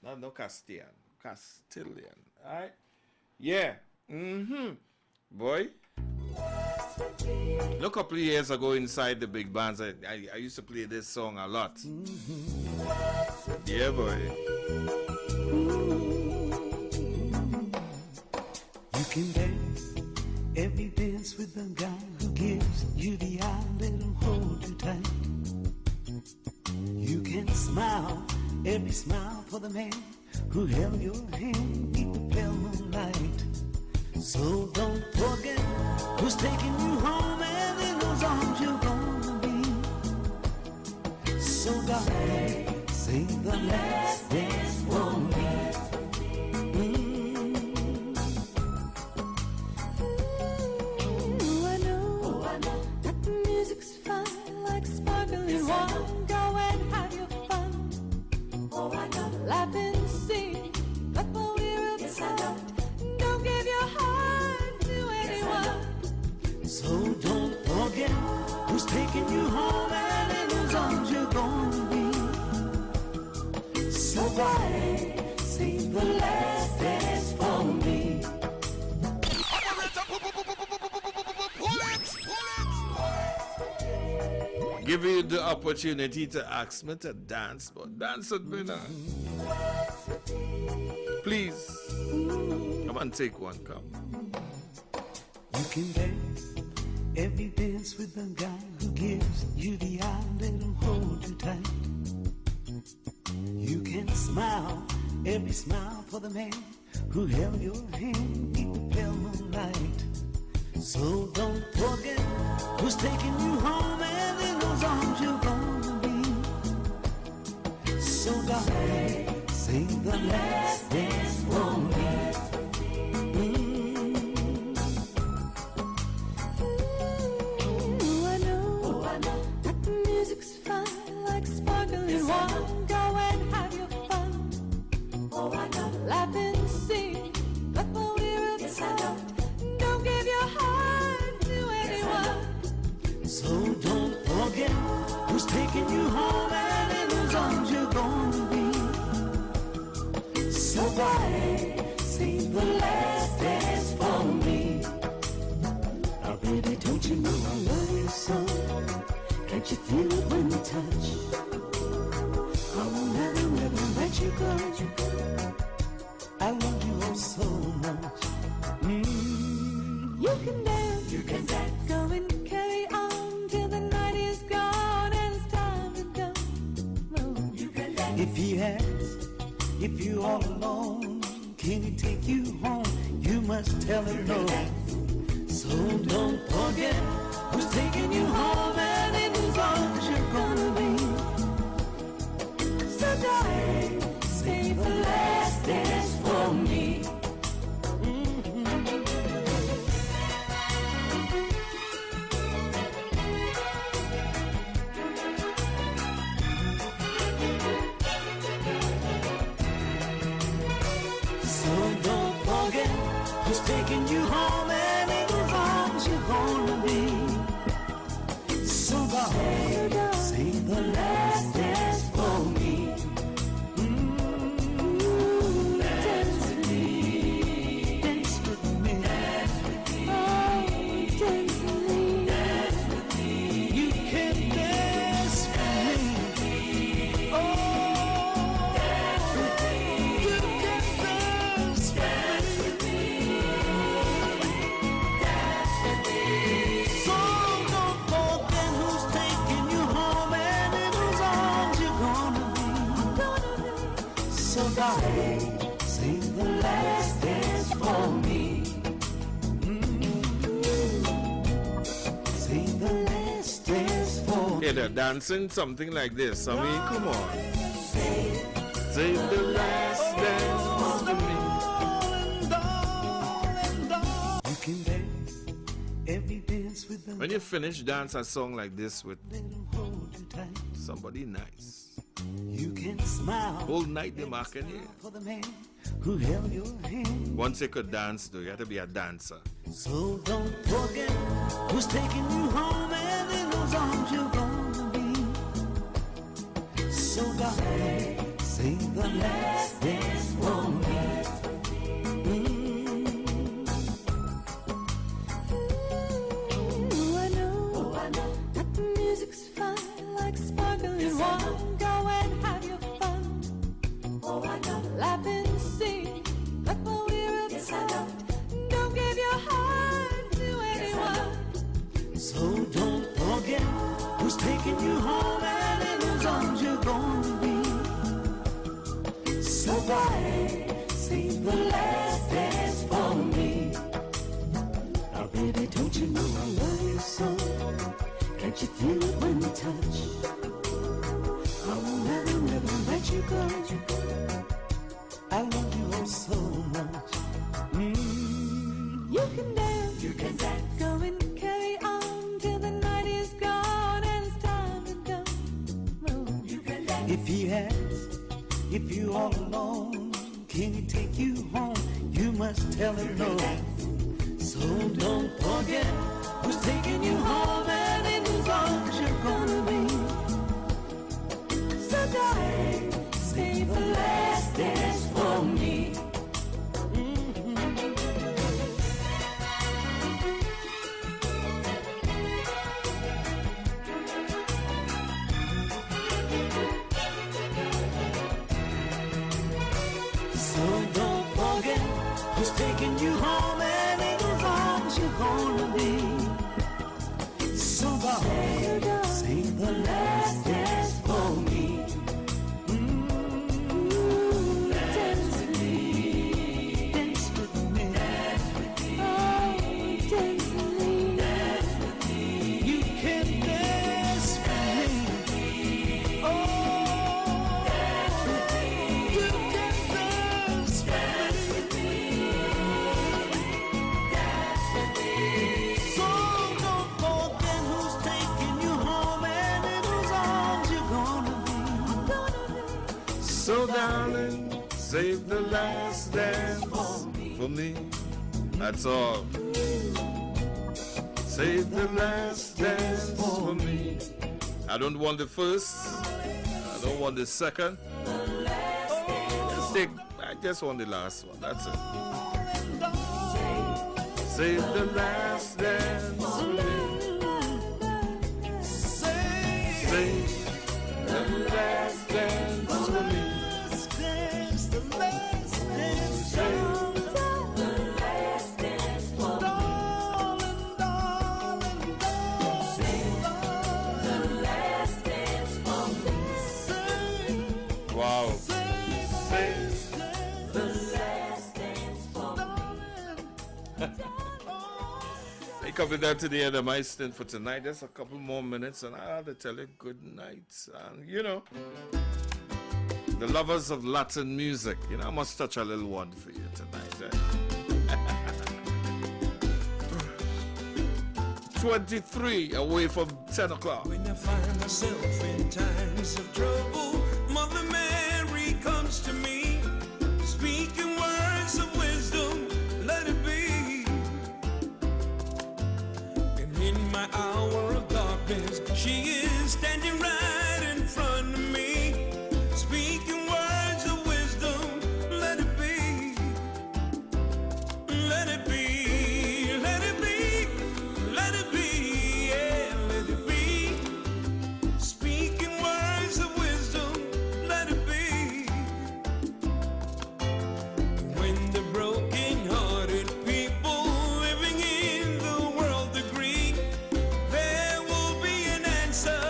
No Castilian. Castilian. Alright? Yeah. Boy. A couple of years ago inside the big bands, I used to play this song a lot. Yeah, boy. You can dance every dance with the guy who gives you the eye, let him hold you tight. You can smile every smile for the man who held your hand beneath the pale moonlight. So don't forget who's taking you home and in whose arms you're gonna be. So darling, sing the last dance for me. Taking you home and in whose arms you're gonna be. Somebody sing the last dance for me. Give you the opportunity to ask me to dance, but dance with me now. Please. Come on, take one, come. You can dance every dance with the guy who gives you the eye, let him hold you tight. You can smile every smile for the man who held your hand beneath the pale moonlight. So don't forget who's taking you home and in whose arms you're gonna be. So darling, sing the last dance for me. Taking you home and in whose arms you're gonna be. Somebody sing the last dance for me. Oh baby, don't you know I love you so? Can't you feel it when we touch? I will never, never let you go. I love you oh so much. You can dance, you can dance, go and carry on till the night is gone. If he asks, if you all alone, can he take you home? You must tell him no. So don't forget who's taking you home and in whose arms you're gonna be. So darling, sing the last dance for me. Who's taking you home and in whose arms you're gonna be. So darling, say the last dance for me. Dance with me, dance with me, dance with me. Oh, dance with me, dance with me. You can dance with me. Oh, dance with me. You can dance with me. So don't forget who's taking you home and in whose Save the last dance for me. Save the last dance for me. Yeah, they're dancing something like this. I mean, come on. Save the last dance for me. You can dance every dance with them. When you finish, dance a song like this with somebody nice. You can smile. Whole night they marking you. For the man who held your hand. Once you could dance, though, you have to be a dancer. So don't forget who's taking you home and in whose arms you're gonna be. So darling, save the last dance for me. I know that the music's fine, like sparkling wine. Go and have your fun. Oh, I know. Laugh and sing, but while we're apart, don't give your heart to anyone. So don't forget who's taking you home and in whose arms you're gonna be. So darling, save the last dance for me. Now baby, don't you know I love you so? Can't you feel it when we touch? I will never, never let you go. I love you oh so much. You can dance, go and carry on till the night is gone and it's time to go. You can dance. If he asks, if you all alone, can he take you home? You must tell him no. So don't forget who's taking you home and in whose arms you're gonna be. So darling, save the last dance for me. So don't forget who's taking you home and in whose arms you're gonna be. So darling, save the last dance for me. Dance with me, dance with me, dance with me, oh, dance with me, dance with me. You can dance with me, oh, dance with me. You can dance with me, dance with me. So don't forget who's taking you home and in whose arms you're gonna be. So darling, save the last dance for me. That's all. Save the last dance for me. I don't want the first. I don't want the second. I just want the last one. That's it. Save the last dance for me. Save the last dance for me. Wow. Hey, coming down to the end of my stint for tonight. Just a couple more minutes and I have to tell you good night. And you know, the lovers of Latin music, you know, I must touch a little one for you tonight. 23 away from 10 o'clock. When I find myself in times of trouble, Mother Mary comes to me, speaking words of wisdom, let it be. And in my hour of darkness, she is standing right in front of me, speaking words of wisdom, let it be. Let it be. Let it be. Let it be. Yeah, let it be. Speaking words of wisdom, let it be. When the broken-hearted people living in the world agree, there will be an answer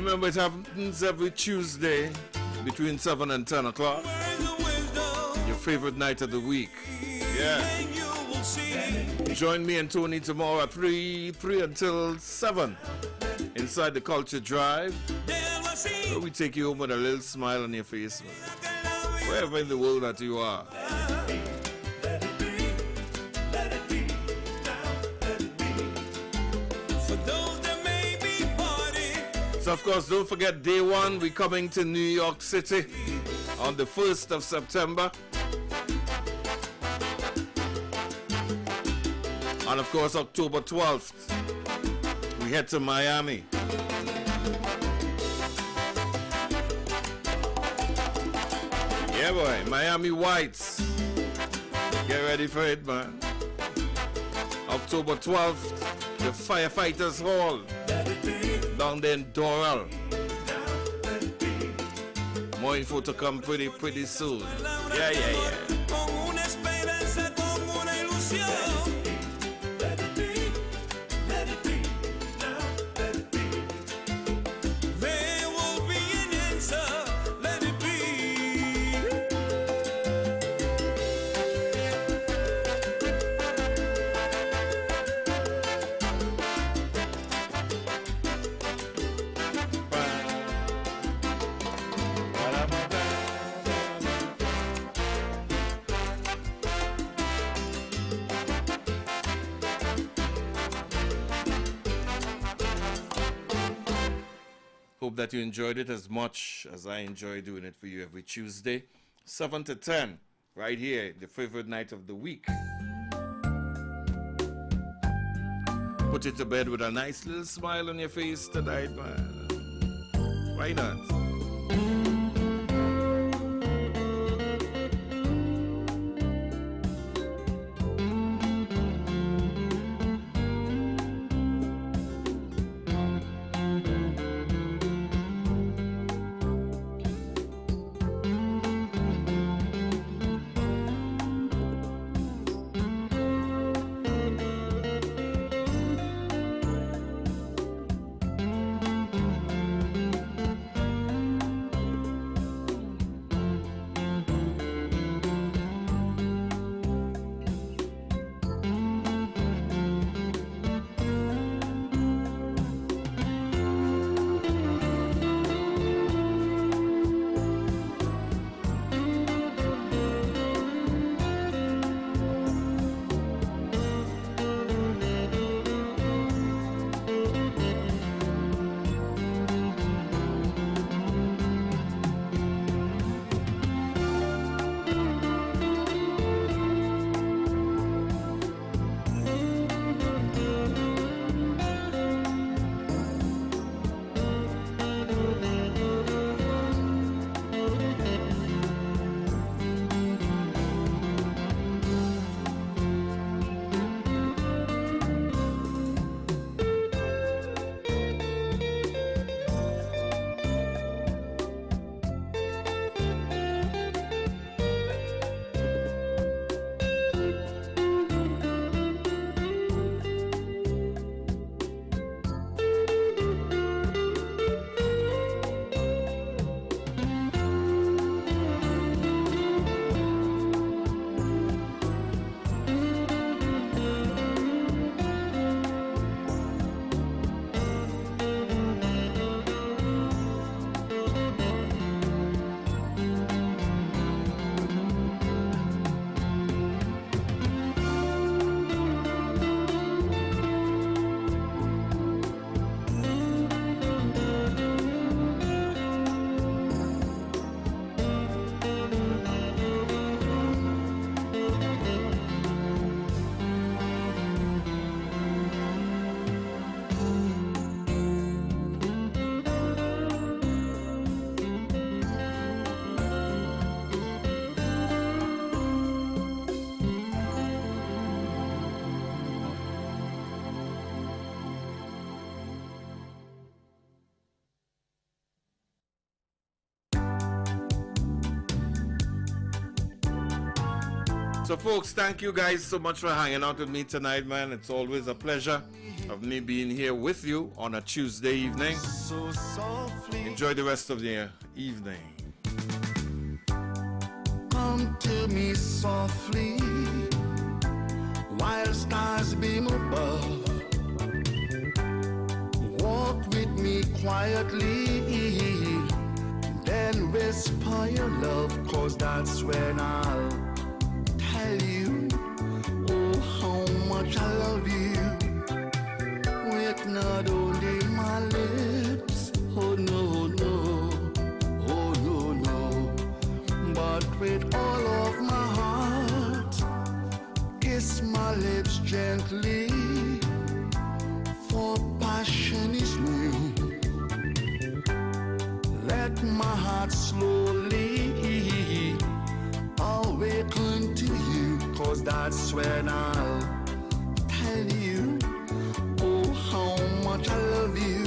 Remember, it happens every Tuesday between 7 and 10 o'clock. Your favorite night of the week. Yeah. Join me and Tony tomorrow at 3 until 7 inside the Culture Drive, where we take you home with a little smile on your face, man. Wherever in the world that you are. So, of course, don't forget day one, we're coming to New York City on the 1st of September. And, of course, October 12th, we head to Miami. Yeah, boy, Miami Whites. Get ready for it, man. October 12th, the Firefighters Hall. Down there in Doral. More info to come pretty soon. Yeah. Hope that you enjoyed it as much as I enjoy doing it for you every Tuesday, 7 to 10, right here, the favorite night of the week. Put you to bed with a nice little smile on your face tonight, man. Why not? So, folks, thank you guys so much for hanging out with me tonight, man. It's always a pleasure of me being here with you on a Tuesday evening. Enjoy the rest of the evening. Come to me softly while stars beam above. Walk with me quietly, then whisper your love, 'cause that's when I'll tell you, oh, how much I love you. With not only my lips, oh no, no, oh no, no, but with all of my heart. Kiss my lips gently, for passion is new. Let my heart slowly awaken to you, 'cause that's when I'll tell you, oh, how much I love you.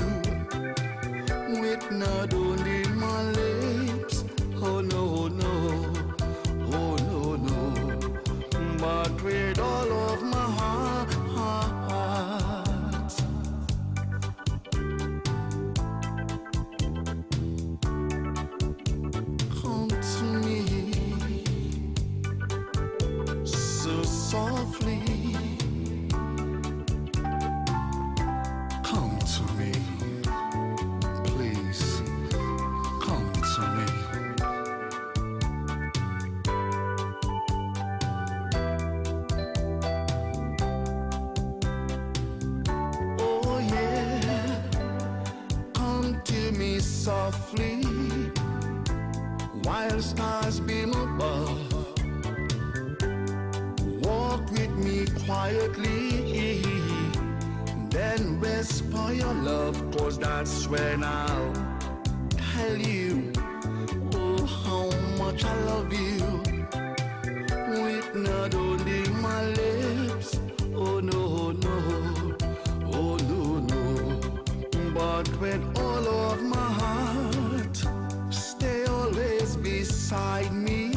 With not only my lips, oh no, no, oh no, no, but with all of my heart. Come to me so softly. Come to me, please. Come to me. Oh yeah, come to me softly while stars beam above. Walk with me quietly, then whisper your love, 'cause that's when I'll tell you, oh, how much I love you. With not only my lips, oh no, no, oh no, no, but with all of my heart. Stay always beside me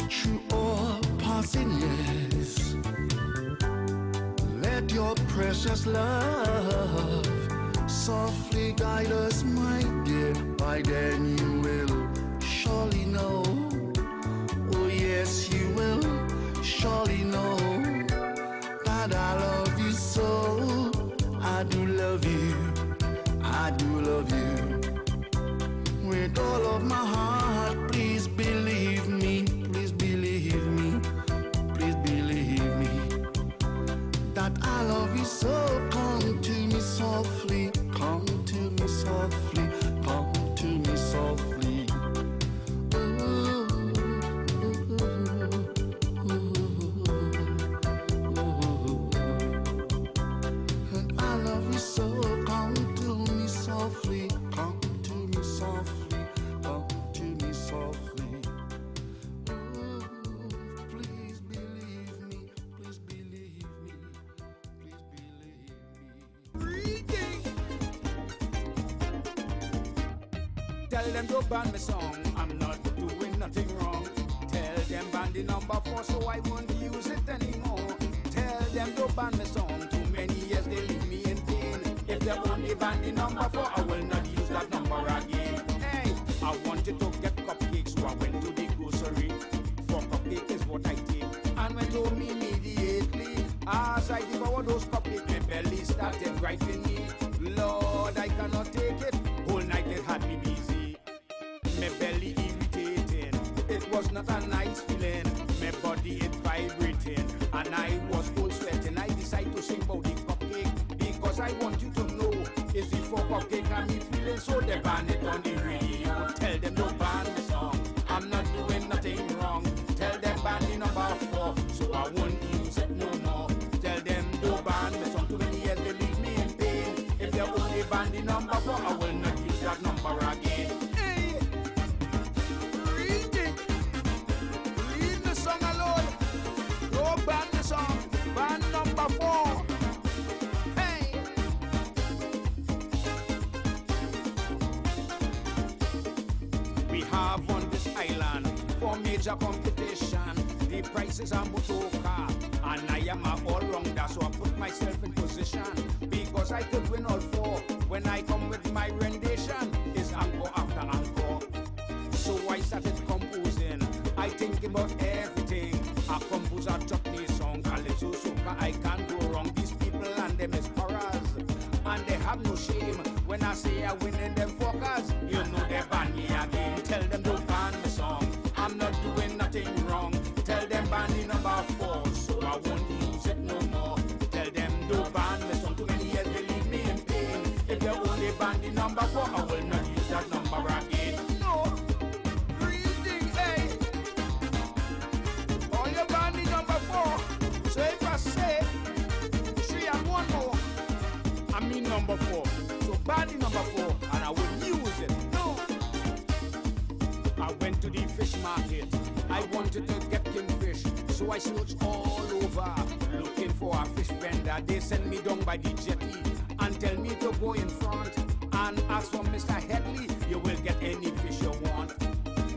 through all passing years. Let your precious love softly guide us, my dear. By then you will surely know, oh yes, you will surely know that I love you so. I do love you, I do love you. With all of my heart, please believe me, please believe me, please believe me, that I love you so. Come to me softly, come to me softly, come to me softly. Ooh, ooh, ooh, ooh. And I love you so. Come to me softly, come to me softly, come to me softly. Ooh, please believe me, please believe me, please believe me. Reading. Tell them to ban me song, I'm not doing nothing wrong. Tell them ban the number 4 so I won't use it anymore. Tell them to ban me song, too many years they leave me in pain. If they only ban the number 4, I will not use that number again. Hey, I wanted to get cupcakes, so I went to the grocery. 4 cupcakes is what I take, and went home immediately. As I devoured those cupcakes, my belly started griping me. Lord, I cannot take it. Whole night it had me busy. My belly irritating. It was not a nice feeling. My body it vibrating, and I was cold sweating. I decided to sing about the cupcake because I want you to know it's the 4 cupcake and me feeling so. They ban it on the radio. Tell them don't ban the song. I'm not doing nothing wrong. Tell them ban the number 4 so I won't use it no more. Tell them don't ban the song. Too many years they leave me in pain. If they only ban the number 4, I will not use that number again. Hey, read it. Leave the song alone. Don't ban the song. Ban number 4. Hey. We have on this island for major competition. The prices are mutoka, and I am a all-rounder, so I put myself in position because I could win all four. When I come with my rendition, is encore after encore. So I started composing. I think about everything. I compose a chutney song, calypso, soca. I can't go wrong. These people and them is horrors, and they have no shame. When I say I win in them focus, you know they ban me again. Tell them don't ban the song. I'm not doing nothing wrong. Tell them ban the number 4, so I won't use it no more. Tell them don't ban the song. Too many years they leave me in pain. If they only ban the number 4, I will not use that number again. No, breathing, hey. All you ban the number 4. So if I say 3 and 1 more, I mean number 4. So ban the number 4, and I will use it. No. I went to the fish market. I wanted to get kingfish, so I searched all over looking for a fish vendor. They sent me down by the jetty and tell me to go in front and ask for Mr. Headley. You will get any fish you want.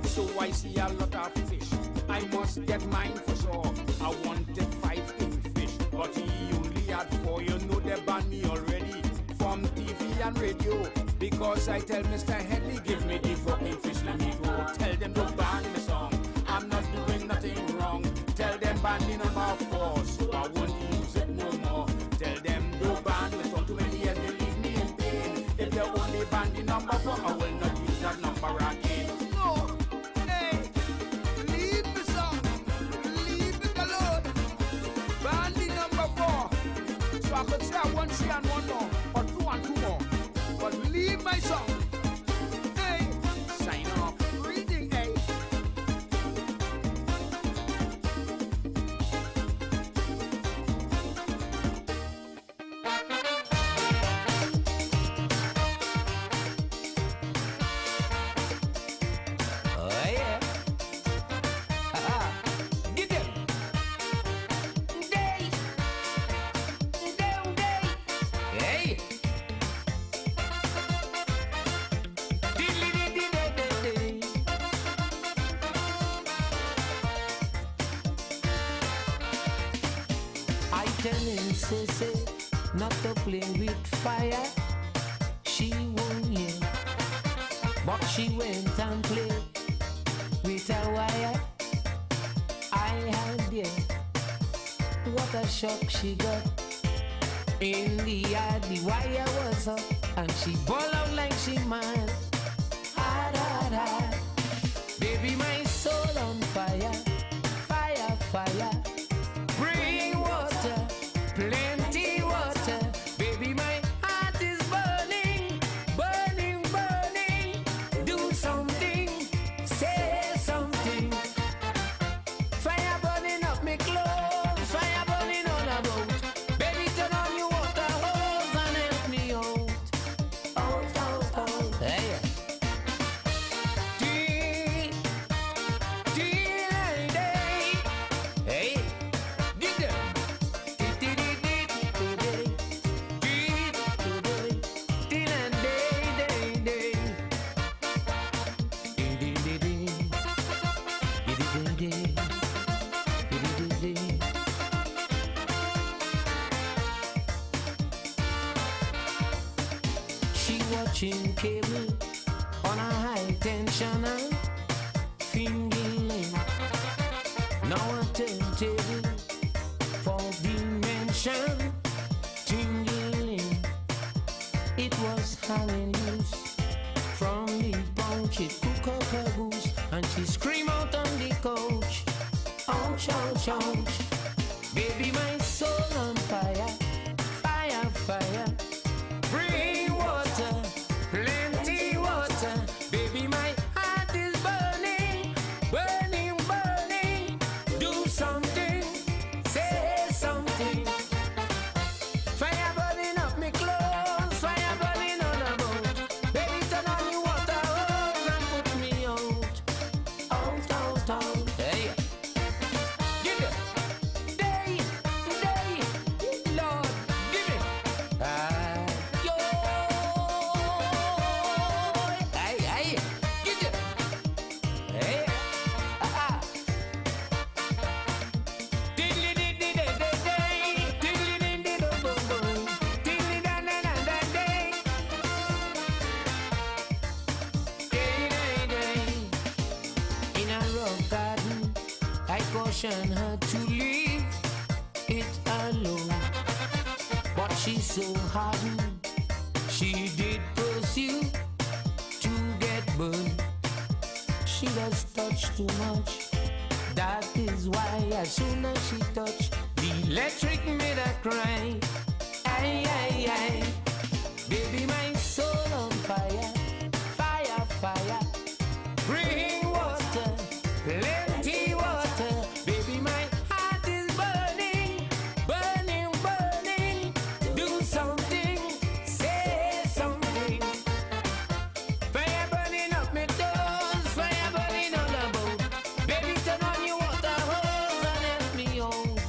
So I see a lot of fish. I must get mine for sure. I wanted 5 kingfish, but he only had 4. You know they banned me already from TV and radio because I tell Mr. Headley, give me the fucking fish, let me go. Tell them to ban the song. I'm not doing nothing wrong. Tell them ban the number 4, so I won't use it no more. Tell them don't ban the song. Too many years they leave me in pain. If they only ban the number 4, I will not use that number again. No, hey, leave the song, leave it alone. Ban the number 4, so I could say I want 3 and 1 more, or 2 and 2 more. But leave my song. Hey, sign off. Reading, hey. Oh yeah. Get them. Day. Hey. I tell him, say, not to play with fire. She won't hear, but she went and played with a wire. I had there, what a shock she got. In the yard, the wire was up, and she ball out like she mad. Hard, hard, hard. Baby, my soul on fire, fire, fire. Bring water, plenty water. Baby, my heart is burning, burning, burning. Do something, say something. Fire burning up me clothes, fire burning on a boat. Baby, turn on your water hose and help me out. Out, out, out. Hey. Dee, dee, day. Hey. Get them. Dee, dee, dee, dee, day. Dee, dee, day. Dee, and day, day, day. Dee, dee, dee, dee. Dee, dee, dee, dee. Dee, dee, dee, dee. She watching cable on a high tension and fingering. Now a turntable for dimension tingling. It was hanging loose from the bunch. It cook up her goose and she scream out on the couch. Ouch, ouch, ouch. Baby, my soul on fire, fire, fire. Bring water, plenty water. Baby, my heart is burning, burning, burning. Do something, say something. Fire burning up me clothes, fire burning on a boat. Baby, turn on your water hose and put me out. Out, out, out. Hey. Get it. caution her to leave it alone. But she's so hardened, she did pursue to get burned. She does touch too much, that is why as soon as she touched, the electric made her cry. Aye, aye, aye. Baby, my soul on fire, fire, fire. Bring water, plenty water. Baby, my heart is burning, burning, burning. Do something, say something. Fire burning up my toes, fire burning all about. Baby, turn on your water hose and help me out.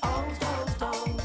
Out, out, out.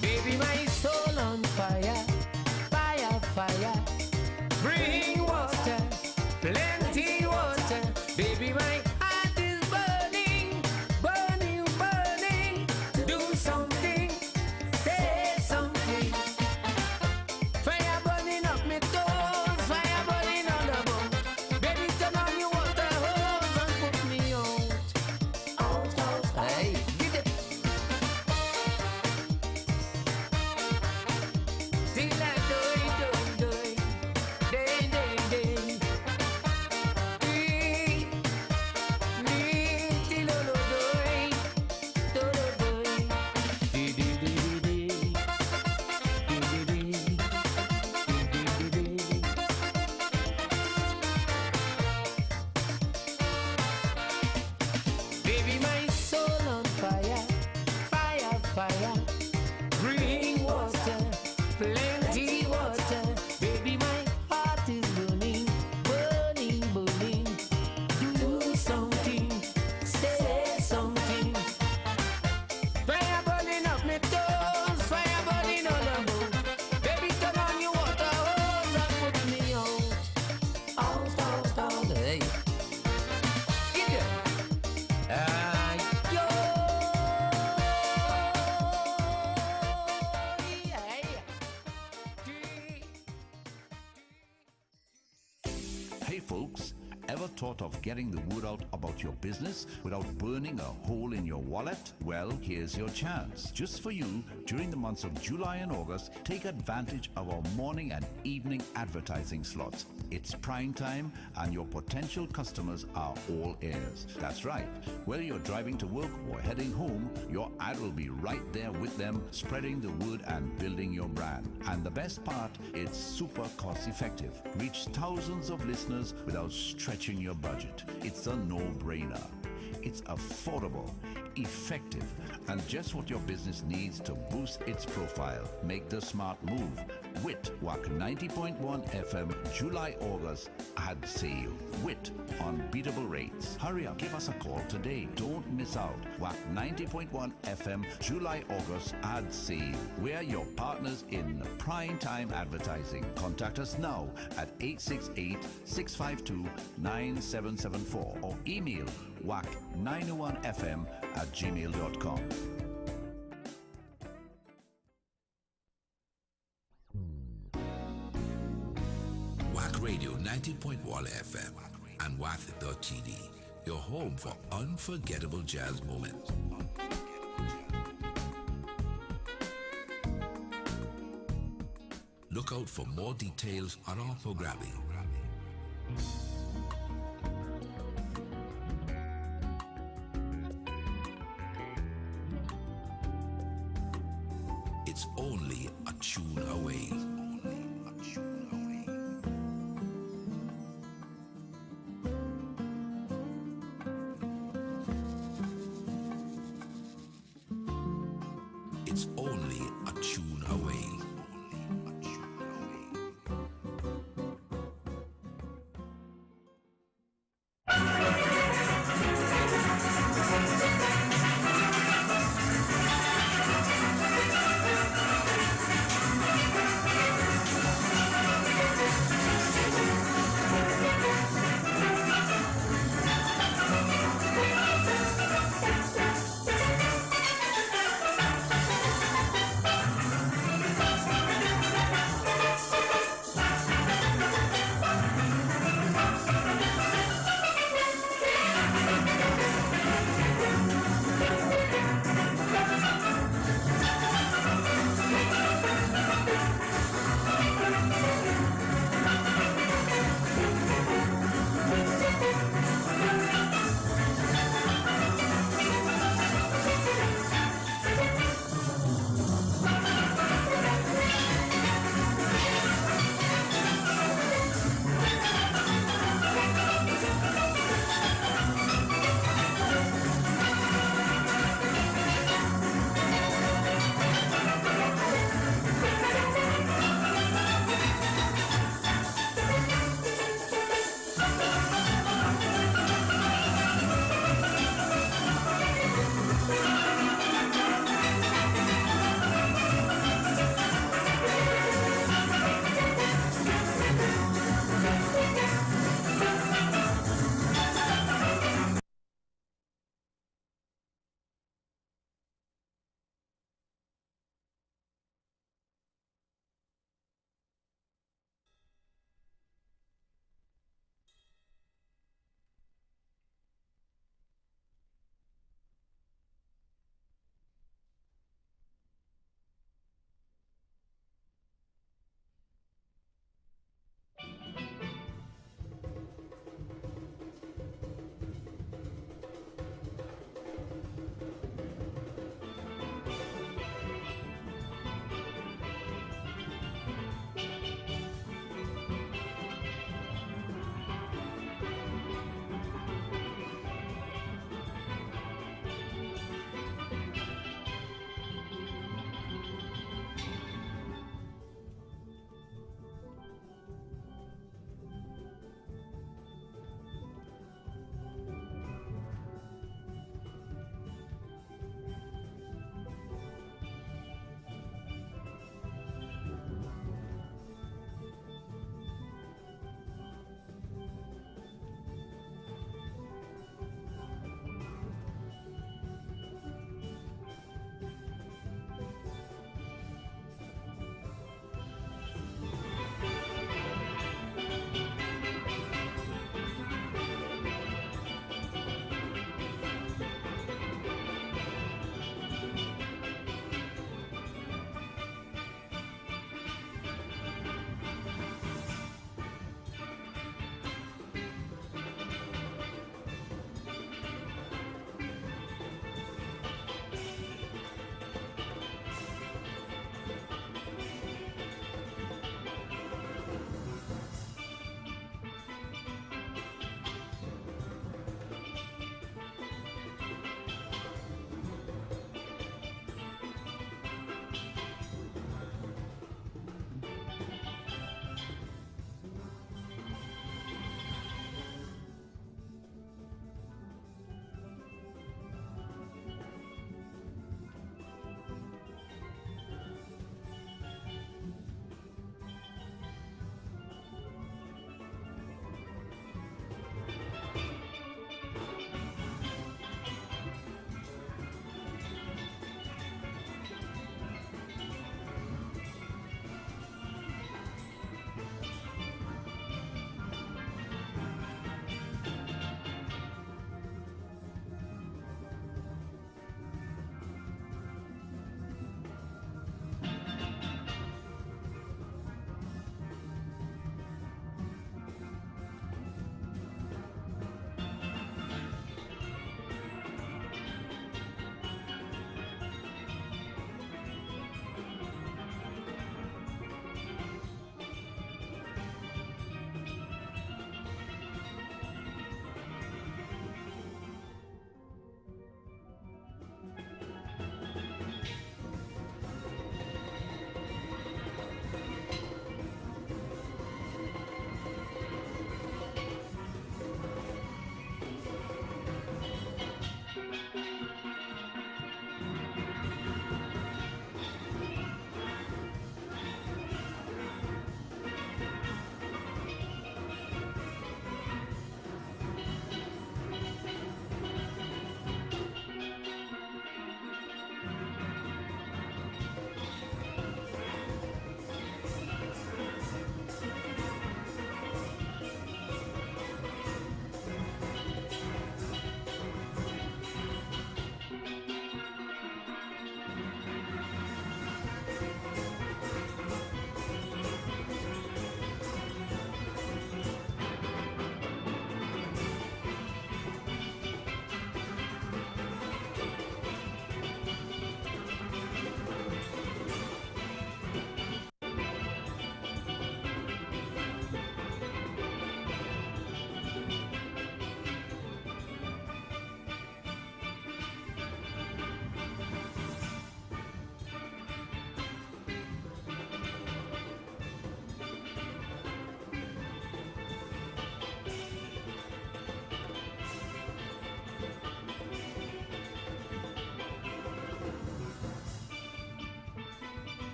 Baby, my soul on fire, fire, fire. Bring water, plenty water. Baby, my heart is burning, burning, burning. Do something, say something. Fire burning up my toes, fire burning all about. Baby, turn on your water hose and put me out. Out, out, out. Hey, get it. Till I do it, day, day, day. Till I do Baby, my soul on fire, fire, fire. Bring water, plenty water. Baby, my heart is burning, burning, burning. Do something, say something. Fire burning up my toes, fire burning all about. Baby, turn on your water hose and put me out. Out, out, out. Hey. Get it. Yo. Hey folks, ever thought of getting the word out about your business without burning a hole in your wallet? Well, here's your chance. Just for you, during the months of July and August, take advantage of our morning and evening advertising slots. It's prime time and your potential customers are all ears. That's right. Whether you're driving to work or heading home, your ad will be right there with them, spreading the word and building your brand. And the best part, it's super cost effective. Reach thousands of listeners without stretching your budget. It's a no-brainer. It's affordable, effective, and just what your business needs to boost its profile. Make the smart move with Wack 90.1 FM July-August ad sale with unbeatable rates. Hurry up, give us a call today. Don't miss out. Wack 90.1 FM July-August ad sale. We're your partners in prime time advertising. Contact us now at 868-652-9774 or email wack901fm@gmail.com. Wack Radio 90.1 FM and Wack.tv, your home for unforgettable jazz moments. Look out for more details on our programming. It's only a tune away. It's only a tune away.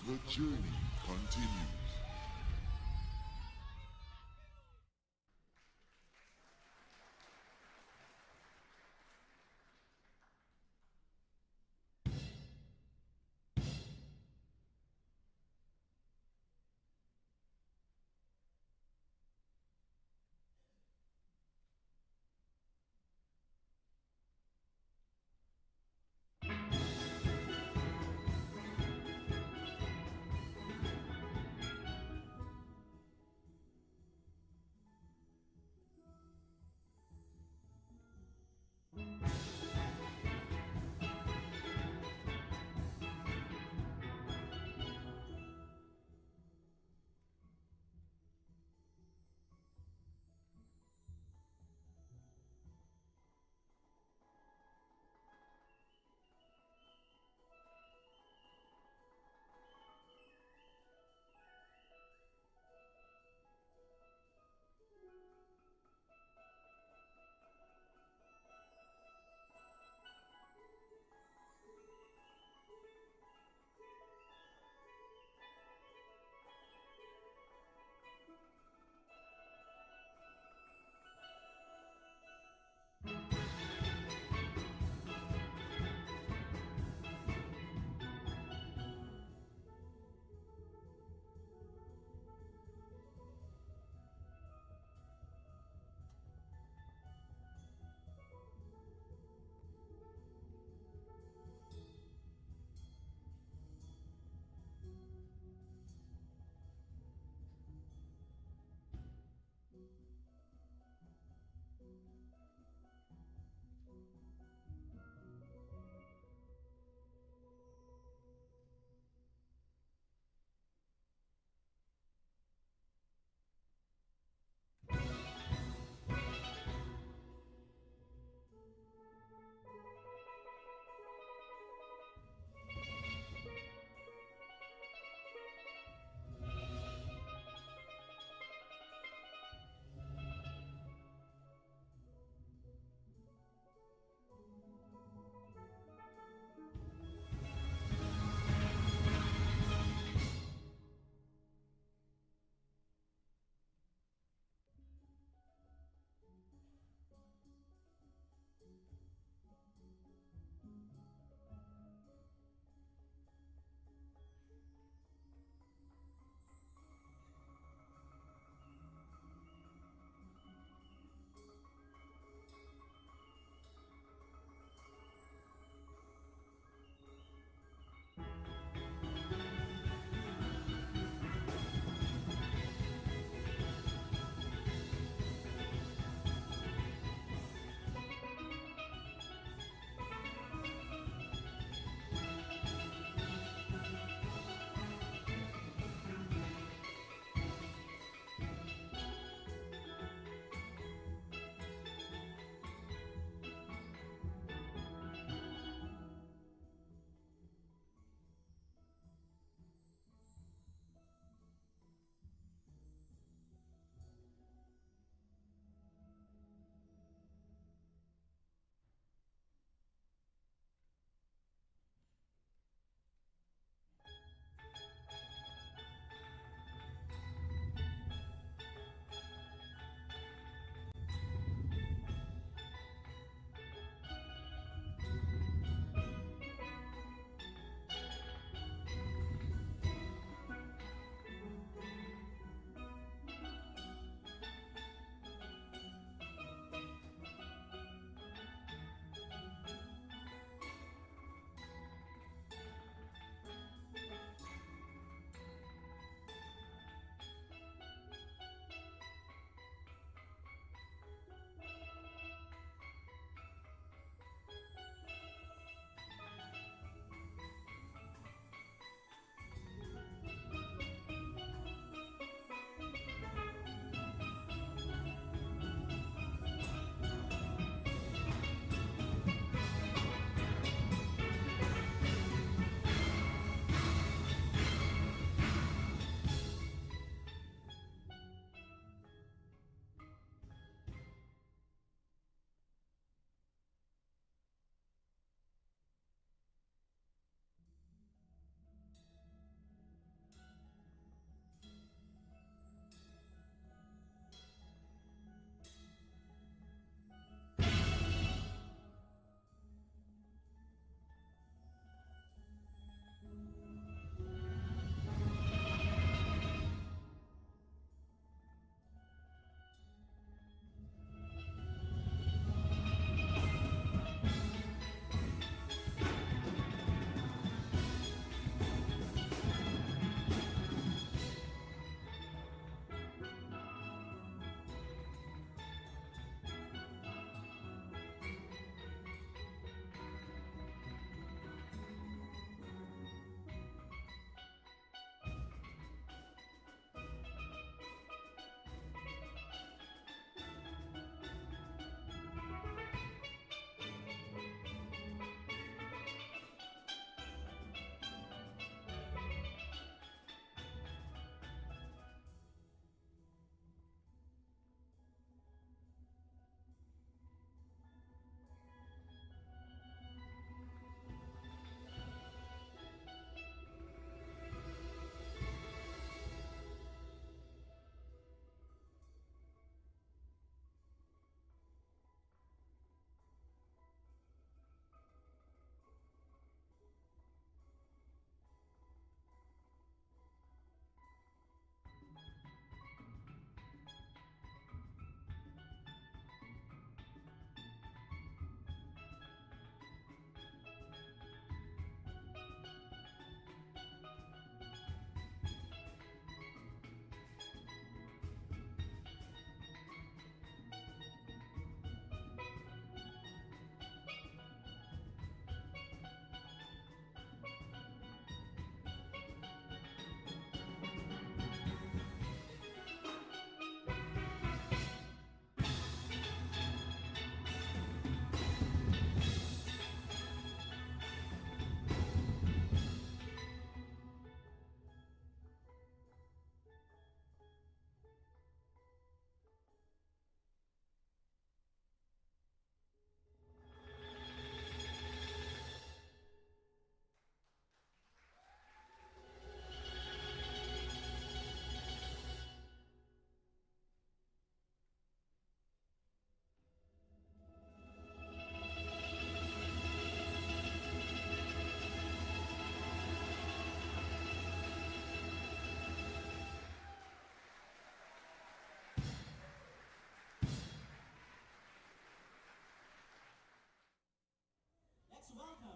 the journey continues.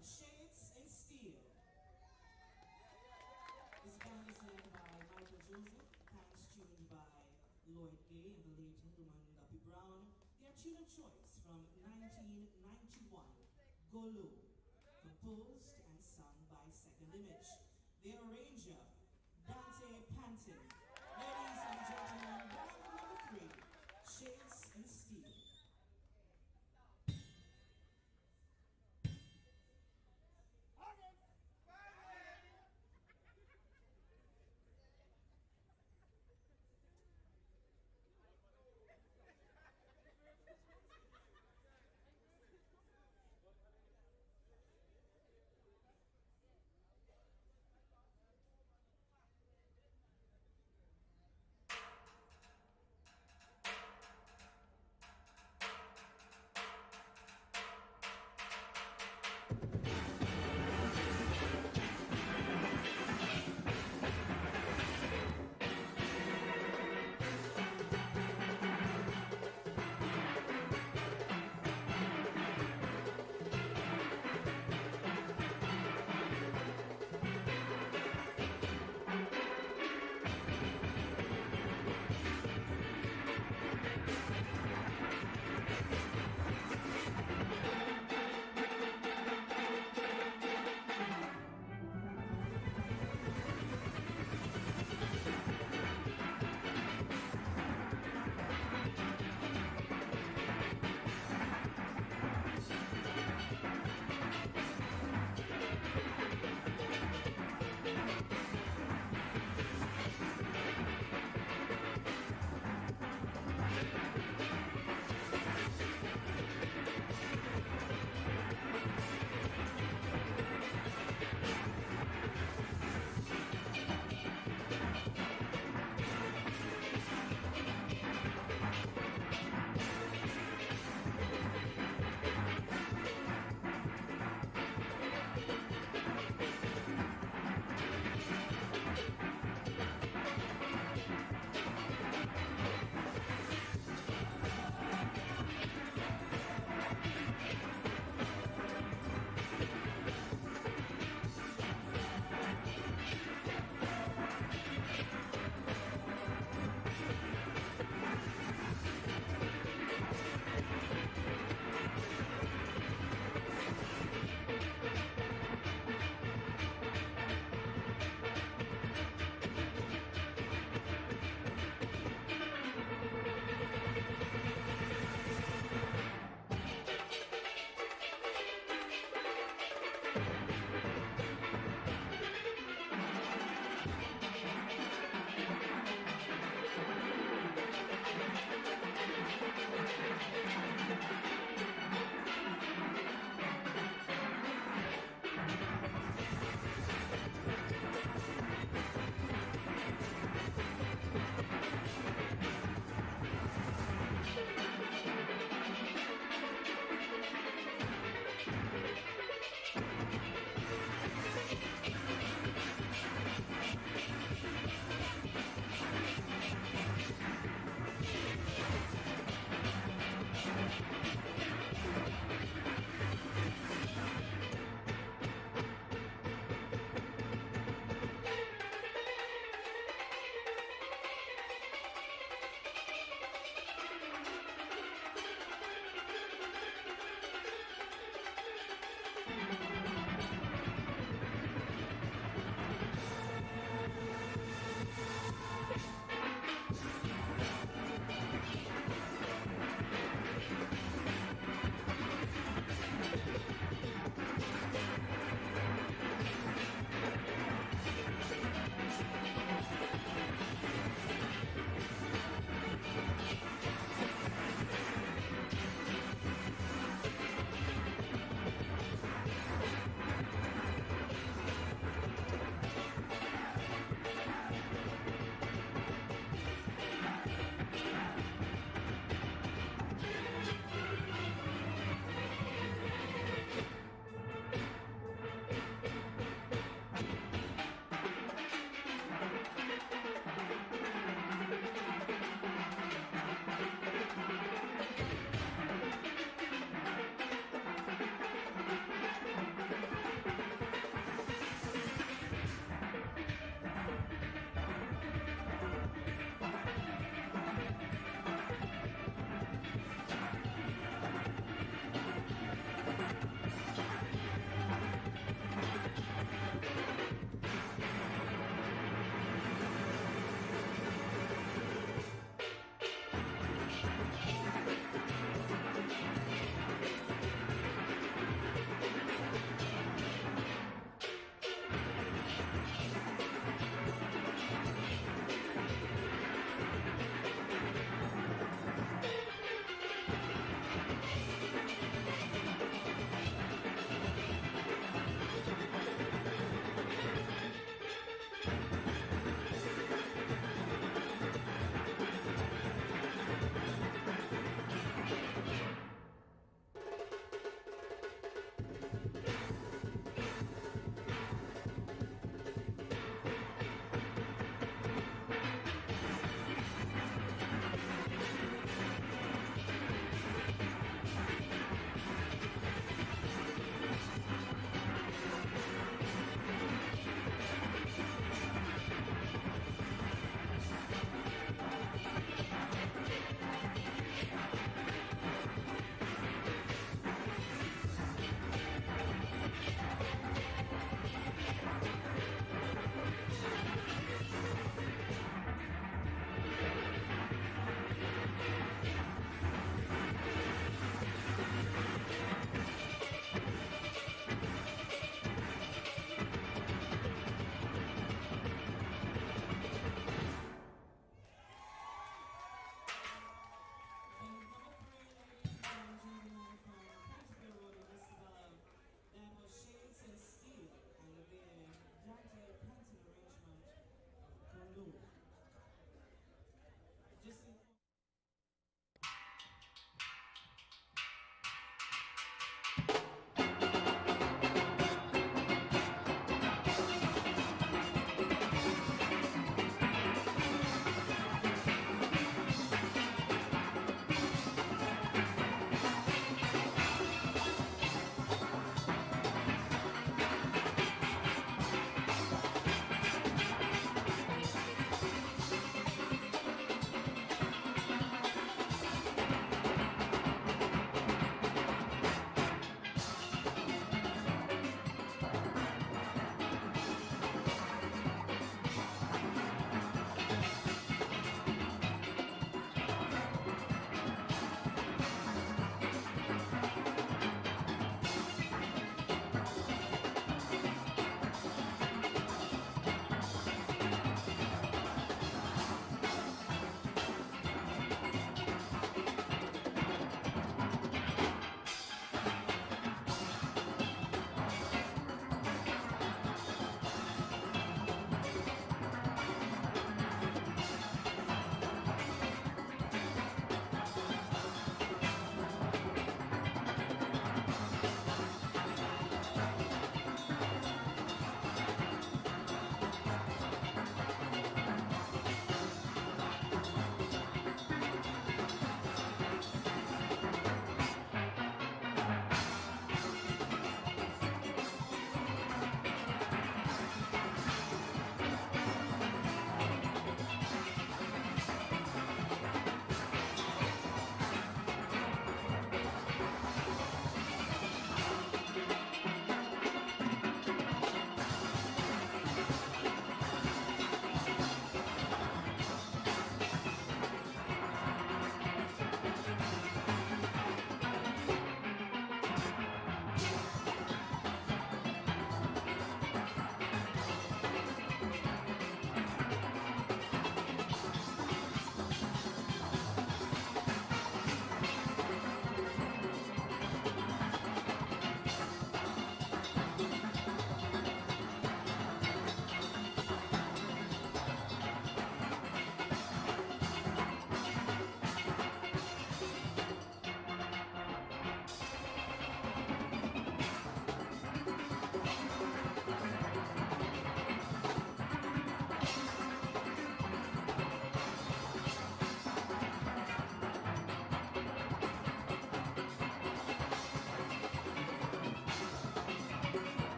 Shades in Steel. This band is led by Michael Joseph, hands tuned by Lloyd Gay and the late Hillman Guppy Brown. Their tune of choice from 1991, Golo, composed and sung by Second Image. Their arranger, Dante Panton. Ladies and gentlemen, band number 3, Shades in Steel.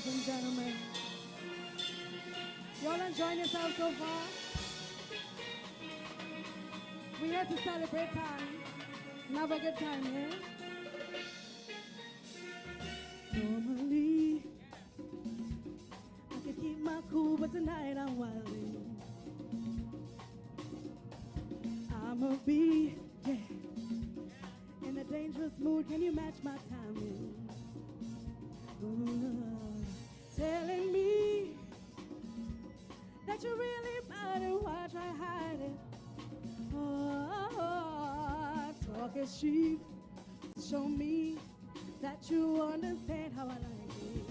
ladies and gentlemen. You all enjoying yourselves so far? We're here to celebrate time and have a good time, yeah? Normally, I could keep my cool, but tonight I'm wildin'. I'ma be, yeah, in a dangerous mood. Can you match my timing? Telling me that you really about it, why try hide it? Oh, talk is cheap. Show me that you understand how I like it.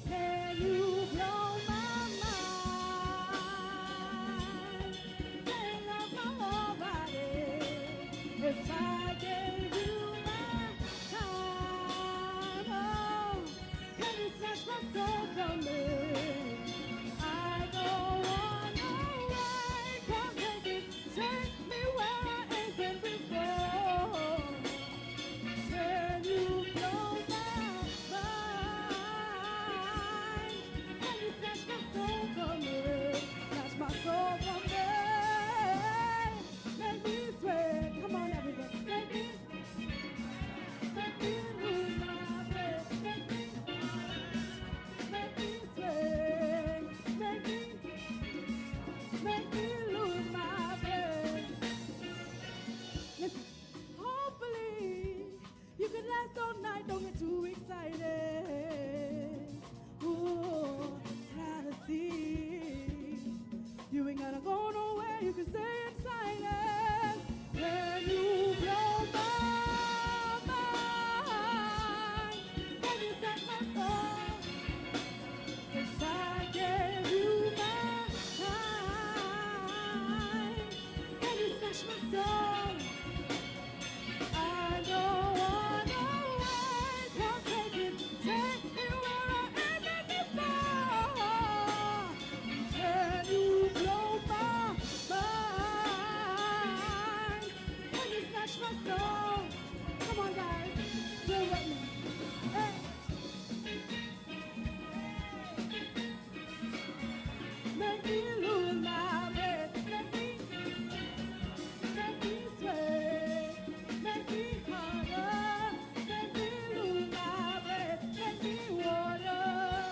Can you blow my mind? Sing up my whole body. If I gave you my time, oh, can you snatch my soul from me? I don't want no way. Come take it, take me where I ain't been before. Can you blow my mind? Can you snatch my soul from me? Snatch my soul from me. Make me sweat. Come on, everybody. Make me lose my breath. Make me sweat. Make me lose my breath. Listen, hopefully you can last all night. Don't get too excited. Ooh, try to see. You ain't gotta go nowhere. You can stay inside it. Can you blow my mind? Can you set my soul? If I gave you my time, can you snatch my soul? I don't want no way. Come take it, take me where I ain't been before. Can you blow my mind? Can you snatch my soul? Come on, guys, do it with me. Hey. Make me lose my breath. Make me sweat. Make me harder. Make me lose my breath. Make me water.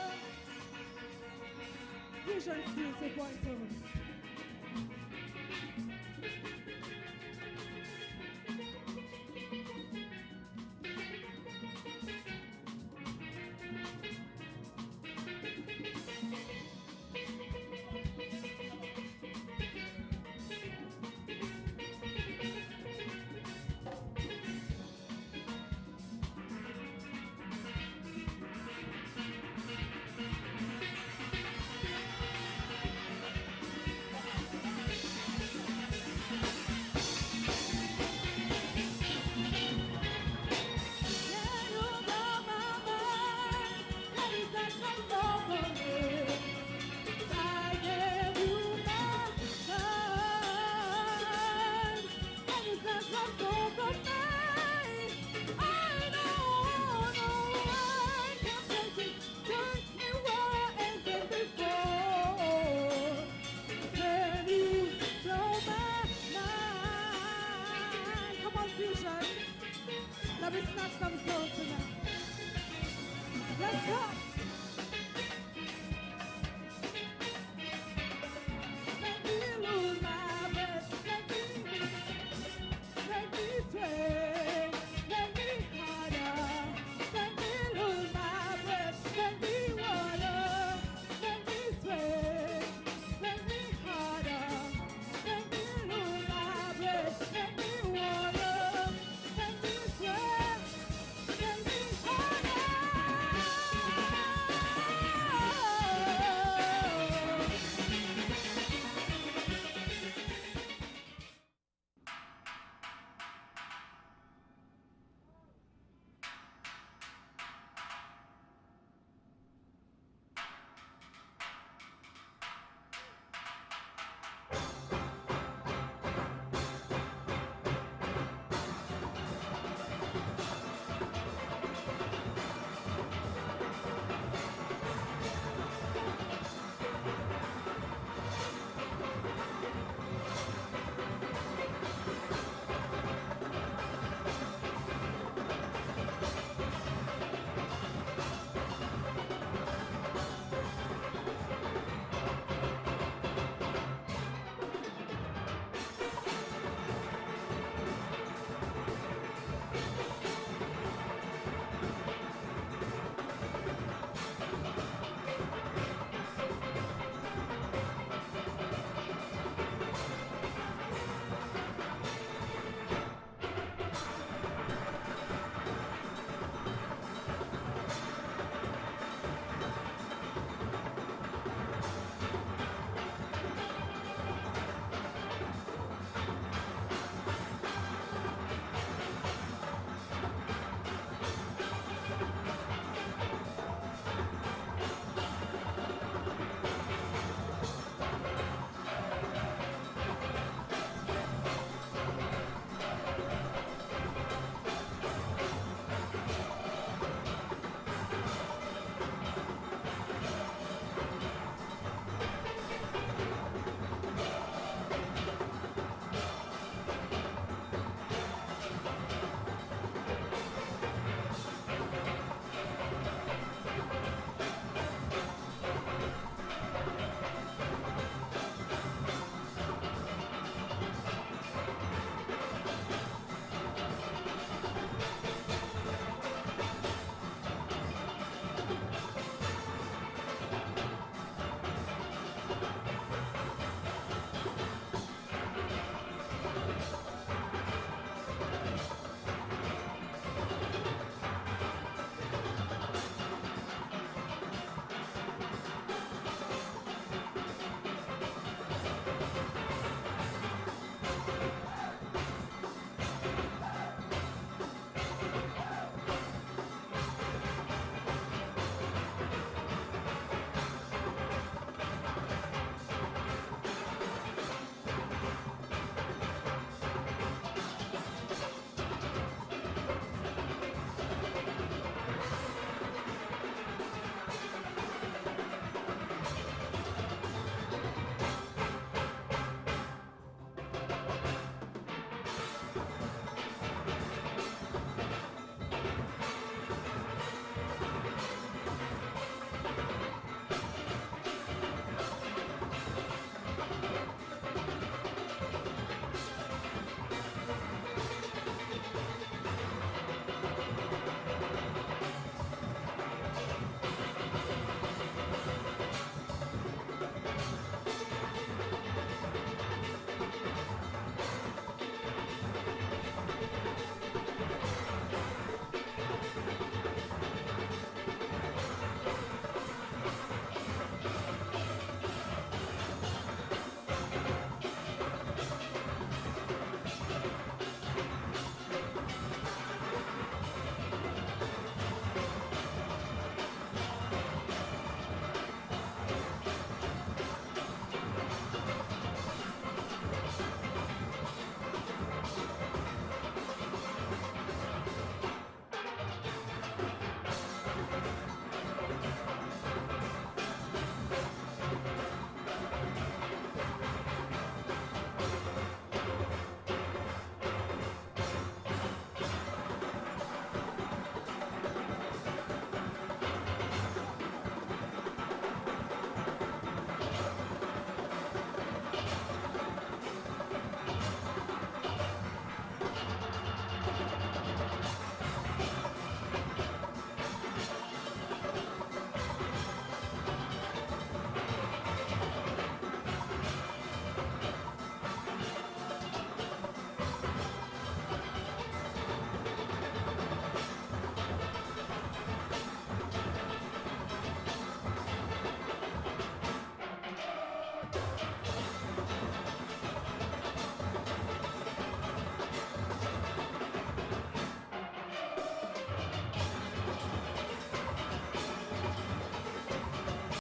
Fusion Steel 2.2.